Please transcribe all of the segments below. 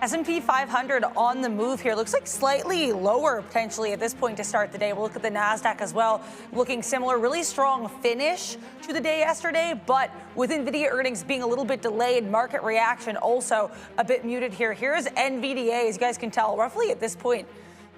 S&P 500 on the move here. Looks like slightly lower potentially at this point to start the day. We'll look at the NASDAQ as well, looking similar. Really strong finish to the day yesterday, but with Nvidia earnings being a little bit delayed, market reaction also a bit muted here. Here's Nvidia, as you guys can tell, roughly at this point,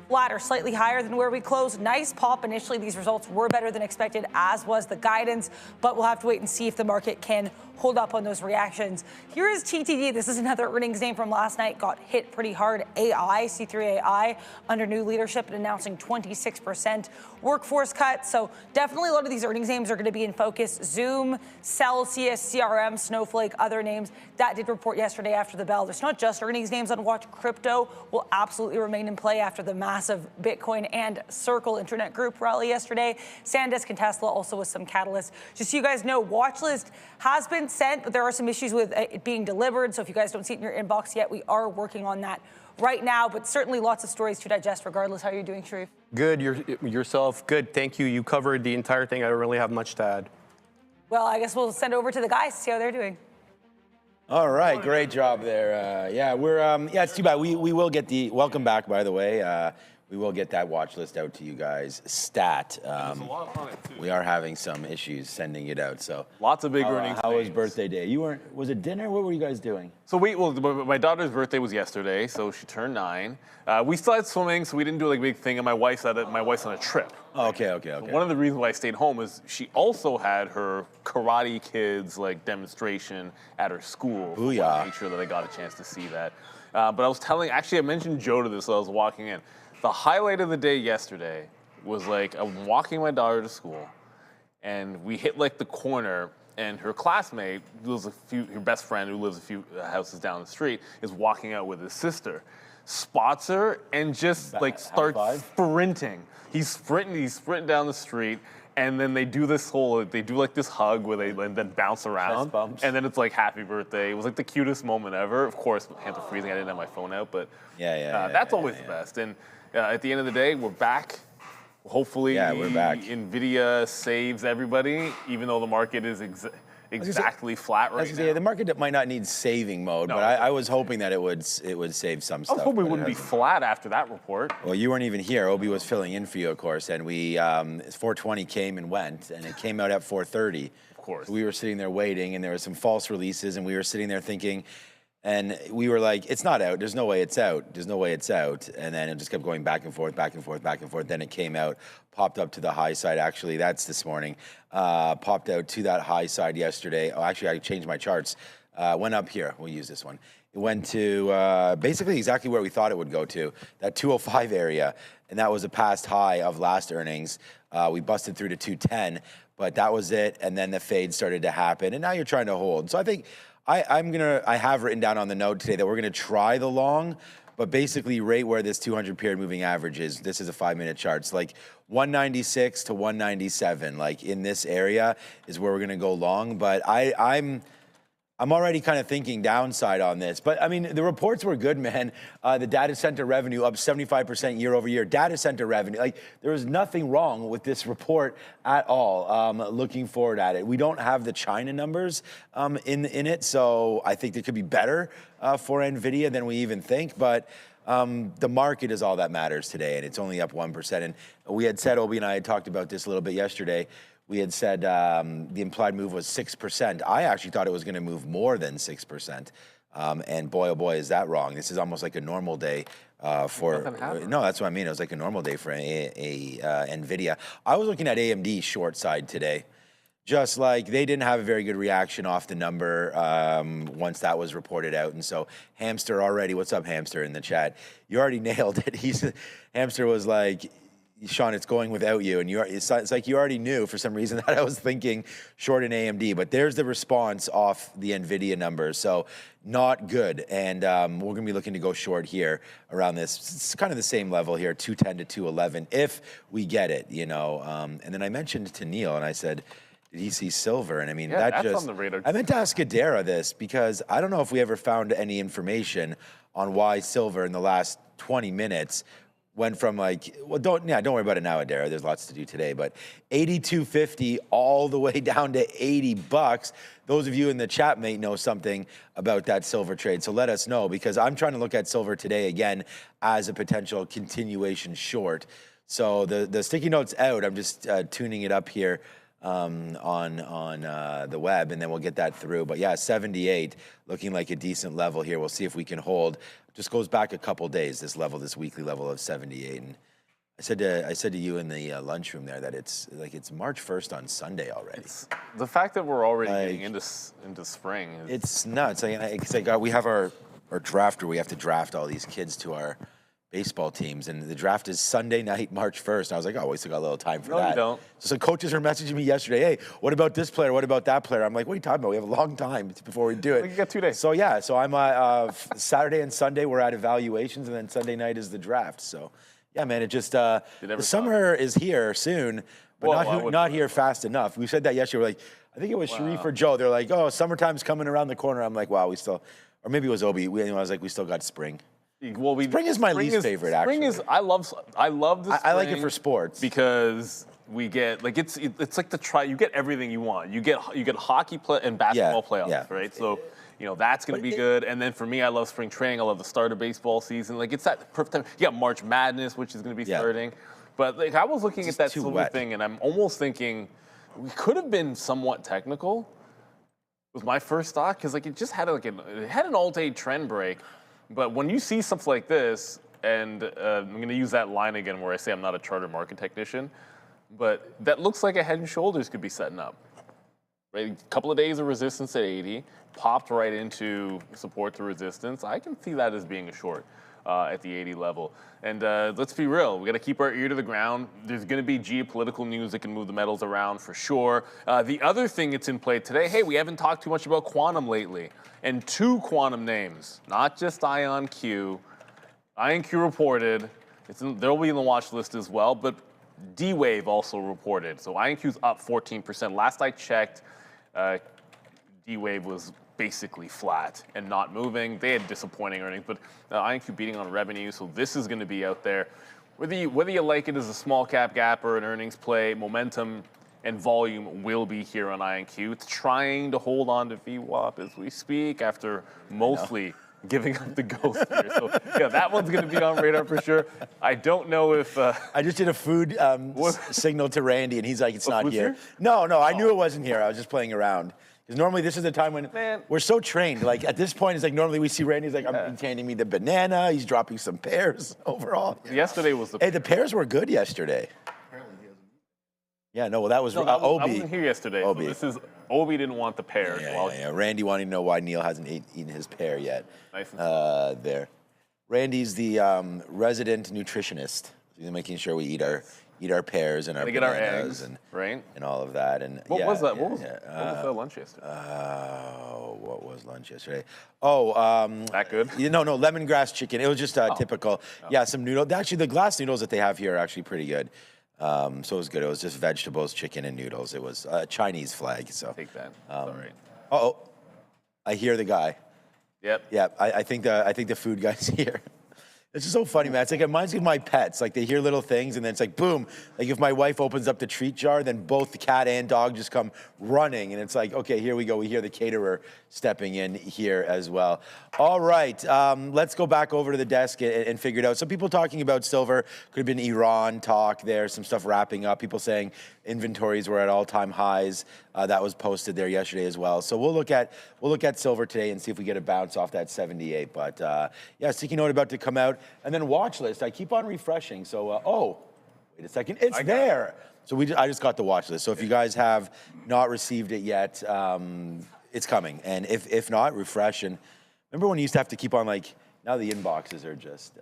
flat or slightly higher than where we closed. Nice pop initially. These results were better than expected, as was the guidance, but we'll have to wait and see if the market can hold up on those reactions. Here is TTD. This is another earnings name from last night. Got hit pretty hard. C3 AI under new leadership and announcing 26% workforce cut. So definitely a lot of these earnings names are going to be in focus. Zoom, Celsius, CRM, Snowflake, other names that did report yesterday after the bell. There's not just earnings names on watch. Crypto will absolutely remain in play after the massive Bitcoin and Circle Internet Group rally yesterday. SanDisk and Tesla also with some catalysts. Just so you guys know, Watchlist has been sent, but there are some issues with it being delivered. So if you guys don't see it in your inbox yet, we are working on that right now, but certainly lots of stories to digest regardless. How are you doing, Sharif? Good, yourself. Good, thank you. You covered the entire thing. I don't really have much to add. Well, I guess we'll send over to the guys to see how they're doing. All right, great job there. It's too bad. We will get the, welcome back, by the way. We will get that watch list out to you guys. There's a lot on it, too. We are having some issues sending it out, so. Lots of big earnings. How was birthday day? You weren't, was it dinner? What were you guys doing? So my daughter's birthday was yesterday, so she turned 9. We still had swimming, so we didn't do like a big thing, and my wife's on a trip. Oh, okay. One of the reasons why I stayed home is she also had her Karate Kids like demonstration at her school. Booyah. I made sure that I got a chance to see that. But I mentioned Joe to this as I was walking in. The highlight of the day yesterday was like I'm walking my daughter to school, and we hit like the corner, and her classmate, her best friend who lives a few houses down the street, is walking out with his sister, spots her, and just like starts sprinting. He's sprinting down the street, and then they do this hug where they and then bounce around, and then it's like happy birthday. It was like the cutest moment ever. Of course, hands were freezing. I didn't have my phone out, but that's always the best. And at the end of the day, we're back. Hopefully, we're back. Nvidia saves everybody, even though the market is exactly flat right now. The market might not need saving mode, but I was hoping that it would save some stuff. I was hoping we wouldn't be flat after that report. Well, you weren't even here. Obi was filling in for you, of course, and we 4:20 came and went, and it came out at 4:30. Of course. We were sitting there waiting, and there were some false releases, and we were sitting there thinking, and we were like, it's not out. There's no way it's out. There's no way it's out. And then it just kept going back and forth, back and forth, back and forth. Then it came out, popped up to the high side. Actually, that's this morning. Popped out to that high side yesterday. Oh, actually, I changed my charts. Went up here. We'll use this one. It went to basically exactly where we thought it would go to, that 205 area. And that was a past high of last earnings. We busted through to 210, but that was it. And then the fade started to happen. And now you're trying to hold. So I think I have written down on the note today that we're gonna try the long, but basically right where this 200 period moving average is, this is a 5-minute chart. It's like 196 to 197, like in this area is where we're gonna go long. But I'm already kind of thinking downside on this. But I mean, the reports were good, man. The data center revenue up 75% year over year. Data center revenue, like there was nothing wrong with this report at all. Looking forward at it. We don't have the China numbers in it, so I think they could be better for Nvidia than we even think. But the market is all that matters today, and it's only up 1%. And we had said, Obi and I had talked about this a little bit yesterday. We had said the implied move was 6%. I actually thought it was going to move more than 6%. And boy, oh boy, is that wrong. This is almost like a normal day no, that's what I mean. It was like a normal day for Nvidia. I was looking at AMD short side today. Just like they didn't have a very good reaction off the number once that was reported out. And so Hamster already, what's up, Hamster, in the chat? You already nailed it. Hamster was like, Sean, it's going without you. And it's like you already knew for some reason that I was thinking short in AMD. But there's the response off the Nvidia numbers. So not good. And we're going to be looking to go short here around this. It's kind of the same level here, 210 to 211, if we get it, you know. And then I mentioned to Neil, and I said, did he see silver? And I mean, that's on the radar. I meant to ask Adara this because I don't know if we ever found any information on why silver in the last 20 minutes went from like, well, don't worry about it now, Adara. There's lots to do today, but 82.50 all the way down to $80. Those of you in the chat may know something about that silver trade, so let us know, because I'm trying to look at silver today again as a potential continuation short. So the sticky note's out. I'm just tuning it up here on the web, and then we'll get that through. But yeah, 78 looking like a decent level here. We'll see if we can hold. Just goes back a couple days, this weekly level of 78. And I said to you in the lunchroom there that it's March 1st on Sunday already. The fact that we're already getting into spring is... It's nuts. We have our draft, or we have to draft all these kids to our baseball teams, and the draft is Sunday night, March 1st. And I was like, oh, we still got a little time for that. No, you don't. So some coaches are messaging me yesterday, hey, what about this player? What about that player? I'm like, what are you talking about? We have a long time before we do it. You got 2 days. So yeah, so I'm Saturday and Sunday we're at evaluations, and then Sunday night is the draft. So yeah, man, it just the summer is here soon, but not here fast enough. We said that yesterday. We're like, I think it was Sharif or Joe. They're like, oh, summertime's coming around the corner. I'm like, wow, we still, or maybe it was Obi. I was like, we still got spring. Well, spring is my least favorite. Actually, spring is I love the spring. I like it for sports because we get like it's like you get everything you want. You get hockey and basketball playoffs, right? So that's going to be good. And then for me, I love spring training. I love the start of baseball season. Like it's that perfect time. You got March Madness, which is going to be starting. But like I was looking at that silver thing, and I'm almost thinking we could have been somewhat technical. Was my first thought, because like it just had it had an all-day trend break. But when you see stuff like this, and I'm going to use that line again where I say I'm not a charter market technician, but that looks like a head and shoulders could be setting up. Right? A couple of days of resistance at 80, popped right into support to resistance. I can see that as being a short at the 80 level. And let's be real, we got to keep our ear to the ground. There's going to be geopolitical news that can move the metals around for sure. The other thing that's in play today, hey, we haven't talked too much about quantum lately. And 2 quantum names, not just IonQ. IonQ reported, they'll be in the watch list as well, but D-Wave also reported. So IonQ's up 14%. Last I checked, D-Wave was basically flat and not moving. They had disappointing earnings, but IonQ beating on revenue, so this is going to be out there. Whether you like it as a small cap gap or an earnings play, momentum and volume will be here on IonQ. It's trying to hold on to VWAP as we speak after mostly giving up the ghost here. So yeah, that one's going to be on radar for sure. I don't know if... I just did a food signal to Randy, and he's like, it's not here. No, I knew it wasn't here. I was just playing around. Because normally this is the time when we're so trained. Like at this point, it's like normally we see Randy's like, he's handing me the banana. He's dropping some pears overall. Yesterday was the... Hey, the pears were good yesterday. Yeah, no, well, that was Obi. I wasn't here yesterday. Obi. So this is Obi didn't want the pear. Yeah. Randy wanting to know why Neil hasn't eaten his pear yet. Nice. There. Randy's the resident nutritionist. He's making sure we eat our pears and our bananas, our eggs, and all of that. And what was that? What was that lunch yesterday? What was lunch yesterday? That good? No, lemongrass chicken. It was just typical. Oh. Yeah, some noodles. Actually, the glass noodles that they have here are actually pretty good. So it was good. It was just vegetables, chicken, and noodles. It was a Chinese flag. So take that. All right. I hear the guy. Yep. Yeah, I think the food guy's here. This is so funny, man. It's like it reminds me of my pets. Like they hear little things, and then it's like boom. Like if my wife opens up the treat jar, then both the cat and dog just come running, and it's like, okay, here we go. We hear the caterer stepping in here as well. All right, let's go back over to the desk and figure it out. Some people talking about silver. Could have been Iran talk there. Some stuff wrapping up. People saying inventories were at all-time highs. That was posted there yesterday as well. So we'll look at silver today and see if we get a bounce off that 78. But yeah, sticky note about to come out, and then watch list. I keep on refreshing. So wait a second, it's there. So I just got the watch list. So if you guys have not received it yet, it's coming. And if not, refresh. And remember when you used to have to keep on now the inboxes are just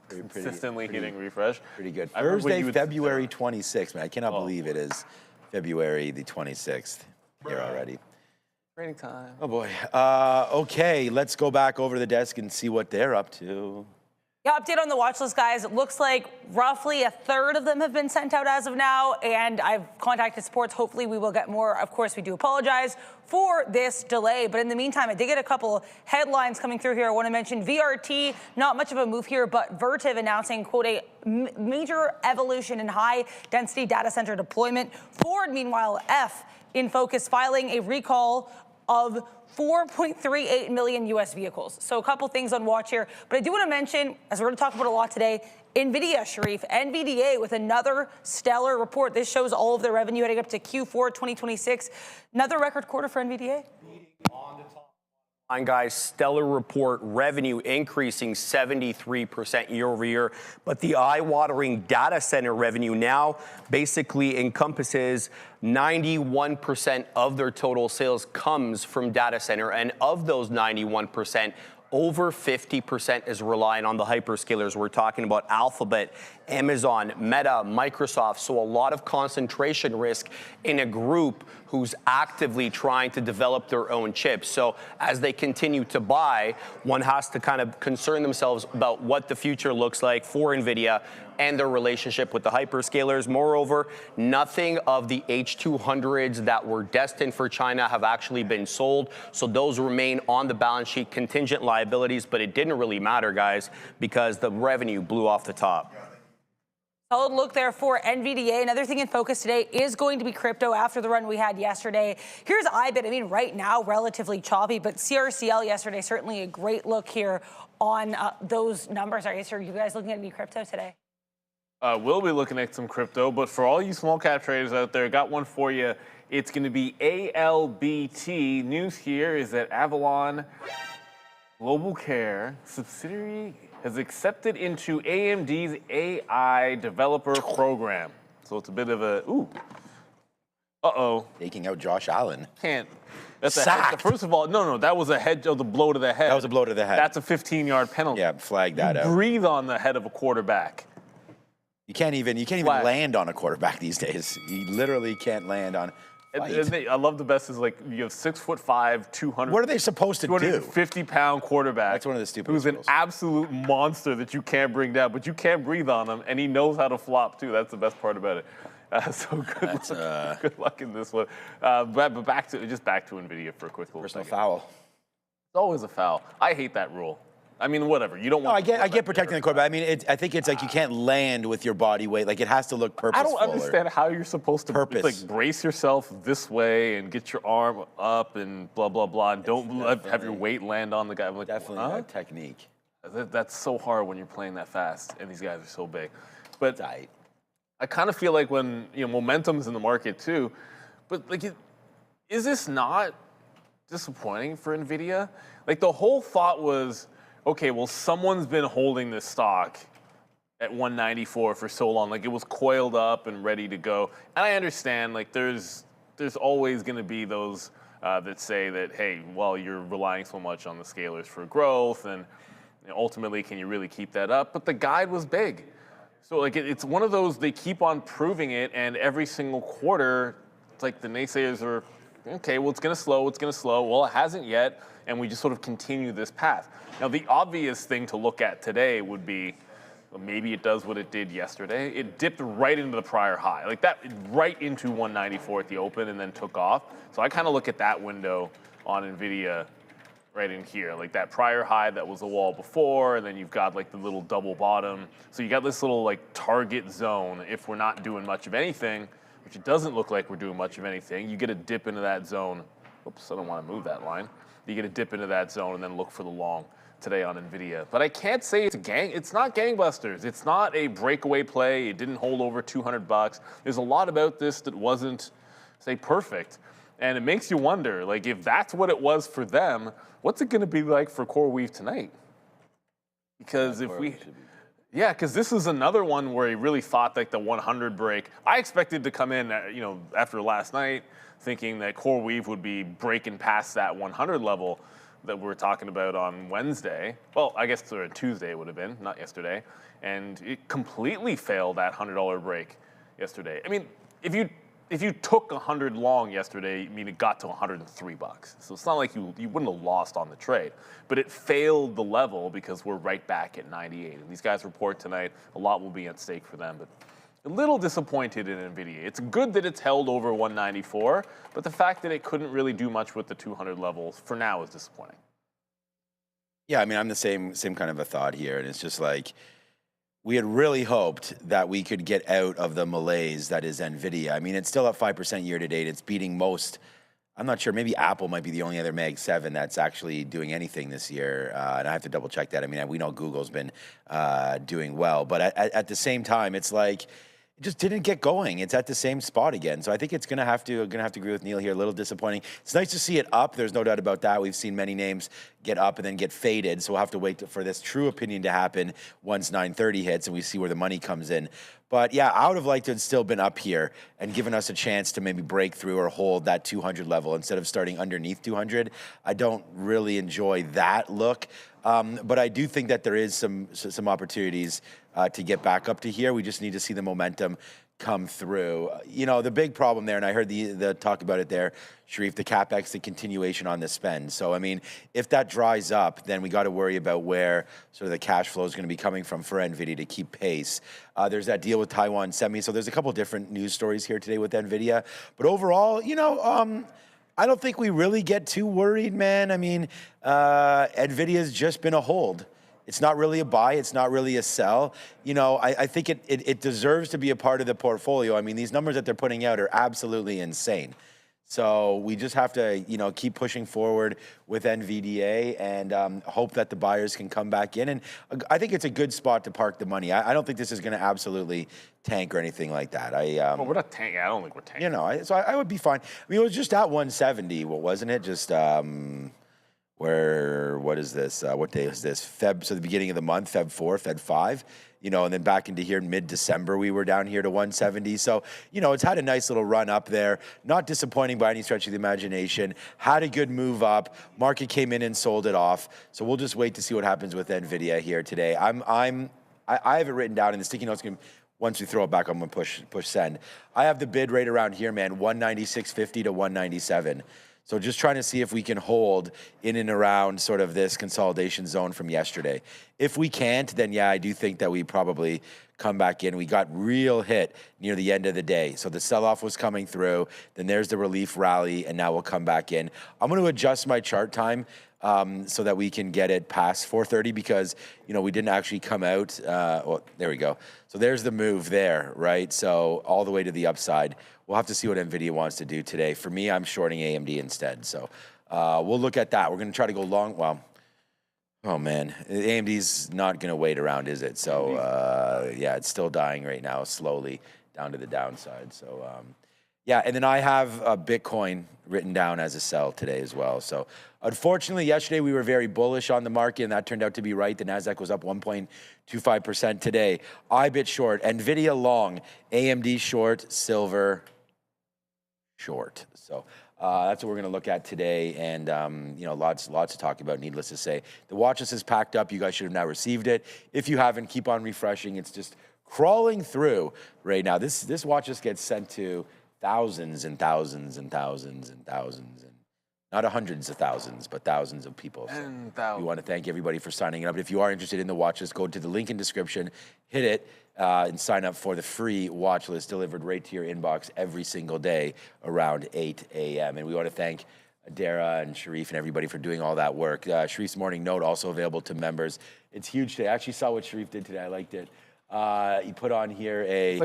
consistently hitting refresh. Pretty good. Thursday, February 26th, man. I cannot believe it is February the 26th here already. Training time. Oh boy. Okay, let's go back over to the desk and see what they're up to. Yeah, update on the watch list, guys. It looks like roughly a third of them have been sent out as of now, and I've contacted supports. Hopefully we will get more. Of course, we do apologize for this delay, but in the meantime, I did get a couple headlines coming through here. I want to mention VRT, not much of a move here, but Vertiv announcing, quote, a major evolution in high-density data center deployment. Ford, meanwhile, F in focus, filing a recall of 4.38 million U.S. vehicles. So a couple things on watch here. But I do want to mention, as we're going to talk about a lot today, Nvidia, Sharif, NVDA with another stellar report. This shows all of their revenue heading up to Q4 2026. Another record quarter for NVDA. Guys, stellar report, revenue increasing 73% year over year, but the eye-watering data center revenue now basically encompasses 91% of their total sales comes from data center, and of those 91%, over 50% is relying on the hyperscalers. We're talking about Alphabet, Amazon, Meta, Microsoft. So a lot of concentration risk in a group who's actively trying to develop their own chips. So as they continue to buy, one has to kind of concern themselves about what the future looks like for Nvidia and their relationship with the hyperscalers. Moreover, nothing of the H200s that were destined for China have actually been sold. So those remain on the balance sheet, contingent liabilities, but it didn't really matter, guys, because the revenue blew off the top. Solid look there for NVDA. Another thing in focus today is going to be crypto after the run we had yesterday. Here's IBIT. I mean, right now, relatively choppy, but CRCL yesterday, certainly a great look here on those numbers. Are you guys looking at any crypto today? We'll be looking at some crypto, but for all you small cap traders out there, got one for you. It's going to be ALBT. News here is that Avalon Global Care subsidiary has accepted into AMD's AI developer program. So it's a bit of a, Taking out Josh Allen. Can't. That's Sacked. First of all, no, that was a head of the blow to the head. That was a blow to the head. That's a 15-yard penalty. Yeah, flag that out. Breathe on the head of a quarterback. You can't even land on a quarterback these days. You literally can't land on. I love the best is like you have 6'5", 200. What are they supposed to do? 250-pound quarterback. That's one of the stupidest Who's an rules. absolute monster that you can't bring down, but you can't breathe on him, and he knows how to flop too. That's the best part about it. So good luck in this one. But back to Nvidia for a quick little Personal second. foul. It's always a foul. I hate that rule. I mean, whatever. You don't want. I get protecting the quarterback. I mean, I think it's like you can't land with your body weight. Like it has to look purposeful. I don't understand how you're supposed to like brace yourself this way and get your arm up and blah blah blah, and don't have your weight land on the guy. I'm like, definitely not technique. That's so hard when you're playing that fast, and these guys are so big. But I kind of feel like when momentum's in the market too, but like, is this not disappointing for Nvidia? Like the whole thought was, okay, well, someone's been holding this stock at 194 for so long. Like, it was coiled up and ready to go. And I understand, like, there's always going to be those that say that, hey, well, you're relying so much on the scalers for growth, and ultimately, can you really keep that up? But the guide was big. So, like, it's one of those, they keep on proving it, and every single quarter, it's like the naysayers are, okay, well, it's going to slow, it's going to slow. Well, it hasn't yet, and we just sort of continue this path. Now, the obvious thing to look at today would be, well, maybe it does what it did yesterday. It dipped right into the prior high, like that, right into 194 at the open and then took off. So I kind of look at that window on Nvidia right in here, like that prior high that was the wall before, and then you've got like the little double bottom. So you got this little like target zone if we're not doing much of anything, which it doesn't look like we're doing much of anything. You get a dip into that zone. Oops, I don't want to move that line. You get a dip into that zone and then look for the long today on Nvidia. But I can't say it's not gangbusters. It's not a breakaway play. It didn't hold over $200. There's a lot about this that wasn't, say, perfect. And it makes you wonder, like, if that's what it was for them, what's it going to be like for CoreWeave tonight? Because because this is another one where he really thought like the 100 break. I expected to come in, after last night, thinking that CoreWeave would be breaking past that 100 level that we were talking about on Wednesday. Well, I guess Tuesday it would have been, not yesterday. And it completely failed that $100 break yesterday. I mean, if you if you took 100 long yesterday, I mean, it got to 103 bucks. So it's not like you wouldn't have lost on the trade, but it failed the level because we're right back at 98. And these guys report tonight, a lot will be at stake for them, but a little disappointed in Nvidia. It's good that it's held over 194, but the fact that it couldn't really do much with the 200 levels for now is disappointing. Yeah, I mean, I'm the same kind of a thought here, and it's just like, we had really hoped that we could get out of the malaise that is Nvidia. I mean, it's still up 5% year to date. It's beating most. I'm not sure. Maybe Apple might be the only other Mag 7 that's actually doing anything this year. And I have to double check that. I mean, we know Google's been doing well. But at the same time, it's like, it just didn't get going. It's at the same spot again. So I think it's gonna have to agree with Neil here. A little disappointing. It's nice to see it up. There's no doubt about that. We've seen many names get up and then get faded. So we'll have to wait for this true opinion to happen once 9:30 hits and we see where the money comes in. But yeah, I would have liked to have still been up here and given us a chance to maybe break through or hold that 200 level instead of starting underneath 200. I don't really enjoy that look. But I do think that there is some opportunities to get back up to here. We just need to see the momentum come through. You know, the big problem there, and I heard the talk about it there, Sharif, the CapEx, the continuation on the spend. So, I mean, if that dries up, then we got to worry about where sort of the cash flow is going to be coming from for Nvidia to keep pace. There's that deal with Taiwan Semi. So there's a couple different news stories here today with Nvidia. But overall, you know, I don't think we really get too worried, man. I mean, Nvidia's just been a hold. It's not really a buy. It's not really a sell. You know, I think it deserves to be a part of the portfolio. I mean, these numbers that they're putting out are absolutely insane. So we just have to, you know, keep pushing forward with NVDA and hope that the buyers can come back in. And I think it's a good spot to park the money. I don't think this is going to absolutely tank or anything like that. Well, we're not tanking. I don't think we're tanking. You know, so I would be fine. I mean, it was just at 170, wasn't it? Just what is this? What day is this? So the beginning of the month, Feb 4, Feb 5. You know, and then back into here in mid-December, we were down here to 170. So, you know, it's had a nice little run up there. Not disappointing by any stretch of the imagination. Had a good move up. Market came in and sold it off. So we'll just wait to see what happens with Nvidia here today. I have it written down in the sticky notes. Once we throw it back, I'm gonna push send. I have the bid right around here, man, 196.50 to 197. So just trying to see if we can hold in and around sort of this consolidation zone from yesterday. If we can't, then yeah, I do think that we probably come back in. We got real hit near the end of the day. So the sell-off was coming through, then there's the relief rally, and now we'll come back in. I'm gonna adjust my chart time so that we can get it past 4:30 because, you know, we didn't actually come out. Well, there we go. So there's the move there, right? So all the way to the upside. We'll have to see what Nvidia wants to do today. For me, I'm shorting AMD instead. So we'll look at that. We're going to try to go long. Well, oh, man. AMD's not going to wait around, is it? So, yeah, it's still dying right now, slowly down to the downside. So, yeah, and then I have Bitcoin written down as a sell today as well. So, unfortunately, yesterday we were very bullish on the market, and that turned out to be right. The Nasdaq was up 1.25% today. IBIT short, Nvidia long, AMD short, silver short. So that's what we're going to look at today, and you know, lots to talk about. Needless to say, the Watchlist is packed up. You guys should have now received it. If you haven't, keep on refreshing. It's just crawling through right now. This Watchlist gets sent to thousands and thousands and thousands and thousands, and not hundreds of thousands, but thousands of people. So we want to thank everybody for signing up. If you are interested in the Watchlist, go to the link in description, hit it, and sign up for the free Watchlist delivered right to your inbox every single day around 8 a.m. And we want to thank Dara and Sharif and everybody for doing all that work. Sharif's morning note also available to members. It's huge today. I actually saw what Sharif did today. I liked it. He put on here it's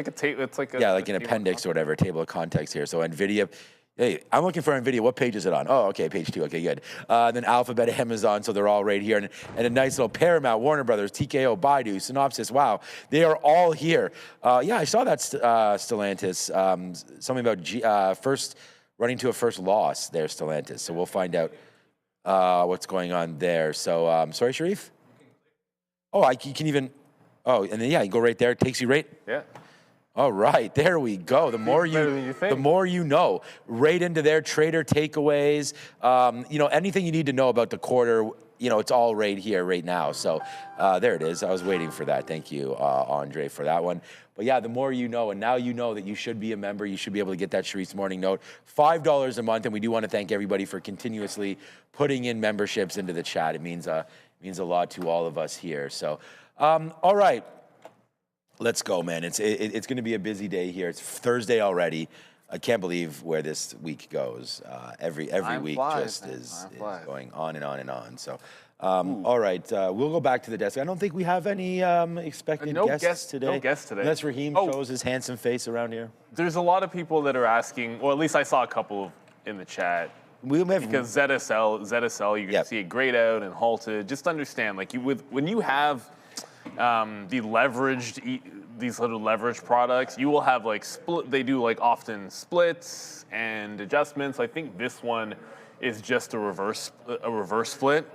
like an appendix or whatever, table of contents here. So Nvidia. Hey, I'm looking for Nvidia. What page is it on? Oh, okay, page 2. Okay, good. Then Alphabet, Amazon, so they're all right here. And a nice little Paramount, Warner Brothers, TKO, Baidu, Synopsys. Wow, they are all here. Yeah, I saw that Stellantis. Something about first running to a first loss there, Stellantis. So we'll find out what's going on there. So, sorry, Sharif? Oh, you can even, and then, yeah, you go right there. It takes you right. Yeah. All right, there we go. The more you know, right into their trader takeaways. You know, anything you need to know about the quarter you know, it's all right here, right now. So there it is. I was waiting for that. Thank you, Andre, for that one. But yeah, the more you know, and now you know that you should be a member. You should be able to get that Sharice Morning Note. $5 a month, and we do want to thank everybody for continuously putting in memberships into the chat. It means a lot to all of us here. So, all right, let's go, man. It's going to be a busy day here. It's Thursday already. I can't believe where this week goes. Every week just is going on and on and on. So, all right, we'll go back to the desk. I don't think we have any expected guests today. No guests today. Unless Raheem shows his handsome face around here. There's a lot of people that are asking, or at least I saw a couple in the chat. Because ZSL, you can see it grayed out and halted. Just understand, like when you have these little leveraged products, you will have like split. They do like often splits and adjustments. I think this one is just a reverse split.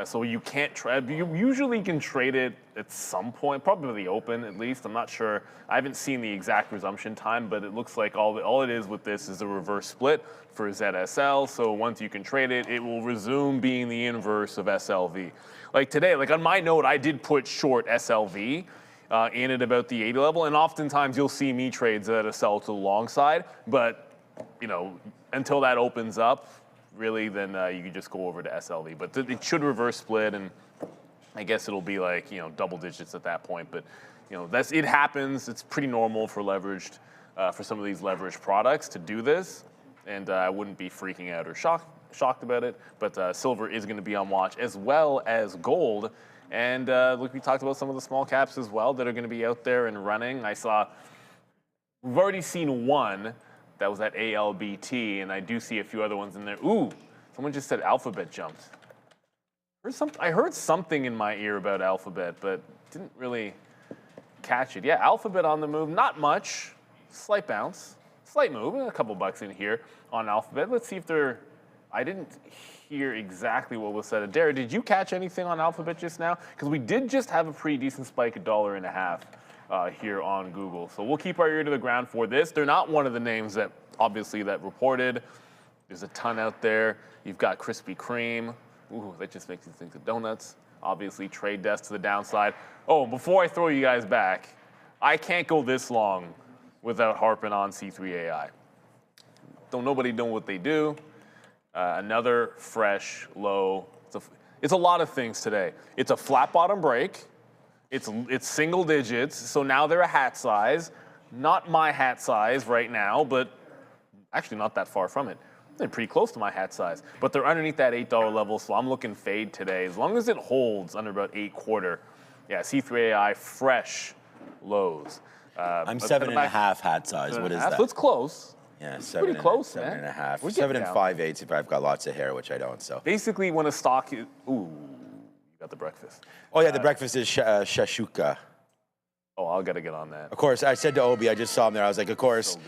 So you can't trade. You usually can trade it at some point, probably the open at least. I'm not sure. I haven't seen the exact resumption time, but it looks like all it is with this is a reverse split for ZSL. So once you can trade it, it will resume being the inverse of SLV. Like today, like on my note, I did put short SLV in at about the 80 level, and oftentimes you'll see me trade ZSL to the long side. But you know, until that opens up, really, then you can just go over to SLV. But it should reverse split, and I guess it'll be like, you know, double digits at that point. But, you know, it happens. It's pretty normal for leveraged, for some of these leveraged products to do this. And I wouldn't be freaking out or shocked about it. But silver is going to be on watch, as well as gold. And look, we talked about some of the small caps as well that are going to be out there and running. We've already seen one. That was at ALBT, and I do see a few other ones in there. Ooh, someone just said Alphabet jumped. I heard something in my ear about Alphabet, but didn't really catch it. Yeah, Alphabet on the move, not much. Slight bounce, slight move, a couple bucks in here on Alphabet. Let's see if I didn't hear exactly what was said. Dara, did you catch anything on Alphabet just now? Because we did just have a pretty decent spike, $1.50. Here on Google. So we'll keep our ear to the ground for this. They're not one of the names that reported. There's a ton out there. You've got Krispy Kreme. Ooh, that just makes you think of donuts. Obviously, Trade Desk to the downside. Oh, before I throw you guys back, I can't go this long without harping on C3AI. Don't nobody know what they do. Another fresh low. It's a lot of things today. It's a flat bottom break. It's single digits, so now they're a hat size. Not my hat size right now, but actually not that far from it. They're pretty close to my hat size, but they're underneath that $8 level, so I'm looking fade today. As long as it holds under about 8.25, yeah, C3AI fresh lows. I'm 7.5 hat size. What is that? So it's close. Yeah, pretty close, 7.5. We're 7 getting and down. 5/8 if I've got lots of hair, which I don't. So basically, when a stock is, ooh, you got the breakfast. Oh yeah, the breakfast is shashuka. Oh, I'll gotta get on that. Of course, I said to Obi, I just saw him there. I was like, of course, So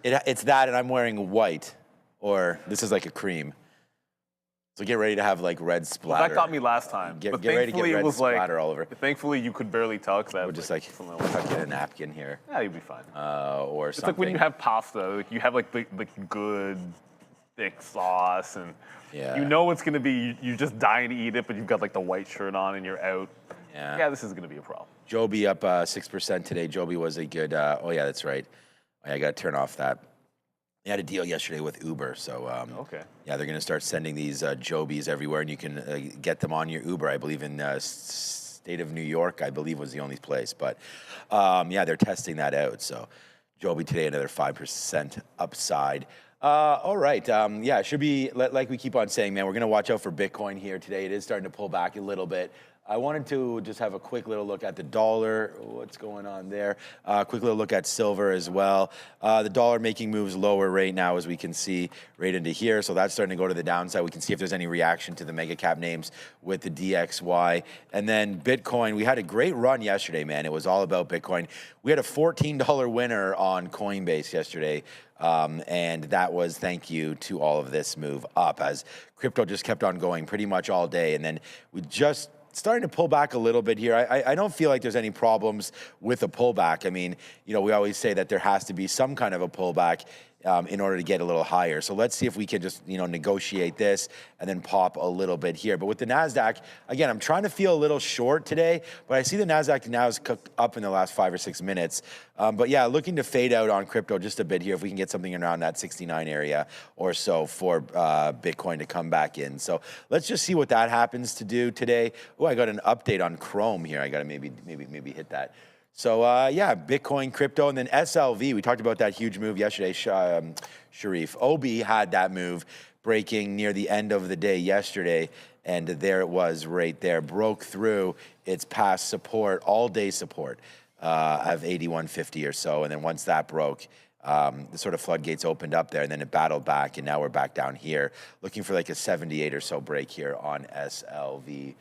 good. it's that, and I'm wearing white, or this is like a cream. So get ready to have like red splatter. That got me last time. Get but ready to get thankfully red it was splatter all over. Thankfully, you could barely tell because I Or was just like tuck in a napkin here, yeah, you'll be fine. or It's something. like when you have pasta, like you have like the good thick sauce, and Yeah. you know it's gonna be. You're just dying to eat it, but you've got like the white shirt on and you're out. Yeah. Yeah, this is gonna be a problem. Joby up 6% today. Joby was a good. Oh yeah, that's right. I got to turn off that. They had a deal yesterday with Uber, so Okay. yeah, they're going to start sending these Jobies everywhere, and you can get them on your Uber. I believe in state of New York, I believe was the only place, but yeah, they're testing that out. So Joby today, another 5% upside. All right, yeah, it should be like we keep on saying, man. We're going to watch out for Bitcoin here today. It is starting to pull back a little bit. I wanted to just have a quick little look at the dollar. What's going on there? Quick little look at silver as well. The dollar making moves lower right now, as we can see right into here. So that's starting to go to the downside. We can see if there's any reaction to the mega cap names with the DXY. And then Bitcoin, we had a great run yesterday, man. It was all about Bitcoin. We had a $14 winner on Coinbase yesterday. And that was thank you to all of this move up, as crypto just kept on going pretty much all day. And then we just starting to pull back a little bit here. I don't feel like there's any problems with a pullback. I mean, you know, we always say that there has to be some kind of a pullback. in order to get a little higher. So let's see if we can just, negotiate this and then pop a little bit here. But with the NASDAQ, again, I'm trying to feel a little short today, but I see the NASDAQ now is cooked up in the last 5 or 6 minutes. But yeah, looking to fade out on crypto just a bit here if we can get something around that 69 area or so for Bitcoin to come back in. So let's just see what that happens to do today. Oh, I got an update on Chrome here. I got to maybe hit that. So yeah, Bitcoin, crypto, and then SLV. We talked about that huge move yesterday, Sharif. OB had that move breaking near the end of the day yesterday, and there it was right there. Broke through its past support, all-day support of 81.50 or so, and then once that broke, the sort of floodgates opened up there, and then it battled back, and now we're back down here, looking for like a 78 or so break here on SLV.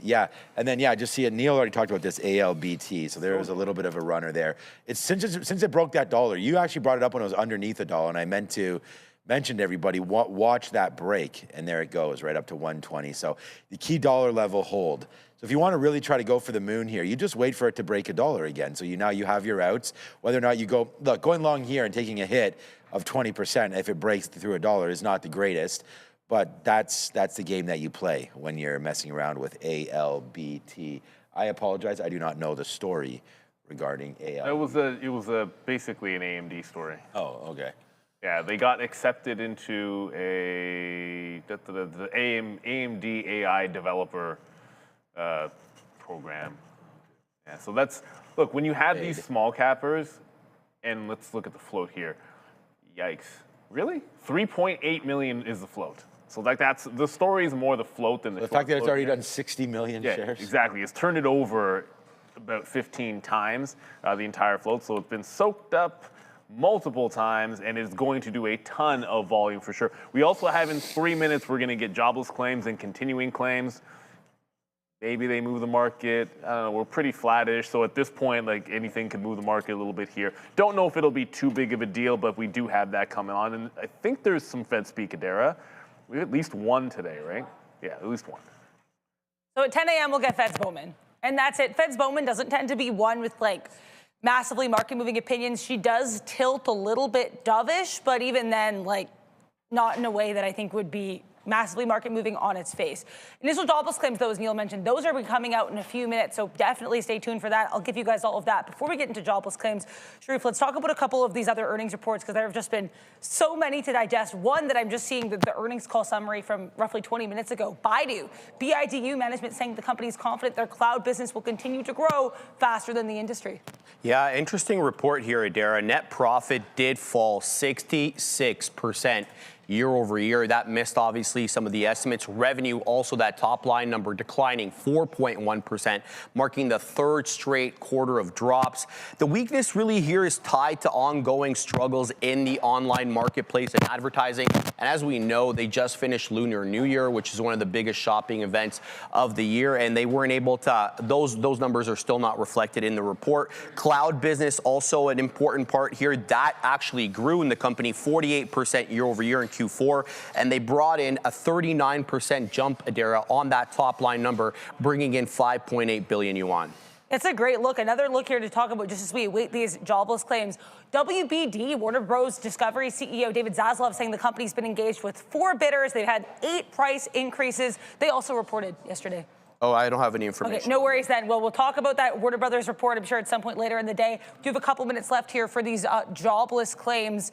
Yeah, and then I just see it. Neil already talked about this ALBT, so there was a little bit of a runner there. It's since it broke that dollar. You actually brought it up when it was underneath a dollar, and I meant to mention to everybody, watch that break, and there it goes, right up to 120. So the key dollar level hold. So if you want to really try to go for the moon here, you just wait for it to break a dollar again. So now you have your outs. Whether or not you going long here and taking a hit of 20% if it breaks through a dollar is not the greatest. But that's the game that you play when you're messing around with ALBT. I apologize, I do not know the story regarding ALBT. It was basically an AMD story. Oh, okay. Yeah, they got accepted into the AMD AI developer program. Yeah, so look, when you have these small cappers, and let's look at the float here. Yikes. Really? 3.8 million is the float. So that's the story is more the float than the fact that it's already done 60 million shares. Exactly. It's turned it over about 15 times, the entire float. So it's been soaked up multiple times, and it's going to do a ton of volume for sure. We also have in 3 minutes, we're going to get jobless claims and continuing claims. Maybe they move the market. I don't know. We're pretty flattish. So at this point, like anything could move the market a little bit here. Don't know if it'll be too big of a deal, but we do have that coming on. And I think there's some Fed speak, Adara. We have at least one today, right? Yeah, at least one. So at 10 a.m. we'll get Feds Bowman. And that's it. Feds Bowman doesn't tend to be one with like massively market-moving opinions. She does tilt a little bit dovish, but even then, like, not in a way that I think would be massively market moving on its face. Initial jobless claims, though, as Neil mentioned, those are coming out in a few minutes, so definitely stay tuned for that. I'll give you guys all of that. Before we get into jobless claims, Sharif, let's talk about a couple of these other earnings reports, because there have just been so many to digest. One that I'm just seeing the earnings call summary from roughly 20 minutes ago. BIDU management saying the company is confident their cloud business will continue to grow faster than the industry. Yeah, interesting report here, Adara. Net profit did fall 66% year over year. That missed, obviously, some of the estimates. Revenue, also that top line number declining 4.1%, marking the third straight quarter of drops. The weakness really here is tied to ongoing struggles in the online marketplace and advertising. And as we know, they just finished Lunar New Year, which is one of the biggest shopping events of the year, and they weren't able to, those numbers are still not reflected in the report. Cloud business, also an important part here. That actually grew in the company 48% year over year in Q4, and they brought in a 39% jump, Adara, on that top line number, bringing in 5.8 billion yuan. It's a great look. Another look here to talk about just as we await these jobless claims. WBD, Warner Bros. Discovery CEO David Zaslav saying the company's been engaged with 4 bidders. They've had 8 price increases. They also reported yesterday. Oh, I don't have any information. Okay, no worries then. Well, we'll talk about that Warner Brothers report, I'm sure, at some point later in the day. We have a couple minutes left here for these jobless claims.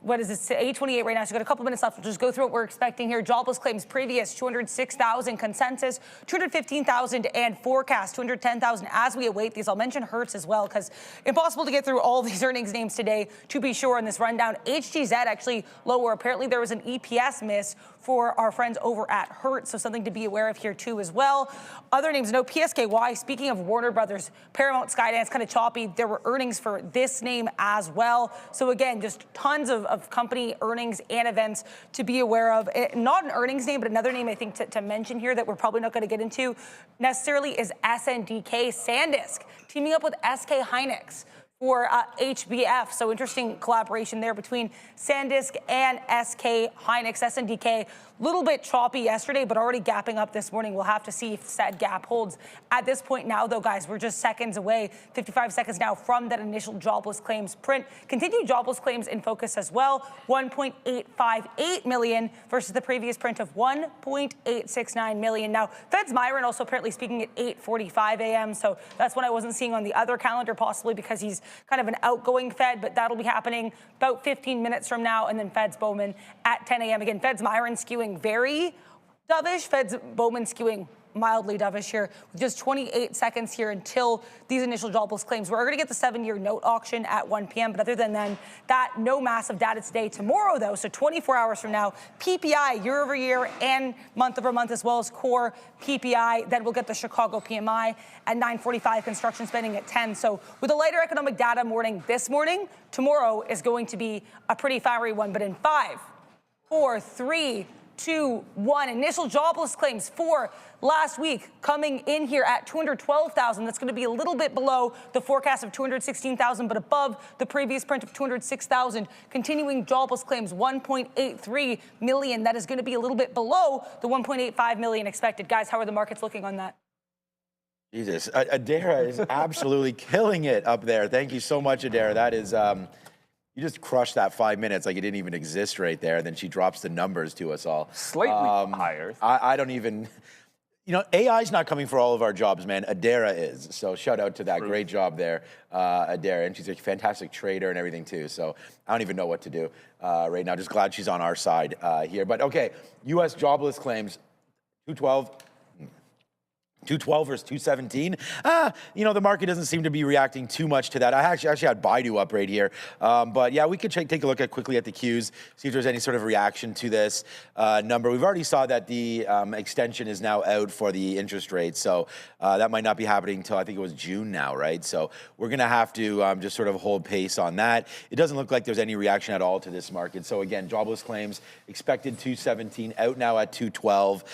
What is this, 8:28 right now, so we've got a couple minutes left. We'll just go through what we're expecting here. Jobless claims previous, 206,000 consensus, 215,000 and forecast, 210,000 as we await these. I'll mention Hertz as well, because impossible to get through all these earnings names today, to be sure, in this rundown. HGZ actually lower. Apparently there was an EPS miss for our friends over at Hertz, so something to be aware of here too as well. Other names, no PSKY. Speaking of Warner Brothers, Paramount, Skydance, kind of choppy. There were earnings for this name as well. So again, just tons of company earnings and events to be aware of. Not an earnings name, but another name I think to mention here that we're probably not going to get into necessarily is SNDK SanDisk, teaming up with SK Hynix for HBF. So interesting collaboration there between SanDisk and SK Hynix. SNDK, a little bit choppy yesterday, but already gapping up this morning. We'll have to see if that gap holds. At this point now, though, guys, we're just seconds away, 55 seconds now from that initial jobless claims print. Continued jobless claims in focus as well. 1.858 million versus the previous print of 1.869 million. Now, Fed's Myron also apparently speaking at 8:45 a.m. So that's what I wasn't seeing on the other calendar, possibly because he's kind of an outgoing Fed, but that'll be happening about 15 minutes from now. And then Fed's Bowman at 10 a.m. Again, Fed's Myron skewing very dovish. Fed's Bowman skewing mildly dovish here with just 28 seconds here until these initial jobless claims. We're going to get the 7-year note auction at 1 p.m. But other than then, that no massive data today. Tomorrow, though, so 24 hours from now, PPI year over year and month over month, as well as core PPI. Then we'll get the Chicago PMI at 9:45, construction spending at 10. So with a lighter economic data morning this morning, tomorrow is going to be a pretty fiery one. But in 5, 4, 3, 2, 1. Initial jobless claims for last week coming in here at 212,000. That's going to be a little bit below the forecast of 216,000, but above the previous print of 206,000. Continuing jobless claims, 1.83 million. That is going to be a little bit below the 1.85 million expected. Guys, how are the markets looking on that? Jesus, Adara is absolutely killing it up there. Thank you so much, Adara. That is... You just crushed that 5 minutes like it didn't even exist right there. Then she drops the numbers to us all. Slightly higher. I don't even, AI's not coming for all of our jobs, man. Adara is. So shout out to that. True. Great job there, Adara. And she's a fantastic trader and everything too. So I don't even know what to do right now. Just glad she's on our side here. But okay, U.S. jobless claims, 212 versus 217. The market doesn't seem to be reacting too much to that. I actually had Baidu up right here. But yeah, we could take a look quickly at the Qs, see if there's any sort of reaction to this number. We've already saw that the extension is now out for the interest rate. So that might not be happening until I think it was June now, right? So we're going to have to just sort of hold pace on that. It doesn't look like there's any reaction at all to this market. So again, jobless claims expected 217, out now at 212.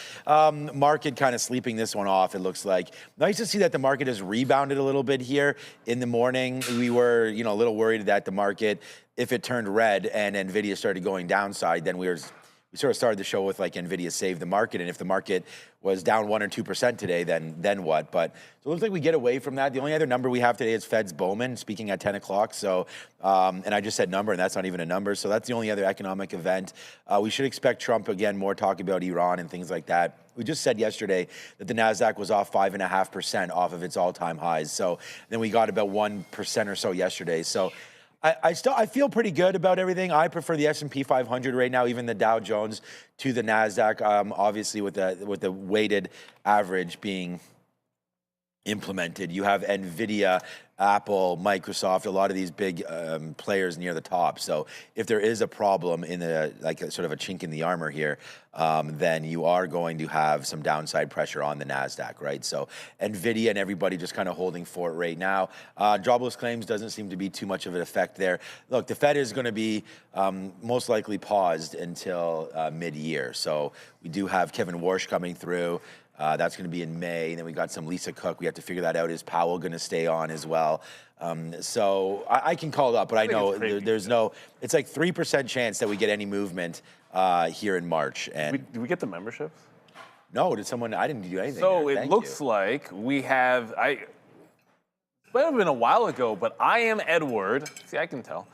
Market kind of sleeping this one off. It looks like. Nice to see that the market has rebounded a little bit here in the morning. We were, a little worried that the market, if it turned red and Nvidia started going downside, then we sort of started the show with like Nvidia saved the market. And if the market was down 1 or 2% today, then what? But so it looks like we get away from that. The only other number we have today is Fed's Bowman speaking at 10 o'clock. So, and I just said number, and that's not even a number. So that's the only other economic event. We should expect Trump again, more talk about Iran and things like that. We just said yesterday that the NASDAQ was off 5.5% off of its all-time highs. So then we got about 1% or so yesterday. So I feel pretty good about everything. I prefer the S&P 500 right now, even the Dow Jones to the NASDAQ, obviously with the weighted average being implemented. You have Nvidia, Apple, Microsoft, a lot of these big players near the top. So if there is a problem in sort of a chink in the armor here, then you are going to have some downside pressure on the NASDAQ, right? So Nvidia and everybody just kind of holding for it right now. Jobless claims doesn't seem to be too much of an effect there. Look, the Fed is going to be most likely paused until mid-year. So we do have Kevin Warsh coming through. That's going to be in May. And then we got some Lisa Cook. We have to figure that out. Is Powell going to stay on as well? So I can call it up, but I know there's no, it's like 3% chance that we get any movement here in March. And Did we get the memberships? No, I didn't do anything. So there. it looks like we have, it might have been a while ago, but I Am Edward, see, I can tell,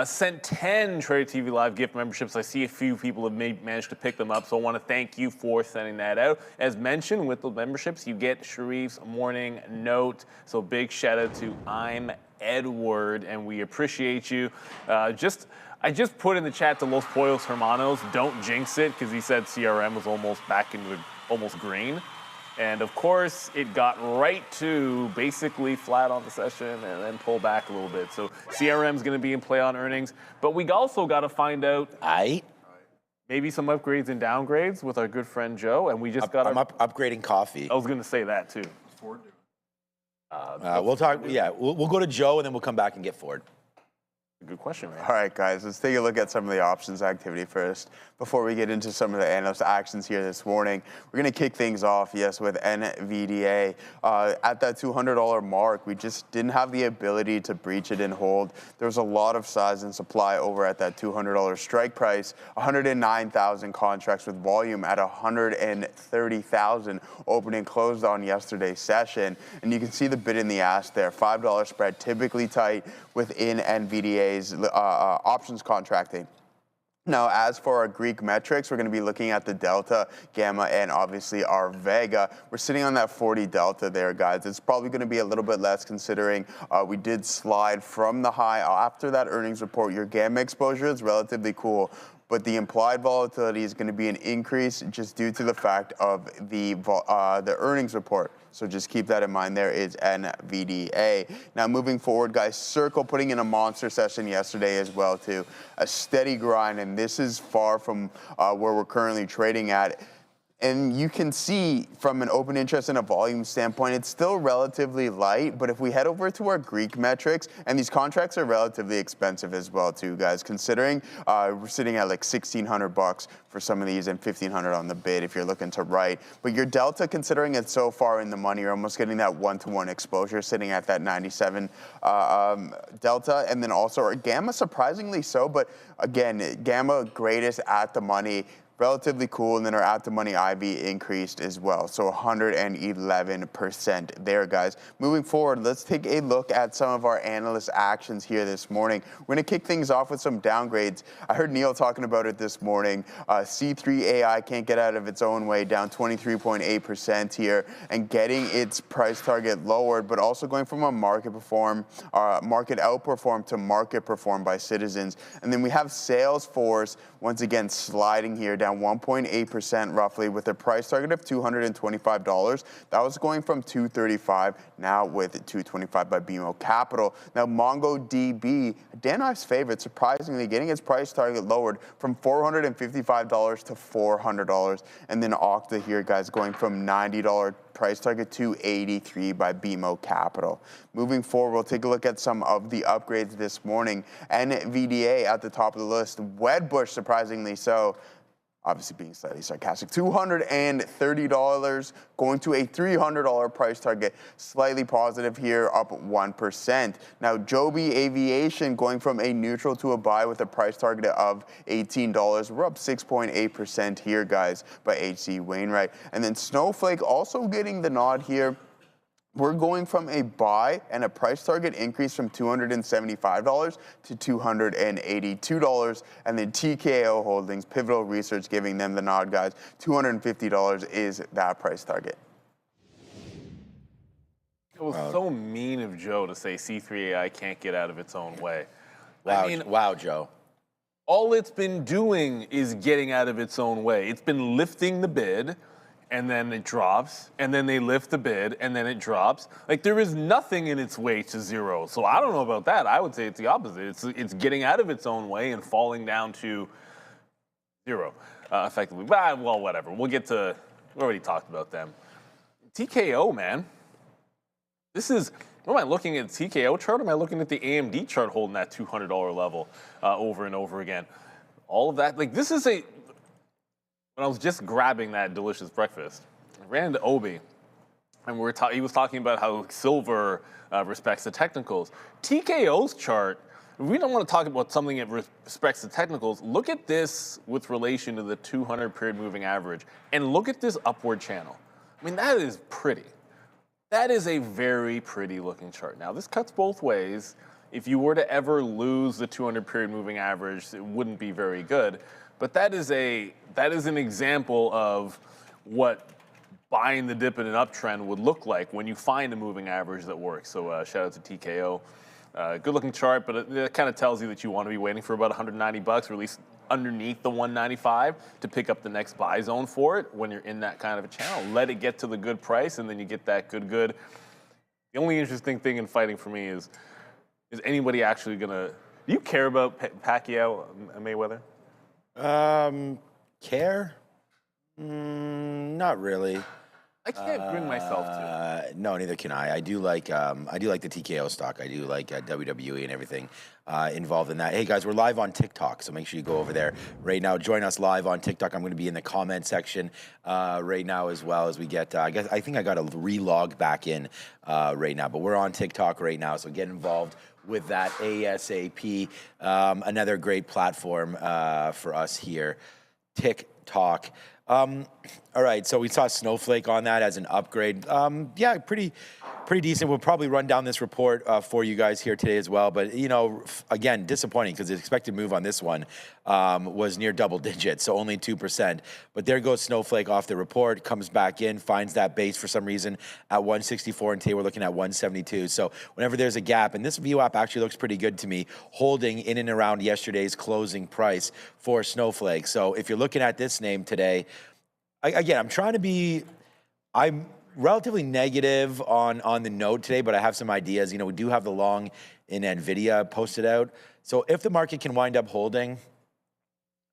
sent 10 Trader TV Live gift memberships. I see a few people have managed to pick them up, so I want to thank you for sending that out. As mentioned, with the memberships, you get Sharif's morning note. So big shout out to I'm Edward, and we appreciate you. I just put in the chat to Los Pollos Hermanos, don't jinx it, because he said CRM was almost back into almost green. And of course, it got right to basically flat on the session and then pull back a little bit. So CRM is going to be in play on earnings. But we also got to find out maybe some upgrades and downgrades with our good friend Joe. And we just got I'm upgrading coffee. I was going to say that too. We'll talk. Yeah, we'll go to Joe and then we'll come back and get Ford. Good question, man. All right, guys, let's take a look at some of the options activity first before we get into some of the analyst actions here this morning. We're going to kick things off, yes, with Nvidia. At that $200 mark, we just didn't have the ability to breach it and hold. There was a lot of size and supply over at that $200 strike price, 109,000 contracts with volume at 130,000 opening closed on yesterday's session. And you can see the bid and the ask there, $5 spread, typically tight within Nvidia's options contracting. Now, as for our Greek metrics, we're going to be looking at the delta, gamma, and obviously our vega. We're sitting on that 40 delta there, guys. It's probably going to be a little bit less considering we did slide from the high after that earnings report. Your gamma exposure is relatively cool, but the implied volatility is going to be an increase just due to the fact of the earnings report. So just keep that in mind. There is NVDA. Now moving forward, guys, Circle putting in a monster session yesterday as well too. A steady grind, and this is far from where we're currently trading at. And you can see from an open interest and a volume standpoint, it's still relatively light. But if we head over to our Greek metrics, and these contracts are relatively expensive as well too, guys, considering we're sitting at like $1,600 for some of these and $1,500 on the bid if you're looking to write. But your delta, considering it's so far in the money, you're almost getting that 1-to-1 exposure, sitting at that 97 delta. And then also our gamma, surprisingly so. But again, gamma greatest at the money. Relatively cool, and then our at-the-money IV increased as well, so 111% there, guys. Moving forward, let's take a look at some of our analyst actions here this morning. We're going to kick things off with some downgrades. I heard Neil talking about it this morning. C3 AI can't get out of its own way, down 23.8% here, and getting its price target lowered, but also going from a market outperform to market perform by citizens. And then we have Salesforce once again sliding here down 1.8% roughly with a price target of $225. That was going from $235, now with $225 by BMO Capital. Now MongoDB, Dan Ives' favorite, surprisingly getting its price target lowered from $455 to $400. And then Okta here, guys, going from $90 price target to $83 by BMO Capital. Moving forward, we'll take a look at some of the upgrades this morning. NVDA at the top of the list. Wedbush, surprisingly so, obviously being slightly sarcastic, $230 going to a $300 price target, slightly positive here, up 1%. Now, Joby Aviation going from a neutral to a buy with a price target of $18. We're up 6.8% here, guys, by H.C. Wainwright. And then Snowflake also getting the nod here. We're going from a buy and a price target increase from $275 to $282. And then TKO Holdings, Pivotal Research giving them the nod, guys. $250 is that price target. It was so mean of Joe to say C3 AI can't get out of its own way. Wow, I mean, wow, Joe. all it's been doing is getting out of its own way. It's been lifting the bid, and then it drops, and then they lift the bid, and then it drops. Like, there is nothing in its way to zero. So I don't know about that. I would say it's the opposite. It's getting out of its own way and falling down to zero, effectively. But, well, whatever. We already talked about them. TKO, man. This is, what am I looking at the TKO chart? Or am I looking at the AMD chart holding that $200 level over and over again? All of that, like, this is when I was just grabbing that delicious breakfast, I ran into Obi, and he was talking about how silver respects the technicals. TKO's chart, if we don't want to talk about something that respects the technicals, look at this with relation to the 200 period moving average, and look at this upward channel. I mean, that is pretty. That is a very pretty looking chart. Now, this cuts both ways. If you were to ever lose the 200 period moving average, it wouldn't be very good. But that is an example of what buying the dip in an uptrend would look like when you find a moving average that works. So shout out to TKO. Good looking chart, but it kind of tells you that you want to be waiting for about $190, or at least underneath the 195 to pick up the next buy zone for it when you're in that kind of a channel. Let it get to the good price, and then you get that good. The only interesting thing in fighting for me is anybody actually gonna? Do you care about Pacquiao Mayweather? Care? Not really. I can't bring myself to. No, neither can I. I do like the TKO stock. I do like WWE and everything involved in that. Hey guys, we're live on TikTok, so make sure you go over there right now. Join us live on TikTok. I'm going to be in the comment section right now as well as we get. I think I got to relog back in right now, but we're on TikTok right now, so get involved with that ASAP. Another great platform for us here, TikTok. All right, so we saw Snowflake on that as an upgrade. Yeah, pretty decent. We'll probably run down this report for you guys here today as well. But, you know, again, disappointing because the expected move on this one was near double digits, so only 2%. But there goes Snowflake off the report, comes back in, finds that base for some reason at 164, and today we're looking at 172. So whenever there's a gap, and this VWAP actually looks pretty good to me, holding in and around yesterday's closing price for Snowflake. So if you're looking at this name today, again, I'm relatively negative on the note today, but I have some ideas. You know, we do have the long in Nvidia posted out. So if the market can wind up holding,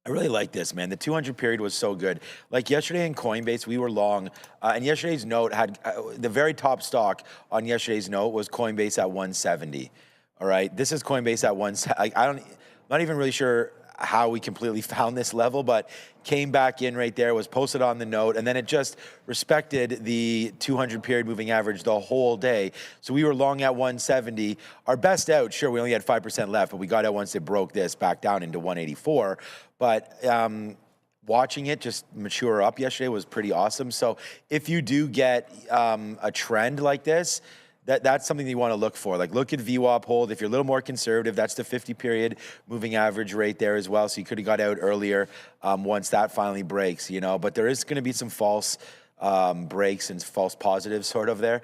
I really like this, man. The 200 period was so good. Like yesterday in Coinbase, we were long, and yesterday's note had the very top stock on yesterday's note was Coinbase at 170. All right, this is Coinbase at 170. I'm not even really sure how we completely found this level, but came back in right there, was posted on the note, and then it just respected the 200 period moving average the whole day. So we were long at 170. Our best out, sure, we only had 5% left, but we got out once it broke this back down into 184. But watching it just mature up yesterday was pretty awesome. So if you do get a trend like this, that's something that you want to look for. Like, look at VWAP hold. If you're a little more conservative, that's the 50 period moving average rate there as well. So you could have got out earlier once that finally breaks, you know. But there is going to be some false breaks and false positives sort of there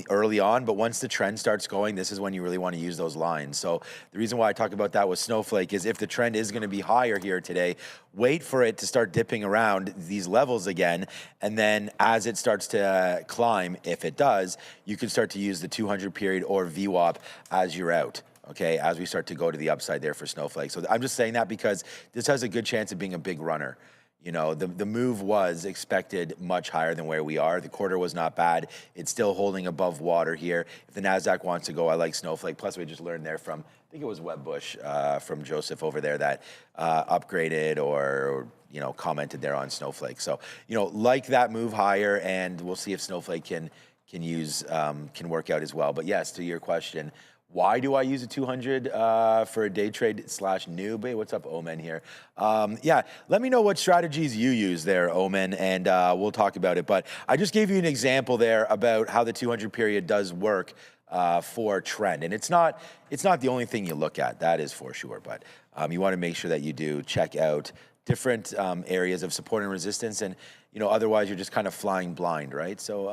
early on. But once the trend starts going, this is when you really want to use those lines. So the reason why I talk about that with Snowflake is if the trend is going to be higher here today, wait for it to start dipping around these levels again. And then as it starts to climb, if it does, you can start to use the 200 period or VWAP as you're out. Okay, as we start to go to the upside there for Snowflake. So I'm just saying that because this has a good chance of being a big runner. You know, the move was expected much higher than where we are. The quarter was not bad. It's still holding above water here. If the NASDAQ wants to go, I like Snowflake. Plus, we just learned there from, I think it was Webbush from Joseph over there that upgraded or, you know, commented there on Snowflake. So, you know, like that move higher, and we'll see if Snowflake can work out as well. But yes, to your question, why do I use a 200 for a day trade / noob? Hey, what's up, Omen here? Yeah, let me know what strategies you use there, Omen, and we'll talk about it. But I just gave you an example there about how the 200 period does work for trend. And it's not the only thing you look at, that is for sure. But you want to make sure that you do check out different areas of support and resistance, and you know, otherwise you're just kind of flying blind, right? So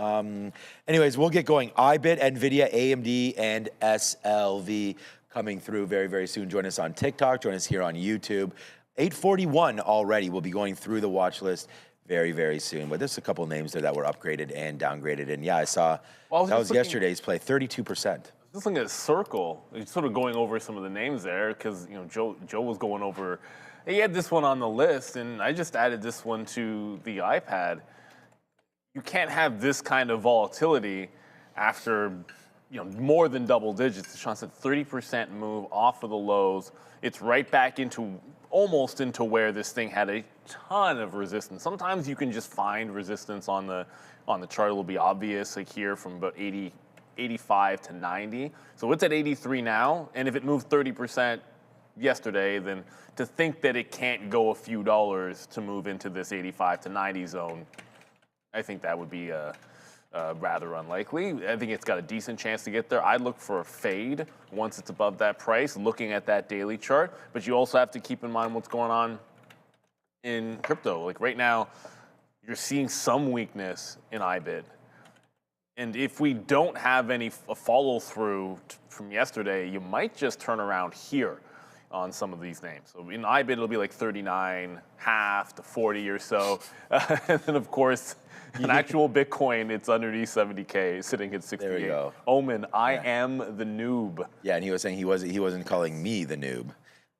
anyways, we'll get going. IBIT, Nvidia, AMD, and SLV coming through very, very soon. Join us on TikTok, join us here on YouTube. 8:41 already. We'll be going through the watch list very, very soon. But there's a couple names there that were upgraded and downgraded. And yeah, I saw that was yesterday's play, 32%. Just looking at Circle, sort of going over some of the names there because, you know, Joe was going over. He had this one on the list, and I just added this one to the iPad. You can't have this kind of volatility after, you know, more than double digits. Sean said 30% move off of the lows. It's right back into almost into where this thing had a ton of resistance. Sometimes you can just find resistance on the chart. It'll be obvious, like here from about 85 to 90. So it's at 83 now, and if it moved 30% yesterday, then to think that it can't go a few dollars to move into this 85 to 90 zone, I think that would be rather unlikely. I think it's got a decent chance to get there. I'd look for a fade once it's above that price, looking at that daily chart. But you also have to keep in mind what's going on in crypto. Like right now, you're seeing some weakness in IBIT. And if we don't have any follow through from yesterday, you might just turn around here on some of these names. So in IBIT, it'll be like 39.5 to 40 or so. And then of course, an actual Bitcoin, it's underneath 70K, sitting at 68. There we go. Omen, I am the noob. Yeah, and he was saying he wasn't calling me the noob.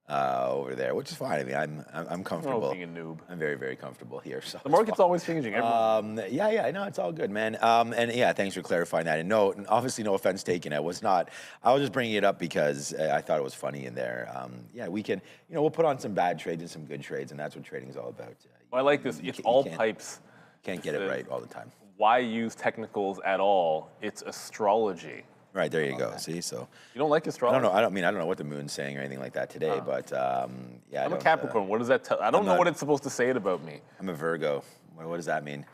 over there, which is fine. I mean, I'm comfortable. being a noob. I'm very, very comfortable here. So The market's always changing. yeah, no, it's all good, man. And yeah, thanks for clarifying that. And no, obviously, no offense taken. I was just bringing it up because I thought it was funny in there. Yeah, we can, we'll put on some bad trades and some good trades, and that's what trading is all about. Well, I like this. It's all pipes. Can't get it right all the time. Why use technicals at all? It's astrology. Right, there you go. See, so You don't like astrology? I don't know what the moon's saying or anything like that today, but yeah. I'm a Capricorn. What does that tell? I don't know what it's supposed to say about me. I'm a Virgo. What does that mean?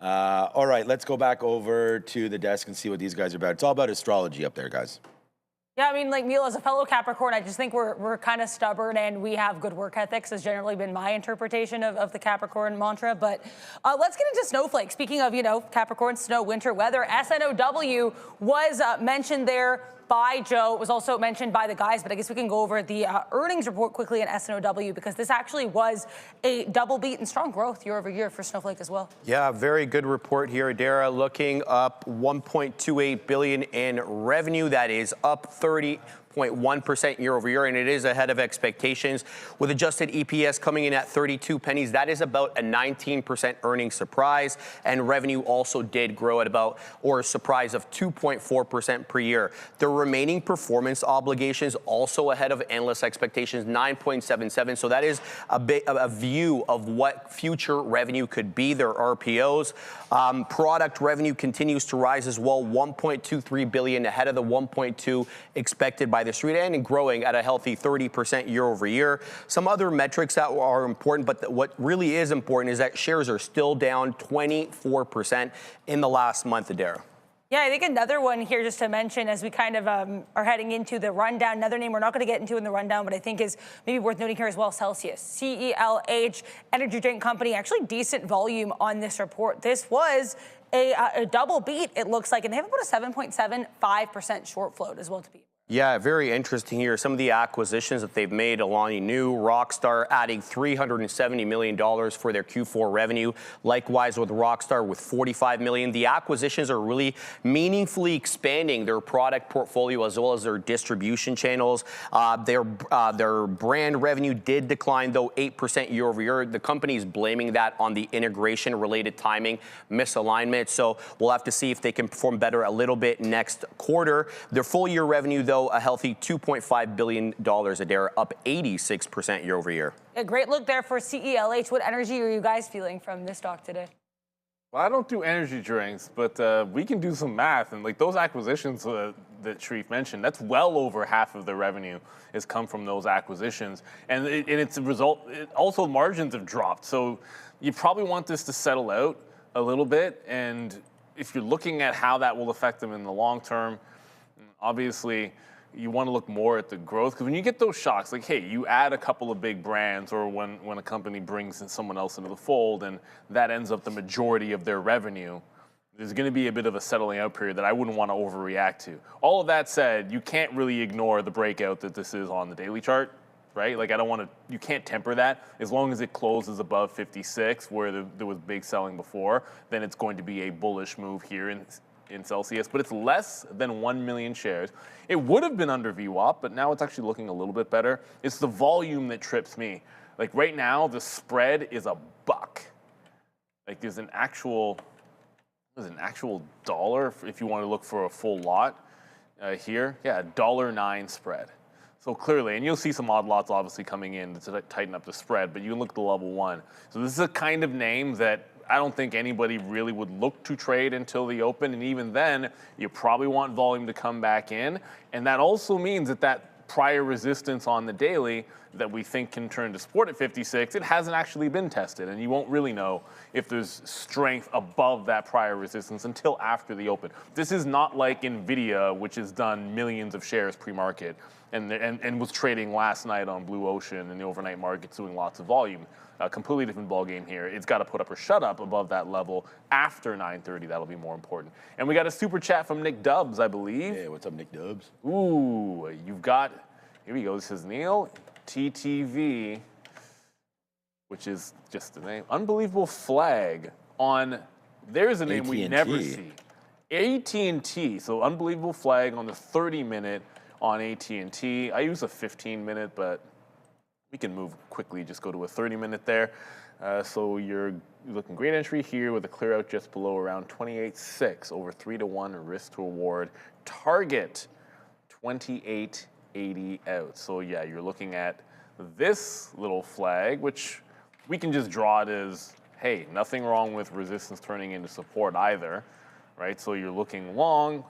All right, let's go back over to the desk and see what these guys are about. It's all about astrology up there, guys. Yeah, I mean, like Neil, as a fellow Capricorn, I just think we're kind of stubborn and we have good work ethics has generally been my interpretation of the Capricorn mantra. But let's get into snowflakes. Speaking of, Capricorn, snow, winter weather, SNOW was mentioned there by Joe. It was also mentioned by the guys, but I guess we can go over the earnings report quickly in SNOW because this actually was a double beat and strong growth year over year for Snowflake as well. Yeah, very good report here, Adara. Looking up 1.28 billion in revenue. That is up 30.1% year over year, and it is ahead of expectations with adjusted EPS coming in at 32 pennies. That is about a 19% earnings surprise, and revenue also did grow at about, or a surprise of 2.4% per year. The remaining performance obligations also ahead of analyst expectations, 9.77. So that is a view of what future revenue could be, their RPOs. Product revenue continues to rise as well, 1.23 billion ahead of the 1.2 expected by the street and growing at a healthy 30% year over year. Some other metrics that are important, but what really is important is that shares are still down 24% in the last month, Adara. Yeah, I think another one here just to mention as we kind of are heading into the rundown, another name we're not going to get into in the rundown, but I think is maybe worth noting here as well, Celsius, CELH, energy drink company, actually decent volume on this report. This was a double beat, it looks like, and they have about a 7.75% short float as well to beat. Yeah, very interesting here. Some of the acquisitions that they've made, Alani New, Rockstar adding $370 million for their Q4 revenue. Likewise with Rockstar with $45 million. The acquisitions are really meaningfully expanding their product portfolio as well as their distribution channels. Their brand revenue did decline, though, 8% year over year. The company is blaming that on the integration-related timing misalignment. So we'll have to see if they can perform better a little bit next quarter. Their full-year revenue, though, a healthy $2.5 billion Adara, up 86% year over year. A great look there for CELH. What energy are you guys feeling from this stock today? Well, I don't do energy drinks, but we can do some math. And like those acquisitions that Sharif mentioned, that's well over half of the revenue has come from those acquisitions. And it's a result, also margins have dropped. So you probably want this to settle out a little bit. And if you're looking at how that will affect them in the long term, obviously, you want to look more at the growth because when you get those shocks, like, hey, you add a couple of big brands or when a company brings in someone else into the fold and that ends up the majority of their revenue, there's going to be a bit of a settling out period that I wouldn't want to overreact to. All of that said, you can't really ignore the breakout that this is on the daily chart, right? Like, you can't temper that. As long as it closes above 56, where there was big selling before, then it's going to be a bullish move here in Celsius, but it's less than 1 million shares. It would have been under VWAP, but now it's actually looking a little bit better. It's the volume that trips me. Like right now, the spread is $1. Like there's an actual dollar if you want to look for a full lot here. Yeah, $1.09 spread. So clearly, and you'll see some odd lots obviously coming in to tighten up the spread, but you can look at the level one. So this is a kind of name that I don't think anybody really would look to trade until the open, and even then, you probably want volume to come back in, and that also means that prior resistance on the daily that we think can turn to support at 56, it hasn't actually been tested, and you won't really know if there's strength above that prior resistance until after the open. This is not like Nvidia, which has done millions of shares pre-market and was trading last night on Blue Ocean in the overnight markets doing lots of volume. A completely different ballgame here. It's got to put up or shut up above that level after 9:30. That'll be more important. And we got a super chat from Nick Dubs, I believe. Hey, what's up, Nick Dubs? Ooh, you've got, here we go. This is Neil, TTV, which is just the name. Unbelievable flag on, there's a name AT&T. we never see. AT&T, so unbelievable flag on the 30-minute on AT&T. I use a 15-minute, but We can move quickly, just go to a 30-minute there. So you're looking great entry here with a clear out just below around 28.6, over 3-to-1 risk to reward. Target 28.80 out. So yeah, you're looking at this little flag, which we can just draw it as, hey, nothing wrong with resistance turning into support either, right? So you're looking long,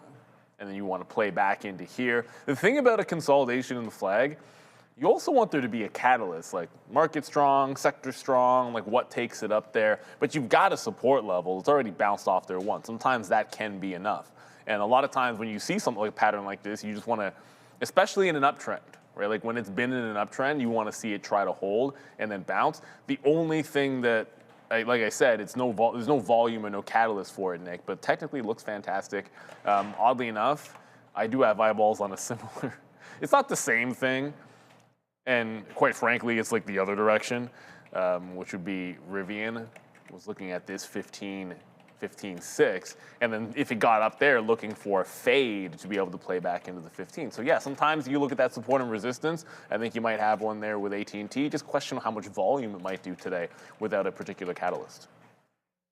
and then you want to play back into here. The thing about a consolidation in the flag, you also want there to be a catalyst, like market strong, sector strong, like what takes it up there. But you've got a support level. It's already bounced off there once. Sometimes that can be enough. And a lot of times when you see something like a pattern like this, you just want to, especially in an uptrend, right? Like when it's been in an uptrend, you want to see it try to hold and then bounce. The only thing that, like I said, there's no volume and no catalyst for it, Nick, but technically it looks fantastic. Oddly enough, I do have eyeballs on a similar, it's not the same thing. And quite frankly, it's like the other direction, which would be Rivian was looking at this 15.6, and then if it got up there, looking for a fade to be able to play back into the 15. So yeah, sometimes you look at that support and resistance. I think you might have one there with AT&T. Just question how much volume it might do today without a particular catalyst.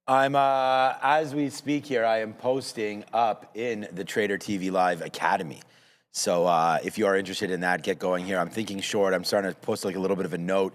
I'm, as we speak here, I am posting up in the Trader TV Live Academy. So if you are interested in that, get going here. I'm thinking short. I'm starting to post like a little bit of a note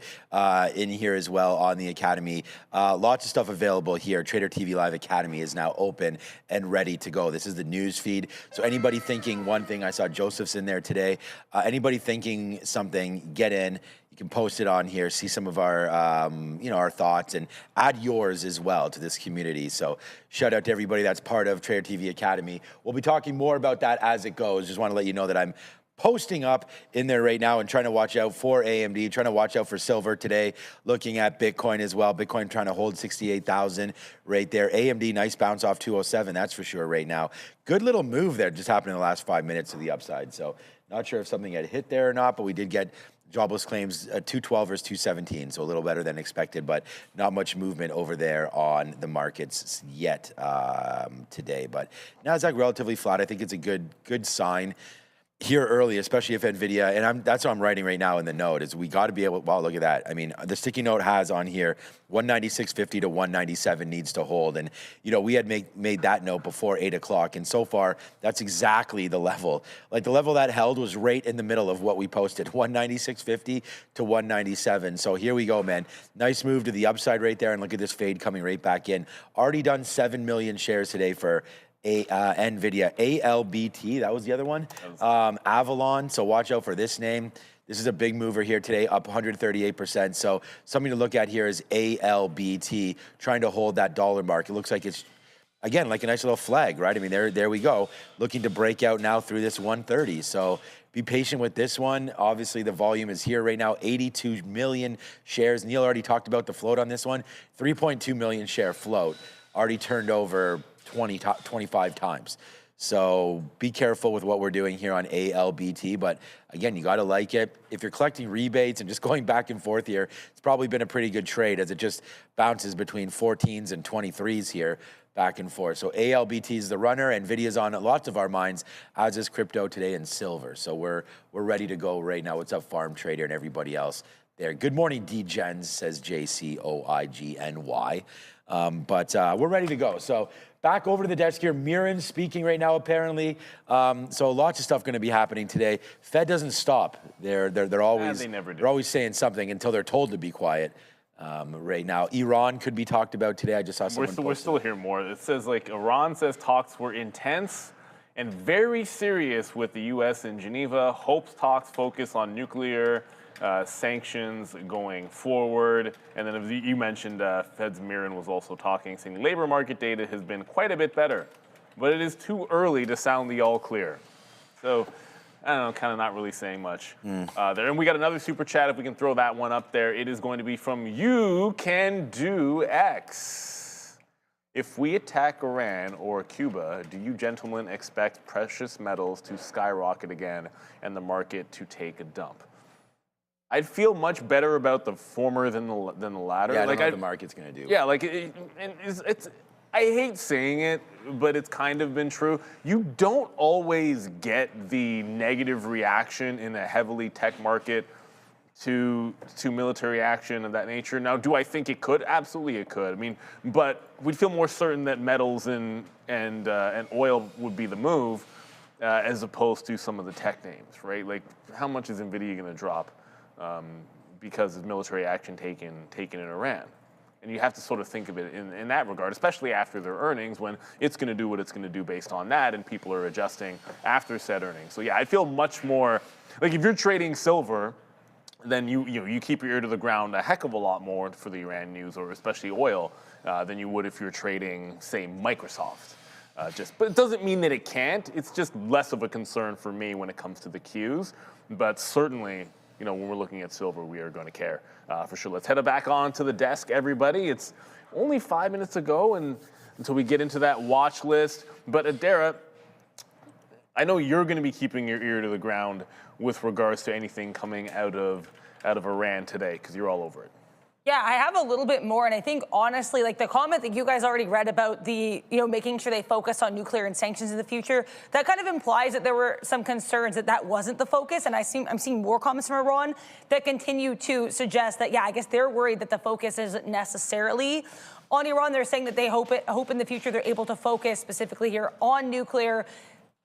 in here as well on the Academy. Lots of stuff available here. Trader TV Live Academy is now open and ready to go. This is the news feed. So anybody thinking one thing, I saw Joseph's in there today. Anybody thinking something, get in. You can post it on here, see some of our, our thoughts, and add yours as well to this community. So shout out to everybody that's part of Trader TV Academy. We'll be talking more about that as it goes. Just want to let you know that I'm posting up in there right now and trying to watch out for AMD, trying to watch out for silver today, looking at Bitcoin as well. Bitcoin trying to hold 68,000 right there. AMD, nice bounce off 207, that's for sure right now. Good little move there just happened in the last 5 minutes to the upside. So not sure if something had hit there or not, but we did get Jobless claims 212 versus 217, so a little better than expected, but not much movement over there on the markets yet today. But Nasdaq relatively flat. I think it's a good sign here early, especially if Nvidia, and that's what I'm writing right now in the note, is we got to be able, wow, look at that. I mean, the sticky note has on here 196.50 to 197 needs to hold. And, we had made that note before 8 o'clock. And so far, that's exactly the level. Like the level that held was right in the middle of what we posted, 196.50 to 197. So here we go, man. Nice move to the upside right there. And look at this fade coming right back in. Already done 7 million shares today for Nvidia. ALBT, that was the other one. Avalon, so watch out for this name. This is a big mover here today, up 138%. So something to look at here is ALBT, trying to hold that dollar mark. It looks like it's, again, like a nice little flag, right? I mean, there we go. Looking to break out now through this 130. So be patient with this one. Obviously, the volume is here right now, 82 million shares. Neil already talked about the float on this one. 3.2 million share float. Already turned over 25 times. So be careful with what we're doing here on ALBT. But again, you got to like it. If you're collecting rebates and just going back and forth here, it's probably been a pretty good trade as it just bounces between 14s and 23s here back and forth. So ALBT is the runner. Nvidia's on lots of our minds, as is crypto today and silver. So we're ready to go right now. What's up, Farm Trader and everybody else there? Good morning, D-Gens, says JCOIGNY. But we're ready to go. So back over to the desk here. Mirren speaking right now, apparently. So lots of stuff going to be happening today. Fed doesn't stop. They're always they're always saying something until they're told to be quiet. Right now, Iran could be talked about today. I just saw someone. We're still hearing more. It says Iran says talks were intense and very serious with the U.S. in Geneva. Hopes talks focus on nuclear sanctions going forward. And then you mentioned Fed's Mirren was also talking, saying labor market data has been quite a bit better, but it is too early to sound the all clear. So I don't know, kind of not really saying much there. And we got another super chat, if we can throw that one up there. It is going to be from You Can Do X. If we attack Iran or Cuba, do you gentlemen expect precious metals to skyrocket again and the market to take a dump? I'd feel much better about the former than the latter. Yeah, I don't know what the market's going to do. Yeah, it's I hate saying it, but it's kind of been true. You don't always get the negative reaction in a heavily tech market to military action of that nature. Now, do I think it could? Absolutely, it could. I mean, but we'd feel more certain that metals and oil would be the move, as opposed to some of the tech names, right? Like, how much is Nvidia going to drop because of military action taken in Iran? And you have to sort of think of it in that regard, especially after their earnings, when it's going to do what it's going to do based on that, and people are adjusting after said earnings. So yeah, I feel much more like if you're trading silver, then you keep your ear to the ground a heck of a lot more for the Iran news, or especially oil, than you would if you're trading, say, Microsoft. But it doesn't mean that it can't. It's just less of a concern for me when it comes to the Qs. But certainly, when we're looking at silver, we are going to care for sure. Let's head back on to the desk, everybody. It's only 5 minutes ago until we get into that watch list. But Adara, I know you're going to be keeping your ear to the ground with regards to anything coming out of Iran today, because you're all over it. Yeah, I have a little bit more, and I think honestly, like the comment that you guys already read about the, making sure they focus on nuclear and sanctions in the future, that kind of implies that there were some concerns that wasn't the focus, and I'm seeing more comments from Iran that continue to suggest that, yeah, I guess they're worried that the focus isn't necessarily on Iran. They're saying that they hope in the future they're able to focus specifically here on nuclear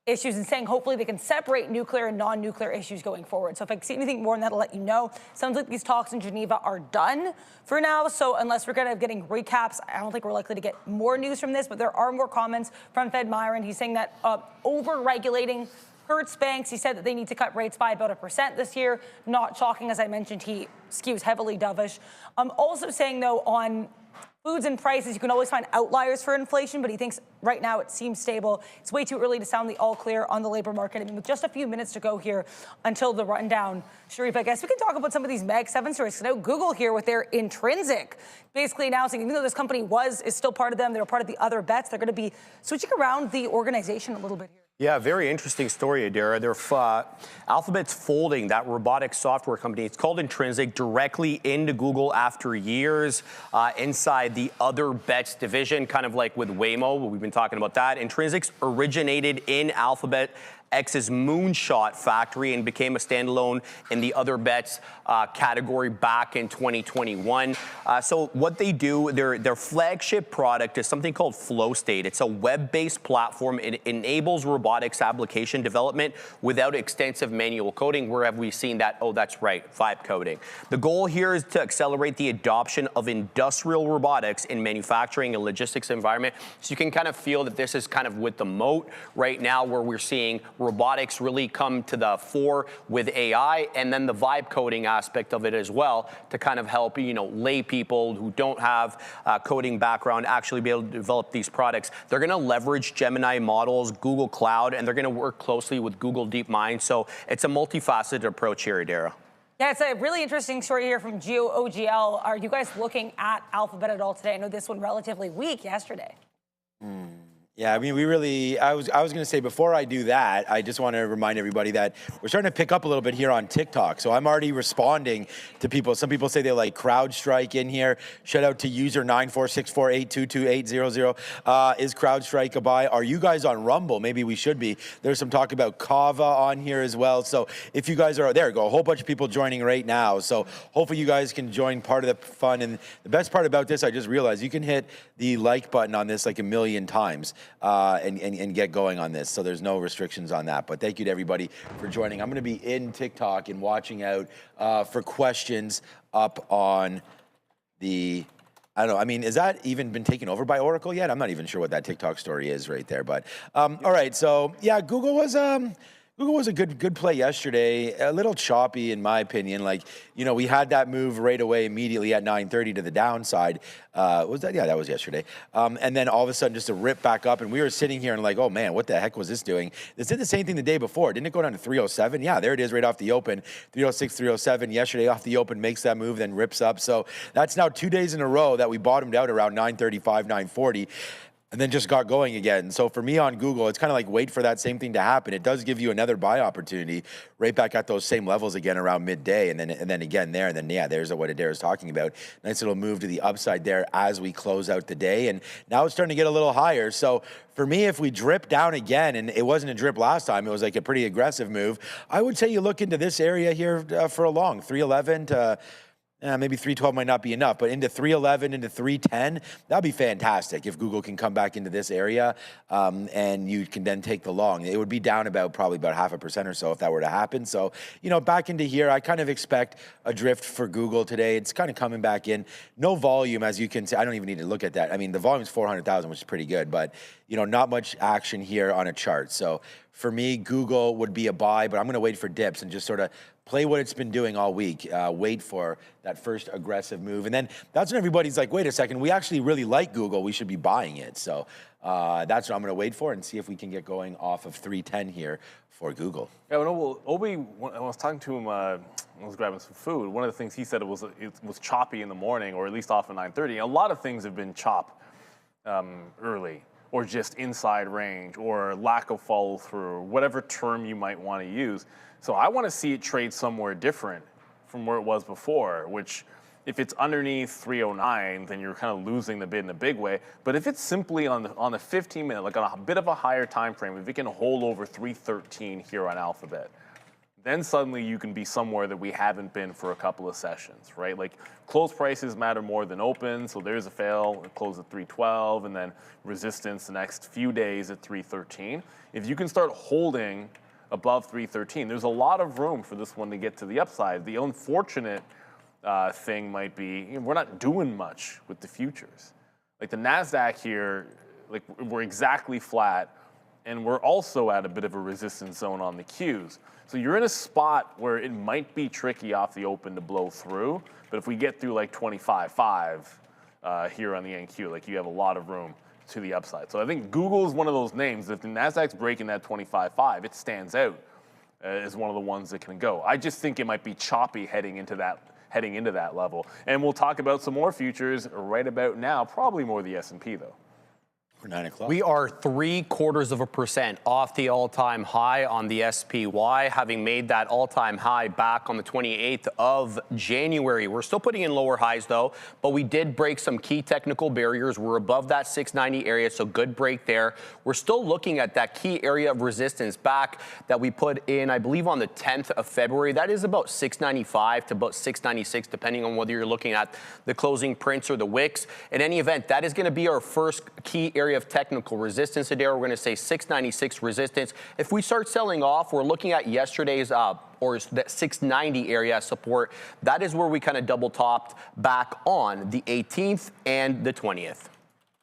issues, and saying hopefully they can separate nuclear and non-nuclear issues going forward. So if I see anything more on that, I'll let you know. Sounds like these talks in Geneva are done for now. So unless we're kind of getting recaps, I don't think we're likely to get more news from this, but there are more comments from Fed Myron. He's saying that over-regulating hurts banks. He said that they need to cut rates by about 1% this year. Not shocking, as I mentioned, he skews heavily dovish. Also saying, though, on foods and prices, you can always find outliers for inflation, but he thinks right now it seems stable. It's way too early to sound the all clear on the labor market. I mean, with just a few minutes to go here until the rundown, Sharif, I guess we can talk about some of these Mag 7 stories. So Google here with their Intrinsic basically announcing, even though this company is still part of them, they're part of the other bets, they're going to be switching around the organization a little bit here. Yeah, very interesting story, Adara. Alphabet's folding that robotics software company. It's called Intrinsic, directly into Google after years inside the other bets division, kind of like with Waymo. We've been talking about that. Intrinsic's originated in Alphabet X's Moonshot factory and became a standalone in the other bets category back in 2021. So what they do, their flagship product is something called Flow State. It's a web-based platform. It enables robotics application development without extensive manual coding. Where have we seen that? Oh, that's right, vibe coding. The goal here is to accelerate the adoption of industrial robotics in manufacturing and logistics environment. So you can kind of feel that this is kind of with the moat right now, where we're seeing robotics really come to the fore with AI, and then the vibe coding aspect of it as well, to kind of help lay people who don't have a coding background actually be able to develop these products. They're going to leverage Gemini models, Google Cloud, and they're going to work closely with Google DeepMind. So it's a multifaceted approach here, Adara. Yeah, it's a really interesting story here from GeoOGL. Are you guys looking at Alphabet at all today? I know this one relatively weak yesterday. Yeah, I mean, I was going to say, before I do that, I just want to remind everybody that we're starting to pick up a little bit here on TikTok. So I'm already responding to people. Some people say they like CrowdStrike in here. Shout out to user 94648222800. Is CrowdStrike a buy? Are you guys on Rumble? Maybe we should be. There's some talk about Kava on here as well. So if you guys are, there you go, a whole bunch of people joining right now. So hopefully you guys can join part of the fun. And the best part about this, I just realized you can hit the like button on this like 1,000,000 times. And get going on this. So there's no restrictions on that. But thank you to everybody for joining. I'm going to be in TikTok and watching out for questions up on the, I don't know, I mean, has that even been taken over by Oracle yet? I'm not even sure what that TikTok story is right there. But all right, so yeah, Google was a good play yesterday. A little choppy, in my opinion. Like, we had that move right away immediately at 9:30 to the downside. Was that? Yeah, that was yesterday. And then all of a sudden, just a rip back up. And we were sitting here and like, oh man, what the heck was this doing? This did the same thing the day before. Didn't it go down to 307? Yeah, there it is right off the open. 306, 307. Yesterday off the open, makes that move, then rips up. So that's now 2 days in a row that we bottomed out around 9:35, 9:40. and then just got going again. So for me on Google, it's kind of like wait for that same thing to happen. It does give you another buy opportunity right back at those same levels again around midday, and then again there, and then yeah, there's what Adair's talking about. Nice little move to the upside there as we close out the day, and now it's starting to get a little higher. So for me, if we drip down again, and it wasn't a drip last time, it was like a pretty aggressive move, I would say you look into this area here for a long 311 to maybe 312 might not be enough, but into 311, into 310, that'd be fantastic if Google can come back into this area and you can then take the long. It would be down probably about 0.5% or so if that were to happen. So, back into here, I kind of expect a drift for Google today. It's kind of coming back in. No volume, as you can see. I don't even need to look at that. I mean, the volume's 400,000, which is pretty good, but, not much action here on a chart. So for me, Google would be a buy, but I'm going to wait for dips and just sort of play what it's been doing all week. Wait for that first aggressive move. And then that's when everybody's like, wait a second, we actually really like Google. We should be buying it. So that's what I'm going to wait for and see if we can get going off of 310 here for Google. Yeah, well, Obi, when I was talking to him, I was grabbing some food. One of the things he said it was choppy in the morning, or at least off at 9:30. A lot of things have been chopped early, or just inside range, or lack of follow through, whatever term you might want to use. So I want to see it trade somewhere different from where it was before, which if it's underneath 309, then you're kind of losing the bid in a big way. But if it's simply on the 15-minute, like on a bit of a higher time frame, if it can hold over 313 here on Alphabet, then suddenly you can be somewhere that we haven't been for a couple of sessions, right? Like close prices matter more than open, so there's a fail, close at 312, and then resistance the next few days at 313. If you can start holding above 313, there's a lot of room for this one to get to the upside. The unfortunate thing might be we're not doing much with the futures. Like the NASDAQ here, like we're exactly flat, and we're also at a bit of a resistance zone on the Qs. So you're in a spot where it might be tricky off the open to blow through, but if we get through like 25.5 here on the NQ, like you have a lot of room to the upside. So I think Google is one of those names. If the NASDAQ's breaking that 25.5, it stands out as one of the ones that can go. I just think it might be choppy heading into that level. And we'll talk about some more futures right about now, probably more the S&P though. For 9 o'clock. We are 0.75% off the all-time high on the SPY, having made that all-time high back on the 28th of January. We're still putting in lower highs, though, but we did break some key technical barriers. We're above that 690 area, so good break there. We're still looking at that key area of resistance back that we put in, I believe, on the 10th of February. That is about 695 to about 696, depending on whether you're looking at the closing prints or the wicks. In any event, that is going to be our first key area of technical resistance. Today, we're going to say 696 resistance. If we start selling off, we're looking at yesterday's or that 690 area support. That is where we kind of double topped back on the 18th and the 20th.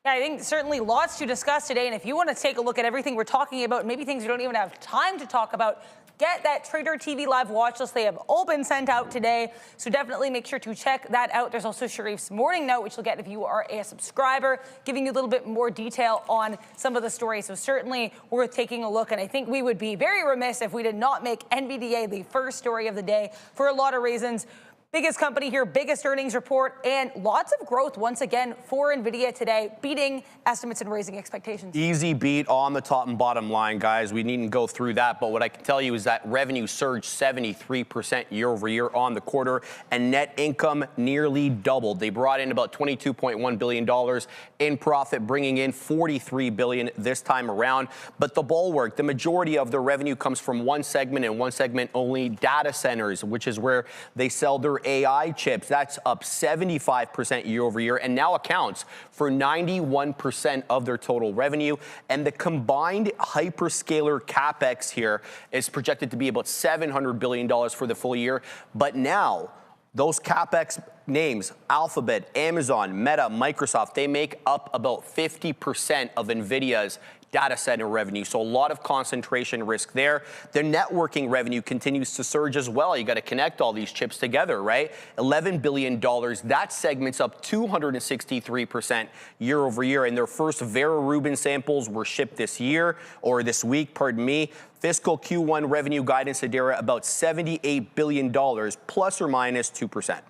Yeah, I think certainly lots to discuss today. And if you want to take a look at everything we're talking about, maybe things we don't even have time to talk about, get that Trader TV Live watch list. They have all been sent out today, so definitely make sure to check that out. There's also Sharif's Morning Note, which you'll get if you are a subscriber, giving you a little bit more detail on some of the stories. So certainly worth taking a look, and I think we would be very remiss if we did not make NVIDIA the first story of the day for a lot of reasons. Biggest company here, biggest earnings report, and lots of growth once again for Nvidia today, beating estimates and raising expectations. Easy beat on the top and bottom line, guys. We needn't go through that, but what I can tell you is that revenue surged 73% year over year on the quarter, and net income nearly doubled. They brought in about $22.1 billion in profit, bringing in $43 billion this time around. But the bulwark, the majority of their revenue comes from one segment and one segment only, data centers, which is where they sell their AI chips. That's up 75% year over year and now accounts for 91% of their total revenue. And the combined hyperscaler capex here is projected to be about $700 billion for the full year. But now, those capex names, Alphabet, Amazon, Meta, Microsoft, they make up about 50% of NVIDIA's data center revenue. So a lot of concentration risk there. The networking revenue continues to surge as well. You got to connect all these chips together, right? $11 billion. That segment's up 263% year over year. And their first Vera Rubin samples were shipped this week, pardon me. Fiscal Q1 revenue guidance, Adira, about $78 billion, plus or minus 2%.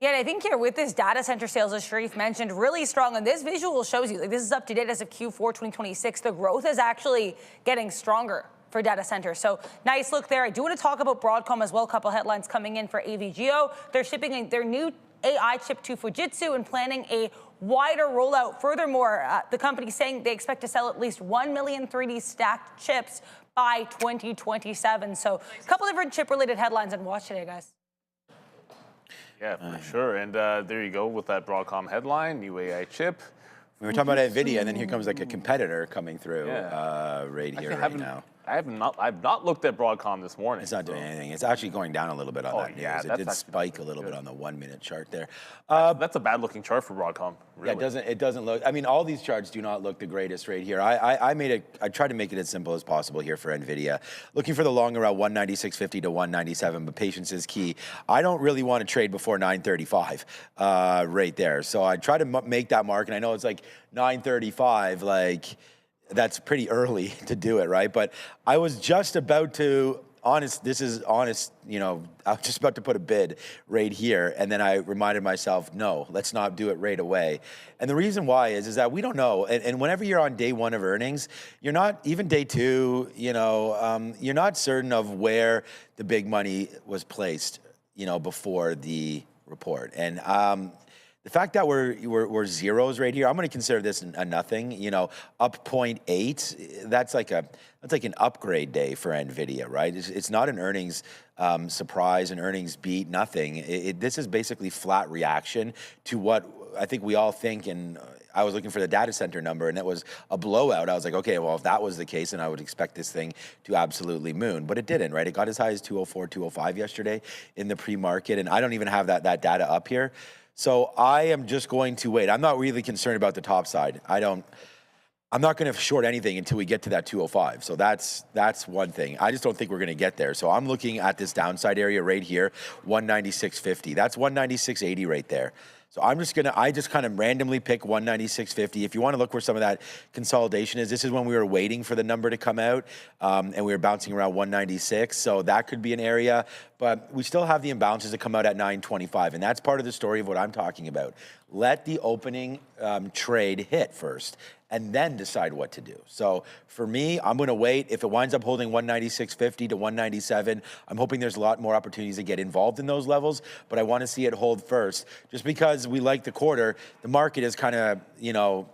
Yeah, and I think here with this data center sales, as Sharif mentioned, really strong. And this visual shows you, like, this is up to date as of Q4 2026. The growth is actually getting stronger for data centers. So nice look there. I do want to talk about Broadcom as well. A couple headlines coming in for AVGO. They're shipping their new AI chip to Fujitsu and planning a wider rollout. Furthermore, the company saying they expect to sell at least 1 million 3D stacked chips by 2027. So a couple different chip-related headlines on Watch today, guys. Yeah, for sure. And there you go with that Broadcom headline, new AI chip. We were talking about Nvidia, and then here comes like a competitor coming through right here, right now. I've not looked at Broadcom this morning. It's not doing anything. It's actually going down a little bit on that news. Yeah, it did spike a little bit on the 1 minute chart there. That's a bad looking chart for Broadcom. Really. Yeah, it doesn't look. I mean, all these charts do not look the greatest right here. I tried to make it as simple as possible here for Nvidia. Looking for the long around 196.50 to 197, but patience is key. I don't really want to trade before 935 right there. So I try to make that mark, and I know it's like 935, like. That's pretty early to do it, right? But I was just about to, this is honest, you know, I was just about to put a bid right here. And then I reminded myself, no, let's not do it right away. And the reason why is that we don't know. And whenever you're on day one of earnings, you're not, even day two, you know, you're not certain of where the big money was placed, you know, before the report. And, the fact that we're zeros right here, I'm going to consider this a nothing. You know, up 0.8. That's like an upgrade day for Nvidia, right? It's not an earnings surprise, an earnings beat, nothing. This is basically flat reaction to what I think we all think. And I was looking for the data center number, and it was a blowout. I was like, okay, well, if that was the case, then I would expect this thing to absolutely moon. But it didn't, right? It got as high as 204, 205 yesterday in the pre-market, and I don't even have that data up here. So I am just going to wait. I'm not really concerned about the top side. I'm not going to short anything until we get to that 205. So that's one thing. I just don't think we're going to get there. So I'm looking at this downside area right here, 196.50. That's 196.80 right there. So I just kind of randomly pick 196.50. If you want to look where some of that consolidation is, this is when we were waiting for the number to come out, and we were bouncing around 196. So that could be an area, but we still have the imbalances that come out at 925, and that's part of the story of what I'm talking about. Let the opening trade hit first, and then decide what to do. So for me, I'm going to wait. If it winds up holding 196.50 to 197, I'm hoping there's a lot more opportunities to get involved in those levels, but I want to see it hold first. Just because we like the quarter, the market is kind of, you know,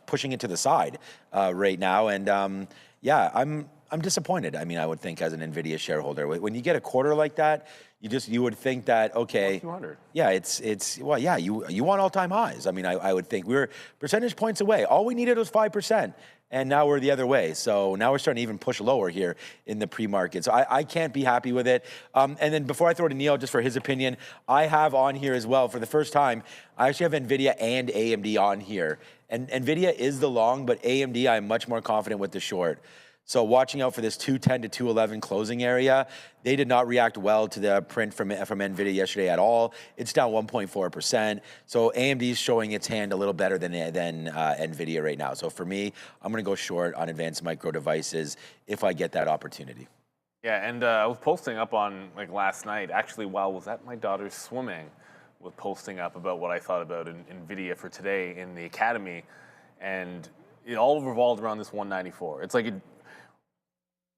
pushing it to the side right now. And yeah, I'm disappointed. I mean, I would think as an Nvidia shareholder, when you get a quarter like that, you would think that, okay, 200. Yeah, well, yeah, you want all-time highs. I mean, I would think we were percentage points away. All we needed was 5%, and now we're the other way. So now we're starting to even push lower here in the pre-market. So I can't be happy with it. And then before I throw it to Neil, just for his opinion, I have on here as well, for the first time, I actually have Nvidia and AMD on here. And Nvidia is the long, but AMD I'm much more confident with the short. So watching out for this 210 to 211 closing area. They did not react well to the print from Nvidia yesterday at all. It's down 1.4%. So AMD is showing its hand a little better than Nvidia right now. So for me, I'm going to go short on advanced micro devices if I get that opportunity. Yeah, and I was posting up on, like, last night, actually while I was at my daughter's swimming, was posting up about what I thought about Nvidia for today in the academy, and it all revolved around this 194. It's like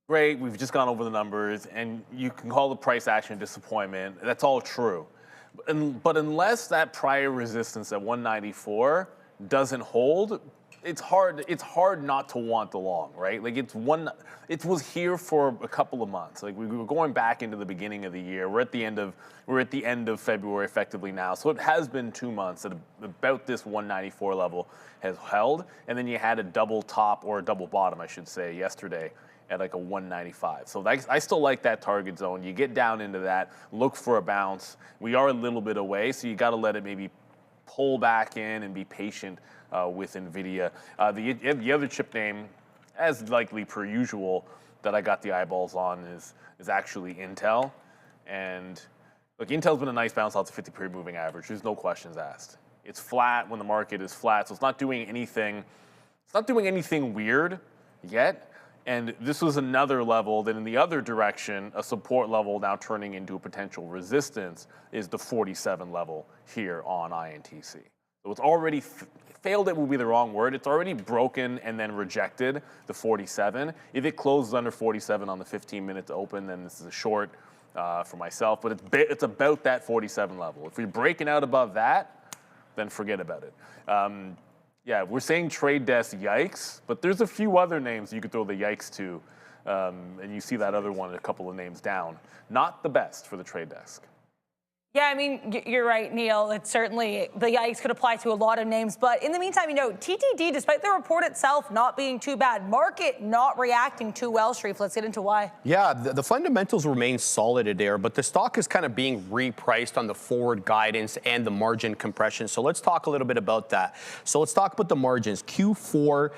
great, we've just gone over the numbers, and you can call the price action disappointment. That's all true. But unless that prior resistance at 194 doesn't hold, it's hard not to want the long, right? Like it was here for a couple of months. Like we were going back into the beginning of the year. We're at the end of February effectively now. So it has been 2 months that about this 194 level has held. And then you had a double top, or a double bottom, I should say, yesterday at like a 195. So I still like that target zone. You get down into that, look for a bounce. We are a little bit away, so you got to let it maybe pull back in and be patient with Nvidia. The other chip name, as likely per usual, that I got the eyeballs on is actually Intel. And look, Intel's been a nice bounce off the 50-period moving average. There's no questions asked. It's flat when the market is flat, so it's not doing anything. It's not doing anything weird yet. And this was another level that in the other direction, a support level now turning into a potential resistance is the 47 level here on INTC. So it's already failed, it would be the wrong word. It's already broken and then rejected the 47. If it closes under 47 on the 15 minutes open, then this is a short for myself, but it's about that 47 level. If we're breaking out above that, then forget about it. Yeah, we're saying trade desk yikes, but there's a few other names you could throw the yikes to, and you see that other one a couple of names down. Not the best for the trade desk. Yeah, I mean, you're right, Neil. It's certainly, the yikes could apply to a lot of names. But in the meantime, you know, TTD, despite the report itself not being too bad, market not reacting too well, Sharif. Let's get into why. Yeah, the fundamentals remain solid there, but the stock is kind of being repriced on the forward guidance and the margin compression. So let's talk a little bit about that. So let's talk about the margins. Q4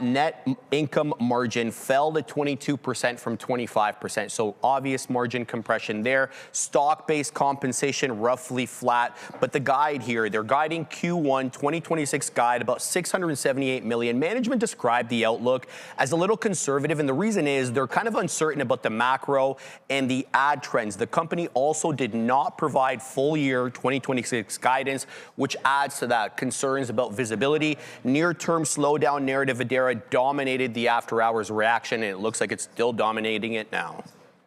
net income margin fell to 22% from 25%. So obvious margin compression there. Stock-based compensation roughly flat, but the guide here, they're guiding Q1 2026 guide about 678 million. Management described the outlook as a little conservative, and the reason is they're kind of uncertain about the macro and the ad trends. The company also did not provide full year 2026 guidance, which adds to that concerns about visibility. Near-term slowdown narrative Adara dominated the after-hours reaction, and it looks like it's still dominating it now.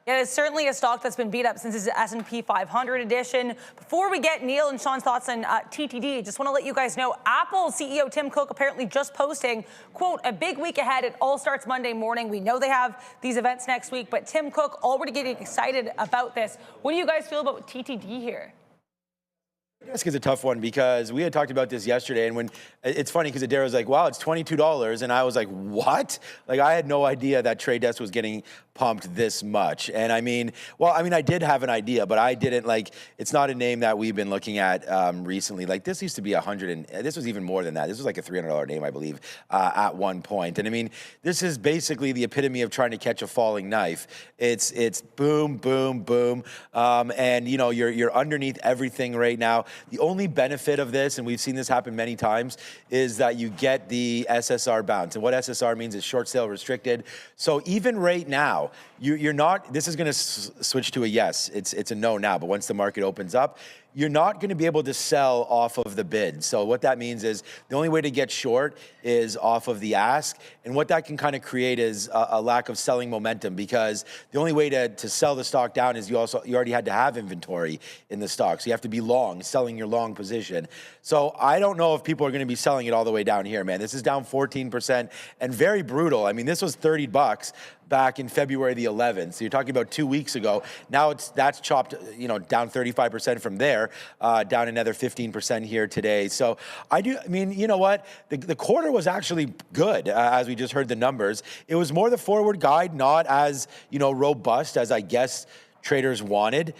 Yeah, it's certainly a stock that's been beat up since its S&P 500 edition. Before we get Neil and Sean's thoughts on TTD, just want to let you guys know, Apple CEO Tim Cook apparently just posting, quote, a big week ahead. It all starts Monday morning. We know they have these events next week, but Tim Cook already getting excited about this. What do you guys feel about TTD here? Desk is a tough one because we had talked about this yesterday, and when it's funny because Adara was like, wow, it's $22, and I was like, what? Like, I had no idea that Trade Desk was getting pumped this much. And I mean, I did have an idea, but I didn't, like, it's not a name that we've been looking at recently. Like, this used to be this was even more than that. This was like a $300 name, I believe, at one point. And I mean, this is basically the epitome of trying to catch a falling knife. It's boom, boom, boom. And you know, you're underneath everything right now. The only benefit of this, and we've seen this happen many times, is that you get the SSR bounce. And what SSR means is short sale restricted. So even right now, you're not, this is going to switch to a yes. It's a no now, but once the market opens up, you're not going to be able to sell off of the bid. So what that means is the only way to get short is off of the ask. And what that can kind of create is a lack of selling momentum, because the only way to sell the stock down is you already had to have inventory in the stock. So you have to be long, selling your long position. So I don't know if people are going to be selling it all the way down here, man. This is down 14% and very brutal. I mean, this was $30 back in February the 11th. So you're talking about 2 weeks ago. Now that's chopped, you know, down 35% from there, down another 15% here today. So I mean, you know what? The quarter was actually good, as we just heard the numbers. It was more the forward guide, not as, you know, robust as I guess traders wanted.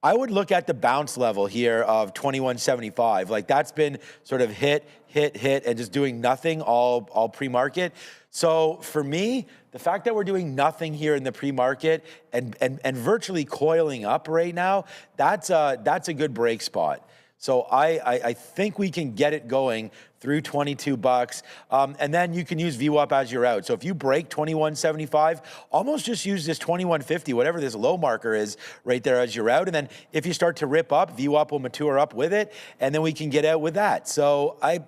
I would look at the bounce level here of 21.75. Like, that's been sort of hit, and just doing nothing all pre-market. So for me, the fact that we're doing nothing here in the pre-market and virtually coiling up right now, that's a good break spot. So I think we can get it going through $22, and then you can use VWAP as you're out. So if you break 21.75, almost just use this 21.50, whatever this low marker is right there as you're out. And then if you start to rip up, VWAP will mature up with it, and then we can get out with that. So I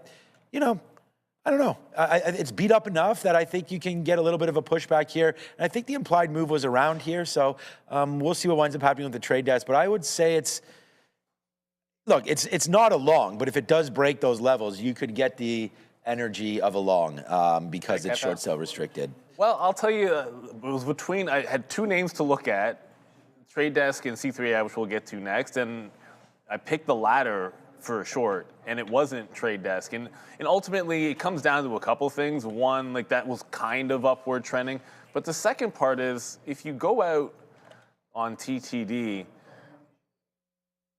don't know. It's beat up enough that I think you can get a little bit of a pushback here. And I think the implied move was around here. So we'll see what winds up happening with the trade desk. But I would say it's not a long, but if it does break those levels, you could get the energy of a long because it's short sale restricted. Well, I'll tell you, it was I had two names to look at, Trade Desk and C3AI, which we'll get to next. And I picked the latter for a short, and it wasn't Trade Desk. And ultimately, it comes down to a couple things. One, like, that was kind of upward trending. But the second part is, if you go out on TTD,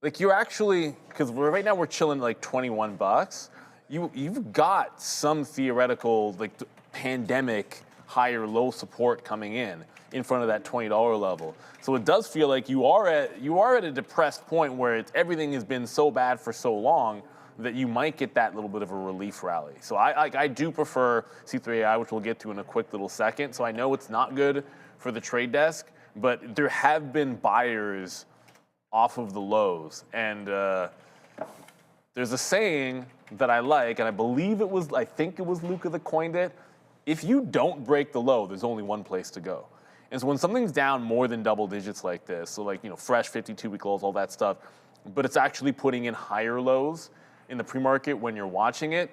like, you're actually, because right now we're chilling like $21. You've got some theoretical, like, pandemic high or low support coming in front of that $20 level. So it does feel like you are at a depressed point where everything has been so bad for so long that you might get that little bit of a relief rally. So I do prefer C3AI, which we'll get to in a quick little second. So I know it's not good for the trade desk, but there have been buyers off of the lows. And there's a saying that I like, and I think it was Luca that coined it. If you don't break the low, there's only one place to go. And so when something's down more than double digits like this, so like, fresh 52-week lows, all that stuff, but it's actually putting in higher lows in the pre-market when you're watching it,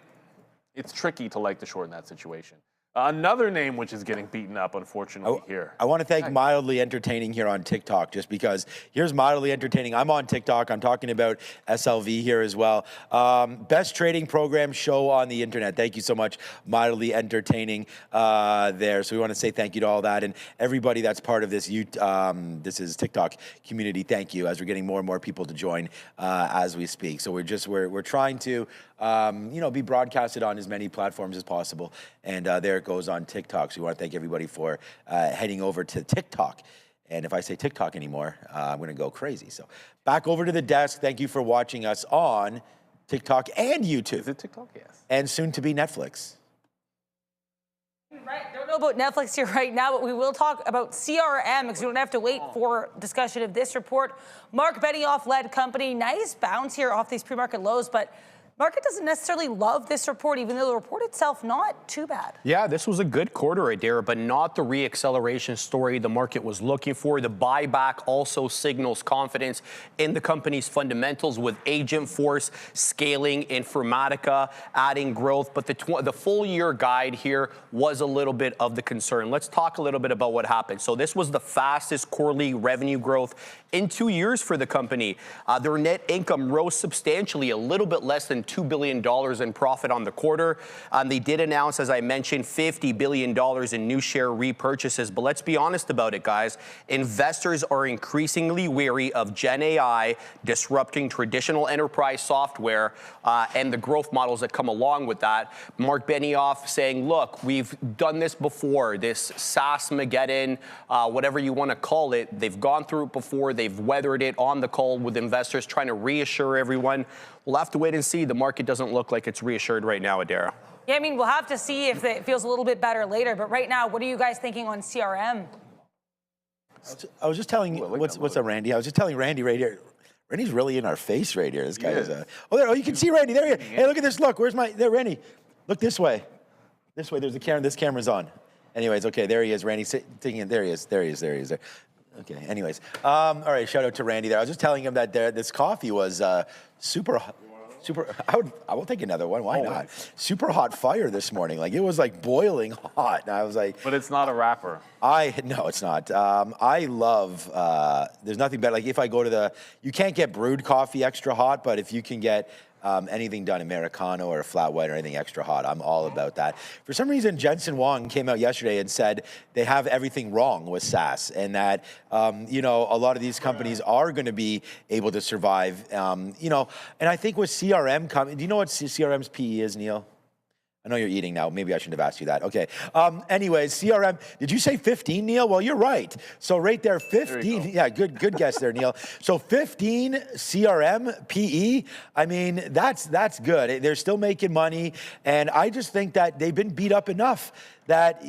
it's tricky to like the short in that situation. Another name which is getting beaten up, unfortunately, here. I want to thank Mildly Entertaining here on TikTok, just because here's Mildly Entertaining. I'm on TikTok. I'm talking about SLV here as well. Best trading program show on the internet. Thank you so much, Mildly Entertaining there. So we want to say thank you to all that and everybody that's part of this. This is TikTok community. Thank you, as we're getting more and more people to join as we speak. So we're trying to be broadcasted on as many platforms as possible. And there it goes on TikTok. So we want to thank everybody for heading over to TikTok. And if I say TikTok anymore, I'm going to go crazy. So back over to the desk. Thank you for watching us on TikTok and YouTube. Is it TikTok? Yes. And soon to be Netflix. Right, don't know about Netflix here right now, but we will talk about CRM because we don't have to wait for discussion of this report. Mark Benioff-led company, nice bounce here off these pre-market lows, but market doesn't necessarily love this report, even though the report itself not too bad. Yeah, this was a good quarter, Adair, but not the re-acceleration story the market was looking for. The buyback also signals confidence in the company's fundamentals, with Agentforce scaling, Informatica adding growth. But the full year guide here was a little bit of the concern. Let's talk a little bit about what happened. So this was the fastest quarterly revenue growth in 2 years for the company. Their net income rose substantially, a little bit less than $2 billion in profit on the quarter. They did announce, as I mentioned, $50 billion in new share repurchases. But let's be honest about it, guys. Investors are increasingly wary of Gen AI disrupting traditional enterprise software and the growth models that come along with that. Mark Benioff saying, look, we've done this before, this SaaS-mageddon, whatever you want to call it. They've gone through it before. They've weathered it on the call with investors, trying to reassure everyone. We'll have to wait and see. The market doesn't look like it's reassured right now, Adara. Yeah, I mean, we'll have to see if it feels a little bit better later. But right now, what are you guys thinking on CRM? I was just telling you, what's up, Randy? I was just telling Randy right here. Randy's really in our face right here. This guy is. Oh, you can see Randy. There he is. Hey, look at this. Look, where's there, Randy? Look this way. This way. There's the camera. This camera's on. Anyways, okay, there he is. Randy taking it. There he is. There he is. There he is. There. Okay. Anyways, all right. Shout out to Randy there. I was just telling him that this coffee was super. I will take another one. Why not? Super hot fire this morning. Like, it was like boiling hot. And I was like, but it's not a wrapper. No, it's not. I love. There's nothing better. Like, if I go to you can't get brewed coffee extra hot, but if you can get anything done Americano or a flat white or anything extra hot, I'm all about that. For some reason, Jensen Huang came out yesterday and said they have everything wrong with SaaS, and that a lot of these companies are going to be able to survive. And I think with CRM coming, do you know what CRM's PE is, Neil? I know you're eating now. Maybe I shouldn't have asked you that. Okay. Anyways, CRM. Did you say 15, Neil? Well, you're right. So right there, 15. Yeah, good guess there, Neil. So 15 CRM PE. I mean, that's good. They're still making money, and I just think that they've been beat up enough that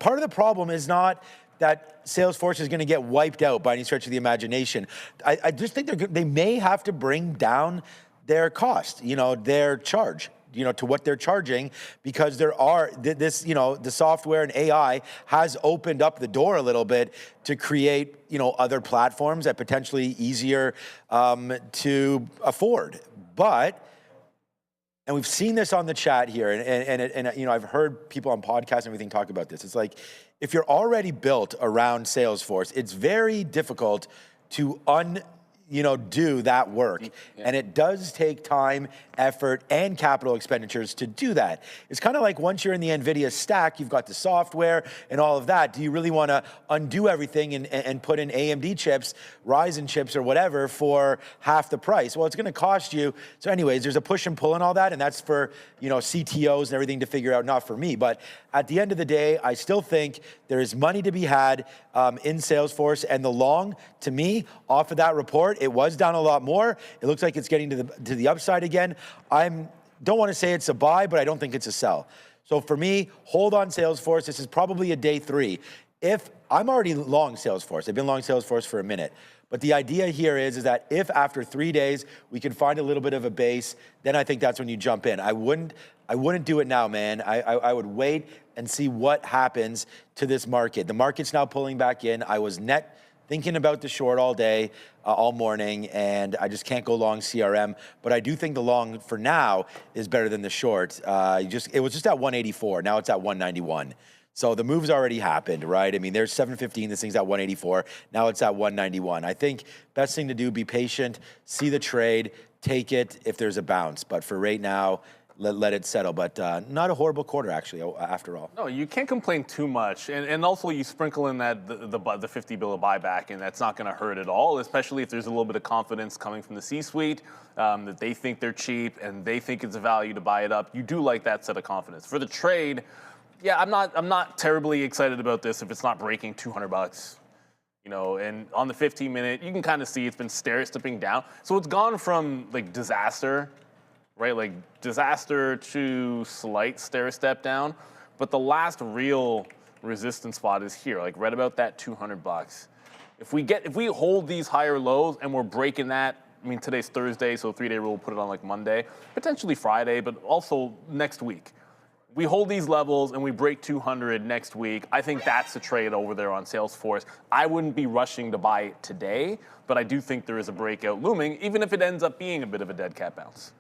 part of the problem is not that Salesforce is going to get wiped out by any stretch of the imagination. I just think they may have to bring down their cost. Their charge. To what they're charging, because the software and AI has opened up the door a little bit to create, other platforms that potentially easier to afford. And we've seen this on the chat here, and I've heard people on podcasts and everything talk about this. It's like, if you're already built around Salesforce, it's very difficult to do that work. Yeah. And it does take time, effort, and capital expenditures to do that. It's kind of like, once you're in the Nvidia stack, you've got the software and all of that. Do you really want to undo everything and put in AMD chips, Ryzen chips, or whatever for half the price? Well, it's going to cost you. So anyways, there's a push and pull and all that, and that's for CTOs and everything to figure out, not for me. But at the end of the day, I still think there is money to be had in Salesforce, and the long, to me, off of that report, short. It was down a lot more. It looks like it's getting to the upside again. Don't want to say it's a buy, but I don't think it's a sell. So for me, hold on Salesforce. This is probably a day 3. If I'm already long Salesforce, I've been long Salesforce for a minute. But the idea here is that if after 3 days we can find a little bit of a base, then I think that's when you jump in. I wouldn't do it now, man. I would wait and see what happens to this market. The market's now pulling back in. I was net thinking about the short all day, all morning, and I just can't go long CRM. But I do think the long for now is better than the short. It was just at 184. Now it's at 191. So the move's already happened, right? I mean, there's 715, this thing's at 184. Now it's at 191. I think best thing to do, be patient, see the trade, take it if there's a bounce. But for right now, let it settle. But not a horrible quarter, actually, after all. No, you can't complain too much. And also you sprinkle in that the 50 bill of buyback, and that's not going to hurt at all, especially if there's a little bit of confidence coming from the C-suite, that they think they're cheap and they think it's a value to buy it up. You do like that set of confidence. For the trade, yeah, I'm not terribly excited about this if it's not breaking $200. You know, and on the 15-minute, you can kind of see it's been stair-stepping down. So it's gone from like disaster, right? Like disaster to slight stair-step down. But the last real resistance spot is here, like right about that $200. If we hold these higher lows and we're breaking that, I mean, today's Thursday, so 3-day rule, put it on like Monday, potentially Friday, but also next week. We hold these levels and we break 200 next week. I think that's a trade over there on Salesforce. I wouldn't be rushing to buy it today, but I do think there is a breakout looming, even if it ends up being a bit of a dead cat bounce.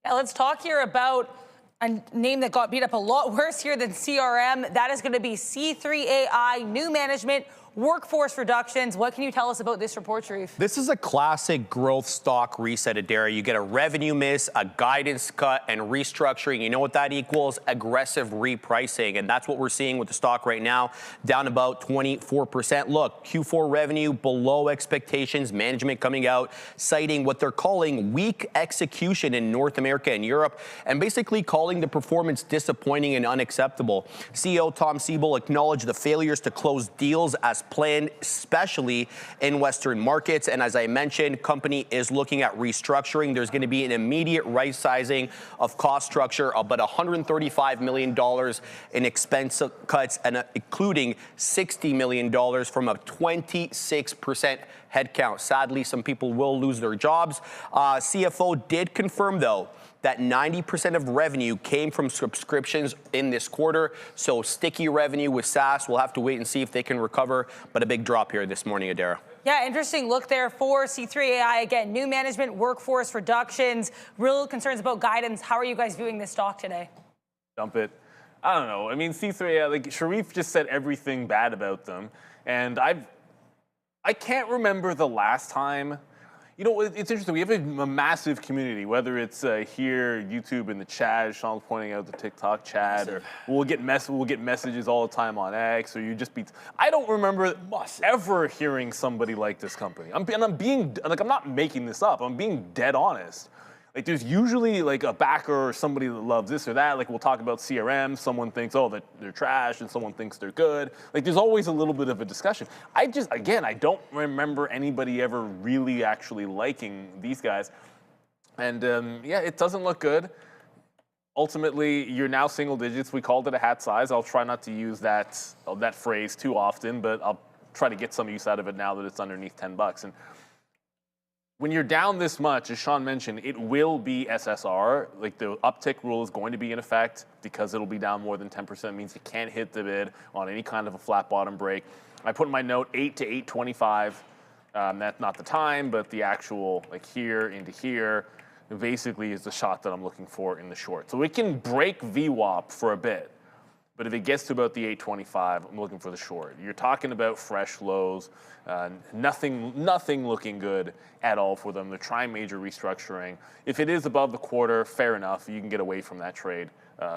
Now let's talk here about a name that got beat up a lot worse here than CRM. That is going to be C3AI, new management, workforce reductions. What can you tell us about this report, Sharif? This is a classic growth stock reset, Adair. You get a revenue miss, a guidance cut, and restructuring. You know what that equals? Aggressive repricing. And that's what we're seeing with the stock right now, down about 24%. Look, Q4 revenue below expectations. Management coming out, citing what they're calling weak execution in North America and Europe, and basically calling the performance disappointing and unacceptable. CEO Tom Siebel acknowledged the failures to close deals as planned, especially in Western markets. And as I mentioned, company is looking at restructuring. There's going to be an immediate right sizing of cost structure, about $135 million in expense cuts, and including $60 million from a 26% headcount. Sadly, some people will lose their jobs. CFO did confirm, though, that 90% of revenue came from subscriptions in this quarter. So sticky revenue with SaaS. We'll have to wait and see if they can recover. But a big drop here this morning, Adara. Yeah, interesting look there for C3AI. Again, new management, workforce reductions, real concerns about guidance. How are you guys viewing this stock today? Dump it. I don't know. I mean, C3AI, like Sharif just said everything bad about them. And I can't remember the last time. You know, it's interesting. We have a massive community, whether it's here, YouTube, in the chat. Sean's pointing out the TikTok chat, or we'll get messages all the time on X, or you just be. I don't remember ever hearing somebody like this company. I'm not making this up. I'm being dead honest. Like, there's usually like a backer or somebody that loves this or that. Like, we'll talk about CRM. Someone thinks, oh, that they're trash, and someone thinks they're good. Like, there's always a little bit of a discussion. I don't remember anybody ever really actually liking these guys. And yeah, it doesn't look good. Ultimately, you're now single digits. We called it a hat size. I'll try not to use that phrase too often, but I'll try to get some use out of it now that it's underneath $10. And when you're down this much, as Sean mentioned, it will be SSR. Like, the uptick rule is going to be in effect because it'll be down more than 10%. It means you can't hit the bid on any kind of a flat bottom break. I put in my note 8 to 825. That's not the time, but the actual, like, here into here, basically is the shot that I'm looking for in the short. So it can break VWAP for a bit. But if it gets to about the 825, I'm looking for the short. You're talking about fresh lows, nothing looking good at all for them. They're trying major restructuring. If it is above the quarter, fair enough. You can get away from that trade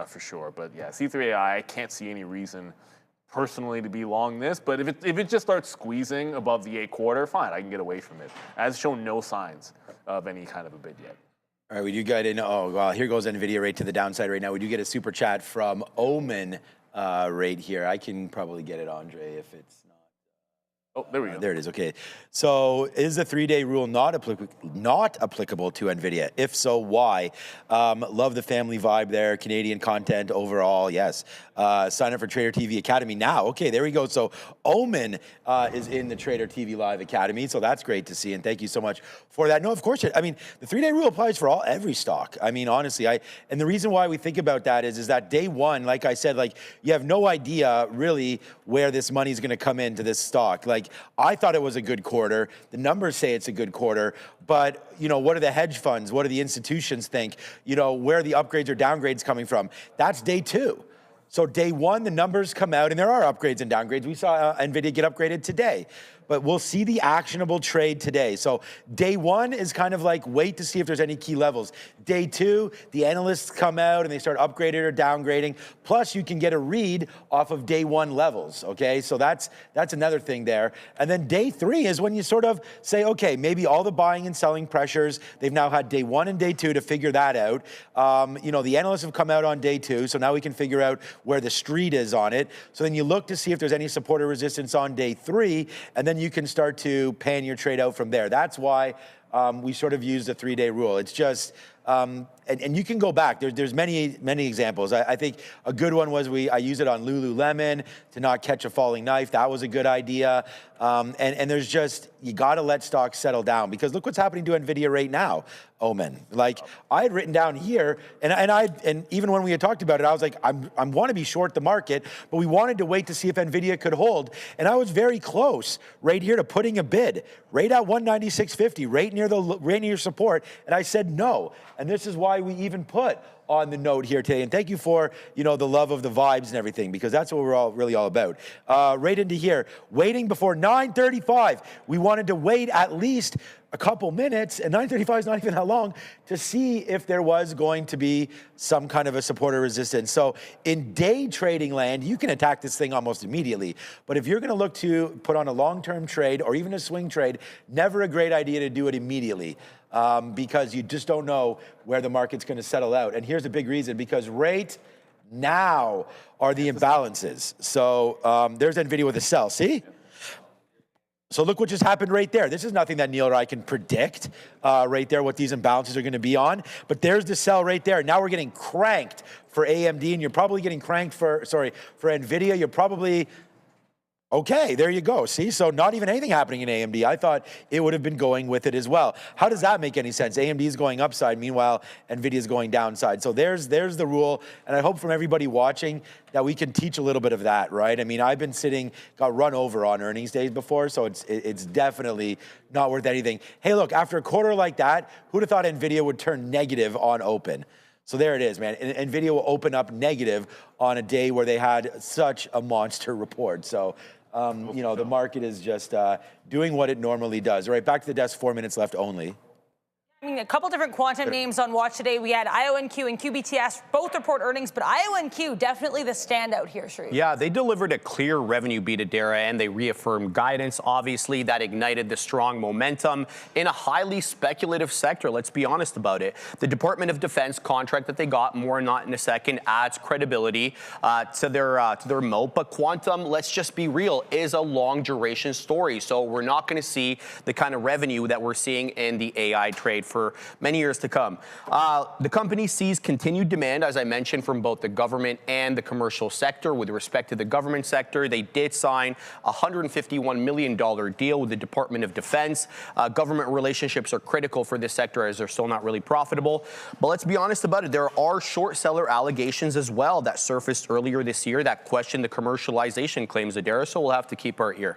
for sure. But yeah, C3AI, I can't see any reason personally to be long this. But if it just starts squeezing above the 8 quarter, fine, I can get away from it. It has shown no signs of any kind of a bid yet. All right, we do get in. Oh, well, here goes Nvidia rate to the downside right now. We do get a super chat from Omen right here. I can probably get it, Andre, if it's not. Oh, there we go. There it is. Okay. So is the 3-day rule not applicable to Nvidia? If so, why? Love the family vibe there. Canadian content overall. Yes. Sign up for Trader TV Academy now. Okay, there we go. So Omen is in the Trader TV Live Academy. So that's great to see. And thank you so much for that. No, of course. I mean, the 3-day rule applies for every stock. I mean, honestly, and the reason why we think about that is that day one, like I said, like you have no idea really where this money is going to come into this stock. Like I thought it was a good quarter. The numbers say it's a good quarter, but what do the hedge funds, what do the institutions think? Where are the upgrades or downgrades coming from? That's day two. So day one, the numbers come out, and there are upgrades and downgrades. We saw Nvidia get upgraded today, but we'll see the actionable trade today. So day one is kind of like wait to see if there's any key levels. Day two, the analysts come out and they start upgrading or downgrading. Plus, you can get a read off of day one levels. Okay, so that's another thing there. And then day three is when you sort of say, okay, maybe all the buying and selling pressures. They've now had day one and day two to figure that out. The analysts have come out on day two, so now we can figure out where the street is on it. So then you look to see if there's any support or resistance on day three, and then you can start to pan your trade out from there. That's why we sort of use the 3-day rule. It's just, and you can go back. There's many examples. I think a good one was I used it on Lululemon to not catch a falling knife. That was a good idea. And there's just, you got to let stocks settle down because look what's happening to Nvidia right now. Omen. Like I had written down here, and even when we had talked about it, I was like, I want to be short the market, but we wanted to wait to see if Nvidia could hold. And I was very close right here to putting a bid right at 196.50, right near support. And I said no. And this is why we even put on the note here today. And thank you for, the love of the vibes and everything, because that's what we're really all about. Right into here, waiting before 9:35. We wanted to wait at least a couple minutes, and 9:35 is not even that long, to see if there was going to be some kind of a support or resistance. So in day trading land, you can attack this thing almost immediately. But if you're going to look to put on a long-term trade or even a swing trade, never a great idea to do it immediately. Because you just don't know where the market's going to settle out. And here's a big reason, because right now are the imbalances. So there's Nvidia with a sell, see? So look what just happened right there. This is nothing that Neil or I can predict right there, what these imbalances are going to be on. But there's the sell right there. Now we're getting cranked for AMD, and you're probably getting cranked for Nvidia. You're probably... Okay, there you go. See, so not even anything happening in AMD. I thought it would have been going with it as well. How does that make any sense? AMD is going upside, meanwhile, Nvidia is going downside. So there's the rule, and I hope from everybody watching that we can teach a little bit of that, right? I mean, I've been got run over on earnings days before, so it's definitely not worth anything. Hey, look, after a quarter like that, who'd have thought Nvidia would turn negative on open? So there it is, man. Nvidia will open up negative on a day where they had such a monster report. So. The market is just doing what it normally does. All right, back to the desk, 4 minutes left only. I mean, a couple different quantum names on watch today. We had IONQ and QBTS both report earnings, but IONQ definitely the standout here, Sharif. Yeah, they delivered a clear revenue beat at Dara, and they reaffirmed guidance. Obviously, that ignited the strong momentum in a highly speculative sector. Let's be honest about it. The Department of Defense contract that they got, more on that in a second, adds credibility to their moat. But quantum, let's just be real, is a long duration story. So we're not going to see the kind of revenue that we're seeing in the AI trade for many years to come. The company sees continued demand, as I mentioned, from both the government and the commercial sector. With respect to the government sector, they did sign a $151 million deal with the Department of Defense. Government relationships are critical for this sector as they're still not really profitable. But let's be honest about it, there are short seller allegations as well that surfaced earlier this year that question the commercialization claims of Dara, so we'll have to keep our ear.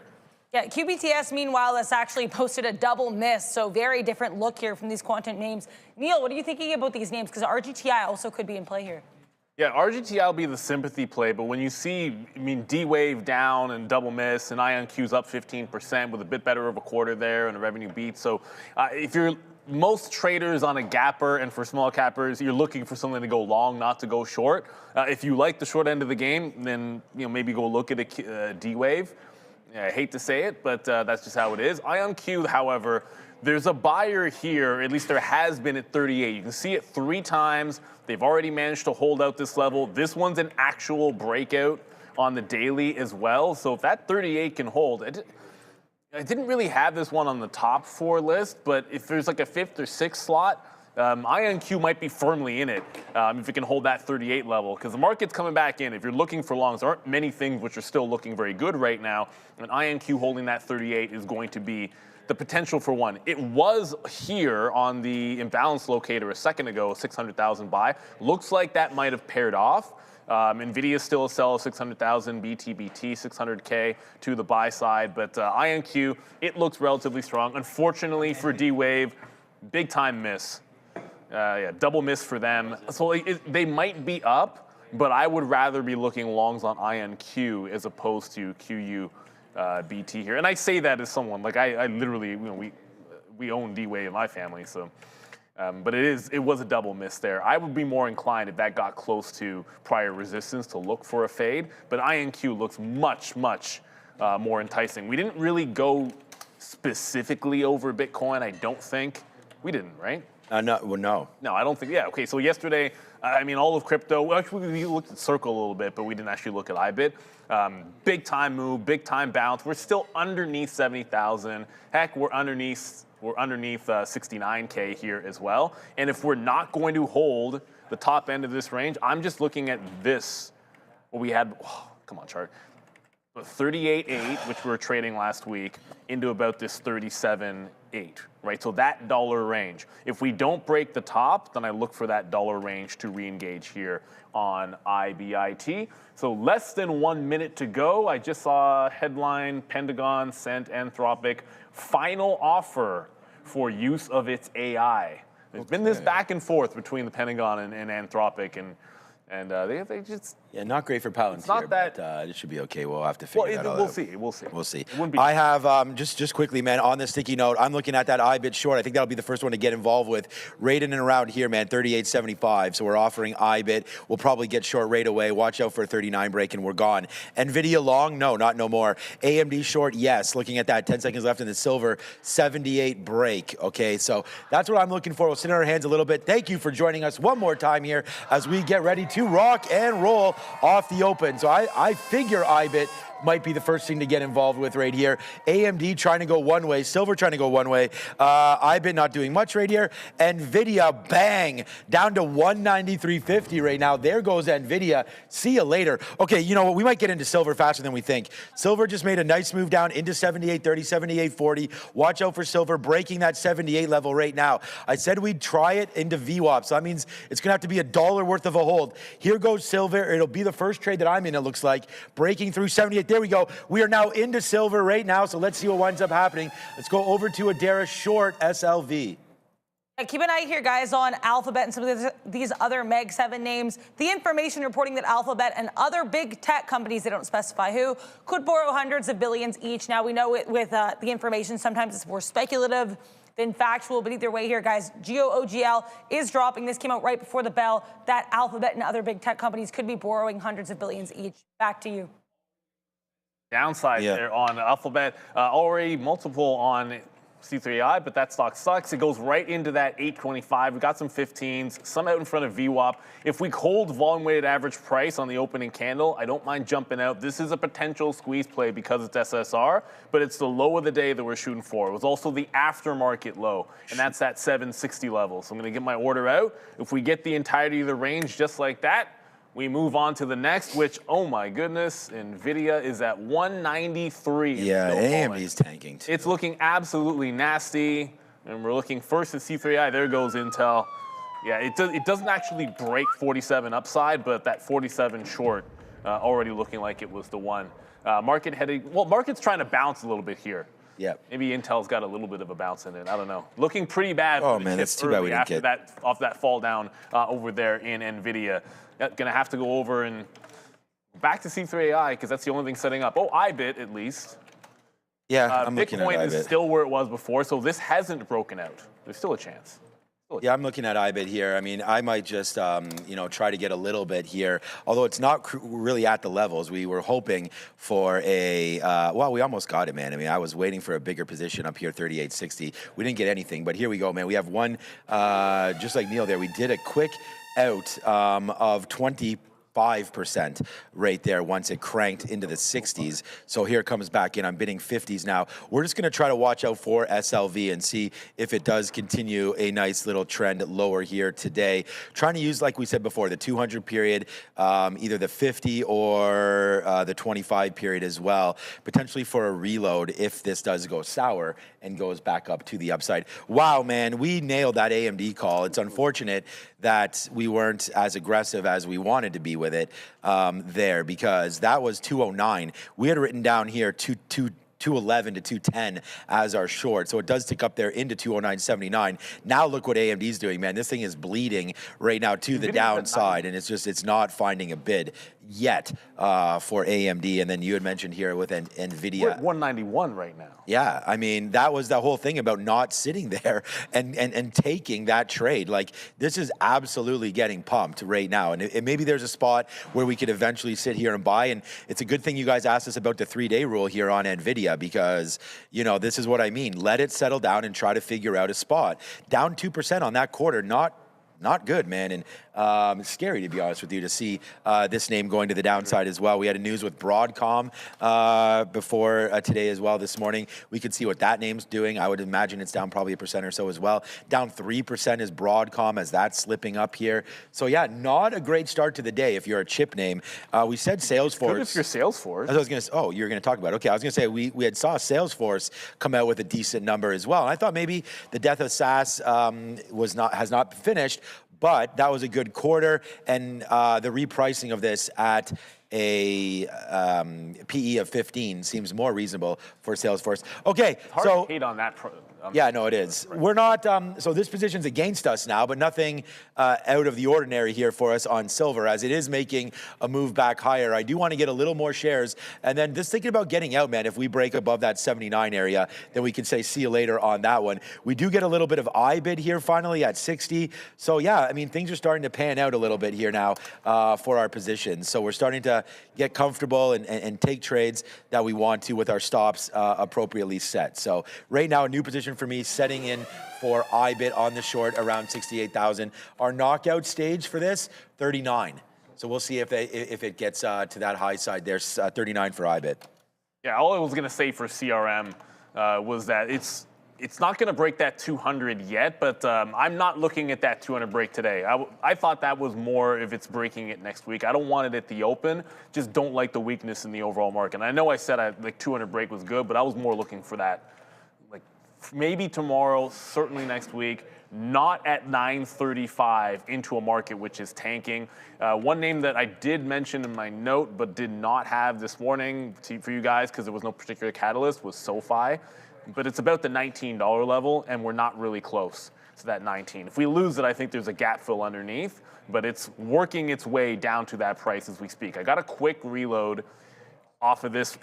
Yeah, QBTS, meanwhile, has actually posted a double miss, so very different look here from these quantum names. Neil, what are you thinking about these names? Because RGTI also could be in play here. Yeah, RGTI will be the sympathy play, but when you see, D-Wave down and double miss, and IonQ's up 15% with a bit better of a quarter there and a revenue beat. So if you're most traders on a gapper, and for small cappers, you're looking for something to go long, not to go short. If you like the short end of the game, then maybe go look at a D-Wave. I hate to say it, but that's just how it is. IonQ, however, there's a buyer here, at least there has been at 38. You can see it 3 times. They've already managed to hold out this level. This one's an actual breakout on the daily as well. So if that 38 can hold, I didn't really have this one on the top 4 list, but if there's like a 5th or 6th slot, INQ might be firmly in it if it can hold that 38 level, because the market's coming back in. If you're looking for longs, there aren't many things which are still looking very good right now, and INQ holding that 38 is going to be the potential for one. It was here on the imbalance locator a second ago, 600,000 buy. Looks like that might have paired off. Nvidia is still a sell of 600,000, BTBT 600K to the buy side, but INQ, it looks relatively strong. Unfortunately for D-Wave, big time miss. Yeah, double miss for them. So they might be up, but I would rather be looking longs on INQ as opposed to QU BT here. And I say that as someone, like I literally, we own D-Wave in my family, so. But it was a double miss there. I would be more inclined if that got close to prior resistance to look for a fade, but INQ looks much, much more enticing. We didn't really go specifically over Bitcoin, I don't think. We didn't, right? No. No, I don't think, yeah, okay, so yesterday, I mean, all of crypto, well, actually, we looked at Circle a little bit, but we didn't actually look at IBIT. Big time move, big time bounce. We're still underneath 70,000. Heck, we're underneath 69K here as well. And if we're not going to hold the top end of this range, I'm just looking at this, what we had, come on, chart. 38.8, which we were trading last week, into about this 37.8, right? So that dollar range. If we don't break the top, then I look for that dollar range to re-engage here on IBIT. So less than 1 minute to go. I just saw a headline, Pentagon sent Anthropic final offer for use of its AI. There's been this back and forth between the Pentagon and Anthropic, and they just... Yeah, not great for Palantir, not that, but it should be okay. We'll have to figure that out. We'll see. We'll see. It be I have, just quickly, man, on the sticky note, I'm looking at that IBIT short. I think that'll be the first one to get involved with. Right in and around here, man, 38.75. So we're offering IBIT. We'll probably get short right away. Watch out for a 39 break, and we're gone. Nvidia long? No, not no more. AMD short? Yes. Looking at that, 10 seconds left in the silver, 78 break. Okay, so that's what I'm looking for. We'll sit on our hands a little bit. Thank you for joining us one more time here as we get ready to rock and roll off the open. So I figure IBIT might be the first thing to get involved with right here. AMD trying to go one way, silver trying to go one way. IBIT not doing much right here. Nvidia, bang, down to 193.50 right now. There goes Nvidia. See you later. Okay, you know what? We might get into silver faster than we think. Silver just made a nice move down into 78.30, 78.40. Watch out for silver breaking that 78 level right now. I said we'd try it into VWAP, so that means it's going to have to be $1 worth of a hold. Here goes silver. It'll be the first trade that I'm in, it looks like, breaking through 78. There we go. We are now into silver right now, so let's see what winds up happening. Let's go over to Adara short SLV. Keep an eye here, guys, on Alphabet and some of these other Meg 7 names. The information reporting that Alphabet and other big tech companies, they don't specify who, could borrow hundreds of billions each. Now, we know with the information, sometimes it's more speculative than factual, but either way here, guys, GOOGL is dropping. This came out right before the bell, that Alphabet and other big tech companies could be borrowing hundreds of billions each. Back to you. Downside there on Alphabet, already multiple on C3AI, but that stock sucks. It goes right into that 825. We got some 15s, some out in front of VWAP. If we hold volume weighted average price on the opening candle, I don't mind jumping out. This is a potential squeeze play because it's SSR, but it's the low of the day that we're shooting for. It was also the aftermarket low, and that's that 760 level. So I'm going to get my order out. If we get the entirety of the range just like that, we move on to the next, which, oh my goodness, Nvidia is at 193. Yeah, AMD's tanking too. It's looking absolutely nasty. And we're looking first at C3I. There goes Intel. Yeah, it doesn't actually break 47 upside, but that 47 short already looking like it was the one. Market heading, well, market's trying to bounce a little bit here. Yeah. Maybe Intel's got a little bit of a bounce in it. I don't know. Looking pretty bad. Oh man, that's too bad we didn't get that off that fall down over there in Nvidia. Gonna have to go over and back to C3AI because that's the only thing setting up. Oh, IBIT at least. Yeah, I'm looking at IBIT. Bitcoin is still where it was before, so this hasn't broken out. There's still a chance. Yeah, I'm looking at IBIT here. I mean, I might just, try to get a little bit here, although it's not really at the levels. We were hoping for a, well, we almost got it, man. I mean, I was waiting for a bigger position up here, 38.60. We didn't get anything, but here we go, man. We have one, just like Neil there, we did a quick out of 20 5% right there once it cranked into the 60s. So here it comes back in. I'm bidding 50s now. We're just going to try to watch out for SLV and see if it does continue a nice little trend lower here today. Trying to use, like we said before, the 200 period, either the 50 or the 25 period as well, potentially for a reload if this does go sour and goes back up to the upside. Wow, man, we nailed that AMD call. It's unfortunate that we weren't as aggressive as we wanted to be with it there, because that was 209. We had written down here 211 to 210 as our short. So it does tick up there into 209.79. Now look what AMD's doing, man. This thing is bleeding right now to the downside, and it's not finding a bid yet for AMD. And then you had mentioned here with Nvidia. We're at 191 right now. Yeah, I mean, that was the whole thing about not sitting there and taking that trade. Like, this is absolutely getting pumped right now. And maybe there's a spot where we could eventually sit here and buy. And it's a good thing you guys asked us about the 3-day rule here on Nvidia, because, you know, this is what I mean. Let it settle down and try to figure out a spot. Down 2% on that quarter, not good, man. And it's scary, to be honest with you, to see this name going to the downside as well. We had a news with Broadcom before today as well this morning. We could see what that name's doing. I would imagine it's down probably 1% or so as well. Down 3% is Broadcom as that's slipping up here. So yeah, not a great start to the day if you're a chip name. We said Salesforce. Good if you're Salesforce. I was going to. Oh, you're going to talk about it. Okay, I was going to say we had saw Salesforce come out with a decent number as well, and I thought maybe the death of SaaS has not finished. But that was a good quarter, and the repricing of this at a PE of 15 seems more reasonable for Salesforce. Okay, Hard so to hate on that. yeah, no, it is. We're not, so this position's against us now, but nothing out of the ordinary here for us on silver, as it is making a move back higher. I do want to get a little more shares, and then just thinking about getting out, man. If we break above that 79 area, then we can say see you later on that one. We do get a little bit of IBID here finally at 60. So yeah, I mean, things are starting to pan out a little bit here now for our positions. So we're starting to get comfortable and take trades that we want to with our stops appropriately set. So right now, a new position for me, setting in for IBIT on the short around 68,000. Our knockout stage for this, 39. So we'll see if it gets to that high side. There's 39 for IBIT. Yeah, all I was going to say for CRM was that it's not going to break that 200 yet, but I'm not looking at that 200 break today. I thought that was more if it's breaking it next week. I don't want it at the open. Just don't like the weakness in the overall market. And I know I said like 200 break was good, but I was more looking for that. Maybe tomorrow, certainly next week, not at 935 into a market which is tanking. One name that I did mention in my note but did not have this morning for you guys because there was no particular catalyst was SoFi. But it's about the $19 level, and we're not really close to that 19. If we lose it, I think there's a gap fill underneath, but it's working its way down to that price as we speak. I got a quick reload off of this.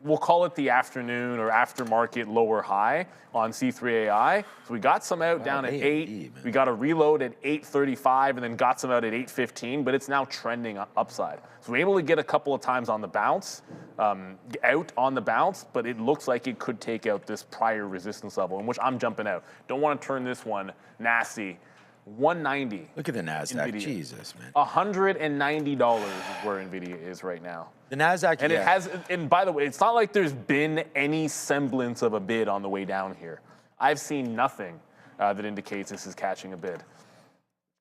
We'll call it the afternoon or aftermarket lower high on C3AI. So we got some out down at 8. We got a reload at 8.35 and then got some out at 8.15, but it's now trending upside. So we're able to get a couple of times on the bounce, out on the bounce, but it looks like it could take out this prior resistance level in which I'm jumping out. Don't want to turn this one nasty. 190. Look at the NASDAQ. Nvidia. Jesus, man. $190 is where Nvidia is right now. The NASDAQ, and it has, and by the way, it's not like there's been any semblance of a bid on the way down here. I've seen nothing that indicates this is catching a bid.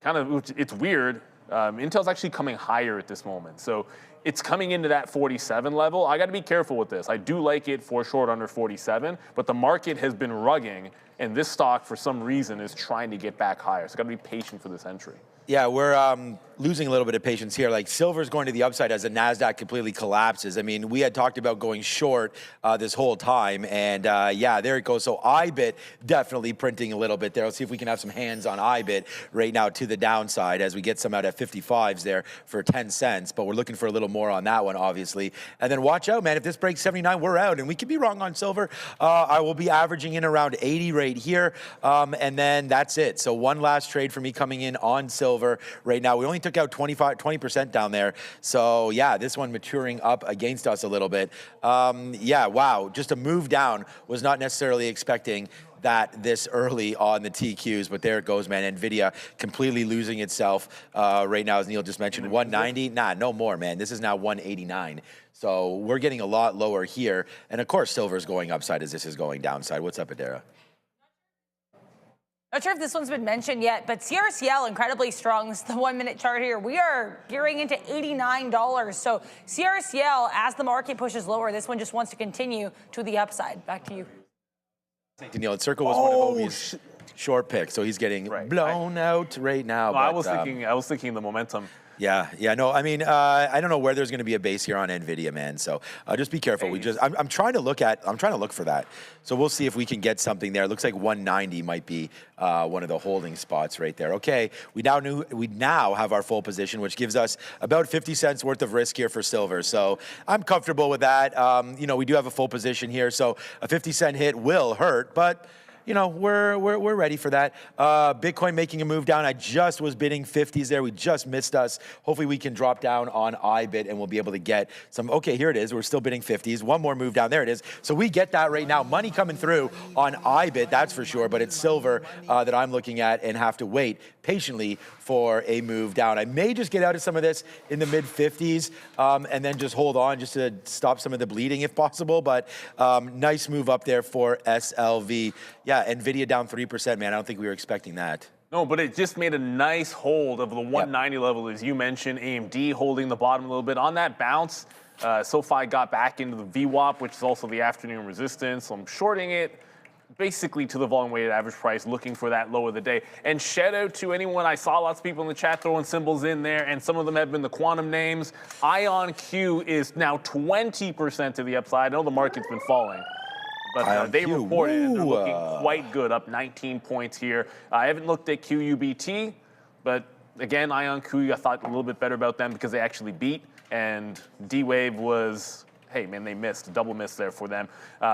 It's weird. Intel's actually coming higher at this moment. So it's coming into that 47 level. I got to be careful with this. I do like it for short under 47, but the market has been rugging, and this stock, for some reason, is trying to get back higher. So got to be patient for this entry. Yeah, we're losing a little bit of patience here. Like, silver's going to the upside as the NASDAQ completely collapses. I mean, we had talked about going short this whole time, and yeah, there it goes. So IBIT definitely printing a little bit there. Let's see if we can have some hands on IBIT right now to the downside as we get some out at 55s there for 10 cents, but we're looking for a little more on that one, obviously. And then watch out, man. If this breaks 79, we're out, and we could be wrong on silver. I will be averaging in around 80 right here, and then that's it. So one last trade for me coming in on silver right now. We only took out 20% down there. So yeah, this one maturing up against us a little bit. Yeah, wow, just a move down. Was not necessarily expecting that this early on the TQs, but there it goes, man. Nvidia completely losing itself right now, as Neil just mentioned. 190, nah, no more, man. This is now 189. So we're getting a lot lower here. And of course, silver is going upside as this is going downside. What's up, Adara? Not sure if this one's been mentioned yet, but CRCL incredibly strong. This is the 1 minute chart here. We are gearing into $89. So CRCL, as the market pushes lower, this one just wants to continue to the upside. Back to you. Neil, Circle was one of Obi's short picks, so he's getting blown out right now. Well, I was thinking the momentum. Yeah, no, I mean, I don't know where there's going to be a base here on Nvidia, man. So just be careful. I'm trying to look for that. So we'll see if we can get something there. It looks like 190 might be one of the holding spots right there. Okay, we now have our full position, which gives us about 50 cents worth of risk here for silver. So I'm comfortable with that. You know, we do have a full position here, so a 50-cent hit will hurt, but you know, we're ready for that. Bitcoin making a move down. I just was bidding 50s there. We just missed us. Hopefully we can drop down on IBIT and we'll be able to get some. Okay, here it is. We're still bidding 50s. One more move down. There it is. So we get that right now. Money coming through on IBIT, that's for sure. But it's silver that I'm looking at and have to wait patiently for a move down. I may just get out of some of this in the mid 50s and then just hold on just to stop some of the bleeding if possible. But nice move up there for SLV. Yeah, Nvidia down 3%, man. I don't think we were expecting that. No, but it just made a nice hold of the 190 level, as you mentioned. AMD holding the bottom a little bit. On that bounce, SoFi got back into the VWAP, which is also the afternoon resistance. So I'm shorting it basically to the volume-weighted average price, looking for that low of the day. And shout out to anyone. I saw lots of people in the chat throwing symbols in there, and some of them have been the quantum names. IonQ is now 20% to the upside. I know the market's been falling, but they reported and they're looking quite good, up 19 points here. I haven't looked at QUBT, but again, IonQ, I thought a little bit better about them because they actually beat, and D-Wave was, hey man, they missed, a double miss there for them.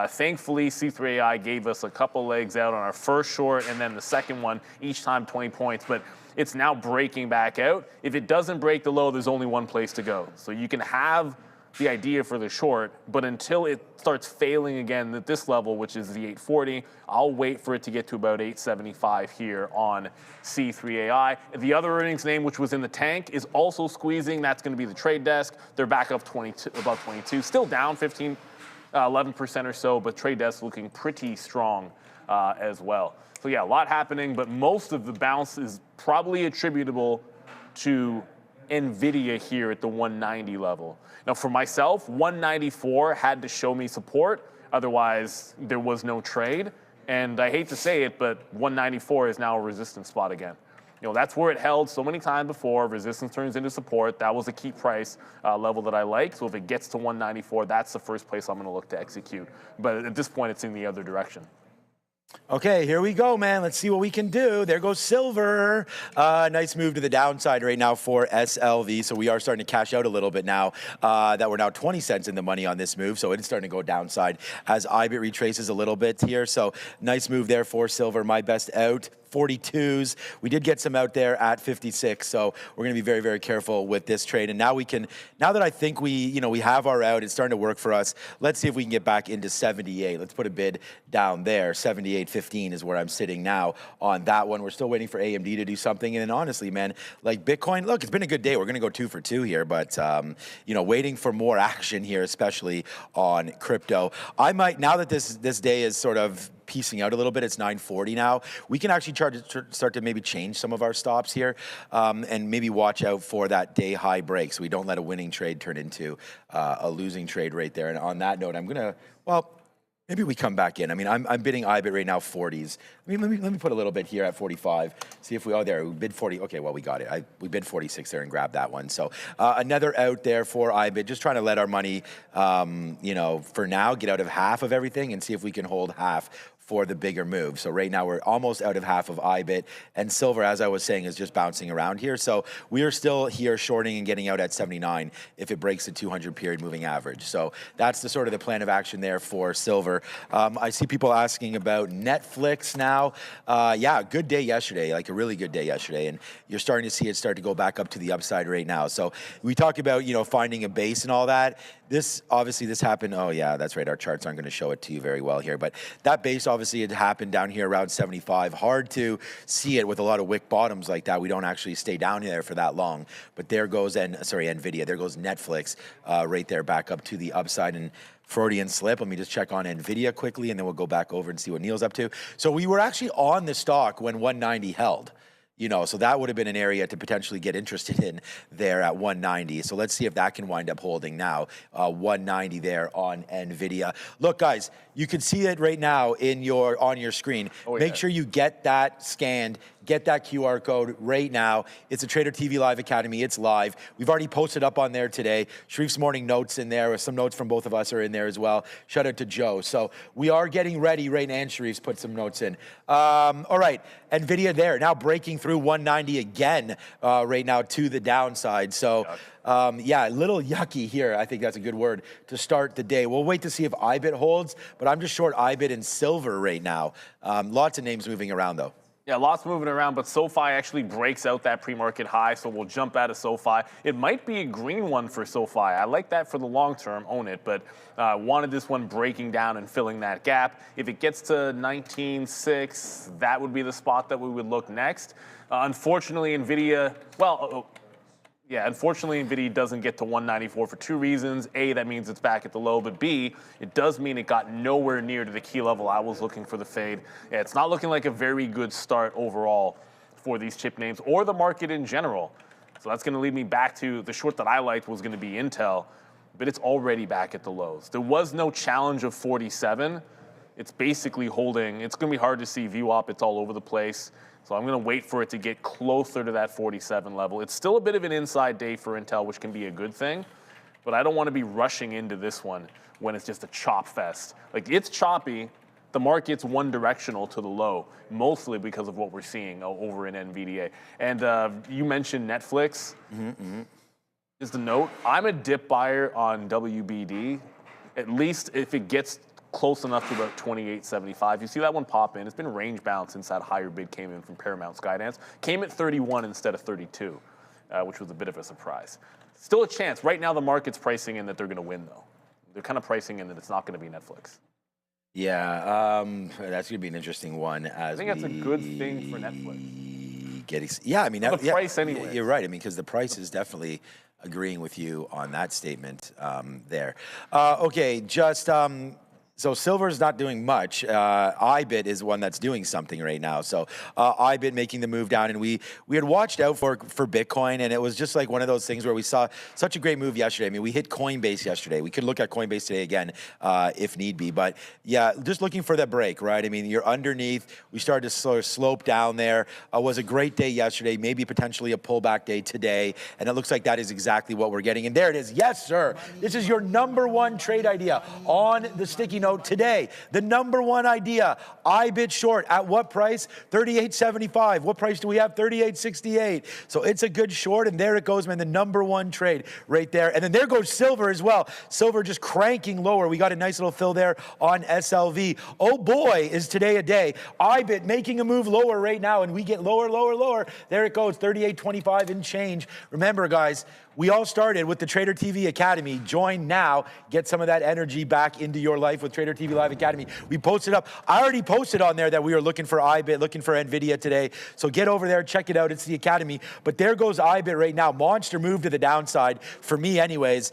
Thankfully, C3AI gave us a couple legs out on our first short, and then the second one, each time 20 points, but it's now breaking back out. If it doesn't break the low, there's only one place to go. So you can have the idea for the short, but until it starts failing again at this level, which is the 840, I'll wait for it to get to about 875 here on C3AI. The other earnings name, which was in the tank, is also squeezing. That's going to be the Trade Desk. They're back up 22, about 22, still down 11% or so, but Trade Desk looking pretty strong as well. So yeah, a lot happening, but most of the bounce is probably attributable to Nvidia here at the 190 level. Now for myself, 194 had to show me support, otherwise there was no trade. And I hate to say it, but 194 is now a resistance spot again. You know, that's where it held so many times before. Resistance turns into support. That was a key price level that I like. So if it gets to 194, that's the first place I'm going to look to execute. But at this point, it's in the other direction. Okay, here we go, man. Let's see what we can do. There goes silver. Nice move to the downside right now for SLV. So we are starting to cash out a little bit now that we're now 20 cents in the money on this move. So it's starting to go downside as IBIT retraces a little bit here. So nice move there for silver. My best out. 42s. We did get some out there at 56, so we're going to be very, very careful with this trade. And now that I think we have our out, it's starting to work for us. Let's see if we can get back into 78. Let's put a bid down there. 78.15 is where I'm sitting now on that one. We're still waiting for AMD to do something. And then honestly, man, like Bitcoin, look, it's been a good day. We're going to go 2 for 2 here, but waiting for more action here, especially on crypto. I might, now that this day is sort of piecing out a little bit, it's 9:40 now. We can actually start to maybe change some of our stops here and maybe watch out for that day high break so we don't let a winning trade turn into a losing trade right there. And on that note, I'm gonna, maybe we come back in. I mean, I'm bidding IBIT right now 40s. I mean, let me put a little bit here at 45. See if we, there, we bid 40. Okay, well, we got it. We bid 46 there and grabbed that one. So another out there for IBIT, just trying to let our money, for now, get out of half of everything and see if we can hold half for the bigger move. So right now we're almost out of half of IBIT, and silver, as I was saying, is just bouncing around here. So we are still here shorting and getting out at 79 if it breaks the 200 period moving average. So that's the sort of the plan of action there for silver. I see people asking about Netflix now. Yeah, good day yesterday, like a really good day yesterday, and you're starting to see it start to go back up to the upside right now. So we talk about, finding a base and all that. This happened. Oh yeah, that's right. Our charts aren't going to show it to you very well here, but that base obviously it happened down here around 75. Hard to see it with a lot of wick bottoms like that. We don't actually stay down there for that long. But there goes, Nvidia, there goes Netflix right there back up to the upside. And Freudian slip. Let me just check on Nvidia quickly, and then we'll go back over and see what Neil's up to. So we were actually on the stock when 190 held. You know, so that would have been an area to potentially get interested in there at 190. So let's see if that can wind up holding now. 190 there on Nvidia. Look, guys, you can see it right now on your screen. Make sure you get that scanned. Get that QR code right now. It's a Trader TV Live Academy. It's live. We've already posted up on there today. Sharif's morning notes in there. Some notes from both of us are in there as well. Shout out to Joe. So we are getting ready right now, and Sharif's put some notes in. All right, Nvidia there. Now breaking through 190 again right now to the downside. So yeah, a little yucky here. I think that's a good word to start the day. We'll wait to see if IBIT holds, but I'm just short IBIT and silver right now. Lots of names moving around though. Yeah, lots moving around, but SoFi actually breaks out that pre-market high, so we'll jump out of SoFi. It might be a green one for SoFi. I like that for the long term, own it, but wanted this one breaking down and filling that gap. If it gets to 19.6, that would be the spot that we would look next. Unfortunately, Nvidia, unfortunately, Nvidia doesn't get to 194 for two reasons. A, that means it's back at the low, but B, it does mean it got nowhere near to the key level I was looking for the fade. Yeah, it's not looking like a very good start overall for these chip names or the market in general. So that's going to lead me back to the short that I liked was going to be Intel, but it's already back at the lows. There was no challenge of 47. It's basically holding. It's going to be hard to see VWAP. It's all over the place. So I'm going to wait for it to get closer to that 47 level. It's still a bit of an inside day for Intel, which can be a good thing, but I don't want to be rushing into this one when it's just a chop fest. Like, it's choppy. The market's one directional to the low, mostly because of what we're seeing over in Nvidia. And you mentioned Netflix. Just a note, I'm a dip buyer on WBD, at least if it gets close enough to about 28.75. You see that one pop in. It's been range bound since that higher bid came in from Paramount Skydance. Came at 31 instead of 32, which was a bit of a surprise. Still a chance. Right now the market's pricing in that they're going to win, though. They're kind of pricing in that it's not going to be Netflix. Yeah, that's going to be an interesting one. I think that's a good thing for Netflix. Yeah, I mean, the price anyway. You're right. I mean, because the price is definitely agreeing with you on that statement there. Okay, just so silver's not doing much. IBIT is one that's doing something right now. So IBIT making the move down, and we had watched out for Bitcoin, and it was just like one of those things where we saw such a great move yesterday. I mean, we hit Coinbase yesterday. We could look at Coinbase today again if need be. But yeah, just looking for that break, right? I mean, you're underneath. We started to sort of slope down there. It was a great day yesterday, maybe potentially a pullback day today, and it looks like that is exactly what we're getting. And there it is. Yes, sir. This is your #1 trade idea on the sticky note today. The #1 idea, IBIT short at what price? 38.75. What price do we have? 38.68. So it's a good short, and there it goes, man. The #1 trade right there. And then there goes silver as well. Silver just cranking lower. We got a nice little fill there on SLV. Oh boy, is today a day. IBIT making a move lower right now, and we get lower, lower, lower. There it goes, 38.25 and change. Remember, guys, we all started with the Trader TV Academy. Join now. Get some of that energy back into your life with Trader TV Live Academy. We posted up. I already posted on there that we were looking for IBIT, looking for Nvidia today. So get over there, check it out. It's the Academy. But there goes IBIT right now. Monster move to the downside for me anyways.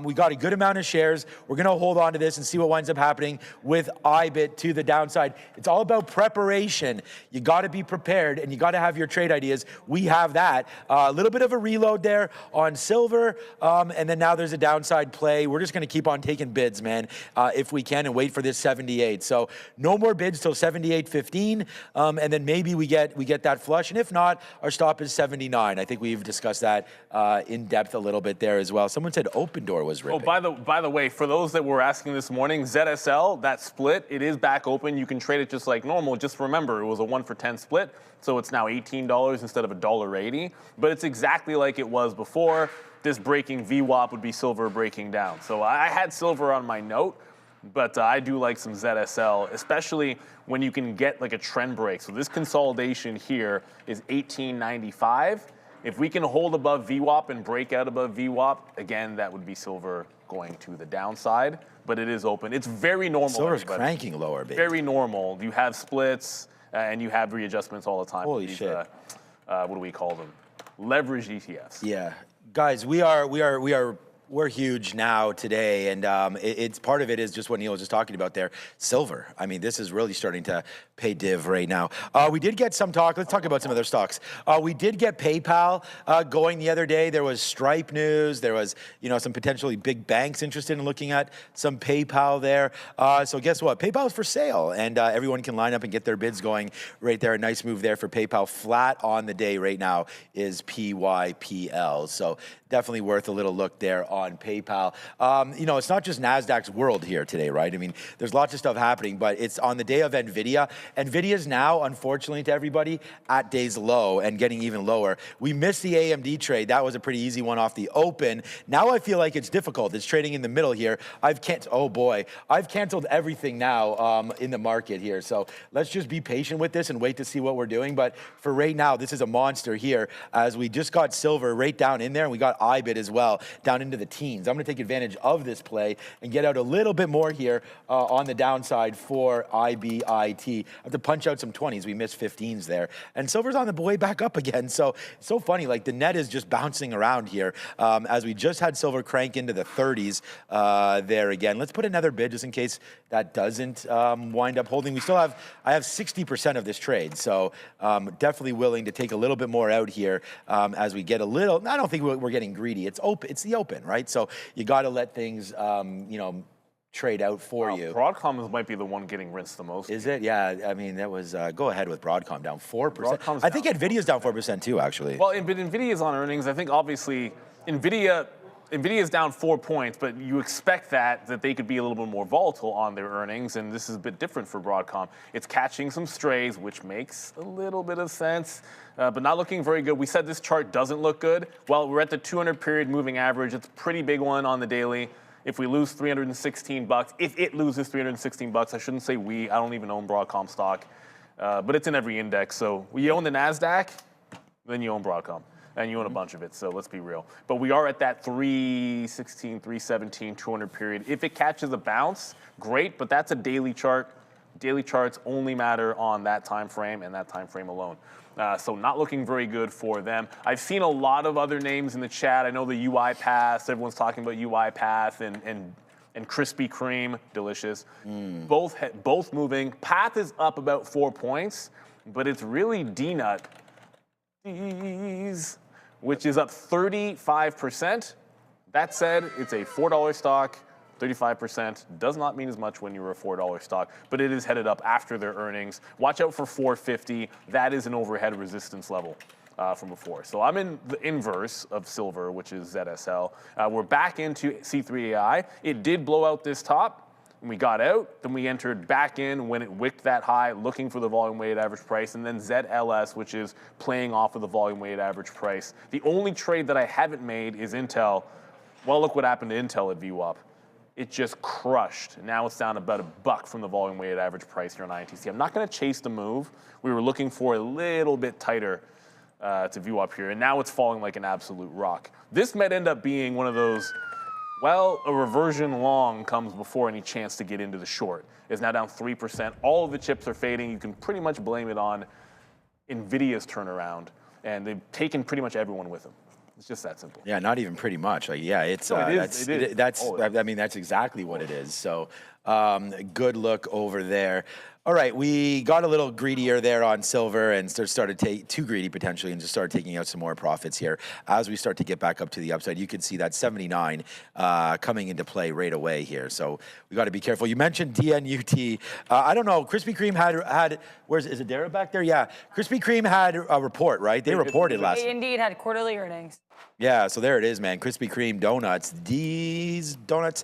We got a good amount of shares. We're going to hold on to this and see what winds up happening with IBIT to the downside. It's all about preparation. You got to be prepared, and you got to have your trade ideas. We have that. A little bit of a reload there on silver, and then now there's a downside play. We're just going to keep on taking bids, man, if we can, and wait for this 78. So no more bids till 78.15, and then maybe we get that flush, and if not, our stop is 79. I think we've discussed that in depth a little bit there as well. Someone said Open Door was ripping. Oh, by the way, for those that were asking this morning, ZSL, that split, it is back open. You can trade it just like normal. Just remember, it was a 1-for-10 split, so it's now $18 instead of $1.80. But it's exactly like it was before. This breaking VWAP would be silver breaking down. So I had silver on my note, but I do like some ZSL, especially when you can get like a trend break. So this consolidation here is 18.95. If we can hold above VWAP and break out above VWAP, again, that would be silver going to the downside, but it is open. It's very normal. Silver's cranking lower, baby. Very normal. You have splits and you have readjustments all the time. Holy These, shit. What do we call them? Leveraged ETFs. Yeah, guys, we're huge now today, and it's part of it is just what Neil was just talking about there. Silver. I mean, this is really starting to pay div right now. We did get some talk. Let's talk about some other stocks. We did get PayPal going the other day. There was Stripe news. There was, some potentially big banks interested in looking at some PayPal there. So guess what? PayPal is for sale, and everyone can line up and get their bids going right there. A nice move there for PayPal. Flat on the day right now is PYPL. So definitely worth a little look there on PayPal. It's not just NASDAQ's world here today, right? I mean, there's lots of stuff happening, but it's on the day of Nvidia. Nvidia's now, unfortunately to everybody, at day's low and getting even lower. We missed the AMD trade. That was a pretty easy one off the open. Now I feel like it's difficult. It's trading in the middle here. I've canceled everything now in the market here. So let's just be patient with this and wait to see what we're doing. But for right now, this is a monster here as we just got silver right down in there, and we got IBIT as well down into the teens. I'm going to take advantage of this play and get out a little bit more here on the downside for IBIT. I have to punch out some 20s. We missed 15s there. And silver's on the way back up again. So it's so funny. Like the net is just bouncing around here as we just had silver crank into the 30s there again. Let's put another bid just in case that doesn't wind up holding. I have 60% of this trade. So definitely willing to take a little bit more out here as we get a little, I don't think we're getting greedy. It's open. It's the open, right? So you got to let things, trade out for you. Broadcom might be the one getting rinsed the most. Is it? Yeah, I mean, that was, go ahead with Broadcom down 4%. I think Nvidia's down 4% too, actually. Well, but Nvidia's on earnings. I think obviously Nvidia's down 4 points, but you expect that they could be a little bit more volatile on their earnings, and this is a bit different for Broadcom. It's catching some strays, which makes a little bit of sense, but not looking very good. We said this chart doesn't look good. Well, we're at the 200 period moving average. It's a pretty big one on the daily. If we lose $316, if it loses $316, I shouldn't say we. I don't even own Broadcom stock, but it's in every index. So you own the NASDAQ, then you own Broadcom, and you own a bunch of it. So let's be real. But we are at that 316, 317, 200 period. If it catches a bounce, great, but that's a daily chart. Daily charts only matter on that time frame and that time frame alone. So not looking very good for them. I've seen a lot of other names in the chat. I know the UiPath. Everyone's talking about UiPath and Krispy Kreme, delicious. Both moving. Path is up about 4 points, but it's really DNUT, which is up 35%. That said, it's a $4 stock. 35% does not mean as much when you're a $4 stock, but it is headed up after their earnings. Watch out for 450. That is an overhead resistance level from before. So I'm in the inverse of silver, which is ZSL. We're back into C3AI. It did blow out this top. And we got out, then we entered back in when it wicked that high, looking for the volume weighted average price, and then ZLS, which is playing off of the volume weighted average price. The only trade that I haven't made is Intel. Well, look what happened to Intel at VWAP. It just crushed. Now it's down about $1 from the volume weighted average price here on INTC. I'm not going to chase the move. We were looking for a little bit tighter to VWAP here, and now it's falling like an absolute rock. This might end up being one of those, well, a reversion long comes before any chance to get into the short. It's now down 3%. All of the chips are fading. You can pretty much blame it on Nvidia's turnaround, and they've taken pretty much everyone with them. It's just that simple. Yeah, not even pretty much. Like, yeah, it's I mean, that's exactly what it is. So, good look over there. All right, we got a little greedier there on silver and started too greedy potentially, and just started taking out some more profits here as we start to get back up to the upside. You can see that 79 coming into play right away here. So we got to be careful. You mentioned DNUT. I don't know. Krispy Kreme had is it Dara back there? Yeah, Krispy Kreme had a report, right? They reported last. They indeed had quarterly earnings. Yeah, so there it is, man. Krispy Kreme donuts. These donuts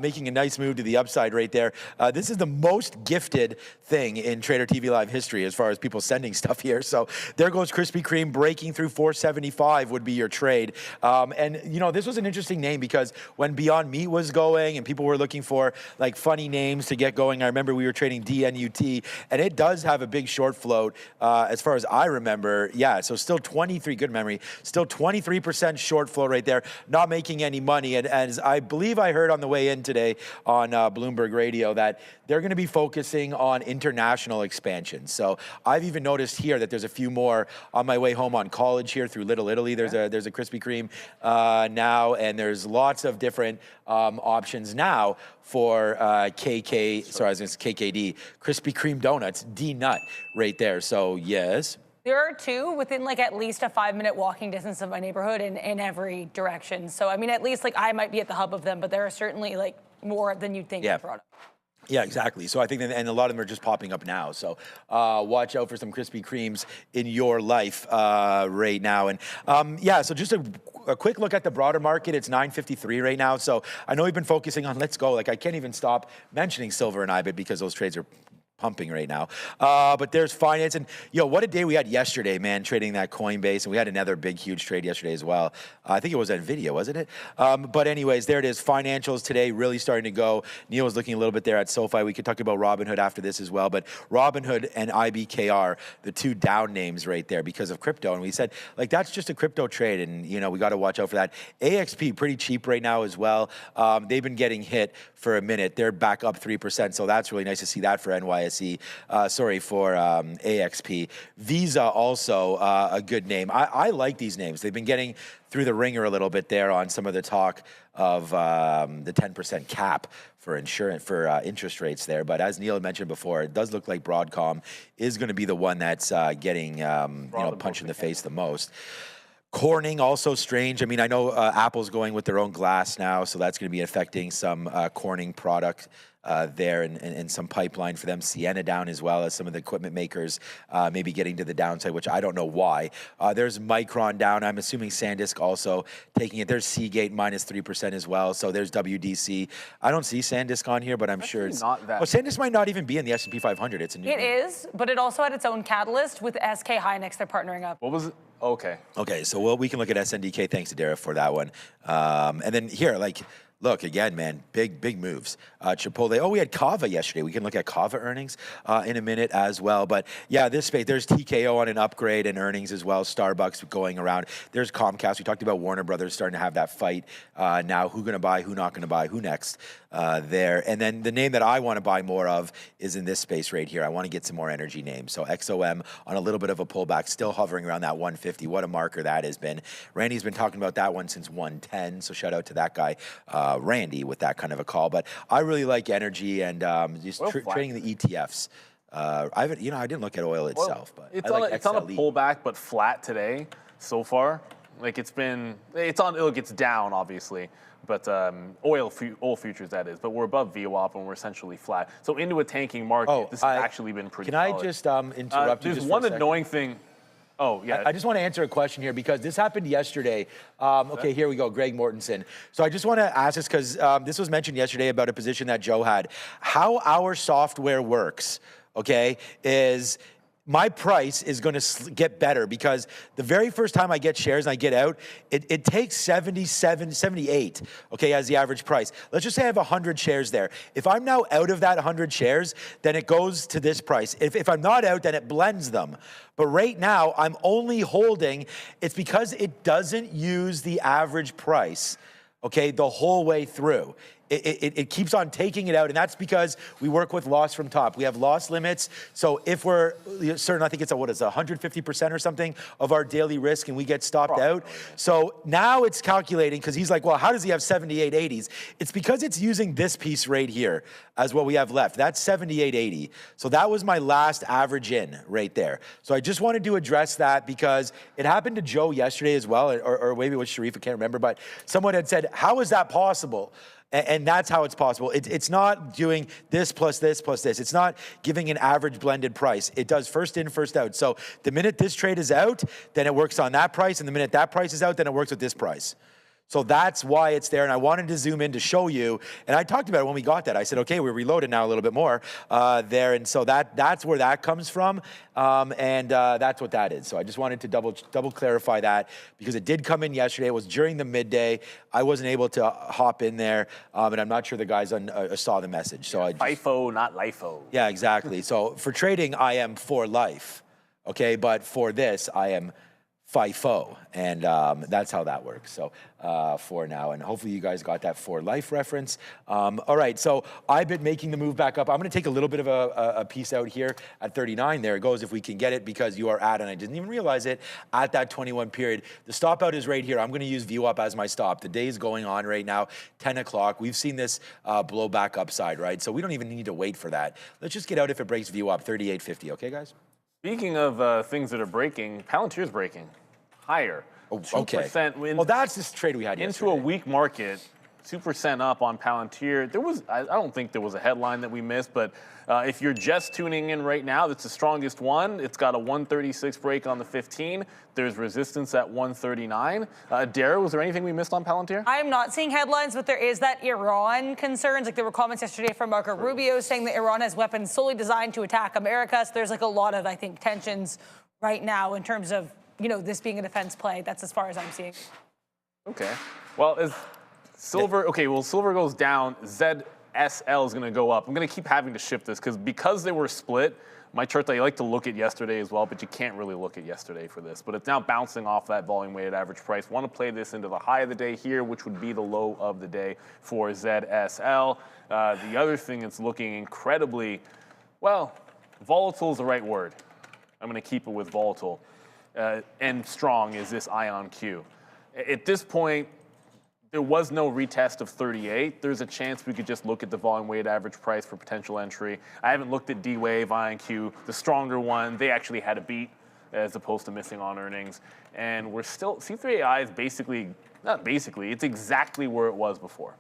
making a nice move to the upside right there. This is the most gifted thing in Trader TV Live history as far as people sending stuff here. So there goes Krispy Kreme breaking through 475 would be your trade. And you know, this was an interesting name because when Beyond Meat was going and people were looking for like funny names to get going, I remember we were trading DNUT, and it does have a big short float as far as I remember. Yeah, so still 23, good memory, still 23% short float right there, not making any money. And as I believe I heard on the way in today on Bloomberg Radio that they're going to be focusing on international expansion. So I've even noticed here that there's a few more on my way home on College here through Little Italy. There's a Krispy Kreme now, and there's lots of different options now for KKD, Krispy Kreme donuts, D-Nut right there. So yes. There are two within like at least a 5-minute walking distance of my neighborhood in every direction. So I mean, at least like I might be at the hub of them, but there are certainly like more than you'd think. Yeah. Yeah, exactly. So I think, and a lot of them are just popping up now. So watch out for some Krispy Kremes in your life right now. And yeah, so just a quick look at the broader market. It's 953 right now. So I know we've been focusing on let's go. Like I can't even stop mentioning silver and IBIT because those trades are pumping right now. But there's finance, and what a day we had yesterday, man, trading that Coinbase, and we had another big, huge trade yesterday as well. I think it was Nvidia, wasn't it? But anyways, there it is. Financials today really starting to go. Neil was looking a little bit there at SoFi. We could talk about Robinhood after this as well, but Robinhood and IBKR, the two down names right there because of crypto. And we said, like, that's just a crypto trade, and, we got to watch out for that. AXP, pretty cheap right now as well. They've been getting hit for a minute. They're back up 3%, so that's really nice to see that for NYSE. For AXP. Visa also a good name. I like these names. They've been getting through the ringer a little bit there on some of the talk of the 10% cap for interest rates there. But as Neil had mentioned before, it does look like Broadcom is going to be the one that's getting punched in the face the most. Corning, also strange. I mean, I know Apple's going with their own glass now, so that's going to be affecting some Corning product there and some pipeline for them. Ciena down as well as some of the equipment makers maybe getting to the downside, which I don't know why. There's Micron down. I'm assuming SanDisk also taking it. There's Seagate minus 3% as well. So there's WDC. I don't see SanDisk on here, but I'm sure it's not that. Oh, SanDisk might not even be in the S&P 500. It's a new It is, but it also had its own catalyst with SK Hynix. They're partnering up. What was it? Okay. Okay, so we can look at SNDK. Thanks to Dara for that one. And then here, look, again, man, big moves. Chipotle. Oh, we had Kava yesterday. We can look at Kava earnings in a minute as well. But yeah, this space, there's TKO on an upgrade and earnings as well. Starbucks going around. There's Comcast. We talked about Warner Brothers starting to have that fight now. Who going to buy, who not going to buy, who next there. And then the name that I want to buy more of is in this space right here. I want to get some more energy names. So XOM on a little bit of a pullback, still hovering around that 150. What a marker that has been. Randy's been talking about that one since 110. So shout out to that guy. Randy with that kind of a call, but I really like energy and just trading the ETFs. I didn't look at oil itself, but it's I like it's on a pullback, but flat today so far. Like it's down obviously, but oil futures that is. But we're above VWAP and we're essentially flat. So into a tanking market, this has actually been pretty. Can I just interrupt you? There's one annoying thing. Oh, yeah. I just want to answer a question here because this happened yesterday. Okay, here we go, Greg Mortensen. So I just want to ask this because this was mentioned yesterday about a position that Joe had. How our software works, okay, is my price is going to get better because the very first time I get shares and I get out, it takes 78, okay, as the average price. Let's just say I have 100 shares there. If I'm now out of that 100 shares, then it goes to this price. If I'm not out, then it blends them. But right now, I'm only holding, it's because it doesn't use the average price, okay, the whole way through. It keeps on taking it out, and that's because we work with loss from top. We have loss limits, so if we're certain, I think it's 150% or something of our daily risk, and we get stopped out. So now it's calculating, because he's like, well, how does he have 78.80s? It's because it's using this piece right here as what we have left. That's 78.80. So that was my last average in right there. So I just wanted to address that because it happened to Joe yesterday as well, or maybe it was Sharif, I can't remember, but someone had said, how is that possible? And that's how it's possible. It's not doing this plus this plus this. It's not giving an average blended price. It does first in, first out. So the minute this trade is out, then it works on that price. And the minute that price is out, then it works with this price. So that's why it's there, and I wanted to zoom in to show you. And I talked about it when we got that. I said, okay, we're reloaded now a little bit more there, and so that's where that comes from, and that's what that is. So I just wanted to double clarify that because it did come in yesterday. It was during the midday. I wasn't able to hop in there, and I'm not sure the guys saw the message. So I just, FIFO, not LIFO. yeah, exactly. So for trading, I am for life, okay, but for this, I am FIFO, and that's how that works. So for now, and hopefully you guys got that for life reference. All right, so I've been making the move back up. I'm going to take a little bit of a piece out here at 39. There it goes, if we can get it, because you are at, and I didn't even realize it, at that 21 period. The stop out is right here. I'm going to use view up as my stop. The day is going on right now, 10 o'clock. We've seen this blow back upside, right? So we don't even need to wait for that. Let's just get out if it breaks view up, 38.50, okay, guys? Speaking of things that are breaking, Palantir's breaking higher. Oh, okay. 2% Well, that's this trade we had yesterday. into a weak market. 2% up on Palantir. I don't think there was a headline that we missed, but if you're just tuning in right now, that's the strongest one. It's got a 136 break on the 15. There's resistance at 139. Dara, was there anything we missed on Palantir? I'm not seeing headlines, but there is that Iran concerns. Like there were comments yesterday from Marco Rubio saying that Iran has weapons solely designed to attack America. So there's like a lot of, I think, tensions right now in terms of, you know, this being a defense play. That's as far as I'm seeing. Okay. Well, as silver, okay, well, silver goes down. ZSL is going to go up. I'm going to keep having to shift this because they were split. My chart that I like to look at yesterday as well, but you can't really look at yesterday for this. But it's now bouncing off that volume weighted average price. Want to play this into the high of the day here, which would be the low of the day for ZSL. The other thing that's looking incredibly, well, volatile is the right word. I'm going to keep it with volatile. And strong is this IonQ. At this point, there was no retest of 38. There's a chance we could just look at the volume weighted average price for potential entry. I haven't looked at D-Wave, IonQ, the stronger one. They actually had a beat as opposed to missing on earnings. And we're still, C3AI is basically, not basically, it's exactly where it was before.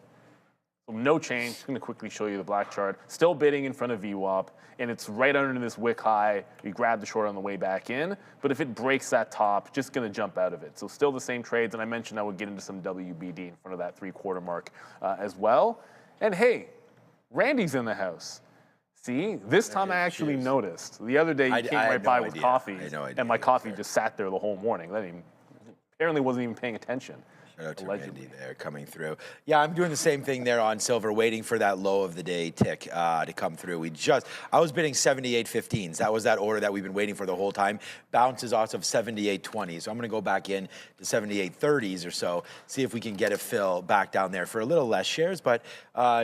So no change. Just going to quickly show you the black chart. Still bidding in front of VWAP, and it's right under this wick high. You grab the short on the way back in, but if it breaks that top, just going to jump out of it. So still the same trades, and I mentioned I would get into some WBD in front of that 3/4 mark as well. And hey, Randy's in the house. See, this time I actually noticed. The other day you came right by with coffee, and my coffee just sat there the whole morning. Apparently wasn't even paying attention. Shout out to Randy there coming through. Yeah, I'm doing the same thing there on silver, waiting for that low of the day tick to come through. I was bidding 78.15s. That was that order that we've been waiting for the whole time. Bounces off of 78.20s. So I'm going to go back in to 78.30s or so, see if we can get a fill back down there for a little less shares, but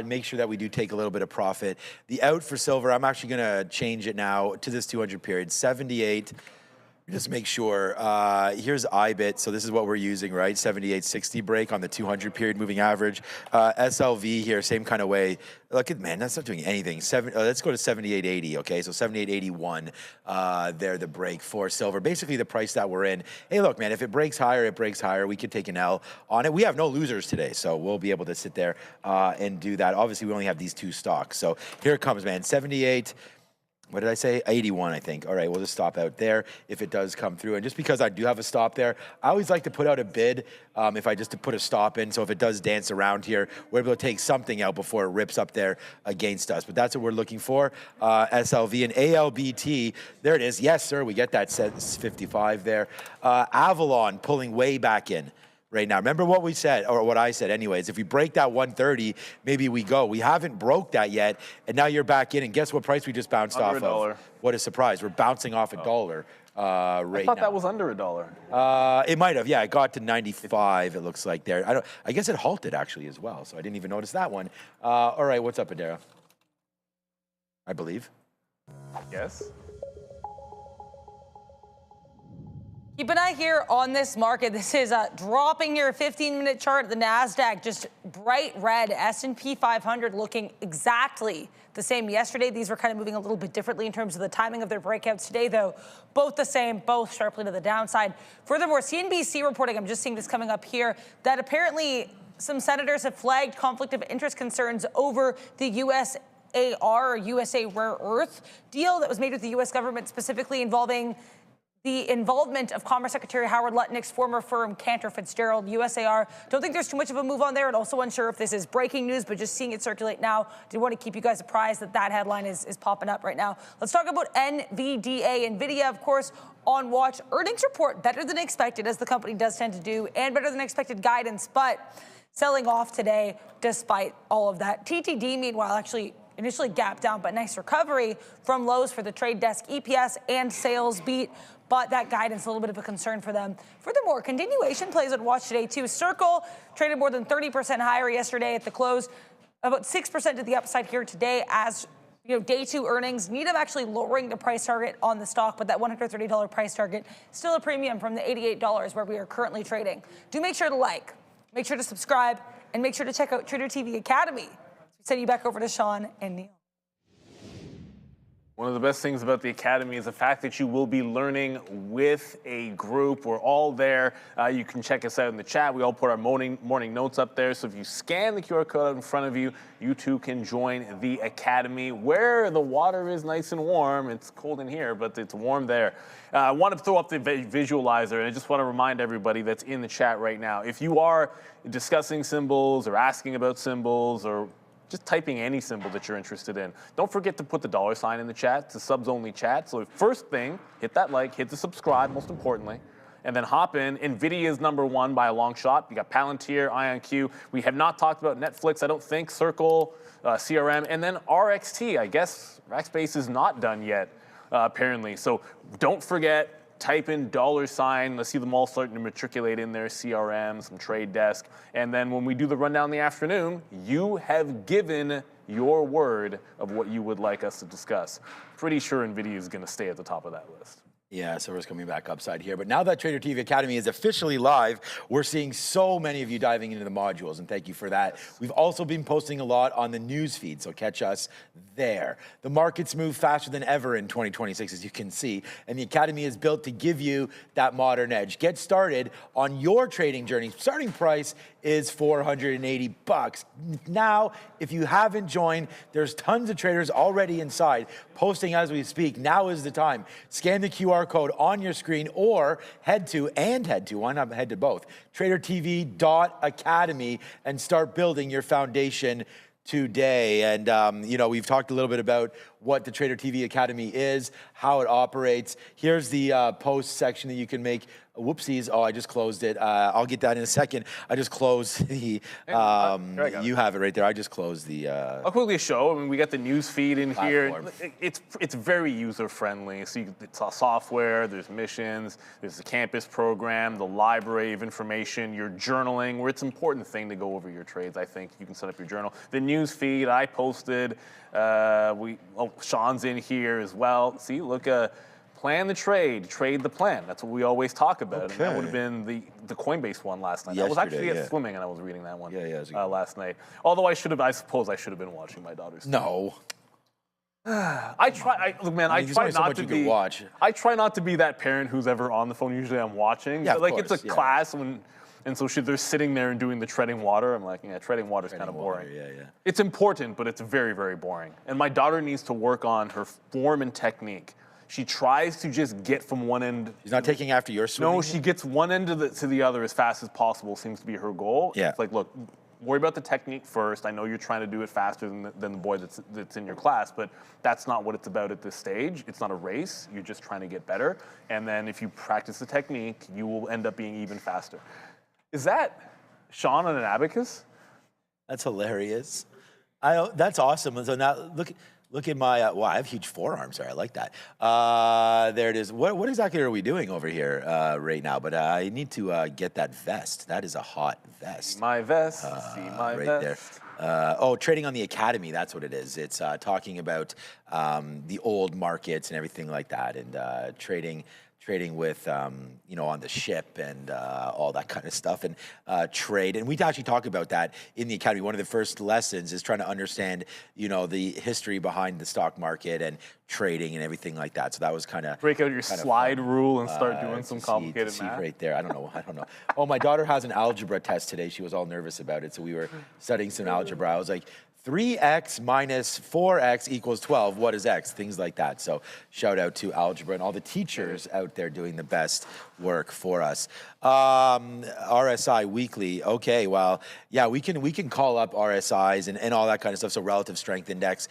make sure that we do take a little bit of profit. The out for silver, I'm actually going to change it now to this 200 period, 78. Just make sure, here's IBIT, so this is what we're using, right? 78.60 break on the 200 period moving average. SLV here, same kind of way. Look at, man, that's not doing anything. Let's go to 78.80, okay? So 78.81 there, the break for silver. Basically the price that we're in. Hey, look, man, if it breaks higher, it breaks higher. We could take an L on it. We have no losers today, so we'll be able to sit there and do that. Obviously, we only have these two stocks. So here it comes, man, 78. What did I say? 81, I think. All right, we'll just stop out there if it does come through. And just because I do have a stop there, I always like to put out a bid if I just to put a stop in. So if it does dance around here, we're able to take something out before it rips up there against us. But that's what we're looking for. SLV and ALBT, there it is. Yes, sir, we get that 55 there. Avalon pulling way back in right now. Remember what we said, or what I said anyways, if we break that 130, maybe we go. We haven't broke that yet, and now you're back in, and guess what price we just bounced off of? What a surprise. We're bouncing off $1 right now. I thought that was under $1. It might have, yeah, it got to 95, it looks like there. I guess it halted actually as well, so I didn't even notice that one. All right, what's up, Adara? I believe. Yes. Keep an eye here on this market. This is dropping your 15-minute chart. The NASDAQ just bright red. S&P 500 looking exactly the same yesterday. These were kind of moving a little bit differently in terms of the timing of their breakouts today, though. Both the same, both sharply to the downside. Furthermore, CNBC reporting, I'm just seeing this coming up here, that apparently some senators have flagged conflict of interest concerns over the USAR, or USA Rare Earth deal that was made with the U.S. government, specifically involving the involvement of Commerce Secretary Howard Lutnick's former firm, Cantor Fitzgerald, USAR. Don't think there's too much of a move on there, and also unsure if this is breaking news, but just seeing it circulate now, did want to keep you guys apprised that that headline is popping up right now. Let's talk about NVDA. Nvidia, of course, on watch. Earnings report better than expected, as the company does tend to do, and better than expected guidance, but selling off today despite all of that. TTD, meanwhile, actually initially gapped down, but nice recovery from lows for the trade desk. EPS and sales beat, but that guidance a little bit of a concern for them. Furthermore, continuation plays on watch today too. Circle traded more than 30% higher yesterday at the close, about 6% to the upside here today as day two earnings. Needham actually lowering the price target on the stock, but that $130 price target still a premium from the $88 where we are currently trading. Do make sure to like, make sure to subscribe, and make sure to check out Trader TV Academy. Send you back over to Sean and Neil. One of the best things about the Academy is the fact that you will be learning with a group. We're all there. You can check us out in the chat. We all put our morning notes up there. So if you scan the QR code out in front of you, you too can join the Academy where the water is nice and warm. It's cold in here, but it's warm there. I want to throw up the visualizer, and I just want to remind everybody that's in the chat right now. If you are discussing symbols or asking about symbols or just typing any symbol that you're interested in, don't forget to put the $ in the chat. It's a subs-only chat. So first thing, hit that like, hit the subscribe, most importantly, and then hop in. Nvidia is #1 by a long shot. You got Palantir, IonQ. We have not talked about Netflix, I don't think, Circle, CRM, and then RXT. I guess Rackspace is not done yet, apparently. So don't forget, type in $. Let's see them all starting to matriculate in there, CRM, some trade desk. And then when we do the rundown in the afternoon, you have given your word of what you would like us to discuss. Pretty sure Nvidia is going to stay at the top of that list. Yeah, so we're coming back upside here. But now that Trader TV Academy is officially live, we're seeing so many of you diving into the modules, and thank you for that. We've also been posting a lot on the news feed, so catch us there. The markets move faster than ever in 2026, as you can see, and the Academy is built to give you that modern edge. Get started on your trading journey. Starting price is $480. Now, if you haven't joined, there's tons of traders already inside, posting as we speak. Now is the time. Scan the QR code on your screen or head to, why not head to both, tradertv.academy and start building your foundation today. And, we've talked a little bit about what the Trader TV Academy is, how it operates. Here's the post section that you can make. Whoopsies, I just closed it. I'll get that in a second. I just closed the, you have it right there. I just closed the. I'll quickly show. I mean, we got the news feed in here. It's very user-friendly. So it's all software, there's missions, there's the campus program, the library of information, your journaling, where it's an important thing to go over your trades, I think. You can set up your journal. The news feed, I posted. Sean's in here as well. See, look, plan the trade the plan. That's what we always talk about. Okay. And that would have been the Coinbase one last night. I was actually at swimming and I was reading that one last night. Although I suppose I should have been watching my daughter's. No. I try not to be. I try not to be that parent who's ever on the phone. Usually I'm watching. Yeah, but it's a class and so they're sitting there and doing the treading water. I'm like, treading water is kind of boring. It's important, but it's very, very boring. And my daughter needs to work on her form and technique. She tries to just get from one end. She's not taking after your swimming? No, she gets one end to the other as fast as possible, seems to be her goal. Yeah. It's like, look, worry about the technique first. I know you're trying to do it faster than the boy that's in your class, but that's not what it's about at this stage. It's not a race. You're just trying to get better. And then if you practice the technique, you will end up being even faster. Is that Sean on an abacus? That's hilarious. That's awesome. So now look at my, wow, I have huge forearms there. I like that. There it is. What exactly are we doing over here right now? But I need to get that vest. That is a hot vest. See my vest. See my right vest. There. Trading on the Academy, that's what it is. It's talking about the old markets and everything like that, and trading with, on the ship and all that kind of stuff, and trade. And we actually talk about that in the Academy. One of the first lessons is trying to understand, the history behind the stock market and trading and everything like that. So that was kind of break out your slide rule and start doing some complicated math. Right there. I don't know. Oh, my daughter has an algebra test today. She was all nervous about it. So we were studying some algebra. I was like, 3x minus 4x equals 12. What is x? Things like that. So shout out to algebra and all the teachers out out there doing the best work for us. RSI weekly. Okay, well, yeah, we can call up RSIs and all that kind of stuff. So relative strength index.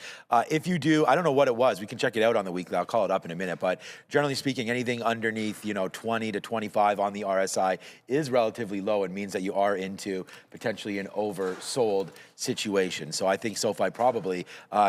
If you do, I don't know what it was. We can check it out on the weekly. I'll call it up in a minute. But generally speaking, anything underneath 20 to 25 on the RSI is relatively low and means that you are into potentially an oversold situation. So I think SoFi probably,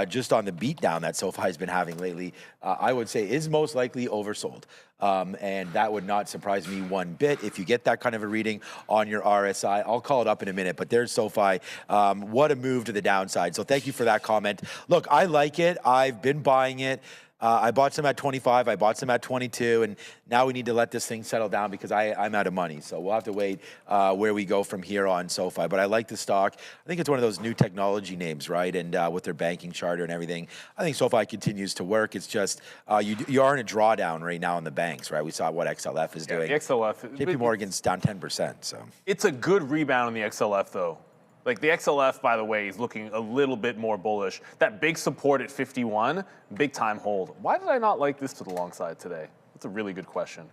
just on the beatdown that SoFi has been having lately, I would say is most likely oversold. And that would not surprise me one bit if you get that kind of a reading on your RSI. I'll call it up in a minute, but there's SoFi. What a move to the downside. So thank you for that comment. Look, I like it. I've been buying it. I bought some at 25, I bought some at 22, and now we need to let this thing settle down because I'm out of money. So we'll have to wait where we go from here on SoFi. But I like the stock. I think it's one of those new technology names, right? And with their banking charter and everything, I think SoFi continues to work. It's just you are in a drawdown right now in the banks, right? We saw what XLF is doing. The XLF. JP Morgan's down 10%. So it's a good rebound in the XLF, though. Like the XLF, by the way, is looking a little bit more bullish. That big support at 51, big time hold. Why did I not like this to the long side today? That's a really good question.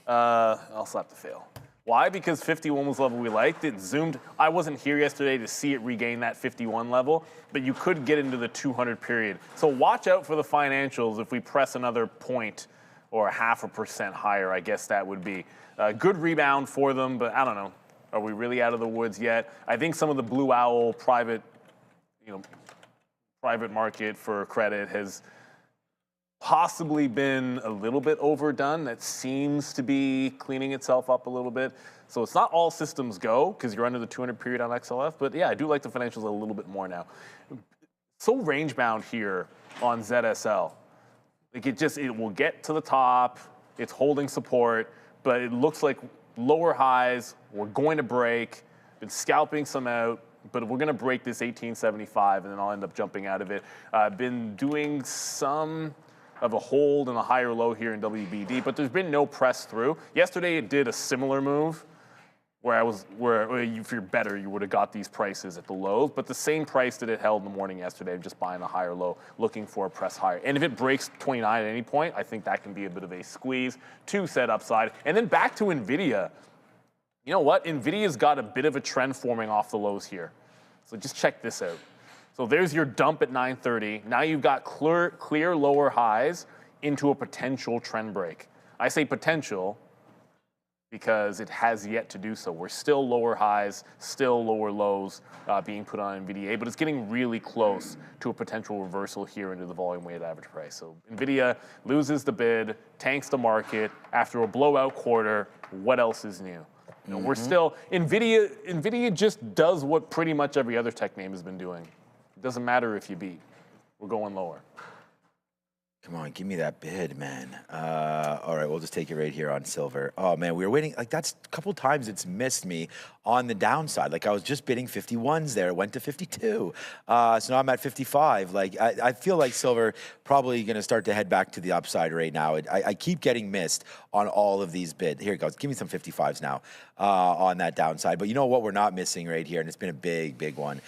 I'll slap the fail. Why? Because 51 was the level we liked. It zoomed. I wasn't here yesterday to see it regain that 51 level, but you could get into the 200 period. So watch out for the financials if we press another point or 0.5% higher, I guess that would be. A good rebound for them, but I don't know. Are we really out of the woods yet? I think some of the Blue Owl private market for credit has possibly been a little bit overdone. That seems to be cleaning itself up a little bit. So it's not all systems go because you're under the 200 period on XLF. But yeah, I do like the financials a little bit more now. So range bound here on ZSL. Like it will get to the top. It's holding support, but it looks like lower highs, we're going to break, been scalping some out, but we're going to break this 1875 and then I'll end up jumping out of it. I've been doing some of a hold and a higher low here in WBD, but there's been no press through. Yesterday it did a similar move where if you're better, you would have got these prices at the lows, but the same price that it held in the morning yesterday, just buying a higher low, looking for a press higher. And if it breaks 29 at any point, I think that can be a bit of a squeeze to set upside. And then back to Nvidia. You know what? Nvidia's got a bit of a trend forming off the lows here. So just check this out. So there's your dump at 930. Now you've got clear lower highs into a potential trend break. I say potential because it has yet to do so. We're still lower highs, still lower lows being put on NVIDIA, but it's getting really close to a potential reversal here into the volume weighted average price. So NVIDIA loses the bid, tanks the market after a blowout quarter. What else is new? We're still, NVIDIA just does what pretty much every other tech name has been doing. It doesn't matter if you beat. We're going lower. Come on, give me that bid, man. All right, we'll just take it right here on silver. Oh, man, we were waiting. Like, that's a couple times it's missed me on the downside. Like, I was just bidding 51s there. It went to 52. So now I'm at 55. Like, I feel like silver probably going to start to head back to the upside right now. I keep getting missed on all of these bids. Here it goes. Give me some 55s now on that downside. But you know what we're not missing right here, and it's been a big, big one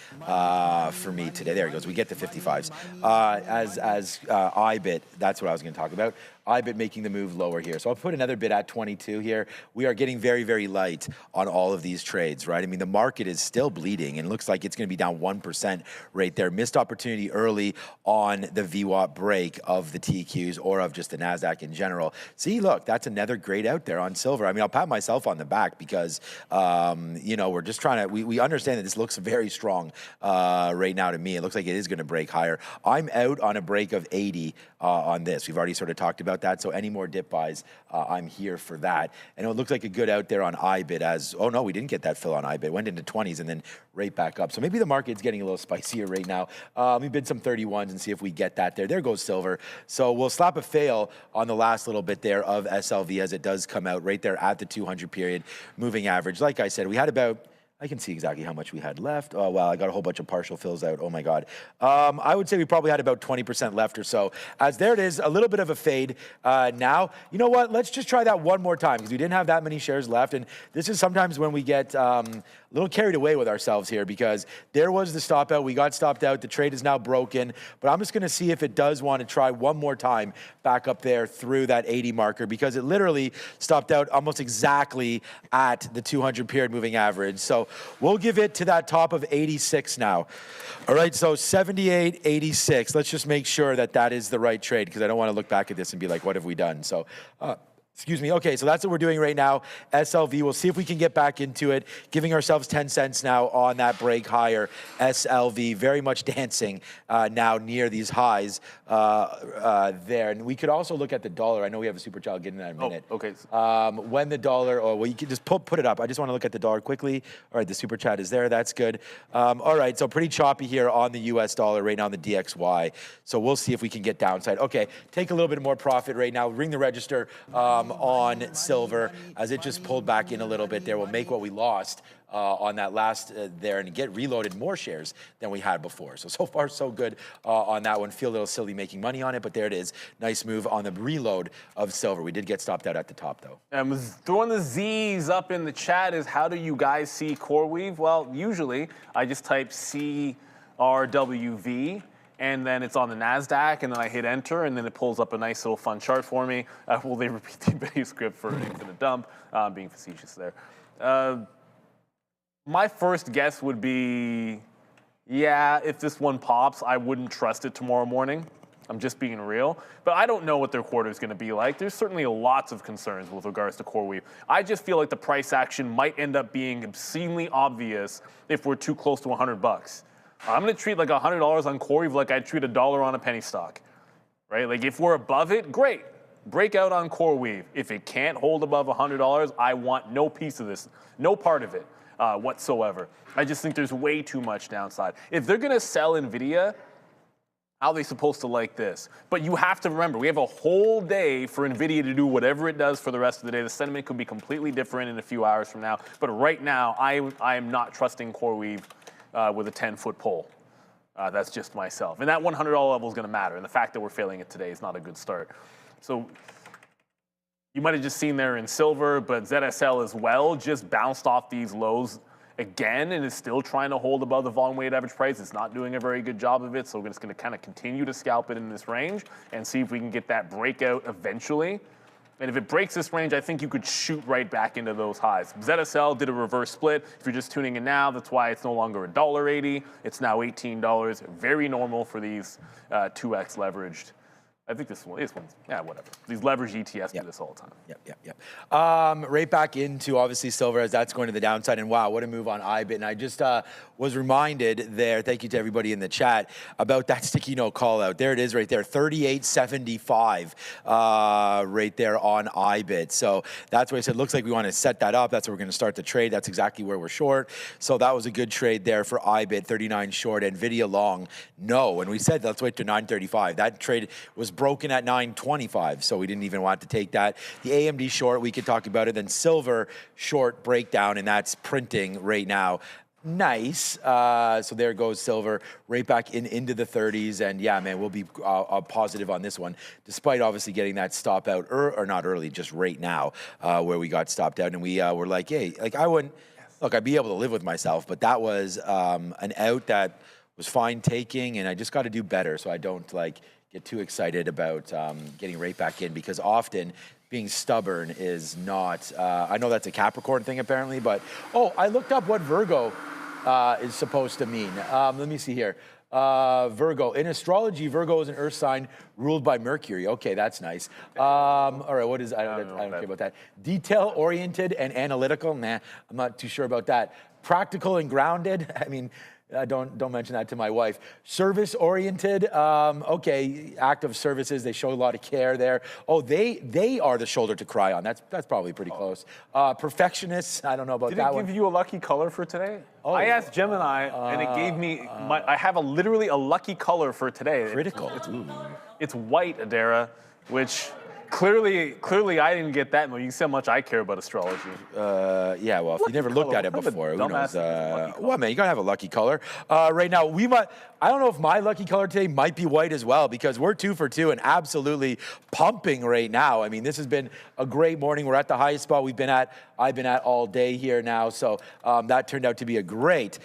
for me today. There it goes. We get the 55s. As IBIT, that's what I was going to talk about. IBIT making the move lower here. So I'll put another bid at 22 here. We are getting very, very light on all of these trades, right? I mean, the market is still bleeding and looks like it's going to be down 1% right there. Missed opportunity early on the VWAP break of the TQs or of just the NASDAQ in general. See, look, that's another great out there on silver. I mean, I'll pat myself on the back because, we're just trying to, we understand that this looks very strong right now to me. It looks like it is going to break higher. I'm out on a break of 80 on this. We've already sort of talked about that. So any more dip buys, I'm here for that. And it looks like a good out there on IBIT as, oh no, we didn't get that fill on IBIT. Went into 20s and then right back up. So maybe the market's getting a little spicier right now. We bid some 31s and see if we get that there. There goes silver. So we'll slap a fail on the last little bit there of SLV as it does come out right there at the 200 period moving average. Like I said, we had about I can see exactly how much we had left. Oh, wow, I got a whole bunch of partial fills out. Oh, my God. I would say we probably had about 20% left or so. As there it is, a little bit of a fade now. You know what? Let's just try that one more time because we didn't have that many shares left. And this is sometimes when we get a little carried away with ourselves here because there was the stop out. We got stopped out. The trade is now broken. But I'm just going to see if it does want to try one more time back up there through that 80 marker because it literally stopped out almost exactly at the 200 period moving average. So we'll give it to that top of 86 now. All right, so 78, 86. Let's just make sure that that is the right trade because I don't want to look back at this and be like, what have we done? So, excuse me. Okay, so that's what we're doing right now. SLV, we'll see if we can get back into it, giving ourselves 10 cents now on that break higher. SLV, very much dancing now near these highs there. And we could also look at the dollar. I know we have a super chat. I'll get in that in a minute. Oh, okay. When the dollar, well, you can just put it up. I just want to look at the dollar quickly. All right, the super chat is there. That's good. All right, so pretty choppy here on the US dollar right now on the DXY. So we'll see if we can get downside. Okay, take a little bit more profit right now. Ring the register on silver as it just pulled back in a little bit there. We'll make what we lost on that last there and get reloaded more shares than we had before. So far, so good on that one. Feel a little silly making money on it, but there it is. Nice move on the reload of silver. We did get stopped out at the top, though. I'm throwing the Z's up in the chat is how do you guys see CoreWeave? Well, usually I just type CRWV, and then it's on the NASDAQ, and then I hit enter, and then it pulls up a nice little fun chart for me. Will they repeat the video script for infinite dump? Being facetious there. My first guess would be, yeah, if this one pops, I wouldn't trust it tomorrow morning. I'm just being real. But I don't know what their quarter is going to be like. There's certainly lots of concerns with regards to CoreWeave. I just feel like the price action might end up being obscenely obvious if we're too close to 100 bucks. I'm going to treat like $100 on CoreWeave like I'd treat $1 on a penny stock, right? Like if we're above it, great. Break out on CoreWeave. If it can't hold above $100, I want no piece of this, no part of it whatsoever. I just think there's way too much downside. If they're going to sell Nvidia, how are they supposed to like this? But you have to remember, we have a whole day for Nvidia to do whatever it does for the rest of the day. The sentiment could be completely different in a few hours from now. But right now, I am not trusting CoreWeave with a 10-foot pole. That's just myself. And that $100 level is going to matter. And the fact that we're failing it today is not a good start. So you might have just seen there in silver, but ZSL as well just bounced off these lows again and is still trying to hold above the volume weighted average price. It's not doing a very good job of it. So we're just going to kind of continue to scalp it in this range and see if we can get that breakout eventually. And if it breaks this range, I think you could shoot right back into those highs. ZSL did a reverse split. If you're just tuning in now, that's why it's no longer $1.80. It's now $18. Very normal for these 2x leveraged. I think this one's, yeah, whatever. These leveraged ETFs do this all the time. Yep. Right back into, obviously, silver as that's going to the downside. And wow, what a move on IBIT. And I just was reminded there, thank you to everybody in the chat, about that sticky note call out. There it is right there, 38.75 right there on IBIT. So that's what I said, looks like we want to set that up. That's where we're going to start the trade. That's exactly where we're short. So that was a good trade there for IBIT, 39 short. Nvidia long, no. And we said let's wait to 935. That trade was broken at 925, so we didn't even want to take that. The AMD short, we could talk about it. Then silver short breakdown, and that's printing right now. Nice. So there goes silver right back into the 30s. And yeah, man, we'll be positive on this one, despite obviously getting that stop out, or not early, just right now, where we got stopped out. And we were like, hey, like I wouldn't, look, I'd be able to live with myself, but that was an out that was fine taking, and I just got to do better so I don't like get too excited about getting right back in, because often being stubborn is not, I know that's a Capricorn thing apparently, but, oh, I looked up what Virgo is supposed to mean. Let me see here. Virgo. In astrology, Virgo is an earth sign ruled by Mercury. Okay, that's nice. All right, what is, I don't care about that. Detail-oriented and analytical? Nah, I'm not too sure about that. Practical and grounded? I mean, don't mention that to my wife. Service-oriented, okay, active services, they show a lot of care there. Oh, they are the shoulder to cry on. That's probably pretty close. Perfectionists, I don't know about that one. Did it give you a lucky color for today? Oh, I asked Gemini, and it gave me, I have literally a lucky color for today. Critical. It's white, Adara, which Clearly, I didn't get that. No, you can see how much I care about astrology. Yeah, well, if you never looked at it before, who knows? Well, man, you gotta have a lucky color. Right now, I don't know if my lucky color today might be white as well, because we're 2 for 2 and absolutely pumping right now. I mean, this has been a great morning. We're at the highest spot I've been at all day here now. So that turned out to be a great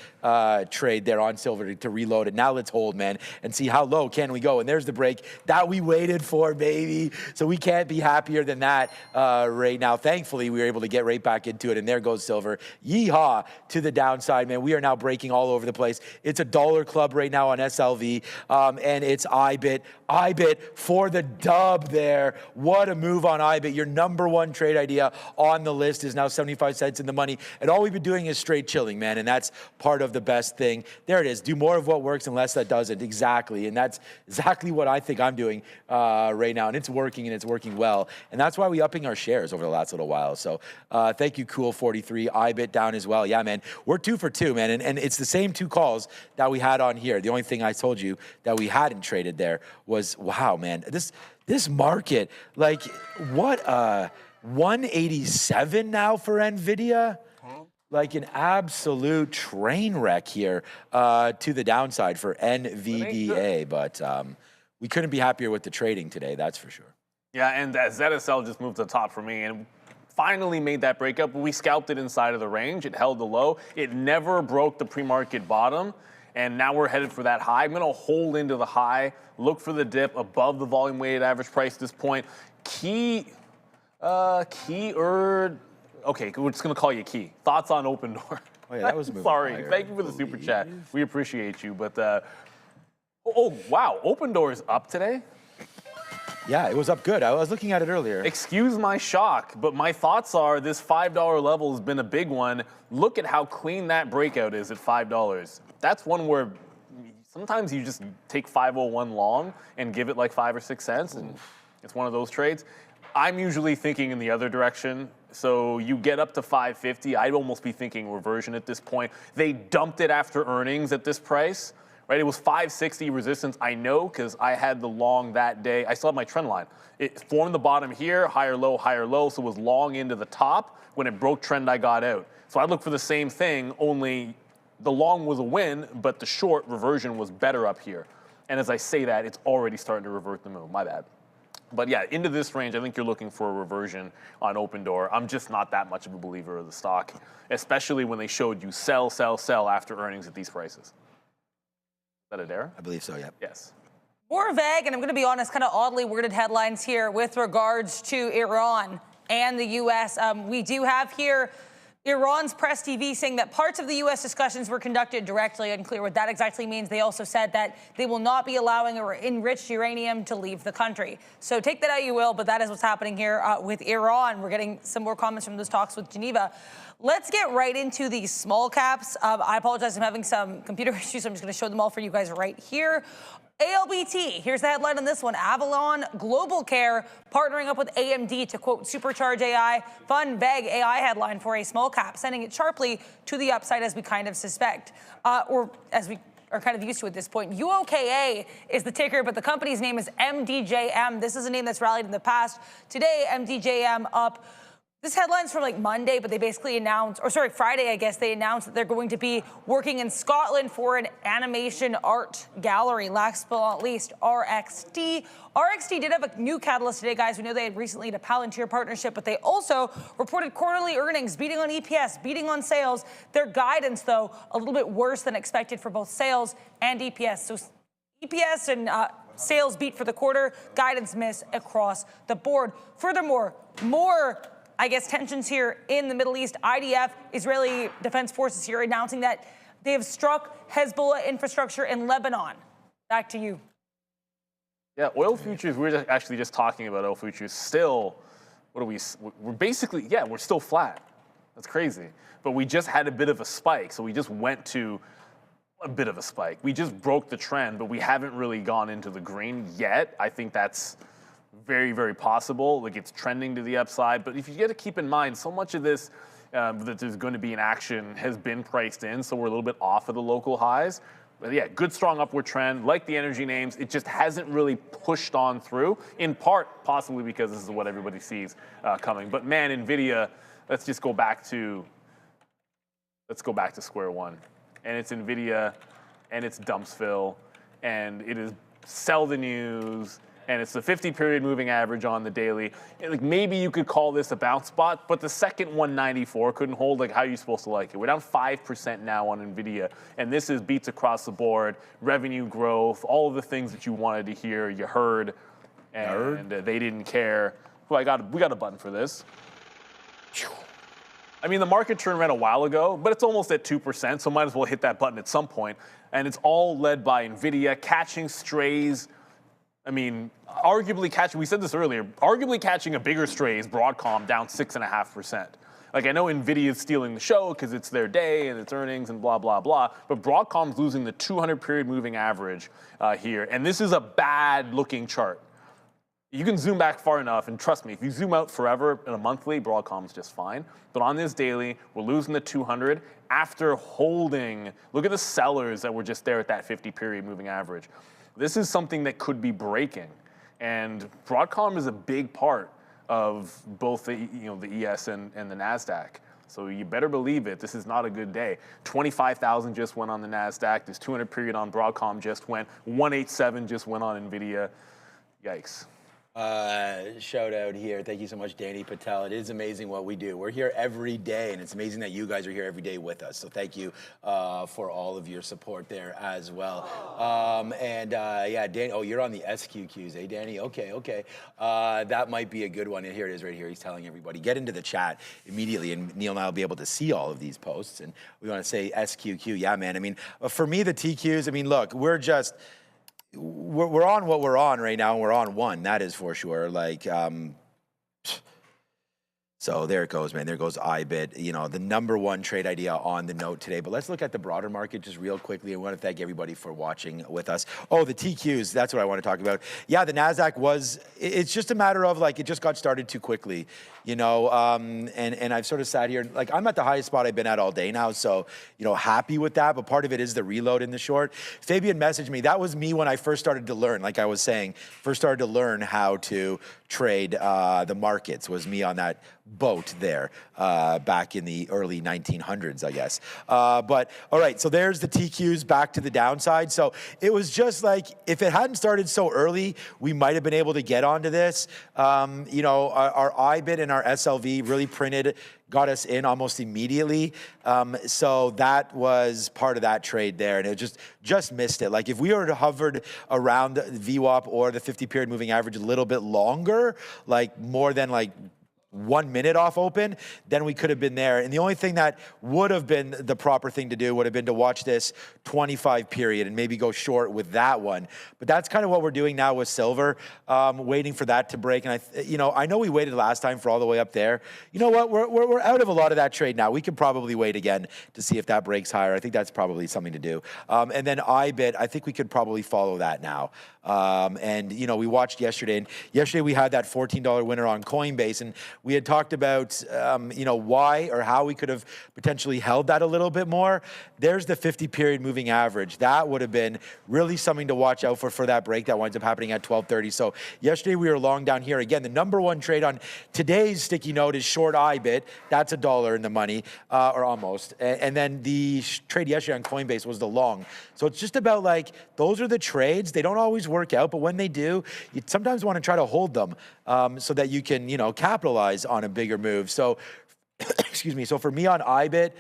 trade there on silver to reload it. Now let's hold, man, and see how low can we go. And there's the break that we waited for, baby. So we can't be happier than that right now. Thankfully, we were able to get right back into it, and there goes silver. Yeehaw to the downside, man. We are now breaking all over the place. It's a dollar club right now on SLV, and it's IBIT. IBIT for the dub there. What a move on IBIT. Your #1 trade idea on the list is now 75 cents in the money, and all we've been doing is straight chilling, man, and that's part of the best thing. There it is. Do more of what works and less that doesn't. Exactly, and that's exactly what I think I'm doing right now, and it's working, and it's working well, and that's why we're upping our shares over the last little while. So thank you, Cool43. IBIT down as well. Yeah, man, we're 2 for 2, man, and it's the same 2 calls that we had on here. The only thing I told you that we hadn't traded there was, wow, man, this market, like, what, 187 now for Nvidia? Like an absolute train wreck here to the downside for NVDA, but we couldn't be happier with the trading today, that's for sure. Yeah, and ZSL just moved to the top for me and finally made that breakup. We scalped it inside of the range. It held the low. It never broke the pre-market bottom, and now we're headed for that high. I'm going to hold into the high, look for the dip above the volume-weighted average price at this point. Okay, we're just going to call you Key. Thoughts on Open Door? Oh, yeah, that was moving Sorry, higher, thank you for the super chat. We appreciate you, but oh, wow, Open Door is up today? Yeah, it was up good. I was looking at it earlier. Excuse my shock, but my thoughts are this $5 level has been a big one. Look at how clean that breakout is at $5. That's one where sometimes you just take 501 long and give it like 5 or 6 cents, and it's one of those trades. I'm usually thinking in the other direction. So you get up to 550. I'd almost be thinking reversion at this point. They dumped it after earnings at this price. Right, it was 560 resistance. I know because I had the long that day. I still have my trend line. It formed the bottom here, higher, low, so it was long into the top. When it broke trend, I got out. So I look for the same thing, only the long was a win, but the short reversion was better up here. And as I say that, it's already starting to revert the move. My bad. But yeah, into this range, I think you're looking for a reversion on Open Door. I'm just not that much of a believer of the stock, especially when they showed you sell after earnings at these prices. Is that a dare? I believe so, yeah. Yes. More vague, and I'm going to be honest, kind of oddly worded headlines here with regards to Iran and the U.S. We do have here Iran's press TV saying that parts of the U.S. discussions were conducted directly. Unclear what that exactly means. They also said that they will not be allowing enriched uranium to leave the country. So take that how you will, but that is what's happening here with Iran. We're getting some more comments from those talks with Geneva. Let's get right into these small caps. I apologize, I'm having some computer issues. I'm just going to show them all for you guys right here. ALBT, here's the headline on this one. Avalon Global Care partnering up with AMD to, quote, supercharge AI. Fun, vague AI headline for a small cap, sending it sharply to the upside as we kind of suspect, or as we are kind of used to at this point. UOKA is the ticker, but the company's name is MDJM. This is a name that's rallied in the past. Today, MDJM up. This headline's from like Monday, but they basically announced, or sorry, Friday, I guess, they announced that they're going to be working in Scotland for an animation art gallery. Last but not least, RXT. RXT did have a new catalyst today, guys. We know they had recently had a Palantir partnership, but they also reported quarterly earnings, beating on EPS, beating on sales. Their guidance, though, a little bit worse than expected for both sales and EPS. So EPS and sales beat for the quarter, guidance miss across the board. Furthermore, more tensions here in the Middle East. IDF, Israeli Defense Forces here, announcing that they have struck Hezbollah infrastructure in Lebanon. Back to you. Yeah, oil futures, we're actually just talking about oil futures. Still, we're basically, yeah, we're still flat. That's crazy. But we just had a bit of a spike. So we just went to a bit of a spike. We just broke the trend, but we haven't really gone into the green yet. I think that's very, very possible. Like, it's trending to the upside. But if you got to keep in mind, so much of this that there's going to be an action has been priced in, so we're a little bit off of the local highs. But yeah, good strong upward trend. Like the energy names, it just hasn't really pushed on through. In part, possibly because this is what everybody sees coming. But man, Nvidia, let's go back to square one. And it's Nvidia, and it's Dumpsville, and it is sell the news, and it's the 50-period moving average on the daily. And like maybe you could call this a bounce spot, but the second 194 couldn't hold. Like, how are you supposed to like it? We're down 5% now on Nvidia, and this is beats across the board, revenue growth, all of the things that you wanted to hear, you heard, and they didn't care. Well, we got a button for this. I mean, the market turned around a while ago, but it's almost at 2%, so might as well hit that button at some point. And it's all led by Nvidia catching strays. I mean, arguably catching, we said this earlier, arguably catching a bigger stray is Broadcom down 6.5%. Like, I know Nvidia is stealing the show because it's their day and it's earnings and blah, blah, blah, but Broadcom's losing the 200-period moving average here. And this is a bad-looking chart. You can zoom back far enough, and trust me, if you zoom out forever in a monthly, Broadcom's just fine. But on this daily, we're losing the 200 after holding. Look at the sellers that were just there at that 50-period moving average. This is something that could be breaking, and Broadcom is a big part of both the ES and the Nasdaq. So you better believe it. This is not a good day. 25,000 just went on the Nasdaq. This 200-period on Broadcom just went. 187 just went on Nvidia. Yikes. Shout out here. Thank you so much, Danny Patel. It is amazing what we do. We're here every day, and it's amazing that you guys are here every day with us. So thank you for all of your support there as well. Yeah, Danny, oh, you're on the SQQs, eh, Danny? Okay. That might be a good one. And here it is right here. He's telling everybody, get into the chat immediately, and Neil and I will be able to see all of these posts. And we want to say SQQ. Yeah, man. I mean, for me, the TQs, I mean, look, we're on what we're on right now, and we're on one, that is for sure. Like, so there it goes, man. There goes IBIT, the number one trade idea on the note today. But let's look at the broader market just real quickly. I want to thank everybody for watching with us. Oh, the TQs, that's what I want to talk about. Yeah, the NASDAQ it's just a matter of like, it just got started too quickly, and I've sort of sat here, like I'm at the highest spot I've been at all day now. So, happy with that. But part of it is the reload in the short. Fabian messaged me. That was me when I first started to learn, like I was saying, first started to learn how to trade the markets, was me on that boat there back in the early 1900s, I guess. But all right, so there's the TQs back to the downside. So it was just like, if it hadn't started so early, we might have been able to get onto this. Our IBIT and our SLV really got us in almost immediately. So that was part of that trade there, and it just missed it. Like if we were to hovered around the VWAP or the 50-period moving average a little bit longer, like more than like 1 minute off open, then we could have been there. And the only thing that would have been the proper thing to do would have been to watch this 25 period and maybe go short with that one. But that's kind of what we're doing now with silver, waiting for that to break. And I know we waited last time for all the way up there. You know what? We're out of a lot of that trade now. We can probably wait again to see if that breaks higher. I think that's probably something to do. And then IBIT, I think we could probably follow that now. We watched yesterday, and yesterday we had that $14 winner on Coinbase, and we had talked about, why or how we could have potentially held that a little bit more. There's the 50-period moving average. That would have been really something to watch out for that break that winds up happening at 12:30. So yesterday we were long down here. Again, the number one trade on today's sticky note is short IBIT. That's $1 in the money, or almost. And then the trade yesterday on Coinbase was the long. So it's just about like, those are the trades. They don't always work out, but when they do, you sometimes want to try to hold them so that you can, capitalize on a bigger move. So, excuse me. So for me on IBIT,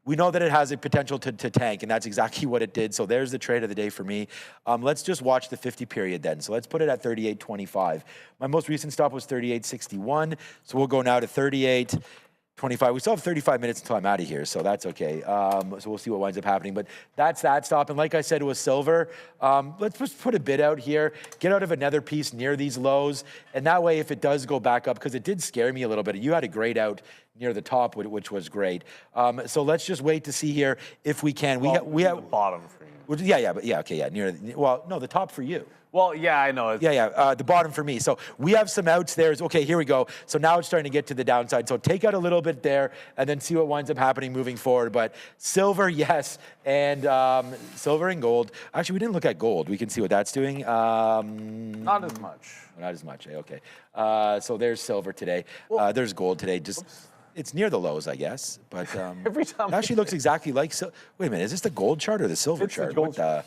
we know that it has a potential to tank, and that's exactly what it did. So there's the trade of the day for me. Let's just watch the 50 period then. So let's put it at 38.25. My most recent stop was 38.61. So we'll go now to 38.25. We still have 35 minutes until I'm out of here, so that's okay. So we'll see what winds up happening. But that's that stop. And like I said, it was silver. Let's just put a bid out here, get out of another piece near these lows. And that way, if it does go back up, because it did scare me a little bit. You had a grade out near the top, which was great. So let's just wait to see here if we can. We have the bottom for you. No, the top for you. Well, yeah, I know. The bottom for me. So we have some outs there. Okay, here we go. So now it's starting to get to the downside. So take out a little bit there and then see what winds up happening moving forward. But silver, yes. And silver and gold. Actually, we didn't look at gold. We can see what that's doing. Not as much. Not as much. Okay. So there's silver today. There's gold today. Just it's near the lows, I guess. But Every time it actually looks exactly like. Wait a minute. Is this the gold chart or the silver It's the chart? gold chart.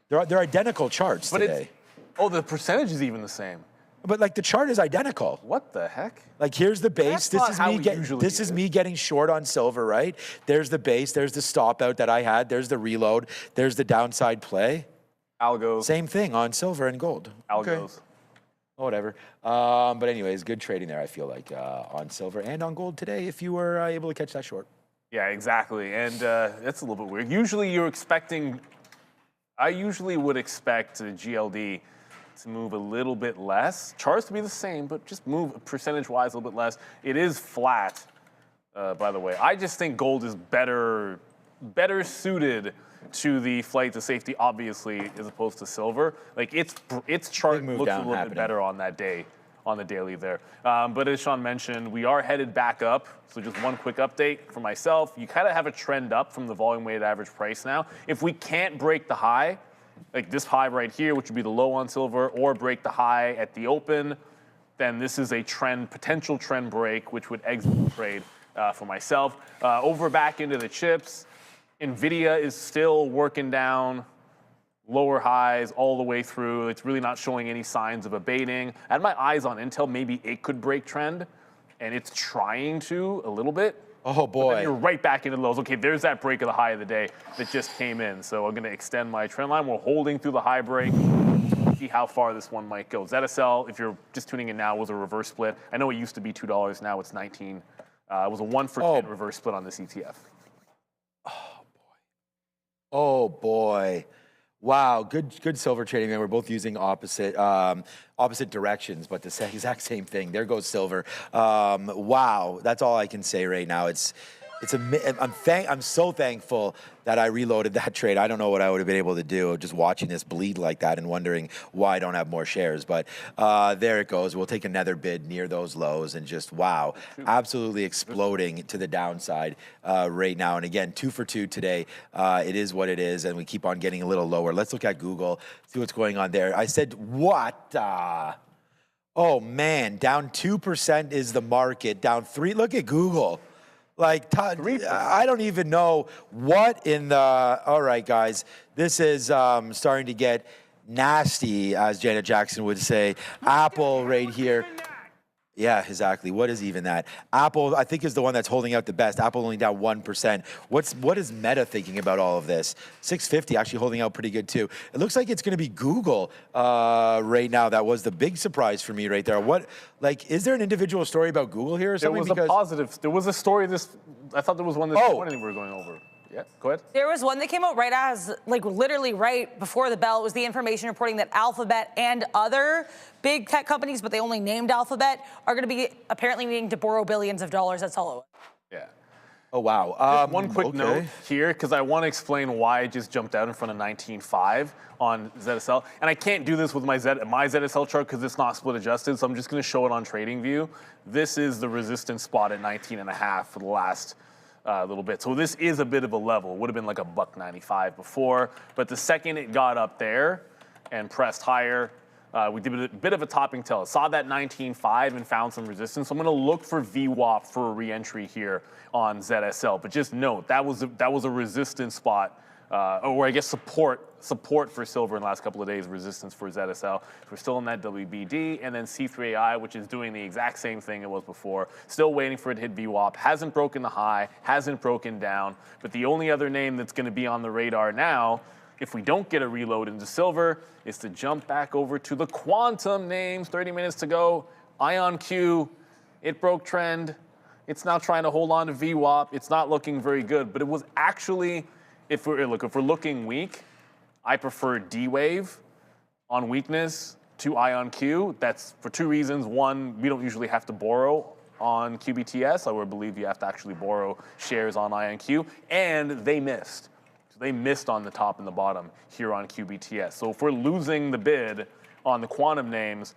They're identical charts today. The percentage is even the same. But like the chart is identical. What the heck? Like here's the base. That's not how it usually This is me getting short on silver, right? There's the base. There's the stop out that I had. There's the reload. There's the downside play. Algos. Same thing on silver and gold. Algos. Okay. Whatever. But anyways, good trading there. I feel like on silver and on gold today. If you were able to catch that short. Yeah, exactly. And that's a little bit weird. Usually you're expecting. I usually would expect GLD to move a little bit less. Charts to be the same, but just move percentage-wise a little bit less. It is flat, by the way. I just think gold is better suited to the flight to safety, obviously, as opposed to silver. Like its chart looks a little bit better on that day, on the daily there. But as Sean mentioned, we are headed back up. So just one quick update for myself. You kind of have a trend up from the volume-weighted average price now. If we can't break the high, like this high right here, which would be the low on silver, or break the high at the open, then this is a potential trend break, which would exit the trade for myself. Over back into the chips, Nvidia is still working down lower highs all the way through. It's really not showing any signs of abating. I had my eyes on Intel. Maybe it could break trend, and it's trying to a little bit. Oh boy. But then you're right back into the lows. Okay, there's that break of the high of the day that just came in. So I'm going to extend my trend line. We're holding through the high break. See how far this one might go. ZSL, if you're just tuning in now, was a reverse split. I know it used to be $2. Now it's 19. It was a 1 for 10 reverse split on this ETF. Oh boy. Wow, good silver trading there. We're both using opposite directions, but the exact same thing. There goes silver. Wow, that's all I can say right now. I'm so thankful that I reloaded that trade. I don't know what I would have been able to do just watching this bleed like that and wondering why I don't have more shares. But there it goes. We'll take another bid near those lows and just, wow, absolutely exploding to the downside right now. And again, 2 for 2 today. It is what it is, and we keep on getting a little lower. Let's look at Google, see what's going on there. I said, what? Oh, man, down 2% is the market. Down 3%. Look at Google. Like, I don't even know what in the, all right, guys, this is starting to get nasty, as Janet Jackson would say. Apple right here. Yeah, exactly. What is even that? Apple, I think, is the one that's holding out the best. Apple only down 1%. What is Meta thinking about all of this? 650 actually holding out pretty good too. It looks like it's going to be Google right now. That was the big surprise for me right there. Is there an individual story about Google here or something? There was a positive. There was a story I thought there was one this morning we were going over. Yeah, go ahead. There was one that came out right as, literally right before the bell. It was the information reporting that Alphabet and other big tech companies, but they only named Alphabet, are going to be apparently needing to borrow billions of dollars. That's all it was. Yeah. Oh, wow. Just one quick note here, because I want to explain why I just jumped out in front of 19.5 on ZSL. And I can't do this with my ZSL chart because it's not split adjusted, so I'm just going to show it on TradingView. This is the resistance spot at 19.5 for the last little bit. So this is a bit of a level. It would have been like a $1.95 before, but the second it got up there and pressed higher, we did a bit of a topping tail. Saw that 19.5 and found some resistance. So I'm going to look for VWAP for a re-entry here on ZSL. But just note that was a resistance spot, or I guess support for silver in the last couple of days, resistance for ZSL. We're still in that WBD, and then C3AI, which is doing the exact same thing it was before. Still waiting for it to hit VWAP. Hasn't broken the high, hasn't broken down. But the only other name that's going to be on the radar now, if we don't get a reload into silver, is to jump back over to the quantum names. 30 minutes to go. IonQ, it broke trend. It's now trying to hold on to VWAP. It's not looking very good, but it was actually, if we're looking weak, I prefer D-Wave on weakness to IonQ. That's for 2 reasons. One, we don't usually have to borrow on QBTS. I would believe you have to actually borrow shares on IonQ, and they missed. So they missed on the top and the bottom here on QBTS. So if we're losing the bid on the quantum names,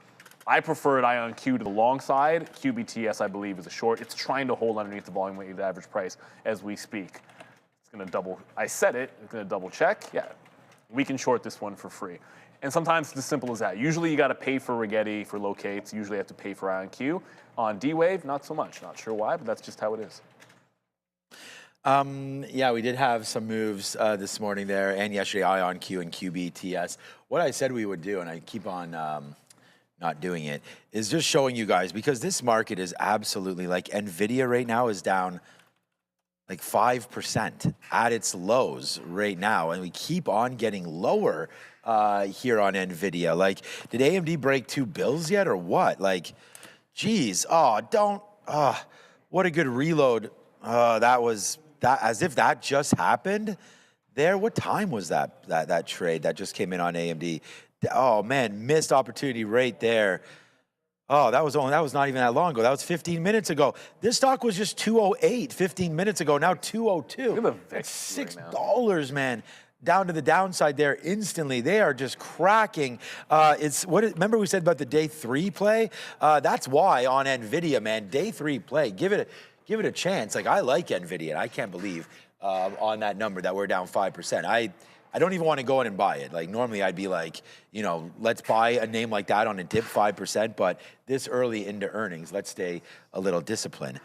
I preferred IonQ to the long side. QBTS, I believe, is a short. It's trying to hold underneath the volume weighted average price as we speak. It's going to double, I said it, it's going to double check. Yeah, we can short this one for free. And sometimes it's as simple as that. Usually you got to pay for Rigetti for locates. Usually you have to pay for IonQ. On D-Wave, not so much. Not sure why, but that's just how it is. Yeah, we did have some moves this morning there and yesterday, IonQ and QBTS. What I said we would do, and I keep on not doing it, is just showing you guys, because this market is absolutely, like, Nvidia right now is down like 5% at its lows right now, and we keep on getting lower here on Nvidia. Like, did AMD break 2 bills yet or what? Like, geez, what a good reload. That was that, as if that just happened there. What time was that trade that just came in on AMD? Oh man, missed opportunity right there. Oh, that was not even that long ago. That was 15 minutes ago. This stock was just 208 15 minutes ago. Now 202. Look at the That's VIX $6, man. Down to the downside there instantly. They are just cracking. Remember we said about the day 3 play? That's why on Nvidia, man, day 3 play. Give it a chance. Like, I like Nvidia, and I can't believe on that number that we're down 5%. I don't even want to go in and buy it. Like, normally I'd be like, let's buy a name like that on a dip 5%, but this early into earnings, let's stay a little disciplined.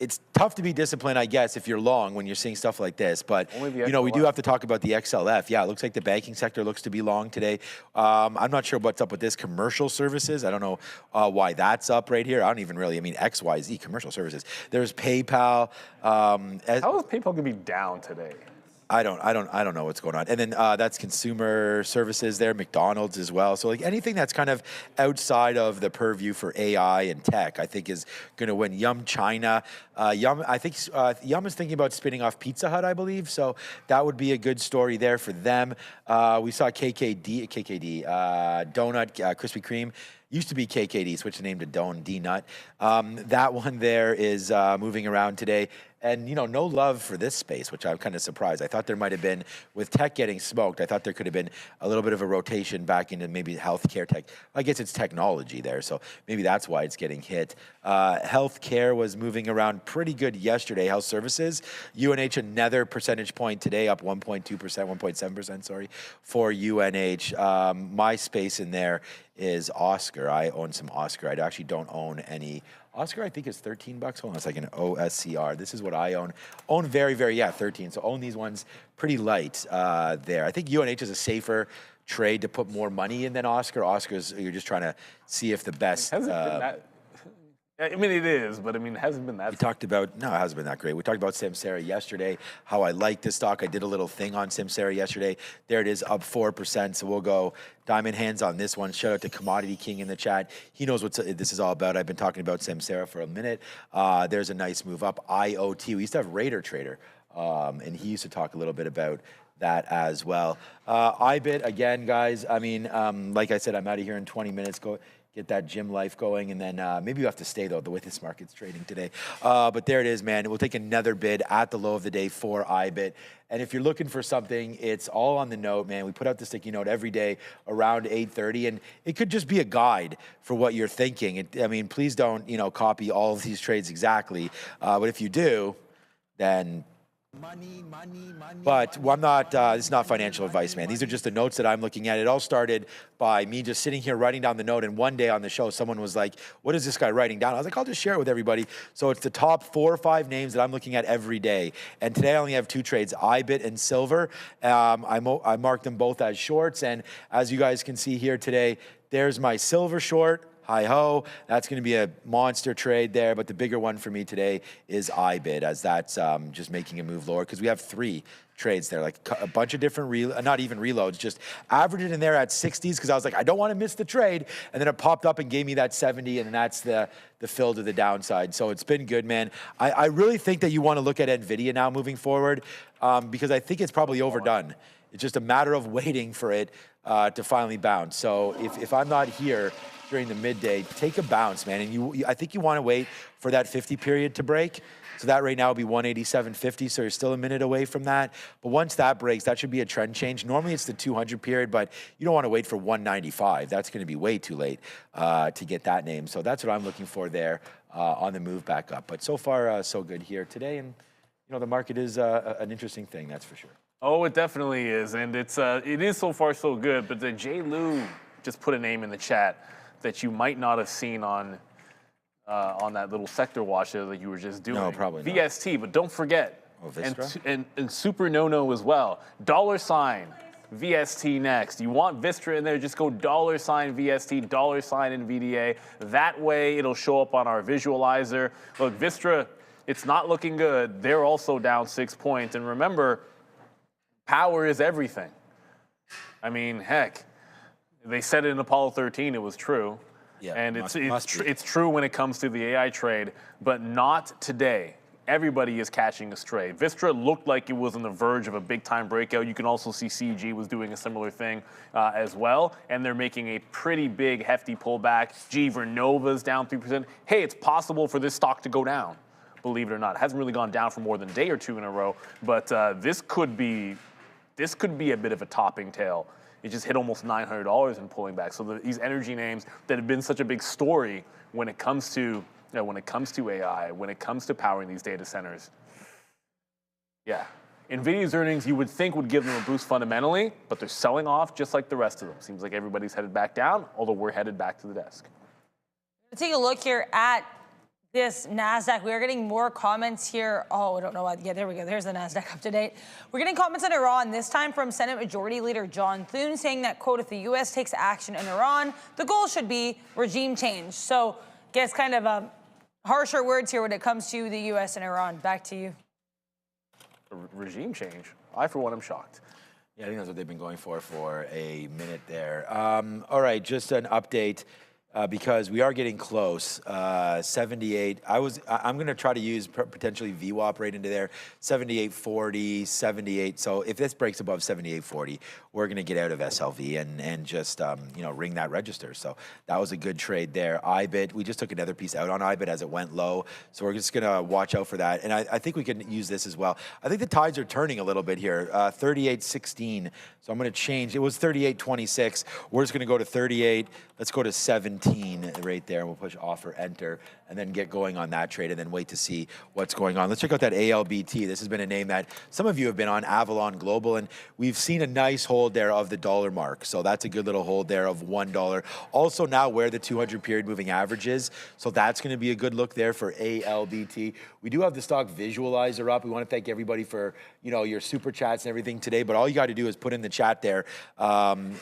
It's tough to be disciplined, I guess, if you're long when you're seeing stuff like this. But, we do have to talk about the XLF. Yeah, it looks like the banking sector looks to be long today. I'm not sure what's up with this. Commercial services, I don't know why that's up right here. I don't even really, XYZ, commercial services. There's PayPal. How is PayPal going to be down today? I don't know what's going on. And then that's consumer services there, McDonald's as well. So like anything that's kind of outside of the purview for AI and tech, I think is going to win. Yum China, Yum is thinking about spinning off Pizza Hut, I believe. So that would be a good story there for them. We saw KKD Donut, Krispy Kreme. Used to be KKD, switched the name to D-Nut. That one there is moving around today. And, no love for this space, which I'm kind of surprised. I thought there might have been, with tech getting smoked, I thought there could have been a little bit of a rotation back into maybe healthcare tech. I guess it's technology there, so maybe that's why it's getting hit. Healthcare was moving around pretty good yesterday. Health services, UNH another percentage point today, up 1.2%, 1.7%, sorry, for UNH. My space in there is Oscar. I own some Oscar. I actually don't own any. Oscar, I think, is $13. Hold on a second. OSCR. This is what I own. Own very, 13. So own these ones pretty light there. I think UNH is a safer trade to put more money in than Oscar. Oscar's, you're just trying to see if the best. Hasn't been that. It is, but it hasn't been that. We talked about, no, it hasn't been that great. We talked about Samsara yesterday, how I like this stock. I did a little thing on Samsara yesterday. There it is, up 4%. So we'll go diamond hands on this one. Shout out to Commodity King in the chat. He knows what this is all about. I've been talking about Samsara for a minute. There's a nice move up. IoT. We used to have Raider Trader, and he used to talk a little bit about that as well. IBIT, again, guys, like I said, I'm out of here in 20 minutes. Go get that gym life going, and then maybe you have to stay, though, the way this market's trading today. But there it is, man. We'll take another bid at the low of the day for IBIT. And if you're looking for something, it's all on the note, man. We put out the sticky note every day around 8:30, and it could just be a guide for what you're thinking. Please don't, copy all of these trades exactly. But if you do, then... But I'm not, this is not financial advice, man. These are just the notes that I'm looking at. It all started by me just sitting here writing down the note, and one day on the show, someone was like, what is this guy writing down? I was like, I'll just share it with everybody. So it's the top 4 or 5 names that I'm looking at every day. And today I only have 2 trades, IBIT and Silver. I marked them both as shorts, and as you guys can see here today, there's my Silver short. Hi-ho, that's going to be a monster trade there, but the bigger one for me today is IBIT, as that's just making a move lower, because we have 3 trades there, like a bunch of different, not even reloads, just averaged it in there at 60s, because I was like, I don't want to miss the trade, and then it popped up and gave me that 70, and that's the fill to the downside. So it's been good, man. I really think that you want to look at Nvidia now moving forward, because I think it's probably overdone. It's just a matter of waiting for it to finally bounce. So if I'm not here during the midday, take a bounce, man. And I think you want to wait for that 50 period to break. So that right now will be 187.50, so you're still a minute away from that. But once that breaks, that should be a trend change. Normally it's the 200 period, but you don't want to wait for 195. That's going to be way too late to get that name. So that's what I'm looking for there on the move back up. But so far, so good here today. And you know, the market is an interesting thing, that's for sure. Oh, it definitely is, and it is so far so good. But the J. Lou just put a name in the chat that you might not have seen on that little sector watch that you were just doing. No, probably not. VST, but don't forget, Vistra? and Super No-No as well. $ VST next. You want Vistra in there, just go $VST, $NVDA. That way it'll show up on our visualizer. Look, Vistra, it's not looking good. They're also down 6 points. And remember, power is everything. I mean, heck, they said it in Apollo 13, it was true. Yeah, and it's true when it comes to the AI trade, but not today. Everybody is catching a stray. Vistra looked like it was on the verge of a big-time breakout. You can also see CG was doing a similar thing as well, and they're making a pretty big, hefty pullback. Vernova's down 3%. Hey, it's possible for this stock to go down, believe it or not. It hasn't really gone down for more than a day or two in a row, but this could be a bit of a topping tail. It just hit almost $900 in pulling back. So these energy names that have been such a big story when it comes to when it comes to AI, when it comes to powering these data centers, yeah. Nvidia's earnings you would think would give them a boost fundamentally, but they're selling off just like the rest of them. Seems like everybody's headed back down, although we're headed back to the desk. Take a look here at this NASDAQ. We are getting more comments here. Oh, I don't know what. Yeah, there we go. There's the NASDAQ up to date. We're getting comments on Iran, this time from Senate Majority Leader John Thune, saying that, quote, if the U.S. takes action in Iran, the goal should be regime change. So, guess kind of harsher words here when it comes to the U.S. and Iran. Back to you. Regime change? I, for one, am shocked. Yeah, I think that's what they've been going for a minute there. All right, just an update. Because we are getting close. 78. I'm going to try to use potentially VWAP right into there. 78.40, 78. So if this breaks above 78.40, we're going to get out of SLV and just ring that register. So that was a good trade there. IBIT, we just took another piece out on IBIT as it went low. So we're just going to watch out for that. And I think we can use this as well. I think the tides are turning a little bit here. 38.16. So I'm going to change. It was 38.26. We're just going to go to 38. Let's go to 17 right there. We'll push offer, enter, and then get going on that trade and then wait to see what's going on. Let's check out that ALBT. This has been a name that some of you have been on, Avalon Global, and we've seen a nice hold there of the dollar mark. So that's a good little hold there of $1. Also now where the 200 period moving average is. So that's going to be a good look there for ALBT. We do have the stock visualizer up. We want to thank everybody for, your super chats and everything today, but all you got to do is put in the chat there, $,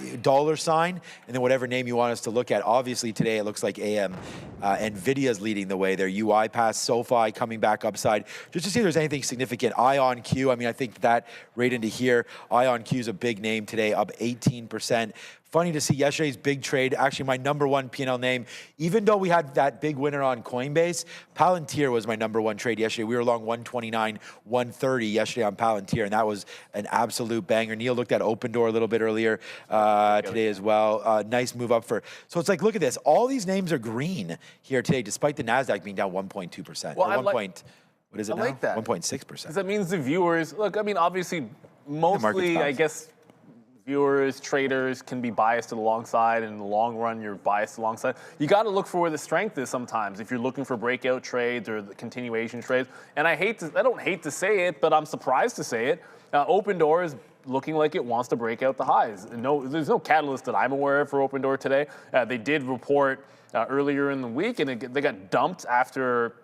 and then whatever name you want us to look at. Obviously today it looks like Nvidia's leading the way there. UiPath, SoFi coming back upside. Just to see if there's anything significant. IonQ, I mean, I think that right into here. IonQ is a big name today, up 18%. Funny to see yesterday's big trade, actually my number one P&L name. Even though we had that big winner on Coinbase, Palantir was my number one trade yesterday. We were long 129, 130 yesterday on Palantir, and that was an absolute banger. Neil looked at Open Door a little bit earlier today as well. Nice move up for, so it's like, look at this. All these names are green here today, despite the NASDAQ being down 1.2%. Well, what is it now? like that. 1.6%. Because that means the viewers, look, I mean, obviously, mostly, I guess, viewers, traders can be biased to the long side, and in the long run, you're biased to the long side. You got to look for where the strength is sometimes if you're looking for breakout trades or the continuation trades. And I don't hate to say it, but I'm surprised to say it. Open Door is looking like it wants to break out the highs. There's no catalyst that I'm aware of for Open Door today. They did report earlier in the week, and they got dumped after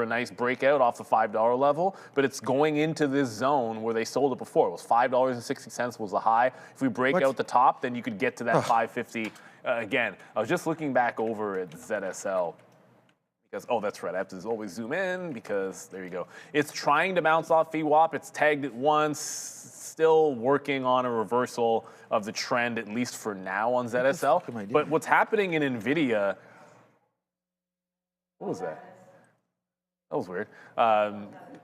a nice breakout off the $5 level, but it's going into this zone where they sold it before. It was $5.60 was the high. If we break out the top, then you could get to that 550 again. I was just looking back over at ZSL because, oh, that's right. I have to always zoom in because there you go. It's trying to bounce off VWAP. It's tagged it once, still working on a reversal of the trend, at least for now on ZSL. But what's happening in Nvidia, what was that? That was weird.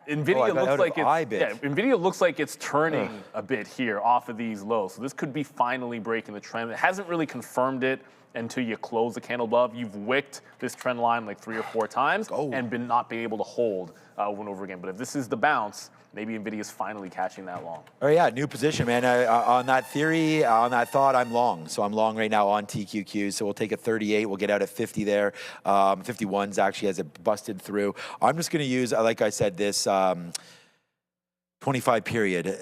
Nvidia looks like it's turning a bit here off of these lows. So this could be finally breaking the trend. It hasn't really confirmed it until you close the candle above. You've wicked this trend line like 3 or 4 times and not be able to hold over and over again. But if this is the bounce, maybe Nvidia's finally catching that long. Oh yeah, new position, man. On that theory, on that thought, I'm long. So I'm long right now on TQQs. So we'll take a 38. We'll get out at 50 there. 51s actually as it busted through. I'm just going to use, like I said, this 25 period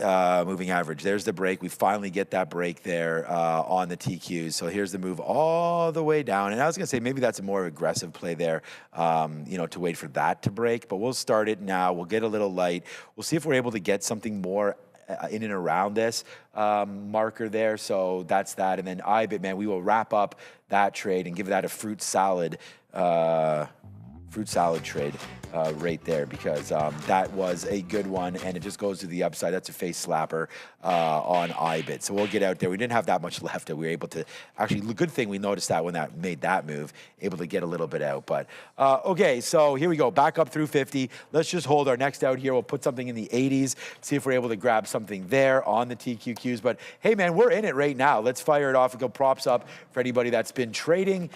moving average. There's the break. We finally get that break there on the TQs. So here's the move all the way down. And I was going to say maybe that's a more aggressive play there, to wait for that to break. But we'll start it now. We'll get a little light. We'll see if we're able to get something more in and around this marker there. So that's that. And then IBIT, man, we will wrap up that trade and give that a fruit salad trade right there, because that was a good one, and it just goes to the upside. That's a face slapper on IBIT. So we'll get out there. We didn't have that much left. We were able to actually, good thing we noticed that when that made that move, able to get a little bit out. But okay, so here we go, back up through 50. Let's just hold our next out here. We'll put something in the 80s, see if we're able to grab something there on the TQQs. But hey, man, we're in it right now. Let's fire it off and go props up for anybody that's been trading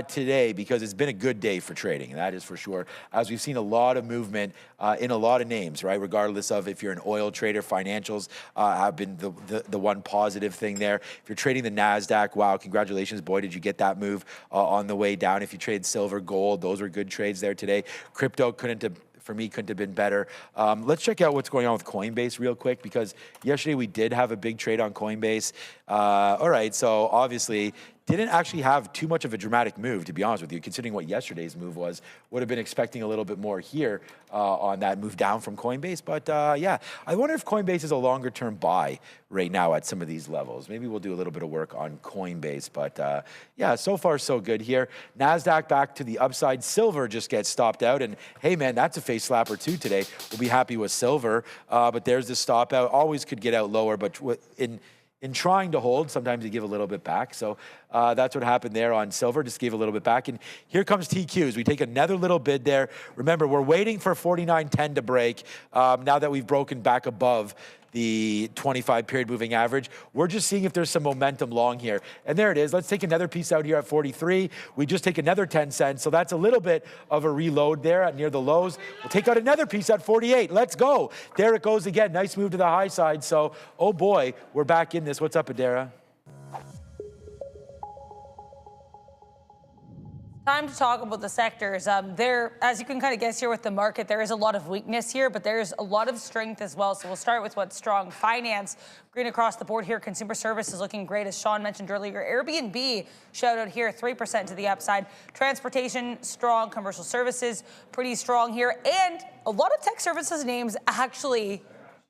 today, because it's been a good day for trading, and that is for sure, as we've seen a lot of movement in a lot of names, right? Regardless of if you're an oil trader, financials have been the one positive thing there. If you're trading the NASDAQ, wow, congratulations, boy, did you get that move on the way down. If you trade silver, gold, those were good trades there today. Crypto couldn't have been better. Let's check out what's going on with Coinbase real quick, because yesterday we did have a big trade on Coinbase. All right, so obviously didn't actually have too much of a dramatic move, to be honest with you, considering what yesterday's move was. Would have been expecting a little bit more here on that move down from Coinbase. But yeah, I wonder if Coinbase is a longer term buy right now at some of these levels. Maybe we'll do a little bit of work on Coinbase. But yeah, so far so good here. NASDAQ back to the upside. Silver just gets stopped out. And hey, man, that's a face slapper too today. We'll be happy with silver. But there's the stop out. Always could get out lower, but in trying to hold, sometimes you give a little bit back. So that's what happened there on silver, just gave a little bit back. And here comes TQs. We take another little bid there. Remember, we're waiting for 49.10 to break. Now that we've broken back above the 25 period moving average, we're just seeing if there's some momentum long here. And there it is. Let's take another piece out here at 43. We just take another 10 cents. So that's a little bit of a reload there at near the lows. We'll take out another piece at 48. Let's go. There it goes again. Nice move to the high side. So, oh boy, we're back in this. What's up, Adara? Time to talk about the sectors. There, as you can kind of guess here with the market, there is a lot of weakness here, but there's a lot of strength as well. So we'll start with what's strong. Finance, green across the board here. Consumer services looking great, as Sean mentioned earlier. Airbnb, shout out here, 3% to the upside. Transportation, strong. Commercial services, pretty strong here. And a lot of tech services names actually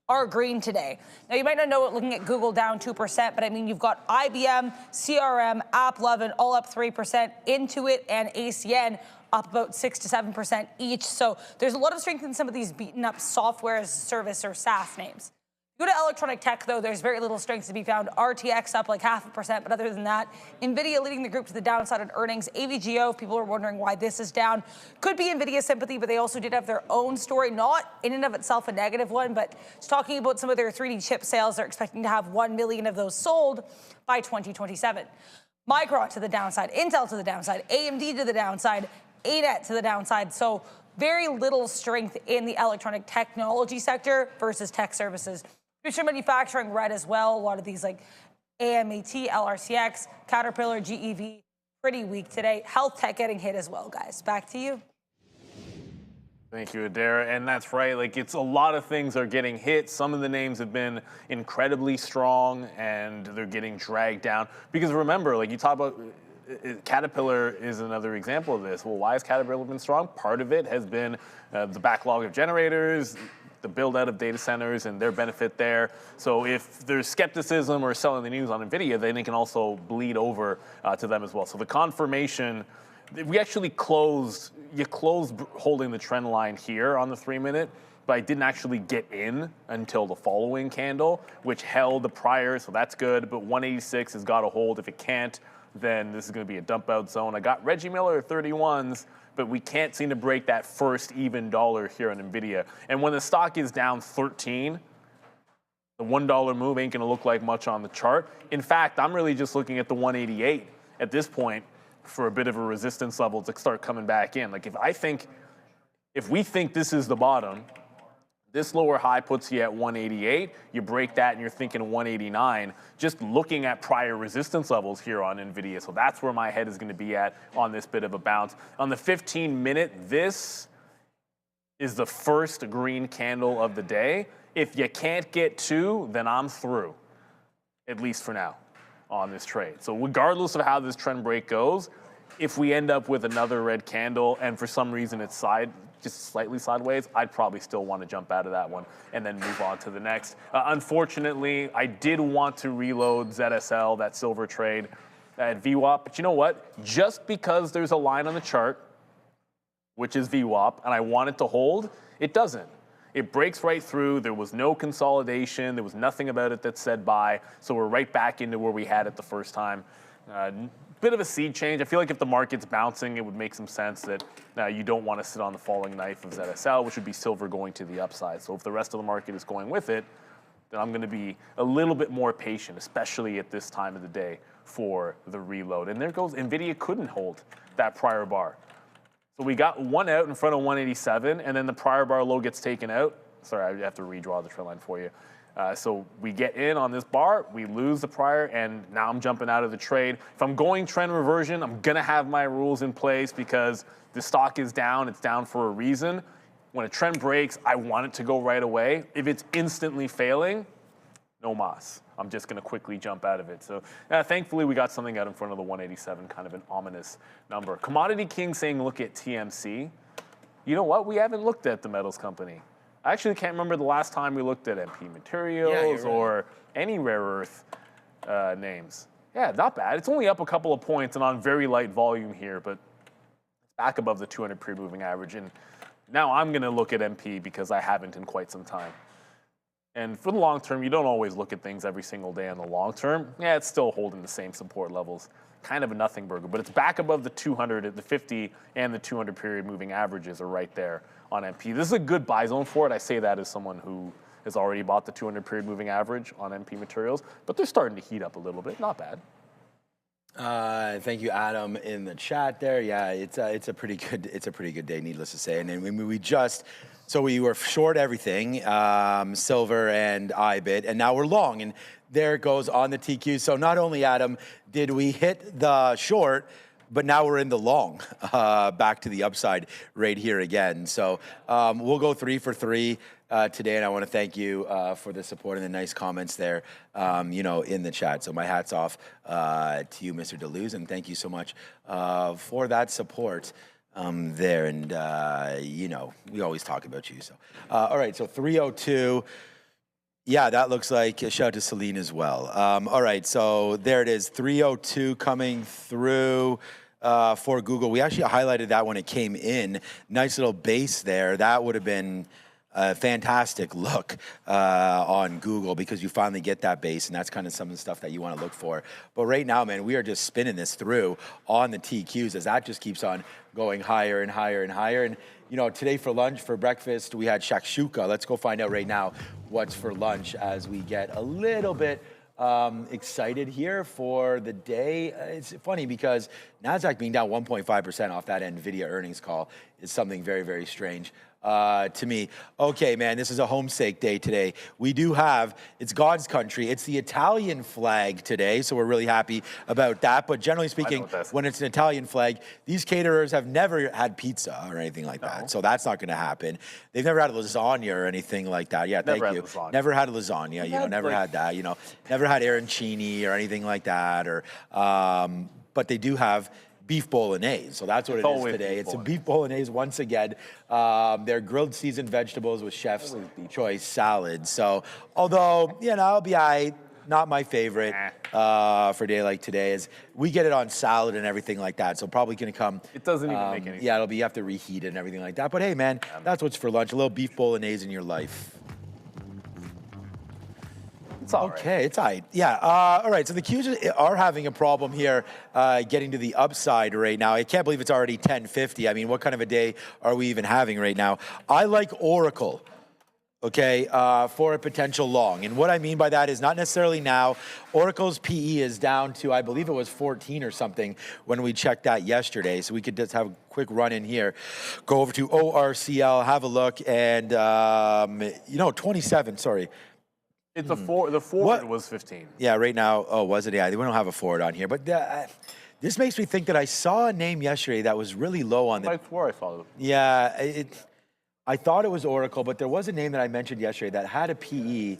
are green today. Now, you might not know it looking at Google down 2%, but I mean, you've got IBM, CRM, AppLovin, all up 3%, Intuit and ACN up about 6 to 7% each. So there's a lot of strength in some of these beaten up software as a service or SaaS names. Go to electronic tech, though, there's very little strength to be found. RTX up like 0.5%, but other than that, Nvidia leading the group to the downside on earnings. AVGO, if people are wondering why this is down, could be Nvidia sympathy, but they also did have their own story, not in and of itself a negative one, but it's talking about some of their 3D chip sales. They're expecting to have 1 million of those sold by 2027. Micron to the downside, Intel to the downside, AMD to the downside, ADET to the downside. So very little strength in the electronic technology sector versus tech services. Future manufacturing red as well. A lot of these like AMAT, LRCX, Caterpillar, GEV, pretty weak today. Health tech getting hit as well, guys. Back to you. Thank you, Adara. And that's right. Like, it's a lot of things are getting hit. Some of the names have been incredibly strong and they're getting dragged down. Because remember, like you talk about, Caterpillar is another example of this. Well, why has Caterpillar been strong? Part of it has been the backlog of generators, the build out of data centers and their benefit there. So if there's skepticism or selling the news on Nvidia, then it can also bleed over to them as well. So the confirmation, we actually closed holding the trend line here on the 3-minute, but I didn't actually get in until the following candle, which held the prior, so that's good, but 186 has got to hold. If it can't, then this is going to be a dump out zone. I got Reggie Miller at 31s, but we can't seem to break that first even dollar here on Nvidia. And when the stock is down 13, the $1 move ain't going to look like much on the chart. In fact, I'm really just looking at the 188 at this point for a bit of a resistance level to start coming back in. Like if we think this is the bottom, This lower high puts you at 188. You break that and you're thinking 189, just looking at prior resistance levels here on Nvidia. So that's where my head is going to be at on this bit of a bounce. On the 15-minute, this is the first green candle of the day. If you can't get two, then I'm through, at least for now, on this trade. So regardless of how this trend break goes, if we end up with another red candle and for some reason it's just slightly sideways, I'd probably still want to jump out of that one and then move on to the next. Unfortunately, I did want to reload ZSL, that silver trade at VWAP, but you know what? Just because there's a line on the chart, which is VWAP, and I want it to hold, it doesn't. It breaks right through. There was no consolidation. There was nothing about it that said buy. So we're right back into where we had it the first time. Bit of a seed change. I feel like if the market's bouncing, it would make some sense that you don't want to sit on the falling knife of ZSL, which would be silver going to the upside. So if the rest of the market is going with it, then I'm going to be a little bit more patient, especially at this time of the day for the reload. And there goes, Nvidia couldn't hold that prior bar. So we got one out in front of 187, and then the prior bar low gets taken out. Sorry, I have to redraw the trend line for you. So we get in on this bar, we lose the prior, and now I'm jumping out of the trade. If I'm going trend reversion, I'm gonna have my rules in place because the stock is down, it's down for a reason. When a trend breaks, I want it to go right away. If it's instantly failing, no mas. I'm just gonna quickly jump out of it. So thankfully we got something out in front of the 187, kind of an ominous number. Commodity King saying look at TMC. You know what, we haven't looked at the metals company. I actually can't remember the last time we looked at MP Materials or any rare earth names. Yeah, not bad. It's only up a couple of points and on very light volume here, but it's back above the 200 pre-moving average. And now I'm going to look at MP because I haven't in quite some time. And for the long term, you don't always look at things every single day in the long term. Yeah, it's still holding the same support levels. Kind of a nothing burger, but it's back above the 200 at the 50 and the 200 period moving averages are right there on MP. This is a good buy zone for it. I say that as someone who has already bought the 200 period moving average on MP Materials, but they're starting to heat up a little bit. Not bad. Thank you, Adam, in the chat there. Yeah, it's a pretty good day, needless to say. And then we were short everything, silver and IBIT, and now we're long. And there it goes on the TQ. So not only, Adam, did we hit the short, but now we're in the long, back to the upside right here again. So we'll go 3 for 3 today, and I want to thank you for the support and the nice comments there, in the chat. So my hat's off to you, Mr. Deleuze, and thank you so much for that support there. And, we always talk about you. So, all right, so 302. Yeah, that looks like a shout out to Celine as well. All right, so there it is, 302 coming through for Google. We actually highlighted that when it came in. Nice little base there. That would have been a fantastic look on Google because you finally get that base, and that's kind of some of the stuff that you want to look for. But right now, man, we are just spinning this through on the TQs as that just keeps on going higher and higher and higher. And today for lunch, for breakfast, we had shakshuka. Let's go find out right now what's for lunch as we get a little bit excited here for the day. It's funny because NASDAQ being down 1.5% off that Nvidia earnings call is something very, very strange to me. Okay, man, this is a homesake day today. We do have, it's God's country. It's the Italian flag today, so we're really happy about that. But generally speaking, when it's an Italian flag, these caterers have never had pizza or anything like that. So that's not going to happen. They've never had lasagna or anything like that. Yeah, thank you. Never had lasagna, never had that, never had arancini or anything like that. Or, but they do have beef bolognese. So that's what it is today. It's a beef bolognese once again. They're grilled seasoned vegetables with chef's choice salad. So although, it'll be not my favorite for a day like today is we get it on salad and everything like that. So probably going to come. It doesn't even make any sense. Yeah, it'll be, you have to reheat it and everything like that. But hey, man, that's what's for lunch. A little beef bolognese in your life. It's all right. Okay, it's all right. Yeah, all right, so the Qs are having a problem here getting to the upside right now. I can't believe it's already 10:50. I mean, what kind of a day are we even having right now? I like Oracle. okay, for a potential long. And what I mean by that is not necessarily now. Oracle's PE is down to, I believe it was 14 or something when we checked that yesterday. So we could just have a quick run in here, go over to ORCL, have a look, and, 27, sorry. It's the forward was 15. Yeah, right now, was it? Yeah, we don't have a forward on here. But this makes me think that I saw a name yesterday that was really low on the... I swore I saw it. Yeah, I thought it was Oracle, but there was a name that I mentioned yesterday that had a PE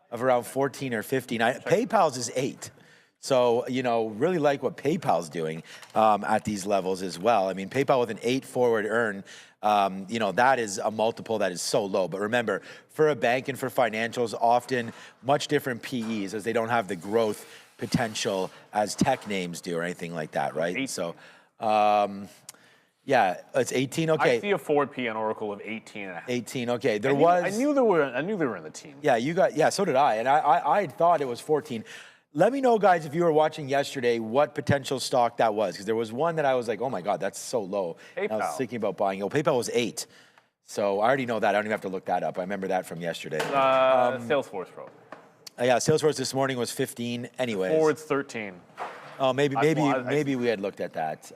of around 14 or 15. PayPal's is 8. So, really like what PayPal's doing at these levels as well. I mean, PayPal with an 8 forward earn, that is a multiple that is so low. But remember, for a bank and for financials, often much different PEs as they don't have the growth potential as tech names do or anything like that, right? 18. So, yeah, it's 18. Okay. I see a forward P on Oracle of 18.5. 18. Okay. I knew they were in the team. Yeah, so did I. And I had thought it was 14. Let me know, guys, if you were watching yesterday, what potential stock that was. Because there was one that I was like, oh my God, that's so low. PayPal. I was thinking about buying it. Well, PayPal was 8. So I already know that. I don't even have to look that up. I remember that from yesterday. Salesforce Pro. Yeah, Salesforce this morning was 15 anyways. Forward's 13. Oh, maybe we had looked at that.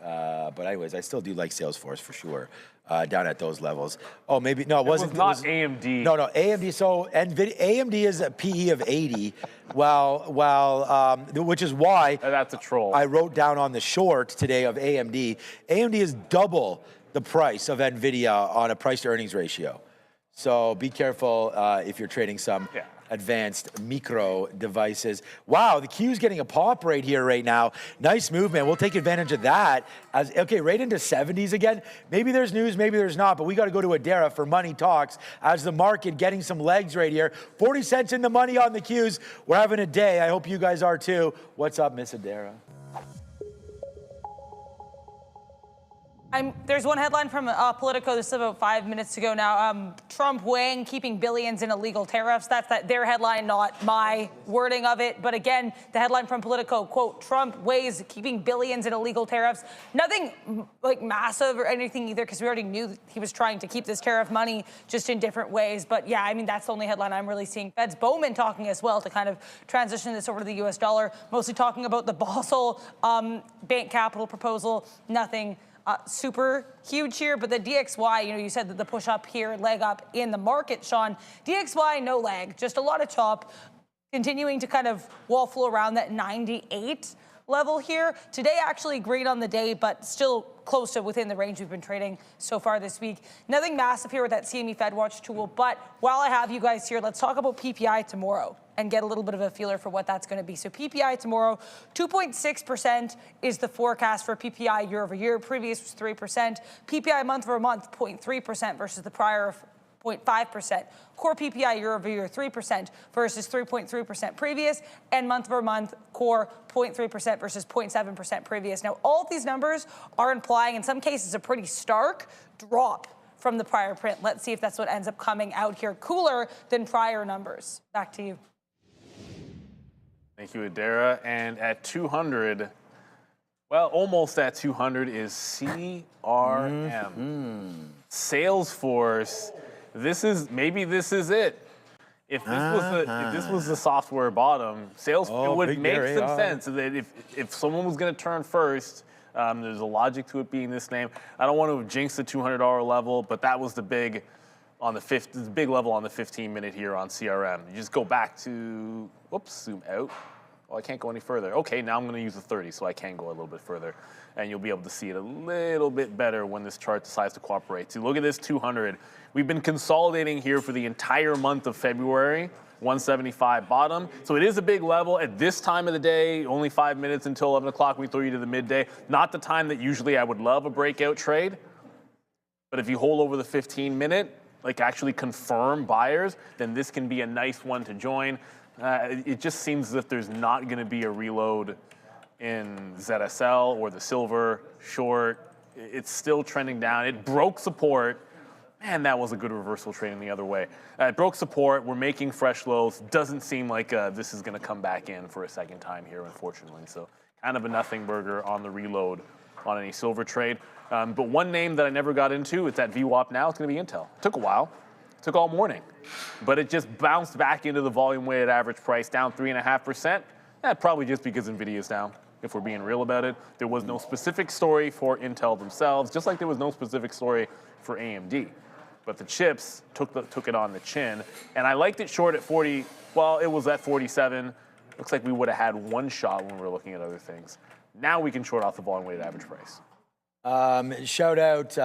But anyways, I still do like Salesforce for sure. Down at those levels. Oh, maybe no, it wasn't. It was not AMD. No, AMD. So Nvidia, AMD is a PE of 80, which is why that's a troll. I wrote down on the short today of AMD. AMD is double the price of Nvidia on a price to earnings ratio. So be careful if you're trading some advanced micro devices. Wow, the Q's getting a pop right here right now. Nice movement. We'll take advantage of that. Right into 70s again. Maybe there's news, maybe there's not, but we got to go to Adara for Money Talks as the market getting some legs right here. 40 cents in the money on the Q's. We're having a day. I hope you guys are too. What's up, Miss Adara? There's one headline from Politico. This is about 5 minutes ago now. Trump weighing keeping billions in illegal tariffs. That's their headline, not my wording of it. But again, the headline from Politico, quote, Trump weighs keeping billions in illegal tariffs. Nothing like massive or anything either, because we already knew that he was trying to keep this tariff money just in different ways. But yeah, I mean, that's the only headline I'm really seeing. Fed's Bowman talking as well to kind of transition this over to the US dollar, mostly talking about the Basel bank capital proposal. Nothing super huge here, but the DXY, you said that the push up here, leg up in the market, Sean. DXY, no leg, just a lot of chop, continuing to kind of waffle around that 98 level here. Today, actually green on the day, but still close to within the range we've been trading so far this week. Nothing massive here with that CME FedWatch tool, but while I have you guys here, let's talk about PPI tomorrow and get a little bit of a feeler for what that's going to be. So PPI tomorrow, 2.6% is the forecast for PPI year over year. Previous was 3%. PPI month over month, 0.3% versus the prior 0.5%. Core PPI year over year, 3% versus 3.3% previous. And month over month, core 0.3% versus 0.7% previous. Now, all of these numbers are implying, in some cases, a pretty stark drop from the prior print. Let's see if that's what ends up coming out here. Cooler than prior numbers. Back to you. Thank you, Adara. And at 200, well, almost at 200 is CRM. Salesforce. This is it. If this was the software bottom, Salesforce it would make some sense that if someone was going to turn first, there's a logic to it being this name. I don't want to jinx the $200 level, but that was the big level on the 15-minute here on CRM. You just go back to, zoom out. Oh, I can't go any further. Okay, now I'm going to use the 30, so I can go a little bit further. And you'll be able to see it a little bit better when this chart decides to cooperate. So look at this 200. We've been consolidating here for the entire month of February, 175 bottom. So it is a big level at this time of the day, only 5 minutes until 11 o'clock. We throw you to the midday. Not the time that usually I would love a breakout trade. But if you hold over the 15-minute, like actually confirm buyers, then this can be a nice one to join. It just seems as if there's not going to be a reload in ZSL or the silver short. It's still trending down. It broke support. Man, that was a good reversal trading the other way. It broke support. We're making fresh lows. Doesn't seem like this is going to come back in for a second time here, unfortunately. So kind of a nothing burger on the reload on any silver trade. But one name that I never got into, it's at VWAP now, it's going to be Intel. It took a while. took all morning, but it just bounced back into the volume weighted average price, down 3.5%. Probably just because Nvidia is down, if we're being real about it. There was no specific story for Intel themselves, just like there was no specific story for AMD. But the chips took it on the chin, and I liked it short at 40. Well, it was at 47. Looks like we would have had one shot when we were looking at other things. Now we can short off the volume weighted average price. Shout out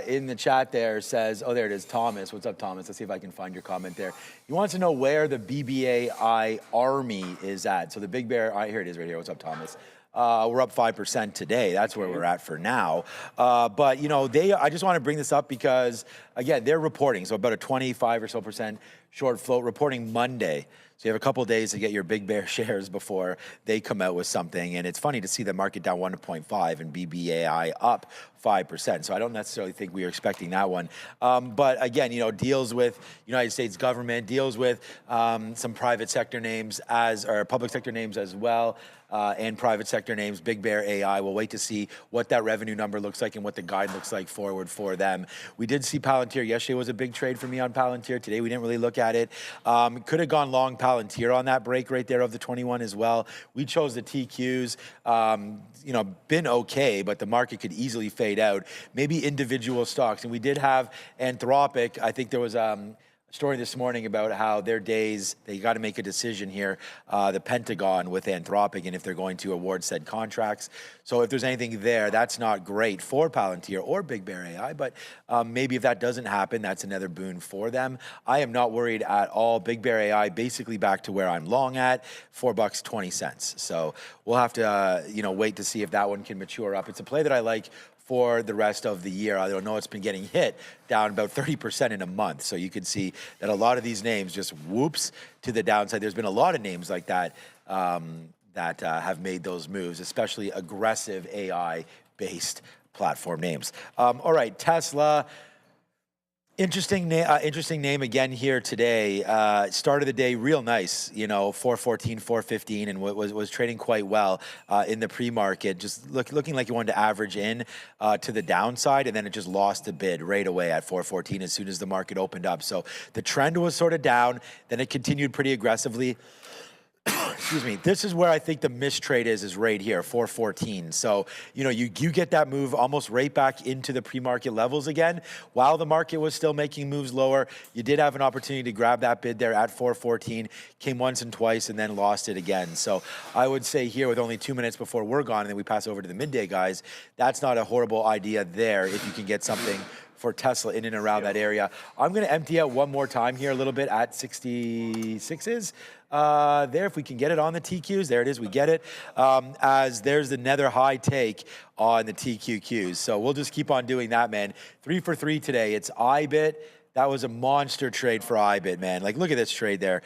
in the chat there says, oh, there it is, Thomas. What's up, Thomas? Let's see if I can find your comment there. He wants to know where the BBAI Army is at. So the Big Bear, here it is right here. What's up, Thomas? We're up 5% today. That's where we're at for now. But, you know, I just want to bring this up because, again, they're reporting. So about a 25 or so % short float reporting Monday. So you have a couple of days to get your Big Bear shares before they come out with something. And it's funny to see the market down 1.5 and BBAI up 5%. So I don't necessarily think we were expecting that one. But again, you know, deals with United States government, deals with some private sector names or public sector names as well. And private sector names, Big Bear AI. We'll wait to see what that revenue number looks like and what the guide looks like forward for them. We did see Palantir. Yesterday was a big trade for me on Palantir. Today we didn't really look at it. Could have gone long Palantir on that break right there of the 21 as well. We chose the TQs. You know, been okay, but the market could easily fade out. Maybe individual stocks. And we did have Anthropic. I think there was story this morning about how their days, they got to make a decision here, the Pentagon with Anthropic, and if they're going to award said contracts. So if there's anything there, that's not great for Palantir or Big Bear AI, but maybe if that doesn't happen, that's another boon for them. I am not worried at all. Big Bear AI basically back to where I'm long at, $4.20. So we'll have to you know, wait to see if that one can mature up. It's a play that I like for the rest of the year. I don't know, it's been getting hit down about 30% in a month. So you can see that a lot of these names just whoops to the downside. There's been a lot of names like that that have made those moves, especially aggressive AI-based platform names. All right, Tesla. Interesting name again here today. Started the day real nice, you know, 414, 415, and was trading quite well in the pre-market. Just looking like you wanted to average in to the downside, and then it just lost a bid right away at 414 as soon as the market opened up. So the trend was sort of down, then it continued pretty aggressively. Excuse me. This is where I think the mistrade is right here, 414. So, you know, you get that move almost right back into the pre-market levels again. While the market was still making moves lower, you did have an opportunity to grab that bid there at 414, came once and twice, and then lost it again. So I would say here, with only 2 minutes before we're gone, and then we pass over to the midday guys, that's not a horrible idea there if you can get something for Tesla in and around that area. I'm going to empty out one more time here a little bit at 66s. There, if we can get it on the TQs, there it is, we get it. As there's another high take on the TQQs. So we'll just keep on doing that, man. 3 for 3 today. It's IBIT. That was a monster trade for IBIT, man. Like, look at this trade there.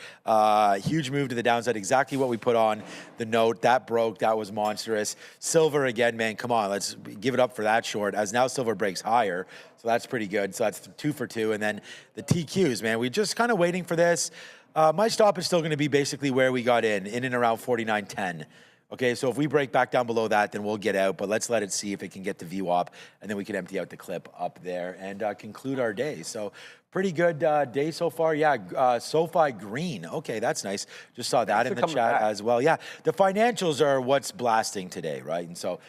Huge move to the downside, exactly what we put on the note. That broke, that was monstrous. Silver again, man, come on, let's give it up for that short, as now silver breaks higher. So that's pretty good. So that's 2 for 2. And then the TQs, man, we're just kind of waiting for this. My stop is still going to be basically where we got in and around 49.10. Okay, so if we break back down below that, then we'll get out, but let's let it see if it can get to VWAP, and then we can empty out the clip up there and conclude our day. So pretty good day so far. Yeah, SoFi green. Okay, that's nice. Just saw that in the chat as well. Yeah, the financials are what's blasting today, right? And so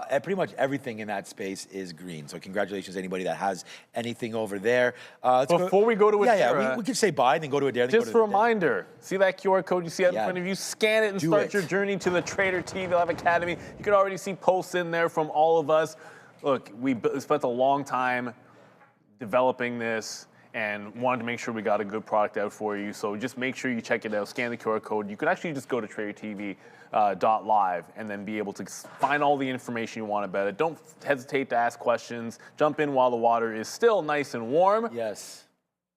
pretty much everything in that space is green. So congratulations to anybody that has anything over there. Before we go to Adara. Yeah, we could say bye, then go to Adara. Just a reminder, see that QR code you see out in front of you? Scan it and start your journey to the Trader TV Live Academy. You can already see posts in there from all of us. Look, we spent a long time developing this and wanted to make sure we got a good product out for you. So just make sure you check it out, scan the QR code. You can actually just go to TraderTV.live and then be able to find all the information you want about it. Don't hesitate to ask questions. Jump in while the water is still nice and warm. Yes.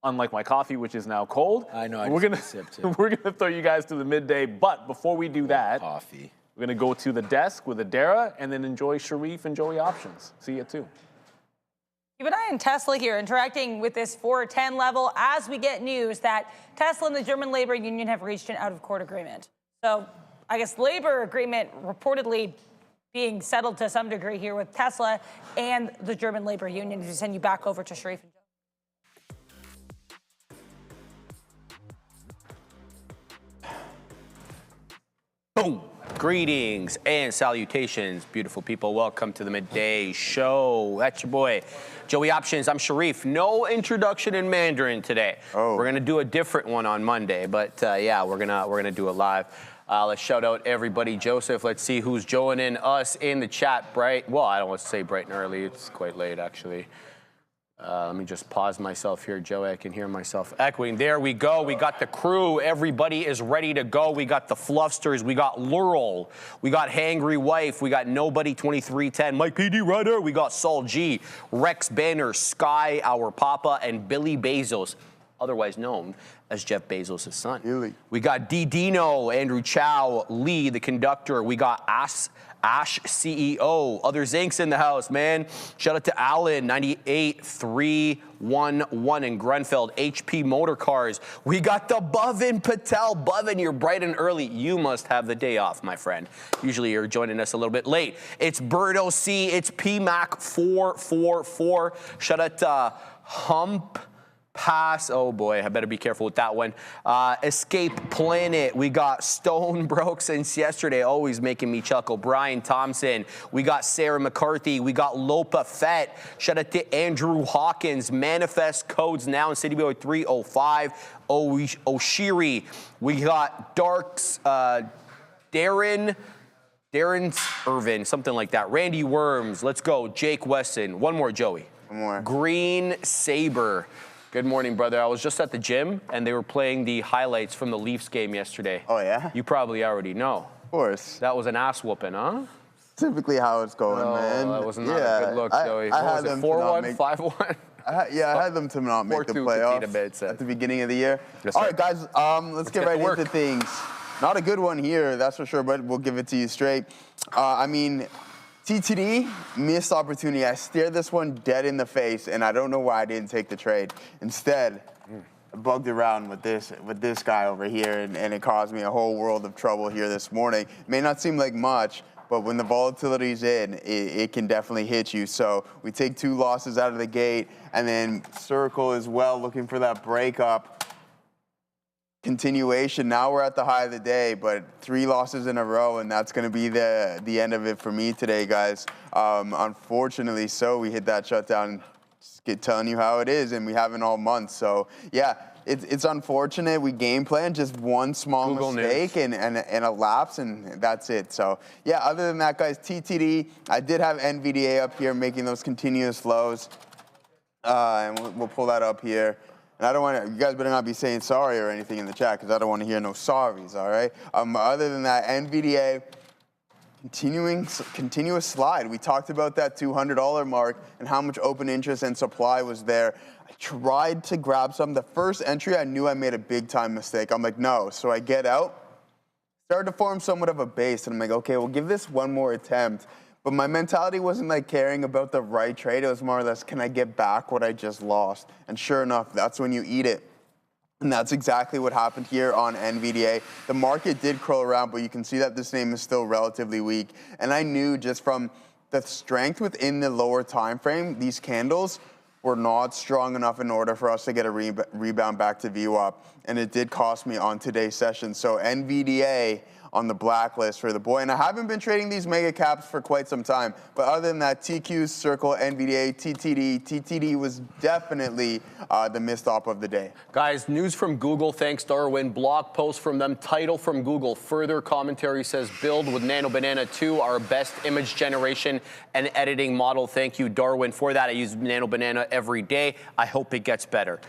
Unlike my coffee, which is now cold. I know, we're gonna throw you guys to the midday. But before we do that, coffee. We're gonna go to the desk with Adara and then enjoy Sharif and Joey options. See you too. Keep an eye on Tesla here, interacting with this 410 level as we get news that Tesla and the German labor union have reached an out-of-court agreement. So I guess labor agreement reportedly being settled to some degree here with Tesla and the German labor union. To send you back over to Sharif and Joe. Boom. Greetings and salutations, beautiful people. Welcome to the Midday Show. That's your boy, Joey Options. I'm Sharif. No introduction in Mandarin today. Oh. We're gonna do a different one on Monday, but yeah, we're gonna do it live. Let's shout out everybody. Joseph, let's see who's joining us in the chat. Bright. Well, I don't want to say bright and early. It's quite late, actually. Let me just pause myself here, Joey. I can hear myself echoing. There we go. We got the crew. Everybody is ready to go. We got the Fluffsters. We got Laurel. We got Hangry Wife. We got Nobody 2310. Mike PD Ryder. We got Saul G. Rex Banner. Sky, our Papa, and Billy Bezos, otherwise known as Jeff Bezos' son. Really? We got D. Dino, Andrew Chow, Lee, the conductor. We got Ash CEO, other Zinks in the house, man. Shout out to Alan, 98311 in Grenfell, HP Motor Cars. We got the Bhavin Patel. Bhavin, you're bright and early. You must have the day off, my friend. Usually you're joining us a little bit late. It's Birdo C. It's PMAC444. Shout out to Hump Pass. Oh boy, I better be careful with that one. Escape Planet. We got Stone Broke since yesterday, always making me chuckle. Brian Thompson. We got Sarah McCarthy. We got Lopa Fett. Shout out to Andrew Hawkins. Manifest Codes now in City Boy 305. Oshiri. We got Darks. Darren Irvin, something like that. Randy Worms. Let's go. Jake Weston. One more, Joey. One more. Green Saber. Good morning, brother. I was just at the gym, and they were playing the highlights from the Leafs game yesterday. Oh, yeah? You probably already know. Of course. That was an ass whooping, huh? Typically how it's going, man. That was not a good look, Joey. I What had was them it, to not 4-1, make- 5-1? I had them to not make the 4-2 playoffs Katina Bed said. at the beginning of the year. Yes, All sir. right, guys, let's get get right to work. into things. Not a good one here, that's for sure, but we'll give it to you straight. I mean, TTD, missed opportunity. I stared this one dead in the face, and I don't know why I didn't take the trade. Instead, I bugged around with this guy over here, and it caused me a whole world of trouble here this morning. It may not seem like much, but when the volatility's in, it can definitely hit you. So we take 2 losses out of the gate, and then Circle as well, looking for that breakup. Continuation, now we're at the high of the day, but 3 losses in a row, and that's going to be the end of it for me today, guys. Unfortunately, so we hit that shutdown. Just telling you how it is, and we haven't all month. So yeah, it's unfortunate. We game plan just one small Google mistake and a lapse, and that's it. So yeah, other than that, guys, TTD. I did have NVDA up here making those continuous lows, and we'll pull that up here. And I don't want to, you guys better not be saying sorry or anything in the chat, because I don't want to hear no sorries, all right? Other than that, NVDA, continuous slide. We talked about that $200 mark and how much open interest and supply was there. I tried to grab some. The first entry, I knew I made a big time mistake. I'm like, no. So I get out, started to form somewhat of a base, and I'm like, okay, we'll give this one more attempt. But my mentality wasn't like caring about the right trade. It was more or less, can I get back what I just lost? And sure enough, that's when you eat it. And that's exactly what happened here on NVDA. The market did curl around, but you can see that this name is still relatively weak. And I knew just from the strength within the lower time frame, these candles were not strong enough in order for us to get a rebound back to VWAP. And it did cost me on today's session. So NVDA on the blacklist for the boy. And I haven't been trading these mega caps for quite some time. But other than that, TQ, Circle, NVDA, TTD was definitely the missed op of the day. Guys, news from Google, thanks Darwin. Blog post from them, title from Google. Further commentary says, build with Nano Banana 2, our best image generation and editing model. Thank you, Darwin, for that. I use Nano Banana every day. I hope it gets better.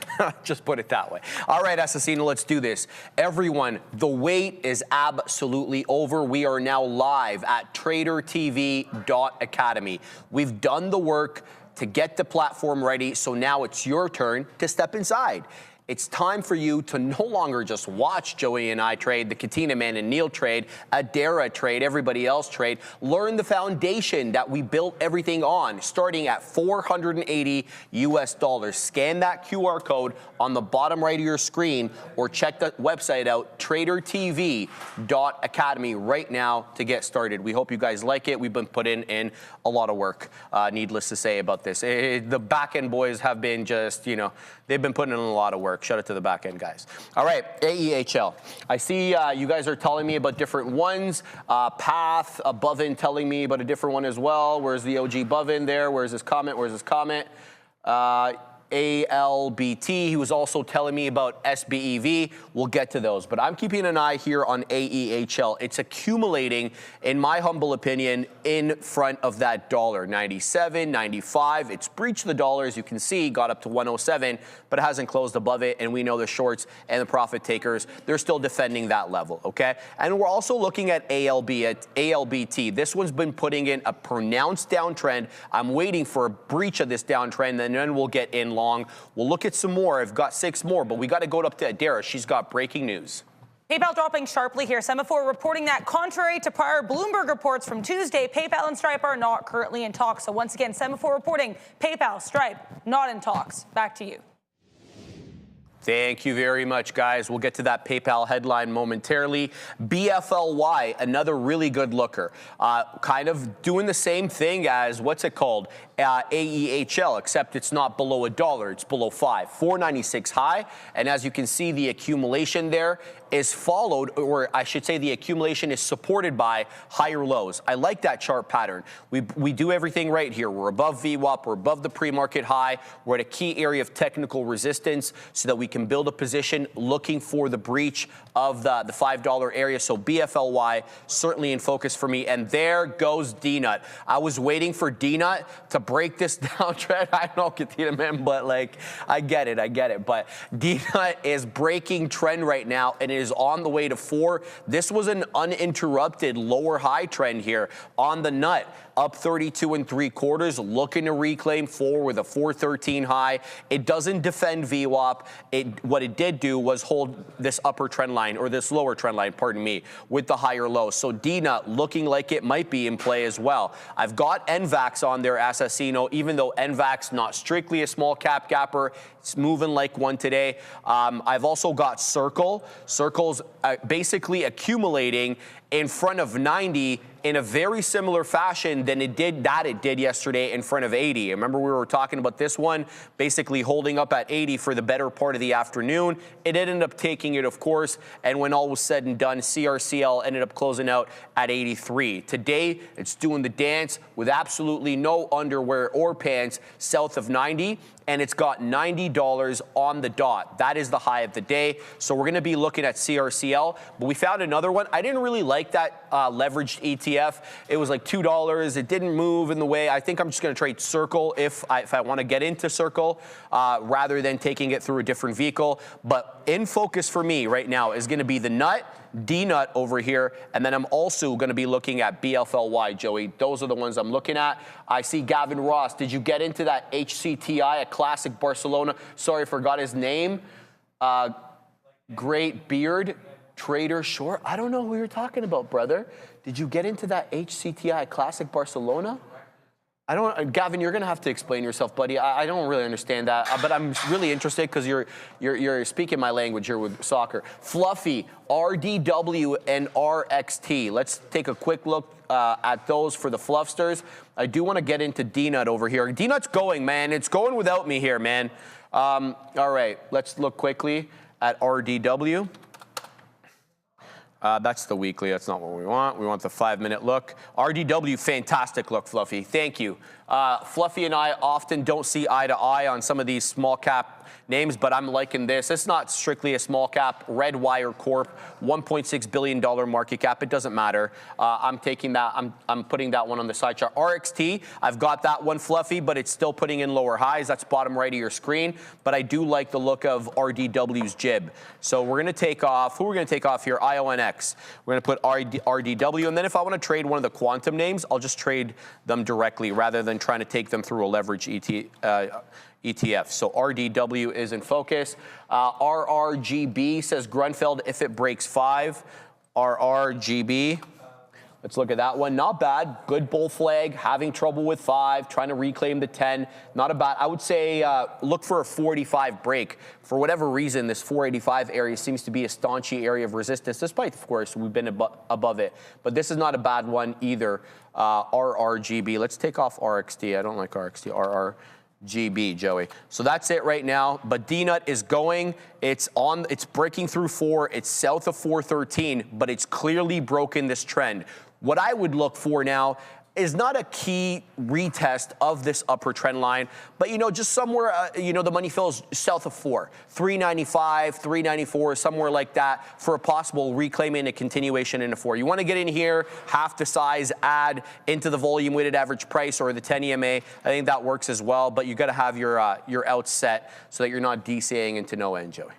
Just put it that way. All right, Assassino, let's do this. Everyone, the wait is absolutely over. We are now live at tradertv.academy. We've done the work to get the platform ready, so now it's your turn to step inside. It's time for you to no longer just watch Joey and I trade, the Katina Man and Neil trade, Adara trade, everybody else trade. Learn the foundation that we built everything on, starting at $480 US. Scan that QR code on the bottom right of your screen, or check the website out, tradertv.academy right now to get started. We hope you guys like it. We've been putting in a lot of work, needless to say, about this. The back-end boys have been just, they've been putting in a lot of work. work. Shout out to the back end guys. All right, AEHL. I see you guys are telling me about different ones. Path, Bovin telling me about a different one as well. Where's the OG Bovin there? Where's his comment? Where's his comment? ALBT, he was also telling me about SBEV. We'll get to those, but I'm keeping an eye here on AEHL. It's accumulating, in my humble opinion, in front of that dollar, 97, 95. It's breached the dollar, as you can see, got up to 107, but it hasn't closed above it, and we know the shorts and the profit takers, they're still defending that level, okay? And we're also looking at ALBT. This one's been putting in a pronounced downtrend. I'm waiting for a breach of this downtrend, and then we'll get in long. We'll look at some more. I've got 6 more, but we got to go up to Adara. She's got breaking news. PayPal dropping sharply here. Semaphore reporting that contrary to prior Bloomberg reports from Tuesday, PayPal and Stripe are not currently in talks. So once again, Semaphore reporting PayPal, Stripe, not in talks. Back to you. Thank you very much, guys. We'll get to that PayPal headline momentarily. BFLY, another really good looker. Kind of doing the same thing as, what's it called? AEHL, except it's not below $1. It's below 5. 496 high. And as you can see, the accumulation there is followed, or I should say the accumulation is supported by higher lows. I like that chart pattern. We do everything right here. We're above VWAP. We're above the pre-market high. We're at a key area of technical resistance so that we can build a position looking for the breach of the $5 area. So BFLY certainly in focus for me. And there goes DNUT. I was waiting for DNUT to break this downtrend. I don't know, Katina, man, but like, I get it. But DNUT is breaking trend right now, and it is on the way to 4. This was an uninterrupted lower high trend here on the nut. Up 32 3/4, looking to reclaim 4 with a 413 high. It doesn't defend VWAP. What it did do was hold this upper trend line, or this lower trend line, pardon me, with the higher low. So DNUT looking like it might be in play as well. I've got NVAX on there, Assassino, even though NVAX not strictly a small cap gapper. It's moving like one today. I've also got Circle. Circle's basically accumulating in front of 90 in a very similar fashion than it did yesterday in front of 80. Remember, we were talking about this one basically holding up at 80 for the better part of the afternoon. It ended up taking it, of course, and when all was said and done, CRCL ended up closing out at 83. Today, it's doing the dance with absolutely no underwear or pants south of 90. And it's got $90 on the dot. That is the high of the day. So we're going to be looking at CRCL. But we found another one. I didn't really like that leveraged ETF. It was like $2. It didn't move in the way. I think I'm just going to trade Circle if I want to get into Circle rather than taking it through a different vehicle. But in focus for me right now is going to be the nut, DNUT over here, and then I'm also going to be looking at BFLY, Joey. Those are the ones I'm looking at. I see Gavin Ross. Did you get into that HCTI, a classic Barcelona? Sorry, I forgot his name. Great beard, trader short. I don't know who you're talking about, brother. Did you get into that HCTI, classic Barcelona? I don't, Gavin, you're going to have to explain yourself, buddy. I don't really understand that, but I'm really interested because you're speaking my language here with soccer. Fluffy, RDW, and RXT. Let's take a quick look at those for the Fluffsters. I do want to get into DNUT over here. DNUT's going, man. It's going without me here, man. All right, let's look quickly at RDW. That's the weekly. That's not what we want. We want the 5-minute look. RDW, fantastic look, Fluffy. Thank you. Fluffy and I often don't see eye to eye on some of these small cap names, but I'm liking this. It's not strictly a small cap. Redwire Corp, $1.6 billion market cap. It doesn't matter. I'm taking that. I'm putting that one on the side chart. RXT, I've got that one, Fluffy, but it's still putting in lower highs. That's bottom right of your screen. But I do like the look of RDW's jib. So we're going to take off. Who are we going to take off here? IONX. We're going to put RDW. And then if I want to trade one of the quantum names, I'll just trade them directly rather than trying to take them through a leverage ETF. So RDW is in focus. RRGB says Grunfeld if it breaks 5. RRGB. Let's look at that one. Not bad. Good bull flag. Having trouble with 5. Trying to reclaim the 10. Not a bad. I would say look for a 485 break. For whatever reason, this 485 area seems to be a staunchy area of resistance, despite, of course, we've been above it. But this is not a bad one either. RRGB. Let's take off RXT. I don't like RXT. GB, Joey. So that's it right now. But D-Nut is going. It's breaking through 4. It's south of 413, but it's clearly broken this trend. What I would look for now is not a key retest of this upper trend line, but just somewhere, the money fills south of 4, 395, 394, somewhere like that for a possible reclaiming a continuation into 4. You want to get in here, half the size, add into the volume weighted average price or the 10 EMA. I think that works as well, but you got to have your outs set so that you're not DCAing into no end, Joey.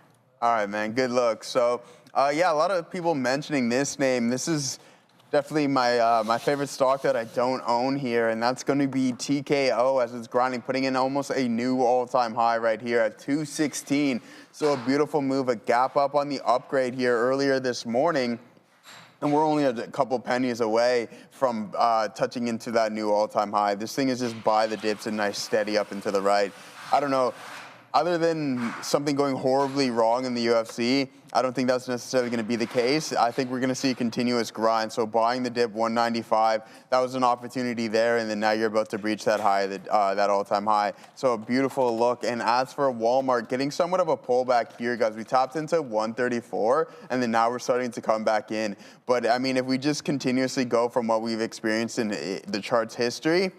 All right, man, good luck. So, yeah, a lot of people mentioning this name. This is definitely my favorite stock that I don't own here, and that's going to be TKO as it's grinding, putting in almost a new all-time high right here at 216. So a beautiful move, a gap up on the upgrade here earlier this morning, and we're only a couple pennies away from touching into that new all-time high. This thing is just buy the dips and nice steady up and to the right. I don't know. Other than something going horribly wrong in the UFC, I don't think that's necessarily going to be the case. I think we're going to see a continuous grind. So buying the dip 195, that was an opportunity there, and then now you're about to breach that high, that all-time high. So a beautiful look. And as for Walmart, getting somewhat of a pullback here, guys. We topped into 134, and then now we're starting to come back in. But I mean, if we just continuously go from what we've experienced in the chart's history,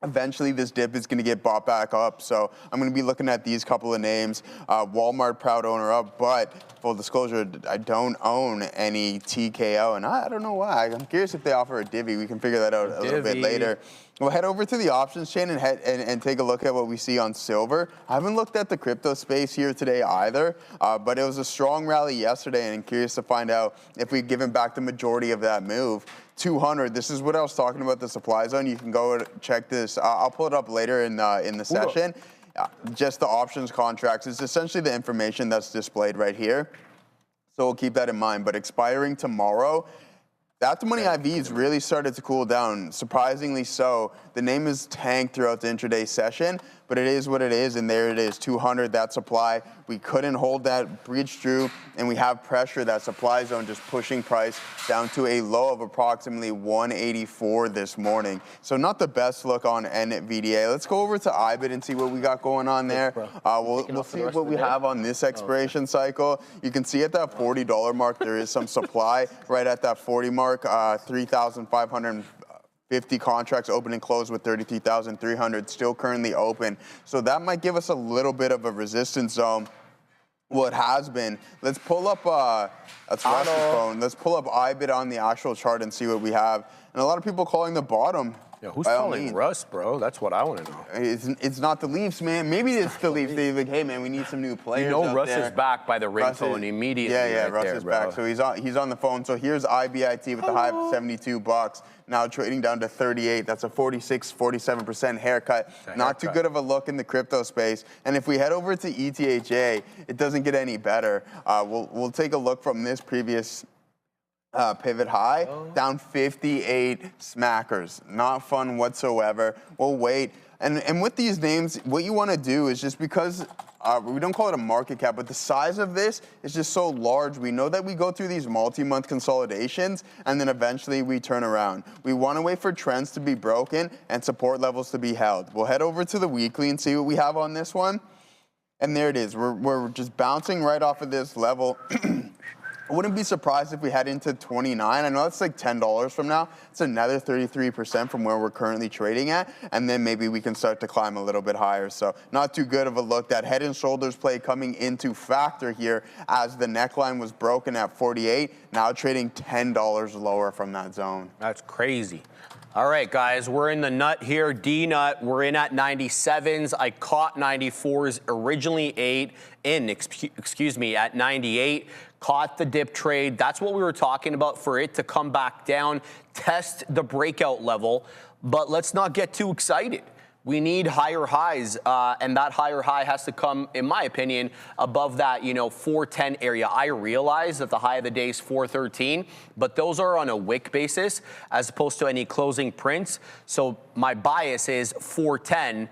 eventually this dip is going to get bought back up. So I'm going to be looking at these couple of names. Walmart, proud owner up, but full disclosure, I don't own any TKO, and I don't know why. I'm curious if they offer a divvy. We can figure that out a little bit later. We'll head over to the options chain and take a look at what we see on silver. I haven't looked at the crypto space here today either, but it was a strong rally yesterday, and I'm curious to find out if we've given back the majority of that move. 200, this is what I was talking about, the supply zone. You can go check this. I'll pull it up later in the session. Just the options contracts. It's essentially the information that's displayed right here. So we'll keep that in mind. But expiring tomorrow, the at-the-money IVs really started to cool down, surprisingly so. The name is tanked throughout the intraday session, but it is what it is, and there it is, 200, that supply. We couldn't hold that, breach through, and we have pressure, that supply zone just pushing price down to a low of approximately 184 this morning. So not the best look on Nvidia. Let's go over to IBIT and see what we got going on there. We'll see what we have on this expiration cycle. You can see at that $40 mark, there is some supply right at that 40 mark, 3,550 contracts open and closed with 33,300 still currently open. So that might give us a little bit of a resistance zone. Well, it has been. Let's pull up, that's Russ's phone. Let's pull up IBIT on the actual chart and see what we have. And a lot of people calling the bottom. Yeah, who's calling Russ, bro? That's what I want to know. It's not the Leafs, man. Maybe it's the Leafs. They're like, hey, man, we need some new players. Russ is back by the ringtone immediately. Yeah, Russ is back. So he's on the phone. So here's IBIT with the high of $72. Now trading down to 38. That's a 47% haircut. Not too good of a look in the crypto space. And if we head over to ETHA, it doesn't get any better. We'll take a look from this previous pivot high, down 58 smackers. Not fun whatsoever. We'll wait. And with these names, what you want to do is, just because we don't call it a market cap, but the size of this is just so large. We know that we go through these multi-month consolidations, and then eventually we turn around. We want to wait for trends to be broken and support levels to be held. We'll head over to the weekly and see what we have on this one. And there it is. We're just bouncing right off of this level. I wouldn't be surprised if we head into 29. I know that's like $10 from now. It's another 33% from where we're currently trading at. And then maybe we can start to climb a little bit higher. So not too good of a look. That head and shoulders play coming into factor here as the neckline was broken at 48. Now trading $10 lower from that zone. That's crazy. All right, guys, we're in the nut here, D-nut. We're in at 97s. I caught 94s, originally at 98. Caught the dip trade. That's what we were talking about, for it to come back down, test the breakout level. But let's not get too excited. We need higher highs, and that higher high has to come, in my opinion, above that, 410 area. I realize that the high of the day is 413, but those are on a wick basis as opposed to any closing prints. So my bias is 410,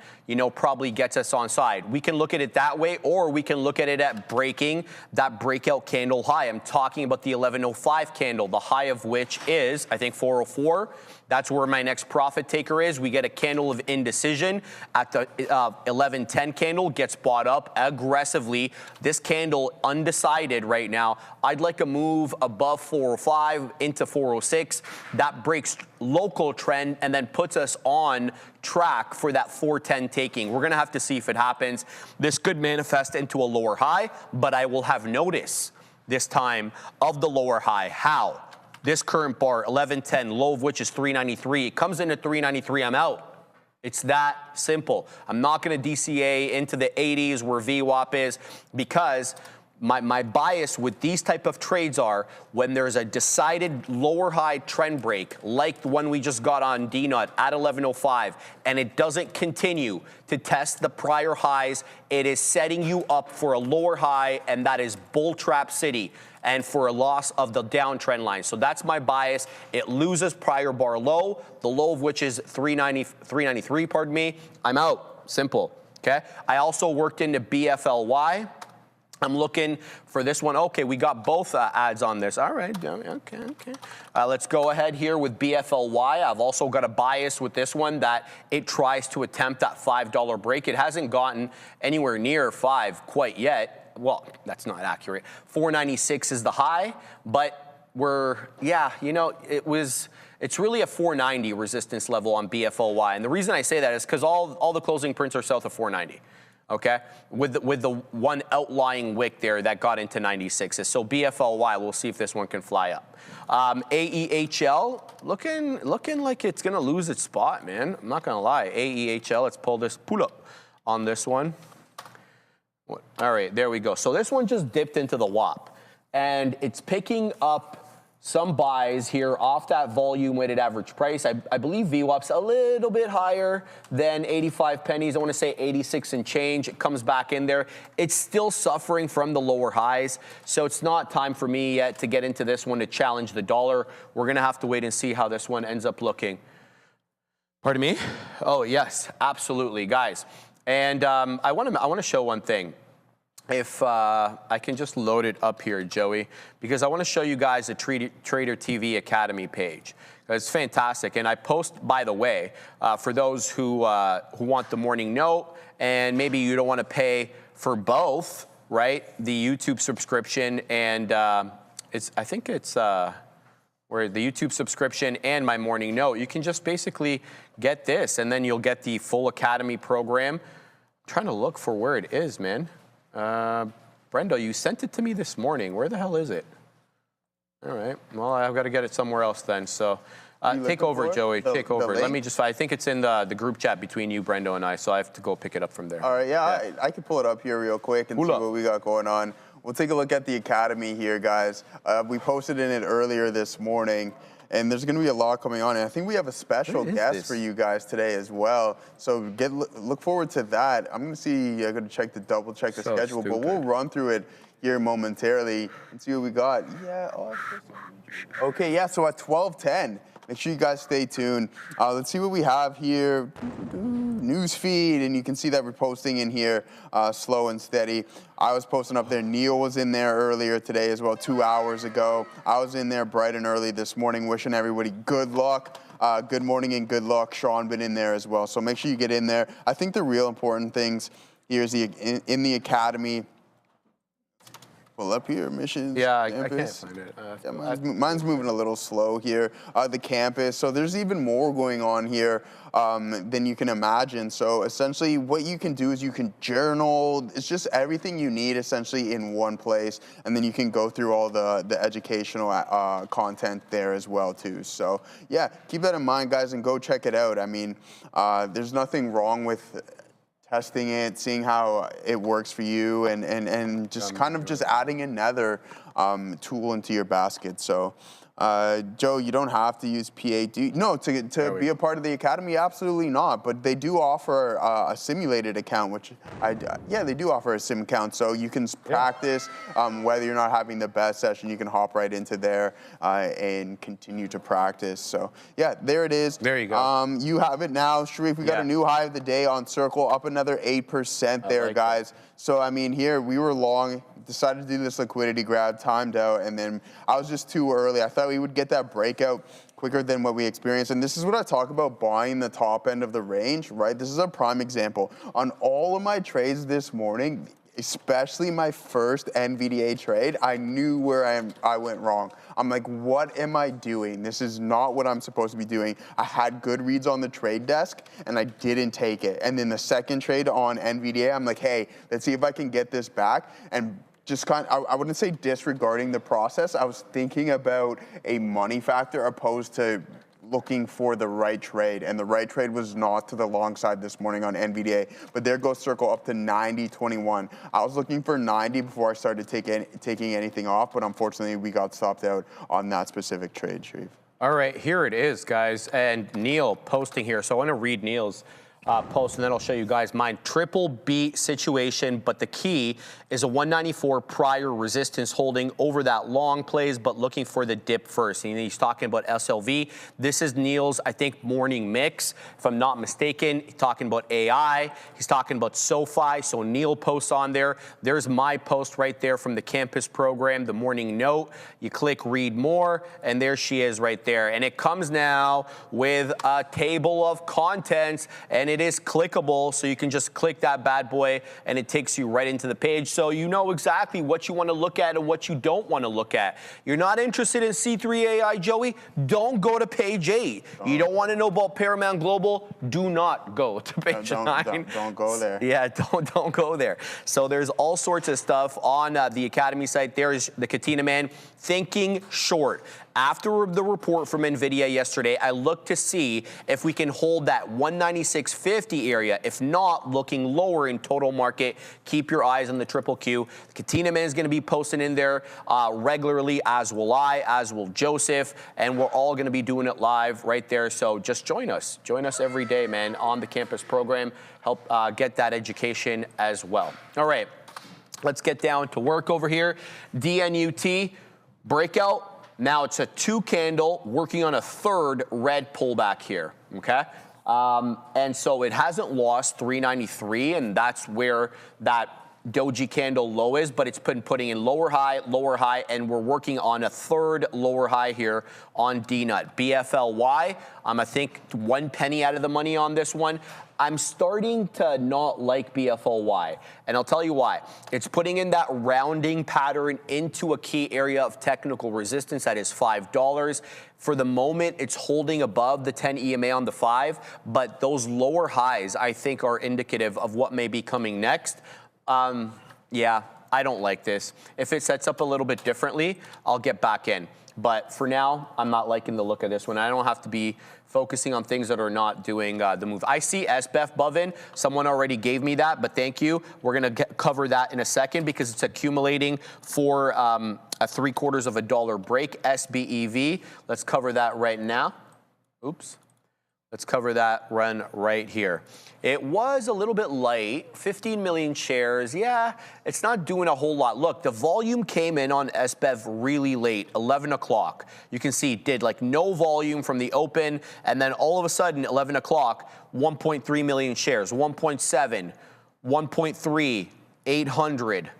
probably gets us on side. We can look at it that way, or we can look at it at breaking that breakout candle high. I'm talking about the 1105 candle, the high of which is, I think, 404. That's where my next profit taker is. We get a candle of indecision at the 1110 candle, gets bought up aggressively. This candle undecided right now. I'd like a move above 405 into 406. That breaks local trend and then puts us on track for that 410 taking. We're going to have to see if it happens. This could manifest into a lower high, but I will have notice this time of the lower high. How? This current bar, 1110, low of which is 393. It comes in at 393, I'm out. It's that simple. I'm not going to DCA into the 80s where VWAP is, because my bias with these type of trades are when there's a decided lower high trend break, like the one we just got on DNUT at 1105, and it doesn't continue to test the prior highs, it is setting you up for a lower high, and that is bull trap city, and for a loss of the downtrend line. So that's my bias. It loses prior bar low, the low of which is 393, pardon me. I'm out. Simple. Okay. I also worked into BFLY. I'm looking for this one. Okay, we got both ads on this. All right, okay. Let's go ahead here with BFLY. I've also got a bias with this one that it tries to attempt that $5 break. It hasn't gotten anywhere near 5 quite yet. Well, that's not accurate. 496 is the high, but it's really a 490 resistance level on BFLY. And the reason I say that is because all the closing prints are south of 490. Okay, with the one outlying wick there that got into 96s. So BFLY, we'll see if this one can fly up. AEHL, looking like it's gonna lose its spot, man. I'm not gonna lie. AEHL, let's pull up on this one. All right, there we go. So this one just dipped into the WAP, and it's picking up some buys here off that volume weighted average price. I believe VWAP's a little bit higher than 85 pennies. I want to say 86 and change. It comes back in there. It's still suffering from the lower highs, so it's not time for me yet to get into this one to challenge the dollar. We're going to have to wait and see how this one ends up looking. Pardon me? Oh, yes, absolutely, guys. And I want to show one thing. If I can just load it up here, Joey, because I want to show you guys the Trader TV Academy page. It's fantastic. And I post, by the way, for those who want the morning note, and maybe you don't want to pay for both, right? The YouTube subscription and I think it's where the YouTube subscription and my morning note. You can just basically get this, and then you'll get the full Academy program. I'm trying to look for where it is, man. Brendo, you sent it to me this morning. Where the hell is it? All right. Well, I've got to get it somewhere else then. So take over, Joey. Take over. Let me just, I think it's in the group chat between you, Brendo, and I, so I have to go pick it up from there. All right, yeah. I can pull it up here real quick and see what we got going on. We'll take a look at the Academy here, guys. We posted in it earlier this morning, and there's going to be a lot coming on. And I think we have a special guest for you guys today as well. So look forward to that. I'm going to see, I'm going to double check the schedule, but we'll run through it here momentarily and see what we got. Yeah. Okay, yeah, so at 12:10. Make sure you guys stay tuned. Let's see what we have here. News feed, and you can see that we're posting in here slow and steady. I was posting up there. Neil was in there earlier today as well, 2 hours ago. I was in there bright and early this morning, wishing everybody good luck. Good morning and good luck. Sean been in there as well. So make sure you get in there. I think the real important things here is in the Academy. Pull up here, missions. Yeah, I campus. can't find it. Yeah, mine's moving a little slow here. The campus. So there's even more going on here than you can imagine. So essentially what you can do is you can journal. It's just everything you need essentially in one place. And then you can go through all the educational content there as well too. So yeah, keep that in mind, guys, and go check it out. I mean, there's nothing wrong with testing it, seeing how it works for you, and just kind of just adding another tool into your basket. So Joe, you don't have to use PA. No, to be a part of the academy, absolutely not. But they do offer a simulated account, which they do offer a sim account, so you can practice. Whether you're not having the best session, you can hop right into there and continue to practice. So yeah, there it is. There you go. You have it now, Sharif. We got a new high of the day on Circle, up another 8% there, guys. That. So I mean, here we were long. Decided to do this liquidity grab, timed out, and then I was just too early. I thought we would get that breakout quicker than what we experienced. And this is what I talk about buying the top end of the range, right? This is a prime example. On all of my trades this morning, especially my first NVDA trade, I knew where I went wrong. I'm like, what am I doing? This is not what I'm supposed to be doing. I had good reads on the trade desk, and I didn't take it. And then the second trade on NVDA, I'm like, hey, let's see if I can get this back. And just I wouldn't say disregarding the process. I was thinking about a money factor opposed to looking for the right trade, and the right trade was not to the long side this morning on NVDA, but there goes Circle up to 90.21. I was looking for 90 before I started taking anything off, but unfortunately we got stopped out on that specific trade, Sharif. All right, here it is, guys, and Neil posting here, so I want to read Neil's post, and then I'll show you guys mine. Triple B situation, but the key is a 194 prior resistance holding over that long plays, but looking for the dip first. And he's talking about SLV. This is Neil's, I think, morning mix, if I'm not mistaken. He's talking about AI. He's talking about SoFi. So Neil posts on there. There's my post right there from the campus program, the morning note. You click read more, and there she is right there. And it comes now with a table of contents, and it is clickable, so you can just click that bad boy and it takes you right into the page, so you know exactly what you want to look at and what you don't want to look at. You're not interested in C3 AI, Joey? Don't go to page 8. You don't want to know about Paramount Global? Do not go to page 9. Don't go there. Yeah, don't go there. So there's all sorts of stuff on the Academy site. There's the Katina Man thinking short. After the report from Nvidia yesterday, I looked to see if we can hold that 196.50 area. If not, looking lower in total market. Keep your eyes on the triple Q. Katina Man is going to be posting in there regularly, as will I, as will Joseph, and we're all going to be doing it live right there. So just join us. Join us every day, man, on the campus program. Help get that education as well. All right, let's get down to work over here. DNUT breakout. Now it's a 2 candle working on a third red pullback here, okay? And so it hasn't lost 393, and that's where that doji candle low is, but it's been putting in lower high, and we're working on a third lower high here on DNUT. BFLY, I think 1 penny out of the money on this one. I'm starting to not like BFLY, and I'll tell you why. It's putting in that rounding pattern into a key area of technical resistance that is $5. For the moment, it's holding above the 10 EMA on the 5, but those lower highs, I think, are indicative of what may be coming next. Yeah, I don't like this. If it sets up a little bit differently, I'll get back in. But for now, I'm not liking the look of this one. I don't have to be focusing on things that are not doing the move. I see SBEF Bovin. Someone already gave me that, but thank you. We're going to cover that in a second because it's accumulating for a $0.75 break. SBEV. Let's cover that right now. Oops. Let's cover that run right here. It was a little bit light, 15 million shares. Yeah, it's not doing a whole lot. Look, the volume came in on SBEV really late, 11 o'clock. You can see it did like no volume from the open, and then all of a sudden, 11 o'clock, 1.3 million shares, 1.7, 1.3, 800.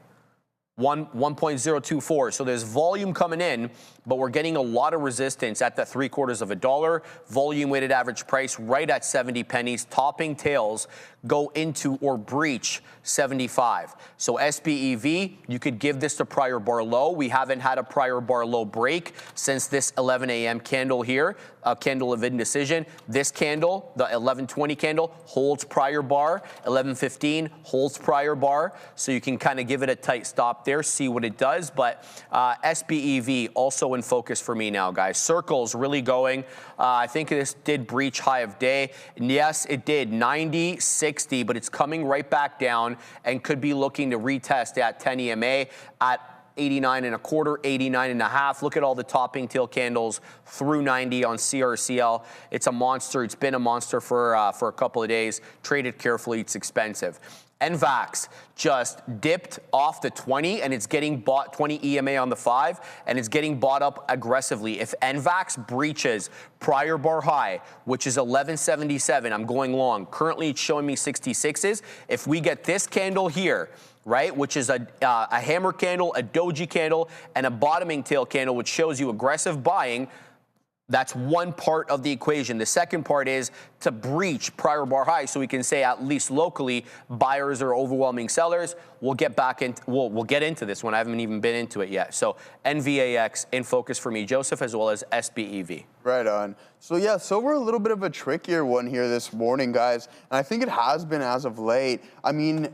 1.024. So there's volume coming in, but we're getting a lot of resistance at that $0.75. Volume weighted average price right at 70 pennies. Topping tails go into or breach 75. So SPEV, you could give this to prior bar low. We haven't had a prior bar low break since this 11 a.m. candle here, a candle of indecision. This candle, the 1120 candle, holds prior bar. 1115 holds prior bar. So you can kind of give it a tight stop there, see what it does. But SPEV also in focus for me now, guys. Circle's really going. I think this did breach high of day. And yes, it did 90.60, but it's coming right back down and could be looking to retest at 10 EMA at 89.25, 89.5. Look at all the topping tail candles through 90 on CRCL. It's a monster. It's been a monster for a couple of days. Trade it carefully. It's expensive. NVAX just dipped off the 20 and it's getting bought, 20 EMA on the 5, and it's getting bought up aggressively. If NVAX breaches prior bar high, which is 1177, I'm going long. Currently it's showing me 66s. If we get this candle here, right, which is a hammer candle, a doji candle, and a bottoming tail candle, which shows you aggressive buying, that's one part of the equation. The second part is to breach prior bar high, so we can say at least locally buyers are overwhelming sellers. We'll get back into we'll get into this one. I haven't even been into it yet. So NVAX in focus for me, Joseph, as well as SPEV. Right on. So yeah, silver a little bit of a trickier one here this morning, guys, and I think it has been as of late. I mean,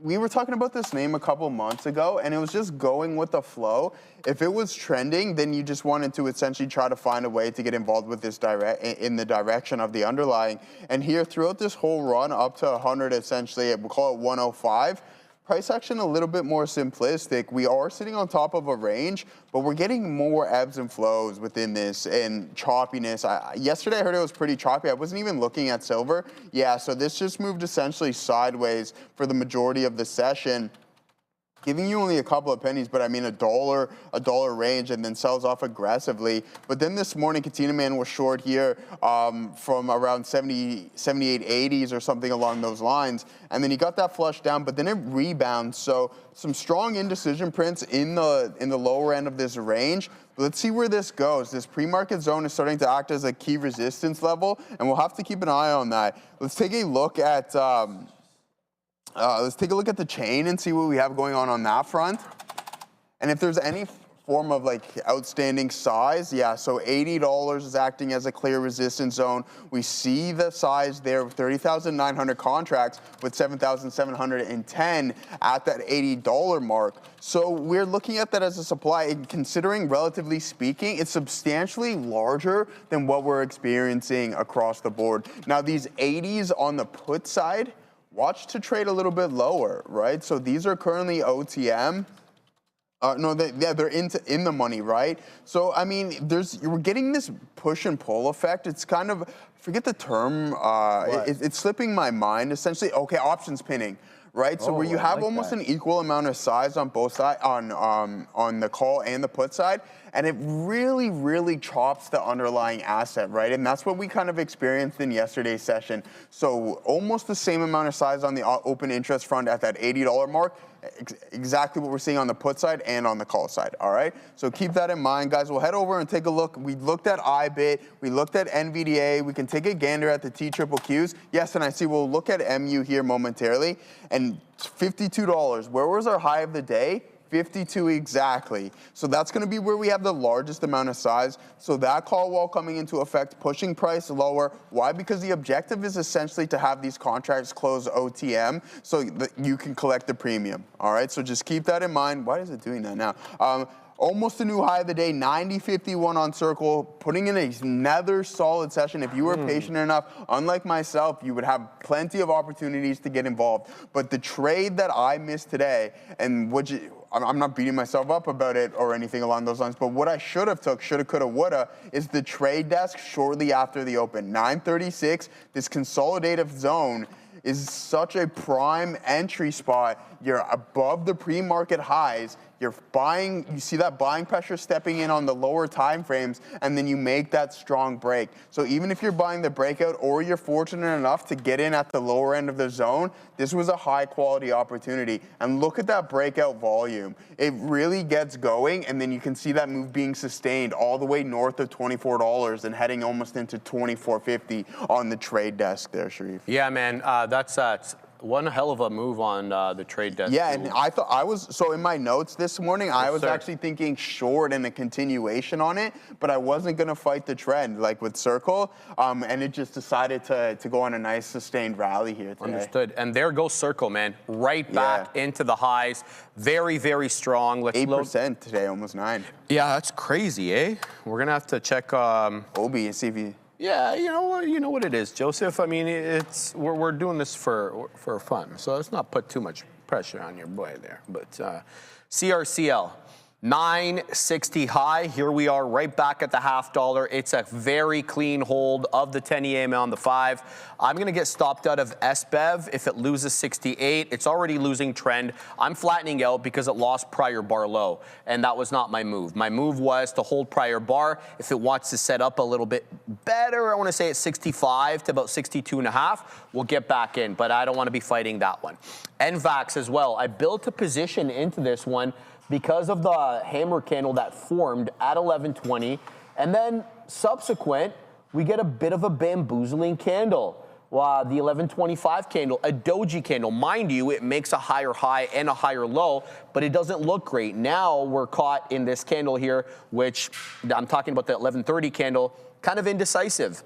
we were talking about this name a couple months ago, and it was just going with the flow. If it was trending, then you just wanted to essentially try to find a way to get involved with this in the direction of the underlying. And here, throughout this whole run up to 100, essentially, we'll call it 105, price action a little bit more simplistic. We are sitting on top of a range, but we're getting more ebbs and flows within this and choppiness. Yesterday I heard it was pretty choppy. I wasn't even looking at silver. Yeah, so this just moved essentially sideways for the majority of the session, giving you only a couple of pennies, but I mean a dollar range, and then sells off aggressively. But then this morning, Katina Man was short here from around 78.80s or something along those lines, and then he got that flush down, but then it rebounds. So some strong indecision prints in the lower end of this range. But let's see where this goes. This pre-market zone is starting to act as a key resistance level, and we'll have to keep an eye on that. Let's take a look at the chain and see what we have going on that front. And if there's any form of like outstanding size, yeah, so $80 is acting as a clear resistance zone. We see the size there of 30,900 contracts with 7,710 at that $80 mark. So we're looking at that as a supply, and considering relatively speaking, it's substantially larger than what we're experiencing across the board. Now these 80s on the put side, watch to trade a little bit lower, right? So these are currently OTM. They're in the money, right? So I mean, we're getting this push and pull effect. It's kind of, forget the term. It's slipping my mind. Essentially, okay, options pinning, right? So where you have almost an equal amount of size on both sides, on the call and the put side, and it really, really chops the underlying asset, right? And that's what we kind of experienced in yesterday's session. So almost the same amount of size on the open interest front at that $80 mark, exactly what we're seeing on the put side and on the call side, all right? So keep that in mind, guys. We'll head over and take a look. We looked at IBIT, we looked at NVDA, we can take a gander at the TQQs. Yes, and I see we'll look at MU here momentarily, and $52. Where was our high of the day? 52 exactly. So that's going to be where we have the largest amount of size. So that call wall coming into effect, pushing price lower. Why? Because the objective is essentially to have these contracts close OTM so that you can collect the premium. All right, so just keep that in mind. Why is it doing that now? Almost a new high of the day, 90.51 on Circle, putting in another solid session. If you were patient enough, unlike myself, you would have plenty of opportunities to get involved. But the trade that I missed today, and I'm not beating myself up about it or anything along those lines, but what I should have took, shoulda, coulda, woulda, is the trade desk shortly after the open. 936, this consolidative zone is such a prime entry spot. You're above the pre-market highs. You're buying, you see that buying pressure stepping in on the lower time frames, and then you make that strong break. So even if you're buying the breakout or you're fortunate enough to get in at the lower end of the zone, this was a high quality opportunity. And look at that breakout volume. It really gets going, and then you can see that move being sustained all the way north of $24 and heading almost into $24.50 on the trade desk there, Sharif. Yeah, man, that's one hell of a move on the trade desk. Yeah, and I thought so in my notes this morning, I was actually thinking short and a continuation on it, but I wasn't going to fight the trend like with Circle, and it just decided to go on a nice sustained rally here today. Understood. And there goes Circle, man, right back into the highs. Very, very strong. Let's 8% today, almost 9. Yeah, that's crazy, eh? We're gonna have to check Obi and see if he. Yeah, you know what it is, Joseph. I mean, we're doing this for fun, so let's not put too much pressure on your boy there. But CRCL, 960 high. Here we are right back at the $0.50. It's a very clean hold of the 10 EMA on the 5. I'm going to get stopped out of SBEV if it loses 68. It's already losing trend. I'm flattening out because it lost prior bar low, and that was not my move. My move was to hold prior bar. If it wants to set up a little bit better, I want to say at 65 to about 62.5, we'll get back in, but I don't want to be fighting that one. NVAX as well. I built a position into this one because of the hammer candle that formed at 1120, and then subsequent, we get a bit of a bamboozling candle. The 1125 candle, a doji candle. Mind you, it makes a higher high and a higher low, but it doesn't look great. Now we're caught in this candle here, which I'm talking about the 1130 candle, kind of indecisive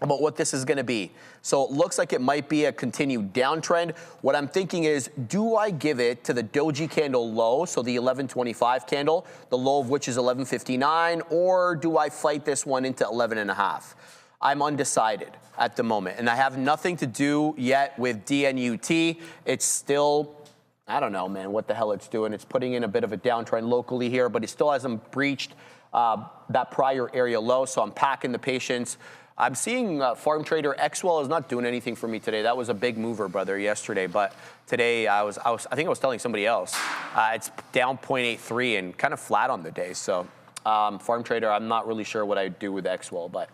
about what this is going to be. So it looks like it might be a continued downtrend. What I'm thinking is, do I give it to the doji candle low, so the 1125 candle, the low of which is 1159, or do I fight this one into 11.5? I'm undecided at the moment, and I have nothing to do yet with DNUT. It's still, I don't know, man, what the hell it's doing. It's putting in a bit of a downtrend locally here, but it still hasn't breached that prior area low, so I'm packing the patience. I'm seeing Farm Trader XWell is not doing anything for me today. That was a big mover, brother, yesterday. But today, I think I was telling somebody else, it's down 0.83 and kind of flat on the day. So Farm Trader, I'm not really sure what I'd do with XWell, but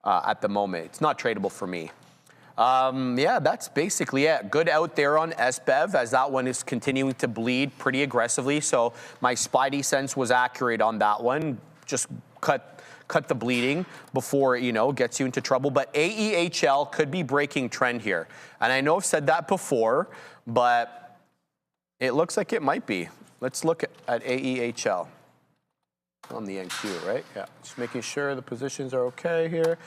at the moment, it's not tradable for me. Yeah, that's basically it. Good out there on SBEV as that one is continuing to bleed pretty aggressively. So my spidey sense was accurate on that one. Just cut the bleeding before it, gets you into trouble. But AEHL could be breaking trend here. And I know I've said that before, but it looks like it might be. Let's look at AEHL on the NQ, right? Yeah, just making sure the positions are okay here.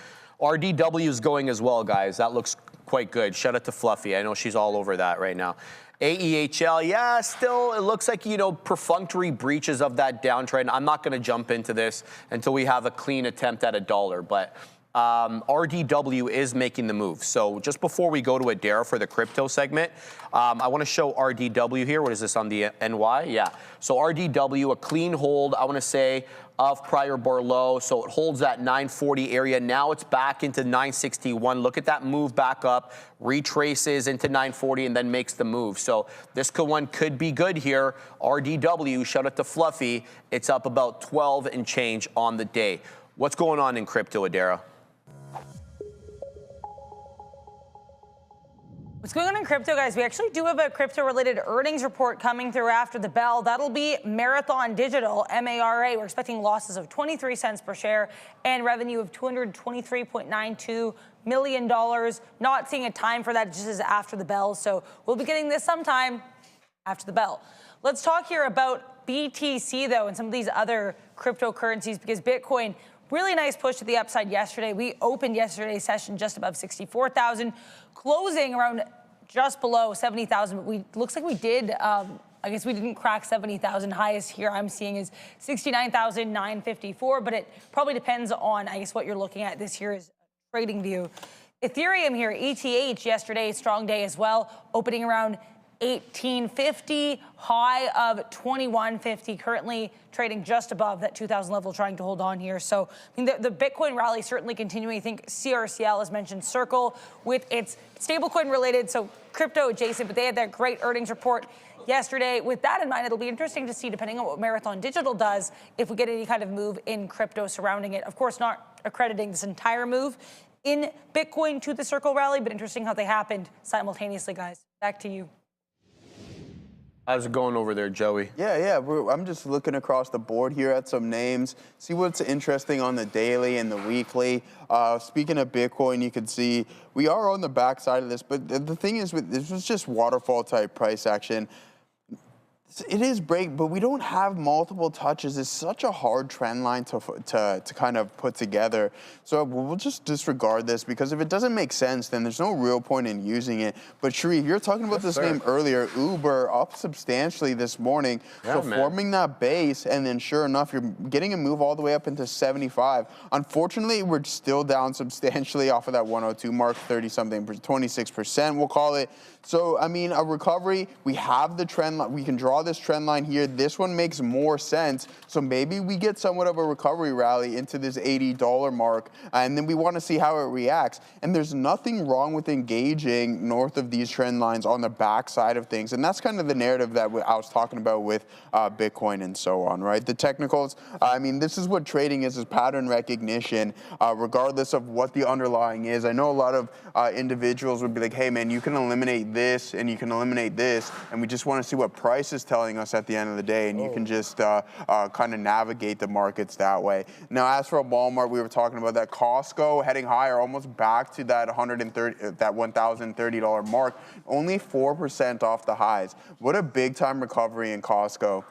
RDW is going as well, guys. That looks quite good. Shout out to Fluffy. I know she's all over that right now. AEHL, yeah, still, it looks like, perfunctory breaches of that downtrend. I'm not going to jump into this until we have a clean attempt at $1, but RDW is making the move. So just before we go to Adara for the crypto segment, I want to show RDW here. What is this on the NY? Yeah. So RDW, a clean hold, I want to say, of prior bar low. So it holds that 940 area. Now it's back into 961. Look at that move back up, retraces into 940 and then makes the move. So this one could be good here. RDW, shout out to Fluffy. It's up about 12 and change on the day. What's going on in crypto, Adara? What's going on in crypto, guys? We actually do have a crypto-related earnings report coming through after the bell. That'll be Marathon Digital, MARA. We're expecting losses of 23 cents per share and revenue of $223.92 million. Not seeing a time for that, just as after the bell. So we'll be getting this sometime after the bell. Let's talk here about BTC, though, and some of these other cryptocurrencies, because Bitcoin, really nice push to the upside yesterday. We opened yesterday's session just above 64,000, closing around just below 70,000. But looks like we did, I guess we didn't crack 70,000. Highest here I'm seeing is 69,954, but it probably depends on, I guess, what you're looking at. This here is trading view. Ethereum here, ETH yesterday, strong day as well, opening around 1850, high of 2150, currently trading just above that 2,000 level, trying to hold on here. So I mean, the Bitcoin rally certainly continuing. I think CRCL has mentioned Circle with its stablecoin related, so crypto adjacent, but they had that great earnings report yesterday. With that in mind, it'll be interesting to see, depending on what Marathon Digital does, if we get any kind of move in crypto surrounding it. Of course, not accrediting this entire move in Bitcoin to the Circle rally, but interesting how they happened simultaneously, guys. Back to you. How's it going over there, Joey? Yeah. I'm just looking across the board here at some names, see what's interesting on the daily and the weekly. Speaking of Bitcoin, you can see we are on the backside of this, but the thing is, this was just waterfall type price action. It is break, but we don't have multiple touches. It's such a hard trend line to kind of put together. So we'll just disregard this, because if it doesn't make sense, then there's no real point in using it. But Sharif, you're talking about this name earlier, Uber, up substantially this morning. Yeah, so forming that base, and then sure enough, you're getting a move all the way up into 75. Unfortunately, we're still down substantially off of that 102 mark, 30-something, 26%, we'll call it. So, I mean, a recovery, we have the trend line, we can draw draw this trend line here, this one makes more sense. So maybe we get somewhat of a recovery rally into this $80 mark, and then we want to see how it reacts. And there's nothing wrong with engaging north of these trend lines on the back side of things. And that's kind of the narrative that I was talking about with Bitcoin and so on, right? The technicals, I mean, this is what trading is pattern recognition, regardless of what the underlying is. I know a lot of individuals would be like, hey man, you can eliminate this and you can eliminate this, and we just want to see what price is telling us at the end of the day, and you can just kind of navigate the markets that way. Now, as for Walmart, we were talking about that. Costco heading higher, almost back to that $1,030 mark, only 4% off the highs. What a big time recovery in Costco.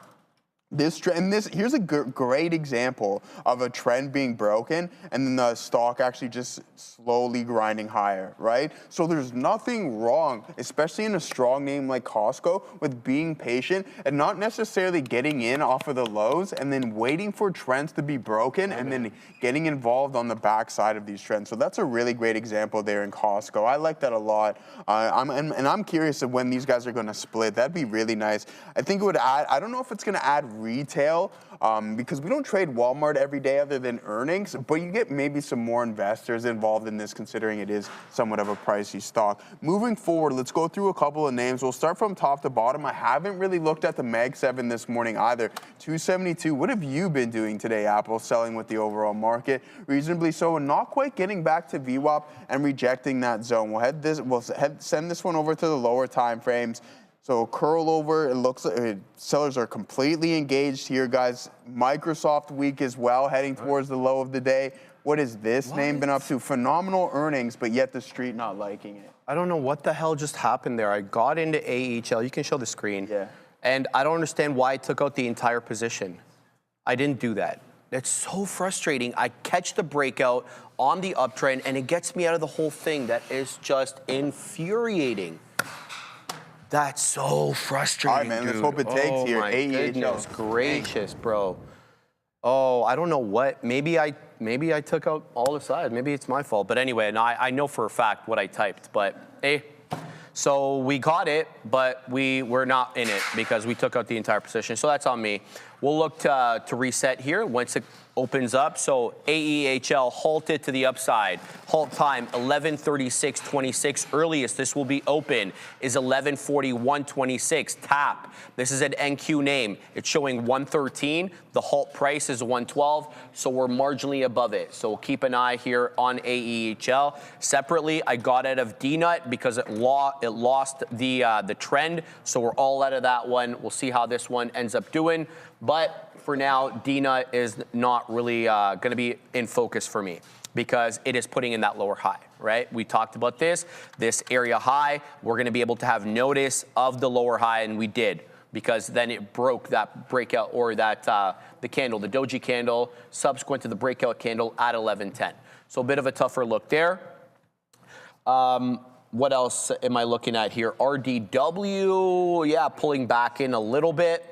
This trend, here's a great example of a trend being broken and then the stock actually just slowly grinding higher, right? So there's nothing wrong, especially in a strong name like Costco, with being patient and not necessarily getting in off of the lows and then waiting for trends to be broken and then getting involved on the backside of these trends. So that's a really great example there in Costco. I like that a lot. I'm curious of when these guys are going to split. That'd be really nice. I think it would add, I don't know if it's going to add retail, because we don't trade Walmart every day other than earnings, but you get maybe some more investors involved in this, considering it is somewhat of a pricey stock. Moving forward, let's go through a couple of names. We'll start from top to bottom. I haven't really looked at the Mag 7 this morning either. 272. What have you been doing today, Apple? Selling with the overall market reasonably so, and not quite getting back to VWAP and rejecting that zone. We'll send this one over to the lower time frames. So curl over, it looks like sellers are completely engaged here, guys. Microsoft week as well, heading towards the low of the day. What has this name been up to? Phenomenal earnings, but yet the street not liking it. I don't know what the hell just happened there. I got into AAPL. You can show the screen. Yeah. And I don't understand why I took out the entire position. I didn't do that. That's so frustrating. I catch the breakout on the uptrend, and it gets me out of the whole thing. That is just infuriating. That's so frustrating. All right, man, let's hope it takes here. My goodness gracious, bro. Oh, I don't know what. Maybe I took out all the sides. Maybe it's my fault. But anyway, and I know for a fact what I typed. But hey, so we got it, but we were not in it because we took out the entire position. So that's on me. We'll look to reset here once it opens up. So AEHL halted to the upside. Halt time 11:36:26. Earliest this will be open is 11:41:26. Tap. This is an NQ name. It's showing 113. The halt price is 112. So we're marginally above it. So we'll keep an eye here on AEHL. Separately, I got out of DNUT because it lost the trend. So we're all out of that one. We'll see how this one ends up doing. But for now, DNUT is not really going to be in focus for me because it is putting in that lower high, right? We talked about this area high. We're going to be able to have notice of the lower high, and we did because then it broke that breakout or that the candle, the doji candle, subsequent to the breakout candle at 11:10. So a bit of a tougher look there. What else am I looking at here? RDW, yeah, pulling back in a little bit.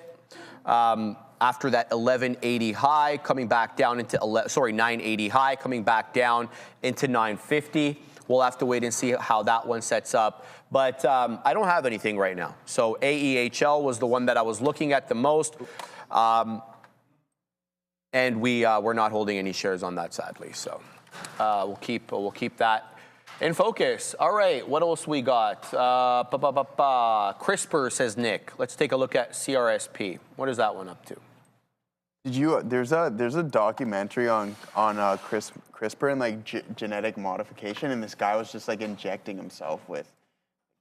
After that 1180 high, coming back down into 980 high, coming back down into 950. We'll have to wait and see how that one sets up. But I don't have anything right now. So AEHL was the one that I was looking at the most. And we're not holding any shares on that, sadly. So we'll keep that in focus. All right, what else we got? CRISPR, says Nick. Let's take a look at CRSP. What is that one up to? Did you? There's a documentary on CRISPR and like genetic modification, and this guy was just like injecting himself with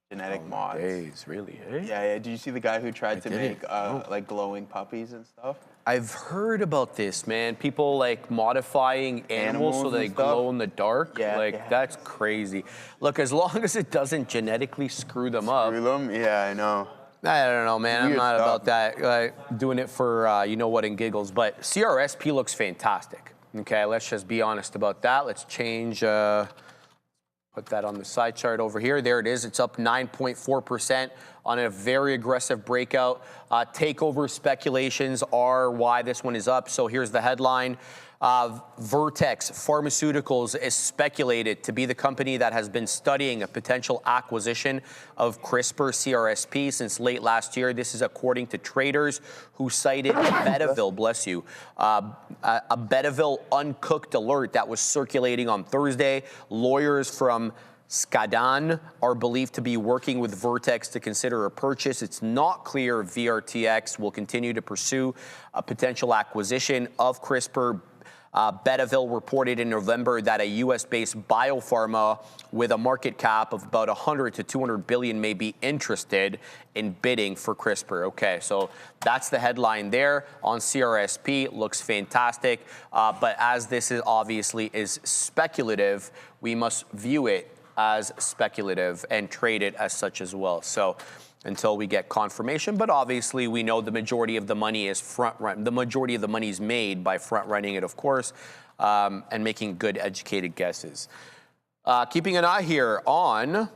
genetic mods. Days, really? Eh? Yeah. Did you see the guy who tried to make like glowing puppies and stuff? I've heard about this, man. People like modifying animals so they glow in the dark. Yeah, that's crazy. Look, as long as it doesn't genetically screw them up. Screw them? Yeah, I know. I don't know, man. Weird I'm not stuff. about that. Doing it for you know what and giggles. But CRSP looks fantastic. Okay, let's just be honest about that. Let's change. Put that on the side chart over here. There it is. It's up 9.4% on a very aggressive breakout. Takeover speculations are why this one is up. So here's the headline. Vertex Pharmaceuticals is speculated to be the company that has been studying a potential acquisition of CRISPR-CRSP since late last year. This is according to traders who cited a Betaville, bless you, a Betaville uncooked alert that was circulating on Thursday. Lawyers from Skadan are believed to be working with Vertex to consider a purchase. It's not clear if VRTX will continue to pursue a potential acquisition of CRISPR. Betaville reported in November that a U.S.-based biopharma with a market cap of about 100 to 200 billion may be interested in bidding for CRISPR. Okay, so that's the headline there on CRSP. Looks fantastic, but as this is obviously is speculative, we must view it as speculative and trade it as such as well. So until we get confirmation, but obviously we know the majority of the money is front run. The majority of the money is made by front running it, of course, and making good educated guesses. Keeping an eye here on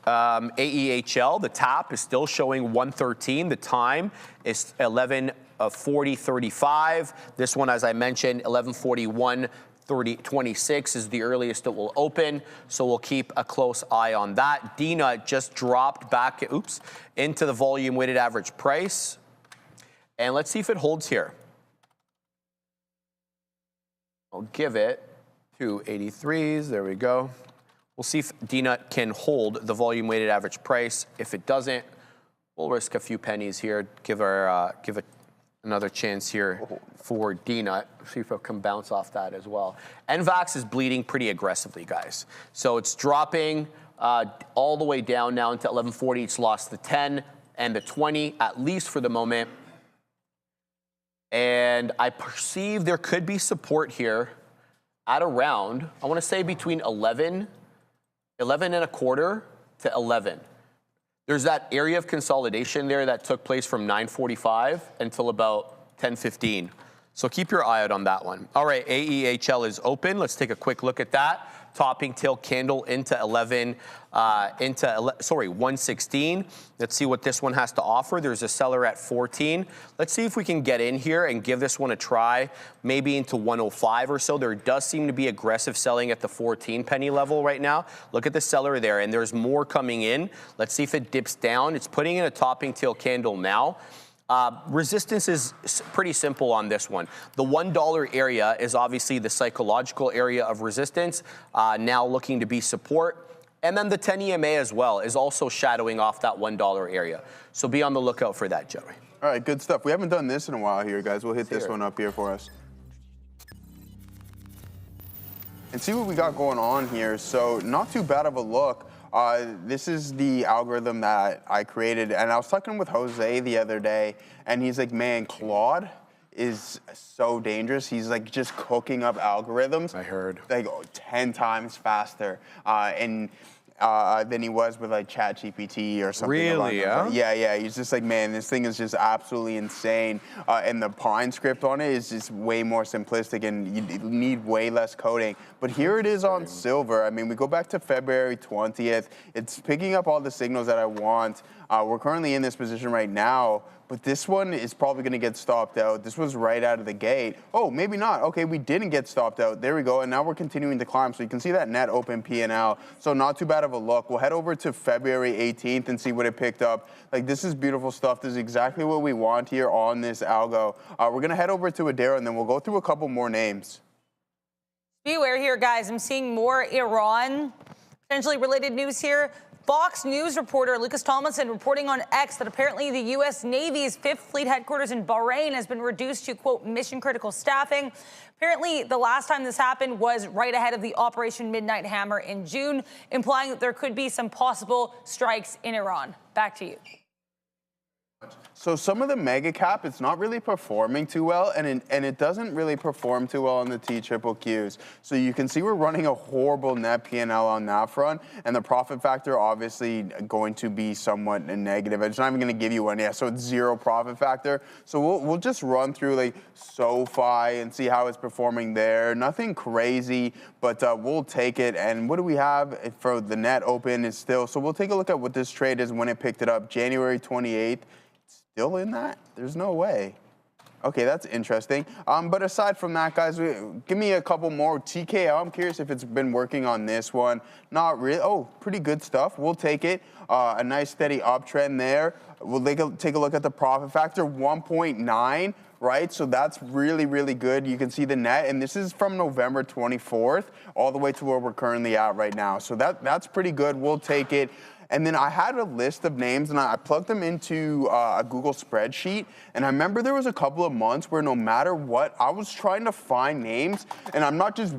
AEHL, the tap is still showing 113. The time is 11:40:35. This one, as I mentioned, 11:41:26 is the earliest it will open, so we'll keep a close eye on that. DNUT just dropped back, into the volume weighted average price, and let's see if it holds here. I'll give it to 83s. There we go. We'll see if DNUT can hold the volume weighted average price. If it doesn't, we'll risk a few pennies here. Give it another chance here for DNUT. See if it can bounce off that as well. NVAX is bleeding pretty aggressively, guys. So it's dropping all the way down now into 1140. It's lost the 10 and the 20, at least for the moment. And I perceive there could be support here at around, I want to say between 11 and a quarter to 11. There's that area of consolidation there that took place from 9:45 until about 10:15. So keep your eye out on that one. All right, AEHL is open. Let's take a quick look at that. Topping tail candle into 116. Let's see what this one has to offer. There's a seller at 14. Let's see if we can get in here and give this one a try, maybe into 105 or so. There does seem to be aggressive selling at the 14 penny level right now. Look at the seller there, and there's more coming in. Let's see if it dips down. It's putting in a topping tail candle now. Resistance is pretty simple on this one. The $1 area is obviously the psychological area of resistance, now looking to be support. And then the 10 EMA as well is also shadowing off that $1 area. So be on the lookout for that, Joey. All right, good stuff. We haven't done this in a while here, guys. We'll hit this one up here for us. And see what we got going on here. So not too bad of a look. This is the algorithm that I created, and I was talking with Jose the other day, and he's like, man, Claude is so dangerous. He's like just cooking up algorithms. I heard. Like 10 times faster than he was with like ChatGPT or something. Really, yeah? Yeah. He's just like, man, this thing is just absolutely insane. And the Pine script on it is just way more simplistic, and you need way less coding. But here it is on silver. I mean, we go back to February 20th. It's picking up all the signals that I want. We're currently in this position right now, but this one is probably going to get stopped out. This was right out of the gate. Oh, maybe not. Okay, we didn't get stopped out. There we go. And now we're continuing to climb. So you can see that net open P&L. So not too bad of a look. We'll head over to February 18th and see what it picked up. Like, this is beautiful stuff. This is exactly what we want here on this algo. We're going to head over to Adara, and then we'll go through a couple more names. Beware here, guys. I'm seeing more Iran potentially related news here. Fox News reporter Lucas Tomlinson reporting on X that apparently the U.S. Navy's 5th Fleet headquarters in Bahrain has been reduced to, quote, mission-critical staffing. Apparently, the last time this happened was right ahead of the Operation Midnight Hammer in June, implying that there could be some possible strikes in Iran. Back to you. So some of the mega cap, it's not really performing too well, and it doesn't really perform too well on the TQQQs. So you can see we're running a horrible net P&L on that front, and the profit factor obviously going to be somewhat negative. It's not even going to give you one. Yeah, so it's 0 profit factor. So we'll just run through like SoFi and see how it's performing there. Nothing crazy, but we'll take it. And what do we have for the net open is still, so we'll take a look at what this trade is when it picked it up, January 28th. Still in that? There's no way. Okay, that's interesting. But aside from that, guys, give me a couple more. TKO, I'm curious if it's been working on this one. Not really. Oh, pretty good stuff. We'll take it. A nice steady uptrend there. We'll take a look at the profit factor, 1.9. Right, so that's really, really good. You can see the net, and this is from November 24th all the way to where we're currently at right now. So that's pretty good. We'll take it. And then I had a list of names, and I plugged them into a Google spreadsheet. And I remember there was a couple of months where no matter what, I was trying to find names, and I'm not just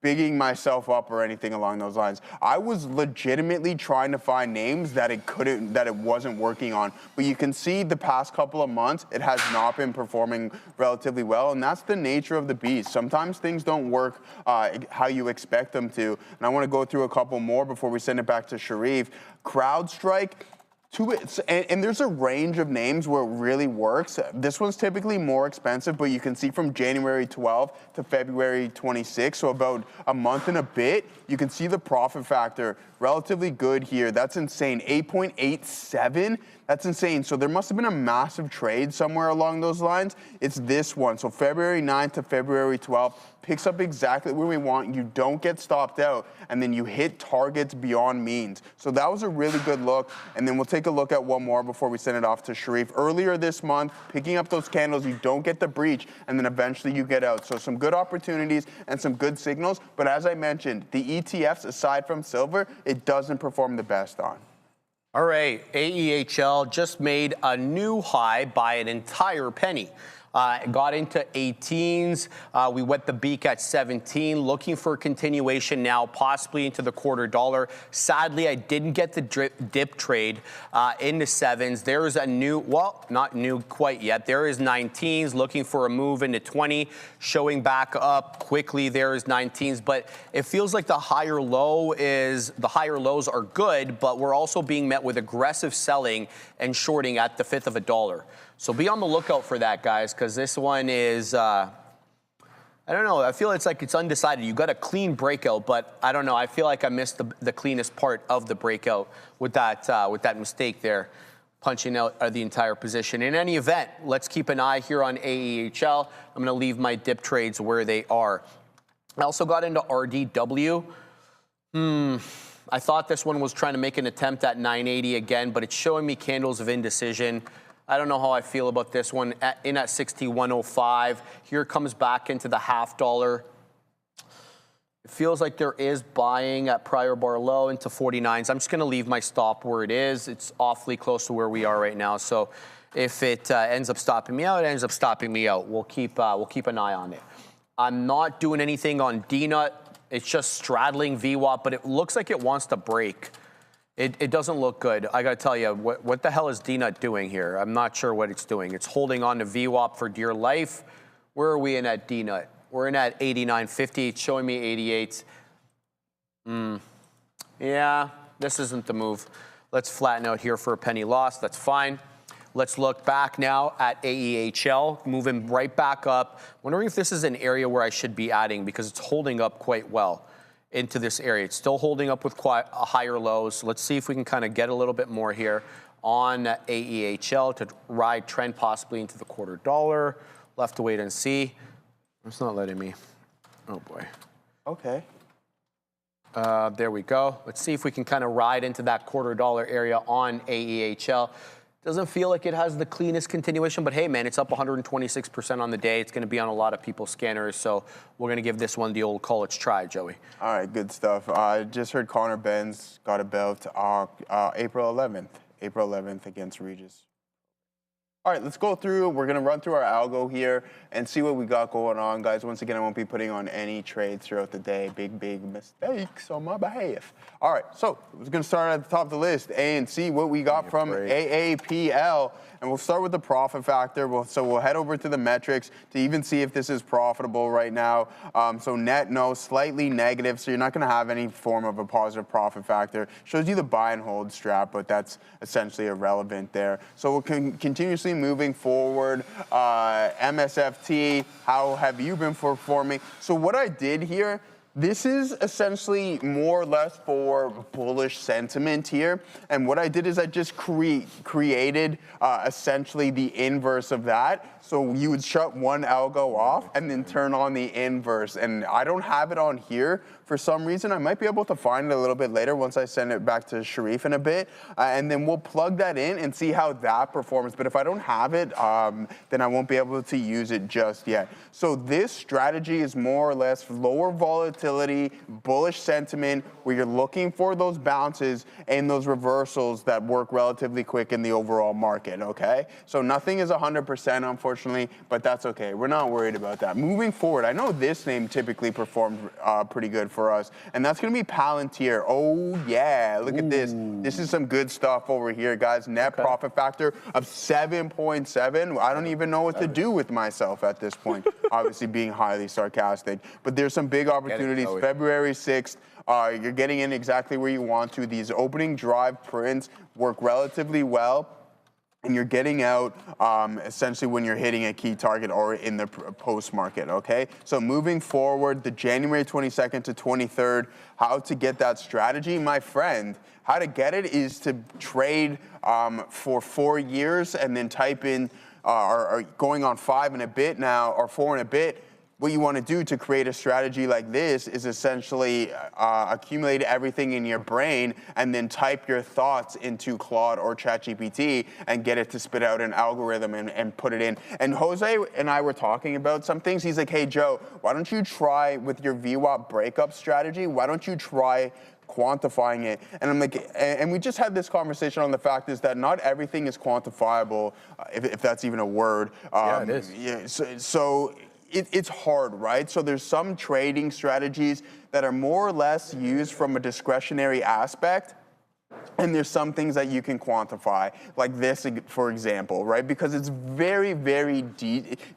bigging myself up or anything along those lines. I was legitimately trying to find names that it wasn't working on. But you can see the past couple of months, it has not been performing relatively well, and that's the nature of the beast. Sometimes things don't work how you expect them to. And I want to go through a couple more before we send it back to Sharif. CrowdStrike. And there's a range of names where it really works. This one's typically more expensive, but you can see from January 12th to February 26th, so about a month and a bit, you can see the profit factor relatively good here. That's insane, 8.87. That's insane. So there must have been a massive trade somewhere along those lines. It's this one. So February 9th to February 12th picks up exactly where we want. You don't get stopped out, and then you hit targets beyond means. So that was a really good look. And then we'll take a look at one more before we send it off to Sharif. Earlier this month, picking up those candles, you don't get the breach, and then eventually you get out. So some good opportunities and some good signals. But as I mentioned, the ETFs, aside from silver, it doesn't perform the best on. All right, AEHL just made a new high by an entire penny. Got into 18s. We wet the beak at 17, looking for a continuation now, possibly into the quarter dollar. Sadly, I didn't get the dip trade into 7s. There is a new, well, not new quite yet. There is 19s, looking for a move into 20, showing back up quickly. There is 19s, but it feels like the higher lows are good, but we're also being met with aggressive selling and shorting at the fifth of a dollar. So be on the lookout for that, guys, because this one is, I don't know, I feel it's like it's undecided. You got a clean breakout, but I don't know. I feel like I missed the cleanest part of the breakout with that mistake there, punching out the entire position. In any event, let's keep an eye here on AEHL. I'm going to leave my dip trades where they are. I also got into RDW. I thought this one was trying to make an attempt at 980 again, but it's showing me candles of indecision. I don't know how I feel about this one. In at 61.05. Here comes back into the half dollar. It feels like there is buying at prior bar low into 49s. I'm just going to leave my stop where it is. It's awfully close to where we are right now. So if it ends up stopping me out, it ends up stopping me out. We'll keep an eye on it. I'm not doing anything on DNUT. It's just straddling VWAP, but it looks like it wants to break. It doesn't look good. I got to tell you, what the hell is DNUT doing here? I'm not sure what it's doing. It's holding on to VWAP for dear life. Where are we in at DNUT? We're in at 89.50. It's showing me 88. Yeah, this isn't the move. Let's flatten out here for a penny loss. That's fine. Let's look back now at AEHL, moving right back up. Wondering if this is an area where I should be adding because it's holding up quite well into this area. It's still holding up with quite a higher lows. Let's see if we can kind of get a little bit more here on AEHL to ride trend possibly into the quarter dollar. We'll have to wait and see. It's not letting me. Oh boy. Okay. There we go. Let's see if we can kind of ride into that quarter dollar area on AEHL. Doesn't feel like it has the cleanest continuation, but hey, man, it's up 126% on the day. It's going to be on a lot of people's scanners, so we're going to give this one the old college try, Joey. All right, good stuff. I just heard Connor Benz got a belt April 11th against Regis. All right, let's go through. We're going to run through our algo here and see what we got going on, guys. Once again, I won't be putting on any trades throughout the day. Big mistakes on my behalf. All right, so we're going to start at the top of the list, A and C, what we got from AAPL. And we'll start with the profit factor. So we'll head over to the metrics to even see if this is profitable right now. So net, no, slightly negative. So you're not going to have any form of a positive profit factor. Shows you the buy and hold strap, but that's essentially irrelevant there. So we'll continuously moving forward. MSFT, how have you been performing? So what I did here, This is essentially more or less for bullish sentiment here. And what I did is I just created essentially the inverse of that. So you would shut one algo off and then turn on the inverse. And I don't have it on here for some reason. I might be able to find it a little bit later once I send it back to Sharif in a bit. And then we'll plug that in and see how that performs. But if I don't have it, then I won't be able to use it just yet. So this strategy is more or less lower volatility, bullish sentiment, where you're looking for those bounces and those reversals that work relatively quick in the overall market, okay? So nothing is 100%, unfortunately, but that's okay. We're not worried about that. Moving forward, I know this name typically performed pretty good for us, and that's going to be Palantir. Oh, yeah, look at this. This is some good stuff over here, guys. Net profit factor of 7.7. I don't even know what to do with myself at this point, obviously being highly sarcastic. But there's some big opportunities. February 6th, you're getting in exactly where you want to. These opening drive prints work relatively well. And you're getting out essentially when you're hitting a key target or in the post market, okay? So moving forward, the January 22nd to 23rd, how to get that strategy, my friend, how to get it is to trade for 4 years and then type in, or going on 5 and a bit now, or 4 and a bit. What you want to do to create a strategy like this is essentially accumulate everything in your brain and then type your thoughts into Claude or ChatGPT and get it to spit out an algorithm and put it in. And Jose and I were talking about some things. He's like, hey, Joe, why don't you try with your VWAP breakup strategy? Why don't you try quantifying it? And I'm like, and we just had this conversation on the fact is that not everything is quantifiable, if that's even a word. Yeah, it is. Yeah, so it's hard, right? So there's some trading strategies that are more or less used from a discretionary aspect, and there's some things that you can quantify, like this, for example, right? Because it's very, very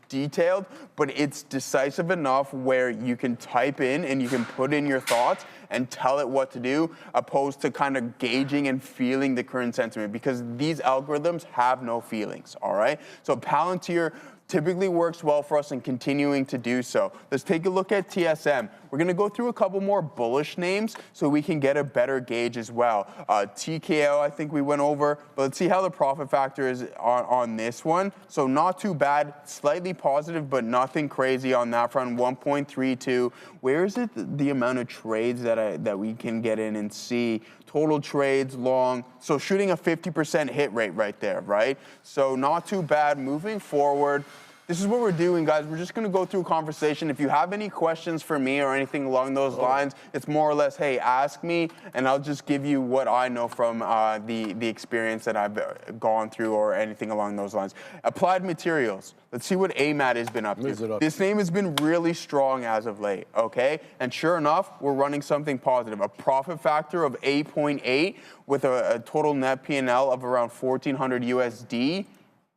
detailed, but it's decisive enough where you can type in and you can put in your thoughts and tell it what to do, opposed to kind of gauging and feeling the current sentiment, because these algorithms have no feelings, all right? So Palantir typically works well for us and continuing to do so. Let's take a look at TSM. We're going to go through a couple more bullish names so we can get a better gauge as well. TKO, I think we went over, but let's see how the profit factor is on this one. So not too bad, slightly positive, but nothing crazy on that front, 1.32. Where is it, the amount of trades that we can get in and see? Total trades, long, so shooting a 50% hit rate right there, right? So not too bad. Moving forward, this is what we're doing, guys. We're just going to go through a conversation. If you have any questions for me or anything along those lines, it's more or less, hey, ask me, and I'll just give you what I know from the experience that I've gone through or anything along those lines. Applied materials. Let's see what AMAT has been up to. This name has been really strong as of late, okay? And sure enough, we're running something positive. A profit factor of 8.8 with a total net P&L of around 1,400 USD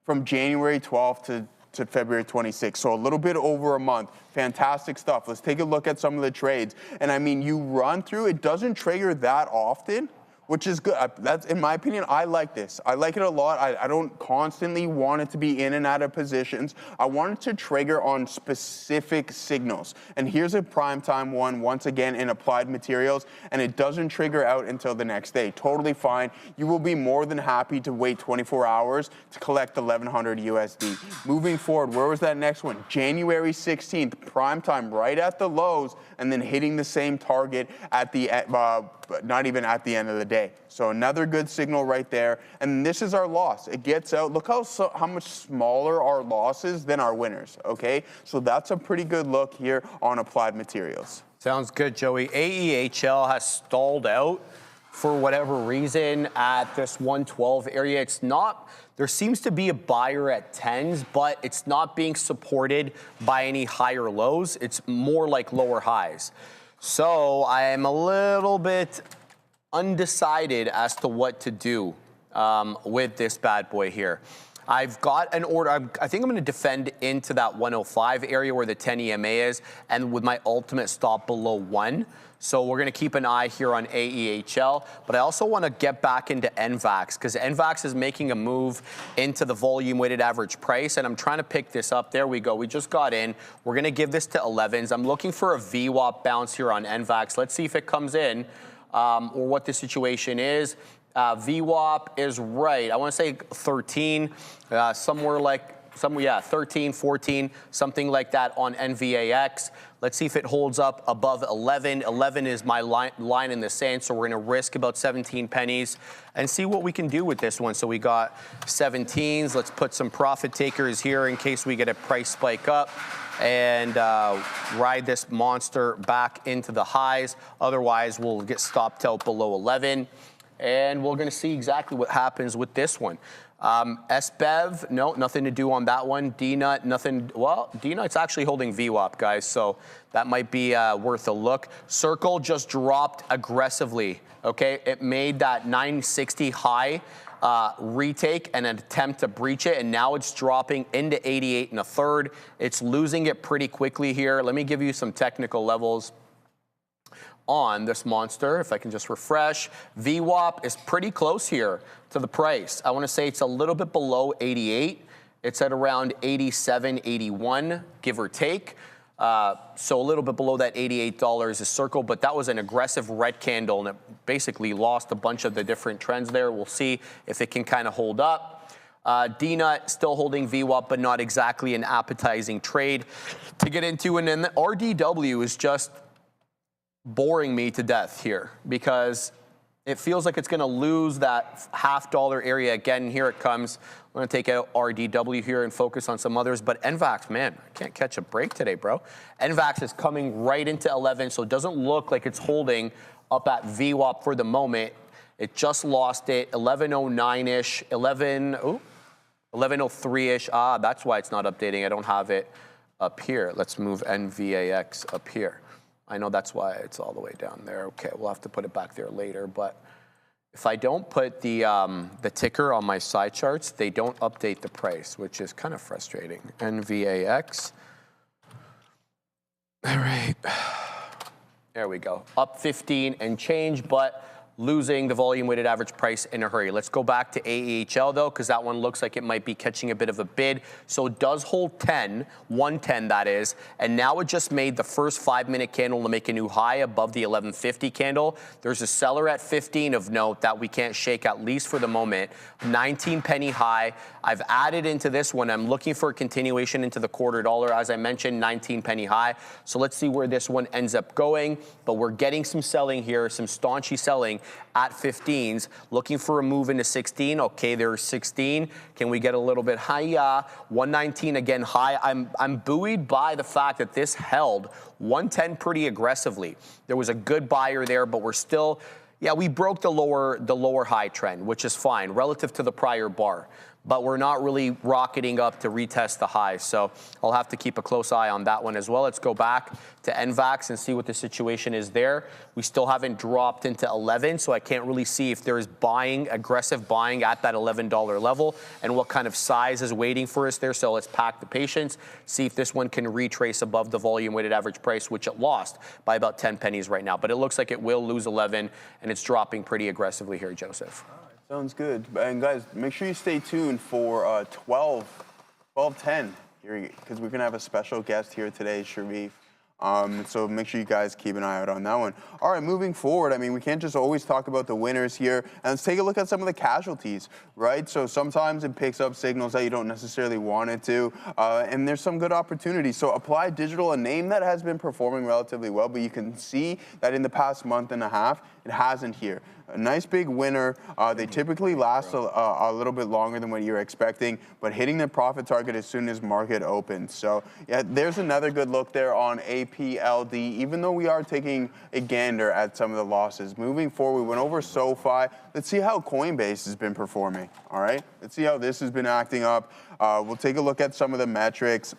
from January 12th to February 26th, so a little bit over a month. Fantastic stuff. Let's take a look at some of the trades. And I mean, you run through, it doesn't trigger that often, which is good. That's, in my opinion, I like this. I like it a lot. I don't constantly want it to be in and out of positions. I want it to trigger on specific signals. And here's a primetime one, once again, in applied materials, and it doesn't trigger out until the next day. Totally fine. You will be more than happy to wait 24 hours to collect 1,100 USD. Moving forward, where was that next one? January 16th, primetime, right at the lows, and then hitting the same target at the not even at the end of the day. So another good signal right there. And this is our loss. It gets out. Look how much smaller our losses than our winners, okay? So that's a pretty good look here on applied materials. Sounds good, Joey. AEHL has stalled out for whatever reason at this 112 area. It's not, there seems to be a buyer at 10s, but it's not being supported by any higher lows. It's more like lower highs. So I am a little bit undecided as to what to do with this bad boy here. I've got an order. I think I'm going to defend into that 105 area where the 10 EMA is, and with my ultimate stop below 1. So we're going to keep an eye here on AEHL, but I also want to get back into NVAX because NVAX is making a move into the volume weighted average price, and I'm trying to pick this up. There we go. We just got in. We're going to give this to 11s. I'm looking for a VWAP bounce here on NVAX. Let's see if it comes in or what the situation is. VWAP is right. I want to say 13, somewhere like 13, 14, something like that on NVAX. Let's see if it holds up above 11. 11 is my line in the sand, so we're going to risk about 17 pennies and see what we can do with this one. So we got 17s. Let's put some profit takers here in case we get a price spike up and ride this monster back into the highs. Otherwise, we'll get stopped out below 11. And we're going to see exactly what happens with this one. SBEV, no, nothing to do on that one. DNUT, nothing. Well, DNUT's actually holding VWAP, guys, so that might be worth a look. Circle just dropped aggressively, okay? It made that 960 high retake and an attempt to breach it, and now it's dropping into 88 and a third. It's losing it pretty quickly here. Let me give you some technical levels on this monster, if I can just refresh. VWAP is pretty close here to the price. I want to say it's a little bit below 88. It's at around 87, 81, give or take. So a little bit below that $88 a circle, but that was an aggressive red candle, and it basically lost a bunch of the different trends there. We'll see if it can kind of hold up. DNUT still holding VWAP, but not exactly an appetizing trade to get into. And then the RDW is just boring me to death here because it feels like it's going to lose that $0.50 area again. Here it comes. I'm going to take out RDW here and focus on some others. But NVAX, man, I can't catch a break today, bro. NVAX is coming right into 11, so it doesn't look like it's holding up at VWAP for the moment. It just lost it, 1109-ish, 1103-ish. Ah, that's why it's not updating. I don't have it up here. Let's move NVAX up here. I know that's why it's all the way down there. Okay, we'll have to put it back there later. But if I don't put the ticker on my side charts, they don't update the price, which is kind of frustrating. NVAX. All right. There we go. Up 15 and change, but losing the volume weighted average price in a hurry. Let's go back to AAHL though, because that one looks like it might be catching a bit of a bid. So it does hold 10, 110 that is, and now it just made the first 5-minute candle to make a new high above the 1150 candle. There's a seller at 15 of note that we can't shake, at least for the moment. 19 penny high. I've added into this one. I'm looking for a continuation into the $0.25. As I mentioned, 19 penny high. So let's see where this one ends up going. But we're getting some selling here, some staunchy selling at 15s, looking for a move into 16. Okay, there's 16. Can we get a little bit higher? 119 again high. I'm buoyed by the fact that this held 110 pretty aggressively. There was a good buyer there, but we're still, yeah, we broke the lower high trend, which is fine relative to the prior bar. But we're not really rocketing up to retest the highs. So I'll have to keep a close eye on that one as well. Let's go back to NVAX and see what the situation is there. We still haven't dropped into 11, so I can't really see if there is buying, aggressive buying at that $11 level and what kind of size is waiting for us there. So let's pack the patience, see if this one can retrace above the volume weighted average price, which it lost by about 10 pennies right now. But it looks like it will lose 11, and it's dropping pretty aggressively here, Joseph. Sounds good. And guys, make sure you stay tuned for 12:10 here, because we're gonna have a special guest here today, Sharif. So make sure you guys keep an eye out on that one. All right, moving forward, I mean, we can't just always talk about the winners here. And let's take a look at some of the casualties, right? So sometimes it picks up signals that you don't necessarily want it to, and there's some good opportunities. So Applied Digital, a name that has been performing relatively well, but you can see that in the past month and a half, it hasn't here. A nice big winner. They typically last a little bit longer than what you're expecting, but hitting their profit target as soon as market opens. So yeah, there's another good look there on APLD, even though we are taking a gander at some of the losses. Moving forward, we went over SoFi. Let's see how Coinbase has been performing, all right? Let's see how this has been acting up. We'll take a look at some of the metrics.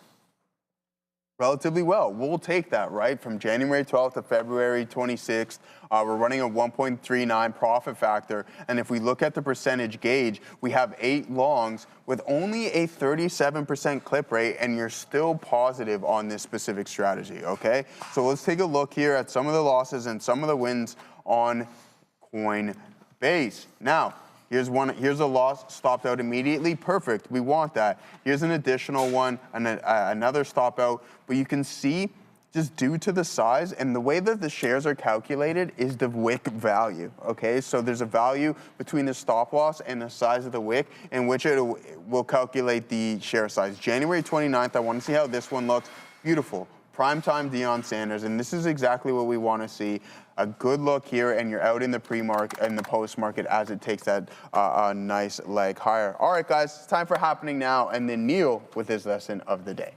Relatively well. We'll take that, right? From January 12th to February 26th, we're running a 1.39 profit factor. And if we look at the percentage gauge, we have 8 longs with only a 37% clip rate, and you're still positive on this specific strategy, okay? So let's take a look here at some of the losses and some of the wins on Coinbase. Now, here's a loss stopped out immediately. Perfect. We want that. Here's an additional one and another stop out. But you can see, just due to the size and the way that the shares are calculated is the wick value. Okay, so there's a value between the stop loss and the size of the wick in which it will calculate the share size. January 29th. I want to see how this one looks. Beautiful. Primetime Deion Sanders, and this is exactly what we want to see. A good look here, and you're out in the pre-market and the post-market as it takes that nice leg higher. All right, guys, it's time for Happening Now, and then Neil with his lesson of the day.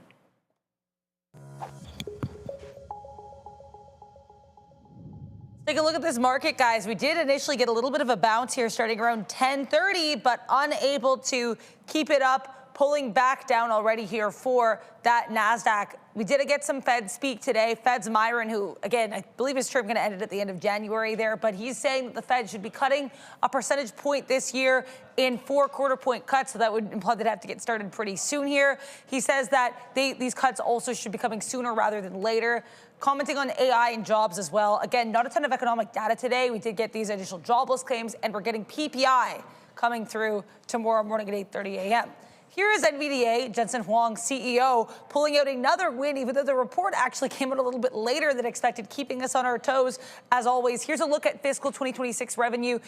Take a look at this market, guys. We did initially get a little bit of a bounce here starting around 10:30, but unable to keep it up, pulling back down already here for that NASDAQ. We did get some Fed speak today. Fed's Myron, who, again, I believe his term going to end at the end of January there, but he's saying that the Fed should be cutting a percentage point this year in 4 quarter-point cuts, so that would imply they'd have to get started pretty soon here. He says that these cuts also should be coming sooner rather than later. Commenting on AI and jobs as well. Again, not a ton of economic data today. We did get these additional jobless claims, and we're getting PPI coming through tomorrow morning at 8:30 a.m. Here is Nvidia, Jensen Huang, CEO, pulling out another win, even though the report actually came out a little bit later than expected, keeping us on our toes, as always. Here's a look at fiscal 2026 revenue.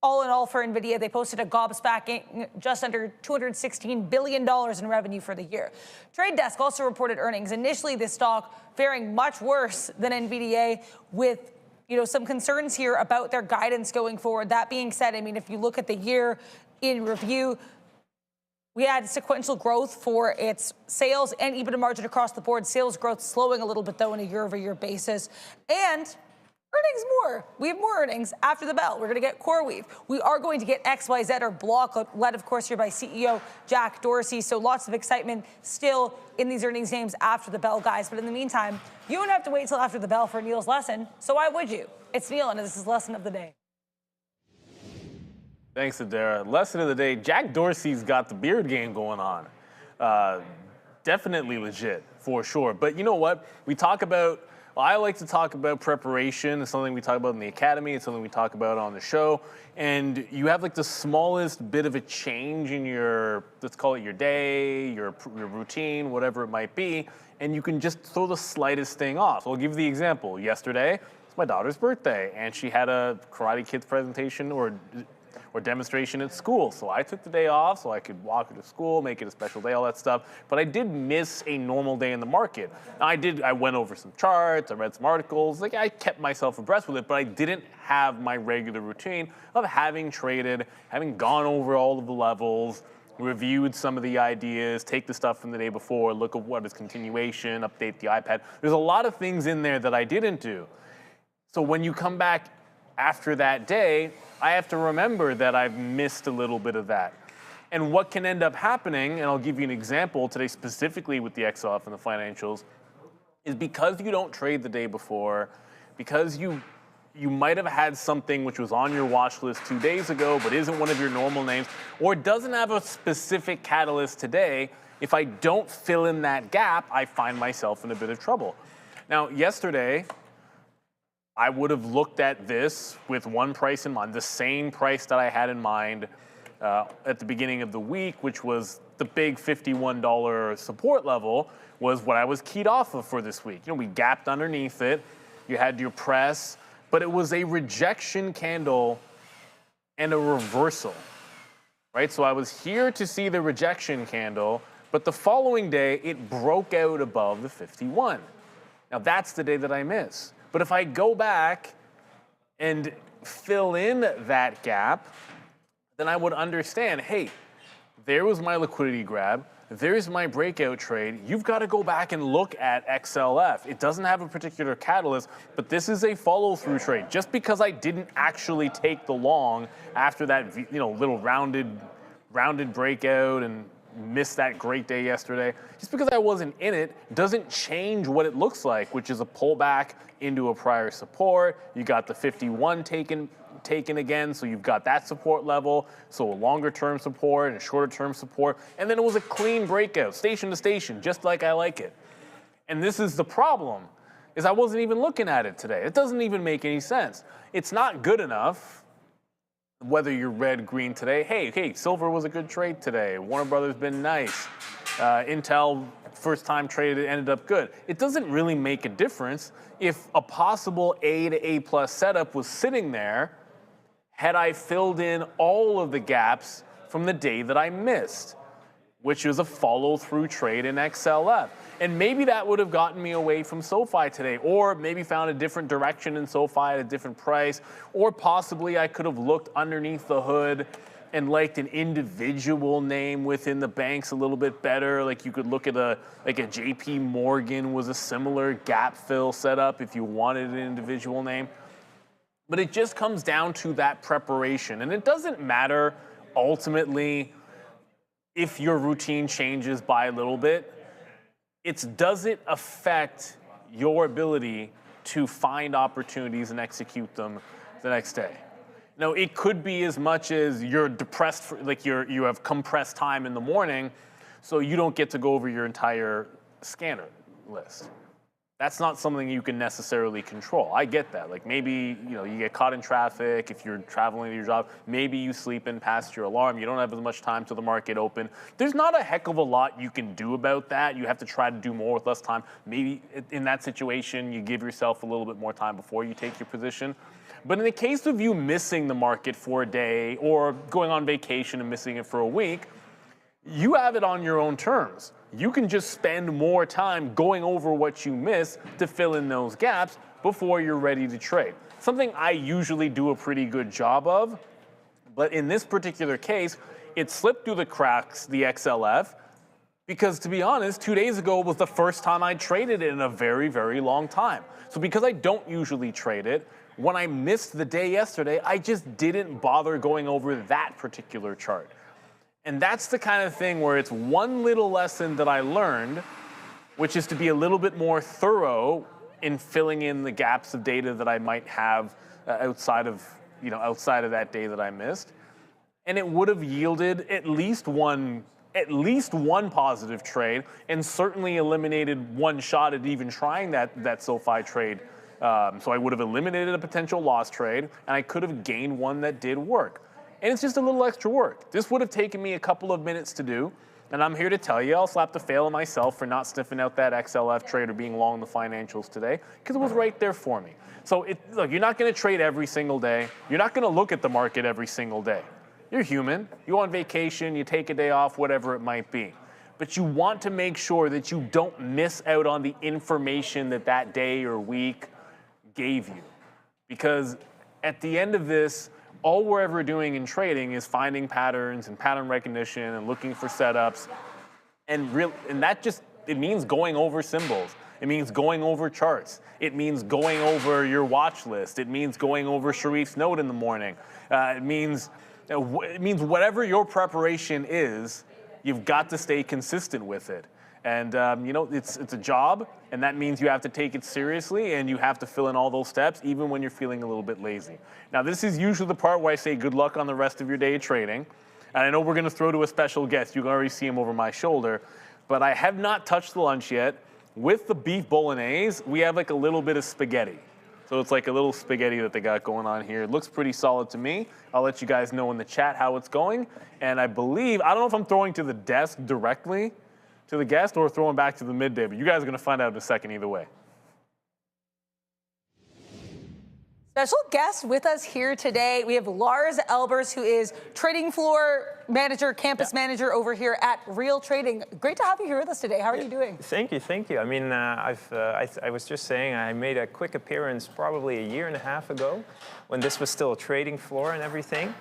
All in all for Nvidia, they posted a gobsmacking just under $216 billion in revenue for the year. Trade Desk also reported earnings. Initially, this stock faring much worse than Nvidia, with some concerns here about their guidance going forward. That being said, I mean, if you look at the year in review, we had sequential growth for its sales and EBITDA margin across the board. Sales growth slowing a little bit, though, on a year-over-year basis. And earnings more. We have more earnings after the bell. We're going to get CoreWeave. We are going to get XYZ, or Block, led, of course, here by CEO Jack Dorsey. So lots of excitement still in these earnings names after the bell, guys. But in the meantime, you don't have to wait till after the bell for Neil's lesson. So why would you? It's Neil, and this is Lesson of the Day. Thanks, Adara. Lesson of the day, Jack Dorsey's got the beard game going on. Definitely legit, for sure. But you know what? I like to talk about preparation. It's something we talk about in the academy. It's something we talk about on the show. And you have like the smallest bit of a change in your, let's call it your day, your routine, whatever it might be, and you can just throw the slightest thing off. So I'll give you the example. Yesterday, it's my daughter's birthday, and she had a Karate Kids presentation or demonstration at school. So I took the day off so I could walk her to school, make it a special day, all that stuff. But I did miss a normal day in the market. I went over some charts, I read some articles, I kept myself abreast with it, but I didn't have my regular routine of having traded, having gone over all of the levels, reviewed some of the ideas, take the stuff from the day before, look at what is continuation, update the iPad. There's a lot of things in there that I didn't do. So when you come back after that day, I have to remember that I've missed a little bit of that. And what can end up happening, and I'll give you an example today specifically with the XOF and the financials, is because you don't trade the day before, because you might have had something which was on your watch list 2 days ago but isn't one of your normal names, or doesn't have a specific catalyst today, if I don't fill in that gap, I find myself in a bit of trouble. Now, yesterday, I would have looked at this with one price in mind, the same price that I had in mind at the beginning of the week, which was the big $51 support level, was what I was keyed off of for this week. We gapped underneath it. You had your press, but it was a rejection candle and a reversal, right? So I was here to see the rejection candle, but the following day, it broke out above the 51. Now, that's the day that I miss. But if I go back and fill in that gap, then I would understand, hey, there was my liquidity grab, there's my breakout trade. You've got to go back and look at XLF. It doesn't have a particular catalyst, but this is a follow-through trade. Just because I didn't actually take the long after that little rounded breakout and missed that great day yesterday. Just because I wasn't in it doesn't change what it looks like, which is a pullback into a prior support. You got the 51 taken again, so you've got that support level, so a longer term support and a shorter term support, and then it was a clean breakout, station to station, just like I like it. And this is the problem, is I wasn't even looking at it today. It doesn't even make any sense. It's not good enough, whether you're red, green today. Hey, silver was a good trade today. Warner Brothers been nice. Intel, first time traded, ended up good. It doesn't really make a difference if a possible A to A plus setup was sitting there had I filled in all of the gaps from the day that I missed, which was a follow-through trade in XLF. And maybe that would have gotten me away from SoFi today, or maybe found a different direction in SoFi at a different price, or possibly I could have looked underneath the hood and liked an individual name within the banks a little bit better. Like you could look at a JP Morgan was a similar gap fill setup if you wanted an individual name. But it just comes down to that preparation. And it doesn't matter ultimately if your routine changes by a little bit. Does it affect your ability to find opportunities and execute them the next day? Now, it could be as much as you're depressed, like you have compressed time in the morning, so you don't get to go over your entire scanner list. That's not something you can necessarily control. I get that. Like maybe, you get caught in traffic. If you're traveling to your job, maybe you sleep in past your alarm. You don't have as much time till the market open. There's not a heck of a lot you can do about that. You have to try to do more with less time. Maybe in that situation, you give yourself a little bit more time before you take your position. But in the case of you missing the market for a day or going on vacation and missing it for a week, you have it on your own terms. You can just spend more time going over what you missed to fill in those gaps before you're ready to trade. Something I usually do a pretty good job of, but in this particular case, it slipped through the cracks, the XLF, because to be honest, 2 days ago was the first time I traded it in a very, very long time. So because I don't usually trade it, when I missed the day yesterday, I just didn't bother going over that particular chart. And that's the kind of thing where it's one little lesson that I learned, which is to be a little bit more thorough in filling in the gaps of data that I might have outside of that day that I missed. And it would have yielded at least one positive trade, and certainly eliminated one shot at even trying that SoFi trade. So I would have eliminated a potential loss trade, and I could have gained one that did work. And it's just a little extra work. This would have taken me a couple of minutes to do, and I'm here to tell you, I'll slap the fail at myself for not sniffing out that XLF trade or being long the financials today, because it was right there for me. So look, you're not going to trade every single day. You're not going to look at the market every single day. You're human. You go on vacation, you take a day off, whatever it might be. But you want to make sure that you don't miss out on the information that day or week gave you. Because at the end of this, all we're ever doing in trading is finding patterns and pattern recognition and looking for setups. And that just, it means going over symbols. It means going over charts. It means going over your watch list. It means going over Sharif's note in the morning. It means whatever your preparation is, you've got to stay consistent with it. And it's a job, and that means you have to take it seriously, and you have to fill in all those steps, even when you're feeling a little bit lazy. Now, this is usually the part where I say good luck on the rest of your day trading. And I know we're going to throw to a special guest. You can already see him over my shoulder. But I have not touched the lunch yet. With the beef bolognese, we have like a little bit of spaghetti. So it's like a little spaghetti that they got going on here. It looks pretty solid to me. I'll let you guys know in the chat how it's going. And I don't know if I'm throwing to the desk directly to the guest or throwing back to the midday, but you guys are going to find out in a second either way. Special guest with us here today. We have Lars Elbers, who is trading floor manager, campus manager over here at Real Trading. Great to have you here with us today. How are you doing? Thank you. I mean, I was just saying I made a quick appearance probably a year and a half ago when this was still a trading floor and everything.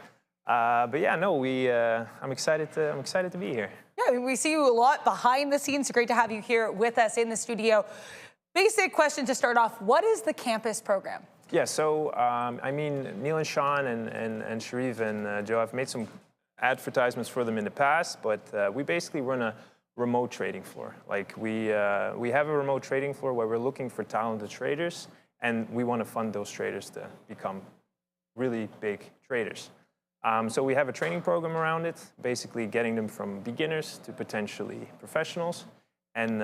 But yeah, no, I'm excited to be here. Yeah, we see you a lot behind the scenes. Great to have you here with us in the studio. Basic question to start off, what is the campus program? Yeah, so I mean, Neil and Sean and Sharif and Joe have made some advertisements for them in the past, but we basically run a remote trading floor. Like we have a remote trading floor where we're looking for talented traders, and we want to fund those traders to become really big traders. So we have a training program around it, basically getting them from beginners to potentially professionals, and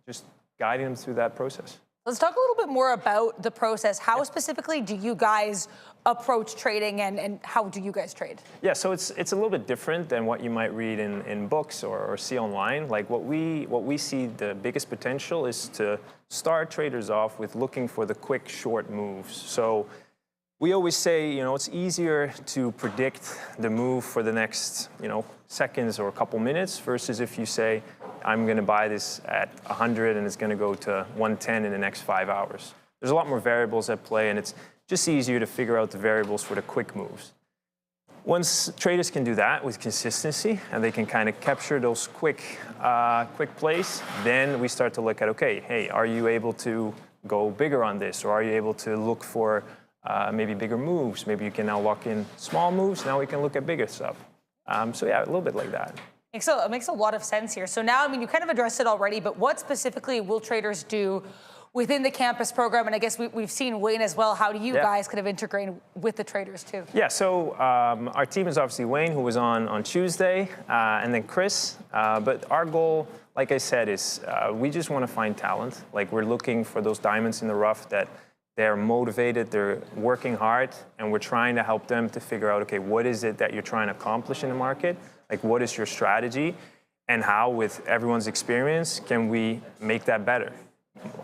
just guiding them through that process. Let's talk a little bit more about the process. How specifically do you guys approach trading, and how do you guys trade? Yeah, so it's a little bit different than what you might read in books or see online. Like what we see the biggest potential is to start traders off with looking for the quick, short moves. So we always say, it's easier to predict the move for the next, seconds or a couple minutes versus if you say, I'm going to buy this at 100 and it's going to go to 110 in the next 5 hours. There's a lot more variables at play, and it's just easier to figure out the variables for the quick moves. Once traders can do that with consistency, and they can kind of capture those quick plays, then we start to look at, okay, hey, are you able to go bigger on this, or are you able to look for maybe bigger moves? Maybe you can now lock in small moves. Now we can look at bigger stuff. So yeah, a little bit like that. It makes a lot of sense here. So now, you kind of addressed it already, but what specifically will traders do within the campus program? And I guess we've seen Wayne as well. How do you guys kind of integrate with the traders too? Yeah, so our team is obviously Wayne, who was on Tuesday, and then Chris. But our goal, like I said, is we just want to find talent. Like we're looking for those diamonds in the rough that they're motivated, they're working hard, and we're trying to help them to figure out, okay, what is it that you're trying to accomplish in the market? Like, what is your strategy? And how, with everyone's experience, can we make that better?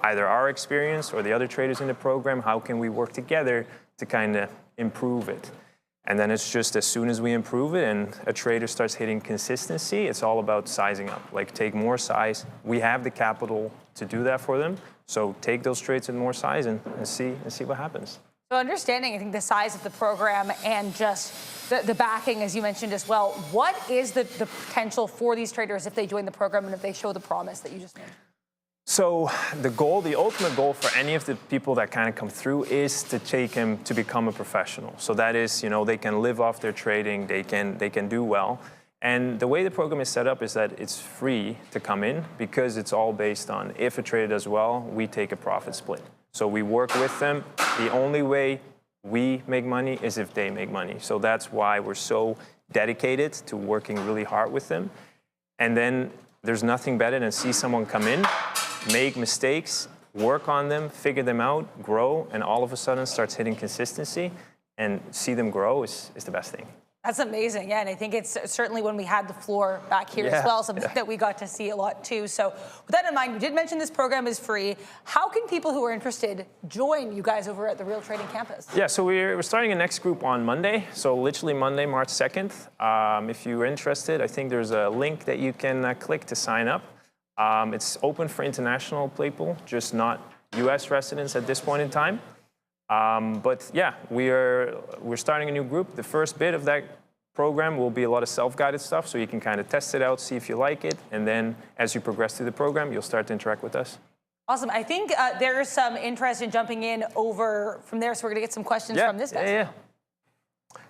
Either our experience or the other traders in the program, how can we work together to kind of improve it? And then it's just as soon as we improve it and a trader starts hitting consistency, it's all about sizing up. Like, take more size. We have the capital to do that for them. So take those trades in more size and see what happens. So understanding, I think, the size of the program and just the backing, as you mentioned as well, what is the potential for these traders if they join the program and if they show the promise that you just made? So the ultimate goal for any of the people that kind of come through is to take them to become a professional. So that is, they can live off their trading, they can do well. And the way the program is set up is that it's free to come in because it's all based on if a trader does well, we take a profit split. So we work with them. The only way we make money is if they make money. So that's why we're so dedicated to working really hard with them. And then there's nothing better than see someone come in, make mistakes, work on them, figure them out, grow, and all of a sudden starts hitting consistency, and see them grow is the best thing. That's amazing, yeah, and I think it's certainly when we had the floor back here as well, something that we got to see a lot too. So with that in mind, you did mention this program is free. How can people who are interested join you guys over at the Real Trading Campus? Yeah, so we're starting a next group on Monday, so literally Monday, March 2nd. If you're interested, I think there's a link that you can click to sign up. It's open for international people, just not US residents at this point in time. But yeah, we're starting a new group. The first bit of that program will be a lot of self-guided stuff, so you can kind of test it out, see if you like it, and then as you progress through the program, you'll start to interact with us. Awesome. I think there is some interest in jumping in over from there, so we're going to get some questions from this desk. Yeah.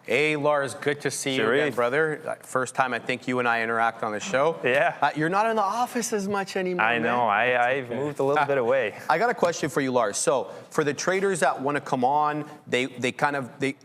Hey, Lars, good to see you again, brother. First time I think you and I interact on the show. Yeah. You're not in the office as much anymore. I know. I've moved a little bit away. I got a question for you, Lars. So for the traders that want to come on, they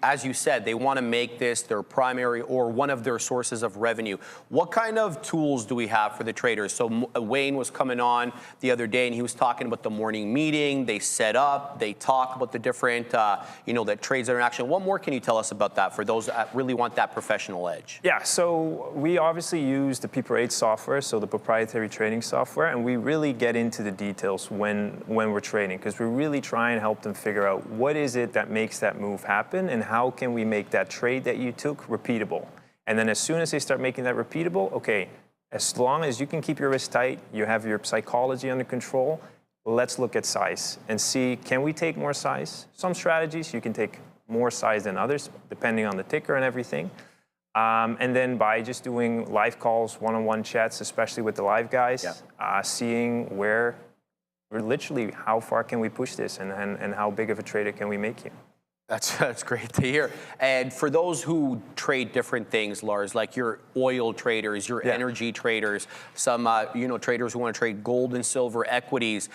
as you said, they want to make this their primary or one of their sources of revenue. What kind of tools do we have for the traders? So Wayne was coming on the other day, and he was talking about the morning meeting. They set up, they talk about the different, that trades are in action. What more can you tell us about that for those that really want that professional edge? Yeah, so we obviously use the P8 software, so the proprietary trading software, and we really get into the details when we're trading, because we really try and help them figure out what is it that makes that move happen and how can we make that trade that you took repeatable. And then as soon as they start making that repeatable, okay, as long as you can keep your wrist tight, you have your psychology under control, let's look at size and see, can we take more size? Some strategies you can take more size than others, depending on the ticker and everything. And then by just doing live calls, one-on-one chats, especially with the live guys, seeing literally how far can we push this and how big of a trader can we make you. That's great to hear. And for those who trade different things, Lars, like your oil traders, your energy traders, some traders who want to trade gold and silver equities,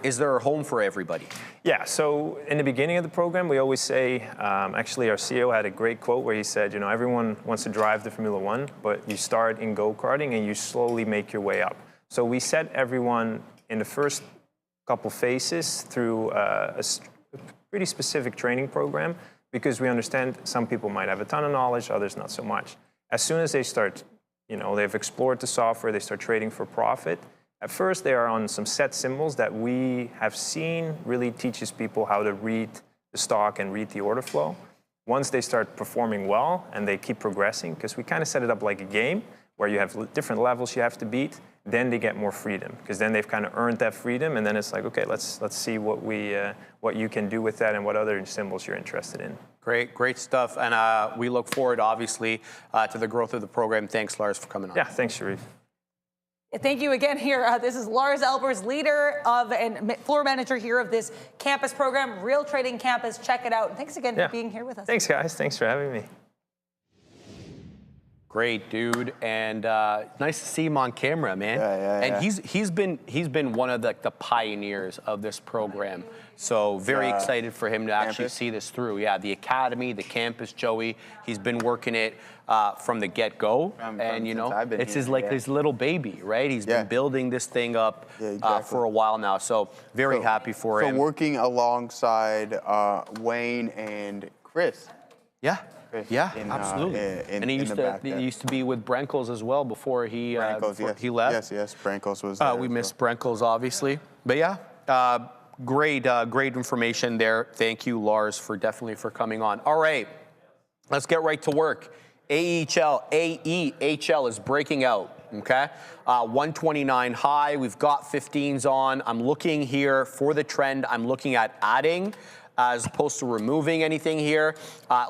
is there a home for everybody? Yeah. So in the beginning of the program, we always say, actually, our CEO had a great quote where he said, everyone wants to drive the Formula One, but you start in go-karting and you slowly make your way up. So we set everyone in the first couple phases through a pretty specific training program, because we understand some people might have a ton of knowledge, others not so much. As soon as they start, they've explored the software, they start trading for profit. At first, they are on some set symbols that we have seen really teaches people how to read the stock and read the order flow. Once they start performing well and they keep progressing, because we kind of set it up like a game where you have different levels you have to beat, then they get more freedom, because then they've kind of earned that freedom, and then it's like, okay, let's see what you can do with that and what other symbols you're interested in. Great stuff, and we look forward, obviously, to the growth of the program. Thanks, Lars, for coming on. Yeah, thanks, Sharif. Thank you again here. This is Lars Albers, leader of and floor manager here of this campus program, Real Trading Campus. Check it out. And thanks again for being here with us. Thanks, guys. Thanks for having me. Great dude, and nice to see him on camera, man. And he's been one of the pioneers of this program. So very excited for him to actually see this through. Yeah, the academy, the campus, Joey. He's been working it from the get-go, and it's his little baby, right? He's been building this thing up for a while now. So very happy for him. So working alongside Wayne and Chris. Yeah, absolutely. And he used to be with Brenkels as well before he he left. Yes, Brenkels was. We missed Brenkels, obviously, but yeah, great information there. Thank you, Lars, for coming on. All right, let's get right to work. AAPL is breaking out. Okay, 129 high. We've got 15s on. I'm looking here for the trend. I'm looking at adding, as opposed to removing anything here.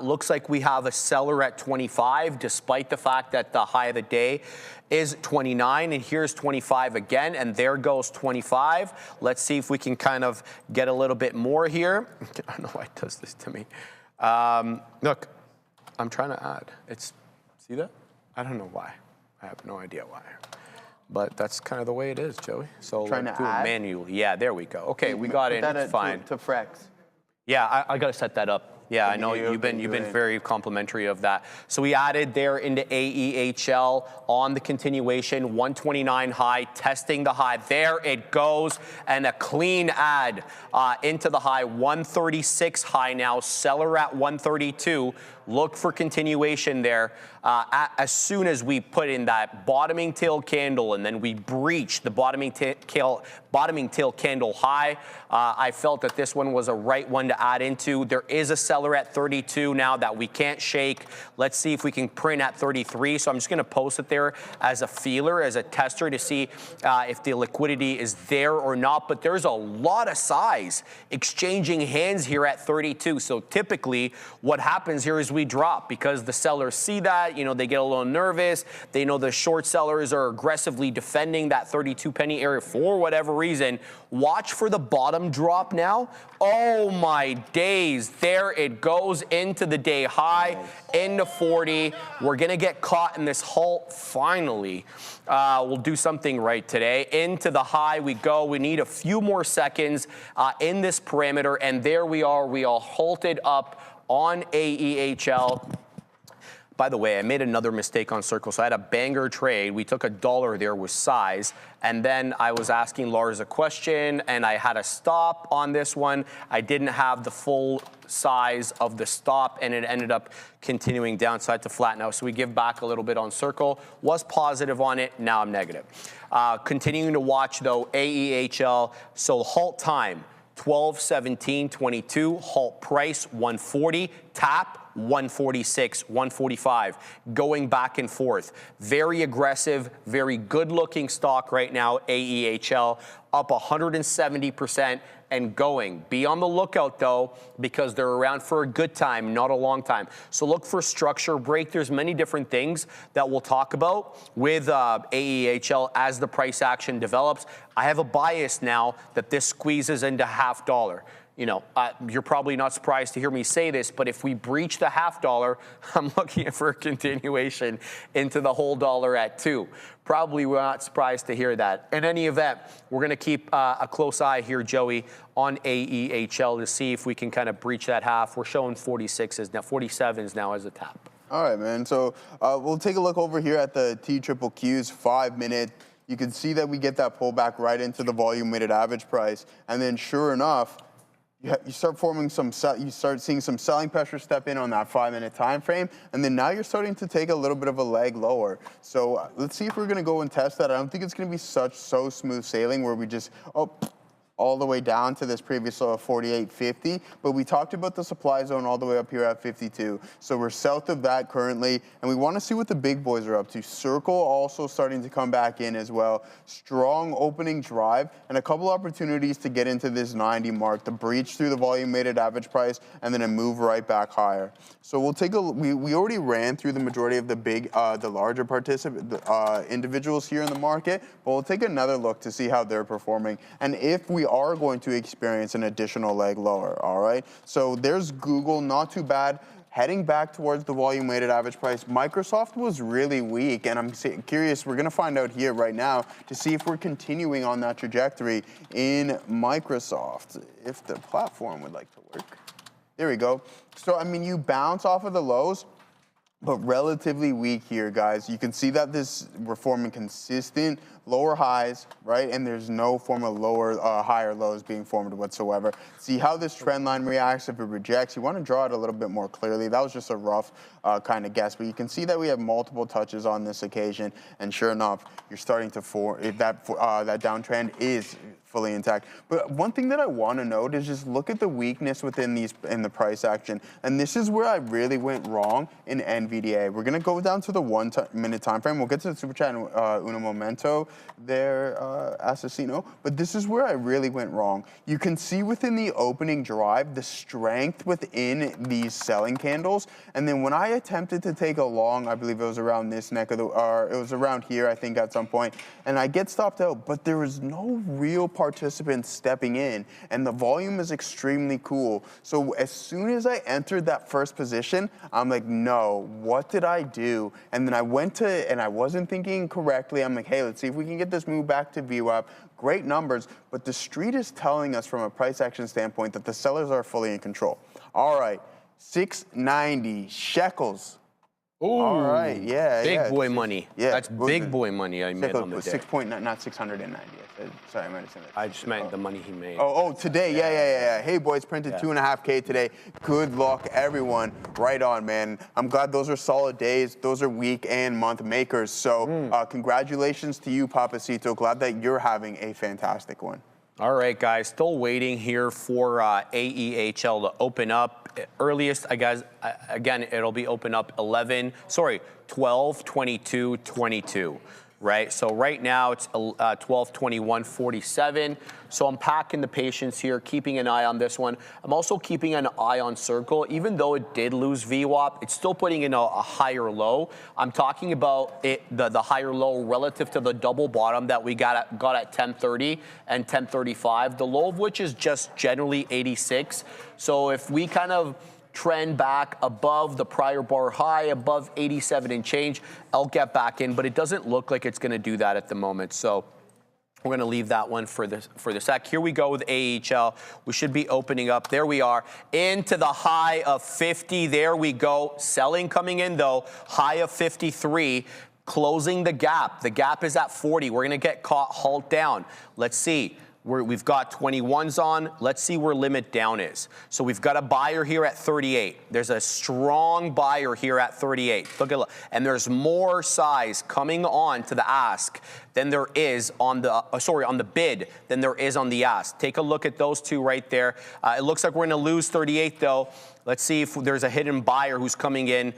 Looks like we have a seller at 25, despite the fact that the high of the day is 29, and here's 25 again, and there goes 25. Let's see if we can kind of get a little bit more here. I don't know why it does this to me. Look, I'm trying to add. See that? I don't know why. I have no idea why. But that's kind of the way it is, Joey. So trying to do it manually. Yeah, there we go. Okay, we got it. It's fine. To Frex. Yeah, I got to set that up. Yeah, I know you've been very complimentary of that. So we added there into AEHL on the continuation, 129 high, testing the high. There it goes, and a clean add into the high, 136 high now, seller at 132. Look for continuation there. As soon as we put in that bottoming tail candle and then we breach the bottoming tail candle high, I felt that this one was a right one to add into. There is a seller at 32 now that we can't shake. Let's see if we can print at 33. So I'm just going to post it there as a feeler, as a tester to see if the liquidity is there or not. But there's a lot of size exchanging hands here at 32. So typically what happens here is we drop because the sellers see that, they get a little nervous. They know the short sellers are aggressively defending that 32 penny area for whatever reason. Watch for the bottom drop now. Oh my days. There it goes into the day high, into 40. We're going to get caught in this halt finally. We'll do something right today. Into the high we go. We need a few more seconds in this parameter, and there we are. We all halted up on AEHL. By the way, I made another mistake on Circle. So I had a banger trade. We took $1 there with size. And then I was asking Lars a question, and I had a stop on this one. I didn't have the full size of the stop, and it ended up continuing downside to flatten out. So we give back a little bit on Circle. Was positive on it. Now I'm negative. Continuing to watch, though, AEHL. So halt time, 12:17:22. Halt price, 140. Tap, 146, 145, going back and forth. Very aggressive, very good-looking stock right now, AEHL, up 170% and going. Be on the lookout, though, because they're around for a good time, not a long time. So look for structure break. There's many different things that we'll talk about with AEHL as the price action develops. I have a bias now that this squeezes into $0.50. you know, you're probably not surprised to hear me say this, but if we breach the $0.50, I'm looking for a continuation into the whole dollar at 2. Probably we're not surprised to hear that. In any event, we're going to keep a close eye here, Joey, on AEHL to see if we can kind of breach that half. We're showing 46s now, 47s now as a tap. All right, man. So we'll take a look over here at the TQQ's 5-minute. You can see that we get that pullback right into the volume-weighted average price, and then sure enough, you start seeing some selling pressure step in on that 5-minute time frame, and then now you're starting to take a little bit of a leg lower. So let's see if we're going to go and test that. I don't think it's going to be so smooth sailing where we just all the way down to this previous low of 48.50, but we talked about the supply zone all the way up here at 52. So we're south of that currently, and we want to see what the big boys are up to. Circle also starting to come back in as well. Strong opening drive and a couple opportunities to get into this 90 mark, the breach through the volume-weighted average price, and then a move right back higher. So we'll take we already ran through the majority of the larger individuals here in the market, but we'll take another look to see how they're performing and if we are going to experience an additional leg lower, all right? So there's Google, not too bad. Heading back towards the volume-weighted average price, Microsoft was really weak, and I'm curious, we're going to find out here right now to see if we're continuing on that trajectory in Microsoft, if the platform would like to work. There we go. So, I mean, you bounce off of the lows, but relatively weak here, guys. You can see that we're forming consistent lower highs, right? And there's no form of higher lows being formed whatsoever. See how this trend line reacts if it rejects. You want to draw it a little bit more clearly. That was just a rough kind of guess, but you can see that we have multiple touches on this occasion, and sure enough, you're starting to that downtrend is fully intact. But one thing that I want to note is just look at the weakness in the price action. And this is where I really went wrong in NVDA. We're going to go down to the 1-minute time frame. We'll get to the super chat in uno momento there, Assassino. But this is where I really went wrong. You can see within the opening drive the strength within these selling candles. And then when I attempted to take a long, I believe it was around this neck of it was around here, I think, at some point, and I get stopped out, but there was no real participants stepping in, and the volume is extremely cool. So as soon as I entered that first position, I'm like, no, what did I do? And then I went to, and I wasn't thinking correctly. I'm like, hey, let's see if we can get this move back to VWAP. Great numbers, but the street is telling us from a price action standpoint that the sellers are fully in control. All right, 690 shekels. Ooh, all right, yeah, big boy money. Yeah, that's big boy money I made on the day. 6.9, not 690. Sorry, I might have said that. I just meant the money he made. Oh, today, yeah. Hey, boys, printed 2.5K today. Good luck, everyone. Right on, man. I'm glad those are solid days. Those are week and month makers. So congratulations to you, Papacito. Glad that you're having a fantastic one. All right, guys, still waiting here for AEHL to open up. Earliest, I guess, again, it'll be open up 12/22/22, right? So right now it's 12/21/47. So I'm packing the patience here, keeping an eye on this one. I'm also keeping an eye on Circle. Even though it did lose VWAP, it's still putting in a higher low. I'm talking about the higher low relative to the double bottom that we got at 1030 and 1035, the low of which is just generally 86. So if we kind of trend back above the prior bar high, above 87 and change, I'll get back in, but it doesn't look like it's going to do that at the moment. So we're going to leave that one for the sec. Here we go with AHL. We should be opening up. There we are, into the high of 50. There we go. Selling coming in, though. High of 53. Closing the gap. The gap is at 40. We're going to get caught halt down. Let's see. We've got 21s on. Let's see where limit down is. So we've got a buyer here at 38. There's a strong buyer here at 38. Look at, and there's more size coming on to the ask than there is on the, on the bid than there is on the ask. Take a look at those two right there. It looks like we're going to lose 38 though. Let's see if there's a hidden buyer who's coming in.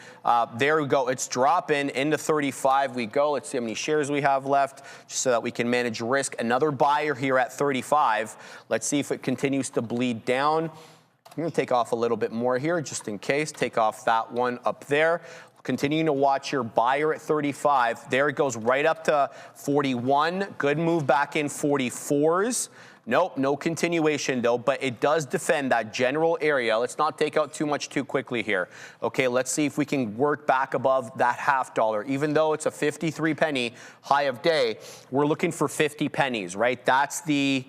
There we go. It's dropping into 35. We go. Let's see how many shares we have left just so that we can manage risk. Another buyer here at 35. Let's see if it continues to bleed down. I'm going to take off a little bit more here just in case. Take off that one up there. Continuing to watch your buyer at 35. There it goes right up to 41. Good move back in 44s. Nope, no continuation though, but it does defend that general area. Let's not take out too much too quickly here. Okay, let's see if we can work back above that $0.50. Even though it's a 53 penny high of day, we're looking for 50 pennies, right? That's the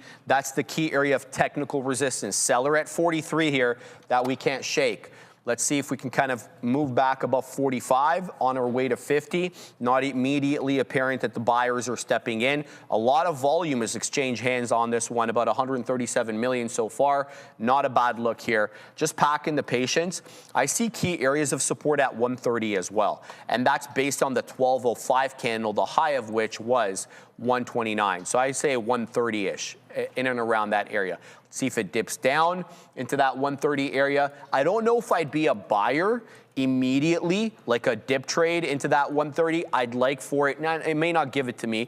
key area of technical resistance. Seller at 43 here that we can't shake. Let's see if we can kind of move back above 45 on our way to 50. Not immediately apparent that the buyers are stepping in. A lot of volume has exchanged hands on this one, about 137 million so far. Not a bad look here. Just packing the patience. I see key areas of support at 130 as well. And that's based on the 1205 candle, the high of which was 129. So I say 130-ish, in and around that area. Let's see if it dips down into that 130 area. I don't know if I'd be a buyer immediately, like a dip trade into that 130. I'd like for it, it may not give it to me.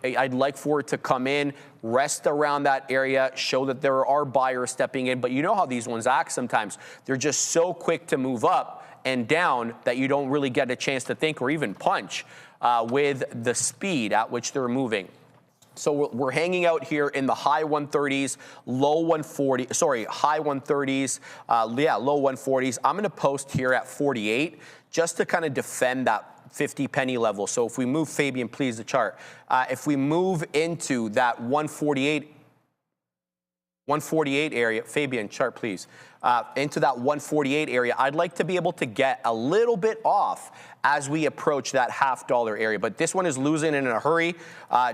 I'd like for it to come in, rest around that area, show that there are buyers stepping in. But you know how these ones act sometimes. They're just so quick to move up and down that you don't really get a chance to think or even punch with the speed at which they're moving. So we're hanging out here in the high 130s, low 140, sorry, high 130s, low 140s. I'm gonna post here at 48 just to kind of defend that 50 penny level. So if we move, Fabian, please, the chart. If we move into that 148 area, Fabian, chart please, into that 148 area, I'd like to be able to get a little bit off as we approach that $0.50 area. But this one is losing in a hurry,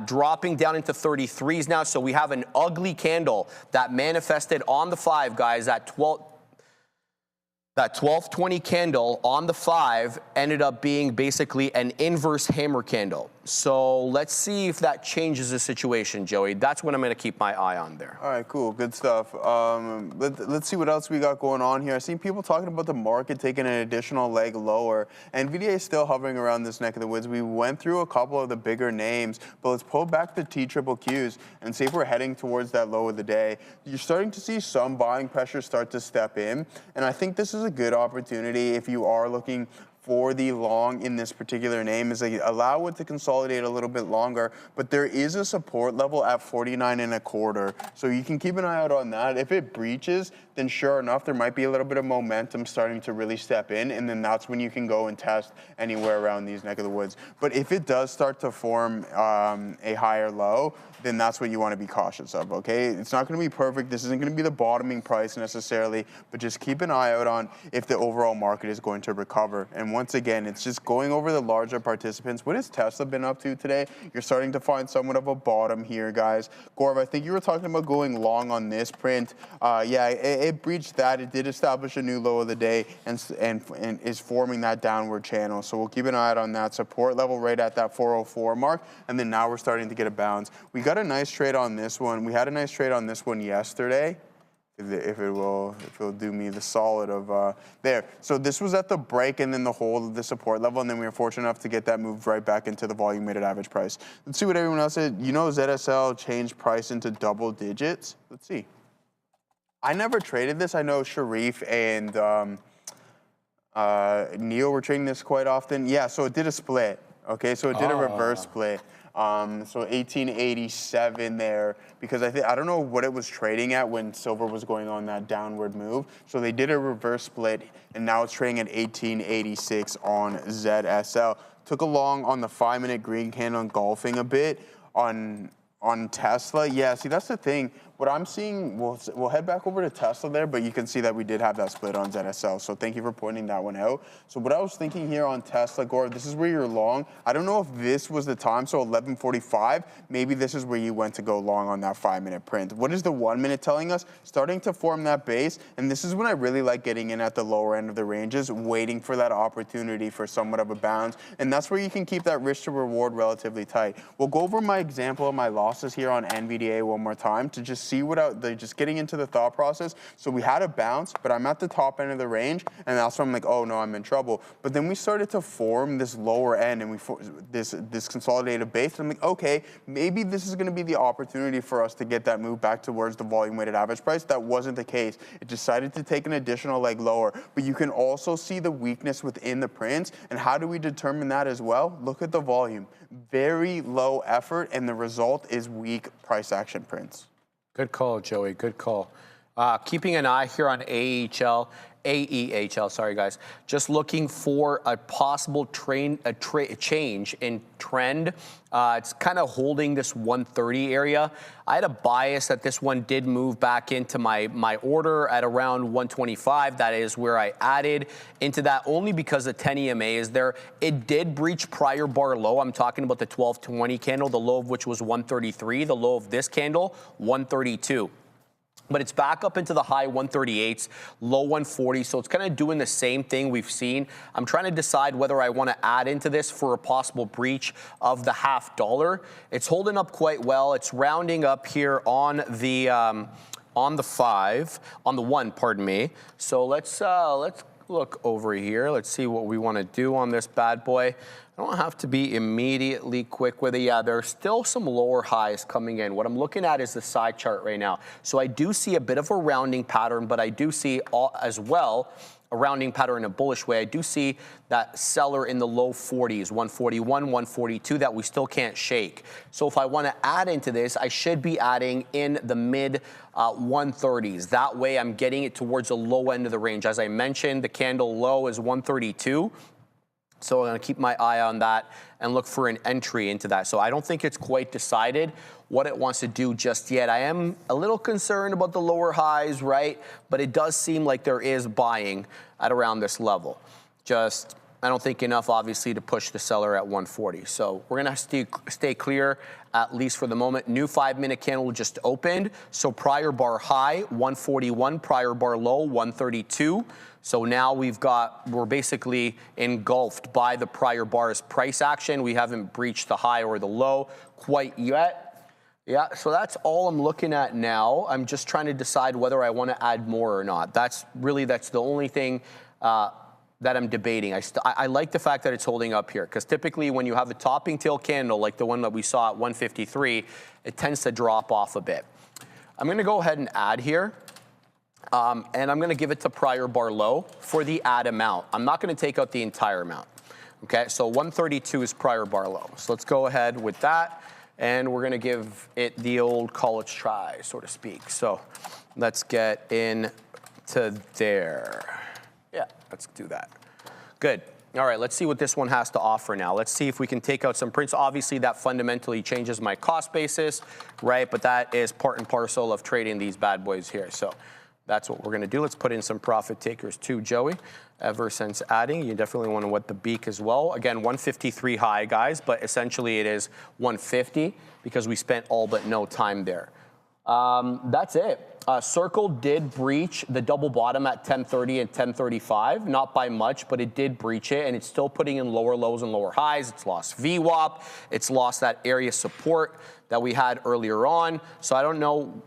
dropping down into 33s now. So we have an ugly candle that manifested on the 5, guys, at 1220 candle on the 5 ended up being basically an inverse hammer candle. So let's see if that changes the situation, Joey. That's what I'm going to keep my eye on there. All right, cool. Good stuff. Let's see what else we got going on here. I've seen people talking about the market taking an additional leg lower. Nvidia is still hovering around this neck of the woods. We went through a couple of the bigger names, but let's pull back the TQQs and see if we're heading towards that low of the day. You're starting to see some buying pressure start to step in, and I think this is a good opportunity if you are looking for the long in this particular name, is they allow it to consolidate a little bit longer, but there is a support level at 49.25. So you can keep an eye out on that. If it breaches, then sure enough, there might be a little bit of momentum starting to really step in, and then that's when you can go and test anywhere around these neck of the woods. But if it does start to form a higher low, then that's what you want to be cautious of, okay? It's not going to be perfect. This isn't going to be the bottoming price necessarily, but just keep an eye out on if the overall market is going to recover. And once again, it's just going over the larger participants. What has Tesla been up to today? You're starting to find somewhat of a bottom here, guys. Gorv, I think you were talking about going long on this print. Yeah, it breached that. It did establish a new low of the day and is forming that downward channel. So we'll keep an eye out on that support level right at that 404 mark. And then now we're starting to get a bounce. We got a nice trade on this one. We had a nice trade on this one yesterday. If it will do me the solid of there. So this was at the break and then the hold of the support level, and then we were fortunate enough to get that moved right back into the volume weighted average price. Let's see what everyone else said. You know, ZSL changed price into double digits. Let's see. I never traded this. I know Sharif and Neil were trading this quite often. Yeah, so it did a split. Okay, so it did a reverse split. So 1887 there, because I don't know what it was trading at when silver was going on that downward move. So they did a reverse split, and now it's trading at 1886 on ZSL. Took a long on the 5-minute green candle, engulfing a bit on Tesla. Yeah, see, that's the thing. What I'm seeing, we'll head back over to Tesla there, but you can see that we did have that split on ZSL. So thank you for pointing that one out. So what I was thinking here on Tesla, Gore, this is where you're long. I don't know if this was the time, so 11:45, maybe this is where you went to go long on that 5-minute print. What is the 1 minute telling us? Starting to form that base, and this is when I really like getting in at the lower end of the ranges, waiting for that opportunity for somewhat of a bounce, and that's where you can keep that risk to reward relatively tight. We'll go over my example of my losses here on NVDA one more time to just see what they're just getting into the thought process. So we had a bounce, but I'm at the top end of the range, and that's when I'm like, oh no, I'm in trouble. But then we started to form this lower end, and this consolidated base. And I'm like, okay, maybe this is going to be the opportunity for us to get that move back towards the volume weighted average price. That wasn't the case. It decided to take an additional leg lower. But you can also see the weakness within the prints. And how do we determine that as well? Look at the volume. Very low effort, and the result is weak price action prints. Good call, Joey. Good call. Keeping an eye here on AEHL, sorry guys. Just looking for a possible change in trend. It's kind of holding this 130 area. I had a bias that this one did move back into my order at around 125. That is where I added into that only because the 10 EMA is there. It did breach prior bar low. I'm talking about the 1220 candle, the low of which was 133. The low of this candle, 132. But it's back up into the high 138s, low 140. So it's kind of doing the same thing we've seen. I'm trying to decide whether I want to add into this for a possible breach of the $0.50. It's holding up quite well. It's rounding up here on the 1, pardon me. So let's look over here. Let's see what we want to do on this bad boy. I don't have to be immediately quick with it. Yeah, there's still some lower highs coming in. What I'm looking at is the side chart right now. So I do see a bit of a rounding pattern, but I do see as well a rounding pattern in a bullish way. I do see that seller in the low 40s, 141, 142 that we still can't shake. So if I want to add into this, I should be adding in the mid 130s. That way I'm getting it towards the low end of the range. As I mentioned, the candle low is 132. So I'm going to keep my eye on that and look for an entry into that. So I don't think it's quite decided what it wants to do just yet. I am a little concerned about the lower highs, right? But it does seem like there is buying at around this level. Just, I don't think enough, obviously, to push the seller at 140. So we're going to stay clear, at least for the moment. New 5-minute candle just opened. So prior bar high, 141, prior bar low, 132. So now we're basically engulfed by the prior bar's price action. We haven't breached the high or the low quite yet. Yeah, so that's all I'm looking at now. I'm just trying to decide whether I want to add more or not. That's the only thing that I'm debating. I like the fact that it's holding up here, because typically when you have a topping tail candle like the one that we saw at 153, it tends to drop off a bit. I'm going to go ahead and add here. And I'm going to give it to prior bar low for the add amount. I'm not going to take out the entire amount. Okay, so 132 is prior bar low. So let's go ahead with that. And we're going to give it the old college try, so to speak. So let's get in to there. Yeah, let's do that. Good. All right, let's see what this one has to offer now. Let's see if we can take out some prints. Obviously, that fundamentally changes my cost basis, right? But that is part and parcel of trading these bad boys here. So that's what we're going to do. Let's put in some profit takers too, Joey. Ever since adding, you definitely want to wet the beak as well. Again, 153 high, guys, but essentially it is 150 because we spent all but no time there. That's it. Circle did breach the double bottom at 1030 and 1035, not by much, but it did breach it, and it's still putting in lower lows and lower highs. It's lost VWAP. It's lost that area support that we had earlier on. So I don't know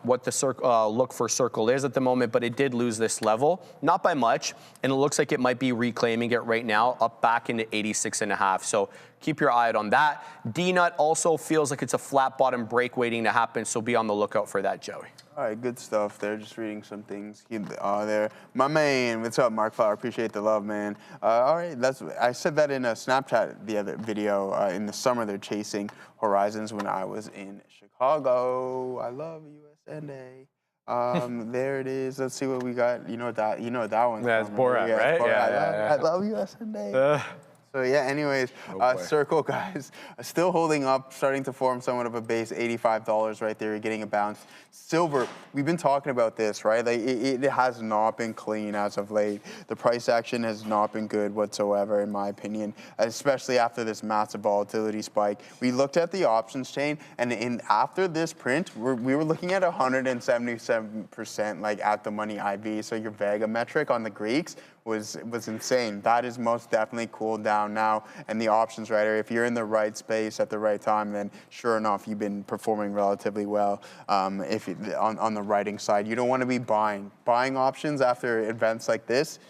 what the look for Circle is at the moment, but it did lose this level, not by much, and it looks like it might be reclaiming it right now, up back into 86.5. So keep your eye out on that. D-Nut also feels like it's a flat bottom break waiting to happen, so be on the lookout for that, Joey. All right, good stuff there. Just reading some things there. My man, what's up, Mark Flower? Appreciate the love, man. All right, I said that in a Snapchat the other video. In the summer, they're chasing horizons when I was in Chicago. I love USNA. There it is. Let's see what we got. You know what that one's Yeah, it's Borat, right? Yeah. I love USNA. So yeah, anyways, Circle, guys, still holding up, starting to form somewhat of a base, $85 right there. You're getting a bounce. Silver, we've been talking about this, right? Like it has not been clean as of late. The price action has not been good whatsoever, in my opinion, especially after this massive volatility spike. We looked at the options chain, and after this print, we were looking at 177% like at the money IV. So your Vega metric on the Greeks was insane. That is most definitely cooled down now. And the options writer, if you're in the right space at the right time, then sure enough, you've been performing relatively well. If on the writing side, you don't want to be buying options after events like this.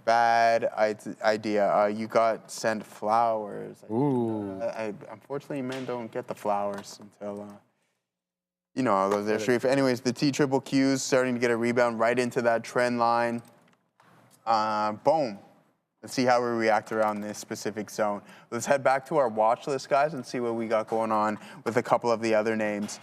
Bad idea. You got sent flowers. Ooh. Unfortunately, men don't get the flowers until. You know how it goes there, Sharif. Anyways, the TQQ's starting to get a rebound right into that trend line. Boom. Let's see how we react around this specific zone. Let's head back to our watch list, guys, and see what we got going on with a couple of the other names.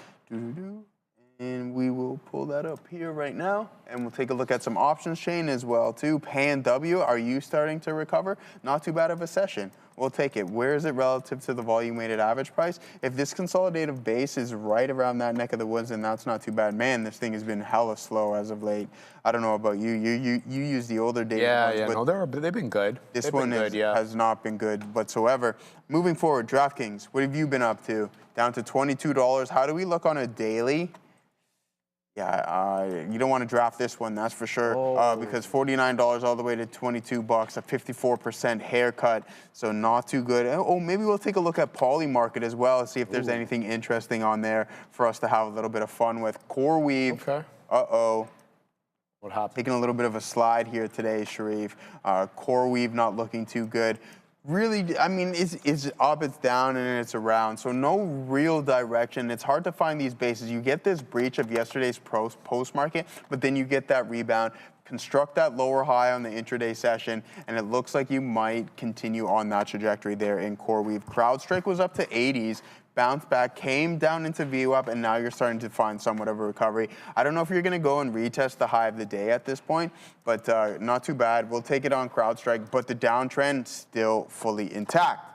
And we will pull that up here right now, and we'll take a look at some options chain as well too. PAN-W, are you starting to recover? Not too bad of a session. We'll take it. Where is it relative to the volume-weighted average price? If this consolidative base is right around that neck of the woods, then that's not too bad. Man, this thing has been hella slow as of late. I don't know about you. You use the older data ones, but no, they've been good. this one has not been good whatsoever. Moving forward, DraftKings, what have you been up to? Down to $22. How do we look on a daily? Yeah, you don't want to draft this one, that's for sure, because $49 all the way to $22, a 54% haircut, so not too good. Oh, maybe we'll take a look at Polymarket as well, see if there's anything interesting on there for us to have a little bit of fun with. CoreWeave, What happened? Taking a little bit of a slide here today, Sharif. CoreWeave not looking too good. Really, I mean, it's up, it's down, and it's around. So no real direction. It's hard to find these bases. You get this breach of yesterday's post market, but then you get that rebound. Construct that lower high on the intraday session, and it looks like you might continue on that trajectory there in CoreWeave. CrowdStrike was up to 80s. Bounced back, came down into VWAP, and now you're starting to find somewhat of a recovery. I don't know if you're going to go and retest the high of the day at this point, but not too bad. We'll take it on CrowdStrike, but the downtrend still fully intact.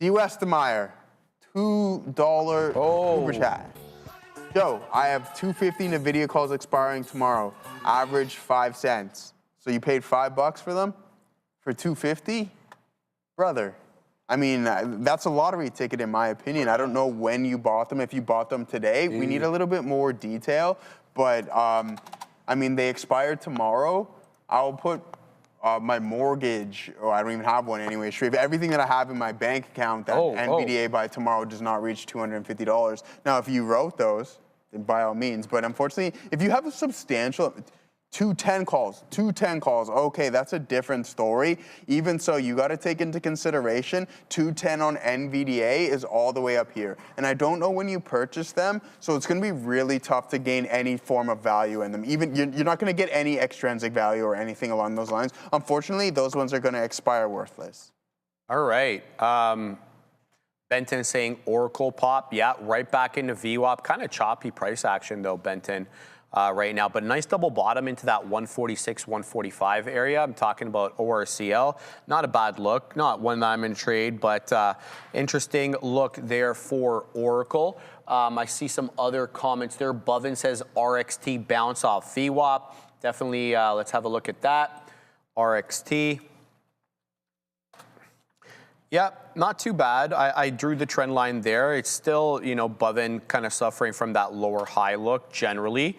DeWestemeyer, $2 Uber chat. Joe, I have 250 Nvidia calls expiring tomorrow. Average 5 cents. So you paid $5 for them? For 250? Brother. I mean, that's a lottery ticket in my opinion. I don't know when you bought them. If you bought them today, we need a little bit more detail. But, I mean, they expire tomorrow. I'll put my mortgage, or I don't even have one anyway, Shreve, everything that I have in my bank account that NVDA by tomorrow does not reach $250. Now, if you wrote those, then by all means. But unfortunately, if you have a substantial... 210 calls. Okay, that's a different story. Even so, you got to take into consideration 210 on NVDA is all the way up here. And I don't know when you purchase them, so it's going to be really tough to gain any form of value in them. Even you're not going to get any extrinsic value or anything along those lines. Unfortunately, those ones are going to expire worthless. All right. Benton saying Oracle pop. Yeah, right back into VWAP. Kind of choppy price action, though, Benton. Right now, but nice double bottom into that 146, 145 area. I'm talking about ORCL. Not a bad look, not one that I'm in trade, but interesting look there for Oracle. I see some other comments there. Bovin says RXT bounce off VWAP. Definitely, let's have a look at that. RXT. Yeah, not too bad. I drew the trend line there. It's still, you know, Bovin kind of suffering from that lower high look generally.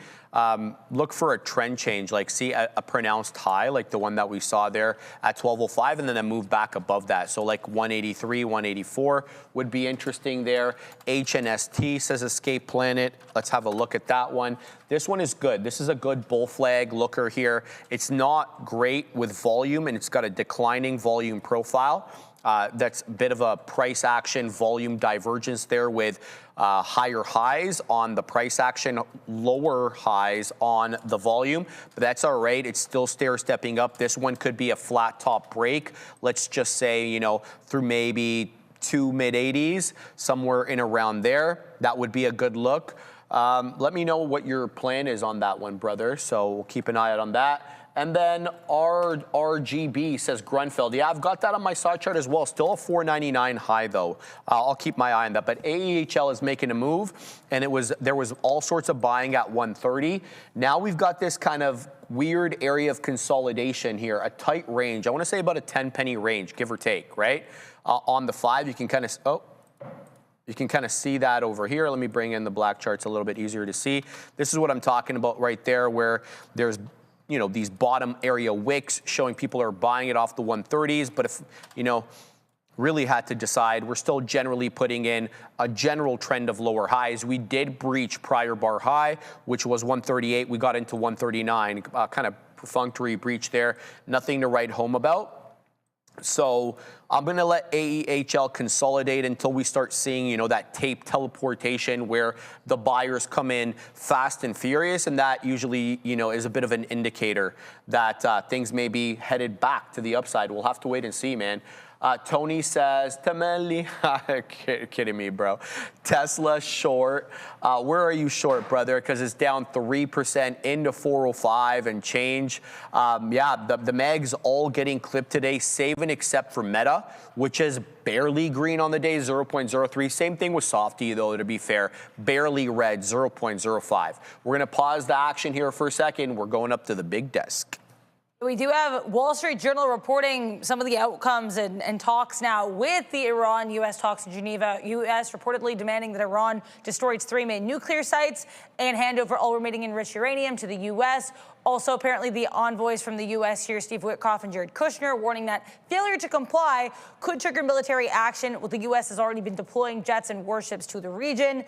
Look for a trend change, like see a pronounced high, like the one that we saw there at 1205, and then a move back above that. So like 183, 184 would be interesting there. HNST says Escape Planet. Let's have a look at that one. This one is good. This is a good bull flag looker here. It's not great with volume, and it's got a declining volume profile. That's a bit of a price action volume divergence there with higher highs on the price action, lower highs on the volume. But that's all right. It's still stair-stepping up. This one could be a flat top break. Let's just say, you know, through maybe 2 mid-80s, somewhere in around there. That would be a good look. Let me know what your plan is on that one, brother. So we'll keep an eye out on that. And then RGB says Grunfeld. Yeah, I've got that on my side chart as well. Still a 499 high though. I'll keep my eye on that. But AAPL is making a move, and there was all sorts of buying at 130. Now we've got this kind of weird area of consolidation here, a tight range. I want to say about a 10 penny range, give or take, right? On the 5, you can kind of you can kind of see that over here. Let me bring in the black charts a little bit easier to see. This is what I'm talking about right there, where there's, you know, these bottom area wicks showing people are buying it off the 130s. But if, you know, really had to decide, we're still generally putting in a general trend of lower highs. We did breach prior bar high, which was 138. We got into 139, kind of perfunctory breach there. Nothing to write home about. So I'm going to let AEHL consolidate until we start seeing, you know, that tape teleportation where the buyers come in fast and furious. And that usually, you know, is a bit of an indicator that things may be headed back to the upside. We'll have to wait and see, man. Tony says, Tameli, kidding me, bro. Tesla short. Where are you short, brother? Because it's down 3% into 405 and change. Yeah, the Megs all getting clipped today, saving except for Meta, which is barely green on the day, 0.03. Same thing with Softy, though, to be fair. Barely red, 0.05. We're going to pause the action here for a second. We're going up to the big desk. We do have Wall Street Journal reporting some of the outcomes and talks now with the Iran-U.S. talks in Geneva. U.S. reportedly demanding that Iran destroy its 3 main nuclear sites and hand over all remaining enriched uranium to the U.S. Also, apparently, the envoys from the U.S. here, Steve Witkoff and Jared Kushner, warning that failure to comply could trigger military action. Well, the U.S. has already been deploying jets and warships to the region.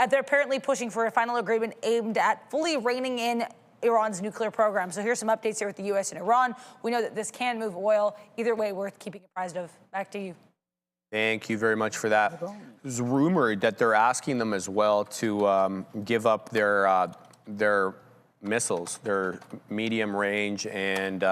They're apparently pushing for a final agreement aimed at fully reining in Iran's nuclear program. So here's some updates here with the U.S. and Iran. We know that this can move oil. Either way, worth keeping apprised of. Back to you. Thank you very much for that. There's rumored that they're asking them as well to give up their missiles, their medium range and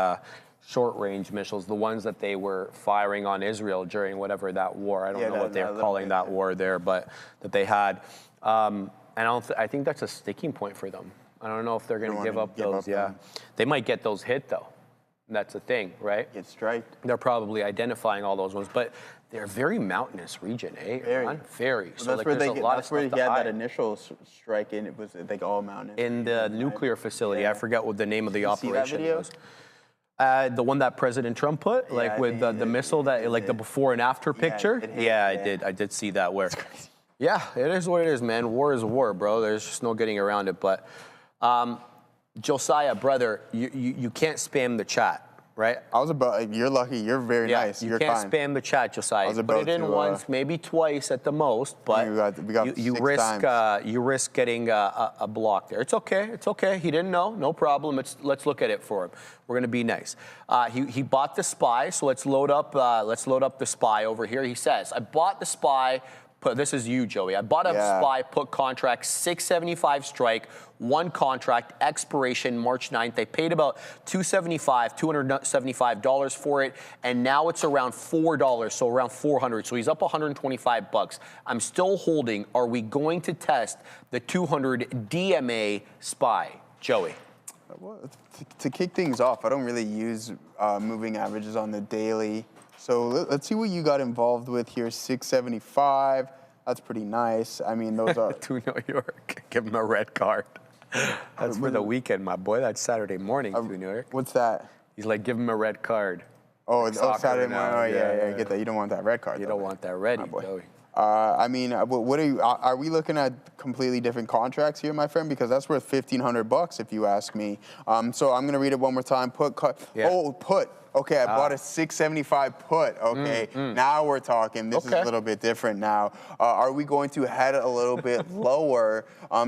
short range missiles, the ones that they were firing on Israel during whatever that war. I don't know what they're calling that war there, but that they had. And I think that's a sticking point for them. I don't know if they're going to give up those. Yeah, they might get those hit though. That's the thing, right? Get striked. They're probably identifying all those ones, but they're a very mountainous region, eh? Very. Well, so that's like, where there's a lot of that's where stuff he to had hide. that initial strike in. It was like all mountainous. In the nuclear facility. I forget what the name of the operation see that video? was. The one that President Trump put, like with the missile that, like the before and after picture. I did see that. Where? Yeah, it is what it is, man. War is war, bro. There's just no getting around it. But Josiah, brother, you can't spam the chat, right? You're lucky. You're very nice. You can't spam the chat, Josiah. Put it in once, maybe twice at the most, but we got you risk getting a block there. It's okay. It's okay. He didn't know. No problem. Let's look at it for him. We're gonna be nice. He bought the SPY, so let's load up the SPY over here. He says, I bought the SPY. This is you, Joey. I bought a SPY put contract, 675 strike, 1 contract, expiration March 9th. They paid about $275 for it, and now it's around $4, so around $400. So he's up 125 bucks. I'm still holding. Are we going to test the 200 DMA SPY, Joey? Well, to kick things off, I don't really use moving averages on the daily. So let's see what you got involved with here. 675. That's pretty nice. I mean, those are to New York. Give him a red card. That's for the weekend, my boy. That's Saturday morning to New York. What's that? He's like, give him a red card. Saturday morning. Oh, yeah, get that. You don't want that red card. You don't want that red, Joey. I mean, what are you? Are we looking at completely different contracts here, my friend? Because that's worth $1,500 if you ask me. So I'm gonna read it one more time. Put. Okay, I bought a 675 put. Okay, now we're talking. This is a little bit different now. Are we going to head a little bit lower?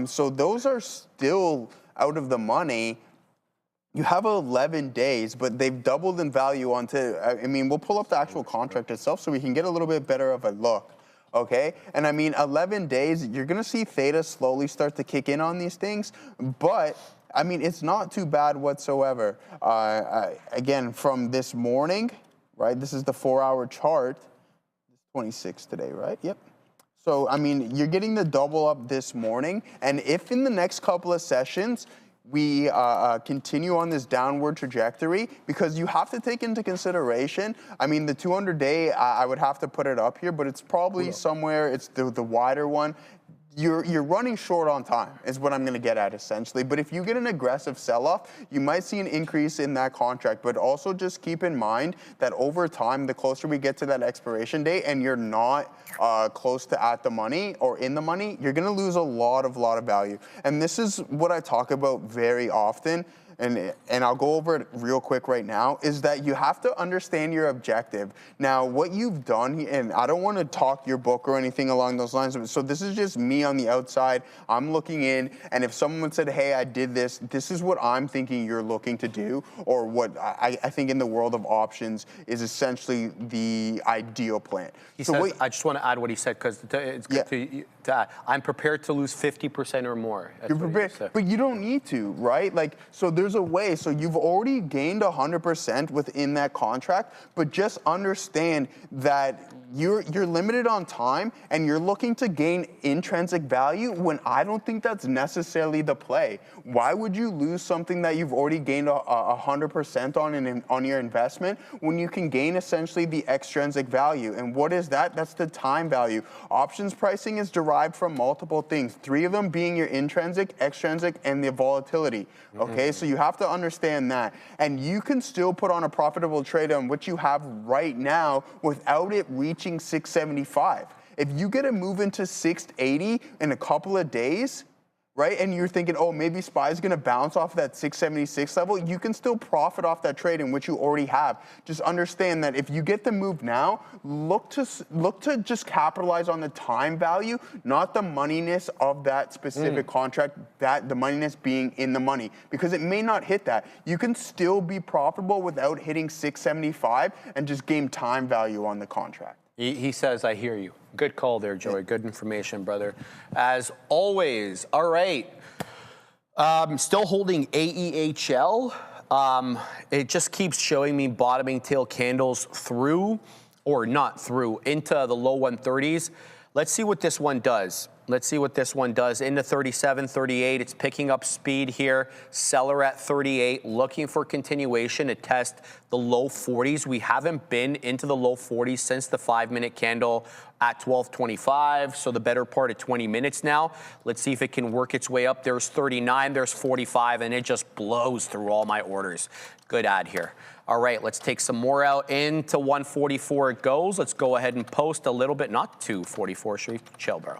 So those are still out of the money. You have 11 days, but they've doubled in value onto. I mean, we'll pull up the actual contract itself so we can get a little bit better of a look. Okay, and I mean, 11 days, you're gonna see theta slowly start to kick in on these things, but I mean, it's not too bad whatsoever. Again, from this morning, right? This is the 4-hour chart. 26 today, right? Yep. So, I mean, you're getting the double up this morning, and if in the next couple of sessions, we continue on this downward trajectory, because you have to take into consideration, I mean, the 200-day, I would have to put it up here, but it's probably somewhere, it's the wider one. You're running short on time is what I'm going to get at essentially. But if you get an aggressive sell-off, you might see an increase in that contract. But also just keep in mind that over time, the closer we get to that expiration date and you're not close to at the money or in the money, you're going to lose a lot of value. And this is what I talk about very often. And I'll go over it real quick right now, is that you have to understand your objective. Now, what you've done, and I don't want to talk your book or anything along those lines, so this is just me on the outside. I'm looking in, and if someone said, hey, I did this, this is what I'm thinking you're looking to do, or what I think in the world of options is essentially the ideal plan. He says, I just want to add what he said, because it's good to add. I'm prepared to lose 50% or more. You're prepared, but you don't need to, right? Like, so there's there's a way. So you've already gained 100% within that contract, but just understand that you're limited on time and you're looking to gain intrinsic value when I don't think that's necessarily the play. Why would you lose something that you've already gained 100% on your investment when you can gain essentially the extrinsic value? And what is that? That's the time value. Options pricing is derived from multiple things, 3 of them being your intrinsic, extrinsic, and the volatility. Okay, so you have to understand that. And you can still put on a profitable trade on what you have right now without it reaching 675. If you get a move into 680 in a couple of days, right, and you're thinking, oh, maybe SPY is going to bounce off that 676 level, you can still profit off that trade in which you already have. Just understand that if you get the move now, look to just capitalize on the time value, not the moneyness of that specific contract, that the moneyness being in the money, because it may not hit that. You can still be profitable without hitting 675 and just gain time value on the contract. He says, I hear you. Good call there, Joey. Good information, brother. As always. All right. Still holding AEHL. It just keeps showing me bottoming tail candles through, or not through, into the low 130s. Let's see what this one does. Let's see what this one does. Into 37, 38. It's picking up speed here. Seller at 38, looking for continuation to test the low 40s. We haven't been into the low 40s since the 5-minute candle at 12:25, so the better part of 20 minutes now. Let's see if it can work its way up. There's 39, there's 45, and it just blows through all my orders. Good ad here. All right, let's take some more out. Into 144 it goes. Let's go ahead and post a little bit, not 244, should we chill, bro?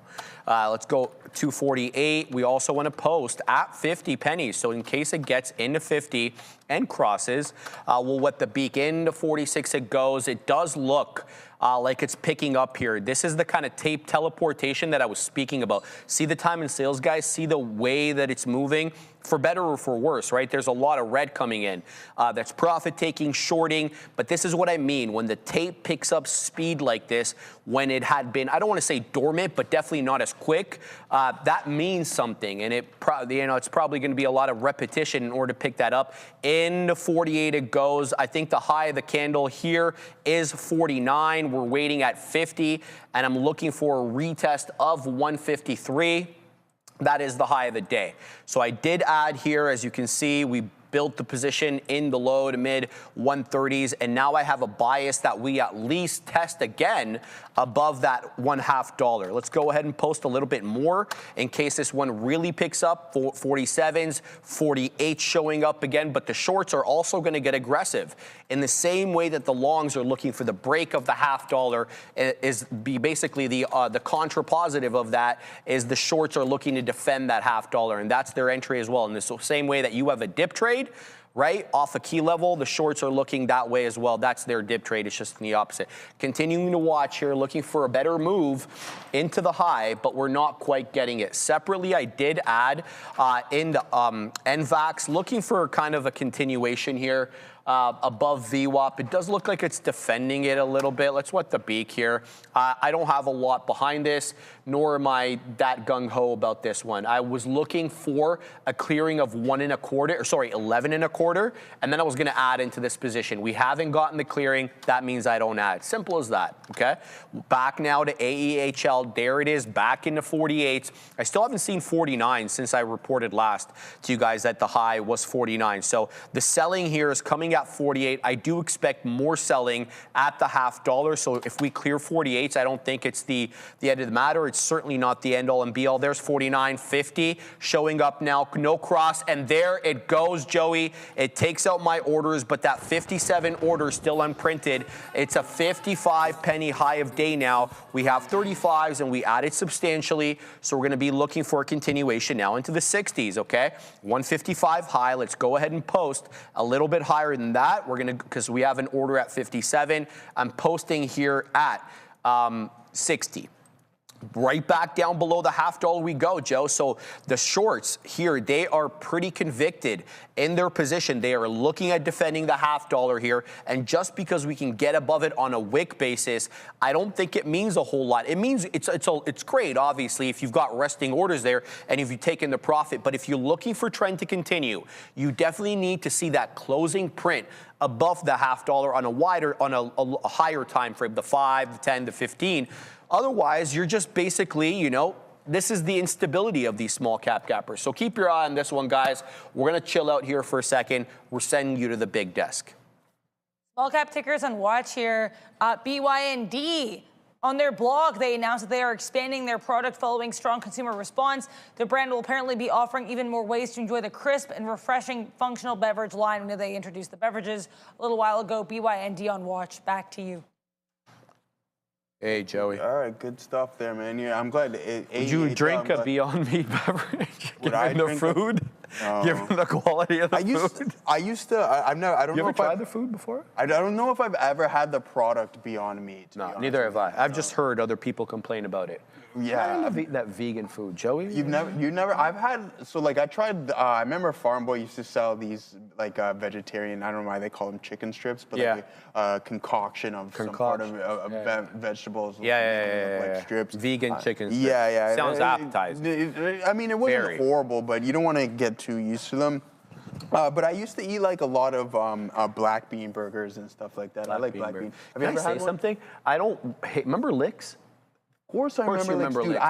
Let's go 248. We also want to post at 50 pennies. So in case it gets into 50 and crosses, we'll let the beak into 46 it goes. It does look like it's picking up here. This is the kind of tape teleportation that I was speaking about. See the time and sales, guys? See the way that it's moving? For better or for worse, right? There's a lot of red coming in. That's profit taking, shorting, but this is what I mean. When the tape picks up speed like this, when it had been, I don't want to say dormant, but definitely not as quick, that means something. And it's probably going to be a lot of repetition in order to pick that up. Into 48 it goes. I think the high of the candle here is 49. We're waiting at 50, and I'm looking for a retest of 153. That is the high of the day. So I did add here, as you can see, we built the position in the low to mid 130s, and now I have a bias that we at least test again above that $1.5. Let's go ahead and post a little bit more in case this one really picks up. 47s, 48 showing up again, but the shorts are also going to get aggressive in the same way that the longs are looking for the break of the $0.5 is basically the contra positive of that is the shorts are looking to defend that $0.5, and that's their entry as well. In the same way that you have a dip trade, right, off a key level, the shorts are looking that way as well. That's their dip trade. It's just in the opposite. Continuing to watch here, looking for a better move into the high, but we're not quite getting it. Separately, I did add in the NVAX, looking for kind of a continuation here. Above VWAP. It does look like it's defending it a little bit. Let's wet the beak here. I don't have a lot behind this, nor am I that gung-ho about this one. I was looking for a clearing of 11 1.25, and then I was going to add into this position. We haven't gotten the clearing. That means I don't add. Simple as that, okay? Back now to AEHL. There it is, back into 48s. I still haven't seen 49 since I reported last to you guys that the high was 49. So the selling here is coming at 48. I do expect more selling at the $0.5. So if we clear 48s, I don't think it's the end of the matter. It's certainly not the end all and be all. There's 49.50 showing up now. No cross, and there it goes, Joey. It takes out my orders, but that 57 order still unprinted. It's a 55 penny high of day now. We have 35s and we added substantially. So we're going to be looking for a continuation now into the 60s, okay? 155 high. Let's go ahead and post a little bit higher than that. We're going to, because we have an order at 57. I'm posting here at 60. right back down below the $0.50 we go, Joe. So the shorts here, they are pretty convicted in their position. They are looking at defending the $0.50 here. And just because we can get above it on a wick basis, I don't think it means a whole lot. It means it's great, obviously, if you've got resting orders there and if you've taken the profit. But if you're looking for trend to continue, you definitely need to see that closing print above the $0.50 on a higher time frame, the 5, the 10, the 15. Otherwise, you're just basically, you know, this is the instability of these small cap gappers. So keep your eye on this one, guys. We're going to chill out here for a second. We're sending you to the big desk. Small cap tickers on watch here. BYND. On their blog, they announced that they are expanding their product following strong consumer response. The brand will apparently be offering even more ways to enjoy the crisp and refreshing functional beverage line. We know they introduced the beverages a little while ago. BYND on watch. Back to you. Hey, Joey. All right, good stuff there, man. Yeah, I'm glad. Would you drink a Beyond Meat beverage? Would I given the drink food? Given the quality of the food? I don't know You ever if tried the food before? I don't know if I've ever had the product Beyond Meat. No, neither have I. I've just heard other people complain about it. Yeah. I love eating that vegan food, Joey. You never, I've had, so like I tried, I remember Farm Boy used to sell these like vegetarian, I don't know why they call them chicken strips, but Yeah. like a concoction of some part of vegetables. Like strips. Vegan chicken strips. Yeah. Sounds appetizing. I mean, it wasn't Very. horrible, but you don't want to get too used to them. But I used to eat like a lot of black bean burgers and stuff like that. I like black bean. Have you ever had one? Something? I don't hate, remember Licks? Of course I remember Licks, dude. Licks,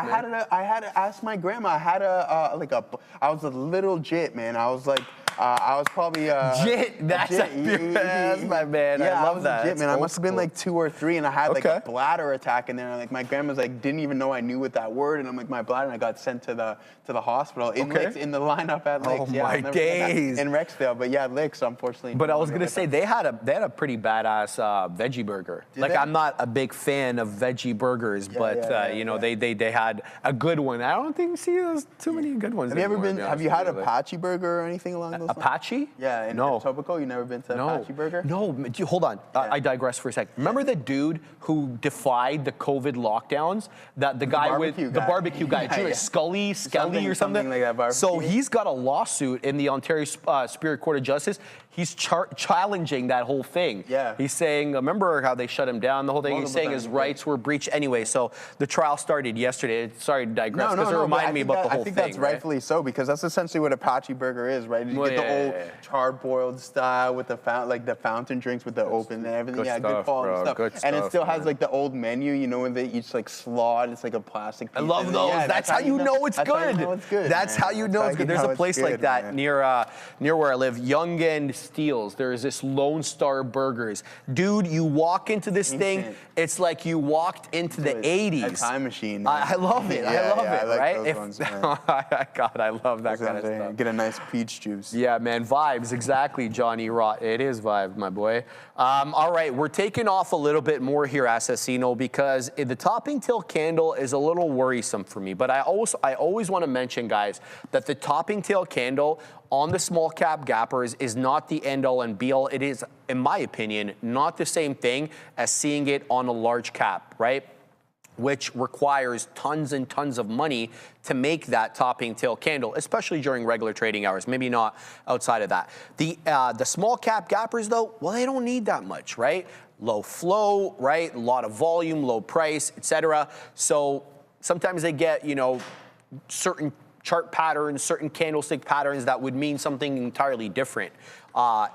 I had to ask my grandma. I was a little jit, man. I was like, I was probably Jit, that's my man. Yeah, I love was that. a jit, man. I must have been like 2 or 3, and I had like Okay. a bladder attack in there. And, like my grandma's like didn't even know I knew what that word, and I'm like my bladder, and I got sent to the hospital in Licks, in the lineup at Licks. Oh Yeah, my I'll never forget that. days. In Rexdale, but yeah, Licks, unfortunately. But I was no gonna longer say they had a pretty badass veggie burger. they? I'm not a big fan of veggie burgers, but you know they had a good one. I don't think you see those too many good ones. Have you ever anymore, been? to be Have you honest had with you. Apache Burger or anything along those lines? Apache? Yeah, in No. Etobicoke, you never been to Apache Burger? No, hold on. I digress for a second. Remember the dude who defied the COVID lockdowns? That the guy with barbecue the guy. barbecue guy, Yeah, yeah. Scully or something. Something like that, barbecue. So he's got a lawsuit in the Ontario Superior Court of Justice. He's challenging that whole thing. Yeah. He's saying, remember how they shut him down? The whole thing. He's Multiple saying times, his yeah. rights were breached anyway. So the trial started yesterday. Sorry to digress No, because it but reminded I me think about the whole I think thing. that's rightfully so, because that's essentially what Apache Burger is, right? You Well, get the yeah, old yeah, yeah. char-boiled style with the fountain drinks with the open and everything. good Yeah, stuff, good quality bro. stuff. Good And it stuff, still has man. like the old menu, you know, when they each like slot. It's like a plastic piece. I love and those. yeah, that's how you know it's that's how you good. know it's good, That's man. how you That's know how it's good. you There's know a it's place like good, that man. near where I live, Yonge End Steels. There's this Lone Star Burgers. Dude, you walk into this thing, Instant. it's like you walked into the Dude, 80s. A time machine. I love it. I Yeah, love yeah, it, I like right? those ones, man. God, I love that kind of stuff. Get a nice peach juice. Yeah, man, vibes, exactly, Johnny Rott. It is vibe, my boy. All right, we're taking off a little bit more here, Assassino, because the topping tail candle is a little worrisome for me. But I always want to mention, guys, that the topping tail candle on the small cap gappers is not the end all and be all. It is, in my opinion, not the same thing as seeing it on a large cap, right? Which requires tons and tons of money to make that topping tail candle, especially during regular trading hours, maybe not outside of that. The small cap gappers though, well, they don't need that much, right? Low flow, right? A lot of volume, low price, etc. So sometimes they get, you know, certain chart patterns, certain candlestick patterns that would mean something entirely different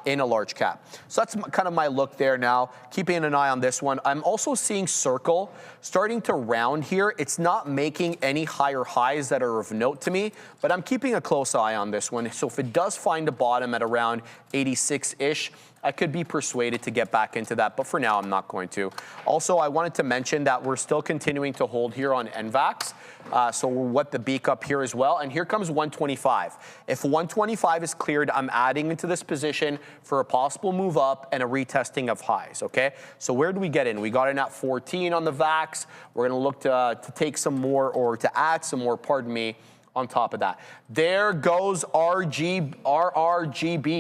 in a large cap. So that's kind of my look there now, keeping an eye on this one. I'm also seeing Circle starting to round here. It's not making any higher highs that are of note to me, but I'm keeping a close eye on this one. So if it does find a bottom at around 86-ish, I could be persuaded to get back into that, but for now, I'm not going to. Also, I wanted to mention that we're still continuing to hold here on NVAX, so we'll wet the beak up here as well, and here comes 125. If 125 is cleared, I'm adding into this position for a possible move up and a retesting of highs, okay? So where do we get in? We got in at 14 on the VAX. We're gonna look to take some more, or to add some more, pardon me, on top of that. There goes RRGB.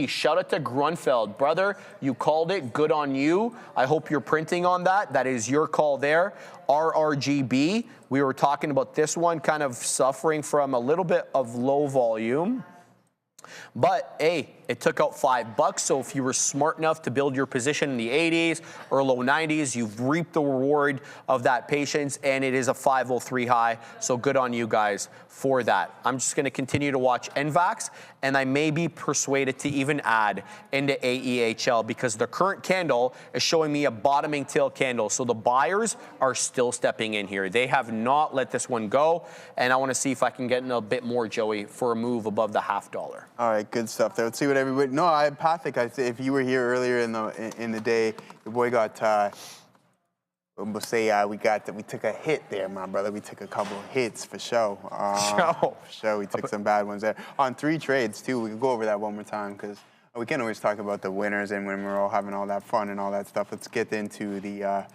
Shout out to Grunfeld. Brother, you called it. Good on you. I hope you're printing on that. That is your call there. RRGB. We were talking about this one kind of suffering from a little bit of low volume. But hey, it took out $5. So if you were smart enough to build your position in the 80s or low 90s, you've reaped the reward of that patience, and it is a 503 high. So good on you guys for that. I'm just going to continue to watch NVAX, and I may be persuaded to even add into AEHL because the current candle is showing me a bottoming tail candle. So the buyers are still stepping in here. They have not let this one go, and I want to see if I can get in a bit more, Joey, for a move above the $0.50. All right, good stuff there. Let's see what everybody. No, Patrick. If you were here earlier in the day, your boy got. We'll say we took a hit there, my brother. We took a couple of hits for sure. For sure, we took some bad ones there on 3 trades too. We can go over that one more time because we can always talk about the winners and when we're all having all that fun and all that stuff. Let's get into the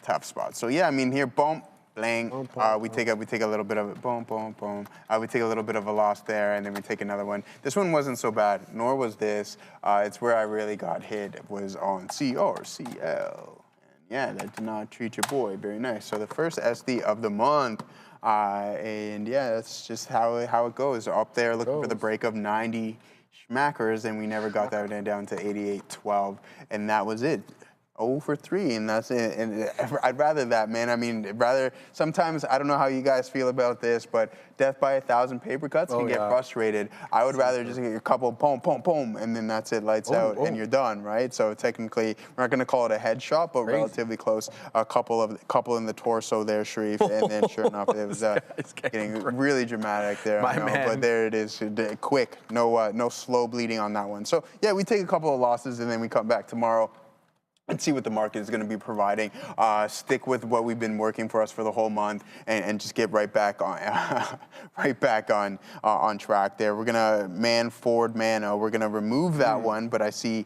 tough spots. So yeah, I mean here, boom. Blang. We take a little bit of it. Boom, boom, boom. We take a little bit of a loss there, and then we take another one. This one wasn't so bad, nor was this. It's where I really got hit. It was on CRCL. And yeah, that did not treat your boy very nice. So the first SD of the month. And yeah, that's just how it goes. Up there looking for the break of 90 schmackers, and we never got that down to 88.12, and that was it. 0 for 3, and that's it. And I'd rather that, man. I mean, sometimes, I don't know how you guys feel about this, but death by 1,000 paper cuts can get frustrated. I would rather just get a couple boom, boom, boom, and then that's it, lights out, and you're done, right? So technically, we're not going to call it a headshot, but relatively close. A couple in the torso there, Sharif, and then sure enough, it was getting really dramatic there. But there it is, quick, no slow bleeding on that one. So yeah, we take a couple of losses, and then we come back tomorrow and see what the market is going to be providing. Stick with what we've been working for us for the whole month, and just get right back on, on track there. We're gonna man forward mano. We're gonna remove that one, but I see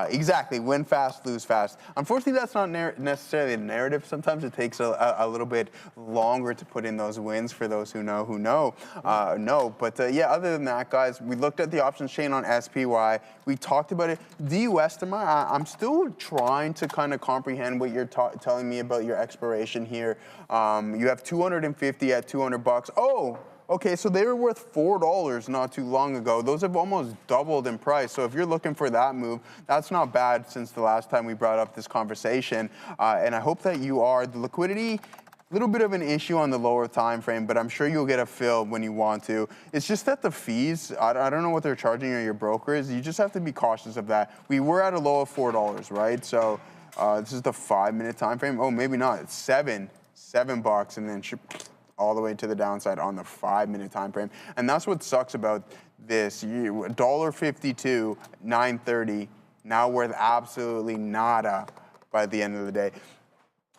exactly win fast, lose fast. Unfortunately, that's not necessarily a narrative. Sometimes it takes a little bit longer to put in those wins for those who know. But yeah, other than that, guys, we looked at the options chain on SPY. We talked about it. DU estimate. I'm still trying to kind of comprehend what you're telling me about your expiration here. You have 250 at $200. Oh, okay, so they were worth $4 not too long ago. Those have almost doubled in price. So if you're looking for that move, that's not bad since the last time we brought up this conversation. And I hope that you are. The liquidity, a little bit of an issue on the lower time frame, but I'm sure you'll get a fill when you want to. It's just that the fees, I don't know what they're charging or your brokers. You just have to be cautious of that. We were at a low of $4, right? So this is the 5-minute time frame. Oh, maybe not. It's $7 and then all the way to the downside on the 5-minute time frame. And that's what sucks about this. $1.52, 930, now worth absolutely nada by the end of the day.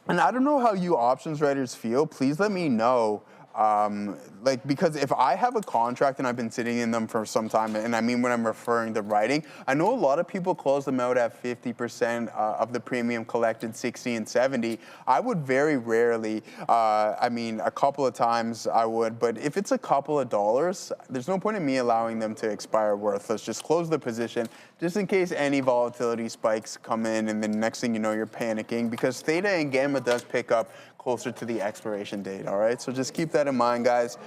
And I don't know how you options writers feel. Please let me know. Because if I have a contract and I've been sitting in them for some time, and I mean when I'm referring to writing, I know a lot of people close them out at 50% of the premium collected, 60 and 70. I would very rarely, I mean, a couple of times I would, but if it's a couple of dollars, there's no point in me allowing them to expire worthless. Just close the position, just in case any volatility spikes come in, and then next thing you know, you're panicking, because theta and gamma does pick up closer to the expiration date, all right? So just keep that in mind, guys.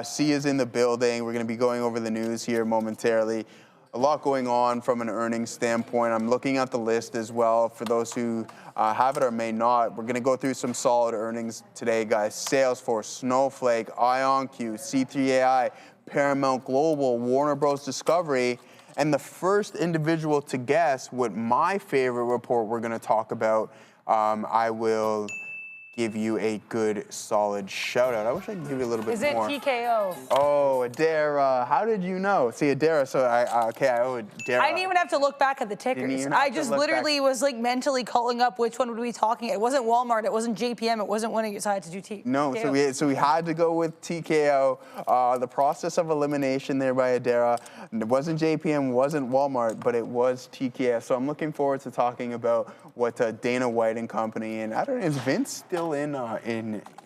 C is in the building. We're going to be going over the news here momentarily. A lot going on from an earnings standpoint. I'm looking at the list as well for those who have it or may not. We're going to go through some solid earnings today, guys. Salesforce, Snowflake, IonQ, C3AI, Paramount Global, Warner Bros. Discovery, and the first individual to guess what my favorite report we're going to talk about, I will give you a good, solid shout-out. I wish I could give you a little bit more. Is it TKO? Oh, Adara. How did you know? See, Adara, so I owe Adara. I didn't even have to look back at the tickers. I just literally was like mentally calling up which one would we be talking. It wasn't Walmart, it wasn't JPM, it wasn't when you decided to do TKO. No, so we had to go with TKO. The process of elimination there by Adara. It wasn't JPM, wasn't Walmart, but it was TKO. So I'm looking forward to talking about what Dana White and company, and I don't know, is Vince still in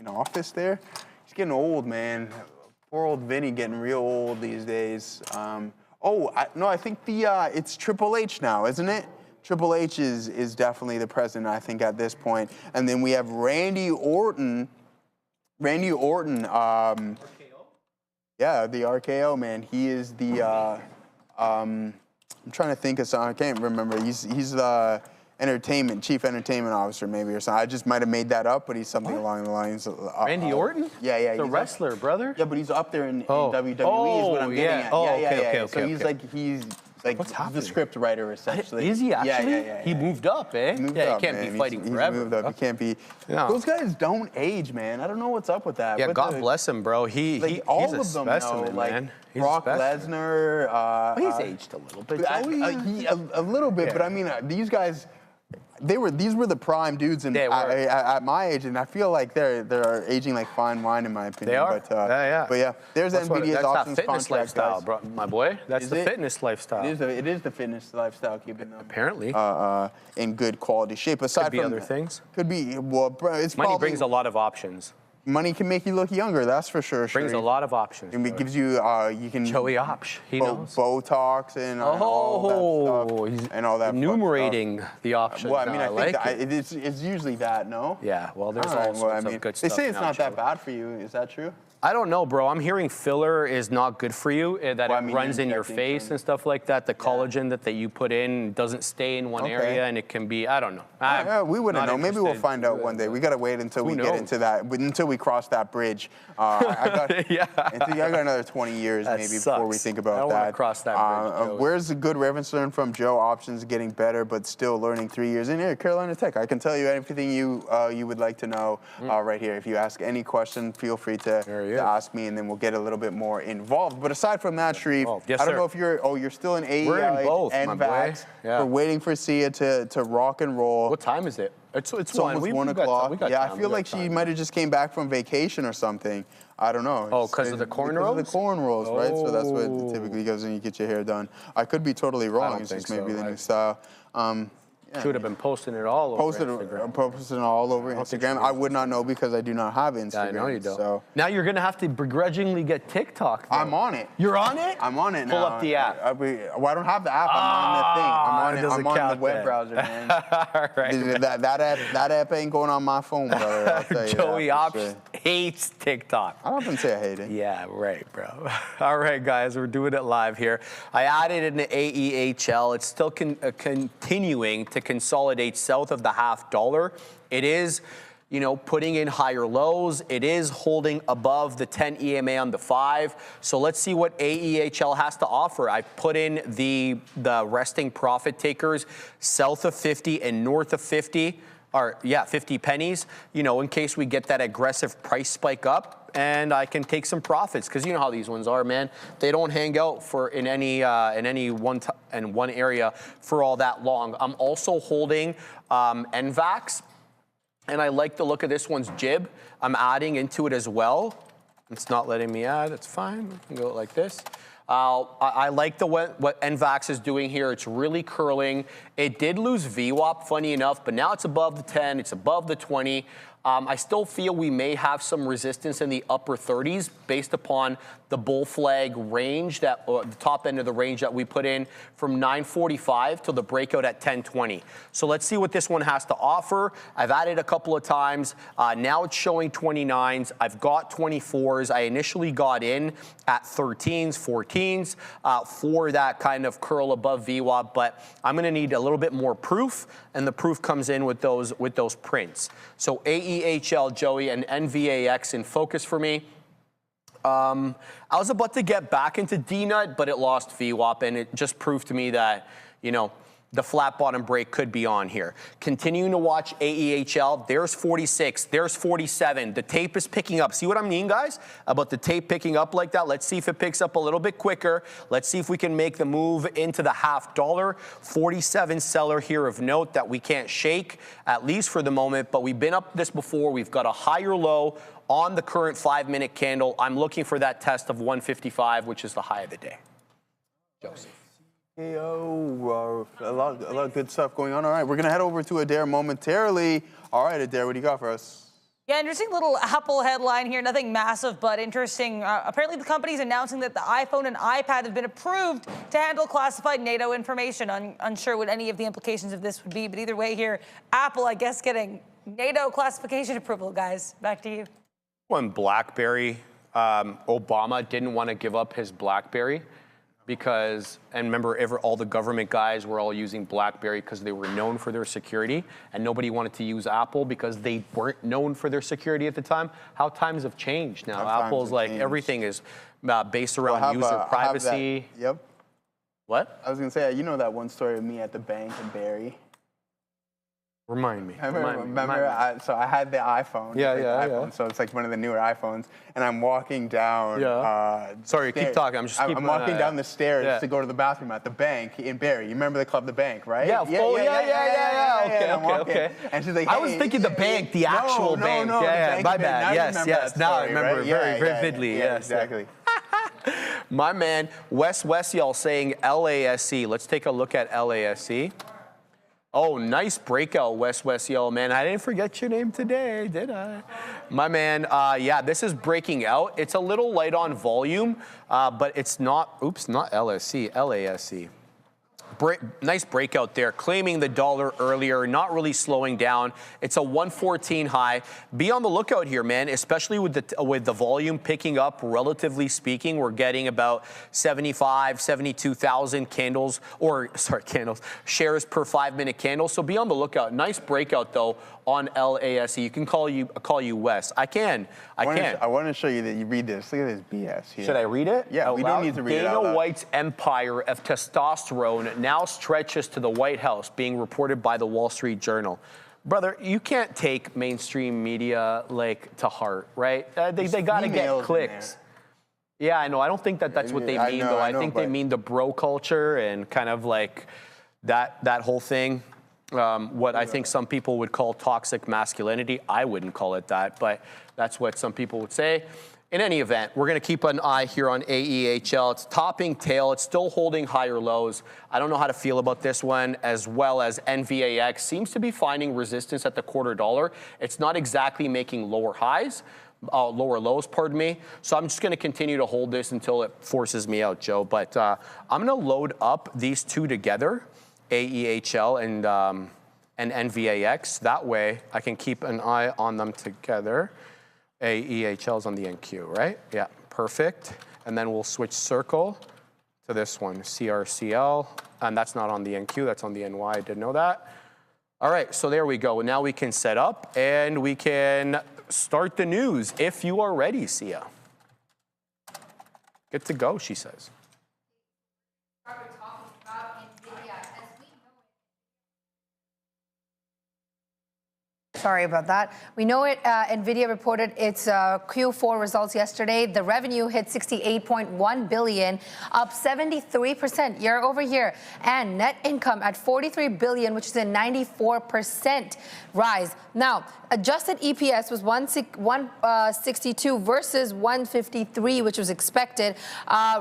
office there? He's getting old, man. Poor old Vinny getting real old these days. No, I think it's Triple H now, isn't it? Triple H is definitely the president, I think, at this point. And then we have Randy Orton. Randy Orton, yeah, the RKO, man. He is the, I'm trying to think of something. I can't remember. He's the chief entertainment officer, maybe, or something. I just might have made that up, but he's something along the lines of. Randy Orton? Yeah. The wrestler, brother? Yeah, but he's up there in WWE is what I'm getting at. Okay. So he's like the script writer, essentially. Is he actually? Yeah. He moved up, eh? He moved he up, can't man. be fighting He's forever. moved up. He can't be. No. Those guys don't age, man. I don't know what's up with that. Yeah, But God bless him, bro. He's all a of them, specimen, like man. He's Brock a specimen. Lesnar. He's aged a little bit. A little bit, but I mean, these guys. These were the prime dudes at my age, and I feel like they're aging like fine wine, in my opinion. They are. But yeah, there's Nvidia's options that fitness contract, lifestyle, guys. bro, my boy. That's Is the it? fitness lifestyle. It is the fitness lifestyle keeping them Apparently. in good quality shape. Aside Could be from other things. Could be. Well, bro, it's Money probably, brings a lot of options. money can make you look younger. That's for sure. Brings a lot of options. And it gives you you can Joey Opsh, he knows. Botox and all that stuff and all that. Enumerating the options. Well, I mean, I think it. it's usually that, no? Yeah, well, there's All right, all sorts well, of good they stuff say it's now, not that Joey. bad for you. Is that true? I don't know, bro. I'm hearing filler is not good for you, that Well, I it mean, runs in your injecting face some- and stuff like that. The collagen that you put in doesn't stay in one Okay. area, and it can be, I don't know. Yeah, we wouldn't not know. Maybe we'll interested. find out one day. We gotta wait until we get knows? into that, until we cross that bridge. I got another 20 years That maybe before we sucks. think about I don't that. wanna cross that bridge, Joey. Where's the good reference learn from Joe? Options getting better, but still learning 3 years in here. Carolina Tech. I can tell you anything you would like to know right here. If you ask any question, feel free to ask me, and then we'll get a little bit more involved. But aside from that, Sharif, Yes, I don't sir. know if you're still in We're in AEI both, and my boy. VAX. Yeah. We're waiting for Sia to rock and roll. What time is it? It's It's one. almost We 1 got time. o'clock. We got Yeah, time. I feel We got like she time. might have just came back from vacation or something. I don't know. Oh, 'cause of the cornrows? Because of the cornrows, right? So that's what it typically goes when you get your hair done. I could be totally wrong. don't It's think just maybe so. the new style. Should have been posting it all over Instagram. Posted it all over Instagram. I would not know because I do not have Instagram. Yeah, I know you don't. So Now you're going to have to begrudgingly get TikTok. though. I'm on it. You're on it? I'm on it now. Pull up the app. Well, I don't have the app. I'm on the thing. I'm on it it. doesn't I'm on the count web then. browser, man. All right. That app ain't going on my phone, brother. I'll tell you Joey that for Opsh sure. hates TikTok. I don't even say I hate it. Yeah, right, bro. All right, guys, we're doing it live here. I added an AEHL. It's still continuing to consolidate south of the $0.50. It is, putting in higher lows. It is holding above the 10 EMA on the 5. So let's see what AEHL has to offer. I put in the resting profit takers south of 50 and north of 50. 50 pennies, in case we get that aggressive price spike up, and I can take some profits, because you know how these ones are, man. They don't hang out in any one area for all that long. I'm also holding NVAX, and I like the look of this one's jib. I'm adding into it as well. It's not letting me add. It's fine. We can go like this. I like what NVAX is doing here. It's really curling. It did lose VWAP, funny enough, but now it's above the 10. It's above the 20. I still feel we may have some resistance in the upper 30s based upon the bull flag range, the top end of the range that we put in from 945 till the breakout at 1020. So let's see what this one has to offer. I've added a couple of times. Now it's showing 29s. I've got 24s. I initially got in at 13s, 14s for that kind of curl above VWAP, but I'm going to need a little bit more proof, and the proof comes in with those prints. So AEHL, Joey, and NVAX in focus for me. I was about to get back into DNUT, but it lost VWAP, and it just proved to me that, the flat bottom break could be on here. Continuing to watch AEHL, there's 46, there's 47. The tape is picking up. See what I mean, guys? About the tape picking up like that. Let's see if it picks up a little bit quicker. Let's see if we can make the move into the $0.50. 47 seller here of note that we can't shake, at least for the moment, but we've been up this before. We've got a higher low on the current 5-minute candle. I'm looking for that test of 155, which is the high of the day. Joseph. A lot of good stuff going on. All right, we're going to head over to Adair momentarily. All right, Adair, what do you got for us? Yeah, interesting little Apple headline here. Nothing massive, but interesting. Apparently, the company's announcing that the iPhone and iPad have been approved to handle classified NATO information. Unsure what any of the implications of this would be, but either way here, Apple, I guess, getting NATO classification approval, guys. Back to you. When BlackBerry, Obama didn't want to give up his BlackBerry because, and remember, all the government guys were all using BlackBerry because they were known for their security, and nobody wanted to use Apple because they weren't known for their security at the time. How times have changed now. Apple's like, everything is based around user privacy. Yep. What? I was going to say, you know that one story of me at the bank in Barrie? Remind me. So I had the iPhone. Yeah. So it's like one of the newer iPhones, and I'm walking down. Sorry, keep talking. I'm walking down the stairs to go to the bathroom at the bank in Barrie. You remember the club, the bank, right? Yeah. Okay. And she's like, I was thinking the bank, the actual bank. No, yeah. My bad. Yes. Now I remember very vividly. Yes. Exactly. My man, Wes Wesiel saying LASC. Let's take a look at LASC. Oh, nice breakout, Wes Wesiel, man. I didn't forget your name today, did I? My man, yeah, this is breaking out. It's a little light on volume, but it's not, not LSC, LASC. Nice breakout there, claiming the dollar earlier, not really slowing down. It's a 114 high. Be on the lookout here, man, especially with the volume picking up, relatively speaking. We're getting about 75, 72,000 shares per 5-minute candle. So be on the lookout. Nice breakout, though, on LASC. You can call you Wes. I can. I want to show you that you read this. Look at this BS here. Should I read it? Yeah, we don't need to read it out loud. Dana White's empire of testosterone now stretches to the White House, being reported by the Wall Street Journal. Brother, you can't take mainstream media to heart, right? They got to get clicks. Yeah, I know. I don't think that's what they mean, though. I think they mean the bro culture and kind of like that whole thing. What I think some people would call toxic masculinity. I wouldn't call it that, but that's what some people would say. In any event, we're going to keep an eye here on AEHL. It's topping tail. It's still holding higher lows. I don't know how to feel about this one, as well as NVAX seems to be finding resistance at the $0.25. It's not exactly making lower lows, pardon me. So I'm just going to continue to hold this until it forces me out, Joe. But I'm going to load up these two together, AEHL and NVAX. That way I can keep an eye on them together. AEHL's on the NQ, right? Yeah, perfect. And then we'll switch circle to this one, CRCL. And that's not on the NQ, that's on the NY. I didn't know that. All right, so there we go. Now we can set up and we can start the news if you are ready, Sia. Good to go, she says. Sorry about that. We know it. Nvidia reported its Q4 results yesterday. The revenue hit $68.1 billion, up 73% year over year, and net income at $43 billion, which is a 94% rise. Now, adjusted EPS was 162 versus 153, which was expected.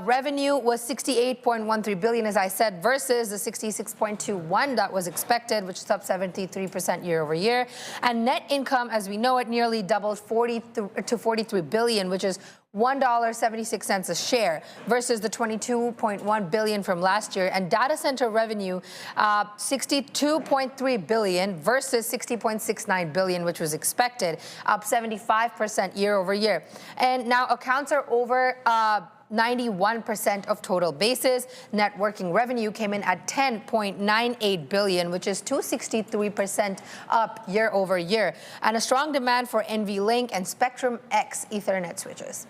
Revenue was $68.13 billion, as I said, versus the $66.21 that was expected, which is up 73% year over year. And net income, as we know it, nearly doubled to $43 billion, which is $1.76 a share versus the $22.1 billion from last year. And data center revenue, $62.3 billion versus $60.69 billion, which was expected, up 75% year over year. And now accounts are over 91% of total bases. Networking revenue came in at $10.98 billion, which is 263% up year over year, and a strong demand for NVLink and Spectrum X Ethernet switches.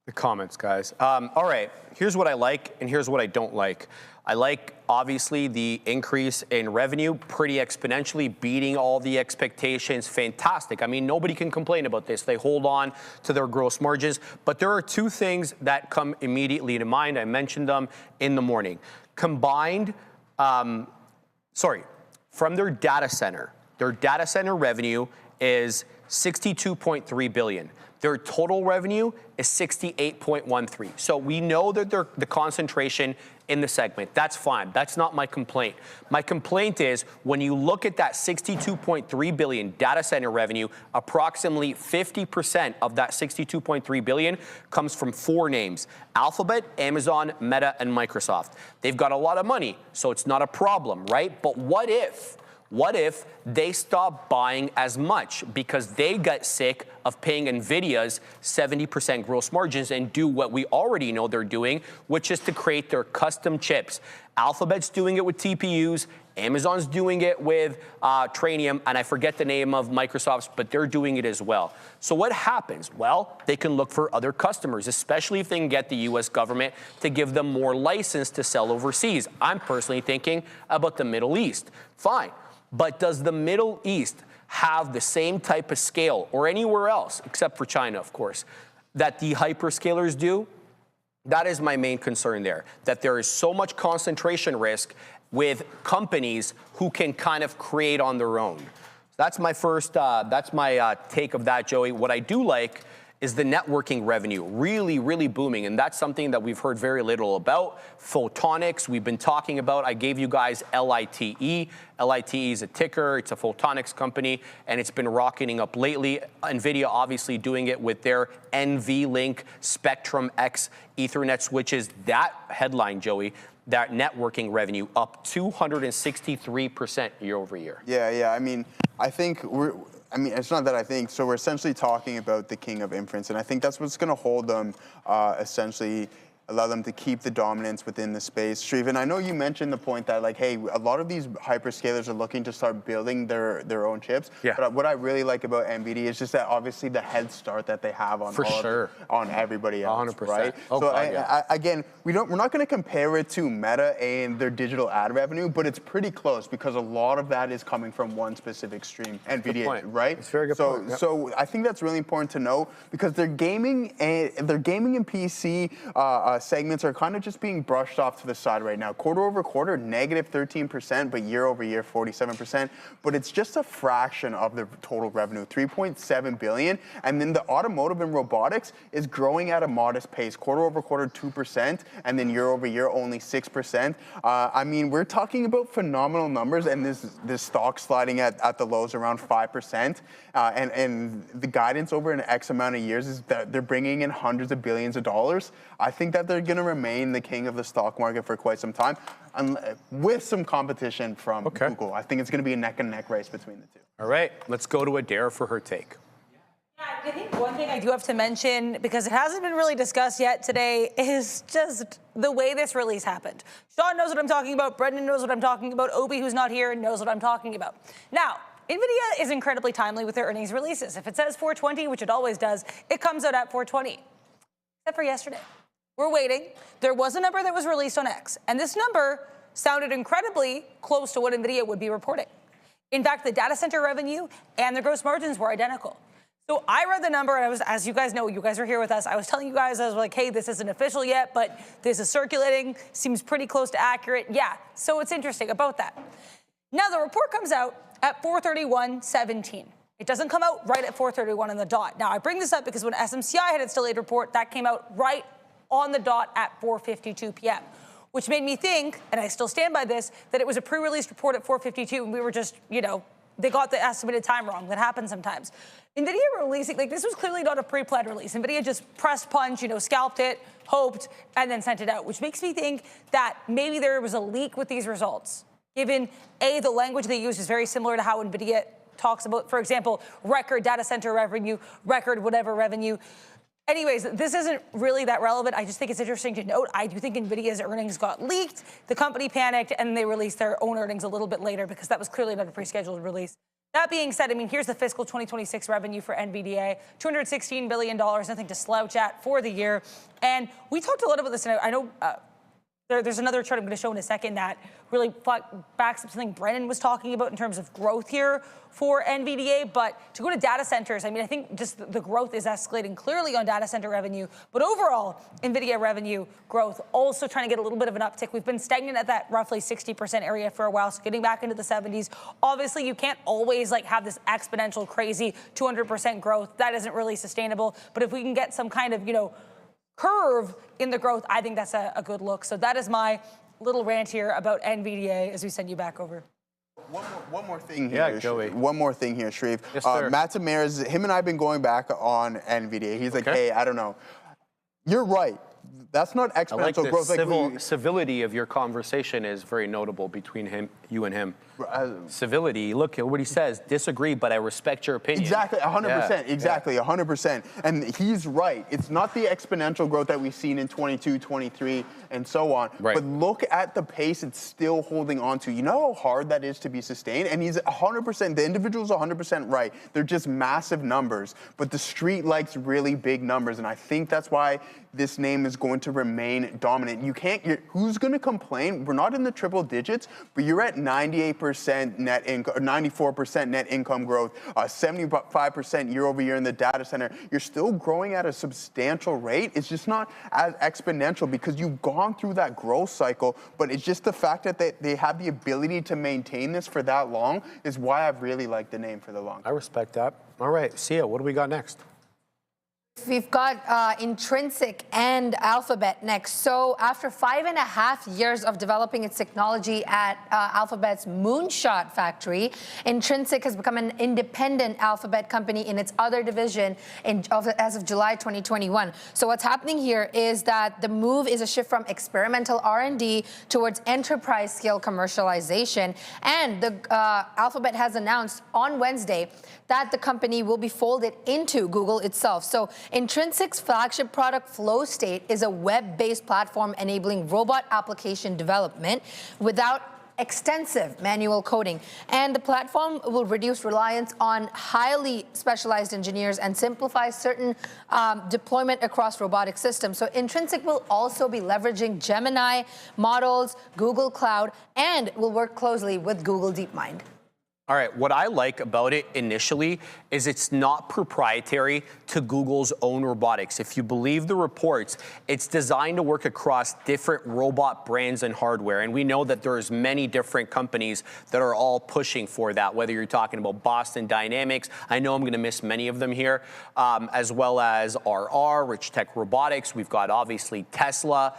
The comments, guys. All right, here's what I like and here's what I don't like. I like, obviously, the increase in revenue, pretty exponentially, beating all the expectations. Fantastic. I mean, nobody can complain about this. They hold on to their gross margins. But there are two things that come immediately to mind. I mentioned them in the morning. Combined, from their data center revenue is $62.3 billion. Their total revenue is $68.13. So we know that they're the concentration in the segment. That's fine. That's not my complaint. My complaint is when you look at that $62.3 billion data center revenue, approximately 50% of that $62.3 billion comes from 4 names: Alphabet, Amazon, Meta, and Microsoft. They've got a lot of money, so it's not a problem, right? But what if they stop buying as much because they got sick of paying Nvidia's 70% gross margins and do what we already know they're doing, which is to create their custom chips? Alphabet's doing it with TPUs, Amazon's doing it with Trainium, and I forget the name of Microsoft's, but they're doing it as well. So what happens? Well, they can look for other customers, especially if they can get the US government to give them more license to sell overseas. I'm personally thinking about the Middle East. Fine. But does the Middle East have the same type of scale, or anywhere else, except for China, of course, that the hyperscalers do? That is my main concern there, that there is so much concentration risk with companies who can kind of create on their own. That's my first, that's my take of that, Joey. What I do like is the networking revenue really, really booming. And that's something that we've heard very little about. Photonics, we've been talking about. I gave you guys LITE. LITE is a ticker. It's a photonics company, and it's been rocketing up lately. Nvidia obviously doing it with their NVLink Spectrum X Ethernet switches. That headline, Joey, that networking revenue up 263% year over year. Yeah. I mean, it's not that I think. So we're essentially talking about the king of inference, and I think that's what's going to hold them, essentially allow them to keep the dominance within the space. Shrieven, I know you mentioned the point that, like, hey, a lot of these hyperscalers are looking to start building their own chips. Yeah. But what I really like about Nvidia is just that obviously the head start that they have on on everybody else, 100%. Right? Oh, so again, we're not going to compare it to Meta and their digital ad revenue, but it's pretty close because a lot of that is coming from one specific stream, Nvidia, right? It's a very good point. Yep. So I think that's really important to know because their gaming and PC segments are kind of just being brushed off to the side right now. Quarter over quarter, negative 13%, but year over year, 47%. But it's just a fraction of the total revenue, 3.7 billion. And then the automotive and robotics is growing at a modest pace, quarter over quarter, 2%, and then year over year, only 6%. I mean, we're talking about phenomenal numbers, and this stock sliding at the lows around 5%. And the guidance over an X amount of years is that they're bringing in hundreds of billions of dollars. I think that they're going to remain the king of the stock market for quite some time, with some competition from Google. I think it's going to be a neck-and-neck race between the two. All right, let's go to Adair for her take. Yeah, I think one thing I do have to mention, because it hasn't been really discussed yet today, is just the way this release happened. Sean knows what I'm talking about. Brendan knows what I'm talking about. Obi, who's not here, knows what I'm talking about. Now, Nvidia is incredibly timely with their earnings releases. If it says 420, which it always does, it comes out at 420. Except for yesterday. We're waiting. There was a number that was released on X, and this number sounded incredibly close to what Nvidia would be reporting. In fact, the data center revenue and the gross margins were identical. So I read the number, and I was, as you guys know, you guys are here with us. I was telling you guys, I was like, hey, this isn't official yet, but this is circulating, seems pretty close to accurate. Yeah, so it's interesting about that. Now the report comes out at 431.17. It doesn't come out right at 431 on the dot. Now I bring this up because when SMCI had its delayed report, that came out right on the dot at 4:52 p.m., which made me think, and I still stand by this, that it was a pre-released report at 4:52, and we were just, they got the estimated time wrong. That happens sometimes. Nvidia releasing, this was clearly not a pre-planned release. Nvidia just pressed punch, scalped it, hoped, and then sent it out, which makes me think that maybe there was a leak with these results, given, A, the language they use is very similar to how Nvidia talks about, for example, record data center revenue, record whatever revenue. Anyways, this isn't really that relevant. I just think it's interesting to note. I do think Nvidia's earnings got leaked. The company panicked, and they released their own earnings a little bit later because that was clearly not a pre-scheduled release. That being said, here's the fiscal 2026 revenue for Nvidia, $216 billion, nothing to slouch at for the year. And we talked a lot about this, and I know There's another chart I'm going to show in a second that really backs up something Brennan was talking about in terms of growth here for NVDA. But to go to data centers, I mean, I think just the growth is escalating clearly on data center revenue. But overall, NVIDIA revenue growth also trying to get a little bit of an uptick. We've been stagnant at that roughly 60% area for a while, so getting back into the 70s. Obviously, you can't always like have this exponential, crazy 200% growth. That isn't really sustainable. But if we can get some kind of, curve in the growth, I think that's a good look. So that is my little rant here about NVDA as we send you back over. One more thing here. Yeah, Joey. One more thing here, Shreve. Yes, sir. Matt Tamaris, him and I have been going back on NVIDIA. He's like, hey, I don't know. You're right. That's not exponential I like the growth. civility of your conversation is very notable between you and him. Civility. Look at what he says. Disagree, but I respect your opinion. Exactly, 100%. Yeah. Exactly, 100%. And he's right. It's not the exponential growth that we've seen in 22, 23, and so on. Right. But look at the pace it's still holding on to. You know how hard that is to be sustained? And he's 100%, the individual's 100% right. They're just massive numbers. But the street likes really big numbers. And I think that's why this name is going to remain dominant. Who's going to complain? We're not in the triple digits, but you're at 98% net income, 94% net income growth, 75% year over year in the data center. You're still growing at a substantial rate. It's just not as exponential because you've gone through that growth cycle, but it's just the fact that they have the ability to maintain this for that long is why I've really liked the name for the long term. I respect that. All right, Sia, what do we got next? We've got Intrinsic and Alphabet next. So after 5.5 years of developing its technology at Alphabet's Moonshot factory, Intrinsic has become an independent Alphabet company in its other division as of July 2021. So what's happening here is that the move is a shift from experimental R&D towards enterprise scale commercialization. And the Alphabet has announced on Wednesday that the company will be folded into Google itself. So Intrinsic's flagship product, Flow State, is a web-based platform enabling robot application development without extensive manual coding. And the platform will reduce reliance on highly specialized engineers and simplify certain deployment across robotic systems. So Intrinsic will also be leveraging Gemini models, Google Cloud, and will work closely with Google DeepMind. All right, what I like about it initially is it's not proprietary to Google's own robotics. If you believe the reports, it's designed to work across different robot brands and hardware. And we know that there's many different companies that are all pushing for that, whether you're talking about Boston Dynamics, I know I'm going to miss many of them here, as well as RR, Rich Tech Robotics. We've got obviously Tesla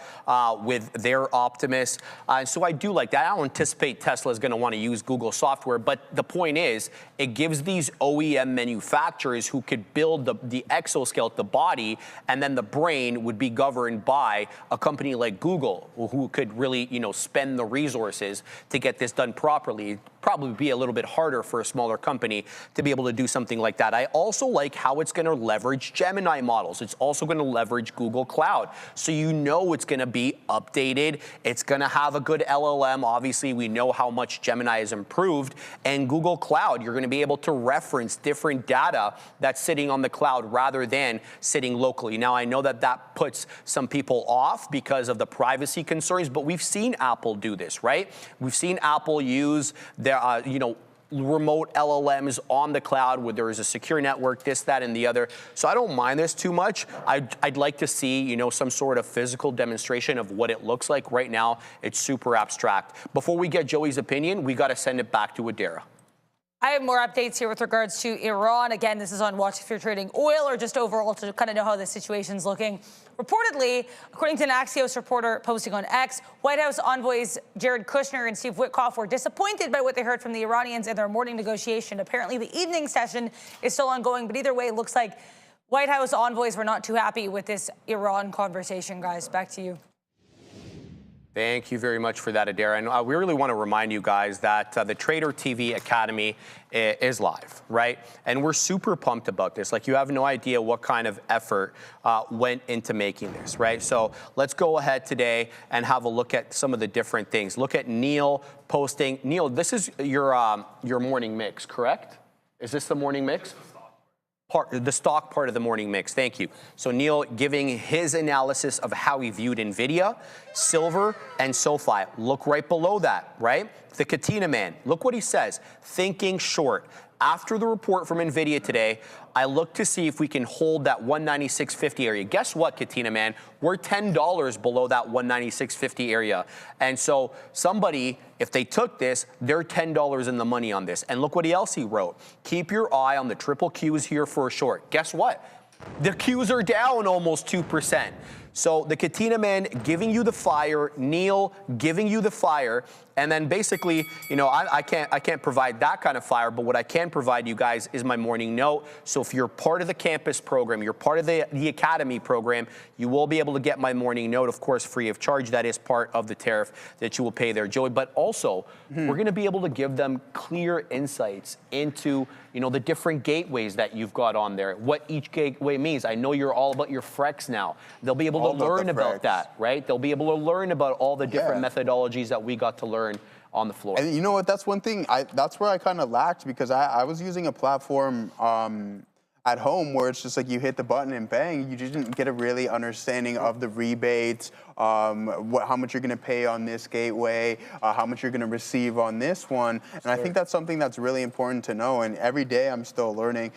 with their Optimus. So I do like that. I don't anticipate Tesla is going to want to use Google software, but the point is, it gives these OEM manufacturers who could build the exoskeleton, the body, and then the brain would be governed by a company like Google, who could really, spend the resources to get this done properly. It'd probably be a little bit harder for a smaller company to be able to do something like that. I also like how it's going to leverage Gemini models. It's also going to leverage Google Cloud. So it's going to be updated. It's going to have a good LLM. Obviously, we know how much Gemini has improved. And Google Cloud, you're going to be able to reference different data that's sitting on the cloud rather than sitting locally. Now, I know that puts some people off because of the privacy concerns, but we've seen Apple do this, right? We've seen Apple use their, remote LLMs on the cloud where there is a secure network, this, that, and the other. So I don't mind this too much. I'd like to see, some sort of physical demonstration of what it looks like. Right now, it's super abstract. Before we get Joey's opinion, we got to send it back to Adara. I have more updates here with regards to Iran. Again, this is on Watch if you're trading oil or just overall to kind of know how the situation's looking. Reportedly, according to an Axios reporter posting on X, White House envoys Jared Kushner and Steve Witkoff were disappointed by what they heard from the Iranians in their morning negotiation. Apparently, the evening session is still ongoing, but either way, it looks like White House envoys were not too happy with this Iran conversation. Guys, back to you. Thank you very much for that, Adara. And we really want to remind you guys that the Trader TV Academy is live, right? And we're super pumped about this. Like, you have no idea what kind of effort went into making this, right? So let's go ahead today and have a look at some of the different things. Look at Neil posting. Neil, this is your morning mix, correct? Is this the morning mix? stock part of the morning mix. Thank you. So Neil giving his analysis of how he viewed Nvidia, silver, and SoFi. Look right below that, right? The Katina man. Look what he says. Thinking short. After the report from Nvidia today, I look to see if we can hold that 196.50 area. Guess what, Katina man? We're $10 below that 196.50 area. And so somebody, if they took this, they're $10 in the money on this. And look what else he wrote. Keep your eye on the triple Qs here for a short. Guess what? The Qs are down almost 2%. So the Katina man giving you the fire, Neil giving you the fire, and then basically, you know, I can't provide that kind of fire, but what I can provide you guys is my morning note. So if you're part of the campus program, you're part of the academy program, you will be able to get my morning note, of course, free of charge. That is part of the tariff that you will pay there, Joey. But also, we're going to be able to give them clear insights into, you know, the different gateways that you've got on there, what each gateway means. I know you're all about your FREX now. They'll be able to learn about that, right? They'll be able to learn about all the different methodologies that we got to learn on the floor. And you know what? That's one thing. That's where I kind of lacked, because I was using a platform at home where it's just like you hit the button and bang. You didn't get a really understanding of the rebates, how much you're going to pay on this gateway, how much you're going to receive on this one. And I think that's something that's really important to know. And every day I'm still learning.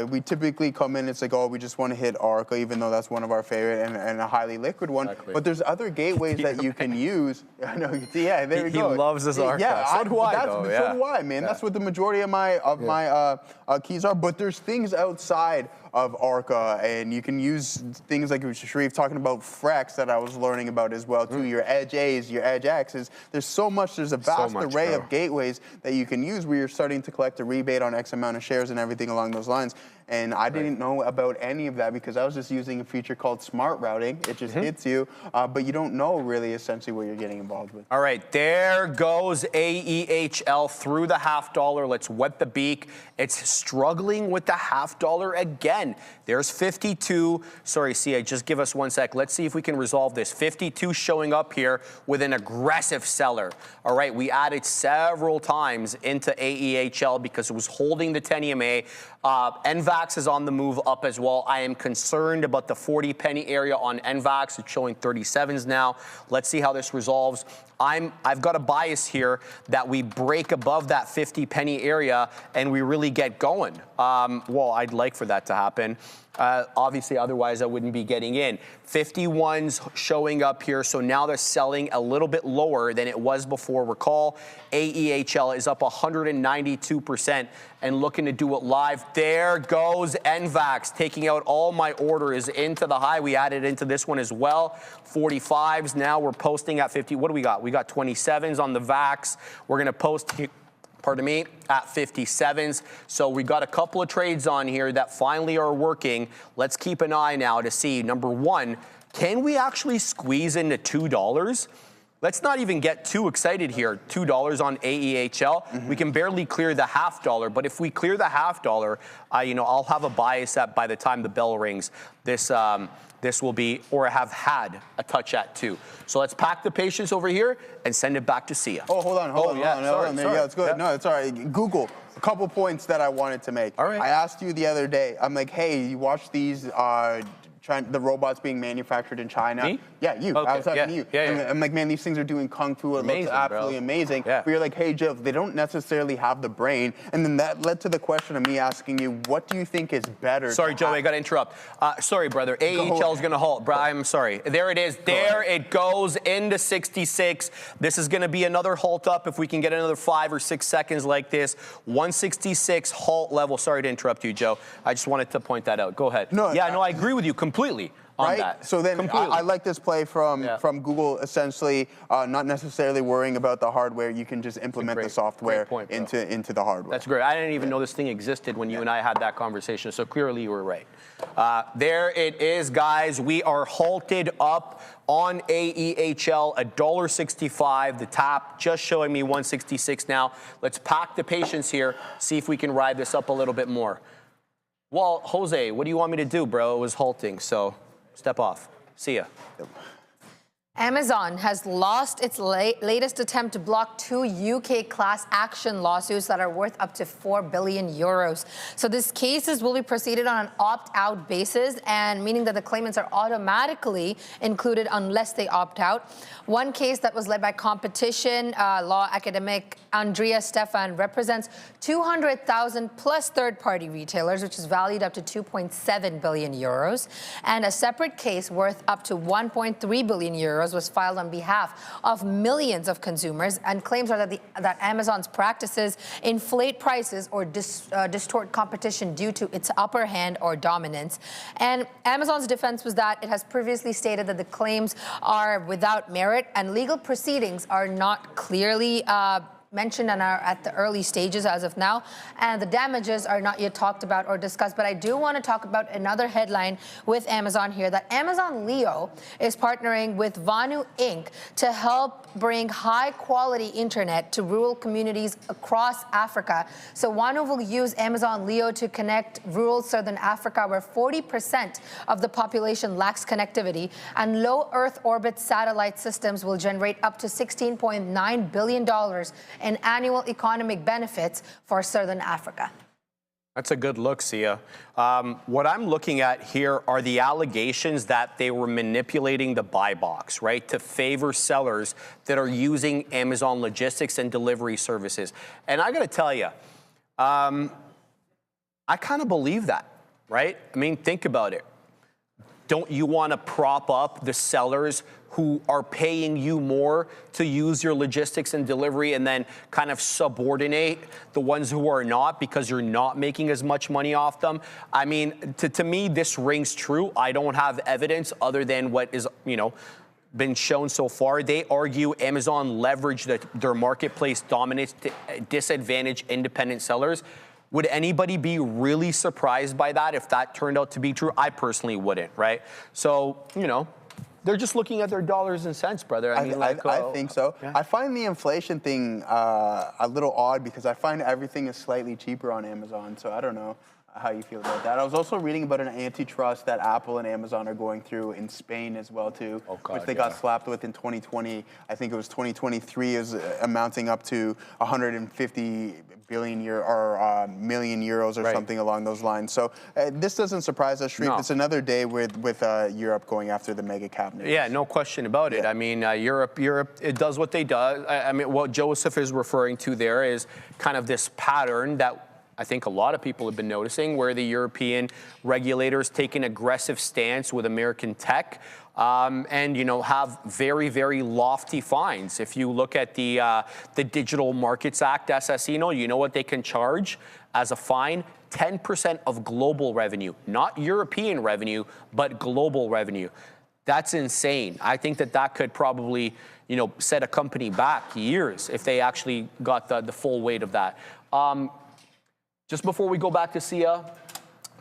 We typically come in, it's like, oh, we just want to hit ARCA, even though that's one of our favorite and a highly liquid one. Exactly. But there's other gateways that you can use. I know. Yeah, there we go. He loves his ARCA. Yeah, so do I, though. So do I, man. Yeah. That's what the majority of my keys are. But there's things outside of ARCA, and you can use things like Sharif talking about FREX that I was learning about as well too. Your Edge A's, your Edge X's. There's a vast array of gateways that you can use where you're starting to collect a rebate on X amount of shares and everything along those lines. And I didn't know about any of that because I was just using a feature called Smart Routing. It just hits you, but you don't know really essentially what you're getting involved with. All right, there goes AEHL through the $0.50. Let's wet the beak. It's struggling with the $0.50 again. There's 52. Sorry, Sia, just give us 1 sec. Let's see if we can resolve this. 52 showing up here with an aggressive seller. All right, we added several times into AEHL because it was holding the 10 EMA. NVAX is on the move up as well. I am concerned about the 40 penny area on NVAX. It's showing 37s now. Let's see how this resolves. I've got a bias here that we break above that 50 penny area and we really get going. Well, I'd like for that to happen. Obviously, otherwise I wouldn't be getting in. 51s showing up here, so now they're selling a little bit lower than it was before. Recall, AEHL is up 192% and looking to do it live. There goes NVAX, taking out all my orders into the high. We added into this one as well. 45s, now we're posting at 50. What do we got? We got 27s on the VAX. We're gonna post, pardon me, at 57s. So we got a couple of trades on here that finally are working. Let's keep an eye now to see, number one, can we actually squeeze into $2? Let's not even get too excited here. $2 on AEHL. We can barely clear the $0.50, but if we clear the $0.50, I'll have a bias that by the time the bell rings, this will be, or have had a touch at 2. So let's pack the patience over here and send it back to Sia. Oh, hold on. There you go. It's good. Yeah. No, it's all right. Google. A couple points that I wanted to make. All right. I asked you the other day, I'm like, hey, you watch these the robots being manufactured in China. Me? Yeah, you. Okay. I was talking to you. Yeah. I'm like, man, these things are doing kung fu. It looks absolutely amazing. Yeah. But you're like, hey, Joe, they don't necessarily have the brain. And then that led to the question of me asking you, what do you think is better? Sorry, Joey, I got to interrupt. Sorry, brother. AEHL is going to halt. I'm sorry. There it is. There it goes into 66. This is going to be another halt up if we can get another 5 or 6 seconds like this. 166 halt level. Sorry to interrupt you, Joe. I just wanted to point that out. Go ahead. I agree with you completely. Right? That. So then I like this play from Google, essentially not necessarily worrying about the hardware. You can just implement the software into the hardware. That's great. I didn't even know this thing existed when you and I had that conversation, so clearly you were right. There it is, guys. We are halted up on AEHL, $1.65. The top just showing me 166 now. Let's pack the patience here, see if we can ride this up a little bit more. Well, Jose, what do you want me to do, bro? It was halting, so step off. See ya. Amazon has lost its latest attempt to block 2 UK class action lawsuits that are worth up to 4 billion euros. So these cases will be proceeded on an opt-out basis, and meaning that the claimants are automatically included unless they opt out. One case that was led by competition law academic Andrea Stefan represents 200,000 plus third-party retailers, which is valued up to 2.7 billion euros. And a separate case worth up to 1.3 billion euros was filed on behalf of millions of consumers, and claims are that Amazon's practices inflate prices or distort competition due to its upper hand or dominance. And Amazon's defense was that it has previously stated that the claims are without merit and legal proceedings are not clearly mentioned and are at the early stages as of now, and the damages are not yet talked about or discussed. But I do want to talk about another headline with Amazon here, that Amazon Leo is partnering with Vanu Inc. to help bring high-quality internet to rural communities across Africa. So Vanu will use Amazon Leo to connect rural southern Africa, where 40% of the population lacks connectivity, and low Earth orbit satellite systems will generate up to $16.9 billion in annual economic benefits for southern Africa. That's a good look, Sia. What I'm looking at here are the allegations that they were manipulating the buy box, right, to favor sellers that are using Amazon logistics and delivery services. And I got to tell you, I kind of believe that, right? I mean, think about it. Don't you want to prop up the sellers who are paying you more to use your logistics and delivery, and then kind of subordinate the ones who are not because you're not making as much money off them? I mean, to me, this rings true. I don't have evidence other than what is, been shown so far. They argue Amazon leveraged their marketplace dominance to disadvantage independent sellers. Would anybody be really surprised by that if that turned out to be true? I personally wouldn't, right? So, they're just looking at their dollars and cents, brother. I think so. Yeah. I find the inflation thing a little odd because I find everything is slightly cheaper on Amazon. So I don't know how you feel about that. I was also reading about an antitrust that Apple and Amazon are going through in Spain as well too, which they got slapped with in 2020. I think it was 2023 is amounting up to 150 billion million euros or something along those lines. So this doesn't surprise us, Shreve. No. It's another day with Europe going after the mega cap news. Yeah, no question about it. I mean, Europe, it does what they do. I mean, what Joseph is referring to there is kind of this pattern that I think a lot of people have been noticing, where the European regulators take an aggressive stance with American tech, and have very, very lofty fines. If you look at the Digital Markets Act, SSE, you know what they can charge as a fine? 10% of global revenue, not European revenue, but global revenue. That's insane. I think that could probably, set a company back years if they actually got the full weight of that. Just before we go back to Sia,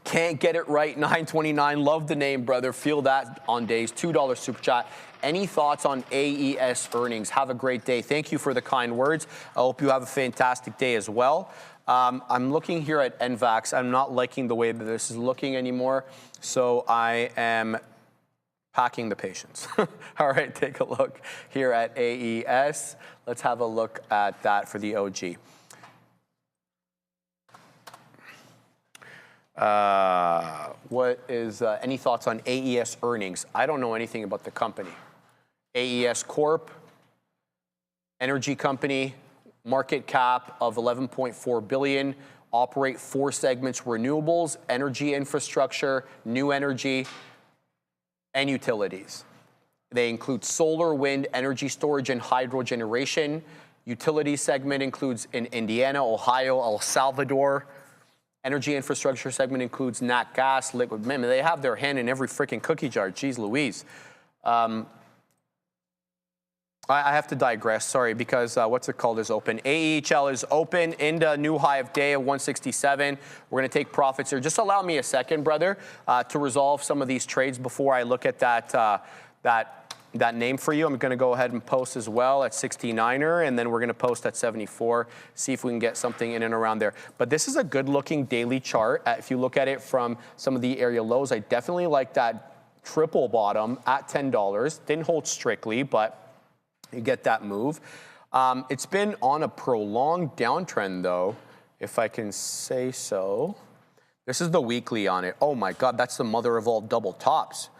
can't get it right, 929. Love the name, brother. Feel that on days. $2 super chat. Any thoughts on AES earnings? Have a great day. Thank you for the kind words. I hope you have a fantastic day as well. I'm looking here at NVAX. I'm not liking the way that this is looking anymore, so I am packing the patience. All right, take a look here at AES. Let's have a look at that for the OG. What is any thoughts on AES earnings? I don't know anything about the company. AES Corp, energy company, market cap of 11.4 billion, operate 4 segments: renewables, energy infrastructure, new energy, and utilities. They include solar, wind, energy storage, and hydro generation. Utility segment includes in Indiana, Ohio, El Salvador. Energy infrastructure segment includes nat gas, liquid. Man, they have their hand in every freaking cookie jar. Jeez Louise. I have to digress, sorry, because what's it called is open. AEHL is open in the new high of day of 167. We're going to take profits here. Just allow me a second, brother, to resolve some of these trades before I look at that name for you. I'm going to go ahead and post as well at 69er, and then we're going to post at 74, see if we can get something in and around there. But this is a good-looking daily chart. If you look at it from some of the area lows, I definitely like that triple bottom at $10. Didn't hold strictly, but you get that move. It's been on a prolonged downtrend, though, if I can say so. This is the weekly on it. Oh my God, that's the mother of all double tops.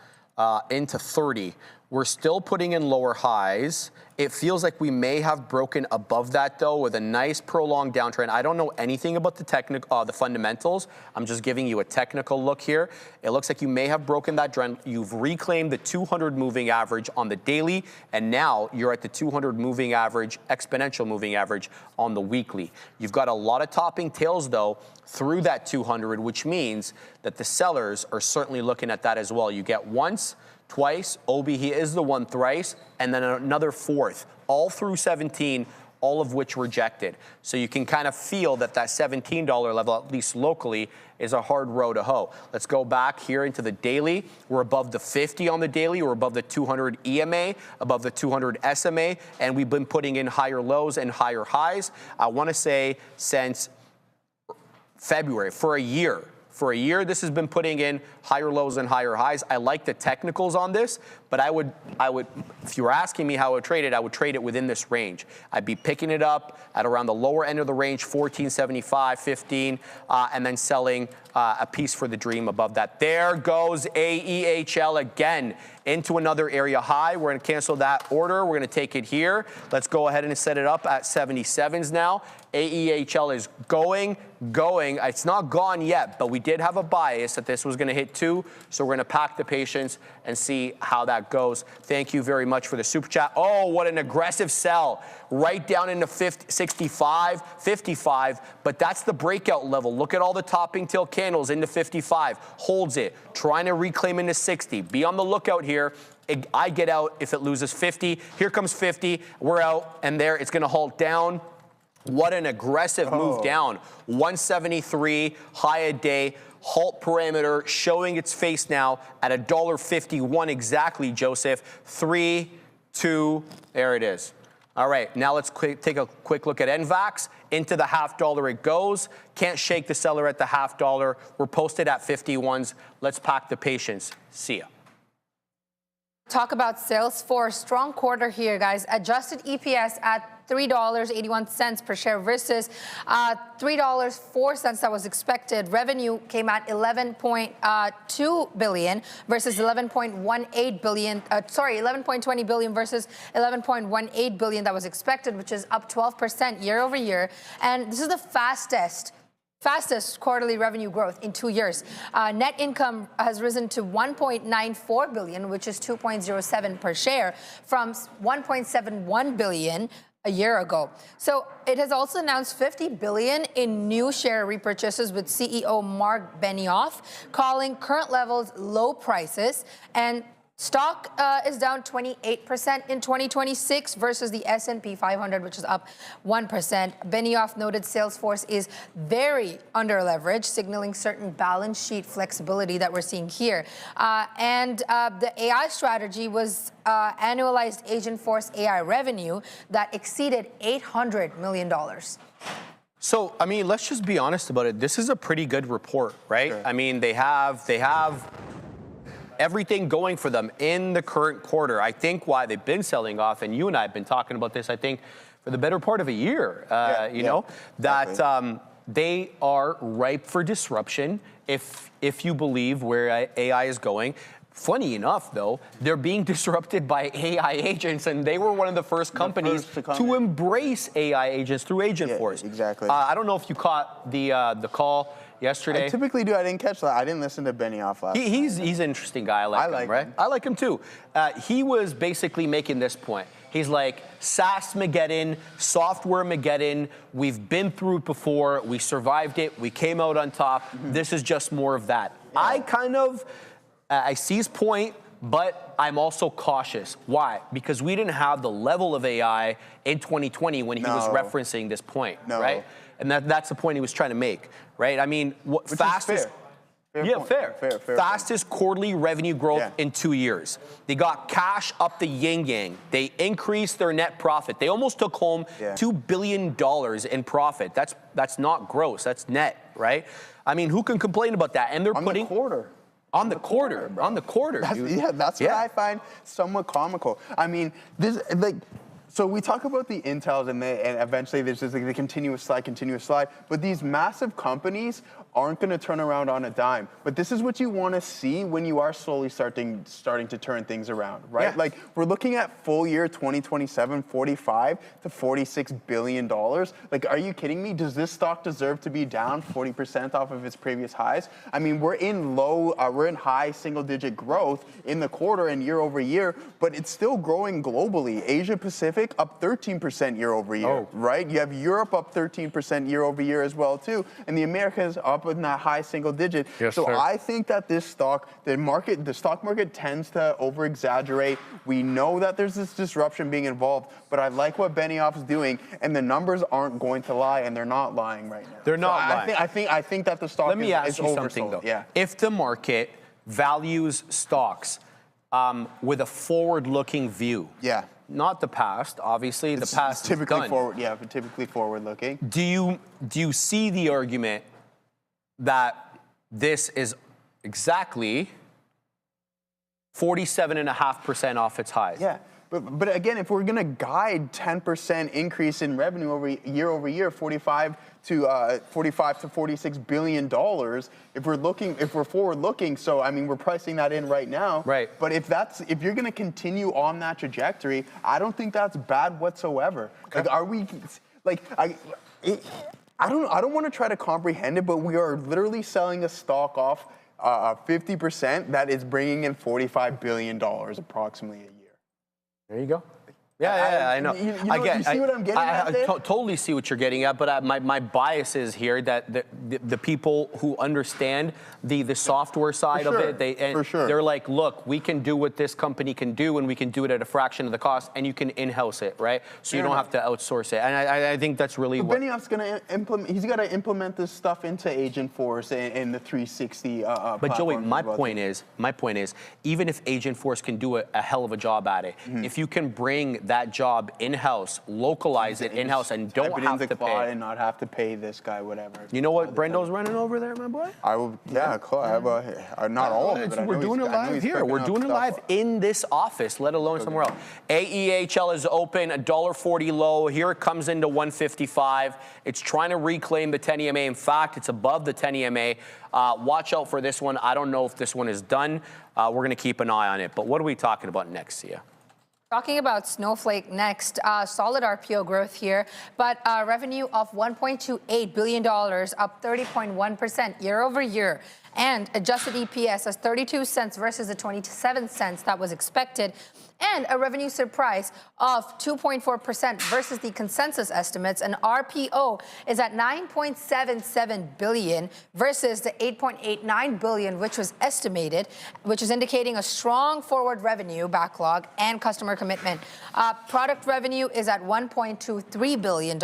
Into 30. We're still putting in lower highs. It feels like we may have broken above that, though, with a nice prolonged downtrend. I don't know anything about the fundamentals. I'm just giving you a technical look here. It looks like you may have broken that trend. You've reclaimed the 200 moving average on the daily, and now you're at the 200 moving average, exponential moving average on the weekly. You've got a lot of topping tails, though, through that 200, which means that the sellers are certainly looking at that as well. You get once, twice, OB is the one thrice, and then another fourth, all through 17, all of which rejected. So you can kind of feel that that $17 level, at least locally, is a hard row to hoe. Let's go back here into the daily. We're above the 50 on the daily. We're above the 200 EMA, above the 200 SMA, and we've been putting in higher lows and higher highs. I want to say since February, for a year. For a year, this has been putting in higher lows and higher highs. I like the technicals on this, but I would, if you were asking me how I would trade it within this range. I'd be picking it up at around the lower end of the range, 14.75, 15, and then selling a piece for the dream above that. There goes AEHL again into another area high. We're going to cancel that order. We're going to take it here. Let's go ahead and set it up at 77s now. AEHL is going. It's not gone yet, but we did have a bias that this was going to hit 2, so we're going to pack the patience and see how that goes. Thank you very much for the super chat. Oh, what an aggressive sell. Right down into 65, 55, but that's the breakout level. Look at all the topping tail candles into 55. Holds it, trying to reclaim into 60. Be on the lookout here. I get out if it loses 50. Here comes 50. We're out, and there it's going to halt down. What an aggressive move down. 173, high a day, halt parameter showing its face now at $1.51 exactly, Joseph. 3, 2, there it is. All right, now let's take a quick look at NVAX. Into the $0.50 it goes. Can't shake the seller at the $0.50. We're posted at 51s. Let's pack the patience. See ya. Talk about Salesforce. Strong quarter here, guys. Adjusted EPS at $3.81 per share versus $3.04 that was expected. Revenue came at $11.2 billion versus $11.18 billion. 11.20 billion versus $11.18 billion that was expected, which is up 12% year over year. And this is the fastest quarterly revenue growth in 2 years. Net income has risen to $1.94 billion, which is 2.07 per share, from $1.71 billion a year ago. So it has also announced $50 billion in new share repurchases, with CEO Mark Benioff calling current levels low prices, and stock is down 28% in 2026 versus the S&P 500, which is up 1%. Benioff noted Salesforce is very under-leveraged, signaling certain balance sheet flexibility that we're seeing here. The AI strategy was annualized Agentforce AI revenue that exceeded $800 million. So, I mean, let's just be honest about it. This is a pretty good report, right? Sure. I mean, they have everything going for them in the current quarter. I think why they've been selling off, and you and I have been talking about this, I think, for the better part of a year, they are ripe for disruption if you believe where AI is going. Funny enough, though, they're being disrupted by AI agents, and they were one of the first companies to embrace AI agents through Agentforce. Yeah, exactly. I don't know if you caught the call yesterday. I typically do. I didn't catch that. I didn't listen to Benioff last night. He's an interesting guy. I like him, right? I like him too. He was basically making this point. He's like, SaaS-mageddon, software-mageddon, we've been through it before, we survived it, we came out on top, this is just more of that. Yeah. I see his point, but I'm also cautious. Why? Because we didn't have the level of AI in 2020 when he was referencing this point, right? And that's the point he was trying to make, right? I mean, fastest quarterly revenue growth in 2 years. They got cash up the yin-yang. They increased their net profit. They almost took home $2 billion in profit. That's not gross, that's net, right? I mean, who can complain about that? And they're putting... the quarter. On the quarter, dude. Yeah, that's what I find somewhat comical. I mean, this like. So we talk about the Intels and eventually there's just like the continuous slide. But these massive companies aren't going to turn around on a dime. But this is what you want to see when you are slowly starting to turn things around, right? Yeah. Like we're looking at full year 2027, $45 to $46 billion. Like, are you kidding me? Does this stock deserve to be down 40% off of its previous highs? I mean, we're in high single-digit growth in the quarter and year over year, but it's still growing globally. Asia Pacific up 13% year over year, right? You have Europe up 13% year over year as well too, and the Americas up in that high single digit. Yes, so sir. I think that this stock, the stock market tends to over-exaggerate. We know that there's this disruption being involved, but I like what Benioff's doing, and the numbers aren't going to lie, and they're not lying right now. They're not lying. I think that the stock Let me ask is you oversold. something, though. Yeah. If the market values stocks with a forward-looking view, Yeah. not the past, obviously, the past It's typically is done. forward. Yeah, but typically forward-looking. Do you see the argument that this is exactly 47.5% off its highs? Yeah. But again, if we're going to guide 10% increase in revenue over year, 45 to $46 billion, if we're forward looking, so I mean we're pricing that in right now. Right. But if you're going to continue on that trajectory, I don't think that's bad whatsoever. Okay. Like, are we like I don't want to try to comprehend it, but we are literally selling a stock off 50% that is bringing in $45 billion approximately a year. There you go. Yeah, I know. You see what I'm getting at there? I totally see what you're getting at, but my bias is here that the people who understand the software side of it, they're like, look, we can do what this company can do, and we can do it at a fraction of the cost, and you can in-house it, right? So you don't have to outsource it. And I think that's really what Benioff's going to implement. He's got to implement this stuff into Agentforce and the 360. But Joey, my point is, even if Agentforce can do a hell of a job at it, if you can bring that job in-house, localize it in-house, and don't have to pay. And not have to pay this guy whatever. You know what Brendo's running over there, my boy? I will. Yeah, not all of it. But I We're know doing it I know live he's here. cooking We're up doing it stuff. live in this office, let alone somewhere else. AEHL is open, $1.40 low. Here it comes into 155. It's trying to reclaim the 10 EMA. In fact, it's above the 10 EMA. Watch out for this one. I don't know if this one is done. We're going to keep an eye on it. But what are we talking about next, Sia? Talking about Snowflake next, solid RPO growth here, but revenue of $1.28 billion, up 30.1% year over year, and adjusted EPS as 32 cents versus the 27 cents that was expected, and a revenue surprise of 2.4% versus the consensus estimates. And RPO is at $9.77 billion versus the $8.89 billion, which was estimated, which is indicating a strong forward revenue backlog and customer commitment. Product revenue is at $1.23 billion,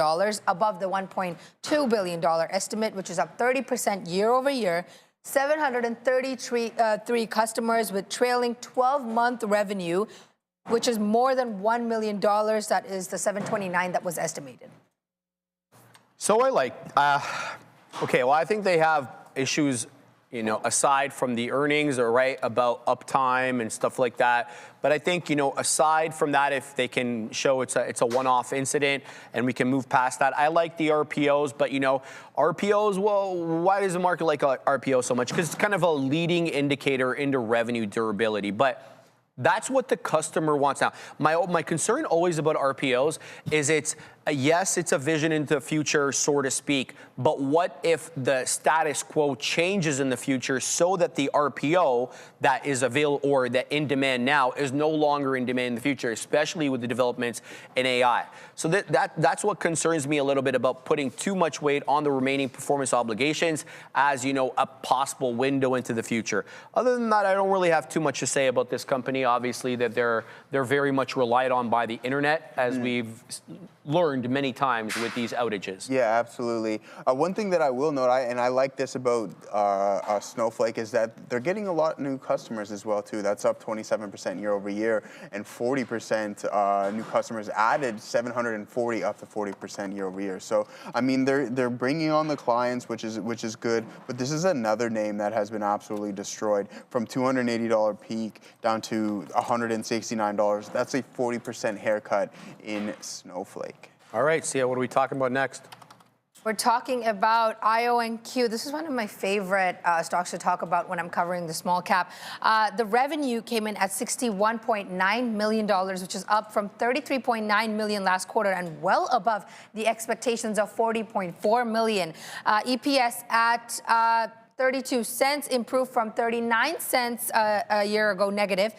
above the $1.2 billion estimate, which is up 30% year over year. 733 customers with trailing 12-month revenue, which is more than $1 million. That is the 729 that was estimated. So I think they have issues, aside from the earnings, or right, about uptime and stuff like that. But I think, aside from that, if they can show it's a one-off incident and we can move past that. I like the RPOs, but RPOs, well, why does the market like RPO so much? Because it's kind of a leading indicator into revenue durability. But that's what the customer wants now. My concern always about RPOs is it's a vision into the future, so to speak. But what if the status quo changes in the future so that the RPO that is available or that in demand now is no longer in demand in the future, especially with the developments in AI? So that's what concerns me a little bit about putting too much weight on the remaining performance obligations as a possible window into the future. Other than that, I don't really have too much to say about this company. Obviously, that they're very much relied on by the internet, as we've learned burned many times with these outages. Yeah, absolutely. One thing that I will note, and I like this about Snowflake, is that they're getting a lot of new customers as well too. That's up 27% year over year, and 40% new customers added, 740 up to 40% year over year. So I mean, they're bringing on the clients, which is good. But this is another name that has been absolutely destroyed, from $280 peak down to $169. That's a 40% haircut in Snowflake. All right, Sia, what are we talking about next? We're talking about IONQ. This is one of my favorite stocks to talk about when I'm covering the small cap. The revenue came in at $61.9 million, which is up from $33.9 million last quarter and well above the expectations of $40.4 million. EPS at 32 cents, improved from 39 cents a year ago negative.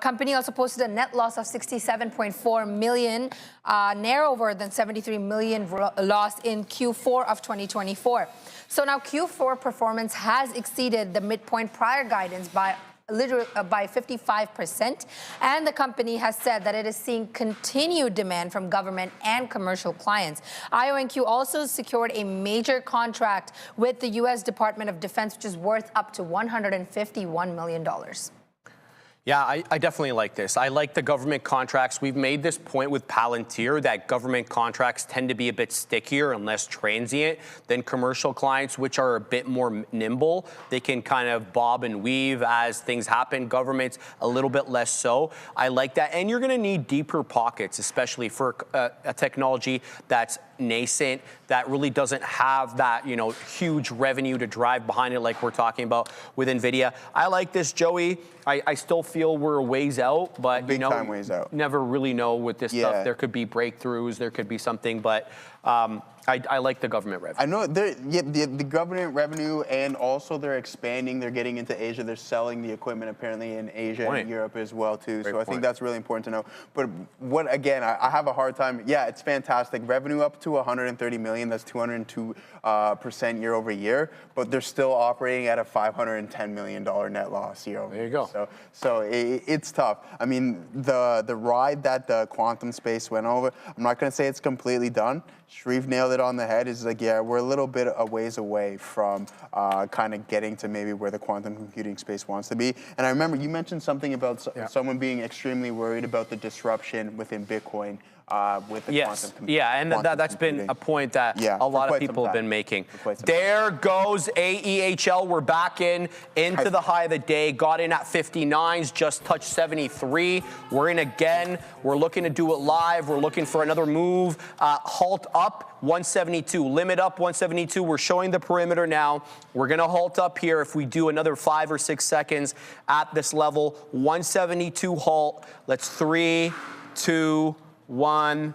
Company also posted a net loss of $67.4 million, narrower than $73 million loss in Q4 of 2024. So now Q4 performance has exceeded the midpoint prior guidance by 55%, and the company has said that it is seeing continued demand from government and commercial clients. IONQ also secured a major contract with the U.S. Department of Defense, which is worth up to $151 million. Yeah, I definitely like this. I like the government contracts. We've made this point with Palantir that government contracts tend to be a bit stickier and less transient than commercial clients, which are a bit more nimble. They can kind of bob and weave as things happen. Government's a little bit less so. I like that. And you're going to need deeper pockets, especially for a technology that's nascent, that really doesn't have that, huge revenue to drive behind it like we're talking about with Nvidia. I like this, Joey. I still feel we're a ways out, but big time ways out. Never really know with this stuff. There could be breakthroughs, there could be something, but I like the government revenue. I know the government revenue, and also they're expanding. They're getting into Asia. They're selling the equipment apparently in Asia and Europe as well too. So I think that's really important to know. But what again, I have a hard time. Yeah, it's fantastic. Revenue up to 130 million. That's 202% year over year. But they're still operating at a $510 million net loss year over year. There you go. So it's tough. I mean, the ride that the quantum space went over, I'm not going to say it's completely done. Shreve nailed it on the head. Is like, yeah, we're a little bit a ways away from kind of getting to maybe where the quantum computing space wants to be. And I remember you mentioned something about someone being extremely worried about the disruption within Bitcoin. With the quantum computing. Yeah, and that's been a point that a lot of people have been making. There goes AEHL. We're back into the high of the day. Got in at 59s, just touched 73. We're in again. We're looking to do it live. We're looking for another move. Halt up 172. Limit up 172. We're showing the perimeter now. We're going to halt up here if we do another 5 or 6 seconds at this level. 172 halt. Let's 3, 2, 1.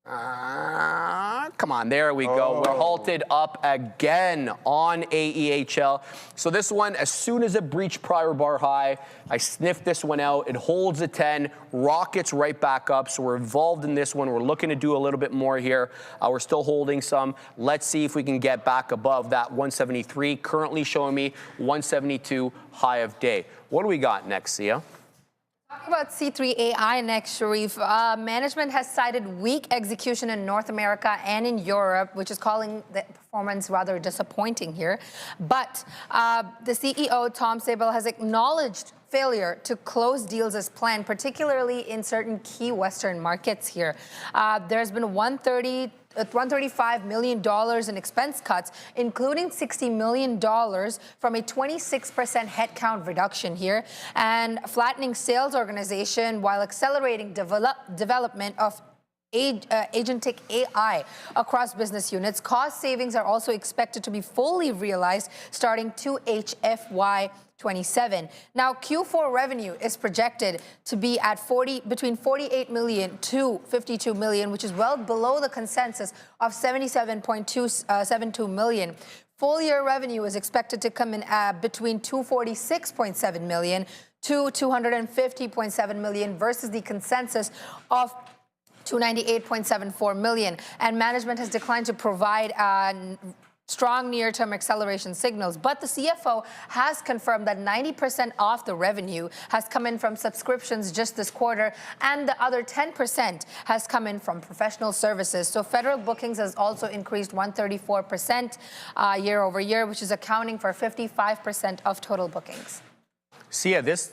Come on, there we go. We're halted up again on AEHL. So this one, as soon as it breached prior bar high, I sniffed this one out. It holds a 10, rockets right back up. So we're involved in this one. We're looking to do a little bit more here. We're still holding some. Let's see if we can get back above that 173. Currently showing me 172 high of day. What do we got next, Sia? Talking about C3 AI next, Sharif. Management has cited weak execution in North America and in Europe, which is calling the performance rather disappointing here. But the CEO, Tom Sable, has acknowledged failure to close deals as planned, particularly in certain key Western markets here. There's been $135 million in expense cuts, including $60 million from a 26% headcount reduction here, and flattening sales organization while accelerating development of agentic AI across business units. Cost savings are also expected to be fully realized starting 2H FY27. Now, Q4 revenue is projected to be at between 48 million to 52 million, which is well below the consensus of 77.272 million. Full year revenue is expected to come in at between 246.7 million to 250.7 million versus the consensus of 298.74 million. And management has declined to provide strong near-term acceleration signals. But the CFO has confirmed that 90% of the revenue has come in from subscriptions just this quarter, and the other 10% has come in from professional services. So federal bookings has also increased 134% year over year, which is accounting for 55% of total bookings. So yeah, this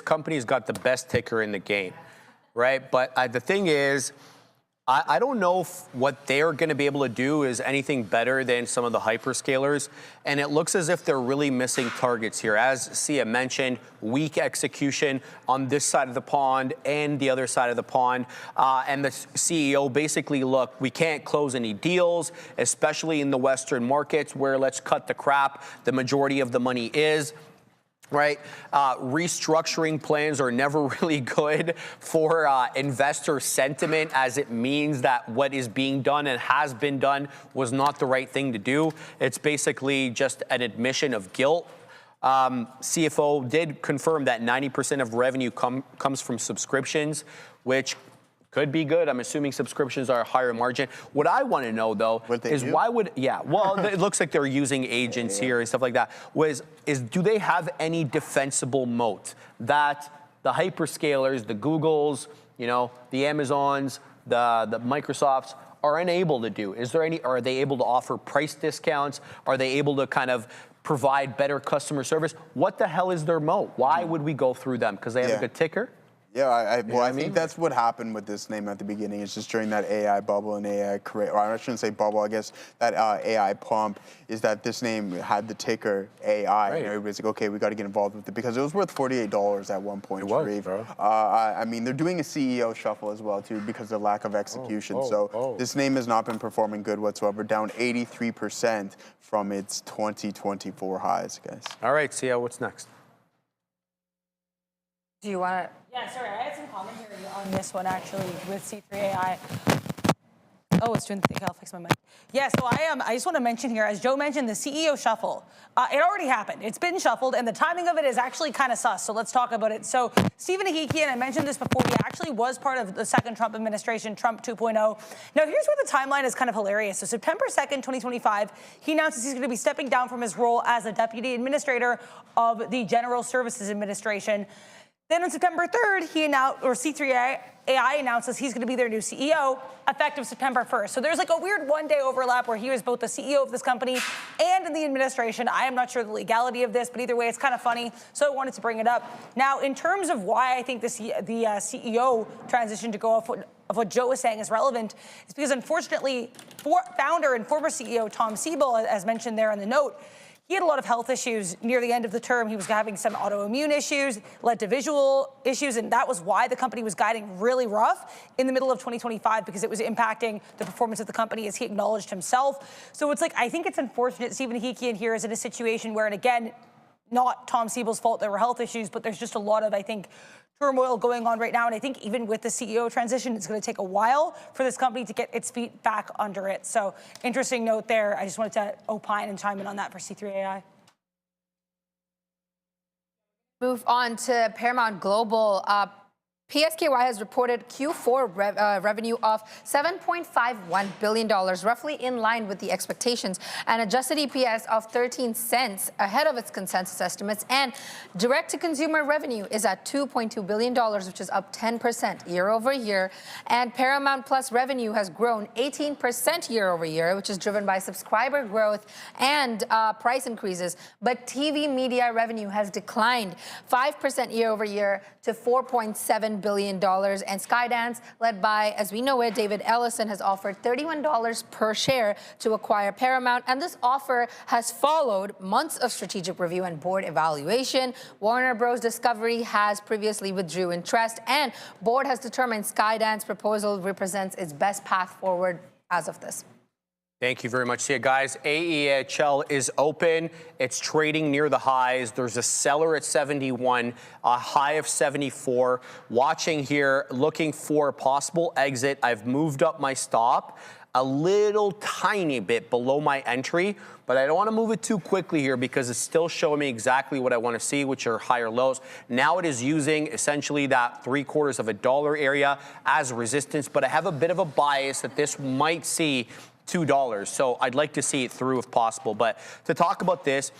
company's got the best ticker in the game, right? But the thing is, I don't know if what they're going to be able to do is anything better than some of the hyperscalers, and it looks as if they're really missing targets here. As Sia mentioned, weak execution on this side of the pond and the other side of the pond, and the CEO basically, look, we can't close any deals, especially in the Western markets where, let's cut the crap, the majority of the money is. Right? Restructuring plans are never really good for investor sentiment, as it means that what is being done and has been done was not the right thing to do. It's basically just an admission of guilt. CFO did confirm that 90% of revenue comes from subscriptions, which could be good. I'm assuming subscriptions are a higher margin. What I want to know, though, is why would, well, it looks like they're using agents here and stuff like that. Do they have any defensible moat that the hyperscalers, the Googles, the Amazons, the Microsofts are unable to do? Are they able to offer price discounts? Are they able to kind of provide better customer service? What the hell is their moat? Why would we go through them? Because they have a good ticker? Yeah, I think that's what happened with this name at the beginning. It's just during that AI bubble and AI or I shouldn't say bubble, I guess that AI pump is that this name had the ticker AI. Right. And everybody's like, okay, we got to get involved with it because it was worth $48 at one point. It was, bro. I mean, they're doing a CEO shuffle as well, too, because of the lack of execution. This name has not been performing good whatsoever, down 83% from its 2024 highs, guys. All right, Sia, what's next? Do you want to? Yeah, sorry, I had some commentary on this one actually with C3AI. Oh, it's doing the thing. I'll fix my mic. Yeah, so I just want to mention here, as Joe mentioned, the CEO shuffle. It already happened. It's been shuffled, and the timing of it is actually kind of sus. So let's talk about it. So Stephen Ahikian, I mentioned this before, he actually was part of the second Trump administration, Trump 2.0. Now, here's where the timeline is kind of hilarious. So September 2nd, 2025, he announces he's going to be stepping down from his role as a deputy administrator of the General Services Administration. Then on September 3rd, C3AI announces he's going to be their new CEO effective September 1st. So there's like a weird one-day overlap where he was both the CEO of this company and in the administration. I am not sure the legality of this, but either way, it's kind of funny. So I wanted to bring it up. Now, in terms of why I think the CEO transition to go off of what Joe was saying is relevant, is because unfortunately, founder and former CEO Tom Siebel, as mentioned there in the note, he had a lot of health issues near the end of the term. He was having some autoimmune issues, led to visual issues, and that was why the company was guiding really rough in the middle of 2025 because it was impacting the performance of the company, as he acknowledged himself. So it's like, I think it's unfortunate Stephen Ahikian here is in a situation where, and again, not Tom Siebel's fault, there were health issues, but there's just a lot of, I think, turmoil going on right now. And I think even with the CEO transition, it's going to take a while for this company to get its feet back under it. So interesting note there. I just wanted to opine and chime in on that for C3AI. Move on to Paramount Global. PSKY has reported Q4 revenue of $7.51 billion, roughly in line with the expectations, and adjusted EPS of 13 cents ahead of its consensus estimates. And direct-to-consumer revenue is at $2.2 billion, which is up 10% year over year. And Paramount Plus revenue has grown 18% year over year, which is driven by subscriber growth and price increases. But TV media revenue has declined 5% year over year to $4.7 billion. And Skydance, led by, as we know it, David Ellison, has offered $31 per share to acquire Paramount. And this offer has followed months of strategic review and board evaluation. Warner Bros. Discovery has previously withdrew interest, and board has determined Skydance proposal represents its best path forward as of this. Thank you very much. See you guys. AAPL is open. It's trading near the highs. There's a seller at 71, a high of 74. Watching here, looking for a possible exit. I've moved up my stop a little tiny bit below my entry, but I don't want to move it too quickly here because it's still showing me exactly what I want to see, which are higher lows. Now it is using essentially that $0.75 area as resistance, but I have a bit of a bias that this might see $2. So I'd like to see it through if possible. But to talk about this,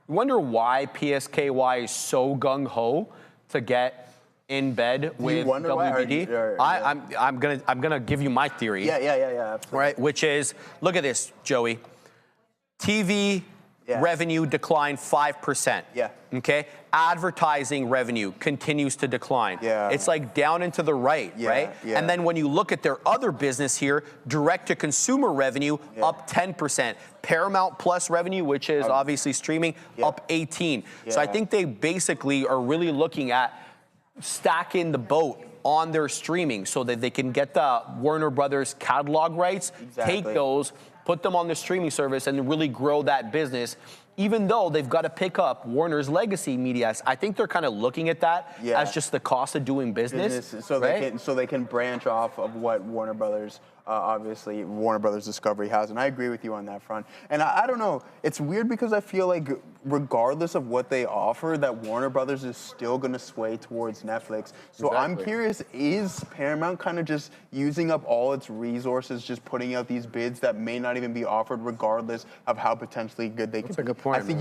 I wonder why PSKY is so gung-ho to get in bed with WBD. I'm gonna give you my theory. Yeah, absolutely. Right, which is, look at this, Joey. TV revenue declined 5%. Yeah. Okay. Advertising revenue continues to decline. Yeah. It's like down and to the right, right? Yeah. And then when you look at their other business here, direct to consumer revenue up 10%. Paramount Plus revenue, which is obviously streaming, up 18. So I think they basically are really looking at stacking the boat on their streaming so that they can get the Warner Brothers catalog rights, take those, put them on the streaming service, and really grow that business. Even though they've got to pick up Warner's legacy media, I think they're kind of looking at that as just the cost of doing business. So they can branch off of what Warner Brothers, obviously Warner Brothers Discovery has, and I agree with you on that front. And I don't know, it's weird because I feel like regardless of what they offer, that Warner Brothers is still going to sway towards Netflix. So I'm curious, is Paramount kind of just using up all its resources, just putting out these bids that may not even be offered, regardless of how potentially good they can be? Point, I think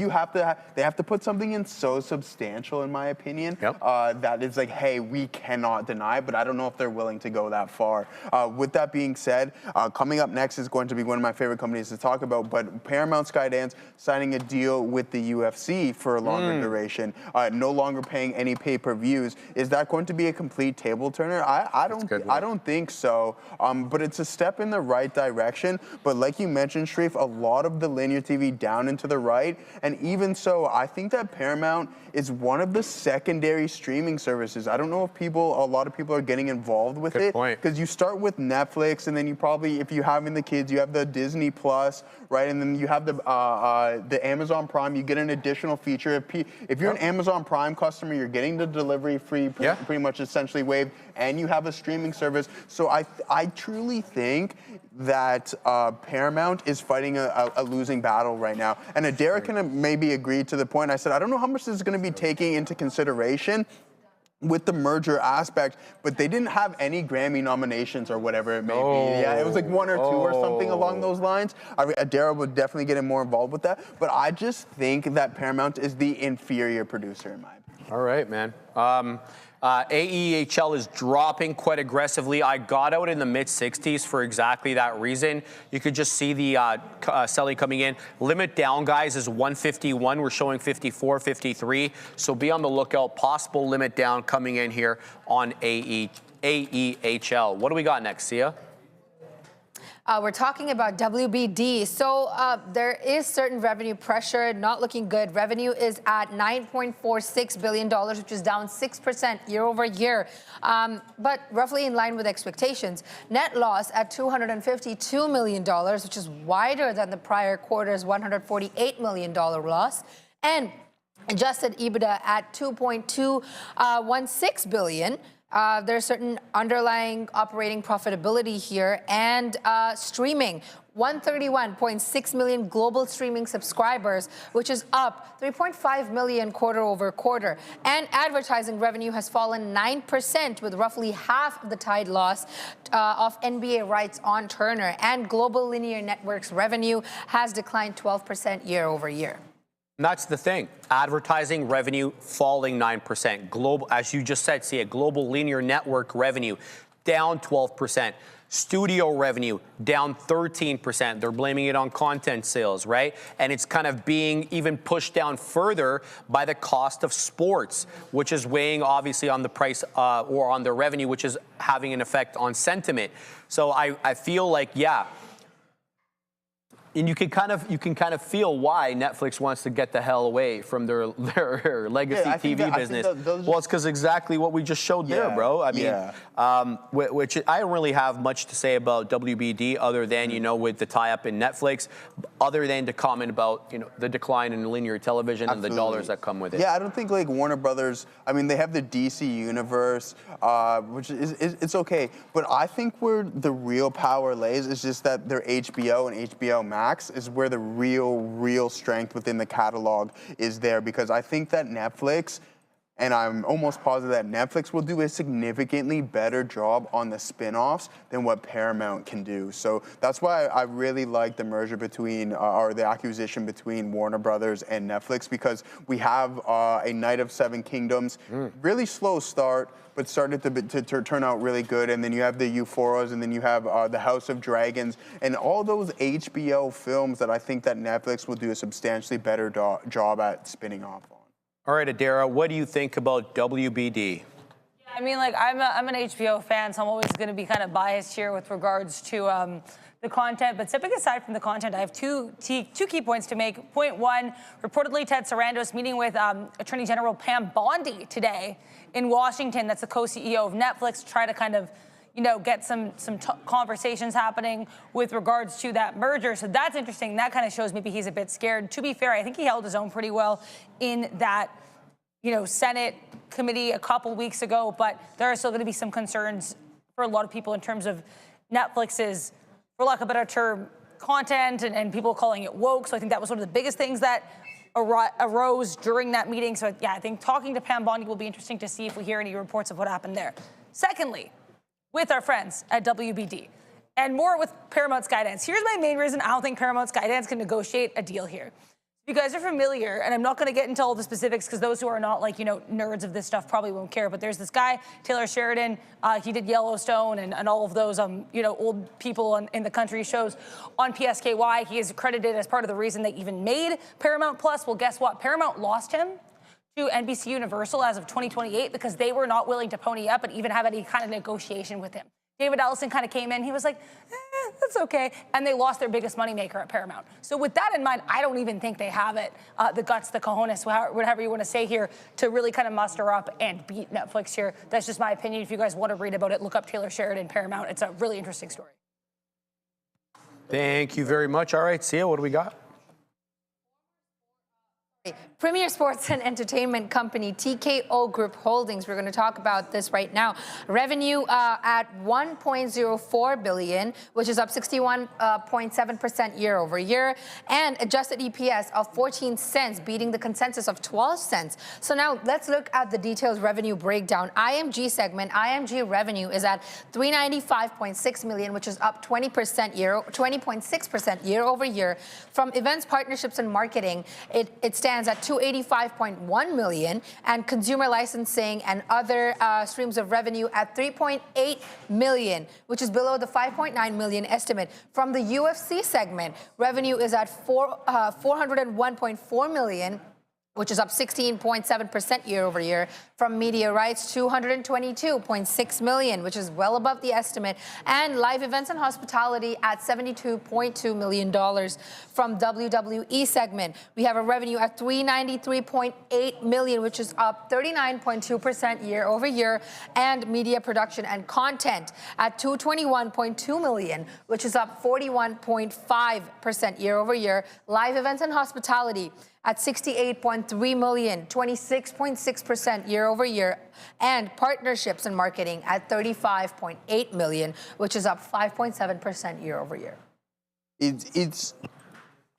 they have to put something in so substantial, in my opinion, that is like, hey, we cannot deny, but I don't know if they're willing to go that far. With that being said, coming up next is going to be one of my favorite companies to talk about, but Paramount Skydance signing a deal with the UFC for a longer duration, no longer paying any pay-per-views. Is that going to be a complete table turner? I don't think so, but it's a step in the right direction. But like you mentioned, Sharif, a lot of the linear TV down and to the right. And even so, I think that Paramount is one of the secondary streaming services. I don't know if a lot of people are getting involved with it. Because you start with Netflix, and then you probably, if you're having the kids, you have the Disney Plus, right? And then you have the Amazon Prime. You get an additional feature. If you're an Amazon Prime customer, you're getting the delivery free, pretty much essentially waived, and you have a streaming service. So I truly think that Paramount is fighting a losing battle right now. And Derek can maybe agree to the point. I said, I don't know how much this is going to be taking into consideration with the merger aspect, but they didn't have any Grammy nominations or whatever it may be. Yeah, it was like 1 or 2 or something along those lines. Adara would definitely get more involved with that, but I just think that Paramount is the inferior producer in my opinion. All right, man. AEHL is dropping quite aggressively. I got out in the mid-60s for exactly that reason. You could just see the selling coming in. Limit down, guys, is 151. We're showing 54, 53. So be on the lookout. Possible limit down coming in here on AEHL. What do we got next, Sia? We're talking about WBD. So there is certain revenue pressure, not looking good. Revenue is at $9.46 billion, which is down 6% year over year, but roughly in line with expectations. Net loss at $252 million, which is wider than the prior quarter's $148 million loss. And adjusted EBITDA at $2.216 billion. There's certain underlying operating profitability here, and streaming. 131.6 million global streaming subscribers, which is up 3.5 million quarter over quarter. And advertising revenue has fallen 9%, with roughly half of the tide loss of NBA rights on Turner. And global linear networks revenue has declined 12% year over year. That's the thing. Advertising revenue falling 9%. Global, as you just said, see a global linear network revenue down 12%. Studio revenue down 13%. They're blaming it on content sales, right? And it's kind of being even pushed down further by the cost of sports, which is weighing obviously on the price or on the revenue, which is having an effect on sentiment. So I feel like, yeah. And you can kind of feel why Netflix wants to get the hell away from their legacy TV business. Well, it's because exactly what we just showed there, bro. I mean, which I don't really have much to say about WBD other than, with the tie-up in Netflix, other than to comment about, the decline in linear television and the dollars that come with it. Yeah, I don't think like Warner Brothers, I mean, they have the DC universe, which it's okay. But I think where the real power lays is just that their HBO and HBO Max is where the real strength within the catalog is there, because I think that Netflix And I'm almost positive that Netflix will do a significantly better job on the spin-offs than what Paramount can do. So that's why I really like the merger between, or the acquisition between Warner Brothers and Netflix, because we have a Night of Seven Kingdoms, really slow start, but started to turn out really good. And then you have the Euphorias, and then you have the House of Dragons, and all those HBO films that I think that Netflix will do a substantially better job at spinning off on. All right, Adara, what do you think about WBD? I mean, like, I'm an HBO fan, so I'm always going to be kind of biased here with regards to the content. But stepping aside from the content, I have two key points to make. Point one, reportedly Ted Sarandos meeting with Attorney General Pam Bondi today in Washington. That's the co-CEO of Netflix, to try to kind of, you know, get some conversations happening with regards to that merger. So that's interesting. That kind of shows maybe he's a bit scared. To be fair, I think he held his own pretty well in that, you know, Senate committee a couple weeks ago, but there are still going to be some concerns for a lot of people in terms of Netflix's, for lack of a better term, content and people calling it woke. So I think that was one of the biggest things that arose during that meeting. So yeah, I think talking to Pam Bondi will be interesting to see if we hear any reports of what happened there. Secondly, with our friends at WBD, and more with Paramount Skydance. Here's my main reason I don't think Paramount Skydance can negotiate a deal here. You guys are familiar, and I'm not going to get into all the specifics because those who are not, like, you know, nerds of this stuff probably won't care, but there's this guy, Taylor Sheridan, he did Yellowstone and all of those, you know, old people in the country shows on PSKY. He is credited as part of the reason they even made Paramount Plus. Well, guess what? Paramount lost him to NBC Universal as of 2028 because they were not willing to pony up and even have any kind of negotiation with him. David Ellison kind of came in. He was like, that's okay. And they lost their biggest moneymaker at Paramount. So with that in mind, I don't even think they have it, the guts, the cojones, whatever you want to say here, to really kind of muster up and beat Netflix here. That's just my opinion. If you guys want to read about it, look up Taylor Sheridan, Paramount. It's a really interesting story. Thank you very much. All right, Sia, what do we got? Premier Sports and Entertainment Company, TKO Group Holdings. We're going to talk about this right now. Revenue at $1.04 billion, which is up 61.7% year over year, and adjusted EPS of 14 cents, beating the consensus of 12 cents. So now let's look at the details revenue breakdown. IMG segment, IMG revenue is at $395.6 million, which is up 20.6% year over year. From events, partnerships, and marketing, it stands at $285.1 million, and consumer licensing and other streams of revenue at $3.8 million, which is below the $5.9 million estimate. From the UFC segment, revenue is at $401.4 million, which is up 16.7% year over year. From media rights, $222.6 million, which is well above the estimate. And live events and hospitality at $72.2 million. From WWE segment, we have a revenue at $393.8 million, which is up 39.2% year over year. And media production and content at $221.2 million, which is up 41.5% year over year. Live events and hospitality at $68.3 million, 26.6% year over year, and partnerships and marketing at $35.8 million, which is up 5.7% year over year.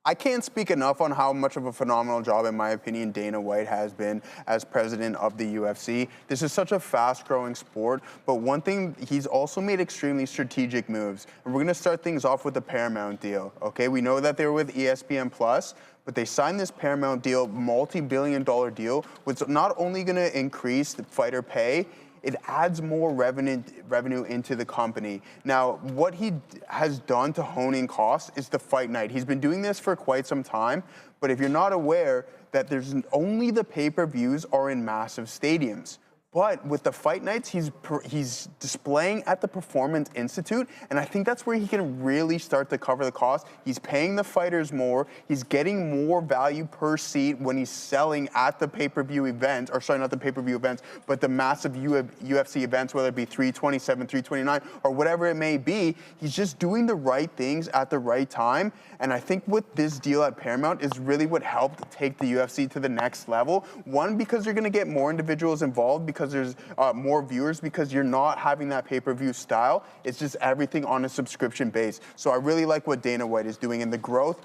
I can't speak enough on how much of a phenomenal job, in my opinion, Dana White has been as president of the UFC. This is such a fast-growing sport, but one thing, he's also made extremely strategic moves. And we're going to start things off with the Paramount deal, okay? We know that they were with ESPN+, but they signed this Paramount deal, multi-billion-dollar deal, which is not only going to increase the fighter pay, it adds more revenue into the company. Now, what he has done to hone in costs is the fight night. He's been doing this for quite some time, but if you're not aware that there's only the pay-per-views are in massive stadiums. But with the fight nights, he's displaying at the Performance Institute, and I think that's where he can really start to cover the cost. He's paying the fighters more. He's getting more value per seat when he's selling at the pay-per-view events, or sorry, not the pay-per-view events, but the massive UFC events, whether it be 327, 329, or whatever it may be. He's just doing the right things at the right time, and I think with this deal at Paramount is really what helped take the UFC to the next level. One, because you're going to get more individuals involved, because there's more viewers, because you're not having that pay-per-view style. It's just everything on a subscription base. So I really like what Dana White is doing, and the growth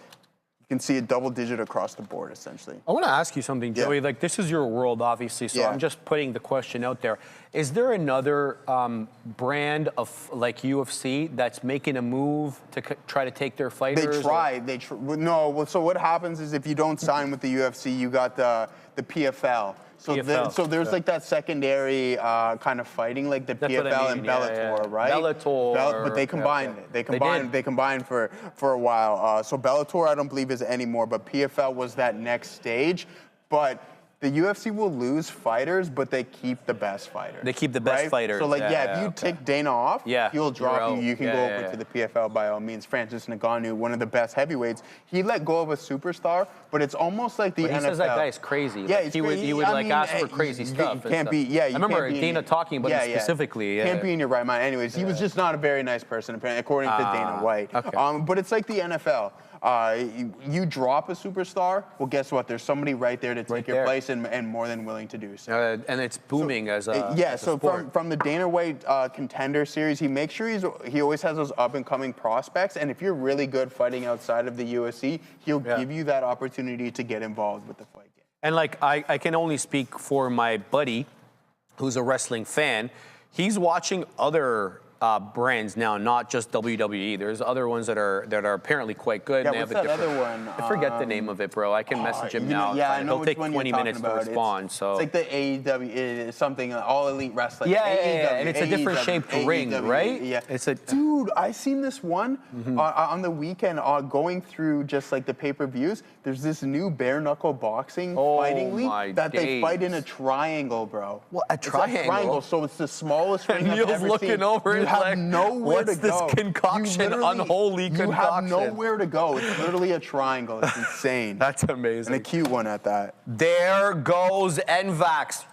can see it double-digit across the board, essentially. I want to ask you something, Joey. Like, this is your world, obviously, so I'm just putting the question out there. Is there another brand of, like, UFC that's making a move to try to take their fighters? No, well, so what happens is if you don't sign with the UFC, you got the PFL. So there's like that secondary kind of fighting, like the PFL and Bellator, right? Bellator. But they combined it. They combined for a while. So Bellator, I don't believe is anymore, but PFL was that next stage. But the UFC will lose fighters, but they keep the best fighters. They keep the best fighters. So like, if you take Dana off, he'll drop you. You can go over to the PFL by all means. Francis Ngannou, one of the best heavyweights, he let go of a superstar, but it's almost like the NFL. He says that guy is crazy. Yeah, like, he would like ask for crazy stuff. You can't be. Yeah, I remember Dana talking about it specifically. You can't be in your right mind. Anyways, he was just not a very nice person, apparently, according to Dana White. Okay. But it's like the NFL. You drop a superstar, well, guess what? There's somebody right there to take your place and more than willing to do so. And it's booming as a as a sport. From the Dana White Contender Series, he makes sure he always has those up-and-coming prospects, and if you're really good fighting outside of the UFC, he'll give you that opportunity to get involved with the fight game. And like, I can only speak for my buddy, who's a wrestling fan. He's watching other brands now, not just WWE. There's other ones that are apparently quite good. Yeah, they what's have that other one? I forget the name of it, bro. I can message him now. Yeah, I know It'll which take one 20 you're minutes to talking about. respond. So it's like the AEW, something All Elite Wrestling. Yeah, and it's a different shaped ring, right? Yeah, it's a dude. I seen this one on the weekend going through just like the pay-per-views. There's this new bare knuckle boxing fighting league that they fight in a triangle, bro. What, a triangle? It's a triangle, so it's the smallest ring I've ever looking seen. over. You have nowhere to go. What's this concoction? Unholy concoction. You have nowhere to go. It's literally a triangle. It's insane. That's amazing. And a cute one at that. There goes NVAX.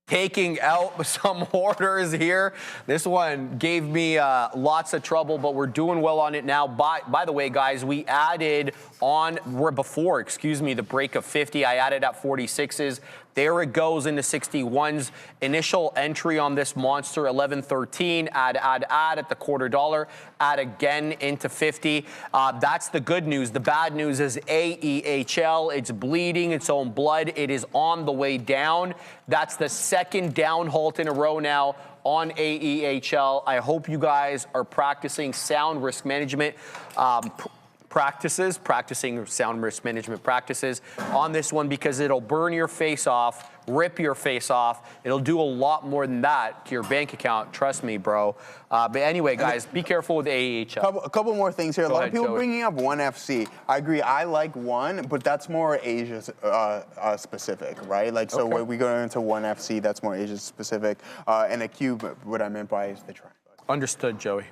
Taking out some orders here. This one gave me lots of trouble, but we're doing well on it now. By the way, guys, we added before the break of 50, I added at 46s. There it goes into 61s. Initial entry on this monster, 11.13. Add at the $0.25. Add again into 50. That's the good news. The bad news is AEHL. It's bleeding its own blood. It is on the way down. That's the second down halt in a row now on AEHL. I hope you guys are practicing sound risk management practicing sound risk management practices on this one, because it'll burn your face off, rip your face off. It'll do a lot more than that to your bank account. Trust me, bro. But anyway, guys, be careful with AEHL. A couple more things here. A lot of people Joey. bringing up ONE FC. I agree. I like One, but that's more Asia specific, right? Like, so when we go into ONE FC, that's more Asia specific. And a cube, what I meant by is the triangle. Understood, Joey.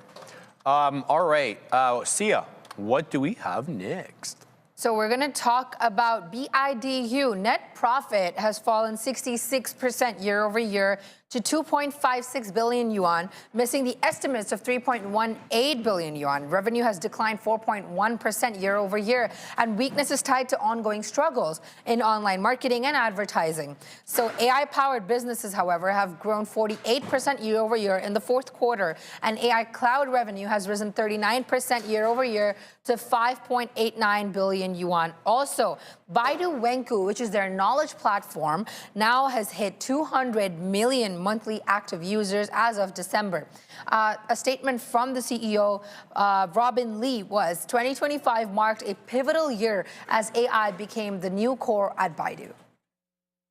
All right, Sia. What do we have next? So we're going to talk about BIDU. Net profit has fallen 66% year over year to 2.56 billion yuan, missing the estimates of 3.18 billion yuan. Revenue has declined 4.1% year over year, and weakness is tied to ongoing struggles in online marketing and advertising. So AI-powered businesses, however, have grown 48% year over year in the fourth quarter, and AI cloud revenue has risen 39% year over year to 5.89 billion yuan. Also, Baidu Wenku, which is their knowledge platform, now has hit 200 million monthly active users as of December. A statement from the CEO, Robin Lee, was 2025 marked a pivotal year as AI became the new core at Baidu.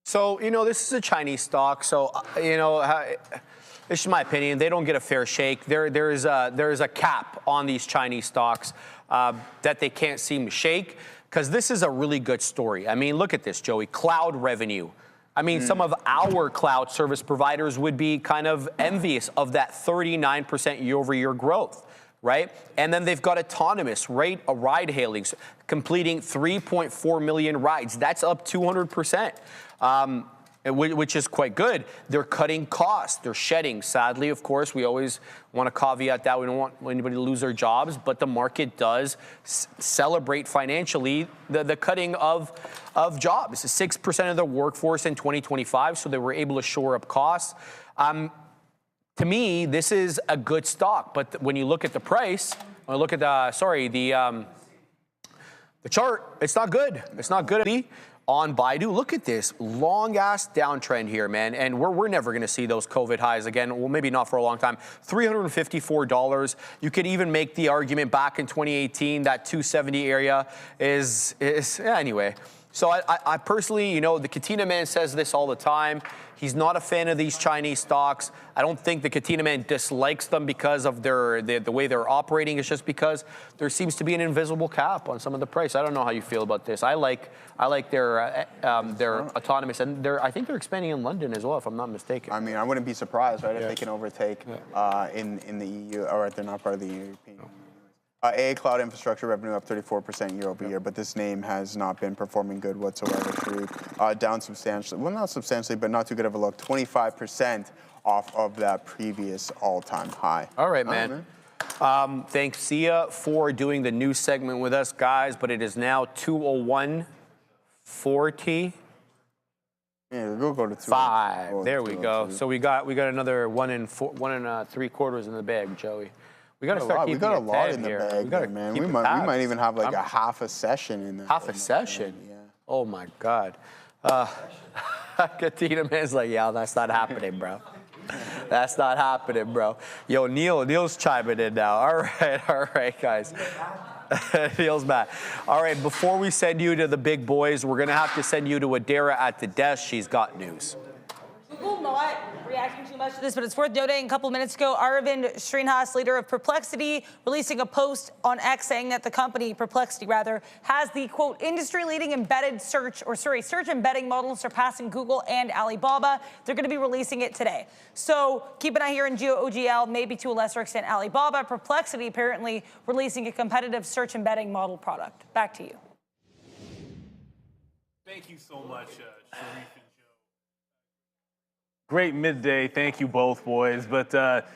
So, this is a Chinese stock. So, this is my opinion. They don't get a fair shake. There is a cap on these Chinese stocks that they can't seem to shake, because this is a really good story. I mean, look at this, Joey. Cloud revenue. I mean, some of our cloud service providers would be kind of envious of that 39% year-over-year growth, right? And then they've got autonomous ride hailing, completing 3.4 million rides. That's up 200%. Which is quite good. They're cutting costs. They're shedding. Sadly, of course, we always want to caveat that. We don't want anybody to lose their jobs, but the market does celebrate financially the cutting of jobs. 6% of the workforce in 2025, so they were able to shore up costs. To me, this is a good stock, but when you look at the price, when you look at The chart, it's not good. It's not good. On Baidu, look at this long-ass downtrend here, man. And we're never going to see those COVID highs again. Well, maybe not for a long time. $354. You could even make the argument back in 2018, that 270 area is anyway. So I personally, you know, the Katina Man says this all the time. He's not a fan of these Chinese stocks. I don't think the Katina Man dislikes them because of the way they're operating. It's just because there seems to be an invisible cap on some of the price. I don't know how you feel about this. I like their autonomous, and I think they're expanding in London as well, if I'm not mistaken. I mean, I wouldn't be surprised, right, if they can overtake in the EU, or if they're not part of the European Union. AA Cloud Infrastructure revenue up 34% year over year, but this name has not been performing good whatsoever. Down substantially, well, not substantially, but not too good of a look. 25% off of that previous all-time high. All right, man. Thanks, Sia, for doing the news segment with us, guys. But it is now 2:01:40. Yeah, we'll go to 5. There we go. So we got another 1 and 3 quarters in the bag, Joey. We got to start keeping we got a lot in the here. bag, man. We might even have like a half a session in there. Half a session? Yeah. Oh, my God. Katina Man's like, yeah, that's not happening, bro. That's not happening, bro. Yo, Neil's chiming in now. All right, guys. Neil's back. All right, before we send you to the big boys, we're going to have to send you to Adara at the desk. She's got news. Google not reacting too much to this, but it's worth noting a couple minutes ago, Aravind Srinivas, leader of Perplexity, releasing a post on X saying that the company, Perplexity rather, has the, quote, industry-leading embedded search embedding model surpassing Google and Alibaba. They're going to be releasing it today. So keep an eye here in GeoOGL, maybe to a lesser extent Alibaba. Perplexity apparently releasing a competitive search embedding model product. Back to you. Thank you so much, Sharif. Great midday. Thank you both, boys. But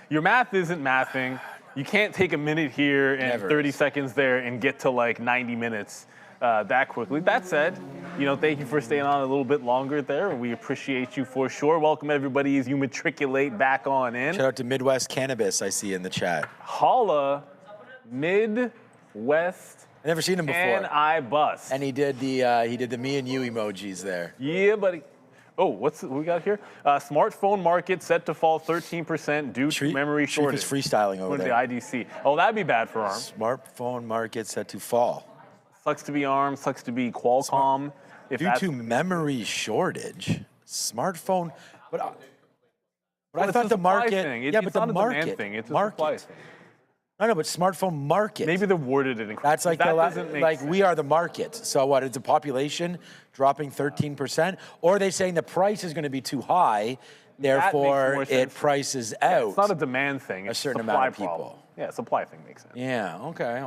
your math isn't mathing. You can't take a minute here and 30 seconds there and get to like 90 minutes that quickly. That said, you know, thank you for staying on a little bit longer there. We appreciate you for sure. Welcome, everybody, as you matriculate back on in. Shout out to Midwest Cannabis, I see in the chat. Holla, Midwest. I've never seen him before. And I bust. And he did the me and you emojis there. Yeah, buddy. Oh, what we got here? Smartphone market set to fall 13% due to memory shortage. Is freestyling over there. The IDC. Oh, that'd be bad for ARM. Smartphone market set to fall. Sucks to be ARM. Sucks to be Qualcomm. Due to memory shortage, smartphone. But I thought the market. It's not a demand thing. It's a supply thing. I know, but smartphone market. Maybe they worded it incorrectly. That's like we are the market. So what? Is the population dropping 13%, or are they saying the price is going to be too high, therefore it prices out? It's not a demand thing. It's a certain amount of people. Problem. Yeah, supply thing makes sense. Yeah. Okay.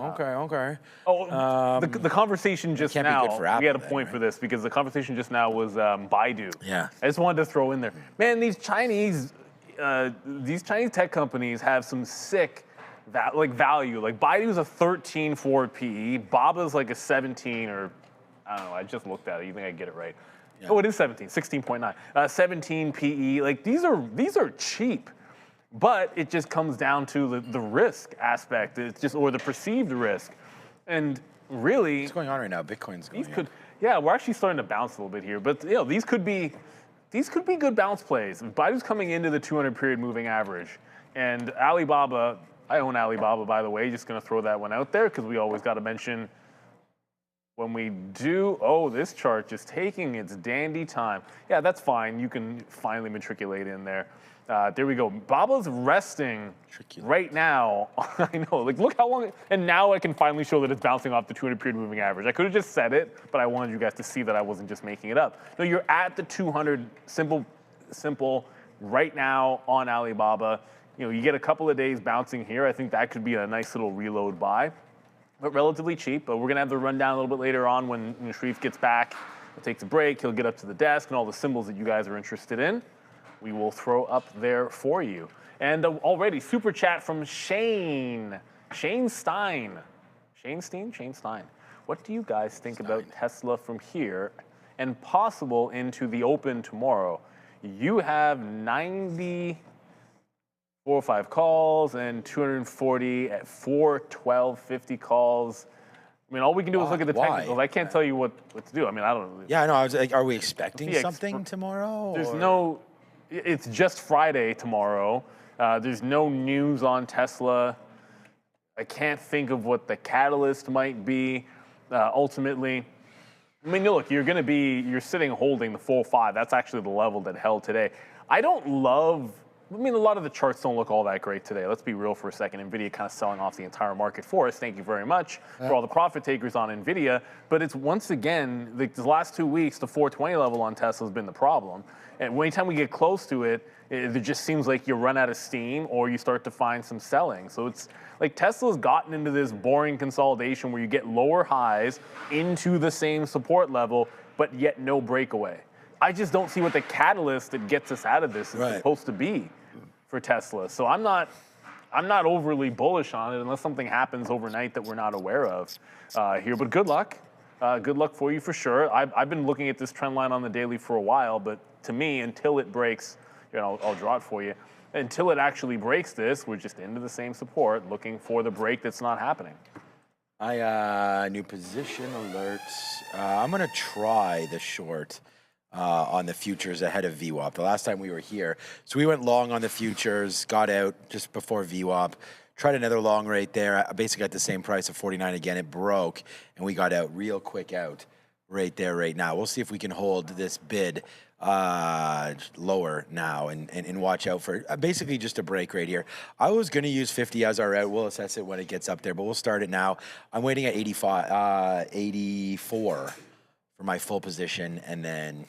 Oh, the conversation just now. We had a point for this because the conversation just now was Baidu. Yeah. I just wanted to throw in there, man. These Chinese tech companies have some sick. Value. Like Baidu's a 13 forward PE. Baba's like a 17 or I don't know. I just looked at it. You think I get it right? Yeah. Oh, it is 17. 16.9. 17 PE. Like these are cheap, but it just comes down to the risk aspect. It's just or the perceived risk, and really. What's going on right now? Bitcoin's going. Yeah, we're actually starting to bounce a little bit here, but you know these could be good bounce plays. Baidu's coming into the 200 period moving average, and Alibaba. I own Alibaba, by the way. Just going to throw that one out there because we always got to mention when we do. Oh, this chart just taking its dandy time. Yeah, that's fine. You can finally matriculate in there. There we go. Baba's resting right now. I know. Like, look how long. And now I can finally show that it's bouncing off the 200 period moving average. I could have just said it, but I wanted you guys to see that I wasn't just making it up. No, you're at the 200 simple right now on Alibaba. You know, you get a couple of days bouncing here. I think that could be a nice little reload buy, but relatively cheap. But we're going to have the rundown a little bit later on when Sharif gets back. He takes a break. He'll get up to the desk and all the symbols that you guys are interested in. We will throw up there for you. And already, super chat from Shane Stein. Shane Stein. What do you guys think about Tesla from here and possible into the open tomorrow? You have 94 or 5 calls and 240 at 4, 12, 50 calls. I mean, all we can do is look at the Why? technicals. I can't tell you what to do. I mean, I don't know. Yeah, I know. I was like, are we expecting Yeah, something tomorrow? There's or- no, it's just Friday tomorrow. There's no news on Tesla. I can't think of what the catalyst might be ultimately. I mean, look, you're sitting holding the full 5. That's actually the level that held today. I mean, a lot of the charts don't look all that great today. Let's be real for a second. Nvidia kind of selling off the entire market for us. Thank you very much for all the profit takers on Nvidia. But it's once again, the last 2 weeks, the 420 level on Tesla has been the problem. And anytime we get close to it, it just seems like you run out of steam or you start to find some selling. So it's like Tesla's gotten into this boring consolidation where you get lower highs into the same support level, but yet no breakaway. I just don't see what the catalyst that gets us out of this is supposed to be for Tesla. So I'm not overly bullish on it unless something happens overnight that we're not aware of here. But good luck. Good luck for you for sure. I've been looking at this trend line on the daily for a while, but to me, until it breaks, I'll draw it for you. Until it actually breaks this, we're just into the same support, looking for the break that's not happening. New position alerts. I'm gonna try the short on the futures ahead of VWAP. The last time we were here, so we went long on the futures, got out just before VWAP. Tried another long right there, basically at the same price of 49 again. It broke, and we got out real quick out right there, right now. We'll see if we can hold this bid lower now and watch out for basically just a break right here. I was going to use 50 as our out. We'll assess it when it gets up there, but we'll start it now. I'm waiting at 84 for my full position, and then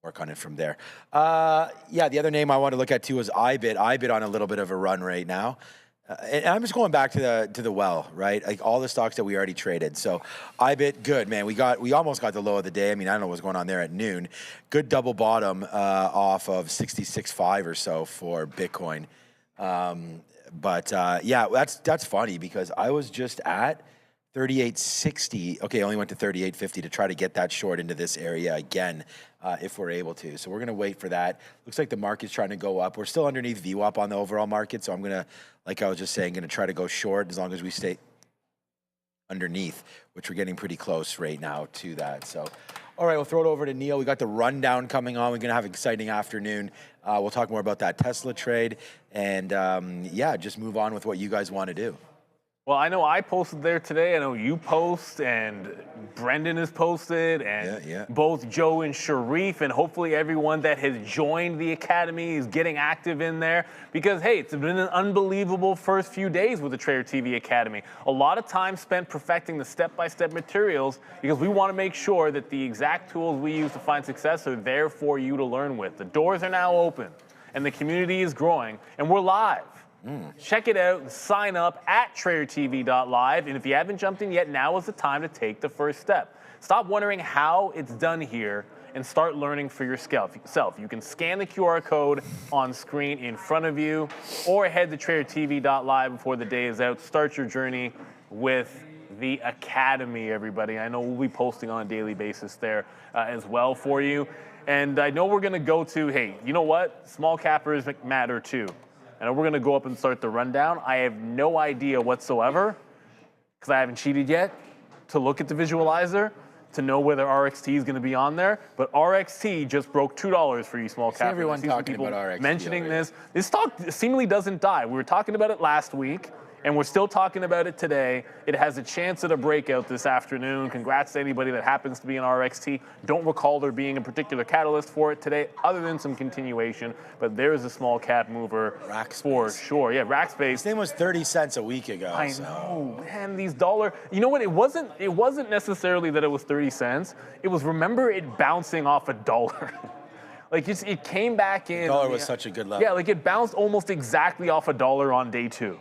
work on it from there. Yeah, the other name I want to look at too is IBIT. IBIT on a little bit of a run right now. And I'm just going back to the well, right? Like all the stocks that we already traded. So IBIT, good, man. We almost got the low of the day. I mean, I don't know what's going on there at noon. Good double bottom off of 66.5 or so for Bitcoin. Yeah, that's funny because I was just at 38.60. Okay, I only went to 38.50 to try to get that short into this area again, if we're able to. So we're going to wait for that. Looks like the market's trying to go up. We're still underneath VWAP on the overall market, so I'm going to, like I was just saying, going to try to go short as long as we stay underneath, which we're getting pretty close right now to that. So, all right, we'll throw it over to Neil. We got the rundown coming on. We're going to have an exciting afternoon. We'll talk more about that Tesla trade and, yeah, just move on with what you guys want to do. Well, I know I posted there today. I know you post, and Brendan has posted, and both Joe and Sharif, and hopefully everyone that has joined the Academy is getting active in there. Because, hey, it's been an unbelievable first few days with the Trader TV Academy. A lot of time spent perfecting the step-by-step materials because we want to make sure that the exact tools we use to find success are there for you to learn with. The doors are now open, and the community is growing, and we're live. Check it out, sign up at tradertv.live, and if you haven't jumped in yet, now is the time to take the first step. Stop wondering how it's done here and start learning for yourself. You can scan the QR code on screen in front of you or head to tradertv.live before the day is out. Start your journey with the Academy, everybody. I know we'll be posting on a daily basis there as well for you. And I know we're going to go to, hey, you know what? Small cappers matter too. And we're going to go up and start the rundown. I have no idea whatsoever, because I haven't cheated yet, to look at the visualizer to know whether RXT is going to be on there. But RXT just broke $2 for you small cappers. Everyone talking about RXT mentioning already. this. This stock seemingly doesn't die. We were talking about it last week, and we're still talking about it today. It has a chance at a breakout this afternoon. Congrats to anybody that happens to be in RXT. Don't recall there being a particular catalyst for it today, other than some continuation. But there is a small cap mover for sure. Yeah, Rackspace. This thing was 30 cents a week ago. I know, man. These dollar. You know what? It wasn't necessarily that it was 30 cents. It was, remember, it bouncing off $1. Like it came back in. The dollar was such a good level. Yeah, like it bounced almost exactly off $1 on day 2.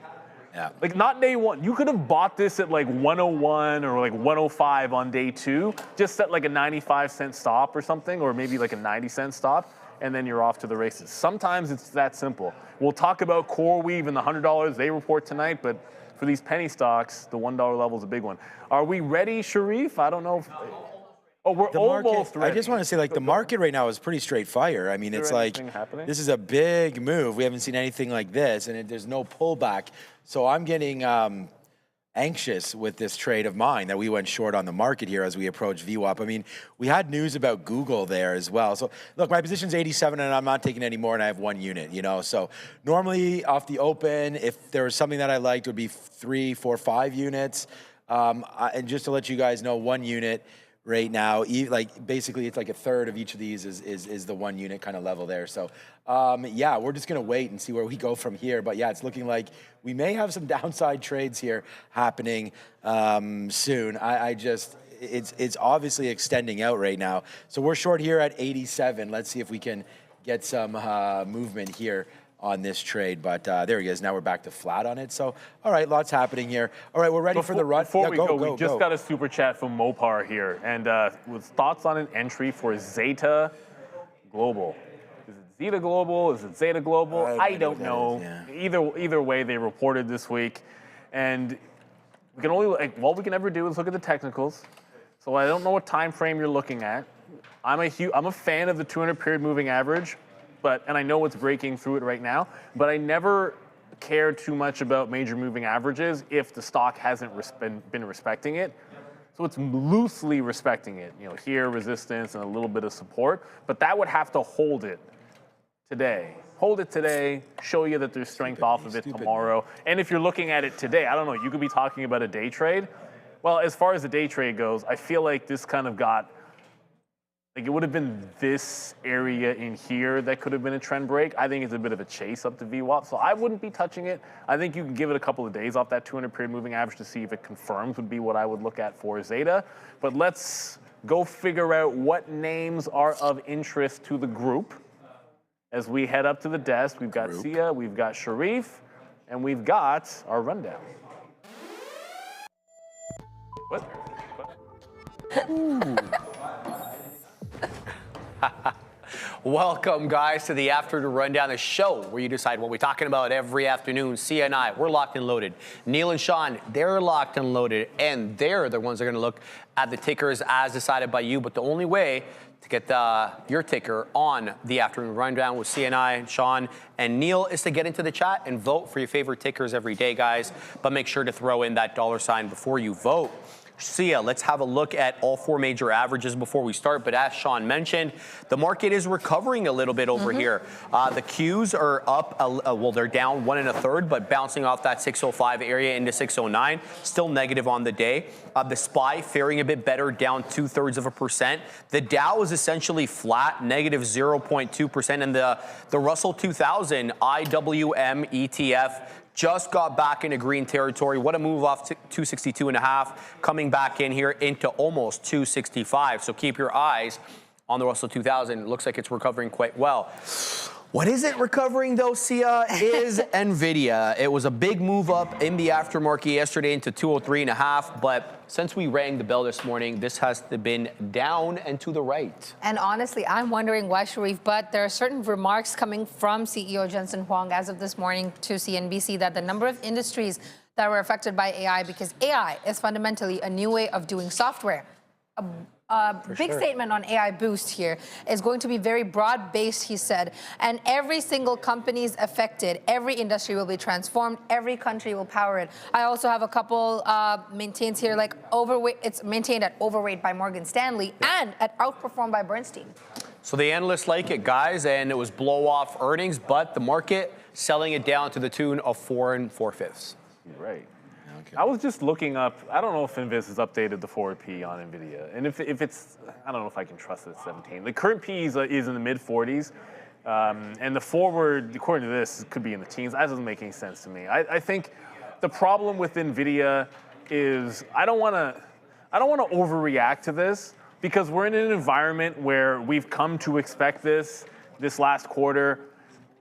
Yeah. Like not day 1. You could have bought this at like 101 or like 105 on day 2. Just set like a 95-cent stop or something, or maybe like a 90-cent stop, and then you're off to the races. Sometimes it's that simple. We'll talk about CoreWeave and the $100 they report tonight, but for these penny stocks, the $1 level is a big one. Are we ready, Sharif? I don't know if... Oh, we're almost ready. I just want to say, like, the market right now is pretty straight fire. I mean, it's like, this is a big move. We haven't seen anything like this, and there's no pullback. So I'm getting anxious with this trade of mine that we went short on the market here as we approach VWAP. I mean, we had news about Google there as well. So look, my position's 87 and I'm not taking any more and I have 1 unit, you know. So normally off the open, if there was something that I liked, it would be 3, 4, 5 units. And just to let you guys know, 1 unit right now, like basically it's like a third of each of these is the 1 unit kind of level there. So yeah, we're just gonna wait and see where we go from here. But yeah, it's looking like we may have some downside trades here happening soon. It's obviously extending out right now. So we're short here at 87. Let's see if we can get some movement here on this trade, but there he is. Now we're back to flat on it. So, all right, lots happening here. All right, we're ready for the run. Before we go, we just got a super chat from Mopar here, and with thoughts on an entry for Zeta Global. Is it Zeta Global? Is it Zeta Global? I don't know. Either way, they reported this week, and we can only all we can ever do is look at the technicals. So I don't know what time frame you're looking at. I'm a fan of the 200 period moving average. And I know it's breaking through it right now, but I never care too much about major moving averages if the stock hasn't been respecting it. So it's loosely respecting it. You know, here resistance and a little bit of support, but that would have to hold it today. Hold it today, show you that there's strength off of it tomorrow. And if you're looking at it today, I don't know, you could be talking about a day trade. Well, as far as the day trade goes, I feel like this kind of got, like it would have been this area in here that could have been a trend break. I think it's a bit of a chase up to VWAP, so I wouldn't be touching it. I think you can give it a couple of days off that 200 period moving average to see if it confirms would be what I would look at for Zeta. But let's go figure out what names are of interest to the group as we head up to the desk. We've got Sia, we've got Sharif, and we've got our rundown. What? Ooh. Welcome, guys, to the Afternoon Rundown, the show where you decide what we're talking about every afternoon. Sia and I, we're locked and loaded. Neil and Sean, they're locked and loaded, and they're the ones that are going to look at the tickers as decided by you. But the only way to get your ticker on the Afternoon Rundown with Sia and I, Sean and Neil, is to get into the chat and vote for your favorite tickers every day, guys. But make sure to throw in that $sign before you vote. Sia, let's have a look at all 4 major averages before we start. But as Sean mentioned, the market is recovering a little bit over here. The Qs are up, well, they're down 1 1/3, but bouncing off that 605 area into 609, still negative on the day. The SPY faring a bit better, down 2/3%. The Dow is essentially flat, negative 0.2%, and the Russell 2000 IWM ETF just got back into green territory. What a move off 262.5, coming back in here into almost 265. So keep your eyes on the Russell 2000. It looks like it's recovering quite well. What is it recovering, though, Sia, is Nvidia. It was a big move up in the aftermarket yesterday into 203.5, but since we rang the bell this morning, this has been down and to the right. And honestly, I'm wondering why, Sharif, but there are certain remarks coming from CEO Jensen Huang as of this morning to CNBC that the number of industries that were affected by AI, because AI is fundamentally a new way of doing software. Big statement on AI boost here is going to be very broad-based, he said, and every single company is affected. Every industry will be transformed. Every country will power it. I also have a couple maintains here, like overweight. It's maintained at overweight by Morgan Stanley and at outperformed by Bernstein. So the analysts like it, guys, and it was blow-off earnings, but the market selling it down to the tune of 4 4/5. Right. I was just looking up, I don't know if Invis has updated the forward P on Nvidia. And if it's, I don't know if I can trust it at 17. The current P is in the mid-40s. And the forward, according to this, could be in the teens. That doesn't make any sense to me. I think the problem with Nvidia is I don't want to overreact to this because we're in an environment where we've come to expect this last quarter,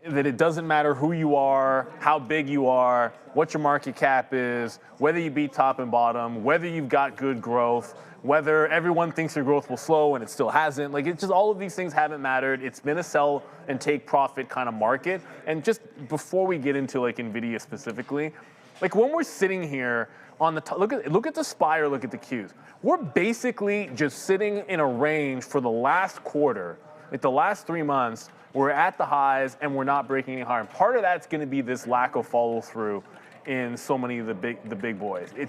that it doesn't matter who you are, how big you are, what your market cap is, whether you beat top and bottom, whether you've got good growth, whether everyone thinks your growth will slow and it still hasn't. Like, it's just all of these things haven't mattered. It's been a sell and take profit kind of market. And just before we get into like Nvidia specifically, like when we're sitting here on the top, look at the SPY or look at the Qs. We're basically just sitting in a range for the last quarter, like the last 3 months. We're at the highs and we're not breaking any higher. And part of that's going to be this lack of follow through in so many of the big boys. It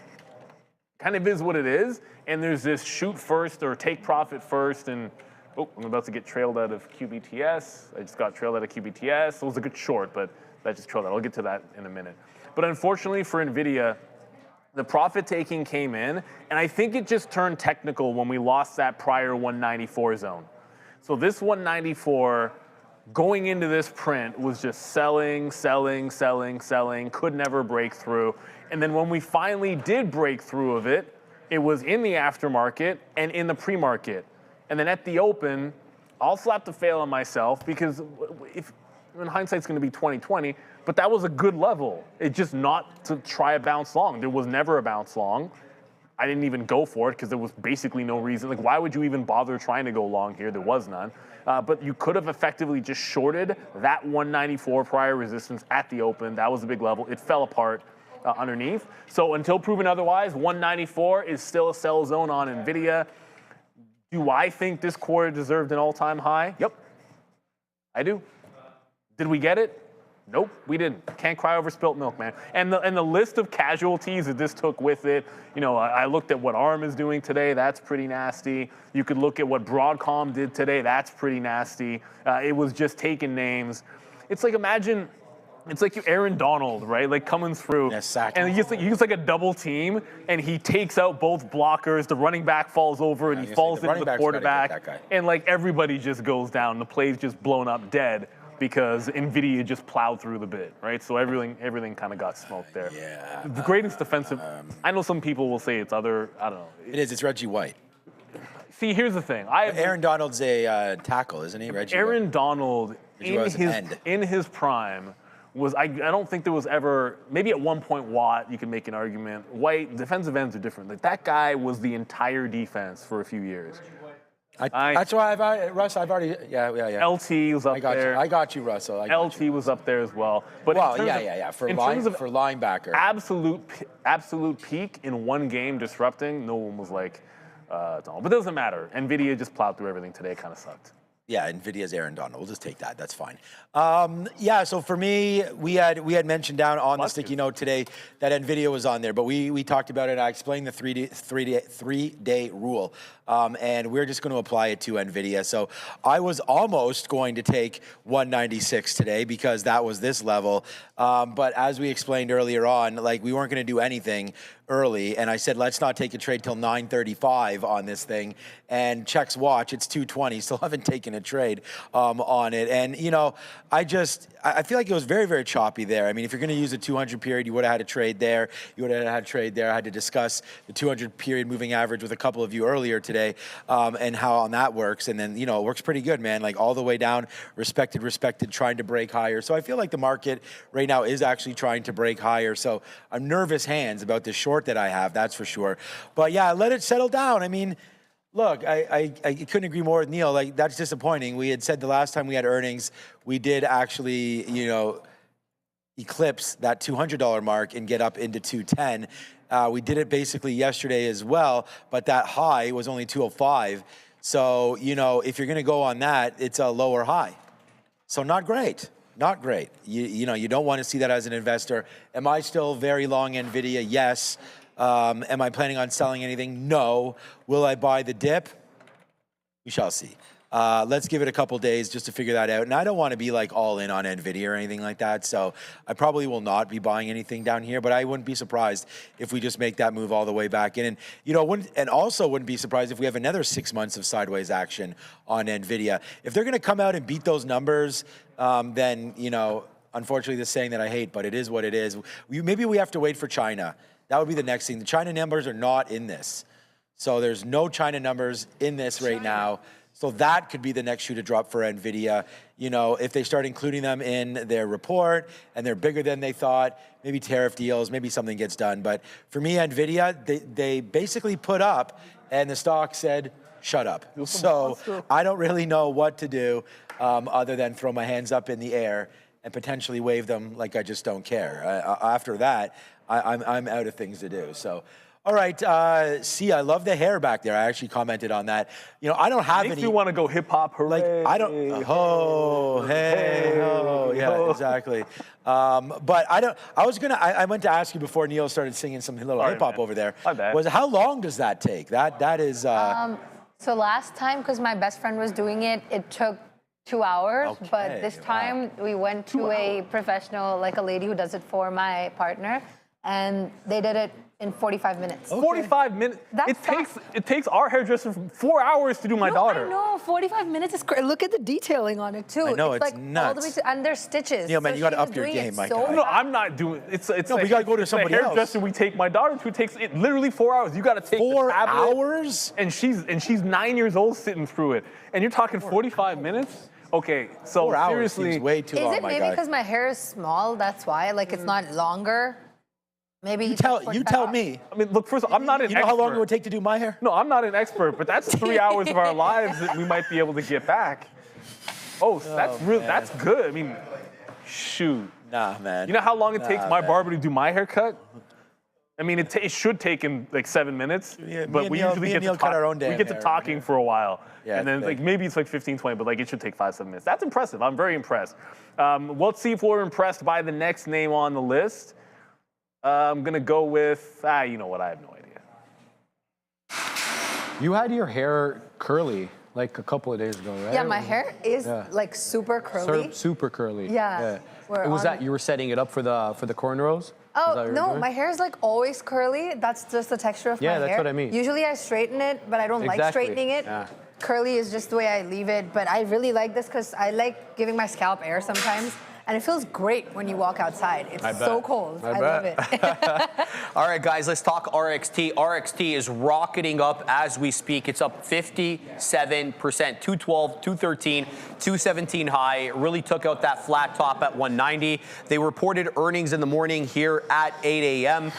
kind of is what it is, and there's this shoot first or take profit first, and I'm about to get trailed out of QBTS. I just got trailed out of QBTS. It was a good short, but that just trailed out. I'll get to that in a minute. But unfortunately for Nvidia, the profit taking came in, and I think it just turned technical when we lost that prior 194 zone. So this 194 going into this print was just selling, could never break through. And then when we finally did break through of it, it was in the aftermarket and in the pre-market. And then at the open, I'll slap the fail on myself because in hindsight's going to be 20/20, but that was a good level. It's just not to try a bounce long. There was never a bounce long. I didn't even go for it because there was basically no reason. Like, why would you even bother trying to go long here? There was none. But you could have effectively just shorted that 194 prior resistance at the open. That was a big level. It fell apart underneath. So until proven otherwise, 194 is still a sell zone on Nvidia. Do I think this quarter deserved an all-time high? Yep, I do. Did we get it? Nope, we didn't. Can't cry over spilt milk, man. And the list of casualties that this took with it, you know, I looked at what ARM is doing today. That's pretty nasty. You could look at what Broadcom did today. That's pretty nasty. It was just taking names. It's like, imagine, it's like Aaron Donald, right? Like coming through, and he gets like a double team, and he takes out both blockers. The running back falls over, and he falls into the quarterback, and like everybody just goes down. The play's just blown up dead, because Nvidia just plowed through the bit, right? So everything kind of got smoked there. Yeah. The greatest defensive, I know some people will say it's other, I don't know. It is, it's Reggie White. See, here's the thing. Aaron Donald's a tackle, isn't he, Reggie Aaron White? Donald, in his prime, was, I don't think there was ever, maybe at one point Watt, you could make an argument. White, defensive ends are different. Like, that guy was the entire defense for a few years. That's why I've already, yeah. LT was up there. I got you, Russell. LT was up there as well. But for linebacker. Absolute peak in one game disrupting, no one was like, but it doesn't matter. Nvidia just plowed through everything today, kind of sucked. Yeah, Nvidia's Aaron Donald. We'll just take that. That's fine. So for me, we had mentioned down on the sticky note today that Nvidia was on there, but we talked about it. I explained the three-day rule, and we're just going to apply it to Nvidia. So I was almost going to take 196 today because that was this level, but as we explained earlier on, like, we weren't going to do anything early, and I said, let's not take a trade till 9:35 on this thing. And checks watch, it's 2:20. Still haven't taken a trade on it. And you know, I feel like it was very, very choppy there. I mean, if you're going to use a 200 period, you would have had a trade there. You would have had a trade there. I had to discuss the 200 period moving average with a couple of you earlier today, and how on that works. And then, you know, it works pretty good, man. Like, all the way down, respected, trying to break higher. So I feel like the market right now is actually trying to break higher. So I'm nervous hands about this short that I have, that's for sure. But yeah, let it settle down. I mean, look, I couldn't agree more with Neil. Like, that's disappointing. We had said the last time we had earnings, we did actually, you know, eclipse that $200 mark and get up into 210. We did it basically yesterday as well, but that high was only 205. So, you know, if you're going to go on that, it's a lower high. So not great. Not great. You know, you don't want to see that as an investor. Am I still very long Nvidia? Yes. Am I planning on selling anything? No. Will I buy the dip? We shall see. Let's give it a couple days just to figure that out. And I don't want to be like all in on Nvidia or anything like that. So I probably will not be buying anything down here, but I wouldn't be surprised if we just make that move all the way back in. And, you know, also wouldn't be surprised if we have another 6 months of sideways action on Nvidia. If they're going to come out and beat those numbers, then, you know, unfortunately, the saying that I hate, but it is what it is. Maybe we have to wait for China. That would be the next thing. The China numbers are not in this. So there's no China numbers in this right now. So that could be the next shoe to drop for Nvidia. You know, if they start including them in their report and they're bigger than they thought, maybe tariff deals, maybe something gets done. But for me, Nvidia, they basically put up and the stock said, shut up. So I don't really know what to do other than throw my hands up in the air and potentially wave them like I just don't care. After that, I'm out of things to do. So, all right, see, I love the hair back there. I actually commented on that. You know, I don't have any. Makes you want to go hip hop, hooray. Like, I don't. Oh, hey, oh, yeah. Exactly. But I went to ask you before Neil started singing some little Sorry, hip hop man. over there. My bad. Was how long does that take? That is. So last time, because my best friend was doing it, it took 2 hours. Okay, But this time we went to a professional, like a lady who does it for my partner, and they did it in 45 minutes. 45 minutes. That's It takes our hairdresser 4 hours to do my daughter. I know, 45 minutes is crazy. Look at the detailing on it too. I know, it's like all the way nuts. to, and there's stitches. Neil, man, So you gotta she was up your doing game, it my so guy. No, fast. I'm not doing it. No, we gotta go to somebody else. hairdresser we take my daughter to takes it literally 4 hours. You got to take 4 the tablet, hours? and she's 9 years old sitting through it, and you're talking 45 minutes. Okay, so 4 hours seriously, seems way too Is long, it my maybe guy. because my hair is small? That's why. Like it's not longer. Maybe You it's like tell 45 me. I mean, look, first of all, I'm not an You know expert. how long it would take to do my hair? No, I'm not an expert, but that's 3 hours of our lives that we might be able to get back. Oh, that's real. man. That's good. I mean, shoot. Nah, man. You know how long it takes my man. barber to do my haircut? I mean, it should take him like 7 minutes, Yeah, but me we and usually Neil get to cut talk. our own We damn get to hair. talking for a while, Yeah, and then it's like big. maybe it's like 15, 20, but like it should take 5-7 minutes. That's impressive. I'm very impressed. Let's see if we're impressed by the next name on the list. I'm gonna go with you know what? I have no idea. You had your hair curly like a couple of days ago, right? Yeah, my hair is Yeah. like super curly. Super curly. Yeah. We're Was on- that you were setting it up for the cornrows? Is that Oh, what you were no, doing? my hair is like always curly. That's just the texture of my Yeah, hair. that's what I mean. Usually I straighten it, but I don't like Exactly. straightening it. Yeah. Curly is just the way I leave it, but I really like this because I like giving my scalp air sometimes. And it feels great when you walk outside. It's I so bet. cold. I I love bet. it. All right, guys, let's talk RXT. RXT is rocketing up as we speak. It's up 57%, 212, 213, 217 high. It really took out that flat top at 190. They reported earnings in the morning here at 8 a.m.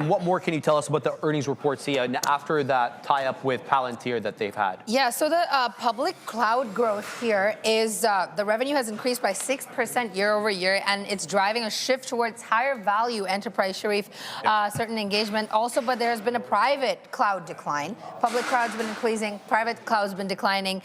What more can you tell us about the earnings report, Sia, after that tie-up with Palantir that they've had? Yeah, so the public cloud growth here is the revenue has increased by 6% year over year, and it's driving a shift towards higher value enterprise, Sharif, certain engagement also, but there's been a private cloud decline. Public cloud's been increasing, private cloud's been declining.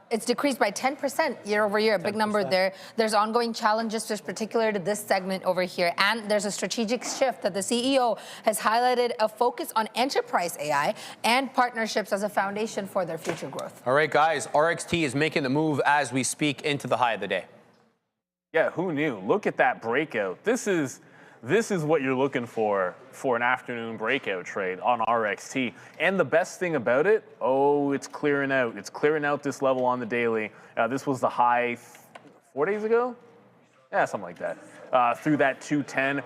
It's decreased by 10% year over year, a big number there. There's ongoing challenges just particular to this segment over here. And there's a strategic shift that the CEO has highlighted, a focus on enterprise AI and partnerships as a foundation for their future growth. All right, guys, RXT is making the move as we speak into the high of the day. Yeah, who knew? Look at that breakout. This is what you're looking for an afternoon breakout trade on RXT. And the best thing about it, it's clearing out. It's clearing out this level on the daily. This was the high 4 days ago? Yeah, something like that. Through that 210.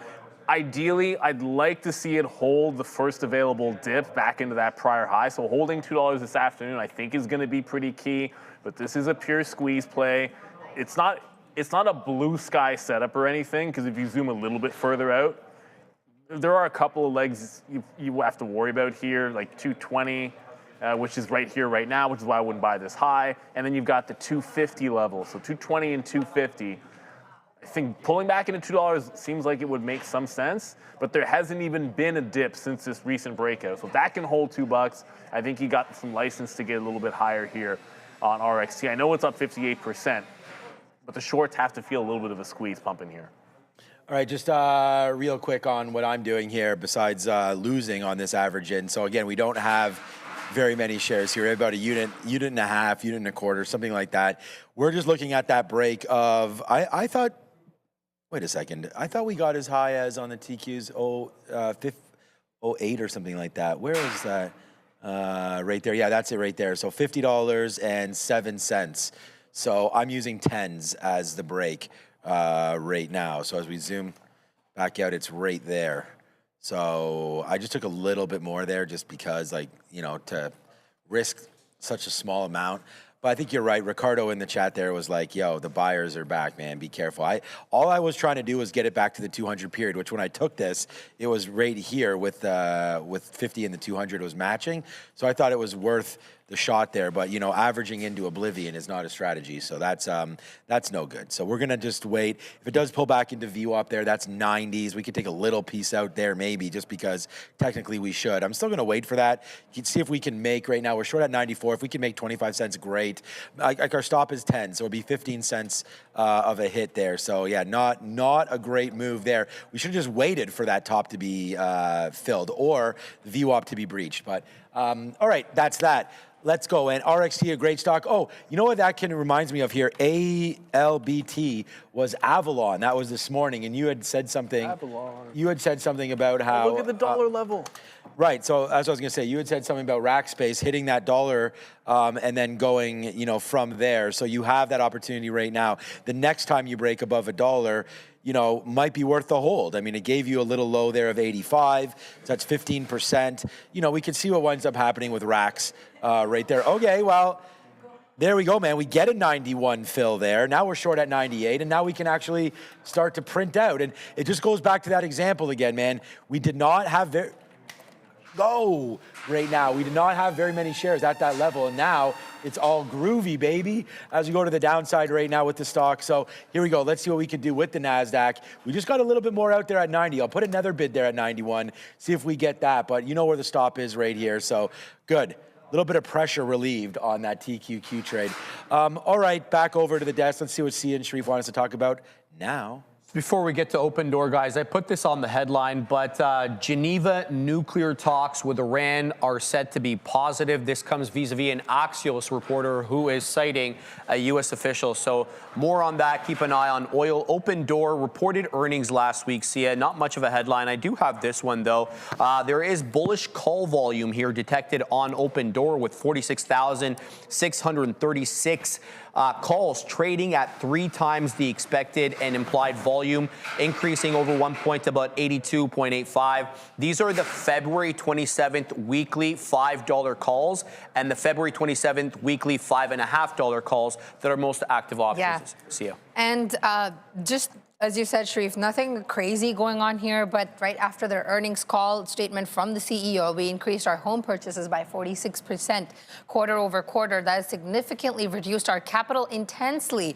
Ideally, I'd like to see it hold the first available dip back into that prior high. So holding $2 this afternoon, I think, is going to be pretty key. But this is a pure squeeze play. It's not a blue sky setup or anything, because if you zoom a little bit further out, there are a couple of legs you have to worry about here, like 220, which is right here right now, which is why I wouldn't buy this high. And then you've got the 250 level. So 220 and 250. I think pulling back into $2 seems like it would make some sense, but there hasn't even been a dip since this recent breakout. So if that can hold $2, I think you got some license to get a little bit higher here on RXT. I know it's up 58%. But the shorts have to feel a little bit of a squeeze pumping here. All right, just real quick on what I'm doing here besides losing on this average in. So again, we don't have very many shares here. We have about a unit and a half, unit and a quarter, something like that. We're just looking at that break of, I thought, wait a second. I thought we got as high as on the TQs 08 or something like that. Where is that? Right there. Yeah, that's it right there. So $50.07. So I'm using 10s as the break right now. So as we zoom back out, it's right there. So I just took a little bit more there just because, like, you know, to risk such a small amount. But I think you're right. Ricardo in the chat there was like, yo, the buyers are back, man. Be careful. All I was trying to do was get it back to the 200 period, which when I took this, it was right here with 50 and the 200 was matching. So I thought it was worth shot there. But, you know, averaging into oblivion is not a strategy. So that's no good. So we're going to just wait. If it does pull back into VWAP there, that's 90s. We could take a little piece out there maybe just because technically we should. I'm still going to wait for that. You can see if we can make right now. We're short at 94. If we can make 25 cents, great. Like our stop is 10, so it'll be 15 cents of a hit there. So yeah, not a great move there. We should have just waited for that top to be filled or the VWAP to be breached. But all right, that's that. Let's go. And RXT, a great stock. Oh, you know what that reminds me of here? ALBT was Avalon. That was this morning, and you had said something. Avalon. You had said something about how. Oh, look at the dollar level. Right. So as I was going to say, you had said something about Rackspace hitting that dollar and then going, you know, from there. So you have that opportunity right now. The next time you break above $1, you know, might be worth the hold. I mean, it gave you a little low there of 85, so that's 15%. You know, we can see what winds up happening with Racks right there. Okay, well, there we go, man. We get a 91 fill there. Now we're short at 98, and now we can actually start to print out. And it just goes back to that example again, man. We did not have right now. We did not have very many shares at that level, and now it's all groovy, baby, as we go to the downside right now with the stock. So here we go. Let's see what we can do with the NASDAQ. We just got a little bit more out there at 90. I'll put another bid there at 91, see if we get that. But you know where the stop is right here. So good. A little bit of pressure relieved on that TQQ trade. All right, back over to the desk. Let's see what Sia and Sharif want us to talk about now. Before we get to Open Door, guys, I put this on the headline, but Geneva nuclear talks with Iran are set to be positive. This comes vis-a-vis an Axios reporter who is citing a U.S. official. So more on that. Keep an eye on oil. Open Door reported earnings last week. See, not much of a headline. I do have this one, though. There is bullish call volume here detected on Open Door with 46,636 calls trading at 3 times the expected and implied volume, increasing over 1 point to about 82.85. These are the February 27th weekly $5 calls and the February 27th weekly $5.50 calls that are most active options. Yeah. See ya. And just as you said, Sharif, nothing crazy going on here, but right after their earnings call statement from the CEO, we increased our home purchases by 46% quarter over quarter. That has significantly reduced our capital intensity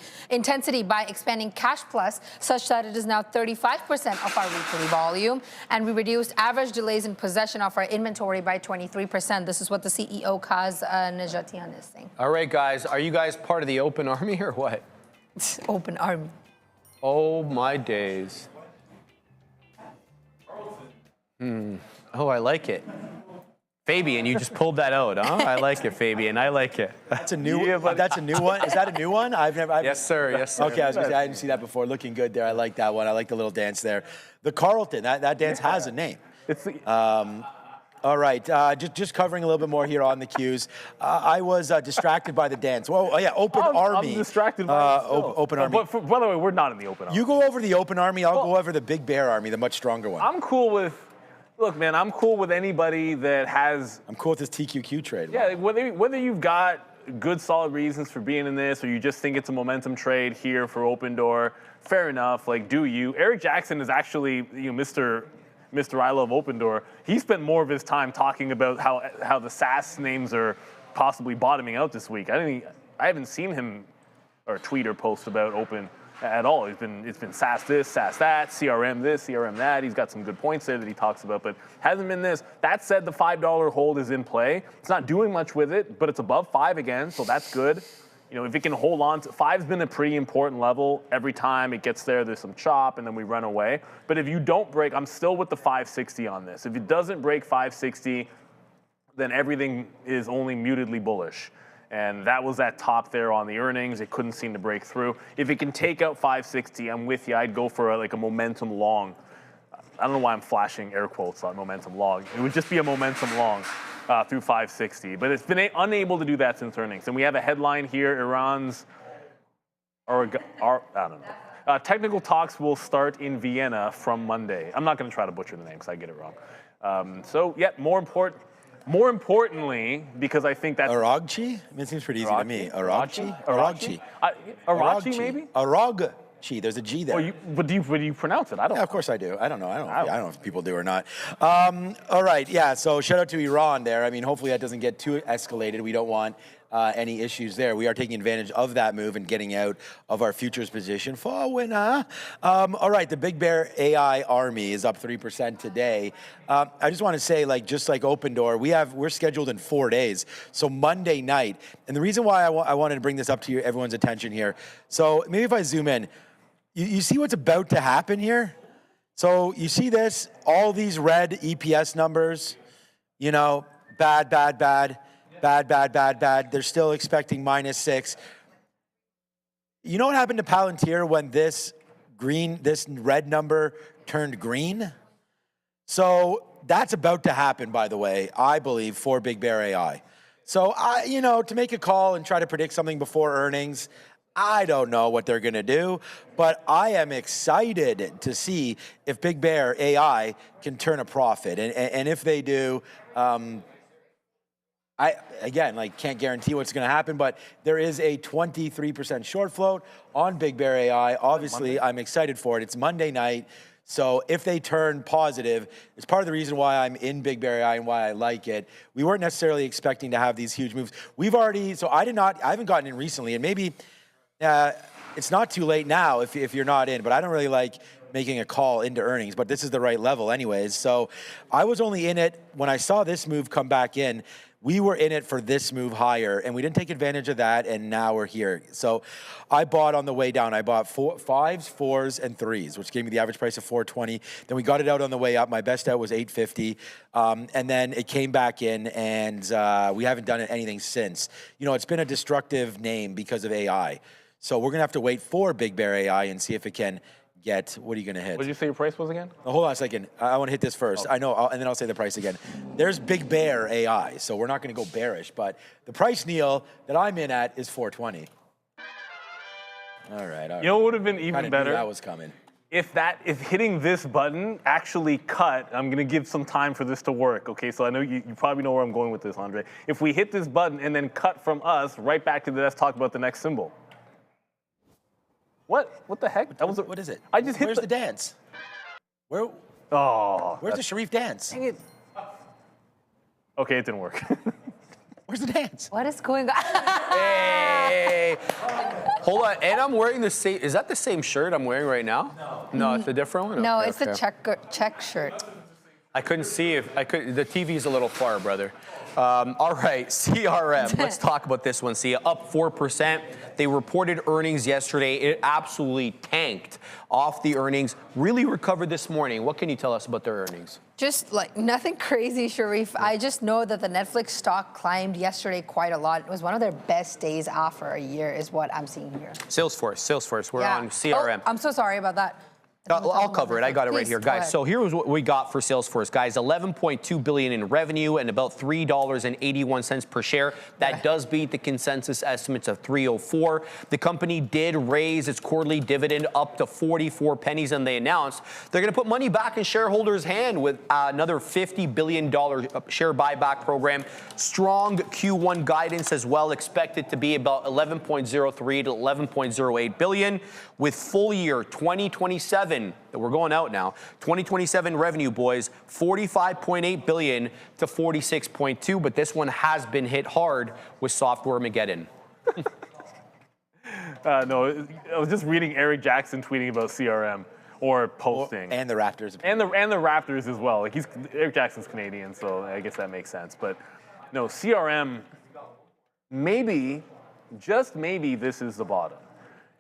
by expanding Cash Plus, such that it is now 35% of our weekly volume. And we reduced average delays in possession of our inventory by 23%. This is what the CEO, Kaz Nejatian, is saying. All right, guys. Are you guys part of the Open Army or what? Open Army. Oh, my days. Oh, I like it. Fabian, you just pulled that out, huh? I like it, Fabian. I like it. That's a new one. That's a new one. Is that a new one? Yes, sir. Yes, sir. Okay, I was gonna say, I didn't see that before. Looking good there. I like that one. I like the little dance there. The Carlton, that dance has a name. It's all right, just covering a little bit more here on the cues. I was distracted by the dance. Well, yeah, Open Army. I'm distracted by Open Army. But by the way, we're not in the Open Army. You go over the Open Army, I'll go over the Big Bear Army, the much stronger one. I'm cool with, look, man, I'm cool with anybody that has. I'm cool with this TQQ trade. Yeah, whether you've got good, solid reasons for being in this, or you just think it's a momentum trade here for Open Door, fair enough. Like, do you? Eric Jackson is actually, Mr. I Love Open Door. He spent more of his time talking about how the SaaS names are possibly bottoming out this week. I haven't seen him or tweet or post about Open at all. It's been SaaS this, SaaS that, CRM this, CRM that. He's got some good points there that he talks about, but hasn't been this. That said, the $5 hold is in play. It's not doing much with it, but it's above 5 again, so that's good. If it can hold on to, 5's been a pretty important level. Every time it gets there, there's some chop, and then we run away. But if you don't break, I'm still with the 560 on this. If it doesn't break 560, then everything is only mutedly bullish. And that was that top there on the earnings. It couldn't seem to break through. If it can take out 560, I'm with you. I'd go for a momentum long. I don't know why I'm flashing air quotes on momentum long. It would just be a momentum long. Through 560, but it's been unable to do that since earnings. And we have a headline here: Iran's, technical talks will start in Vienna from Monday. I'm not going to try to butcher the name because I get it wrong. So yeah, more importantly, because I think that's Aragchi. I mean, it seems pretty easy to me. Aragchi, Arachi maybe. Chi. There's a G there. But do you pronounce it? I don't. Yeah, of course I do. I don't know. I don't know if people do or not. All right. Yeah. So shout out to Iran there. I mean, hopefully that doesn't get too escalated. We don't want any issues there. We are taking advantage of that move and getting out of our futures position for a winner. All right. The Big Bear AI army is up 3% today. I just want to say, just like Open Door, we're scheduled in 4 days. So Monday night, and the reason why I wanted to bring this up to everyone's attention here. So maybe if I zoom in, you see what's about to happen here? So you see this, all these red EPS numbers, bad. They're still expecting -6. You know what happened to Palantir when this red number turned green? So that's about to happen, by the way, I believe, for Big Bear AI. So, to make a call and try to predict something before earnings, I don't know what they're going to do, but I am excited to see if Big Bear AI can turn a profit. And if they do, I can't guarantee what's going to happen, but there is a 23% short float on Big Bear AI. Obviously, I'm excited for it. It's Monday night. So if they turn positive, it's part of the reason why I'm in Big Bear AI and why I like it. We weren't necessarily expecting to have these huge moves. I haven't gotten in recently, and maybe it's not too late now if you're not in, but I don't really like making a call into earnings, but this is the right level anyways. So I was only in it when I saw this move come back in. We were in it for this move higher, and we didn't take advantage of that, and now we're here. So I bought on the way down. I bought 5s, 4s, and 3s, which gave me the average price of $420. Then we got it out on the way up. My best out was $850, and then it came back in, and we haven't done anything since. It's been a destructive name because of AI. So we're going to have to wait for Big Bear AI and see if it can get, what are you going to hit? What did you say your price was again? Oh, hold on a second. I want to hit this first. I know, and then I'll say the price again. There's Big Bear AI, so we're not going to go bearish, but the price, Neil, that I'm in at is $420. All right. You know what would have been even better? Knew that was coming. If hitting this button actually cut, I'm going to give some time for this to work, okay? So I know you probably know where I'm going with this, Andre. If we hit this button and then cut from us right back to the let's talk about the next symbol. What the heck? What is it? I just hit Where's the dance? Where's the Sharif dance? Dang it. Okay, it didn't work. Where's the dance? What is going on? Hey. Hold on, and I'm wearing the same, is that the same shirt I'm wearing right now? No, it's a different one? No, Okay, it's a check shirt. I couldn't see the TV's a little far, brother. All right, CRM, let's talk about this one. See, up 4%. They reported earnings yesterday. It absolutely tanked off the earnings, really recovered this morning. What can you tell us about their earnings? Just nothing crazy, Sharif. I just know that the Netflix stock climbed yesterday quite a lot. It was one of their best days after a year is what I'm seeing here. Salesforce, we're on CRM. Oh, I'm so sorry about that. I'll cover it. I got it right here, guys. So here's what we got for Salesforce, guys. $11.2 billion in revenue and about $3.81 per share. That does beat the consensus estimates of $3.04. The company did raise its quarterly dividend up to 44 pennies, and they announced they're going to put money back in shareholders' hand with another $50 billion share buyback program. Strong Q1 guidance as well, expected to be about 11.03 to 11.08 billion, with full year 2027. That we're going out now. 2027 revenue, boys, 45.8 billion to 46.2, but this one has been hit hard with Software Armageddon. No, I was just reading Eric Jackson tweeting about CRM or posting. And the Raptors. And the Raptors as well. Eric Jackson's Canadian, so I guess that makes sense. But no, CRM, maybe, just maybe this is the bottom.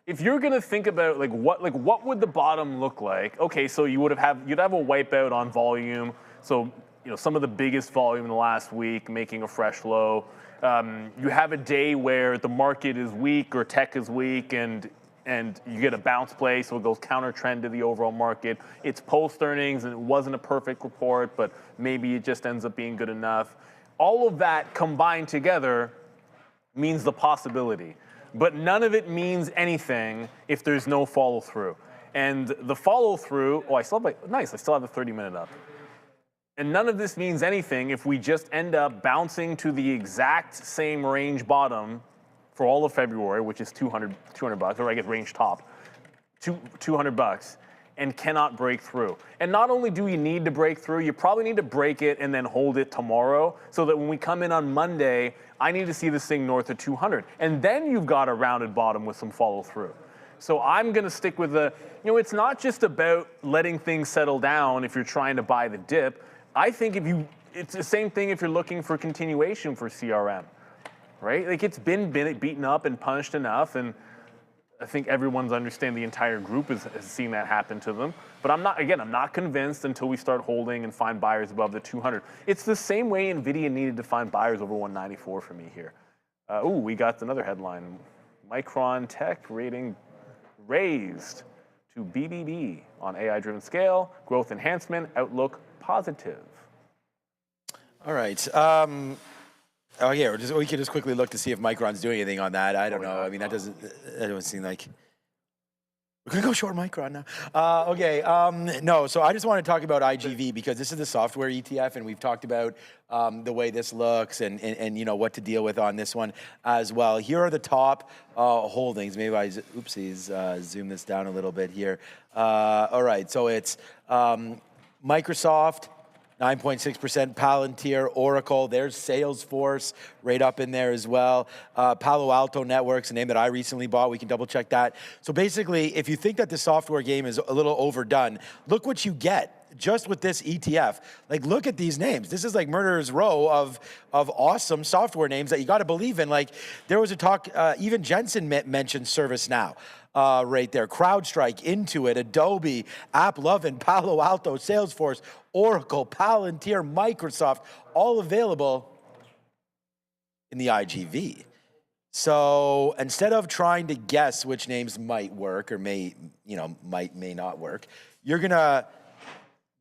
If you're gonna think about what would the bottom look like? Okay, so you'd have a wipeout on volume. So some of the biggest volume in the last week, making a fresh low. You have a day where the market is weak or tech is weak, and you get a bounce play, so it goes counter trend to the overall market. It's post earnings, and it wasn't a perfect report, but maybe it just ends up being good enough. All of that combined together means the possibility. But none of it means anything if there's no follow through. And the follow through, I still have the 30-minute up. And none of this means anything if we just end up bouncing to the exact same range bottom for all of February, which is $200, or I guess range top, $200 and cannot break through. And not only do you need to break through, you probably need to break it and then hold it tomorrow so that when we come in on Monday, I need to see this thing north of 200. And then you've got a rounded bottom with some follow through. So I'm going to stick with it's not just about letting things settle down if you're trying to buy the dip. I think it's the same thing if you're looking for continuation for CRM, right? Like it's been beaten up and punished enough, and I think everyone's understanding, the entire group has seen that happen to them. But I'm not convinced until we start holding and find buyers above the 200. It's the same way Nvidia needed to find buyers over 194 for me here. We got another headline. Micron Tech rating raised to BBB on AI-driven scale, growth enhancement, outlook positive. All right. We could just quickly look to see if Micron's doing anything on that. I don't know. I mean, that doesn't seem like. We're going to go short Micron now. No, so I just want to talk about IGV because this is the software ETF, and we've talked about the way this looks and what to deal with on this one as well. Here are the top holdings. Maybe zoom this down a little bit here. All right, so it's Microsoft, 9.6%, Palantir, Oracle, there's Salesforce right up in there as well. Palo Alto Networks, a name that I recently bought. We can double check that. So basically, if you think that the software game is a little overdone, look what you get just with this ETF. Like, look at these names. This is like murderer's row of awesome software names that you got to believe in. Like, there was a talk, even Jensen mentioned ServiceNow. Right there, CrowdStrike, Intuit, Adobe, AppLovin, Palo Alto, Salesforce, Oracle, Palantir, Microsoft, all available in the IGV. So instead of trying to guess which names might work or may not work, you're gonna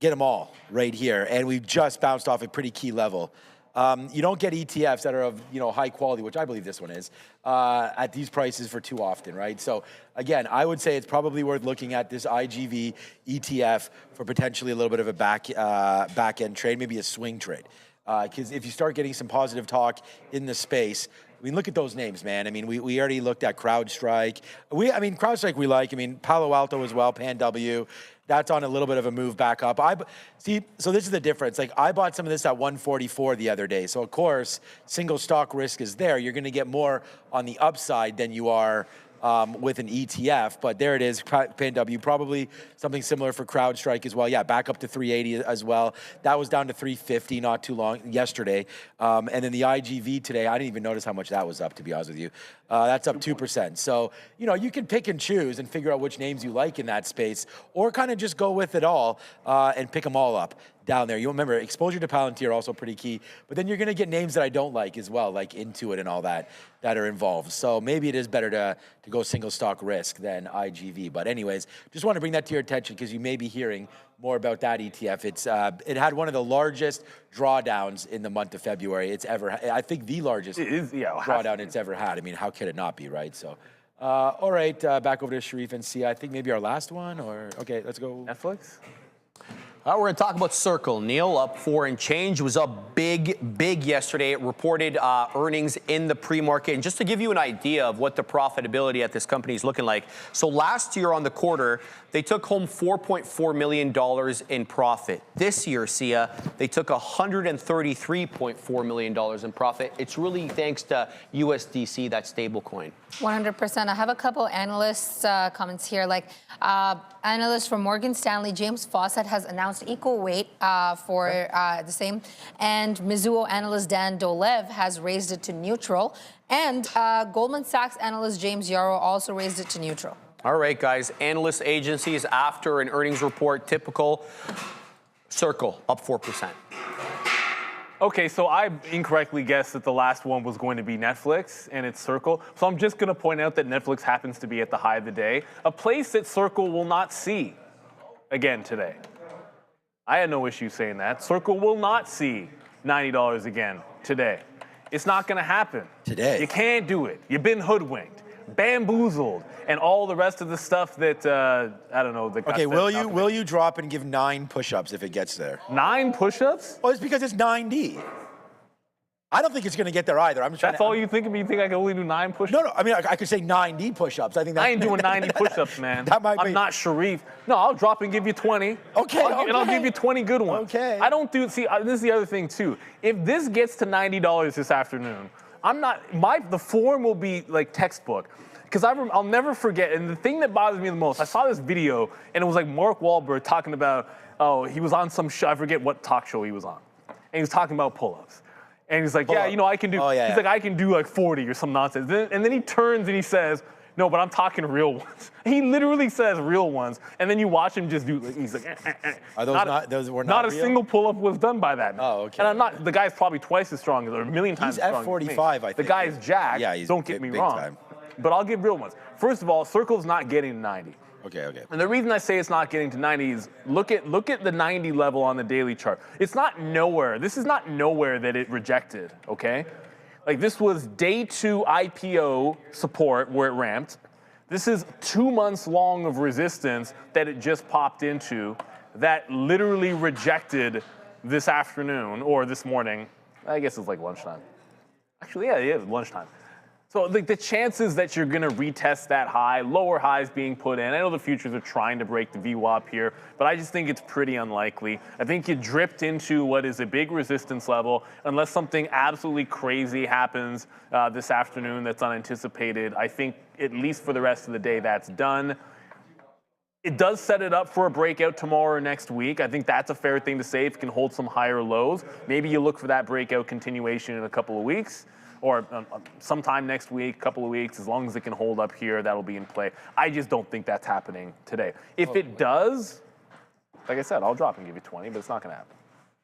get them all right here. And we've just bounced off a pretty key level. You don't get ETFs that are of high quality, which I believe this one is, at these prices for too often, right? So again, I would say it's probably worth looking at this IGV ETF for potentially a little bit of a back end trade, maybe a swing trade. Because if you start getting some positive talk in the space, I mean, look at those names, man. I mean, we already looked at CrowdStrike. CrowdStrike we like. I mean, Palo Alto as well, PanW. That's on a little bit of a move back up. So this is the difference. Like, I bought some of this at 144 the other day. So of course, single stock risk is there. You're going to get more on the upside than you are with an ETF, but there it is, PanW, probably something similar for CrowdStrike as well. Yeah, back up to 380 as well. That was down to 350 not too long yesterday. And then the IGV today, I didn't even notice how much that was up, to be honest with you. That's up 2%. So, you can pick and choose and figure out which names you like in that space, or kind of just go with it all and pick them all up down there. You'll remember, exposure to Palantir also pretty key, but then you're going to get names that I don't like as well, like Intuit and all that are involved. So maybe it is better to go single stock risk than IGV. But anyways, just want to bring that to your attention because you may be hearing more about that ETF. It had one of the largest drawdowns in the month of February it's ever had. I think the largest drawdown it's ever had. I mean, how could it not be, right? So, all right, back over to Sharif and Sia. I think maybe our last one, okay, let's go. Netflix? We're going to talk about Circle. Neil, up 4 and change, was up big yesterday. It reported earnings in the pre-market. And just to give you an idea of what the profitability at this company is looking like. So last year on the quarter, they took home $4.4 million in profit. This year, Sia, they took $133.4 million in profit. It's really thanks to USDC, that stable coin. 100%. I have a couple analysts' comments here. Like, analyst from Morgan Stanley, James Fawcett, has announced equal weight for the same. And Mizuho analyst Dan Dolev has raised it to neutral. And Goldman Sachs analyst James Yarrow also raised it to neutral. All right, guys. Analyst agencies after an earnings report, typical. Circle, up 4%. Okay, so I incorrectly guessed that the last one was going to be Netflix, and it's Circle. So I'm just going to point out that Netflix happens to be at the high of the day, a place that Circle will not see again today. I had no issue saying that. Circle will not see $90 again today. It's not going to happen. Today? You can't do it. You've been hoodwinked, bamboozled, and all the rest of the stuff that, I don't know. Okay, will you drop and give 9 push-ups if it gets there? 9 push-ups? Well, it's because it's 90. I don't think it's going to get there either. I'm just trying That's to, all you think of me? You think I can only do 9 push-ups? No, no. I mean, I could say 90 push-ups. I think that, I ain't doing 90 push-ups, man. That might be. I'm not Sharif. No, I'll drop and give you 20. Okay, And I'll give you 20 good ones. Okay. I don't do, see, this is the other thing too. If this gets to $90 this afternoon, the form will be like textbook. Because I'll never forget, and the thing that bothers me the most, I saw this video, and it was like Mark Wahlberg talking about, he was on some show, I forget what talk show he was on. And he was talking about pull-ups. And he's like, yeah, you know, I can do, he's like, I can do like 40 or some nonsense. And then he turns and he says, no, but I'm talking real ones. He literally says real ones. And then you watch him just do, he's like, Are those those were not a real? single pull-up was done by that. Oh, okay. And the guy's probably twice as strong, or a million times He's stronger than me. F45, I think. The guy's jacked, Yeah, he's don't get me big wrong. time. But I'll give real ones. First of all, Circle's not getting 90. Okay, okay. And the reason I say it's not getting to 90 is look at the 90 level on the daily chart. It's not nowhere. This is not nowhere that it rejected, okay? Like this was day 2 IPO support where it ramped. This is 2 months long of resistance that it just popped into that literally rejected this afternoon or this morning. I guess it's like lunchtime. Actually, yeah, it is lunchtime. So the chances that you're going to retest that high, lower highs being put in, I know the futures are trying to break the VWAP here, but I just think it's pretty unlikely. I think you dripped into what is a big resistance level. Unless something absolutely crazy happens this afternoon that's unanticipated, I think at least for the rest of the day that's done. It does set it up for a breakout tomorrow or next week. I think that's a fair thing to say if it can hold some higher lows. Maybe you look for that breakout continuation in a couple of weeks. Or sometime next week, couple of weeks, as long as it can hold up here, that'll be in play. I just don't think that's happening today. If it does, like I said, I'll drop and give you 20, but it's not gonna happen.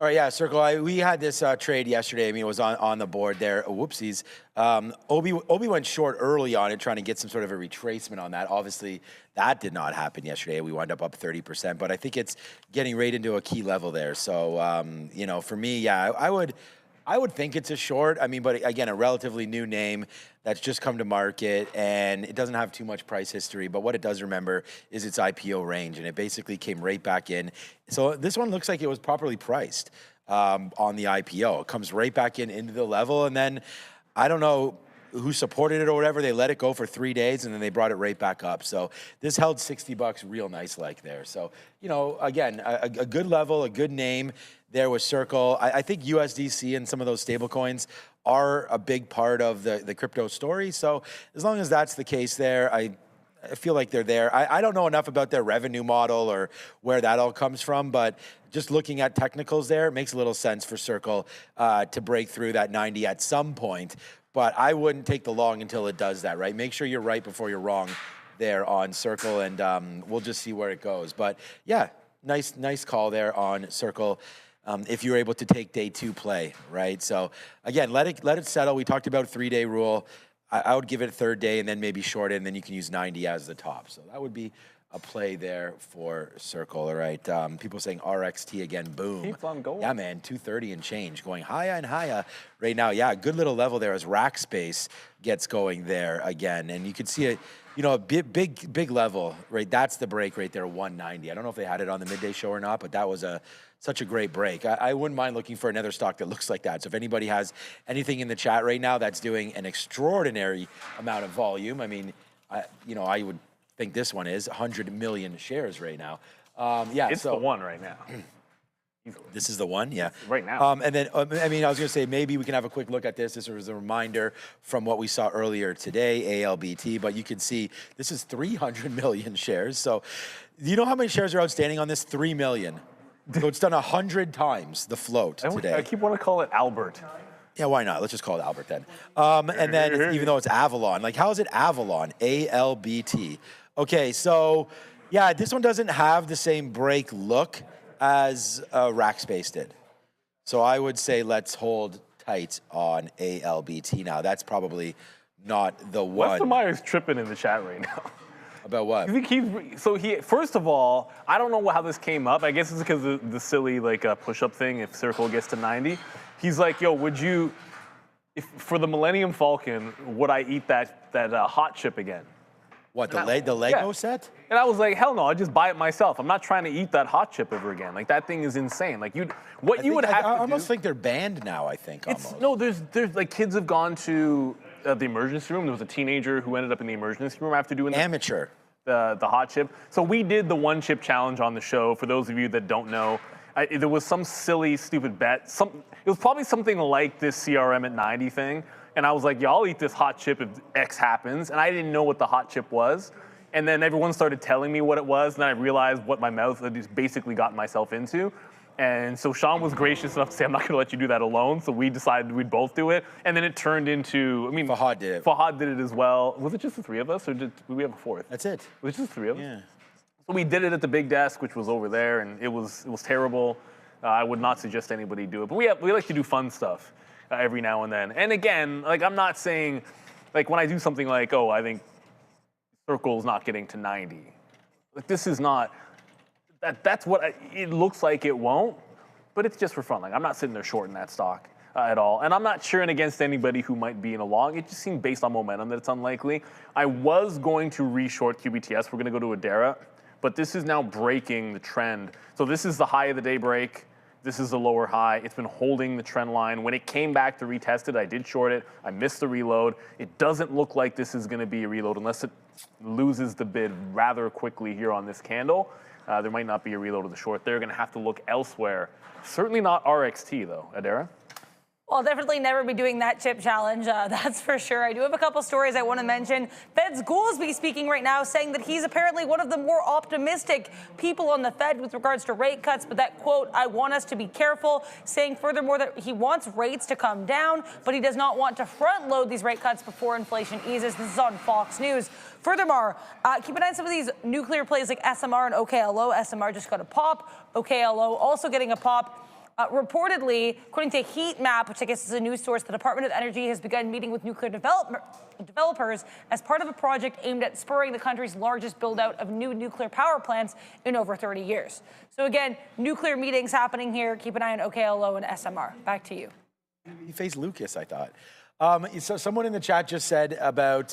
All right, yeah, Circle, we had this trade yesterday. I mean, it was on the board there. Whoopsies. Obi went short early on it, trying to get some sort of a retracement on that. Obviously, that did not happen yesterday. We wound up 30%, but I think it's getting right into a key level there. So, you know, for me, yeah, I would think it's a short. I mean, but again, a relatively new name that's just come to market, and it doesn't have too much price history. But what it does remember is its IPO range, and it basically came right back in. So this one looks like it was properly priced on the IPO. It comes right back into the level, and then I don't know who supported it or whatever. They let it go for 3 days, and then they brought it right back up. So this held $60 real nice like there. So, you know, again, a good level, a good name. There was Circle. I think USDC and some of those stable coins are a big part of the crypto story. So as long as that's the case there, I feel like they're there. I don't know enough about their revenue model or where that all comes from, but just looking at technicals there, it makes a little sense for Circle to break through that 90 at some point. But I wouldn't take the long until it does that, right? Make sure you're right before you're wrong there on Circle, and we'll just see where it goes. But yeah, nice call there on Circle. If you're able to take day 2 play, right? So again, let it settle. We talked about 3-day rule. I would give it a 3rd day and then maybe short it, and then you can use 90 as the top. So that would be a play there for Circle, all right? People saying RXT again, boom. Keeps on going. Yeah, man, 230 and change, going higher and higher right now. Yeah, good little level there as Rackspace gets going there again. And you can see it, you know, a big level, right? That's the break right there, 190. I don't know if they had it on the midday show or not, but that was such a great break. I wouldn't mind looking for another stock that looks like that. So if anybody has anything in the chat right now that's doing an extraordinary amount of volume, I mean, I would think this one is 100 million shares right now. Yeah, it's the one right now. This is the one, yeah. Right now. And then, I mean, I was going to say maybe we can have a quick look at this. This was a reminder from what we saw earlier today, ALBT. But you can see this is 300 million shares. So, do you know how many shares are outstanding on this? 3 million. So it's done 100 times the float today. I keep wanting to call it Albert. Yeah, why not? Let's just call it Albert then. And then even though it's Avalon, like how is it Avalon? ALBT. Okay, so yeah, this one doesn't have the same break look as Rackspace did. So I would say let's hold tight on ALBT now. That's probably not the one. Weston Meyer's tripping in the chat right now. About what? I think first of all, I don't know how this came up. I guess it's because of the silly push-up thing. If Circle gets to 90, he's like, yo, for the Millennium Falcon, would I eat that hot chip again? What, the Lego set? And I was like, hell no, I'll just buy it myself. I'm not trying to eat that hot chip ever again. Like, that thing is insane. Like, I almost think they're banned now, I think, almost. No, there's like, kids have gone to the emergency room. There was a teenager who ended up in the emergency room after doing Amateur. the hot chip. So we did the one chip challenge on the show. For those of you that don't know, there was some silly, stupid bet. It was probably something like this CRM at 90 thing. And I was like, yeah, I'll eat this hot chip if X happens. And I didn't know what the hot chip was. And then everyone started telling me what it was. And then I realized what my mouth had just basically gotten myself into. And so Sean was gracious enough to say, I'm not going to let you do that alone. So we decided we'd both do it. And then it turned into, Fahad did it. Fahad did it as well. Was it just the three of us, or did we have a fourth? That's it. It was just the three of us? Yeah. So we did it at the big desk, which was over there, and it was terrible. I would not suggest anybody do it. But we like to do fun stuff every now and then. And again, like, I'm not saying, like, when I do something like, oh, I think Circle's not getting to 90. Like, this is not, that's what it looks like it won't, but it's just for fun. Like, I'm not sitting there shorting that stock at all. And I'm not cheering against anybody who might be in a long. It just seemed based on momentum that it's unlikely. I was going to re-short QBTS. We're going to go to Adara, but this is now breaking the trend. So this is the high of the day break. This is the lower high. It's been holding the trend line. When it came back to retest it, I did short it. I missed the reload. It doesn't look like this is going to be a reload unless it loses the bid rather quickly here on this candle. There might not be a reload of the short. They're going to have to look elsewhere. Certainly not RXT, though. Adara? Well, I'll definitely never be doing that chip challenge, that's for sure. I do have a couple stories I want to mention. Fed's Goolsbee speaking right now, saying that he's apparently one of the more optimistic people on the Fed with regards to rate cuts, but that, quote, I want us to be careful, saying furthermore that he wants rates to come down, but he does not want to front load these rate cuts before inflation eases. This is on Fox News. Furthermore, keep an eye on some of these nuclear plays like SMR and OKLO. SMR just got a pop. OKLO also getting a pop. Reportedly, according to Heat Map, which I guess is a news source, the Department of Energy has begun meeting with nuclear developers as part of a project aimed at spurring the country's largest build-out of new nuclear power plants in over 30 years. So again, nuclear meetings happening here. Keep an eye on OKLO and SMR. Back to you. He faced Lucas, I thought. So someone in the chat just said about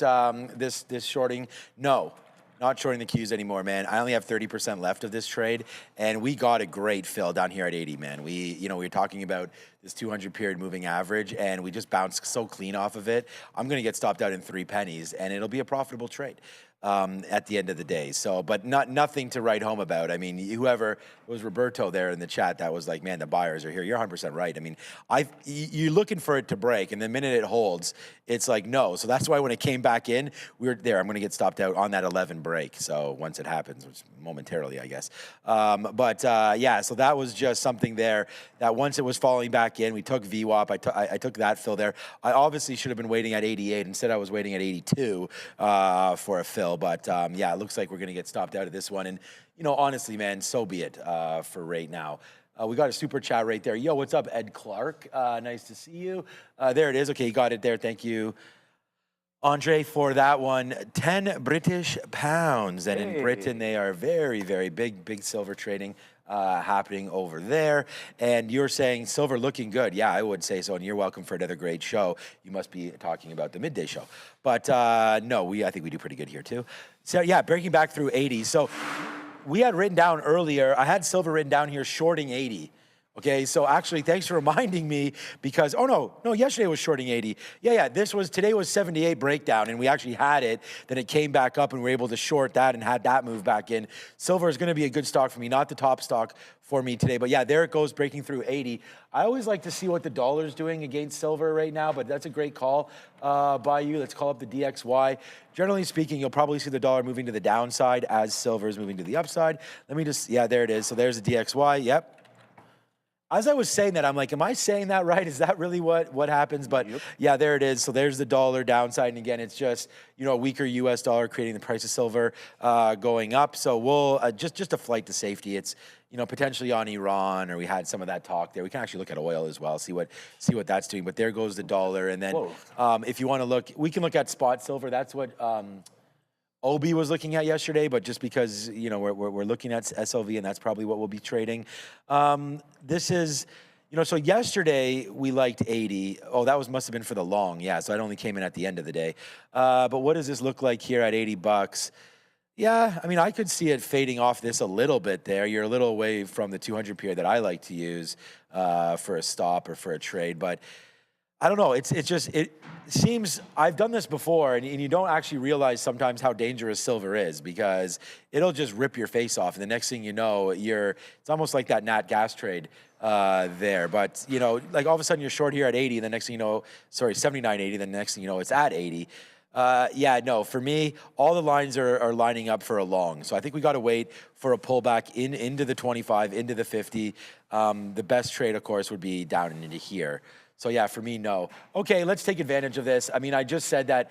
this shorting. No. Not shorting the Qs anymore, man. I only have 30% left of this trade, and we got a great fill down here at 80, man. We were talking about this 200 period moving average, and we just bounced so clean off of it. I'm going to get stopped out in 3 pennies, and it'll be a profitable trade at the end of the day. So, but nothing to write home about. I mean, whoever was Roberto there in the chat that was like, man, the buyers are here. You're 100% right. I mean, you're looking for it to break, and the minute it holds, it's like, no. So that's why when it came back in, we were there. I'm going to get stopped out on that 11 break. So once it happens, which momentarily, I guess. Yeah, so that was just something there that once it was falling back in, we took VWAP. I took that fill there. I obviously should have been waiting at 88. Instead, I was waiting at 82 for a fill. But yeah, it looks like we're going to get stopped out of this one. And, honestly, man, so be it for right now. We got a super chat right there. Yo, what's up, Ed Clark? Nice to see you. There it is. Okay, you got it there. Thank you, Andre, for that one. 10 British pounds. And in Britain, they are very, very big silver trading happening over there. And you're saying silver looking good. Yeah, I would say so. And you're welcome for another great show. You must be talking about the Midday show. But no, I think we do pretty good here too. So yeah, breaking back through 80. So we had written down earlier, I had silver written down here shorting 80. Okay, so actually, thanks for reminding me because, no, yesterday was shorting 80. Yeah, today was 78 breakdown, and we actually had it. Then it came back up, and we were able to short that and had that move back in. Silver is going to be a good stock for me, not the top stock for me today. But yeah, there it goes, breaking through 80. I always like to see what the dollar's doing against silver right now, but that's a great call by you. Let's call up the DXY. Generally speaking, you'll probably see the dollar moving to the downside as silver is moving to the upside. Let me just, yeah, there it is. So there's the DXY, yep. As I was saying that, I'm like, am I saying that right? Is that really what happens? But yeah, there it is. So there's the dollar downside. And again, it's just, a weaker US dollar creating the price of silver going up. So we'll, just a flight to safety. It's, potentially on Iran, or we had some of that talk there. We can actually look at oil as well, see what that's doing. But there goes the dollar. And then if you want to look, we can look at spot silver. That's what Obi was looking at yesterday, but just because, we're looking at SLV, and that's probably what we'll be trading. This is, so yesterday we liked 80. Oh, that must have been for the long. Yeah, so it only came in at the end of the day. But what does this look like here at $80? Yeah, I mean, I could see it fading off this a little bit there. You're a little away from the 200 period that I like to use for a stop or for a trade. But I don't know. It seems, I've done this before, and you don't actually realize sometimes how dangerous silver is, because it'll just rip your face off. And the next thing you know, it's almost like that nat gas trade there. But, like all of a sudden you're short here at 80, and the next thing you know, 79.80, the next thing you know, it's at 80. Yeah, no, for me, all the lines are lining up for a long. So I think we got to wait for a pullback into the 25, into the 50. The best trade, of course, would be down into here. So yeah, for me, no. Okay, let's take advantage of this. I mean, I just said that,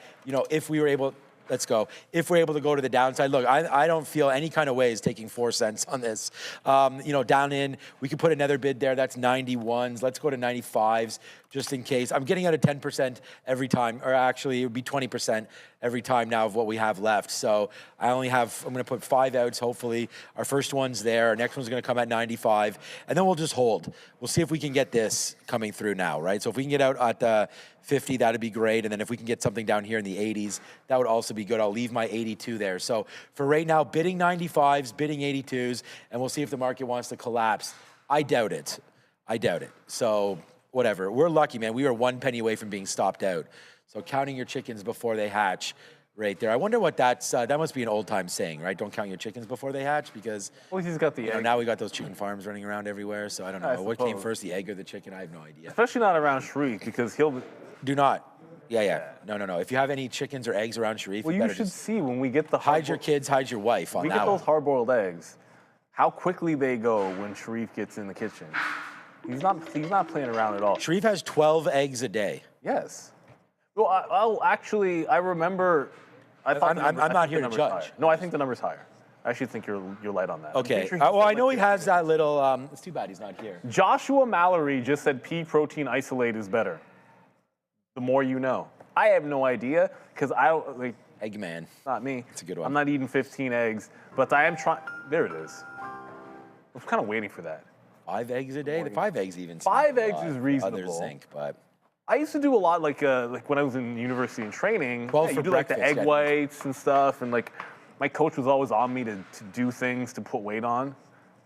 if we were able, let's go. If we're able to go to the downside, look, I don't feel any kind of way is taking 4 cents on this. Down in, we could put another bid there. That's 91s. Let's go to 95s just in case. I'm getting out of 10% every time, or actually it would be 20% every time now of what we have left. So I'm going to put 5 outs, hopefully. Our first one's there. Our next one's going to come at 95. And then we'll just hold. We'll see if we can get this coming through now, right? So if we can get out at the 50, that'd be great. And then if we can get something down here in the 80s, that would also be good. I'll leave my 82 there. So for right now, bidding 95s, bidding 82s, and we'll see if the market wants to collapse. I doubt it. So whatever. We're lucky, man. We are 1 penny away from being stopped out. So counting your chickens before they hatch right there. I wonder what that must be an old time saying, right? Don't count your chickens before they hatch, because he's got the egg. Now we got those chicken farms running around everywhere. So I don't know. What came first, the egg or the chicken? I have no idea. Especially not around Sharif, because he'll... Do not. Yeah. No. If you have any chickens or eggs around Sharif, well, you should see when we get the hide your kids, hide your wife on that one. We get those hard-boiled eggs, how quickly they go when Sharif gets in the kitchen. He's not playing around at all. Sharif has 12 eggs a day. Yes. Well, I remember. I'm not here to judge. Higher. No, I think the number's higher. I actually think you're light on that. Okay. Well, I know he has that little. It's too bad he's not here. Joshua Mallory just said pea protein isolate is better. The more you know. I have no idea, because Eggman. Not me. It's a good one. I'm not eating 15 eggs, but I am trying. There it is. I'm kind of waiting for that. 5 eggs a day? The 5 eggs even. 5 eggs is reasonable. Others think, but. I used to do a lot like when I was in university and training. 12 you for do like the egg breakfast, whites and stuff, and my coach was always on me to do things to put weight on.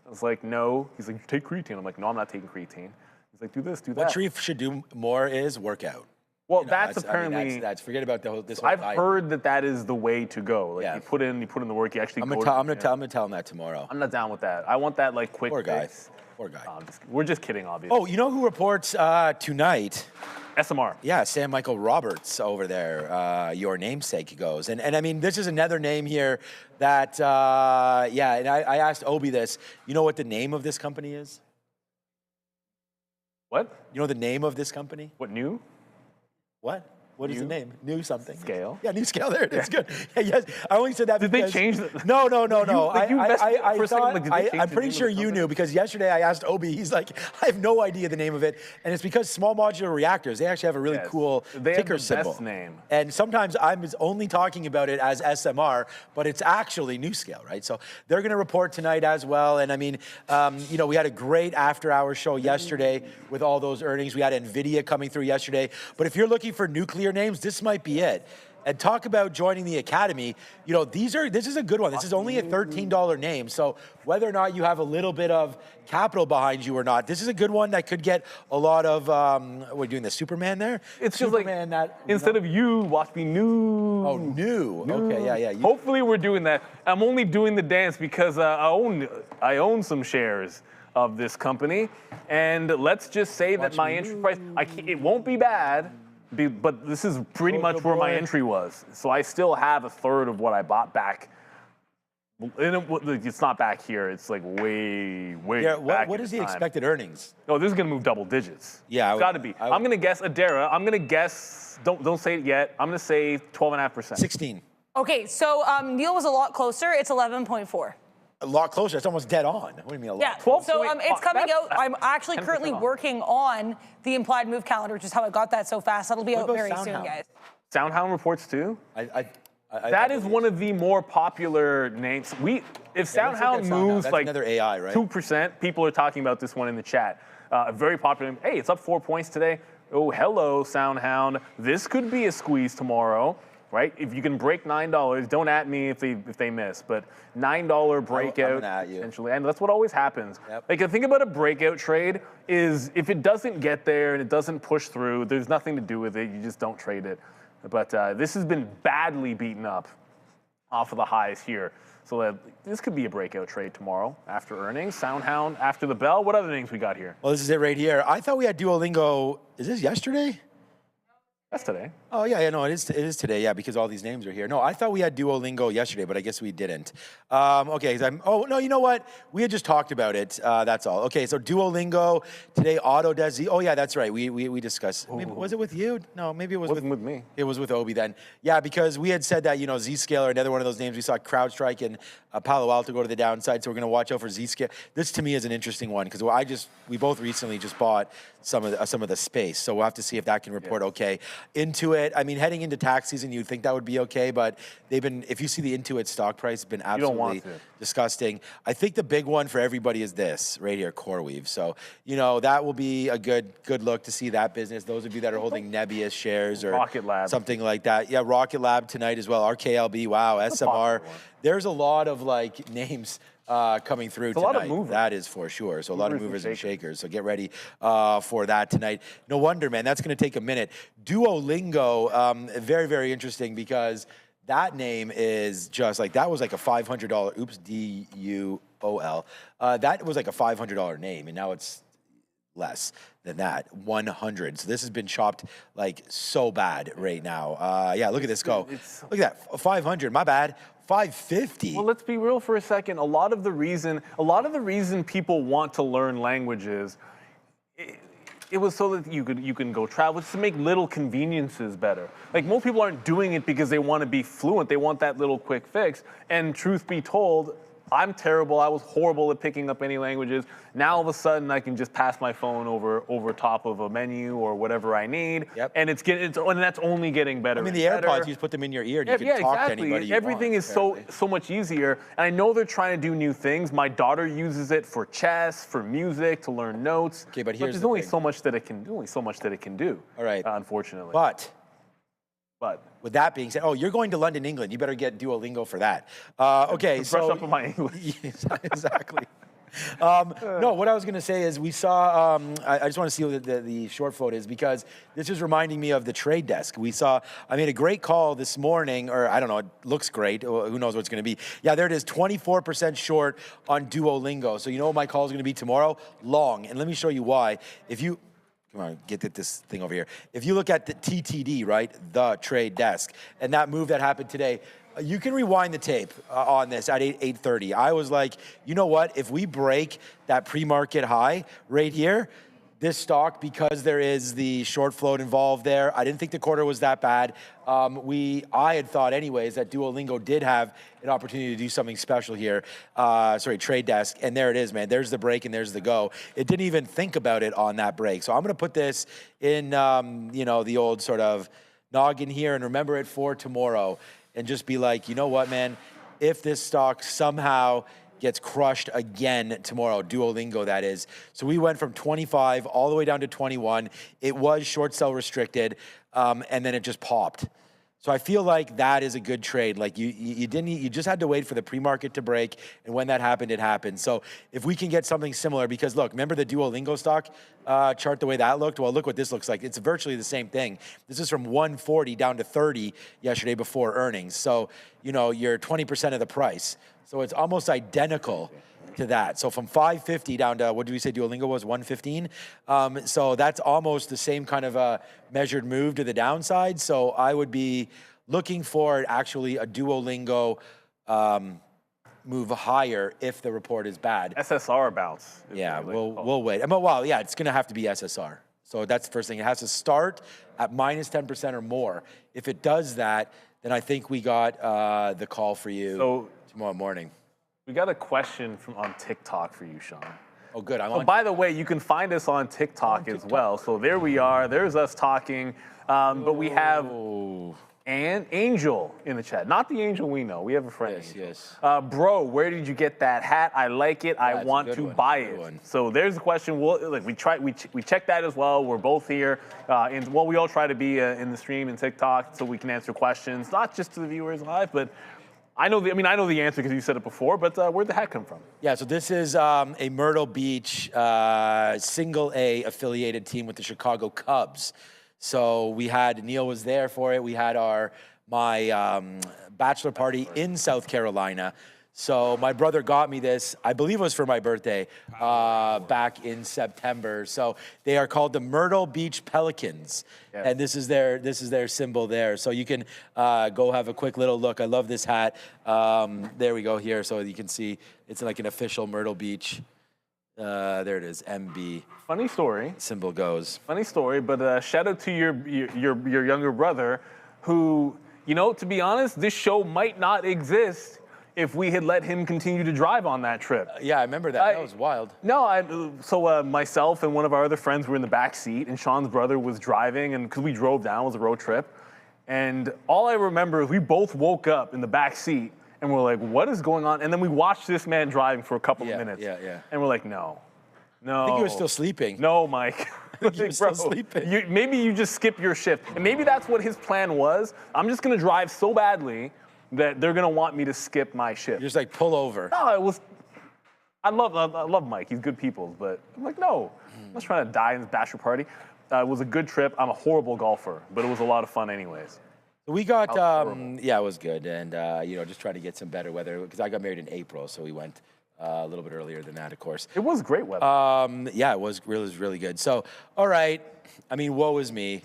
I was like, no. He's like, take creatine. I'm like, no, I'm not taking creatine. He's like, do this, do that. What Sharif should do more is work out. Well, that's apparently. That's forget about this whole I've diet. heard that is the way to go. You put in the work. You actually. I'm gonna tell him that tomorrow. I'm not down with that. I want that quick. Poor guy. fix. Poor guy. We're just kidding, obviously. Oh, you know who reports tonight? SMR. Yeah, Sam Michael Roberts over there, your namesake goes. And I mean, this is another name here that, and I asked Obi this. You know what the name of this company is? What? You know the name of this company? What, new? What? What is the name? New something. Scale. Yeah, New Scale. There it is. Good. Yeah, yes. I only said that because... Did they change the... No. I'm pretty sure you knew, because yesterday I asked Obi, he's like, I have no idea the name of it. And it's because small modular reactors, they actually have a really cool ticker symbol. Best name. And sometimes I'm only talking about it as SMR, but it's actually New Scale, right? So they're going to report tonight as well. And I mean, we had a great after-hour show yesterday with all those earnings. We had Nvidia coming through yesterday. But if you're looking for nuclear names, this might be it. And talk about joining the Academy. This is a good one. This is only a $13 name. So whether or not you have a little bit of capital behind you or not, this is a good one that could get a lot of, we're doing the Superman there? It's Superman just instead of you, watch me new. Oh, new. Okay, yeah. Hopefully we're doing that. I'm only doing the dance because I own some shares of this company. And let's just say that my entry price, it won't be bad. But this is pretty much where my entry was. So I still have a third of what I bought back. It's not back here. It's way back. What is the expected earnings? Oh, this is going to move double digits. Yeah. It's got to be. I'm going to guess Adara. I'm going to guess, don't say it yet. I'm going to say 12.5%. 16. Okay, so Neil was a lot closer. It's 11.4. A lot closer. It's almost dead on. What do you mean a lot? Yeah, 12 so it's coming out. I'm actually 10% currently working on the implied move calendar, which is how I got that so fast. That'll be out very soon, guys. Soundhound reports too? That is one of the more popular names. If SoundHound moves That's like another AI, right? 2%, people are talking about this one in the chat. Very popular. Hey, it's up 4 points today. Oh, hello, SoundHound. This could be a squeeze tomorrow, right? If you can break $9, don't at me if they miss, but $9 breakout gonna at you. essentially, and that's what always happens. Yep. Like the thing about a breakout trade is if it doesn't get there and it doesn't push through, there's nothing to do with it. You just don't trade it. But this has been badly beaten up off of the highs here. So this could be a breakout trade tomorrow after earnings. SoundHound after the bell. What other names we got here? Well, this is it right here. I thought we had Duolingo. Is this yesterday? That's today. Oh, yeah, no, it is today, yeah, because all these names are here. No, I thought we had Duolingo yesterday, but I guess we didn't. Okay, no, you know what? We had just talked about it, that's all. Okay, so Duolingo, today Autodesk, oh yeah, that's right, we discussed. Maybe, was it with you? No, maybe it wasn't with me. It was with Obi then. Yeah, because we had said that, Zscaler, another one of those names, we saw CrowdStrike and Palo Alto go to the downside, so we're gonna watch out for Zscaler. This to me is an interesting one, because we both recently just bought some of the space, so we'll have to see if that can report okay. Intuit, I mean, heading into tax season, you'd think that would be okay, but if you see the Intuit stock price, it's been absolutely disgusting. I think the big one for everybody is this right here, CoreWeave. So, that will be a good look to see that business. Those of you that are holding Nebius shares or Rocket Lab, something like that. Yeah, Rocket Lab tonight as well. RKLB, wow, SMR. There's a lot of names coming through tonight. A lot of movers. That is for sure. So a lot of movers and shakers. So get ready for that tonight. No wonder, man. That's going to take a minute. Duolingo, very, very interesting because that name is just that was like a $500. Oops, D-U-O-L. That was like a $500 name, and now it's less than that, 100. So this has been chopped so bad right now. Yeah, look at this go. Look at that, 500. My bad. 550. Well, let's be real for a second. A lot of the reason people want to learn languages, it was so that you can go travel, just to make little conveniences better. Most people aren't doing it because they want to be fluent. They want that little quick fix. And truth be told, I'm terrible. I was horrible at picking up any languages. Now all of a sudden I can just pass my phone over top of a menu or whatever I need. Yep. And and that's only getting better. I mean, the AirPods, you just put them in your ear and you can talk to anybody you Everything want, is so much easier. And I know they're trying to do new things. My daughter uses it for chess, for music, to learn notes. Okay, but here's there's the only thing. so much that it can do. All right. Unfortunately. But with that being said, you're going to London, England. You better get Duolingo for that. Okay, brush up on my English. Exactly. No, what I was going to say is we saw, I just want to see what the short float is because this is reminding me of the trade desk. I made a great call this morning, or I don't know, it looks great. Who knows what it's going to be. Yeah, there it is, 24% short on Duolingo. So you know what my call is going to be tomorrow? Long. And let me show you why. Come on, get this thing over here. If you look at the TTD, right, the trade desk, and that move that happened today, you can rewind the tape on this at 8:30. I was like, you know what? If we break that pre-market high right here, this stock, because there is the short float involved there, I didn't think the quarter was that bad. I had thought anyways that Duolingo did have an opportunity to do something special here. Trade desk, and there it is, man. There's the break and there's the go. It didn't even think about it on that break. So I'm gonna put this in, the old sort of noggin here and remember it for tomorrow and just be like, you know what, man? If this stock somehow gets crushed again tomorrow, Duolingo that is. So we went from 25 all the way down to 21. It was short sell restricted, and then it just popped. So I feel like that is a good trade. You just had to wait for the pre-market to break, and when that happened, it happened. So if we can get something similar, because look, remember the Duolingo stock chart, the way that looked? Well, look what this looks like. It's virtually the same thing. This is from 140 down to 30 yesterday before earnings. So, you're 20% of the price. So it's almost identical to that. So from 550 down to, what did we say Duolingo was, 115? So that's almost the same kind of a measured move to the downside. So I would be looking for actually a Duolingo move higher if the report is bad. SSR bounce. Yeah, we'll wait. Well, yeah, it's going to have to be SSR. So that's the first thing. It has to start at minus 10% or more. If it does that, then I think we got the call for you tomorrow morning. We got a question on TikTok for you, Sean. Oh, good. By the way, you can find us on TikTok as well. So there we are. There's us talking. But we have And Angel in the chat. Not the Angel we know. We have a friend. Yes. Bro, where did you get that hat? I like it. I it's a want good to one. buy Good it. one. So there's the question. We checked that as well. We're both here. We all try to be in the stream and TikTok so we can answer questions, not just to the viewers live, but I know the answer because you said it before. But where'd the hat come from? Yeah, so this is a Myrtle Beach single A affiliated team with the Chicago Cubs. So Neil was there for it. We had my bachelor party in South Carolina. So my brother got me this, I believe it was for my birthday, back in September. So they are called the Myrtle Beach Pelicans. Yes. And this is their symbol there. So you can go have a quick little look. I love this hat. There we go here. So you can see it's like an official Myrtle Beach. There it is, MB. Funny story. Symbol goes. Funny story, but shout out to your younger brother, who, to be honest, this show might not exist if we had let him continue to drive on that trip. Yeah, I remember that. That was wild. No, so myself and one of our other friends were in the back seat, and Sean's brother was driving, and because we drove down, it was a road trip, and all I remember is we both woke up in the back seat. And we're like, what is going on? And then we watched this man driving for a couple of minutes. Yeah. And we're like, no. I think you were still sleeping. No, Mike. You were still sleeping. Maybe you just skip your shift. And maybe that's what his plan was. I'm just going to drive so badly that they're going to want me to skip my shift. You're just like, pull over. No, it was... I love Mike. He's good people. But I'm like, no. I'm not trying to die in this bachelor party. It was a good trip. I'm a horrible golfer. But it was a lot of fun anyways. We got, it was good, and just trying to get some better weather because I got married in April, so we went a little bit earlier than that, of course. It was great weather. It was really good. So, all right, woe is me.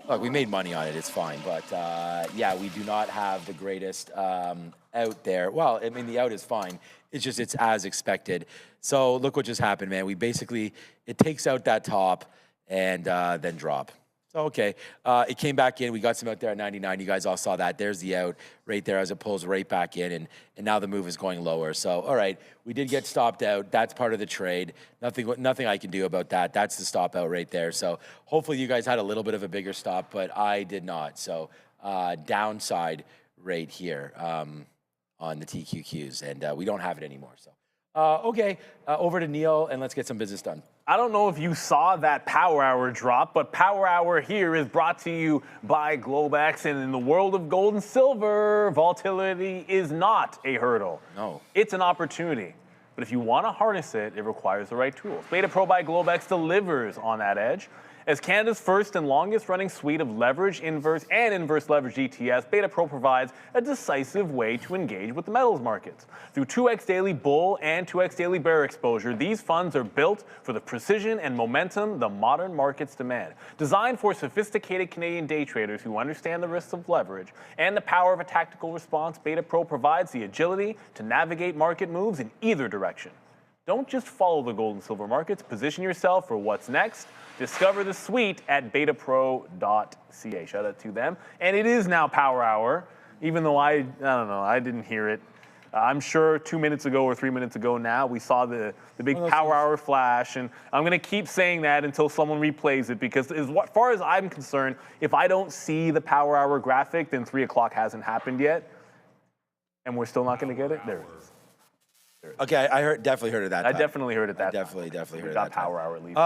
Look, we made money on it, it's fine, but we do not have the greatest out there. Well, the out is fine. It's as expected. So look what just happened, man. It takes out that top and then drop. So, okay, it came back in. We got some out there at 99. You guys all saw that. There's the out right there as it pulls right back in, and now the move is going lower. So, all right, we did get stopped out. That's part of the trade. Nothing I can do about that. That's the stop out right there. So hopefully you guys had a little bit of a bigger stop, but I did not. So downside right here on the TQQs, and we don't have it anymore. So. Over to Neil, and let's get some business done. I don't know if you saw that Power Hour drop, but Power Hour here is brought to you by Globex. And in the world of gold and silver, volatility is not a hurdle. No. It's an opportunity. But if you want to harness it, it requires the right tools. Beta Pro by Globex delivers on that edge. As Canada's first and longest running suite of leverage, inverse, and inverse leverage ETFs, Beta Pro provides a decisive way to engage with the metals markets. Through 2x daily bull and 2x daily bear exposure, these funds are built for the precision and momentum the modern markets demand. Designed for sophisticated Canadian day traders who understand the risks of leverage and the power of a tactical response, Beta Pro provides the agility to navigate market moves in either direction. Don't just follow the gold and silver markets. Position yourself for what's next. Discover the suite at betapro.ca. Shout out to them. And it is now Power Hour, even though I don't know, I didn't hear it. I'm sure 2 minutes ago or 3 minutes ago now, we saw the big Power Hour flash. And I'm going to keep saying that until someone replays it, because as far as I'm concerned, if I don't see the Power Hour graphic, then 3 o'clock hasn't happened yet. And we're still not going to get it? There it is. Okay, I definitely heard of that. I definitely heard it that Definitely heard of that. Got Power Hour at least.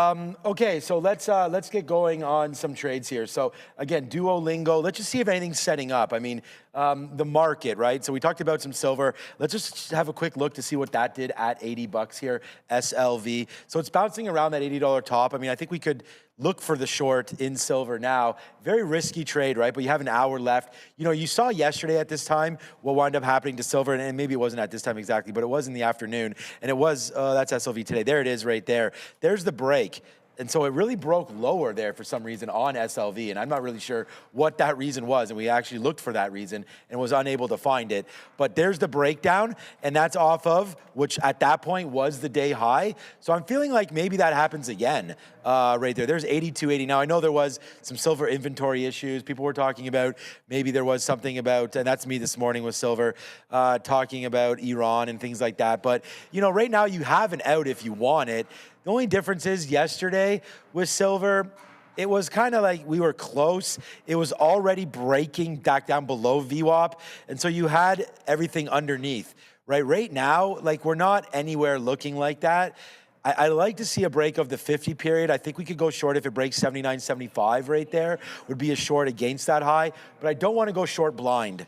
Okay, so let's get going on some trades here. So again, Duolingo. Let's just see if anything's setting up. The market, right? So we talked about some silver. Let's just have a quick look to see what that did at $80 here. SLV. So it's bouncing around that $80 top. I think we could look for the short in silver now. Very risky trade, right? But you have an hour left. You saw yesterday at this time what wound up happening to silver, and maybe it wasn't at this time exactly, but it was in the afternoon, and it was, that's SLV today. There it is right there. There's the break. And so it really broke lower there for some reason on SLV, and I'm not really sure what that reason was, and we actually looked for that reason and was unable to find it. But there's the breakdown, and that's off of, which at that point was the day high. So I'm feeling like maybe that happens again right there. There's 82.80. Now, I know there was some silver inventory issues. People were talking about maybe there was something about, and that's me this morning with silver, talking about Iran and things like that. But, right now you have an out if you want it. The only difference is yesterday with silver, it was kind of like we were close. It was already breaking back down below VWAP. And so you had everything underneath, right? Right now, like we're not anywhere looking like that. I like to see a break of the 50 period. I think we could go short if it breaks 79.75 right there. Would be a short against that high. But I don't want to go short blind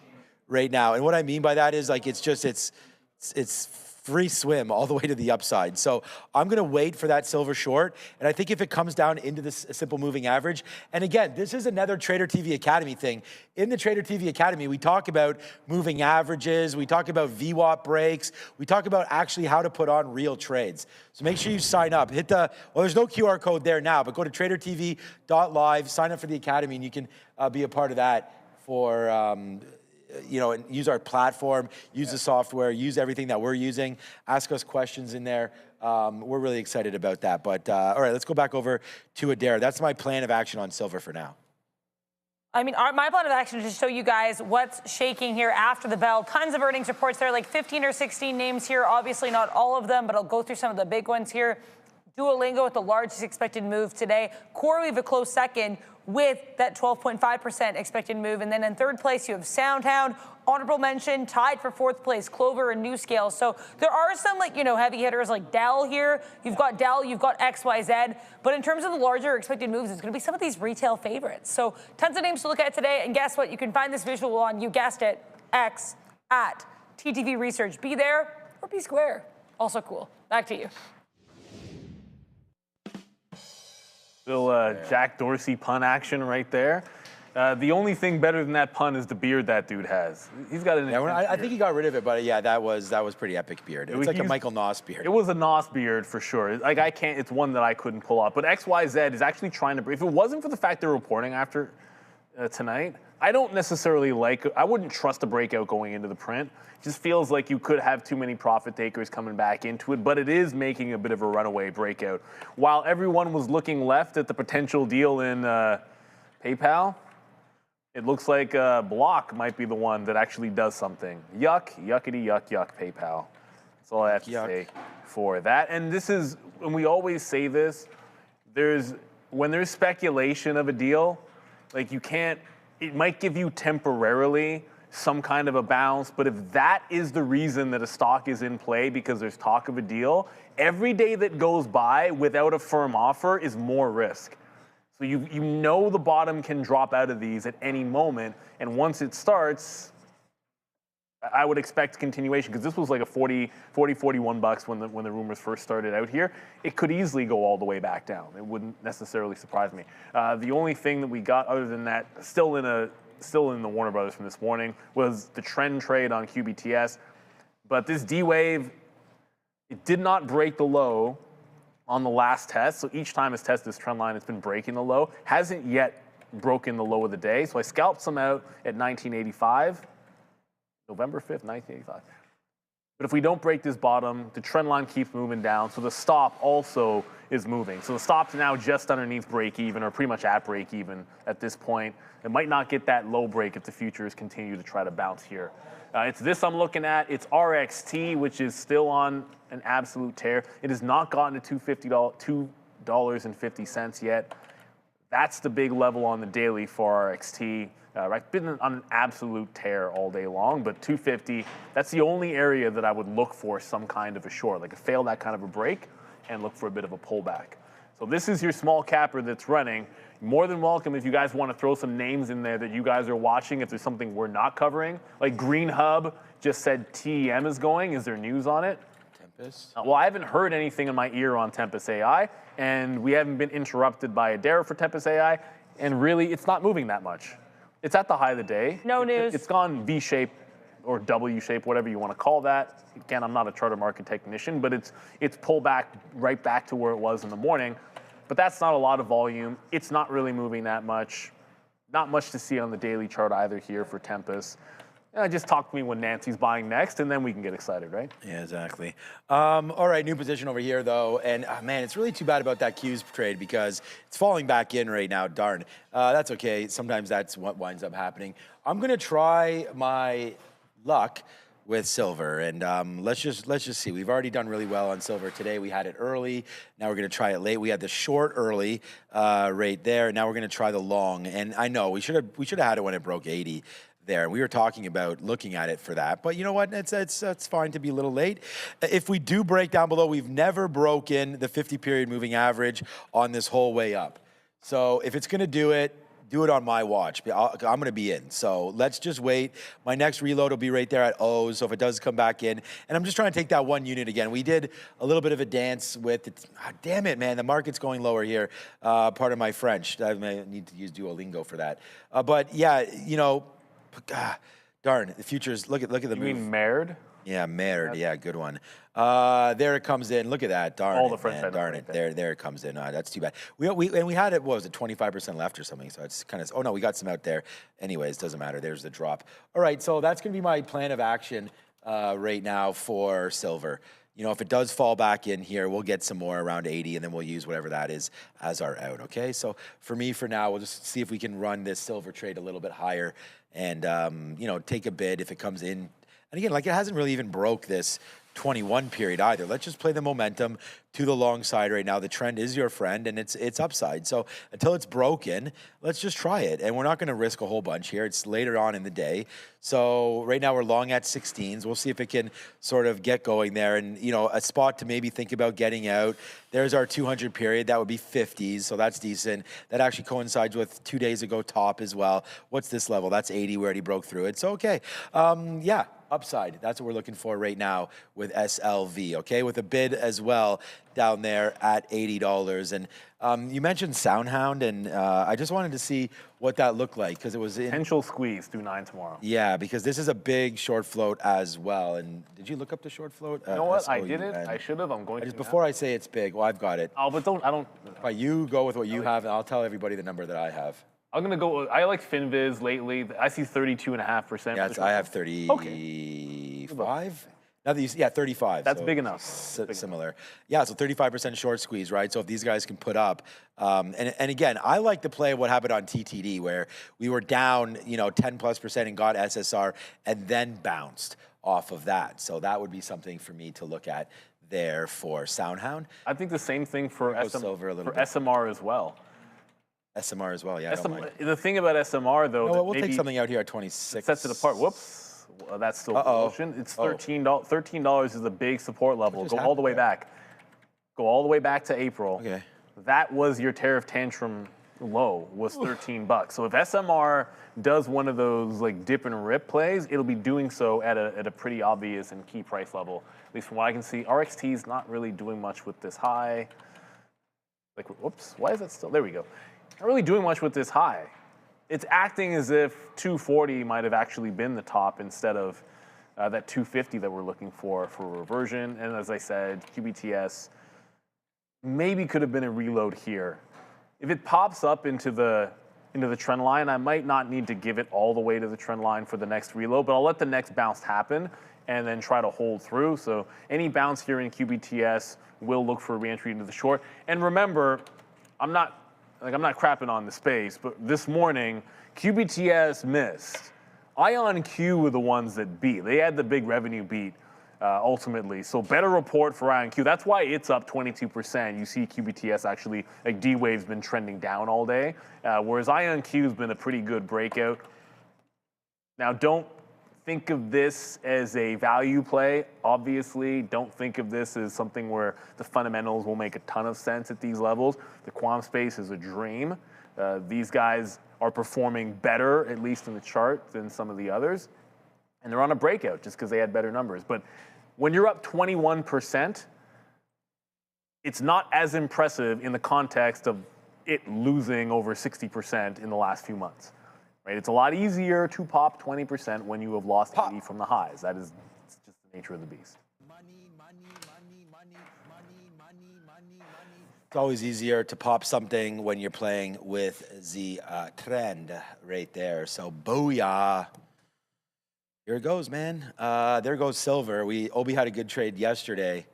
right now. And what I mean by that is like it's free swim all the way to the upside. So I'm gonna wait for that silver short. And I think if it comes down into this simple moving average, and again, this is another Trader TV Academy thing. In the Trader TV Academy, we talk about moving averages, we talk about VWAP breaks, we talk about actually how to put on real trades. So make sure you sign up. Hit the, well, there's no QR code there now, but go to tradertv.live, sign up for the Academy, and you can be a part of that for, you know, and use our platform, use the software, use everything that we're using, ask us questions in there. We're really excited about that. But all right, let's go back over to Adair. That's my plan of action on silver for now. I mean, my plan of action is to show you guys what's shaking here after the bell. Tons of earnings reports there, like 15 or 16 names here. Obviously not all of them, but I'll go through some of the big ones here. Duolingo with the largest expected move today. CoreWeave a close second with that 12.5% expected move. And then in third place, you have SoundHound, honorable mention, tied for fourth place, Clover and NewScale. So there are some, like, you know, heavy hitters like Dell here. You've got Dell, you've got XYZ. But in terms of the larger expected moves, it's going to be some of these retail favorites. So tons of names to look at today. And guess what? You can find this visual on, you guessed it, X at TTV Research. Be there or be square. Also cool. Back to you. Little Jack Dorsey pun action right there. The only thing better than that pun is the beard that dude has. He's got an. Yeah, I think he got rid of it, but yeah, that was pretty epic beard. It's like a Michael Noss beard. It was a Noss beard for sure. Like I can't. It's one that I couldn't pull off. But XYZ is actually trying to. If it wasn't for the fact they're reporting after tonight, I don't necessarily like. I wouldn't trust a breakout going into the print. It just feels like you could have too many profit takers coming back into it, but it is making a bit of a runaway breakout. While everyone was looking left at the potential deal in PayPal, it looks like Block might be the one that actually does something. Yuck, yuckity, yuck, yuck, PayPal. That's all I have to say for that. And this is, and we always say this, when there's speculation of a deal, like you can't, it might give you temporarily some kind of a bounce, but if that is the reason that a stock is in play because there's talk of a deal, every day that goes by without a firm offer is more risk. So you know the bottom can drop out of these at any moment, and once it starts, I would expect continuation because this was like a 41 bucks when the rumors first started out here. It could easily go all the way back down. It wouldn't necessarily surprise me. The only thing that we got other than that, still in the Warner Brothers from this morning, was the trend trade on QBTS. But this D-Wave, it did not break the low on the last test. So each time it's tested this trend line, it's been breaking the low. Hasn't yet broken the low of the day. So I scalped some out at 1985, November 5th, 1985. But if we don't break this bottom, the trend line keeps moving down. So the stop also is moving. So the stop's now just underneath break even, or pretty much at break even at this point. It might not get that low break if the futures continue to try to bounce here. It's this I'm looking at. It's RXT, which is still on an absolute tear. It has not gotten to $2.50 yet. That's the big level on the daily for RXT. Right, been on an absolute tear all day long, but 250, that's the only area that I would look for some kind of a short, like fail that kind of a break and look for a bit of a pullback. So this is your small capper that's running. More than welcome if you guys want to throw some names in there that you guys are watching, if there's something we're not covering. Like Green Hub just said TEM is going. Is there news on it? Tempest? Well, I haven't heard anything in my ear on Tempest AI, and we haven't been interrupted by Adair for Tempest AI, and really it's not moving that much. It's at the high of the day. No news. It's gone V-shape or W-shape, whatever you want to call that. Again, I'm not a charter market technician, but it's pulled back right back to where it was in the morning. But that's not a lot of volume. It's not really moving that much. Not much to see on the daily chart either here for Tempest. Just talk to me when Nancy's buying next, and then we can get excited, right? Yeah, exactly. All right, new position over here, though. And, man, it's really too bad about that Q's trade because it's falling back in right now. Darn. That's okay. Sometimes that's what winds up happening. I'm going to try my luck with silver, and let's just see. We've already done really well on silver today. We had it early. Now we're going to try it late. We had the short early right there. Now we're going to try the long. And I know we should have had it when it broke 80 there. We were talking about looking at it for that, but you know what? It's fine to be a little late. If we do break down below, we've never broken the 50-period moving average on this whole way up. So if it's going to do it on my watch. I'm going to be in. So let's just wait. My next reload will be right there at O. So if it does come back in, and I'm just trying to take that one unit again. We did a little bit of a dance with it. Damn it, man. The market's going lower here. Part of my French. I may need to use Duolingo for that. But yeah, you know, darn, the futures. Look at the move. You mean Merd? Yeah, Merd. Yeah, good one. There it comes in. Look at that. Darn All it, the French man. Darn it. There it comes in. That's too bad. We had it. What was it? 25% left or something. So it's kind of. Oh no, we got some out there. Anyways, doesn't matter. There's the drop. All right. So that's gonna be my plan of action right now for silver. You know, if it does fall back in here, we'll get some more around 80, and then we'll use whatever that is as our out. Okay. So for me, for now, we'll just see if we can run this silver trade a little bit higher, and you know, take a bid if it comes in. And again, like it hasn't really even broke this 21 period either. Let's just play the momentum to the long side right now. The trend is your friend, and it's upside. So until it's broken, let's just try it. And we're not going to risk a whole bunch here. It's later on in the day. So right now we're long at 16s. We'll see if it can sort of get going there. And, you know, a spot to maybe think about getting out. There's our 200 period. That would be 50s. So that's decent. That actually coincides with 2 days ago top as well. What's this level? That's 80. We already broke through it. So, okay. Yeah. Upside. That's what we're looking for right now with SLV, okay? With a bid as well down there at $80. And you mentioned Soundhound, and I just wanted to see what that looked like because it was in... Potential squeeze through 9 tomorrow. Yeah, because this is a big short float as well. And did you look up the short float? You know what? I didn't. I should have. I'm going to. Before I say it's big, well, I've got it. Oh, but I don't. Right, you go with what you have, and I'll tell everybody the number that I have. I'm going to go, I like FinViz lately. I see 32.5%. Yeah, I have 35. Okay. Now that yeah, 35. That's so big enough. Similar. Yeah, so 35% short squeeze, right? So if these guys can put up, and again, I like to play what happened on TTD where we were down, you know, 10+% and got SSR and then bounced off of that. So that would be something for me to look at there for Soundhound. I think the same thing for silver a little bit. SMR as well. SMR as well, yeah. I don't mind. The thing about SMR though, no, we'll take something out here at 26. Sets it apart. Whoops, that's still promotion. It's $13. $13 is a big support level. Go all the way back. Go all the way back to April. Okay. That was your tariff tantrum low. Was $13. So if SMR does one of those like dip and rip plays, it'll be doing so at a pretty obvious and key price level. At least from what I can see, RXT is not really doing much with this high. Like, whoops, why is that still? There we go. Not really doing much with this high. It's acting as if 240 might have actually been the top instead of that 250 that we're looking for reversion. And as I said, QBTS maybe could have been a reload here. If it pops up into the trend line, I might not need to give it all the way to the trend line for the next reload, but I'll let the next bounce happen and then try to hold through. So any bounce here in QBTS will look for a reentry into the short. And remember, I'm not crapping on the space, but this morning, QBTS missed. IonQ were the ones that beat. They had the big revenue beat ultimately. So better report for IonQ. That's why it's up 22%. You see QBTS actually, like D-Wave's been trending down all day, whereas IonQ's been a pretty good breakout. Now, don't think of this as a value play, obviously. Don't think of this as something where the fundamentals will make a ton of sense at these levels. The quant space is a dream. These guys are performing better, at least in the chart, than some of the others. And they're on a breakout just because they had better numbers. But when you're up 21%, it's not as impressive in the context of it losing over 60% in the last few months. Right? It's a lot easier to pop 20% when you have lost 80 from the highs. That is just the nature of the beast. It's always easier to pop something when you're playing with the trend right there. So booyah. Here it goes, man. There goes silver. Obi had a good trade yesterday.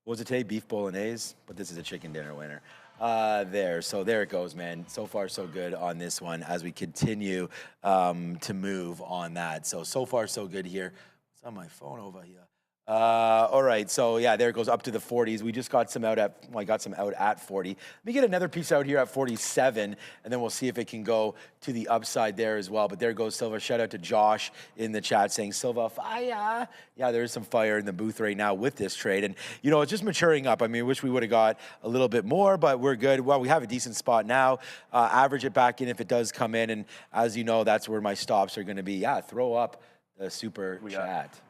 What was it today? Beef bolognese? But this is a chicken dinner winner. So there it goes, man. So far, so good on this one as we continue to move on that. So far, so good here. What's on my phone over here. All right, so yeah, there it goes up to the 40s. We just got some out at, well, I got some out at 40. Let me get another piece out here at 47, and then we'll see if it can go to the upside there as well. But there goes Silva. Shout out to Josh in the chat saying, Silva, fire. Yeah, there is some fire in the booth right now with this trade. And, you know, it's just maturing up. I mean, I wish we would have got a little bit more, but we're good. Well, we have a decent spot now. Average it back in if it does come in. And as you know, that's where my stops are going to be. Yeah, throw up the super chat.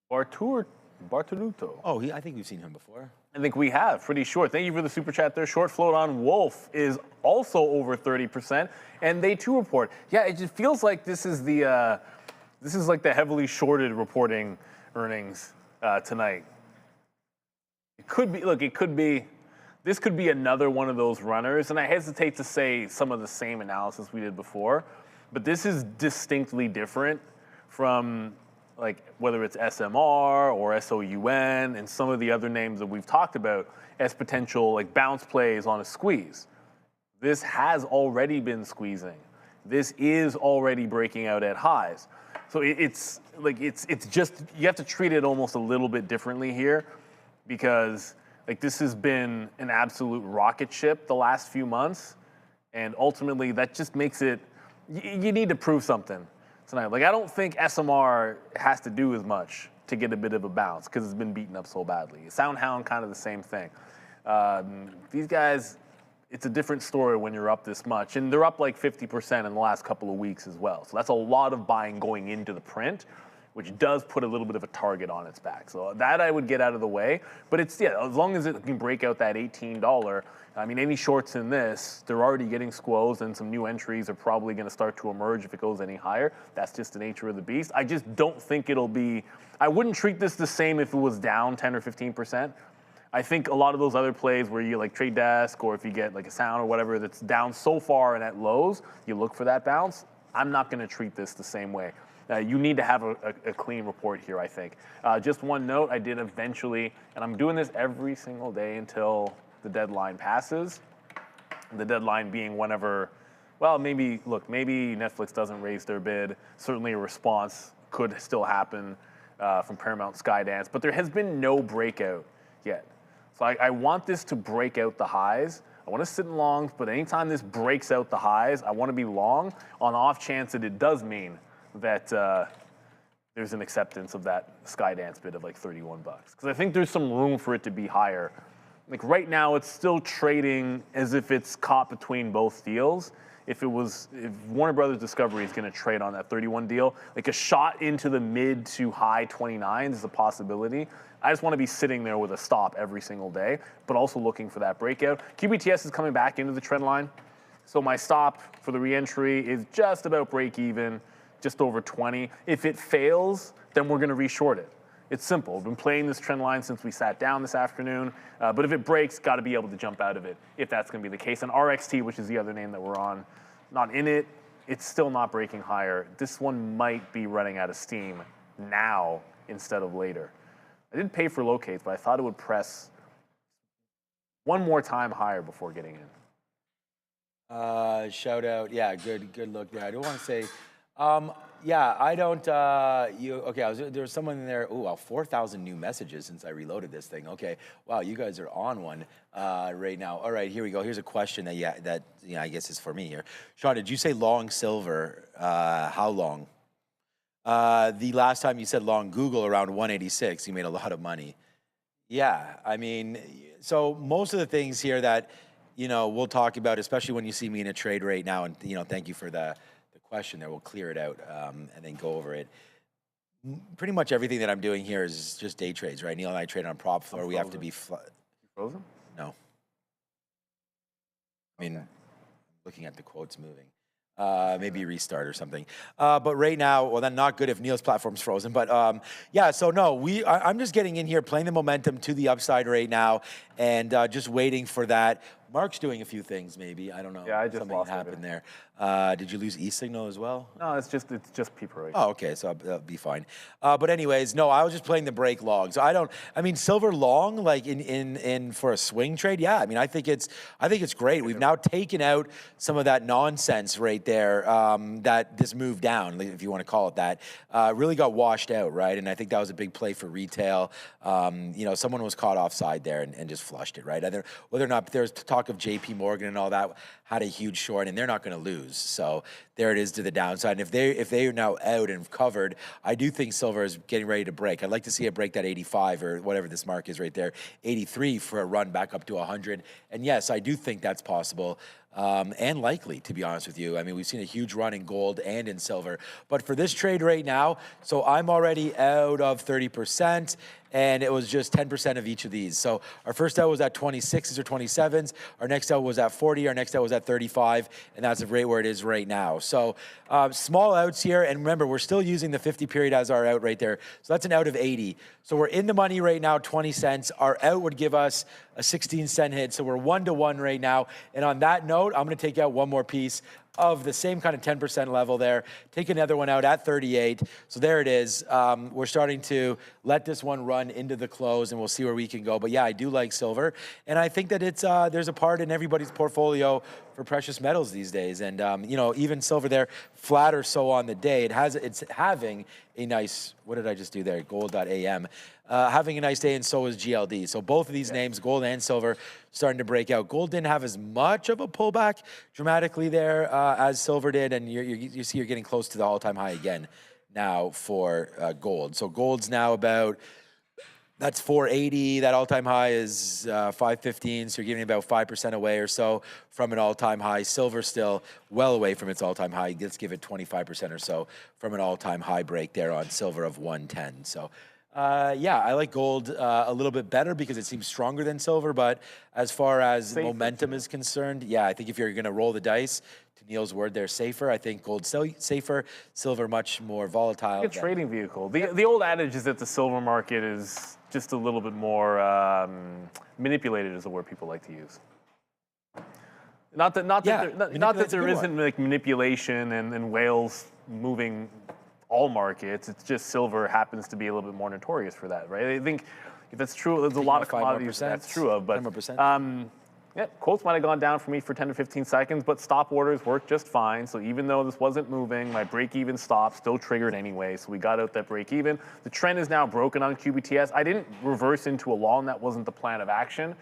Bartoluto. Oh, I think we've seen him before. I think we have, pretty short. Thank you for the super chat there. Short float on Wolf is also over 30%, and they too report. Yeah, it just feels like this is like the heavily shorted reporting earnings tonight. It could be, look, this could be another one of those runners, and I hesitate to say some of the same analysis we did before, but this is distinctly different from like whether it's SMR or SOUN and some of the other names that we've talked about as potential like bounce plays on a squeeze. This has already been squeezing. This is already breaking out at highs. So it's just, you have to treat it almost a little bit differently here because like this has been an absolute rocket ship the last few months. And ultimately that just makes it, you need to prove something tonight. Like, I don't think SMR has to do as much to get a bit of a bounce because it's been beaten up so badly. Soundhound, kind of the same thing. These guys, it's a different story when you're up this much. And they're up like 50% in the last couple of weeks as well. So that's a lot of buying going into the print, which does put a little bit of a target on its back. So that I would get out of the way. But it's, yeah, as long as it can break out that $18, I mean, any shorts in this, they're already getting squoze, and some new entries are probably going to start to emerge if it goes any higher. That's just the nature of the beast. I just don't think it'll be, I wouldn't treat this the same if it was down 10 or 15%. I think a lot of those other plays where you like trade desk or if you get like a sound or whatever that's down so far and at lows, you look for that bounce. I'm not going to treat this the same way. You need to have a clean report here, I think. Just one note, I did eventually, and I'm doing this every single day until the deadline passes. The deadline being whenever, well, maybe Netflix doesn't raise their bid. Certainly a response could still happen from Paramount Skydance, but there has been no breakout yet. So I want this to break out the highs. I want to sit in longs, but anytime this breaks out the highs, I want to be long on off chance that it does mean that there's an acceptance of that Skydance bid of like $31. Because I think there's some room for it to be higher. Like right now, it's still trading as if it's caught between both deals. If Warner Brothers Discovery is going to trade on that 31 deal, like a shot into the mid to high 29s is a possibility. I just want to be sitting there with a stop every single day, but also looking for that breakout. QBTS is coming back into the trend line. So my stop for the reentry is just about break even, just over 20. If it fails, then we're going to reshort it. It's simple. We've been playing this trend line since we sat down this afternoon. But if it breaks, got to be able to jump out of it if that's going to be the case. And RXT, which is the other name that we're on, not in it. It's still not breaking higher. This one might be running out of steam now instead of later. I did pay for locates, but I thought it would press one more time higher before getting in. Shout out. Yeah, good look there. I don't want to say... yeah, I don't, okay, there was someone in there, oh, wow, 4,000 new messages since I reloaded this thing. Okay, wow, you guys are on one right now. All right, here we go. Here's a question that I guess is for me here. Sean, did you say long silver? How long? The last time you said long Google around 186, you made a lot of money. Yeah, I mean, so most of the things here that, we'll talk about, especially when you see me in a trade right now, and, thank you for the question there. We'll clear it out and then go over it. Pretty much everything that I'm doing here is just day trades, right? Neil and I trade on prop floor. We have to be frozen? No. I mean, looking at the quotes moving. Maybe restart or something. But right now, well, then not good if Neil's platform's frozen. But yeah, so no, I'm just getting in here, playing the momentum to the upside right now, and just waiting for that Mark's doing a few things, maybe. I don't know. Yeah, I just Something lost happened it. there. Did you lose e-signal as well? No, it's just people right. Oh, okay, so that'll be fine. But anyways, no, I was just playing the break long. So I mean, silver long, like in for a swing trade, yeah. I mean, I think it's great. We've now taken out some of that nonsense right there, that this move down, if you want to call it that, really got washed out, right? And I think that was a big play for retail. Someone was caught offside there and just flushed it, right? Whether or not there's talk of JP Morgan and all that had a huge short, and they're not going to lose. So there it is to the downside. And if they are now out and covered, I do think silver is getting ready to break. I'd like to see it break that 85 or whatever this mark is right there, 83 for a run back up to 100. And yes, I do think that's possible. And likely, to be honest with you. I mean, we've seen a huge run in gold and in silver. But for this trade right now, so I'm already out of 30%, and it was just 10% of each of these. So our first out was at 26s or 27s. Our next out was at 40. Our next out was at 35, and that's right where it is right now. So small outs here, and remember, we're still using the 50 period as our out right there. So that's an out of 80. So we're in the money right now, 20 cents. Our out would give us a 16-cent hit. So we're 1-to-1 right now. And on that note, I'm going to take out one more piece of the same kind of 10% level there. Take another one out at 38. So there it is. We're starting to let this one run into the close, and we'll see where we can go. But yeah, I do like silver, and I think that it's there's a part in everybody's portfolio for precious metals these days. And even silver there, flat or so on the day, it's having a nice. What did I just do there? Gold.am. Having a nice day, and so is GLD. So both of these names, gold and silver, starting to break out. Gold didn't have as much of a pullback dramatically there as silver did, and you see you're getting close to the all-time high again now for gold. So gold's now about, that's 480. That all-time high is 515, so you're giving about 5% away or so from an all-time high. Silver still well away from its all-time high. Let's give it 25% or so from an all-time high break there on silver of 110. So yeah, I like gold a little bit better because it seems stronger than silver, but as far as Safer, momentum is concerned, yeah, I think if you're going to roll the dice, to Neil's word, they're safer. I think gold's safer, silver much more volatile. Like a trading vehicle. The old adage is that the silver market is just a little bit more manipulated, is the word people like to use. Not that there isn't like manipulation and whales moving all markets. It's just silver happens to be a little bit more notorious for that, right? I think if that's true, there's a lot of commodities that's true of. But yeah, quotes might have gone down for me for 10 to 15 seconds, but stop orders worked just fine. So even though this wasn't moving, my break-even stop still triggered anyway. So we got out that break-even. The trend is now broken on QBTS. I didn't reverse into a long. That wasn't the plan of action.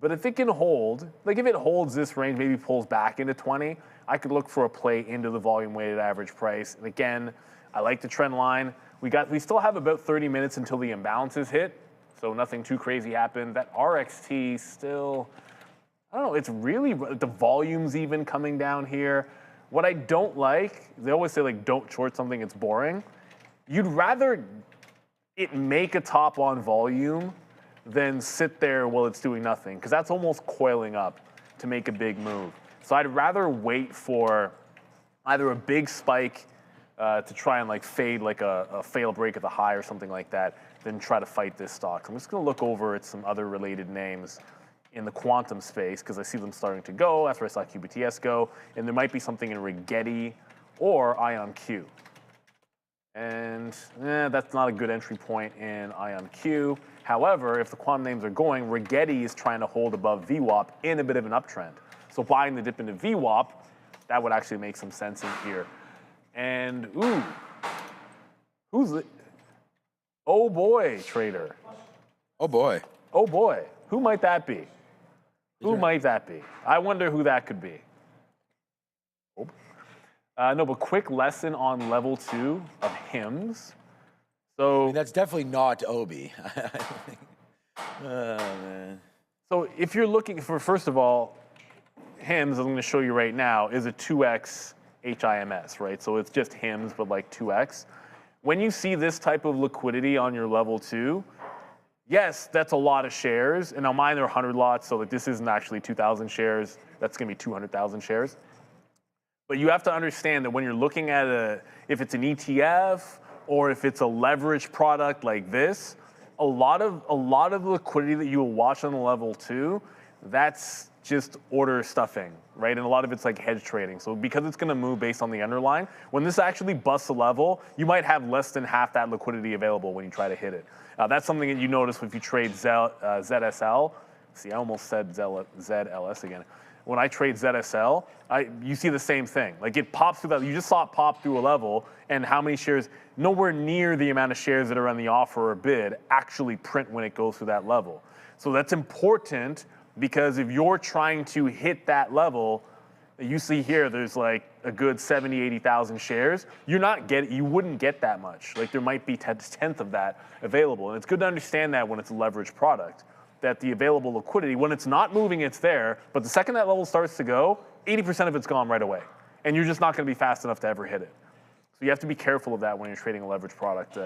But if it can hold, like if it holds this range, maybe pulls back into 20, I could look for a play into the volume-weighted average price. And again, I like the trend line. We still have about 30 minutes until the imbalances hit, so nothing too crazy happened. That RXT still, I don't know, it's really, the volume's even coming down here. What I don't like, they always say like, don't short something, it's boring. You'd rather it make a top on volume than sit there while it's doing nothing, because that's almost coiling up to make a big move. So I'd rather wait for either a big spike to try and like fade like a fail break at the high or something like that, than try to fight this stock. I'm just gonna look over at some other related names in the quantum space, because I see them starting to go after I saw QBTS go, and there might be something in Rigetti or IonQ. And that's not a good entry point in IonQ. However, if the quantum names are going, Rigetti is trying to hold above VWAP in a bit of an uptrend. So buying the dip into VWAP, that would actually make some sense in here. And ooh, who's it? Oh boy, trader. Oh boy. Oh boy, who might that be? Who might that be? I wonder who that could be. No, but quick lesson on level 2 of hymns. So I mean, that's definitely not Obi. Oh man. So if you're looking for, first of all, hymns, I'm going to show you right now, is a 2x HIMS, right? So it's just hymns, but like 2x. When you see this type of liquidity on your level 2, yes, that's a lot of shares. And now mine are 100 lots, so like this isn't actually 2,000 shares. That's going to be 200,000 shares. But you have to understand that when you're looking at if it's an ETF or if it's a leverage product like this, a lot of the liquidity that you will watch on the level 2, that's just order stuffing, right? And a lot of it's like hedge trading. So because it's going to move based on the underlying, when this actually busts a level, you might have less than half that liquidity available when you try to hit it. That's something that you notice if you trade ZSL. See, I almost said ZLS again. When I trade ZSL, you see the same thing. Like it pops through that. You just saw it pop through a level, and how many shares? Nowhere near the amount of shares that are on the offer or bid actually print when it goes through that level. So that's important because if you're trying to hit that level, you see here, there's like a good 70, 80,000 shares. You wouldn't get that much. Like there might be a tenth of that available. And it's good to understand that when it's a leveraged product, that the available liquidity, when it's not moving, it's there. But the second that level starts to go, 80% of it's gone right away. And you're just not going to be fast enough to ever hit it. So you have to be careful of that when you're trading a leveraged product.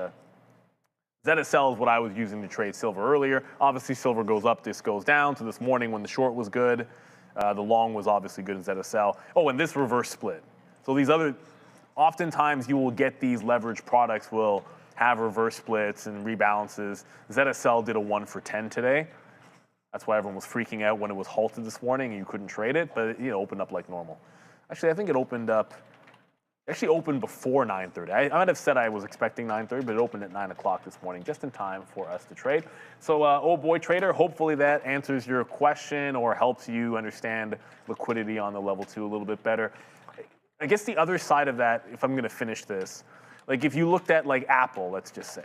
ZSL is what I was using to trade silver earlier. Obviously, silver goes up, this goes down. So this morning when the short was good, the long was obviously good in ZSL. Oh, and this reverse split. So these oftentimes you will get these leveraged products will have reverse splits and rebalances. ZSL did a 1 for 10 today. That's why everyone was freaking out when it was halted this morning and you couldn't trade it, but it opened up like normal. Actually, I think it opened before 9:30. I might have said I was expecting 9:30, but it opened at 9 o'clock this morning, just in time for us to trade. So, oh boy, trader, hopefully that answers your question or helps you understand liquidity on the level 2 a little bit better. I guess the other side of that, if I'm going to finish this, like if you looked at like Apple, let's just say.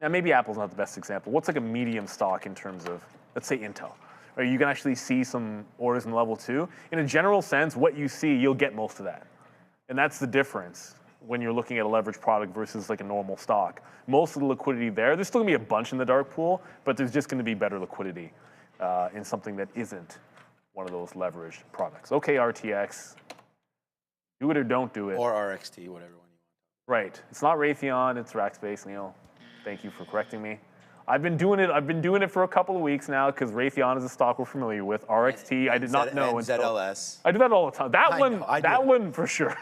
Now, maybe Apple's not the best example. What's like a medium stock in terms of, let's say Intel? Or you can actually see some orders in level 2. In a general sense, what you see, you'll get most of that. And that's the difference when you're looking at a leveraged product versus like a normal stock. Most of the liquidity there's still gonna be a bunch in the dark pool, but there's just gonna be better liquidity in something that isn't one of those leveraged products. Okay, RTX, do it or don't do it. Or RXT, whatever one you want. Right, it's not Raytheon, it's Rackspace, Neil. Thank you for correcting me. I've been doing it for a couple of weeks now because Raytheon is a stock we're familiar with. RXT, I did not know. And ZLS. I do that all the time. That one for sure.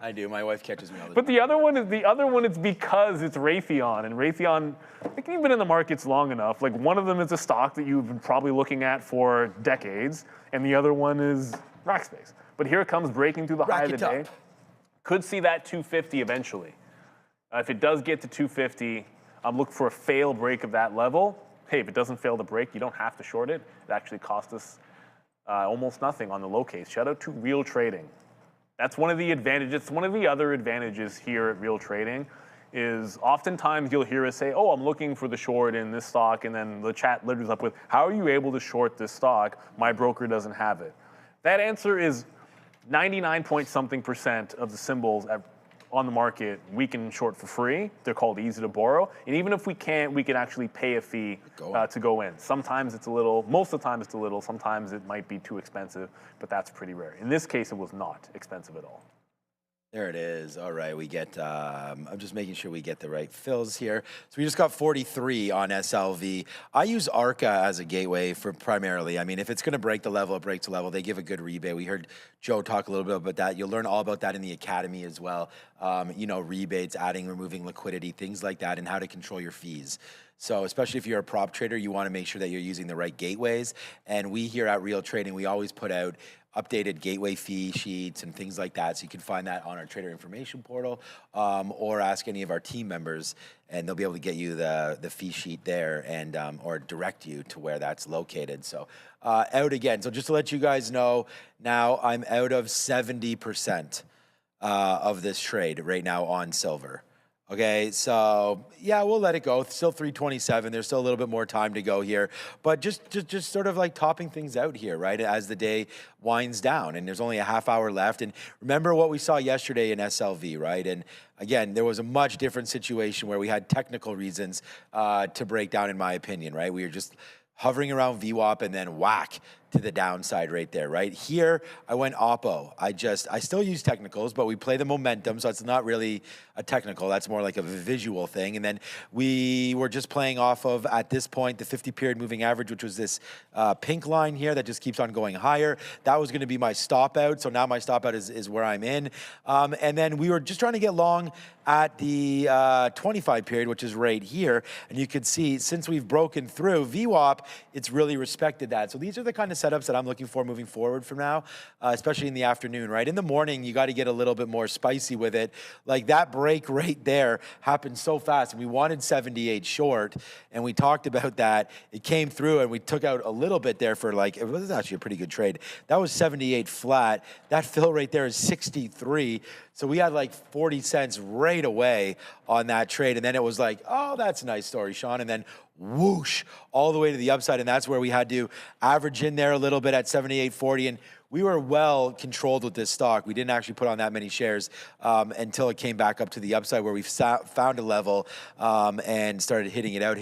I do. My wife catches me all the time. But the other one is because it's Raytheon, and Raytheon, like you've been in the markets long enough. Like one of them is a stock that you've been probably looking at for decades, and the other one is Rackspace. But here it comes breaking through the high of the day. Could see that 250 eventually. If it does get to 250. I'm looking for a fail break of that level. Hey, if it doesn't fail to break, you don't have to short it. It actually cost us almost nothing on the low case. Shout out to Real Trading. That's one of the advantages. One of the other advantages here at Real Trading is oftentimes you'll hear us say, oh, I'm looking for the short in this stock, and then the chat litters up with, how are you able to short this stock? My broker doesn't have it. That answer is 99.something% of the symbols on the market, we can short for free. They're called easy to borrow. And even if we can't, we can actually pay a fee to go in. Sometimes it's a little, most of the time it's a little, sometimes it might be too expensive, but that's pretty rare. In this case, it was not expensive at all. There it is. All right, we get, I'm just making sure we get the right fills here. So we just got 43 on SLV. I use ARCA as a gateway for primarily. I mean, if it's going to break the level, it breaks the level. They give a good rebate. We heard Joe talk a little bit about that. You'll learn all about that in the academy as well. Rebates, adding, removing liquidity, things like that, and how to control your fees. So especially if you're a prop trader, you want to make sure that you're using the right gateways. And we here at Real Trading, we always put out updated gateway fee sheets and things like that. So you can find that on our trader information portal or ask any of our team members and they'll be able to get you the fee sheet there and or direct you to where that's located. So out again. So just to let you guys know, now I'm out of 70% of this trade right now on silver. Okay, so yeah, we'll let it go. Still 327. There's still a little bit more time to go here, but just sort of like topping things out here, right? As the day winds down, and there's only a half hour left. And remember what we saw yesterday in SLV, right? And again, there was a much different situation where we had technical reasons to break down, in my opinion, right? We were just hovering around VWAP and then whack to the downside right there, right? Here, I went oppo. I still use technicals, but we play the momentum, so it's not really a technical. That's more like a visual thing. And then we were just playing off of, at this point, the 50-period moving average, which was this pink line here that just keeps on going higher. That was gonna be my stop out, so now my stop out is where I'm in. And then we were just trying to get long at the 25 period, which is right here. And you could see, since we've broken through VWAP, it's really respected that. So these are the kind of setups that I'm looking for moving forward from now, especially in the afternoon, right? In the morning, you got to get a little bit more spicy with it. Like that break right there happened so fast. And we wanted 78 short, and we talked about that. It came through, and we took out a little bit there for like, it was actually a pretty good trade. That was 78 flat. That fill right there is 63. So we had like 40 cents right away on that trade. And then it was like, oh, that's a nice story, Sean. And then whoosh, all the way to the upside. And that's where we had to average in there a little bit at 78.40. And we were well controlled with this stock. We didn't actually put on that many shares until it came back up to the upside where we found a level and started hitting it out.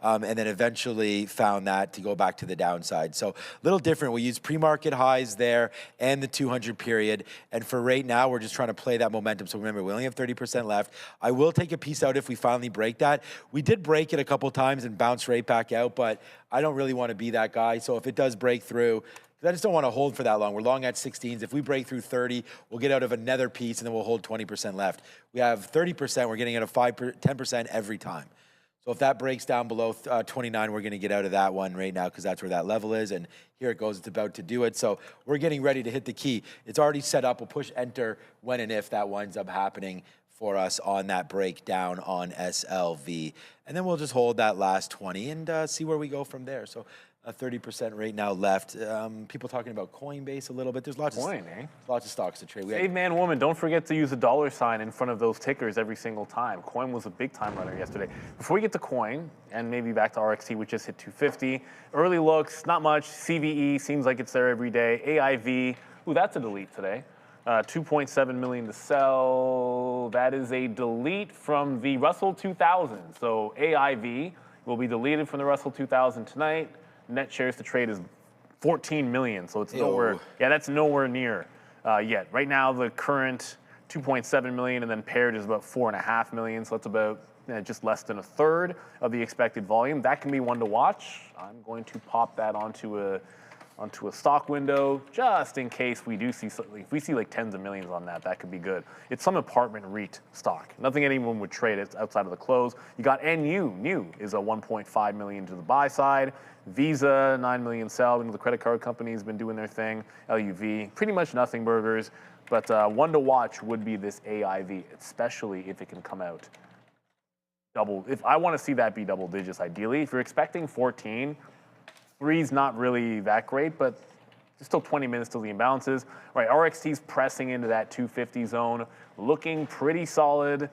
And then eventually found that to go back to the downside. So a little different. We used pre-market highs there and the 200 period. And for right now, we're just trying to play that momentum. So remember, we only have 30% left. I will take a piece out if we finally break that. We did break it a couple times and bounce right back out, but I don't really want to be that guy. So if it does break through, I just don't want to hold for that long. We're long at 16s. If we break through 30, we'll get out of another piece, and then we'll hold 20% left. We have 30%. We're getting out of 10% every time. So if that breaks down below 29, we're going to get out of that one right now because that's where that level is. And here it goes. It's about to do it. So we're getting ready to hit the key. It's already set up. We'll push enter when and if that winds up happening for us on that breakdown on SLV. And then we'll just hold that last 20 and see where we go from there. So 30% right now left. People talking about Coinbase a little bit. There's lots of stocks to trade. Save man, woman, don't forget to use a dollar sign in front of those tickers every single time. Coin was a big time runner yesterday. Before we get to Coin, and maybe back to RXT, which just hit 250. Early looks, not much. CVE seems like it's there every day. AIV, ooh, that's a delete today. 2.7 million to sell. That is a delete from the Russell 2000. So AIV will be deleted from the Russell 2000 tonight. Net shares to trade is 14 million, so it's nowhere. Yeah, that's nowhere near yet. Right now, the current 2.7 million, and then paired is about 4.5 million, so that's about just less than a third of the expected volume. That can be one to watch. I'm going to pop that onto a stock window just in case we do see, if we see like tens of millions on that, that could be good. It's some apartment REIT stock. Nothing anyone would trade. It's outside of the close. You got NU. NU is a 1.5 million to the buy side. Visa, 9 million sell. The credit card company has been doing their thing. LUV, pretty much nothing burgers. But one to watch would be this AIV, especially if it can come out double. If I want to see that be double digits, ideally. If you're expecting 14, 3's not really that great, but there's still 20 minutes till the imbalances. All right, RXT's pressing into that 250 zone, looking pretty solid.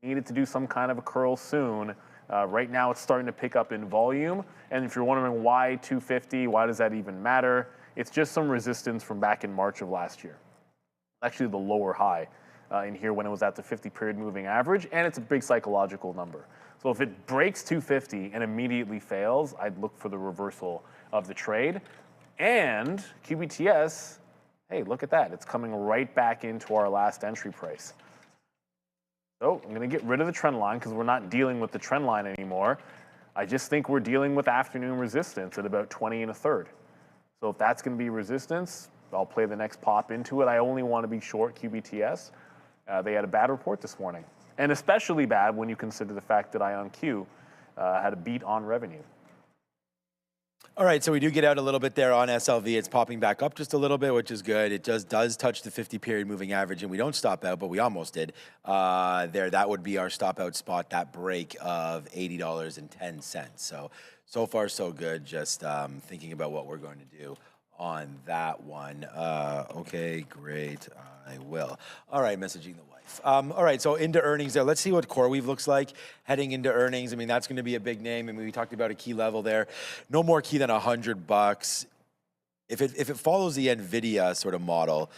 Needed to do some kind of a curl soon. Right now, it's starting to pick up in volume. And if you're wondering why 250, why does that even matter? It's just some resistance from back in March of last year. Actually, the lower high in here when it was at the 50-period moving average, and it's a big psychological number. So if it breaks 250 and immediately fails, I'd look for the reversal of the trade. And QBTS, hey, look at that. It's coming right back into our last entry price. So I'm going to get rid of the trend line because we're not dealing with the trend line anymore. I just think we're dealing with afternoon resistance at about 20 1/3. So if that's going to be resistance, I'll play the next pop into it. I only want to be short QBTS. They had a bad report this morning. And especially bad when you consider the fact that IonQ had a beat on revenue. All right, so we do get out a little bit there on SLV. It's popping back up just a little bit, which is good. It just does touch the 50-period moving average, and we don't stop out, but we almost did. That would be our stop out spot, that break of $80.10. So far, so good. Just thinking about what we're going to do on that one. Okay, great. I will. All right, messaging the wife. All right, so into earnings there. Let's see what CoreWeave looks like heading into earnings. I mean, that's going to be a big name. I mean, we talked about a key level there. No more key than $100. If it follows the Nvidia sort of model,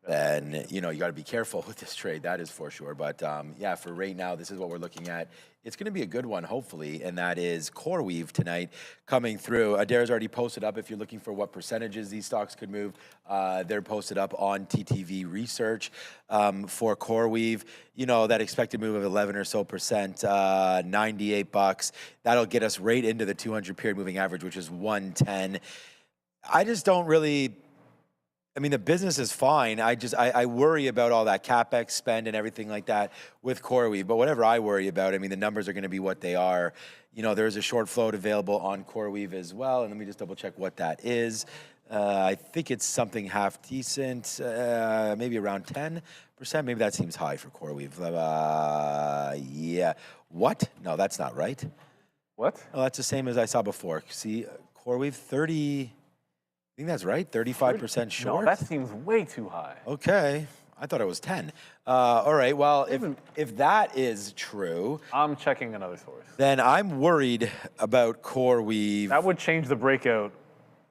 then you got to be careful with this trade. That is for sure. But yeah, for right now, this is what we're looking at. It's going to be a good one, hopefully, and that is CoreWeave tonight coming through. Adair's already posted up. If you're looking for what percentages these stocks could move, they're posted up on TTV Research for CoreWeave. That expected move of 11 or so percent, $98. That'll get us right into the 200-period moving average, which is 110. I just don't really. I mean, the business is fine. I worry about all that CapEx spend and everything like that with CoreWeave. But whatever I worry about, I mean, the numbers are going to be what they are. You know, there's a short float available on CoreWeave as well. And let me just double check what that is. I think it's something half decent, maybe around 10%. Maybe that seems high for CoreWeave. Yeah. What? No, that's not right. What? No, that's the same as I saw before. See, CoreWeave 30. I think that's right, 35% short. No, that seems way too high. Okay, I thought it was 10. All right, well, if that is true, I'm checking another source. then I'm worried about CoreWeave. That would change the breakout.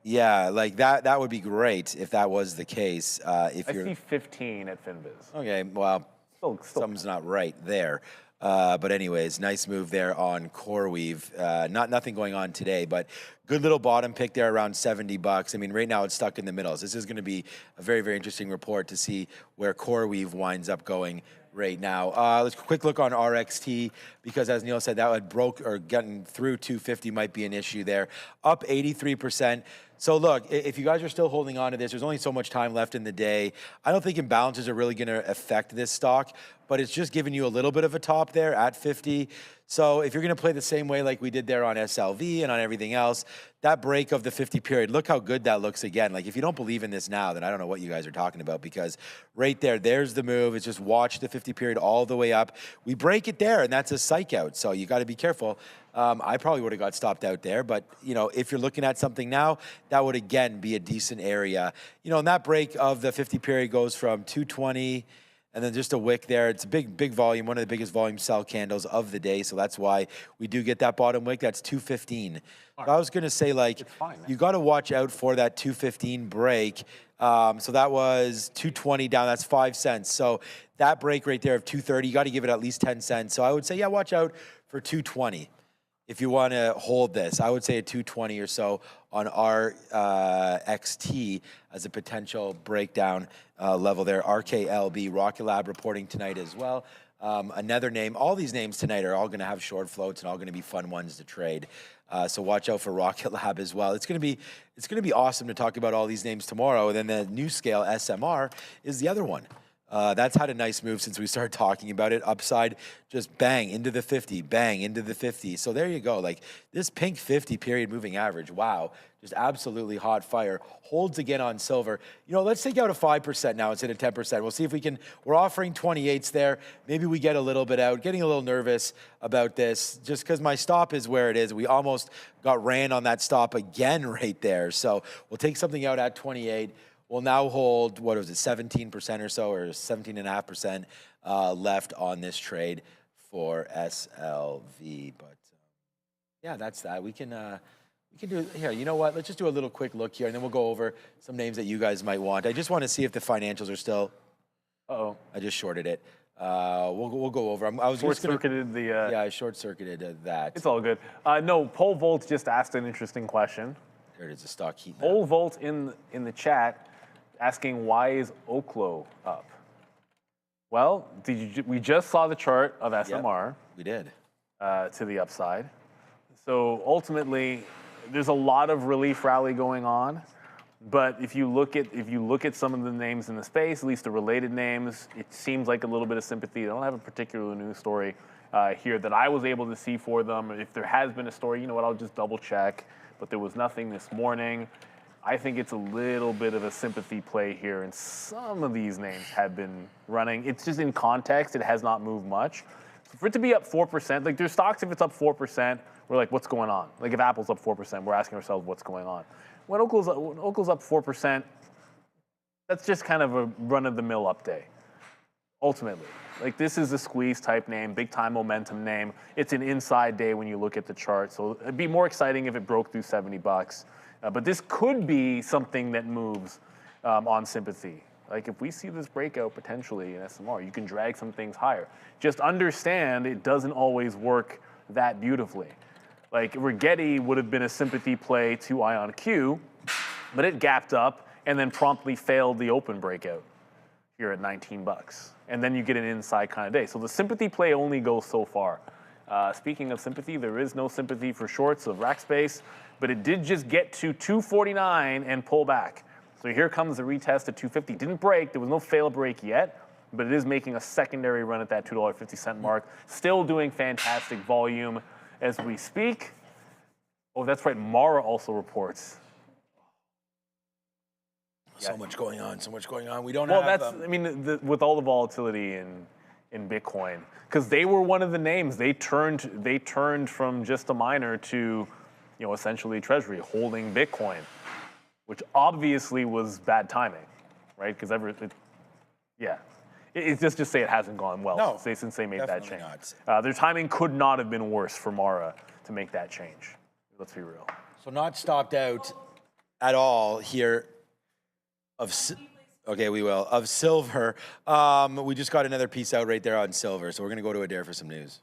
Yeah, like that would be great if that was the case. If I you're see 15 at FinViz. okay, well, Still. something's not right there. But anyways, nice move there on CoreWeave. Nothing going on today, but good little bottom pick there around $70. I mean, right now it's stuck in the middle. So this is going to be a very, very interesting report to see where CoreWeave winds up going right now. Let's quick look on RXT because as Neil said, that had broke or gotten through 250 might be an issue there. Up 83%. So look, if you guys are still holding on to this, there's only so much time left in the day. I don't think imbalances are really going to affect this stock, but it's just giving you a little bit of a top there at 50. So if you're going to play the same way like we did there on SLV and on everything else, that break of the 50 period, look how good that looks again. Like if you don't believe in this now, then I don't know what you guys are talking about because right there, there's the move. It's just watch the 50 period all the way up. We break it there and that's a psych out. So you got to be careful. I probably would have got stopped out there, but you know, if you're looking at something now, that would again be a decent area. You know, and that break of the 50 period goes from 220 and then just a wick there. It's a big volume, one of the biggest volume sell candles of the day. So that's why we do get that bottom wick. That's 215. So I was going to say, like, you got to watch out for that 215 break. So that was 220 down. That's 5 cents. So that break right there of 230, you got to give it at least 10 cents. So I would say, yeah, watch out for 220. If you want to hold this, I would say a 220 or so on RXT as a potential breakdown level there. RKLB, Rocket Lab reporting tonight as well. Another name, all these names tonight are all going to have short floats and all going to be fun ones to trade. So watch out for Rocket Lab as well. It's going to be awesome to talk about all these names tomorrow. And then the new scale SMR is the other one. That's had a nice move since we started talking about it. Upside, just bang into the 50, bang into the 50. So there you go. Like this pink 50 period moving average. Wow. Just absolutely hot fire. Holds again on silver. You know, let's take out a 5% now instead of 10%. We'll see if we can. We're offering 28s there. Maybe we get a little bit out. Getting a little nervous about this just because my stop is where it is. We almost got ran on that stop again right there. So we'll take something out at 28. We'll now hold, what was it, 17% or so, or 17.5% left on this trade for SLV. But yeah, that's that. We can do here. You know what? Let's just do a little quick look here, and then we'll go over some names that you guys might want. I just want to see if the financials are still. Uh-oh. I just shorted it. We'll go over. I was short-circuited the. Yeah, I short-circuited that. It's all good. No, Pole Volt just asked an interesting question. There it is, a stock heat. Pole Volt in the chat. Asking why is Oklo up? Well, we just saw the chart of SMR. Yep, we did. To the upside. So ultimately, there's a lot of relief rally going on. But if you look at some of the names in the space, at least the related names, it seems like a little bit of sympathy. I don't have a particular news story here that I was able to see for them. If there has been a story, you know what? I'll just double check. But there was nothing this morning. I think it's a little bit of a sympathy play here, and some of these names have been running. It's just in context, it has not moved much. So for it to be up 4%, like there's stocks, if it's up 4%, we're like, what's going on? Like if Apple's up 4%, we're asking ourselves what's going on. When Oklo's up 4%, that's just kind of a run-of-the-mill up day, ultimately. Like this is a squeeze type name, big time momentum name. It's an inside day when you look at the chart. So it'd be more exciting if it broke through $70. But this could be something that moves on sympathy. Like if we see this breakout potentially in SMR, you can drag some things higher. Just understand it doesn't always work that beautifully. Like Rigetti would have been a sympathy play to IonQ, but it gapped up and then promptly failed the open breakout here at $19. And then you get an inside kind of day. So the sympathy play only goes so far. Speaking of sympathy, there is no sympathy for shorts of Rackspace, but it did just get to 249 and pull back. So here comes the retest at 250. Didn't break. There was no fail break yet, but it is making a secondary run at that $2.50 mark. Still doing fantastic volume as we speak. Oh, that's right. Mara also reports. So much going on. So much going on. We don't Well, have. that's. I mean, with all the volatility in Bitcoin, because they were one of the names. They turned from just a miner to, essentially Treasury holding Bitcoin, which obviously was bad timing, right? Because it's just say it hasn't gone well since they made that change. Their timing could not have been worse for Mara to make that change. Let's be real. So not stopped out at all here of silver. We just got another piece out right there on silver, so we're gonna go to Adair for some news.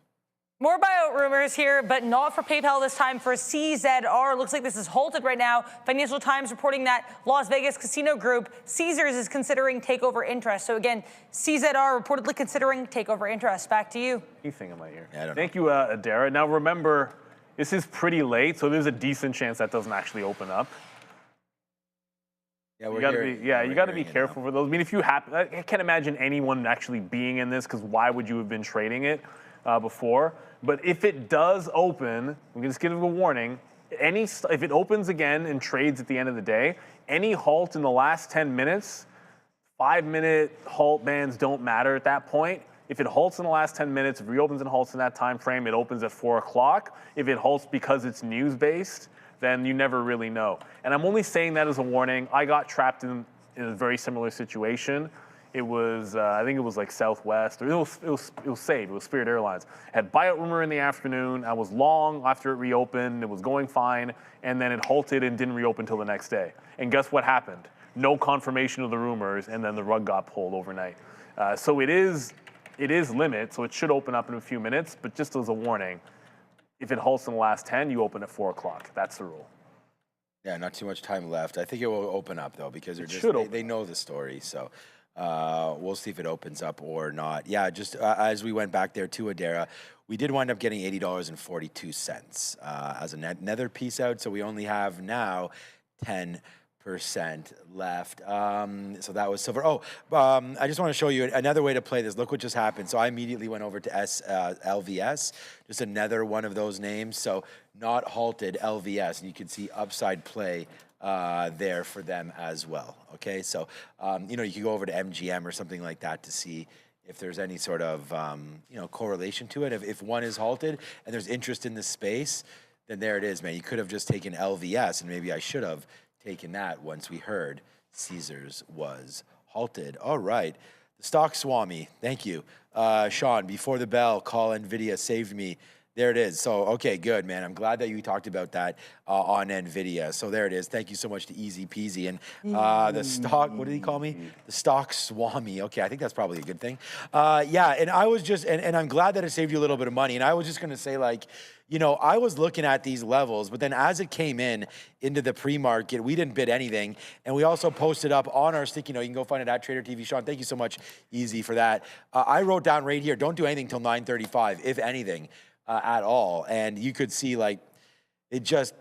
More buyout rumors here, but not for PayPal this time, for CZR. Looks like this is halted right now. Financial Times reporting that Las Vegas casino group Caesars is considering takeover interest. So again, CZR reportedly considering takeover interest. Back to you. Anything in my ear. Yeah, I don't Thank you, Adara. Now remember, this is pretty late, so there's a decent chance that doesn't actually open up. Yeah, you got to be careful for those. I mean, if you happen, I can't imagine anyone actually being in this, because why would you have been trading it before? But if it does open, we can just give it a warning. If it opens again and trades at the end of the day, any halt in the last 10 minutes, 5-minute halt bands don't matter at that point. If it halts in the last 10 minutes, it reopens and halts in that time frame, it opens at 4 o'clock. If it halts because it's news-based, then you never really know. And I'm only saying that as a warning. I got trapped in a very similar situation. It was, I think it was like Southwest, or it was SAVE, it was Spirit Airlines. Had buyout rumor in the afternoon. I was long after it reopened. It was going fine, and then it halted and didn't reopen until the next day. And guess what happened? No confirmation of the rumors, and then the rug got pulled overnight. So it is limit, so it should open up in a few minutes, but just as a warning, if it halts in the last 10, you open at 4 o'clock. That's the rule. Yeah, not too much time left. I think it will open up, though, because they know the story. So we'll see if it opens up or not. Yeah, just as we went back there to Adara, we did wind up getting $80.42 as another piece out. So we only have now 10% left. So that was silver. I just want to show you another way to play this. Look what just happened. So I immediately went over to LVS, just another one of those names. So not halted, LVS, and you can see upside play there for them as well. Okay, so you can go over to MGM or something like that to see if there's any sort of correlation to it. If one is halted and there's interest in the space, then there it is, man. You could have just taken LVS, and maybe I should have taken that once we heard Caesars was halted. All right. The stock swami. Thank you. Sean, before the bell, call Nvidia saved me. There it is. So, okay, good, man. I'm glad that you talked about that on Nvidia. So there it is. Thank you so much to Easy Peasy. And the stock, what did he call me? The stock swami. Okay, I think that's probably a good thing. Yeah, and I was just, and I'm glad that it saved you a little bit of money. And I was just going to say, I was looking at these levels, but then as it came into the pre-market, we didn't bid anything. And we also posted up on our sticky note. You can go find it at Trader TV. Sean, thank you so much, Easy, for that. I wrote down right here, don't do anything till 9:35, if anything. At all, and you could see it just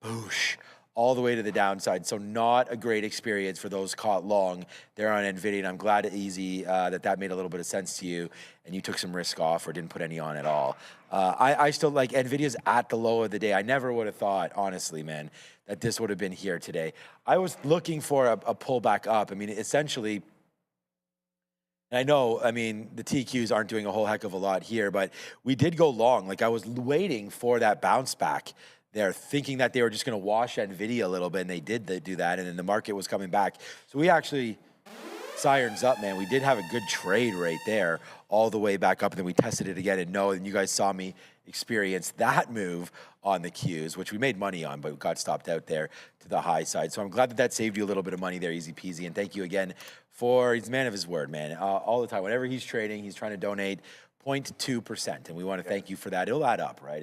boosh all the way to the downside. So not a great experience for those caught long there on Nvidia. And I'm glad Easy that made a little bit of sense to you, and you took some risk off or didn't put any on at all. I still like Nvidia's at the low of the day. I never would have thought, honestly, man, that this would have been here today. I was looking for a pullback up. I mean, essentially. I know, the TQs aren't doing a whole heck of a lot here, but we did go long. I was waiting for that bounce back there, thinking that they were just going to wash Nvidia a little bit, and they did do that, and then the market was coming back. So we actually, sirens up, man. We did have a good trade right there, all the way back up, and then we tested it again, and you guys saw me experience that move on the Qs, which we made money on, but got stopped out there to the high side. So I'm glad that saved you a little bit of money there, Easy Peasy, and thank you again he's a man of his word, man. All the time, whenever he's trading, he's trying to donate 0.2%, and we want to thank you for that. It'll add up, right?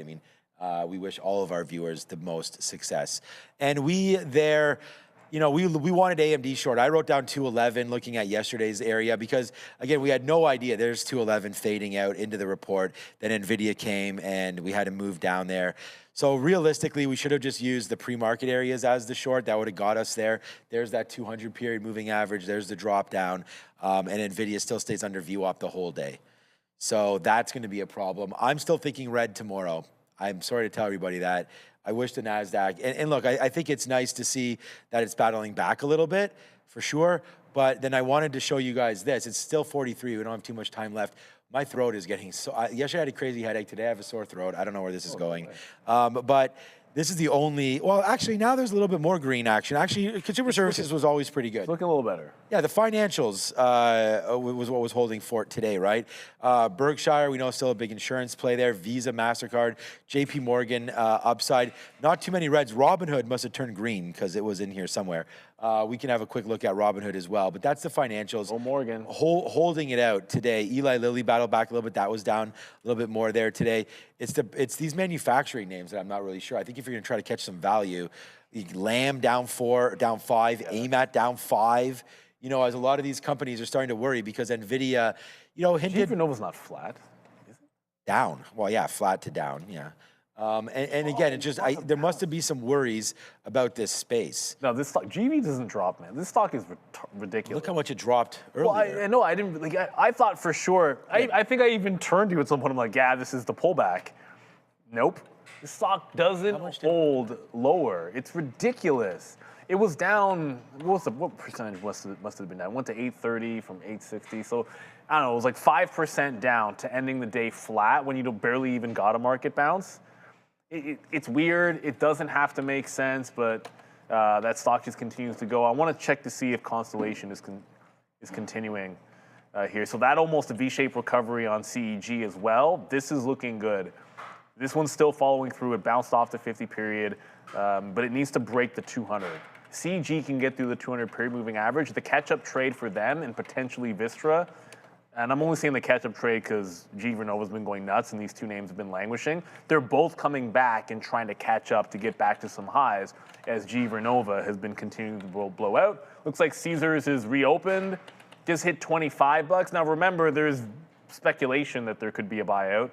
We wish all of our viewers the most success. And we there you know, we wanted AMD short. I wrote down 211 looking at yesterday's area because, again, we had no idea. There's 211 fading out into the report. Then Nvidia came and we had to move down there. So realistically, we should have just used the pre-market areas as the short. That would have got us there. There's that 200 period moving average. There's the drop down. And Nvidia still stays under VWAP the whole day. So that's going to be a problem. I'm still thinking red tomorrow. I'm sorry to tell everybody that. I wish the NASDAQ, and look, I think it's nice to see that it's battling back a little bit, for sure. But then I wanted to show you guys this. It's still 43. We don't have too much time left. My throat is getting so, yesterday I had a crazy headache. Today I have a sore throat. I don't know where this is going. But this is the only, well, actually now there's a little bit more green action. Actually, consumer services was always pretty good. It's looking a little better. Yeah, the financials was what was holding fort today, right? Berkshire, we know, still a big insurance play there. Visa, MasterCard, JP Morgan upside. Not too many reds. Robinhood must have turned green because it was in here somewhere. We can have a quick look at Robinhood as well, but that's the financials. Oh, Morgan. Holding it out today. Eli Lilly battled back a little bit. That was down a little bit more there today. It's these manufacturing names that I'm not really sure. I think if you're going to try to catch some value, Lamb down 4, down 5, AMAT down 5. You know, as a lot of these companies are starting to worry because Nvidia, you know, hinted. Nova's not flat, is it? Down. Well, yeah, flat to down, yeah. And again, it just there must be some worries about this space. No, this stock, GV doesn't drop, man. This stock is ridiculous. Look how much it dropped earlier. Well, I know, I didn't, like, I thought for sure, I think I even turned to you at some point, I'm like, yeah, this is the pullback. Nope. This stock doesn't hold lower. It's ridiculous. It was down, what percentage must it have been down? It went to 830 from 860. So, I don't know, it was like 5% down to ending the day flat when you barely even got a market bounce. It's weird. It doesn't have to make sense, but that stock just continues to go. I want to check to see if Constellation is continuing here. So that almost a V-shaped recovery on CEG as well. This is looking good. This one's still following through. It bounced off the 50 period, but it needs to break the 200. CEG can get through the 200 period moving average. The catch-up trade for them and potentially Vistra, and I'm only saying the catch-up trade because GE Vernova's been going nuts and these two names have been languishing. They're both coming back and trying to catch up to get back to some highs as GE Vernova has been continuing to blow out. Looks like Caesars is reopened, just hit 25 bucks. Now remember, there's speculation that there could be a buyout.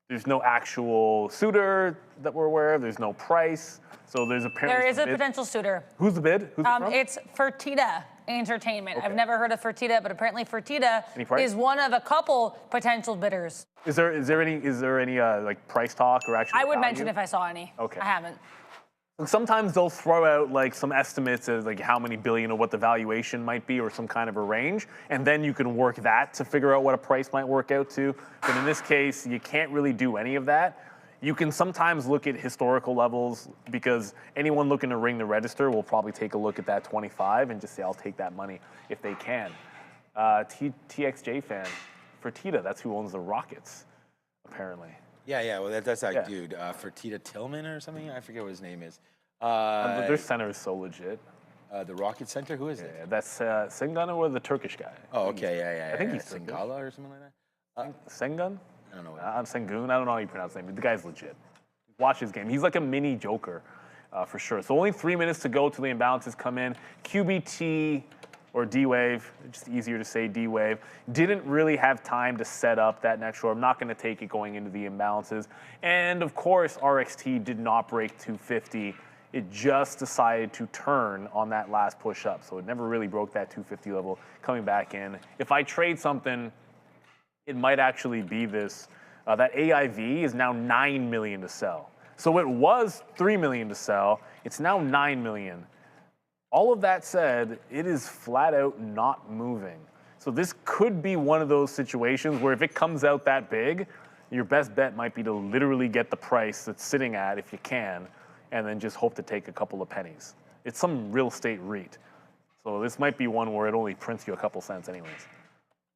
There's no actual suitor that we're aware of. There's no price. So there's apparently there is a potential suitor. Who's the bid? Who's it from? It's Fertitta Entertainment. Okay. I've never heard of Fertitta, but apparently Fertitta is one of a couple potential bidders. Is there any like price talk or actual I would value? mention if I saw any. Okay. I haven't. Sometimes they'll throw out like some estimates as like how many billion or what the valuation might be or some kind of a range, and then you can work that to figure out what a price might work out to. But in this case, you can't really do any of that. You can sometimes look at historical levels because anyone looking to ring the register will probably take a look at that 25 and just say, I'll take that money if they can. TXJ fan, Fertitta, that's who owns the Rockets, apparently. Yeah, well, that's that dude, Fertitta Tillman or something? I forget what his name is. Their center is so legit. The Rocket Center, who is it? Yeah, that's Sengun or the Turkish guy. Oh, okay, yeah. I think he's Sengala or something like that? Sengun? I don't know. I'm Sengun. I don't know how you pronounce his name. The guy's legit. Watch his game. He's like a mini Joker, for sure. So only 3 minutes to go till the imbalances come in. QBT or D-Wave, just easier to say D-Wave, didn't really have time to set up that next short. I'm not going to take it going into the imbalances. And of course, RXT did not break 250. It just decided to turn on that last push up. So it never really broke that 250 level coming back in. If I trade something, it might actually be this. That AIV is now 9 million to sell. So it was 3 million to sell. It's now 9 million. All of that said, it is flat out not moving. So this could be one of those situations where if it comes out that big, your best bet might be to literally get the price that's sitting at if you can, and then just hope to take a couple of pennies. It's some real estate REIT. So this might be one where it only prints you a couple cents anyways.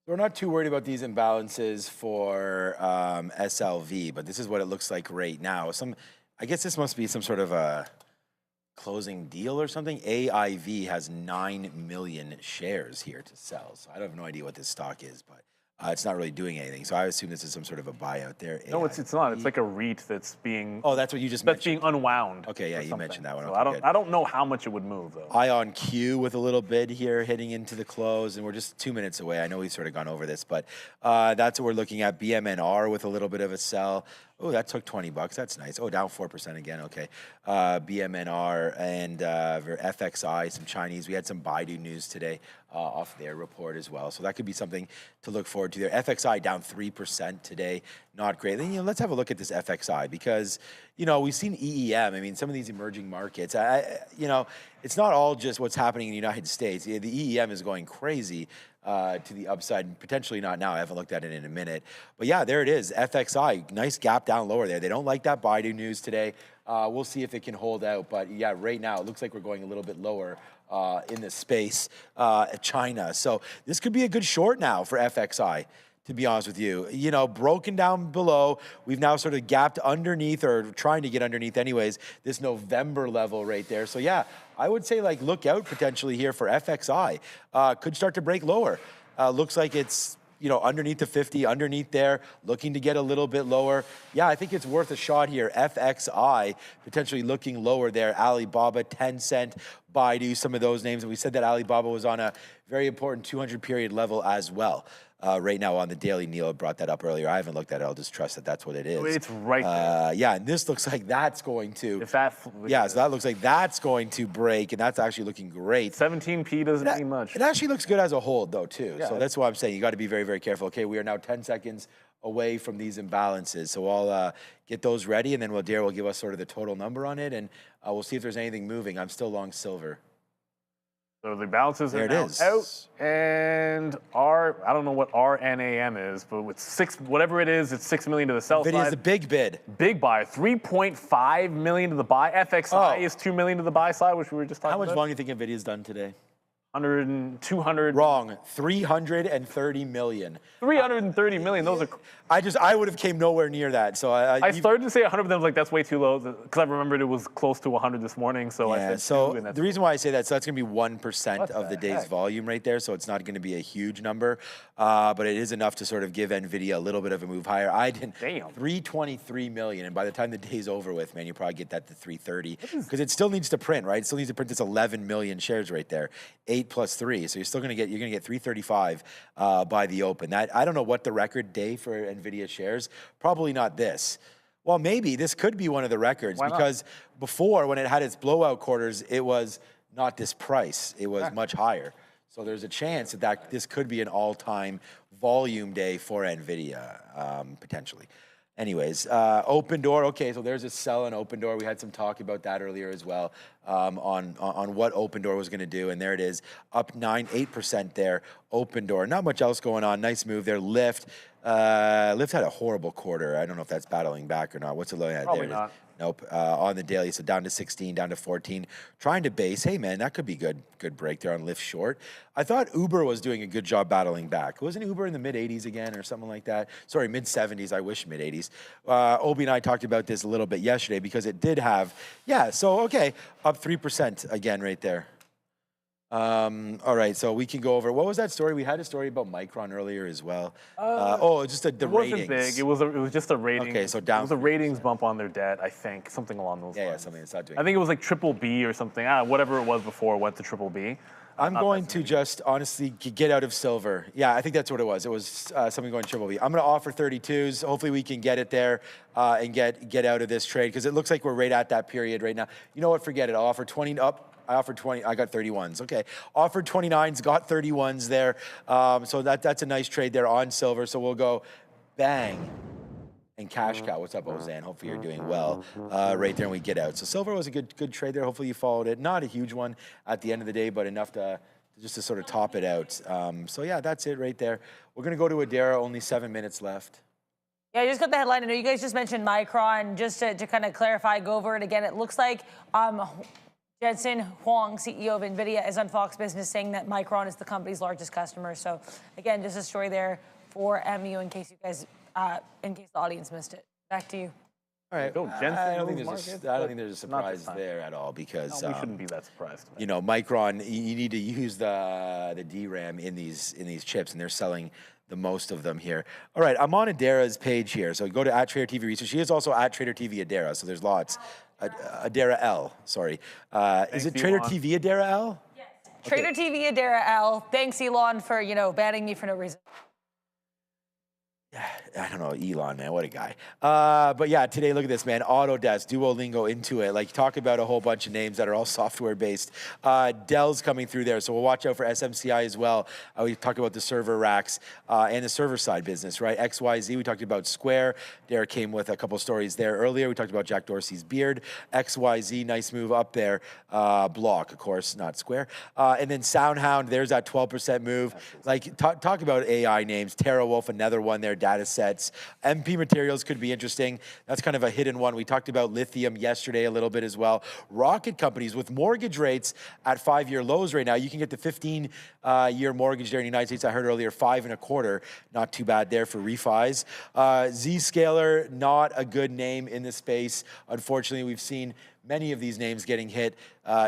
We're not too worried about these imbalances for SLV, but this is what it looks like right now. I guess this must be some sort of a closing deal or something. AIV has 9 million shares here to sell, so I have no idea what this stock is, but It's not really doing anything. So I assume this is some sort of a buyout there. No, it's not. It's like a REIT that's being. Oh, that's what you just mentioned. Being unwound. Okay, yeah, you mentioned that one. So Okay, I don't know how much it would move though. Eye on Q with a little bid here, hitting into the close, and we're just 2 minutes away. I know we've sort of gone over this, but that's what we're looking at. BMNR with a little bit of a sell. Oh, that took $20. That's nice. Oh, down 4% again. Okay. BMNR and FXI, some Chinese. We had some Baidu news today off their report as well. So that could be something to look forward to there. FXI down 3% today. Not great. Then, let's have a look at this FXI because, we've seen EEM. I mean, some of these emerging markets, it's not all just what's happening in the United States. The EEM is going crazy. To the upside, potentially not now. I haven't looked at it in a minute. But yeah, there it is. FXI, nice gap down lower there. They don't like that Baidu news today. We'll see if it can hold out. But yeah, right now it looks like we're going a little bit lower in this space at China. So this could be a good short now for FXI. To be honest with you, broken down below. We've now sort of gapped underneath or trying to get underneath anyways, this November level right there. So yeah, I would say look out potentially here for FXI. Could start to break lower. Looks like it's, underneath the 50, underneath there, looking to get a little bit lower. Yeah, I think it's worth a shot here. FXI potentially looking lower there. Alibaba, Tencent, Baidu, some of those names. And we said that Alibaba was on a very important 200 period level as well. Right now on the daily, Neil brought that up earlier. I haven't looked at it. I'll just trust that that's what it is. It's right there. Yeah, and this looks like that's going to. If that. Yeah, so that looks like that's going to break, and that's actually looking great. 17p doesn't mean much. It actually looks good as a hold, though, too. Yeah, so that's why I'm saying you got to be very, very careful. Okay, we are now 10 seconds away from these imbalances. So I'll get those ready, and then Dare will give us sort of the total number on it, and we'll see if there's anything moving. I'm still long silver. So the balances are now out, and I don't know what RNAM is, but with whatever it is, it's 6 million to the sell side. Nvidia's the big bid. Big buy, 3.5 million to the buy. FXI is 2 million to the buy side, which we were just talking about. How much volume do you think Nvidia's done today? 100 and 200. Wrong. 330 million. 330 million. Those are. I would have came nowhere near that. So I started to say 100, but then I was like, that's way too low, because I remembered it was close to 100 this morning. So yeah, I said so 2, and that's the reason why I say that, so that's going to be 1% of the day's heck? volume right there. So it's not going to be a huge number, but it is enough to sort of give Nvidia a little bit of a move higher. I didn't. Damn. 323 million, and by the time the day's over with, man, you probably get that to 330 because it still needs to print, right? It still needs to print this 11 million shares right there, 8 plus 3. So you're still going to get 335 by the open. I don't know what the record day for Nvidia shares. Probably not this. Well, maybe this could be one of the records because before, when it had its blowout quarters, it was not this price. It was much higher. So there's a chance that this could be an all-time volume day for Nvidia, potentially. Anyways, Open Door. Okay, so there's a sell on Open Door. We had some talk about that earlier as well on what Open Door was going to do, and there it is, up 8% there. Open Door. Not much else going on. Nice move there. Lyft. Lyft had a horrible quarter. I don't know if that's battling back or not. What's the low at? Probably there not. Nope. On the daily, so down to 16, down to 14. Trying to base. Hey, man, that could be good. Good break there on Lyft short. I thought Uber was doing a good job battling back. Wasn't Uber in the mid-80s again or something like that? Sorry, mid-70s. I wish mid-80s. Obi and I talked about this a little bit yesterday because it did have, okay, up 3% again right there. All right, so we can go over. What was that story? We had a story about Micron earlier as well. Just the ratings. It wasn't big. It was just a rating. Okay, so down. It was a ratings bump on their debt, I think, something along those lines. Yeah, something that's not doing. I think it was like triple B or something. Whatever it was before it went to triple B. I'm going to just honestly get out of silver. Yeah, I think that's what it was. It was something going triple B. I'm going to offer 32s. Hopefully we can get it there and get out of this trade because it looks like we're right at that period right now. You know what? Forget it. I'll offer 20 up. I offered 20. I got 31s. Okay. Offered 29s. Got 31s there. So that's a nice trade there on silver. So we'll go bang. And cash cow. What's up, Ozan? Hopefully you're doing well right there and we get out. So silver was a good trade there. Hopefully you followed it. Not a huge one at the end of the day, but enough to just to sort of top it out. So yeah, that's it right there. We're going to go to Adara. Only 7 minutes left. Yeah, I just got the headline. I know you guys just mentioned Micron. Just to kind of clarify, go over it again. It looks like Jensen Huang, CEO of Nvidia, is on Fox Business saying that Micron is the company's largest customer. So again, just a story there for MU in case you guys, in case the audience missed it. Back to you. All right. Go Jensen I don't moves think markets, there's a but not this surprise time. there at all because No, we shouldn't be that surprised. you know, Micron, you need to use the DRAM in these chips, and they're selling the most of them here. All right, I'm on Adara's page here, so go to @TraderTV Research. She is also @TraderTV Adara, so there's lots. Adara L, sorry. Is it Trader Elon. TV Adara L? Yes. Trader TV Adara L. Thanks, Elon, for banning me for no reason. I don't know, Elon, man, what a guy. But yeah, today, look at this, man. Autodesk, Duolingo, Intuit. Like, talk about a whole bunch of names that are all software-based. Dell's coming through there, so we'll watch out for SMCI as well. We talked about the server racks and the server-side business, right? XYZ, we talked about Square. Derek came with a couple stories there earlier. We talked about Jack Dorsey's beard. XYZ, nice move up there. Block, of course, not Square. And then SoundHound, there's that 12% move. Like, talk about AI names. TeraWolf, another one there. Data sets. MP Materials could be interesting. That's kind of a hidden one. We talked about lithium yesterday a little bit as well. Rocket companies with mortgage rates at 5-year lows right now. You can get the 15-year mortgage there in the United States. I heard earlier 5.25. Not too bad there for refis. Zscaler, not a good name in the space. Unfortunately, we've seen many of these names getting hit,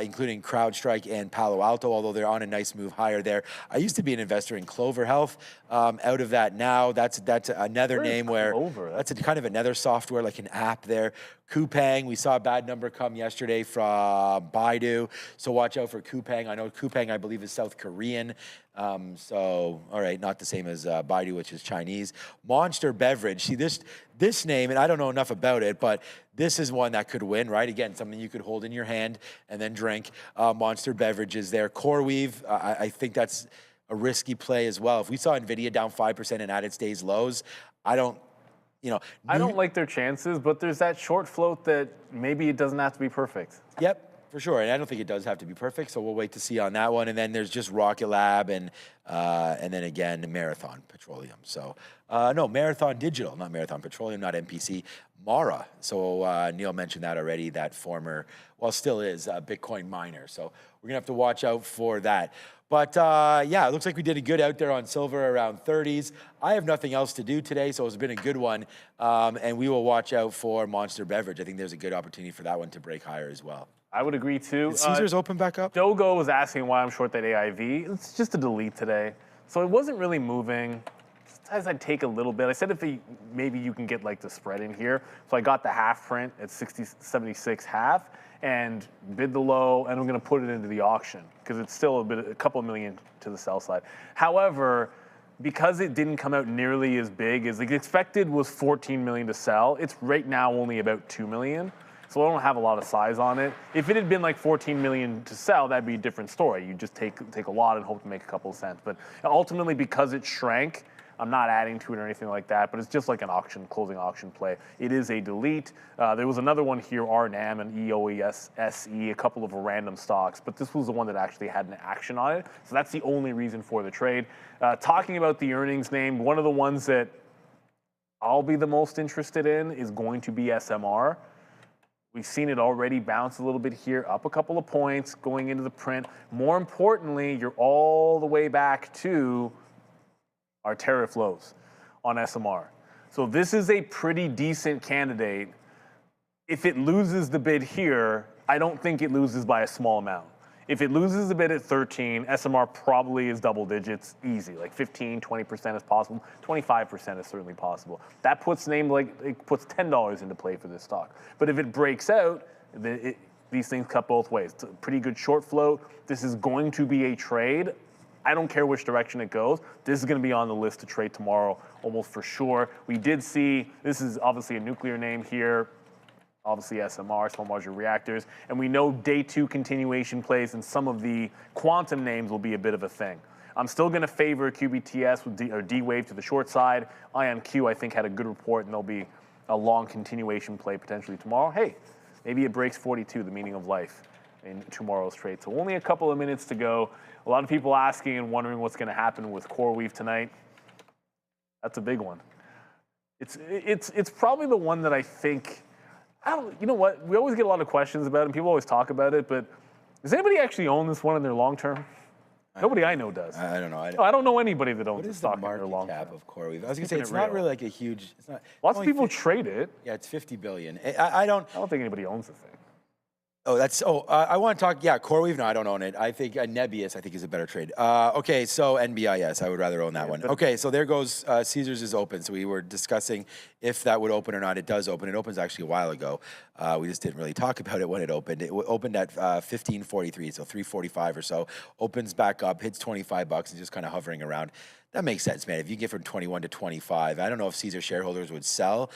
including CrowdStrike and Palo Alto, although they're on a nice move higher there. I used to be an investor in Clover Health. Out of that now, that's another name where that's kind of another software, like an app there. Coupang, we saw a bad number come yesterday from Baidu, so watch out for Coupang. I know Coupang, I believe, is South Korean. So, all right, not the same as Baidu, which is Chinese. Monster Beverage. See, this name, and I don't know enough about it, but this is one that could win, right? Again, something you could hold in your hand and then drink. Monster Beverage is there. CoreWeave, I think that's a risky play as well. If we saw Nvidia down 5% and at its day's lows, I don't like their chances, but there's that short float that maybe it doesn't have to be perfect. Yep. For sure, and I don't think it does have to be perfect, so we'll wait to see on that one. And then there's just Rocket Lab and then again Marathon Petroleum. So no, Marathon Digital, not Marathon Petroleum, not MPC, Mara. So Neil mentioned that already. That former, well, still is a Bitcoin miner. So we're gonna have to watch out for that. But yeah, it looks like we did a good out there on silver around 30s. I have nothing else to do today, so it's been a good one. And we will watch out for Monster Beverage. I think there's a good opportunity for that one to break higher as well. I would agree too. Did Caesars open back up? Dogo was asking why I'm short that AIV. It's just a delete today. So it wasn't really moving. Sometimes I'd take a little bit. I said maybe you can get like the spread in here. So I got the half print at 76 half and bid the low, and I'm gonna put it into the auction because it's still a couple million to the sell side. However, because it didn't come out nearly as big as expected was 14 million to sell, it's right now only about 2 million. So I don't have a lot of size on it. If it had been like 14 million to sell, that'd be a different story. You just take a lot and hope to make a couple of cents. But ultimately, because it shrank, I'm not adding to it or anything like that, but it's just like an closing auction play. It is a delete. There was another one here, RNAM and EOESE, a couple of random stocks, but this was the one that actually had an action on it. So that's the only reason for the trade. Talking about the earnings name, one of the ones that I'll be the most interested in is going to be SMR. We've seen it already bounce a little bit here, up a couple of points, going into the print. More importantly, you're all the way back to our tariff lows on SMR. So this is a pretty decent candidate. If it loses the bid here, I don't think it loses by a small amount. If it loses a bid at 13, SMR probably is double digits, easy, like 15, 20% is possible, 25% is certainly possible. That puts it puts $10 into play for this stock. But if it breaks out, these things cut both ways. It's a pretty good short float. This is going to be a trade. I don't care which direction it goes. This is going to be on the list to trade tomorrow, almost for sure. We did see, this is obviously a nuclear name here, obviously SMR, small modular reactors, and we know day 2 continuation plays and some of the quantum names will be a bit of a thing. I'm still going to favor QBTS with D-Wave to the short side. IonQ, I think, had a good report, and there'll be a long continuation play potentially tomorrow. Hey, maybe it breaks 42, the meaning of life, in tomorrow's trade. So only a couple of minutes to go. A lot of people asking and wondering what's going to happen with CoreWeave tonight. That's a big one. It's probably the one that I think, you know what? We always get a lot of questions about it, and people always talk about it, but does anybody actually own this one in their long term? Nobody I know does. I don't know. I don't know anybody that owns What a is the stock in their market long cap term. of CoreWeave? I was gonna say Keeping it's it not real. really like a huge. It's not. Lots of only people 50 trade it. Yeah, it's 50 billion. I don't. I don't think anybody owns the thing. Oh, I want to talk. Yeah, CoreWeave. No, I don't own it. I think Nebius. I think is a better trade. Okay, so NBIS. I would rather own that one. Okay, so there goes. Caesars is open. So we were discussing if that would open or not. It does open. It opens actually a while ago. We just didn't really talk about it when it opened. It opened at 1543, so 345 or so. Opens back up, hits $25, and just kind of hovering around. That makes sense, man. If you get from 21 to 25, I don't know if Caesar shareholders would sell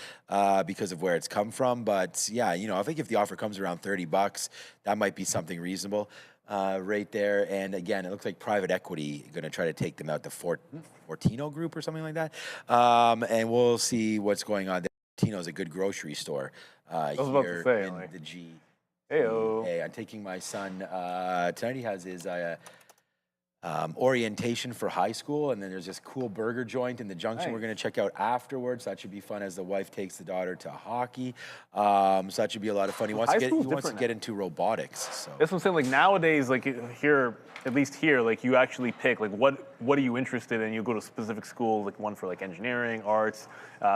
because of where it's come from, but yeah, I think if the offer comes around $30, that might be something reasonable right there. And again, it looks like private equity going to try to take them out to Fortino Group or something like that. And we'll see what's going on there. Fortino's a good grocery store here in the G. Hey, I'm taking my son tonight. He has his orientation for high school, and then there's this cool burger joint in the Junction we're going to check out afterwards. That should be fun as the wife takes the daughter to hockey. So that should be a lot of fun. He wants to get into robotics. So that's what I'm saying. Like nowadays, like here, at least here, like you actually pick like what are you interested in? You go to specific schools, like one for like engineering, arts.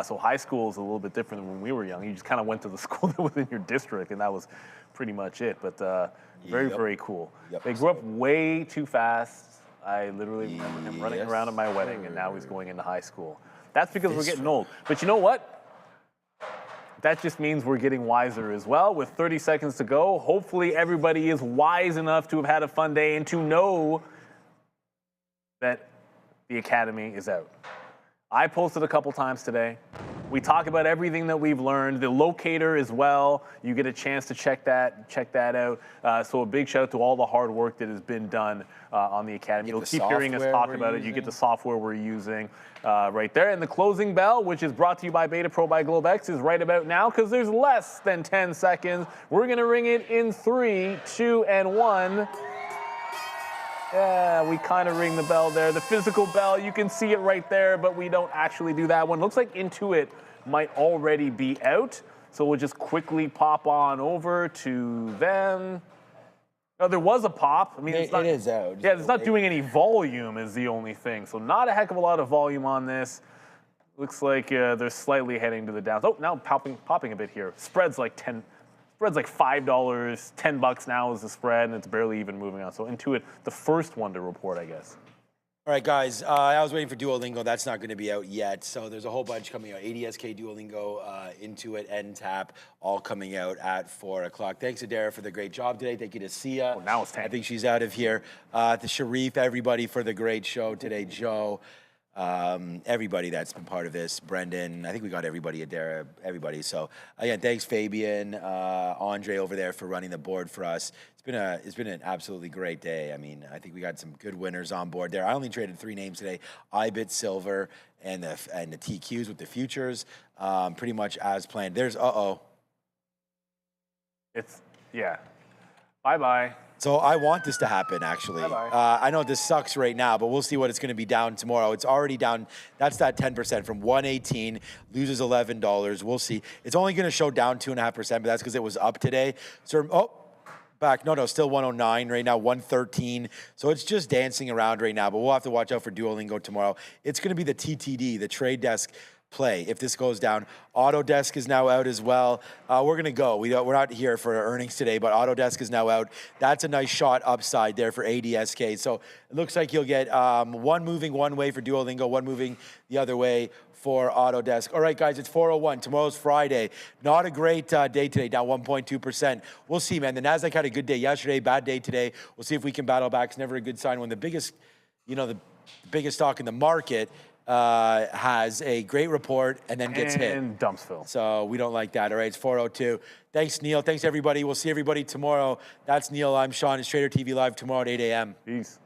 So high school is a little bit different than when we were young. You just kind of went to the school that was in your district, and that was pretty much it. But very cool. They grew up way too fast. I literally remember him running around at my wedding, and now he's going into high school. That's because we're getting old. But you know what? That just means we're getting wiser as well. With 30 seconds to go, hopefully everybody is wise enough to have had a fun day and to know that the Academy is out. I posted a couple times today. We talk about everything that we've learned. The locator as well. You get a chance to check that out. So a big shout out to all the hard work that has been done on the Academy. You'll keep hearing us talk about it. You get the software we're using right there. And the closing bell, which is brought to you by Beta Pro by GlobeX, is right about now because there's less than 10 seconds. We're going to ring it in 3, 2, and 1. Yeah, we kind of ring the bell there. The physical bell, you can see it right there, but we don't actually do that one. Looks like Intuit might already be out, so we'll just quickly pop on over to them. Oh, there was a pop. I mean, it is out. Yeah, it's not doing any volume is the only thing, so not a heck of a lot of volume on this. Looks like they're slightly heading to the downs. Oh, now popping a bit here. Spread's like $5, $10 now is the spread, and it's barely even moving on. So Intuit, the first one to report, I guess. All right, guys, I was waiting for Duolingo. That's not going to be out yet. So there's a whole bunch coming out. ADSK, Duolingo, Intuit, NTAP, all coming out at 4 o'clock. Thanks, Adara, for the great job today. Thank you to Sia. Oh, now it's 10. I think she's out of here. To Sharif, everybody for the great show today. Joe, everybody that's been part of this. Brendan, I think we got everybody, Adara, everybody. So again, thanks, Fabian, Andre over there for running the board for us. It's been an absolutely great day. I mean, I think we got some good winners on board there. I only traded 3 names today: IBIT, Silver, and the TQs with the futures, pretty much as planned. There's Bye-bye. So I want this to happen, actually. I know this sucks right now, but we'll see what it's going to be down tomorrow. It's already down. That's that 10% from 118, loses $11. We'll see. It's only going to show down 2.5%, but that's because it was up today. So, back. No, still 109 right now, 113. So it's just dancing around right now, but we'll have to watch out for Duolingo tomorrow. It's going to be the TTD, the trade desk play, if this goes down. Autodesk is now out as well. We're going to go. We're not here for earnings today, but Autodesk is now out. That's a nice shot upside there for ADSK. So it looks like you'll get one moving one way for Duolingo, one moving the other way for Autodesk. All right, guys, it's 4:01. Tomorrow's Friday. Not a great day today, down 1.2%. We'll see, man. The Nasdaq had a good day yesterday, bad day today. We'll see if we can battle back. It's never a good sign when the biggest, the biggest stock in the market has a great report and then gets hit. And dumps Phil. So we don't like that. All right, it's 4:02. Thanks, Neil. Thanks, everybody. We'll see everybody tomorrow. That's Neil. I'm Sean. It's Trader TV Live tomorrow at 8 a.m. Peace.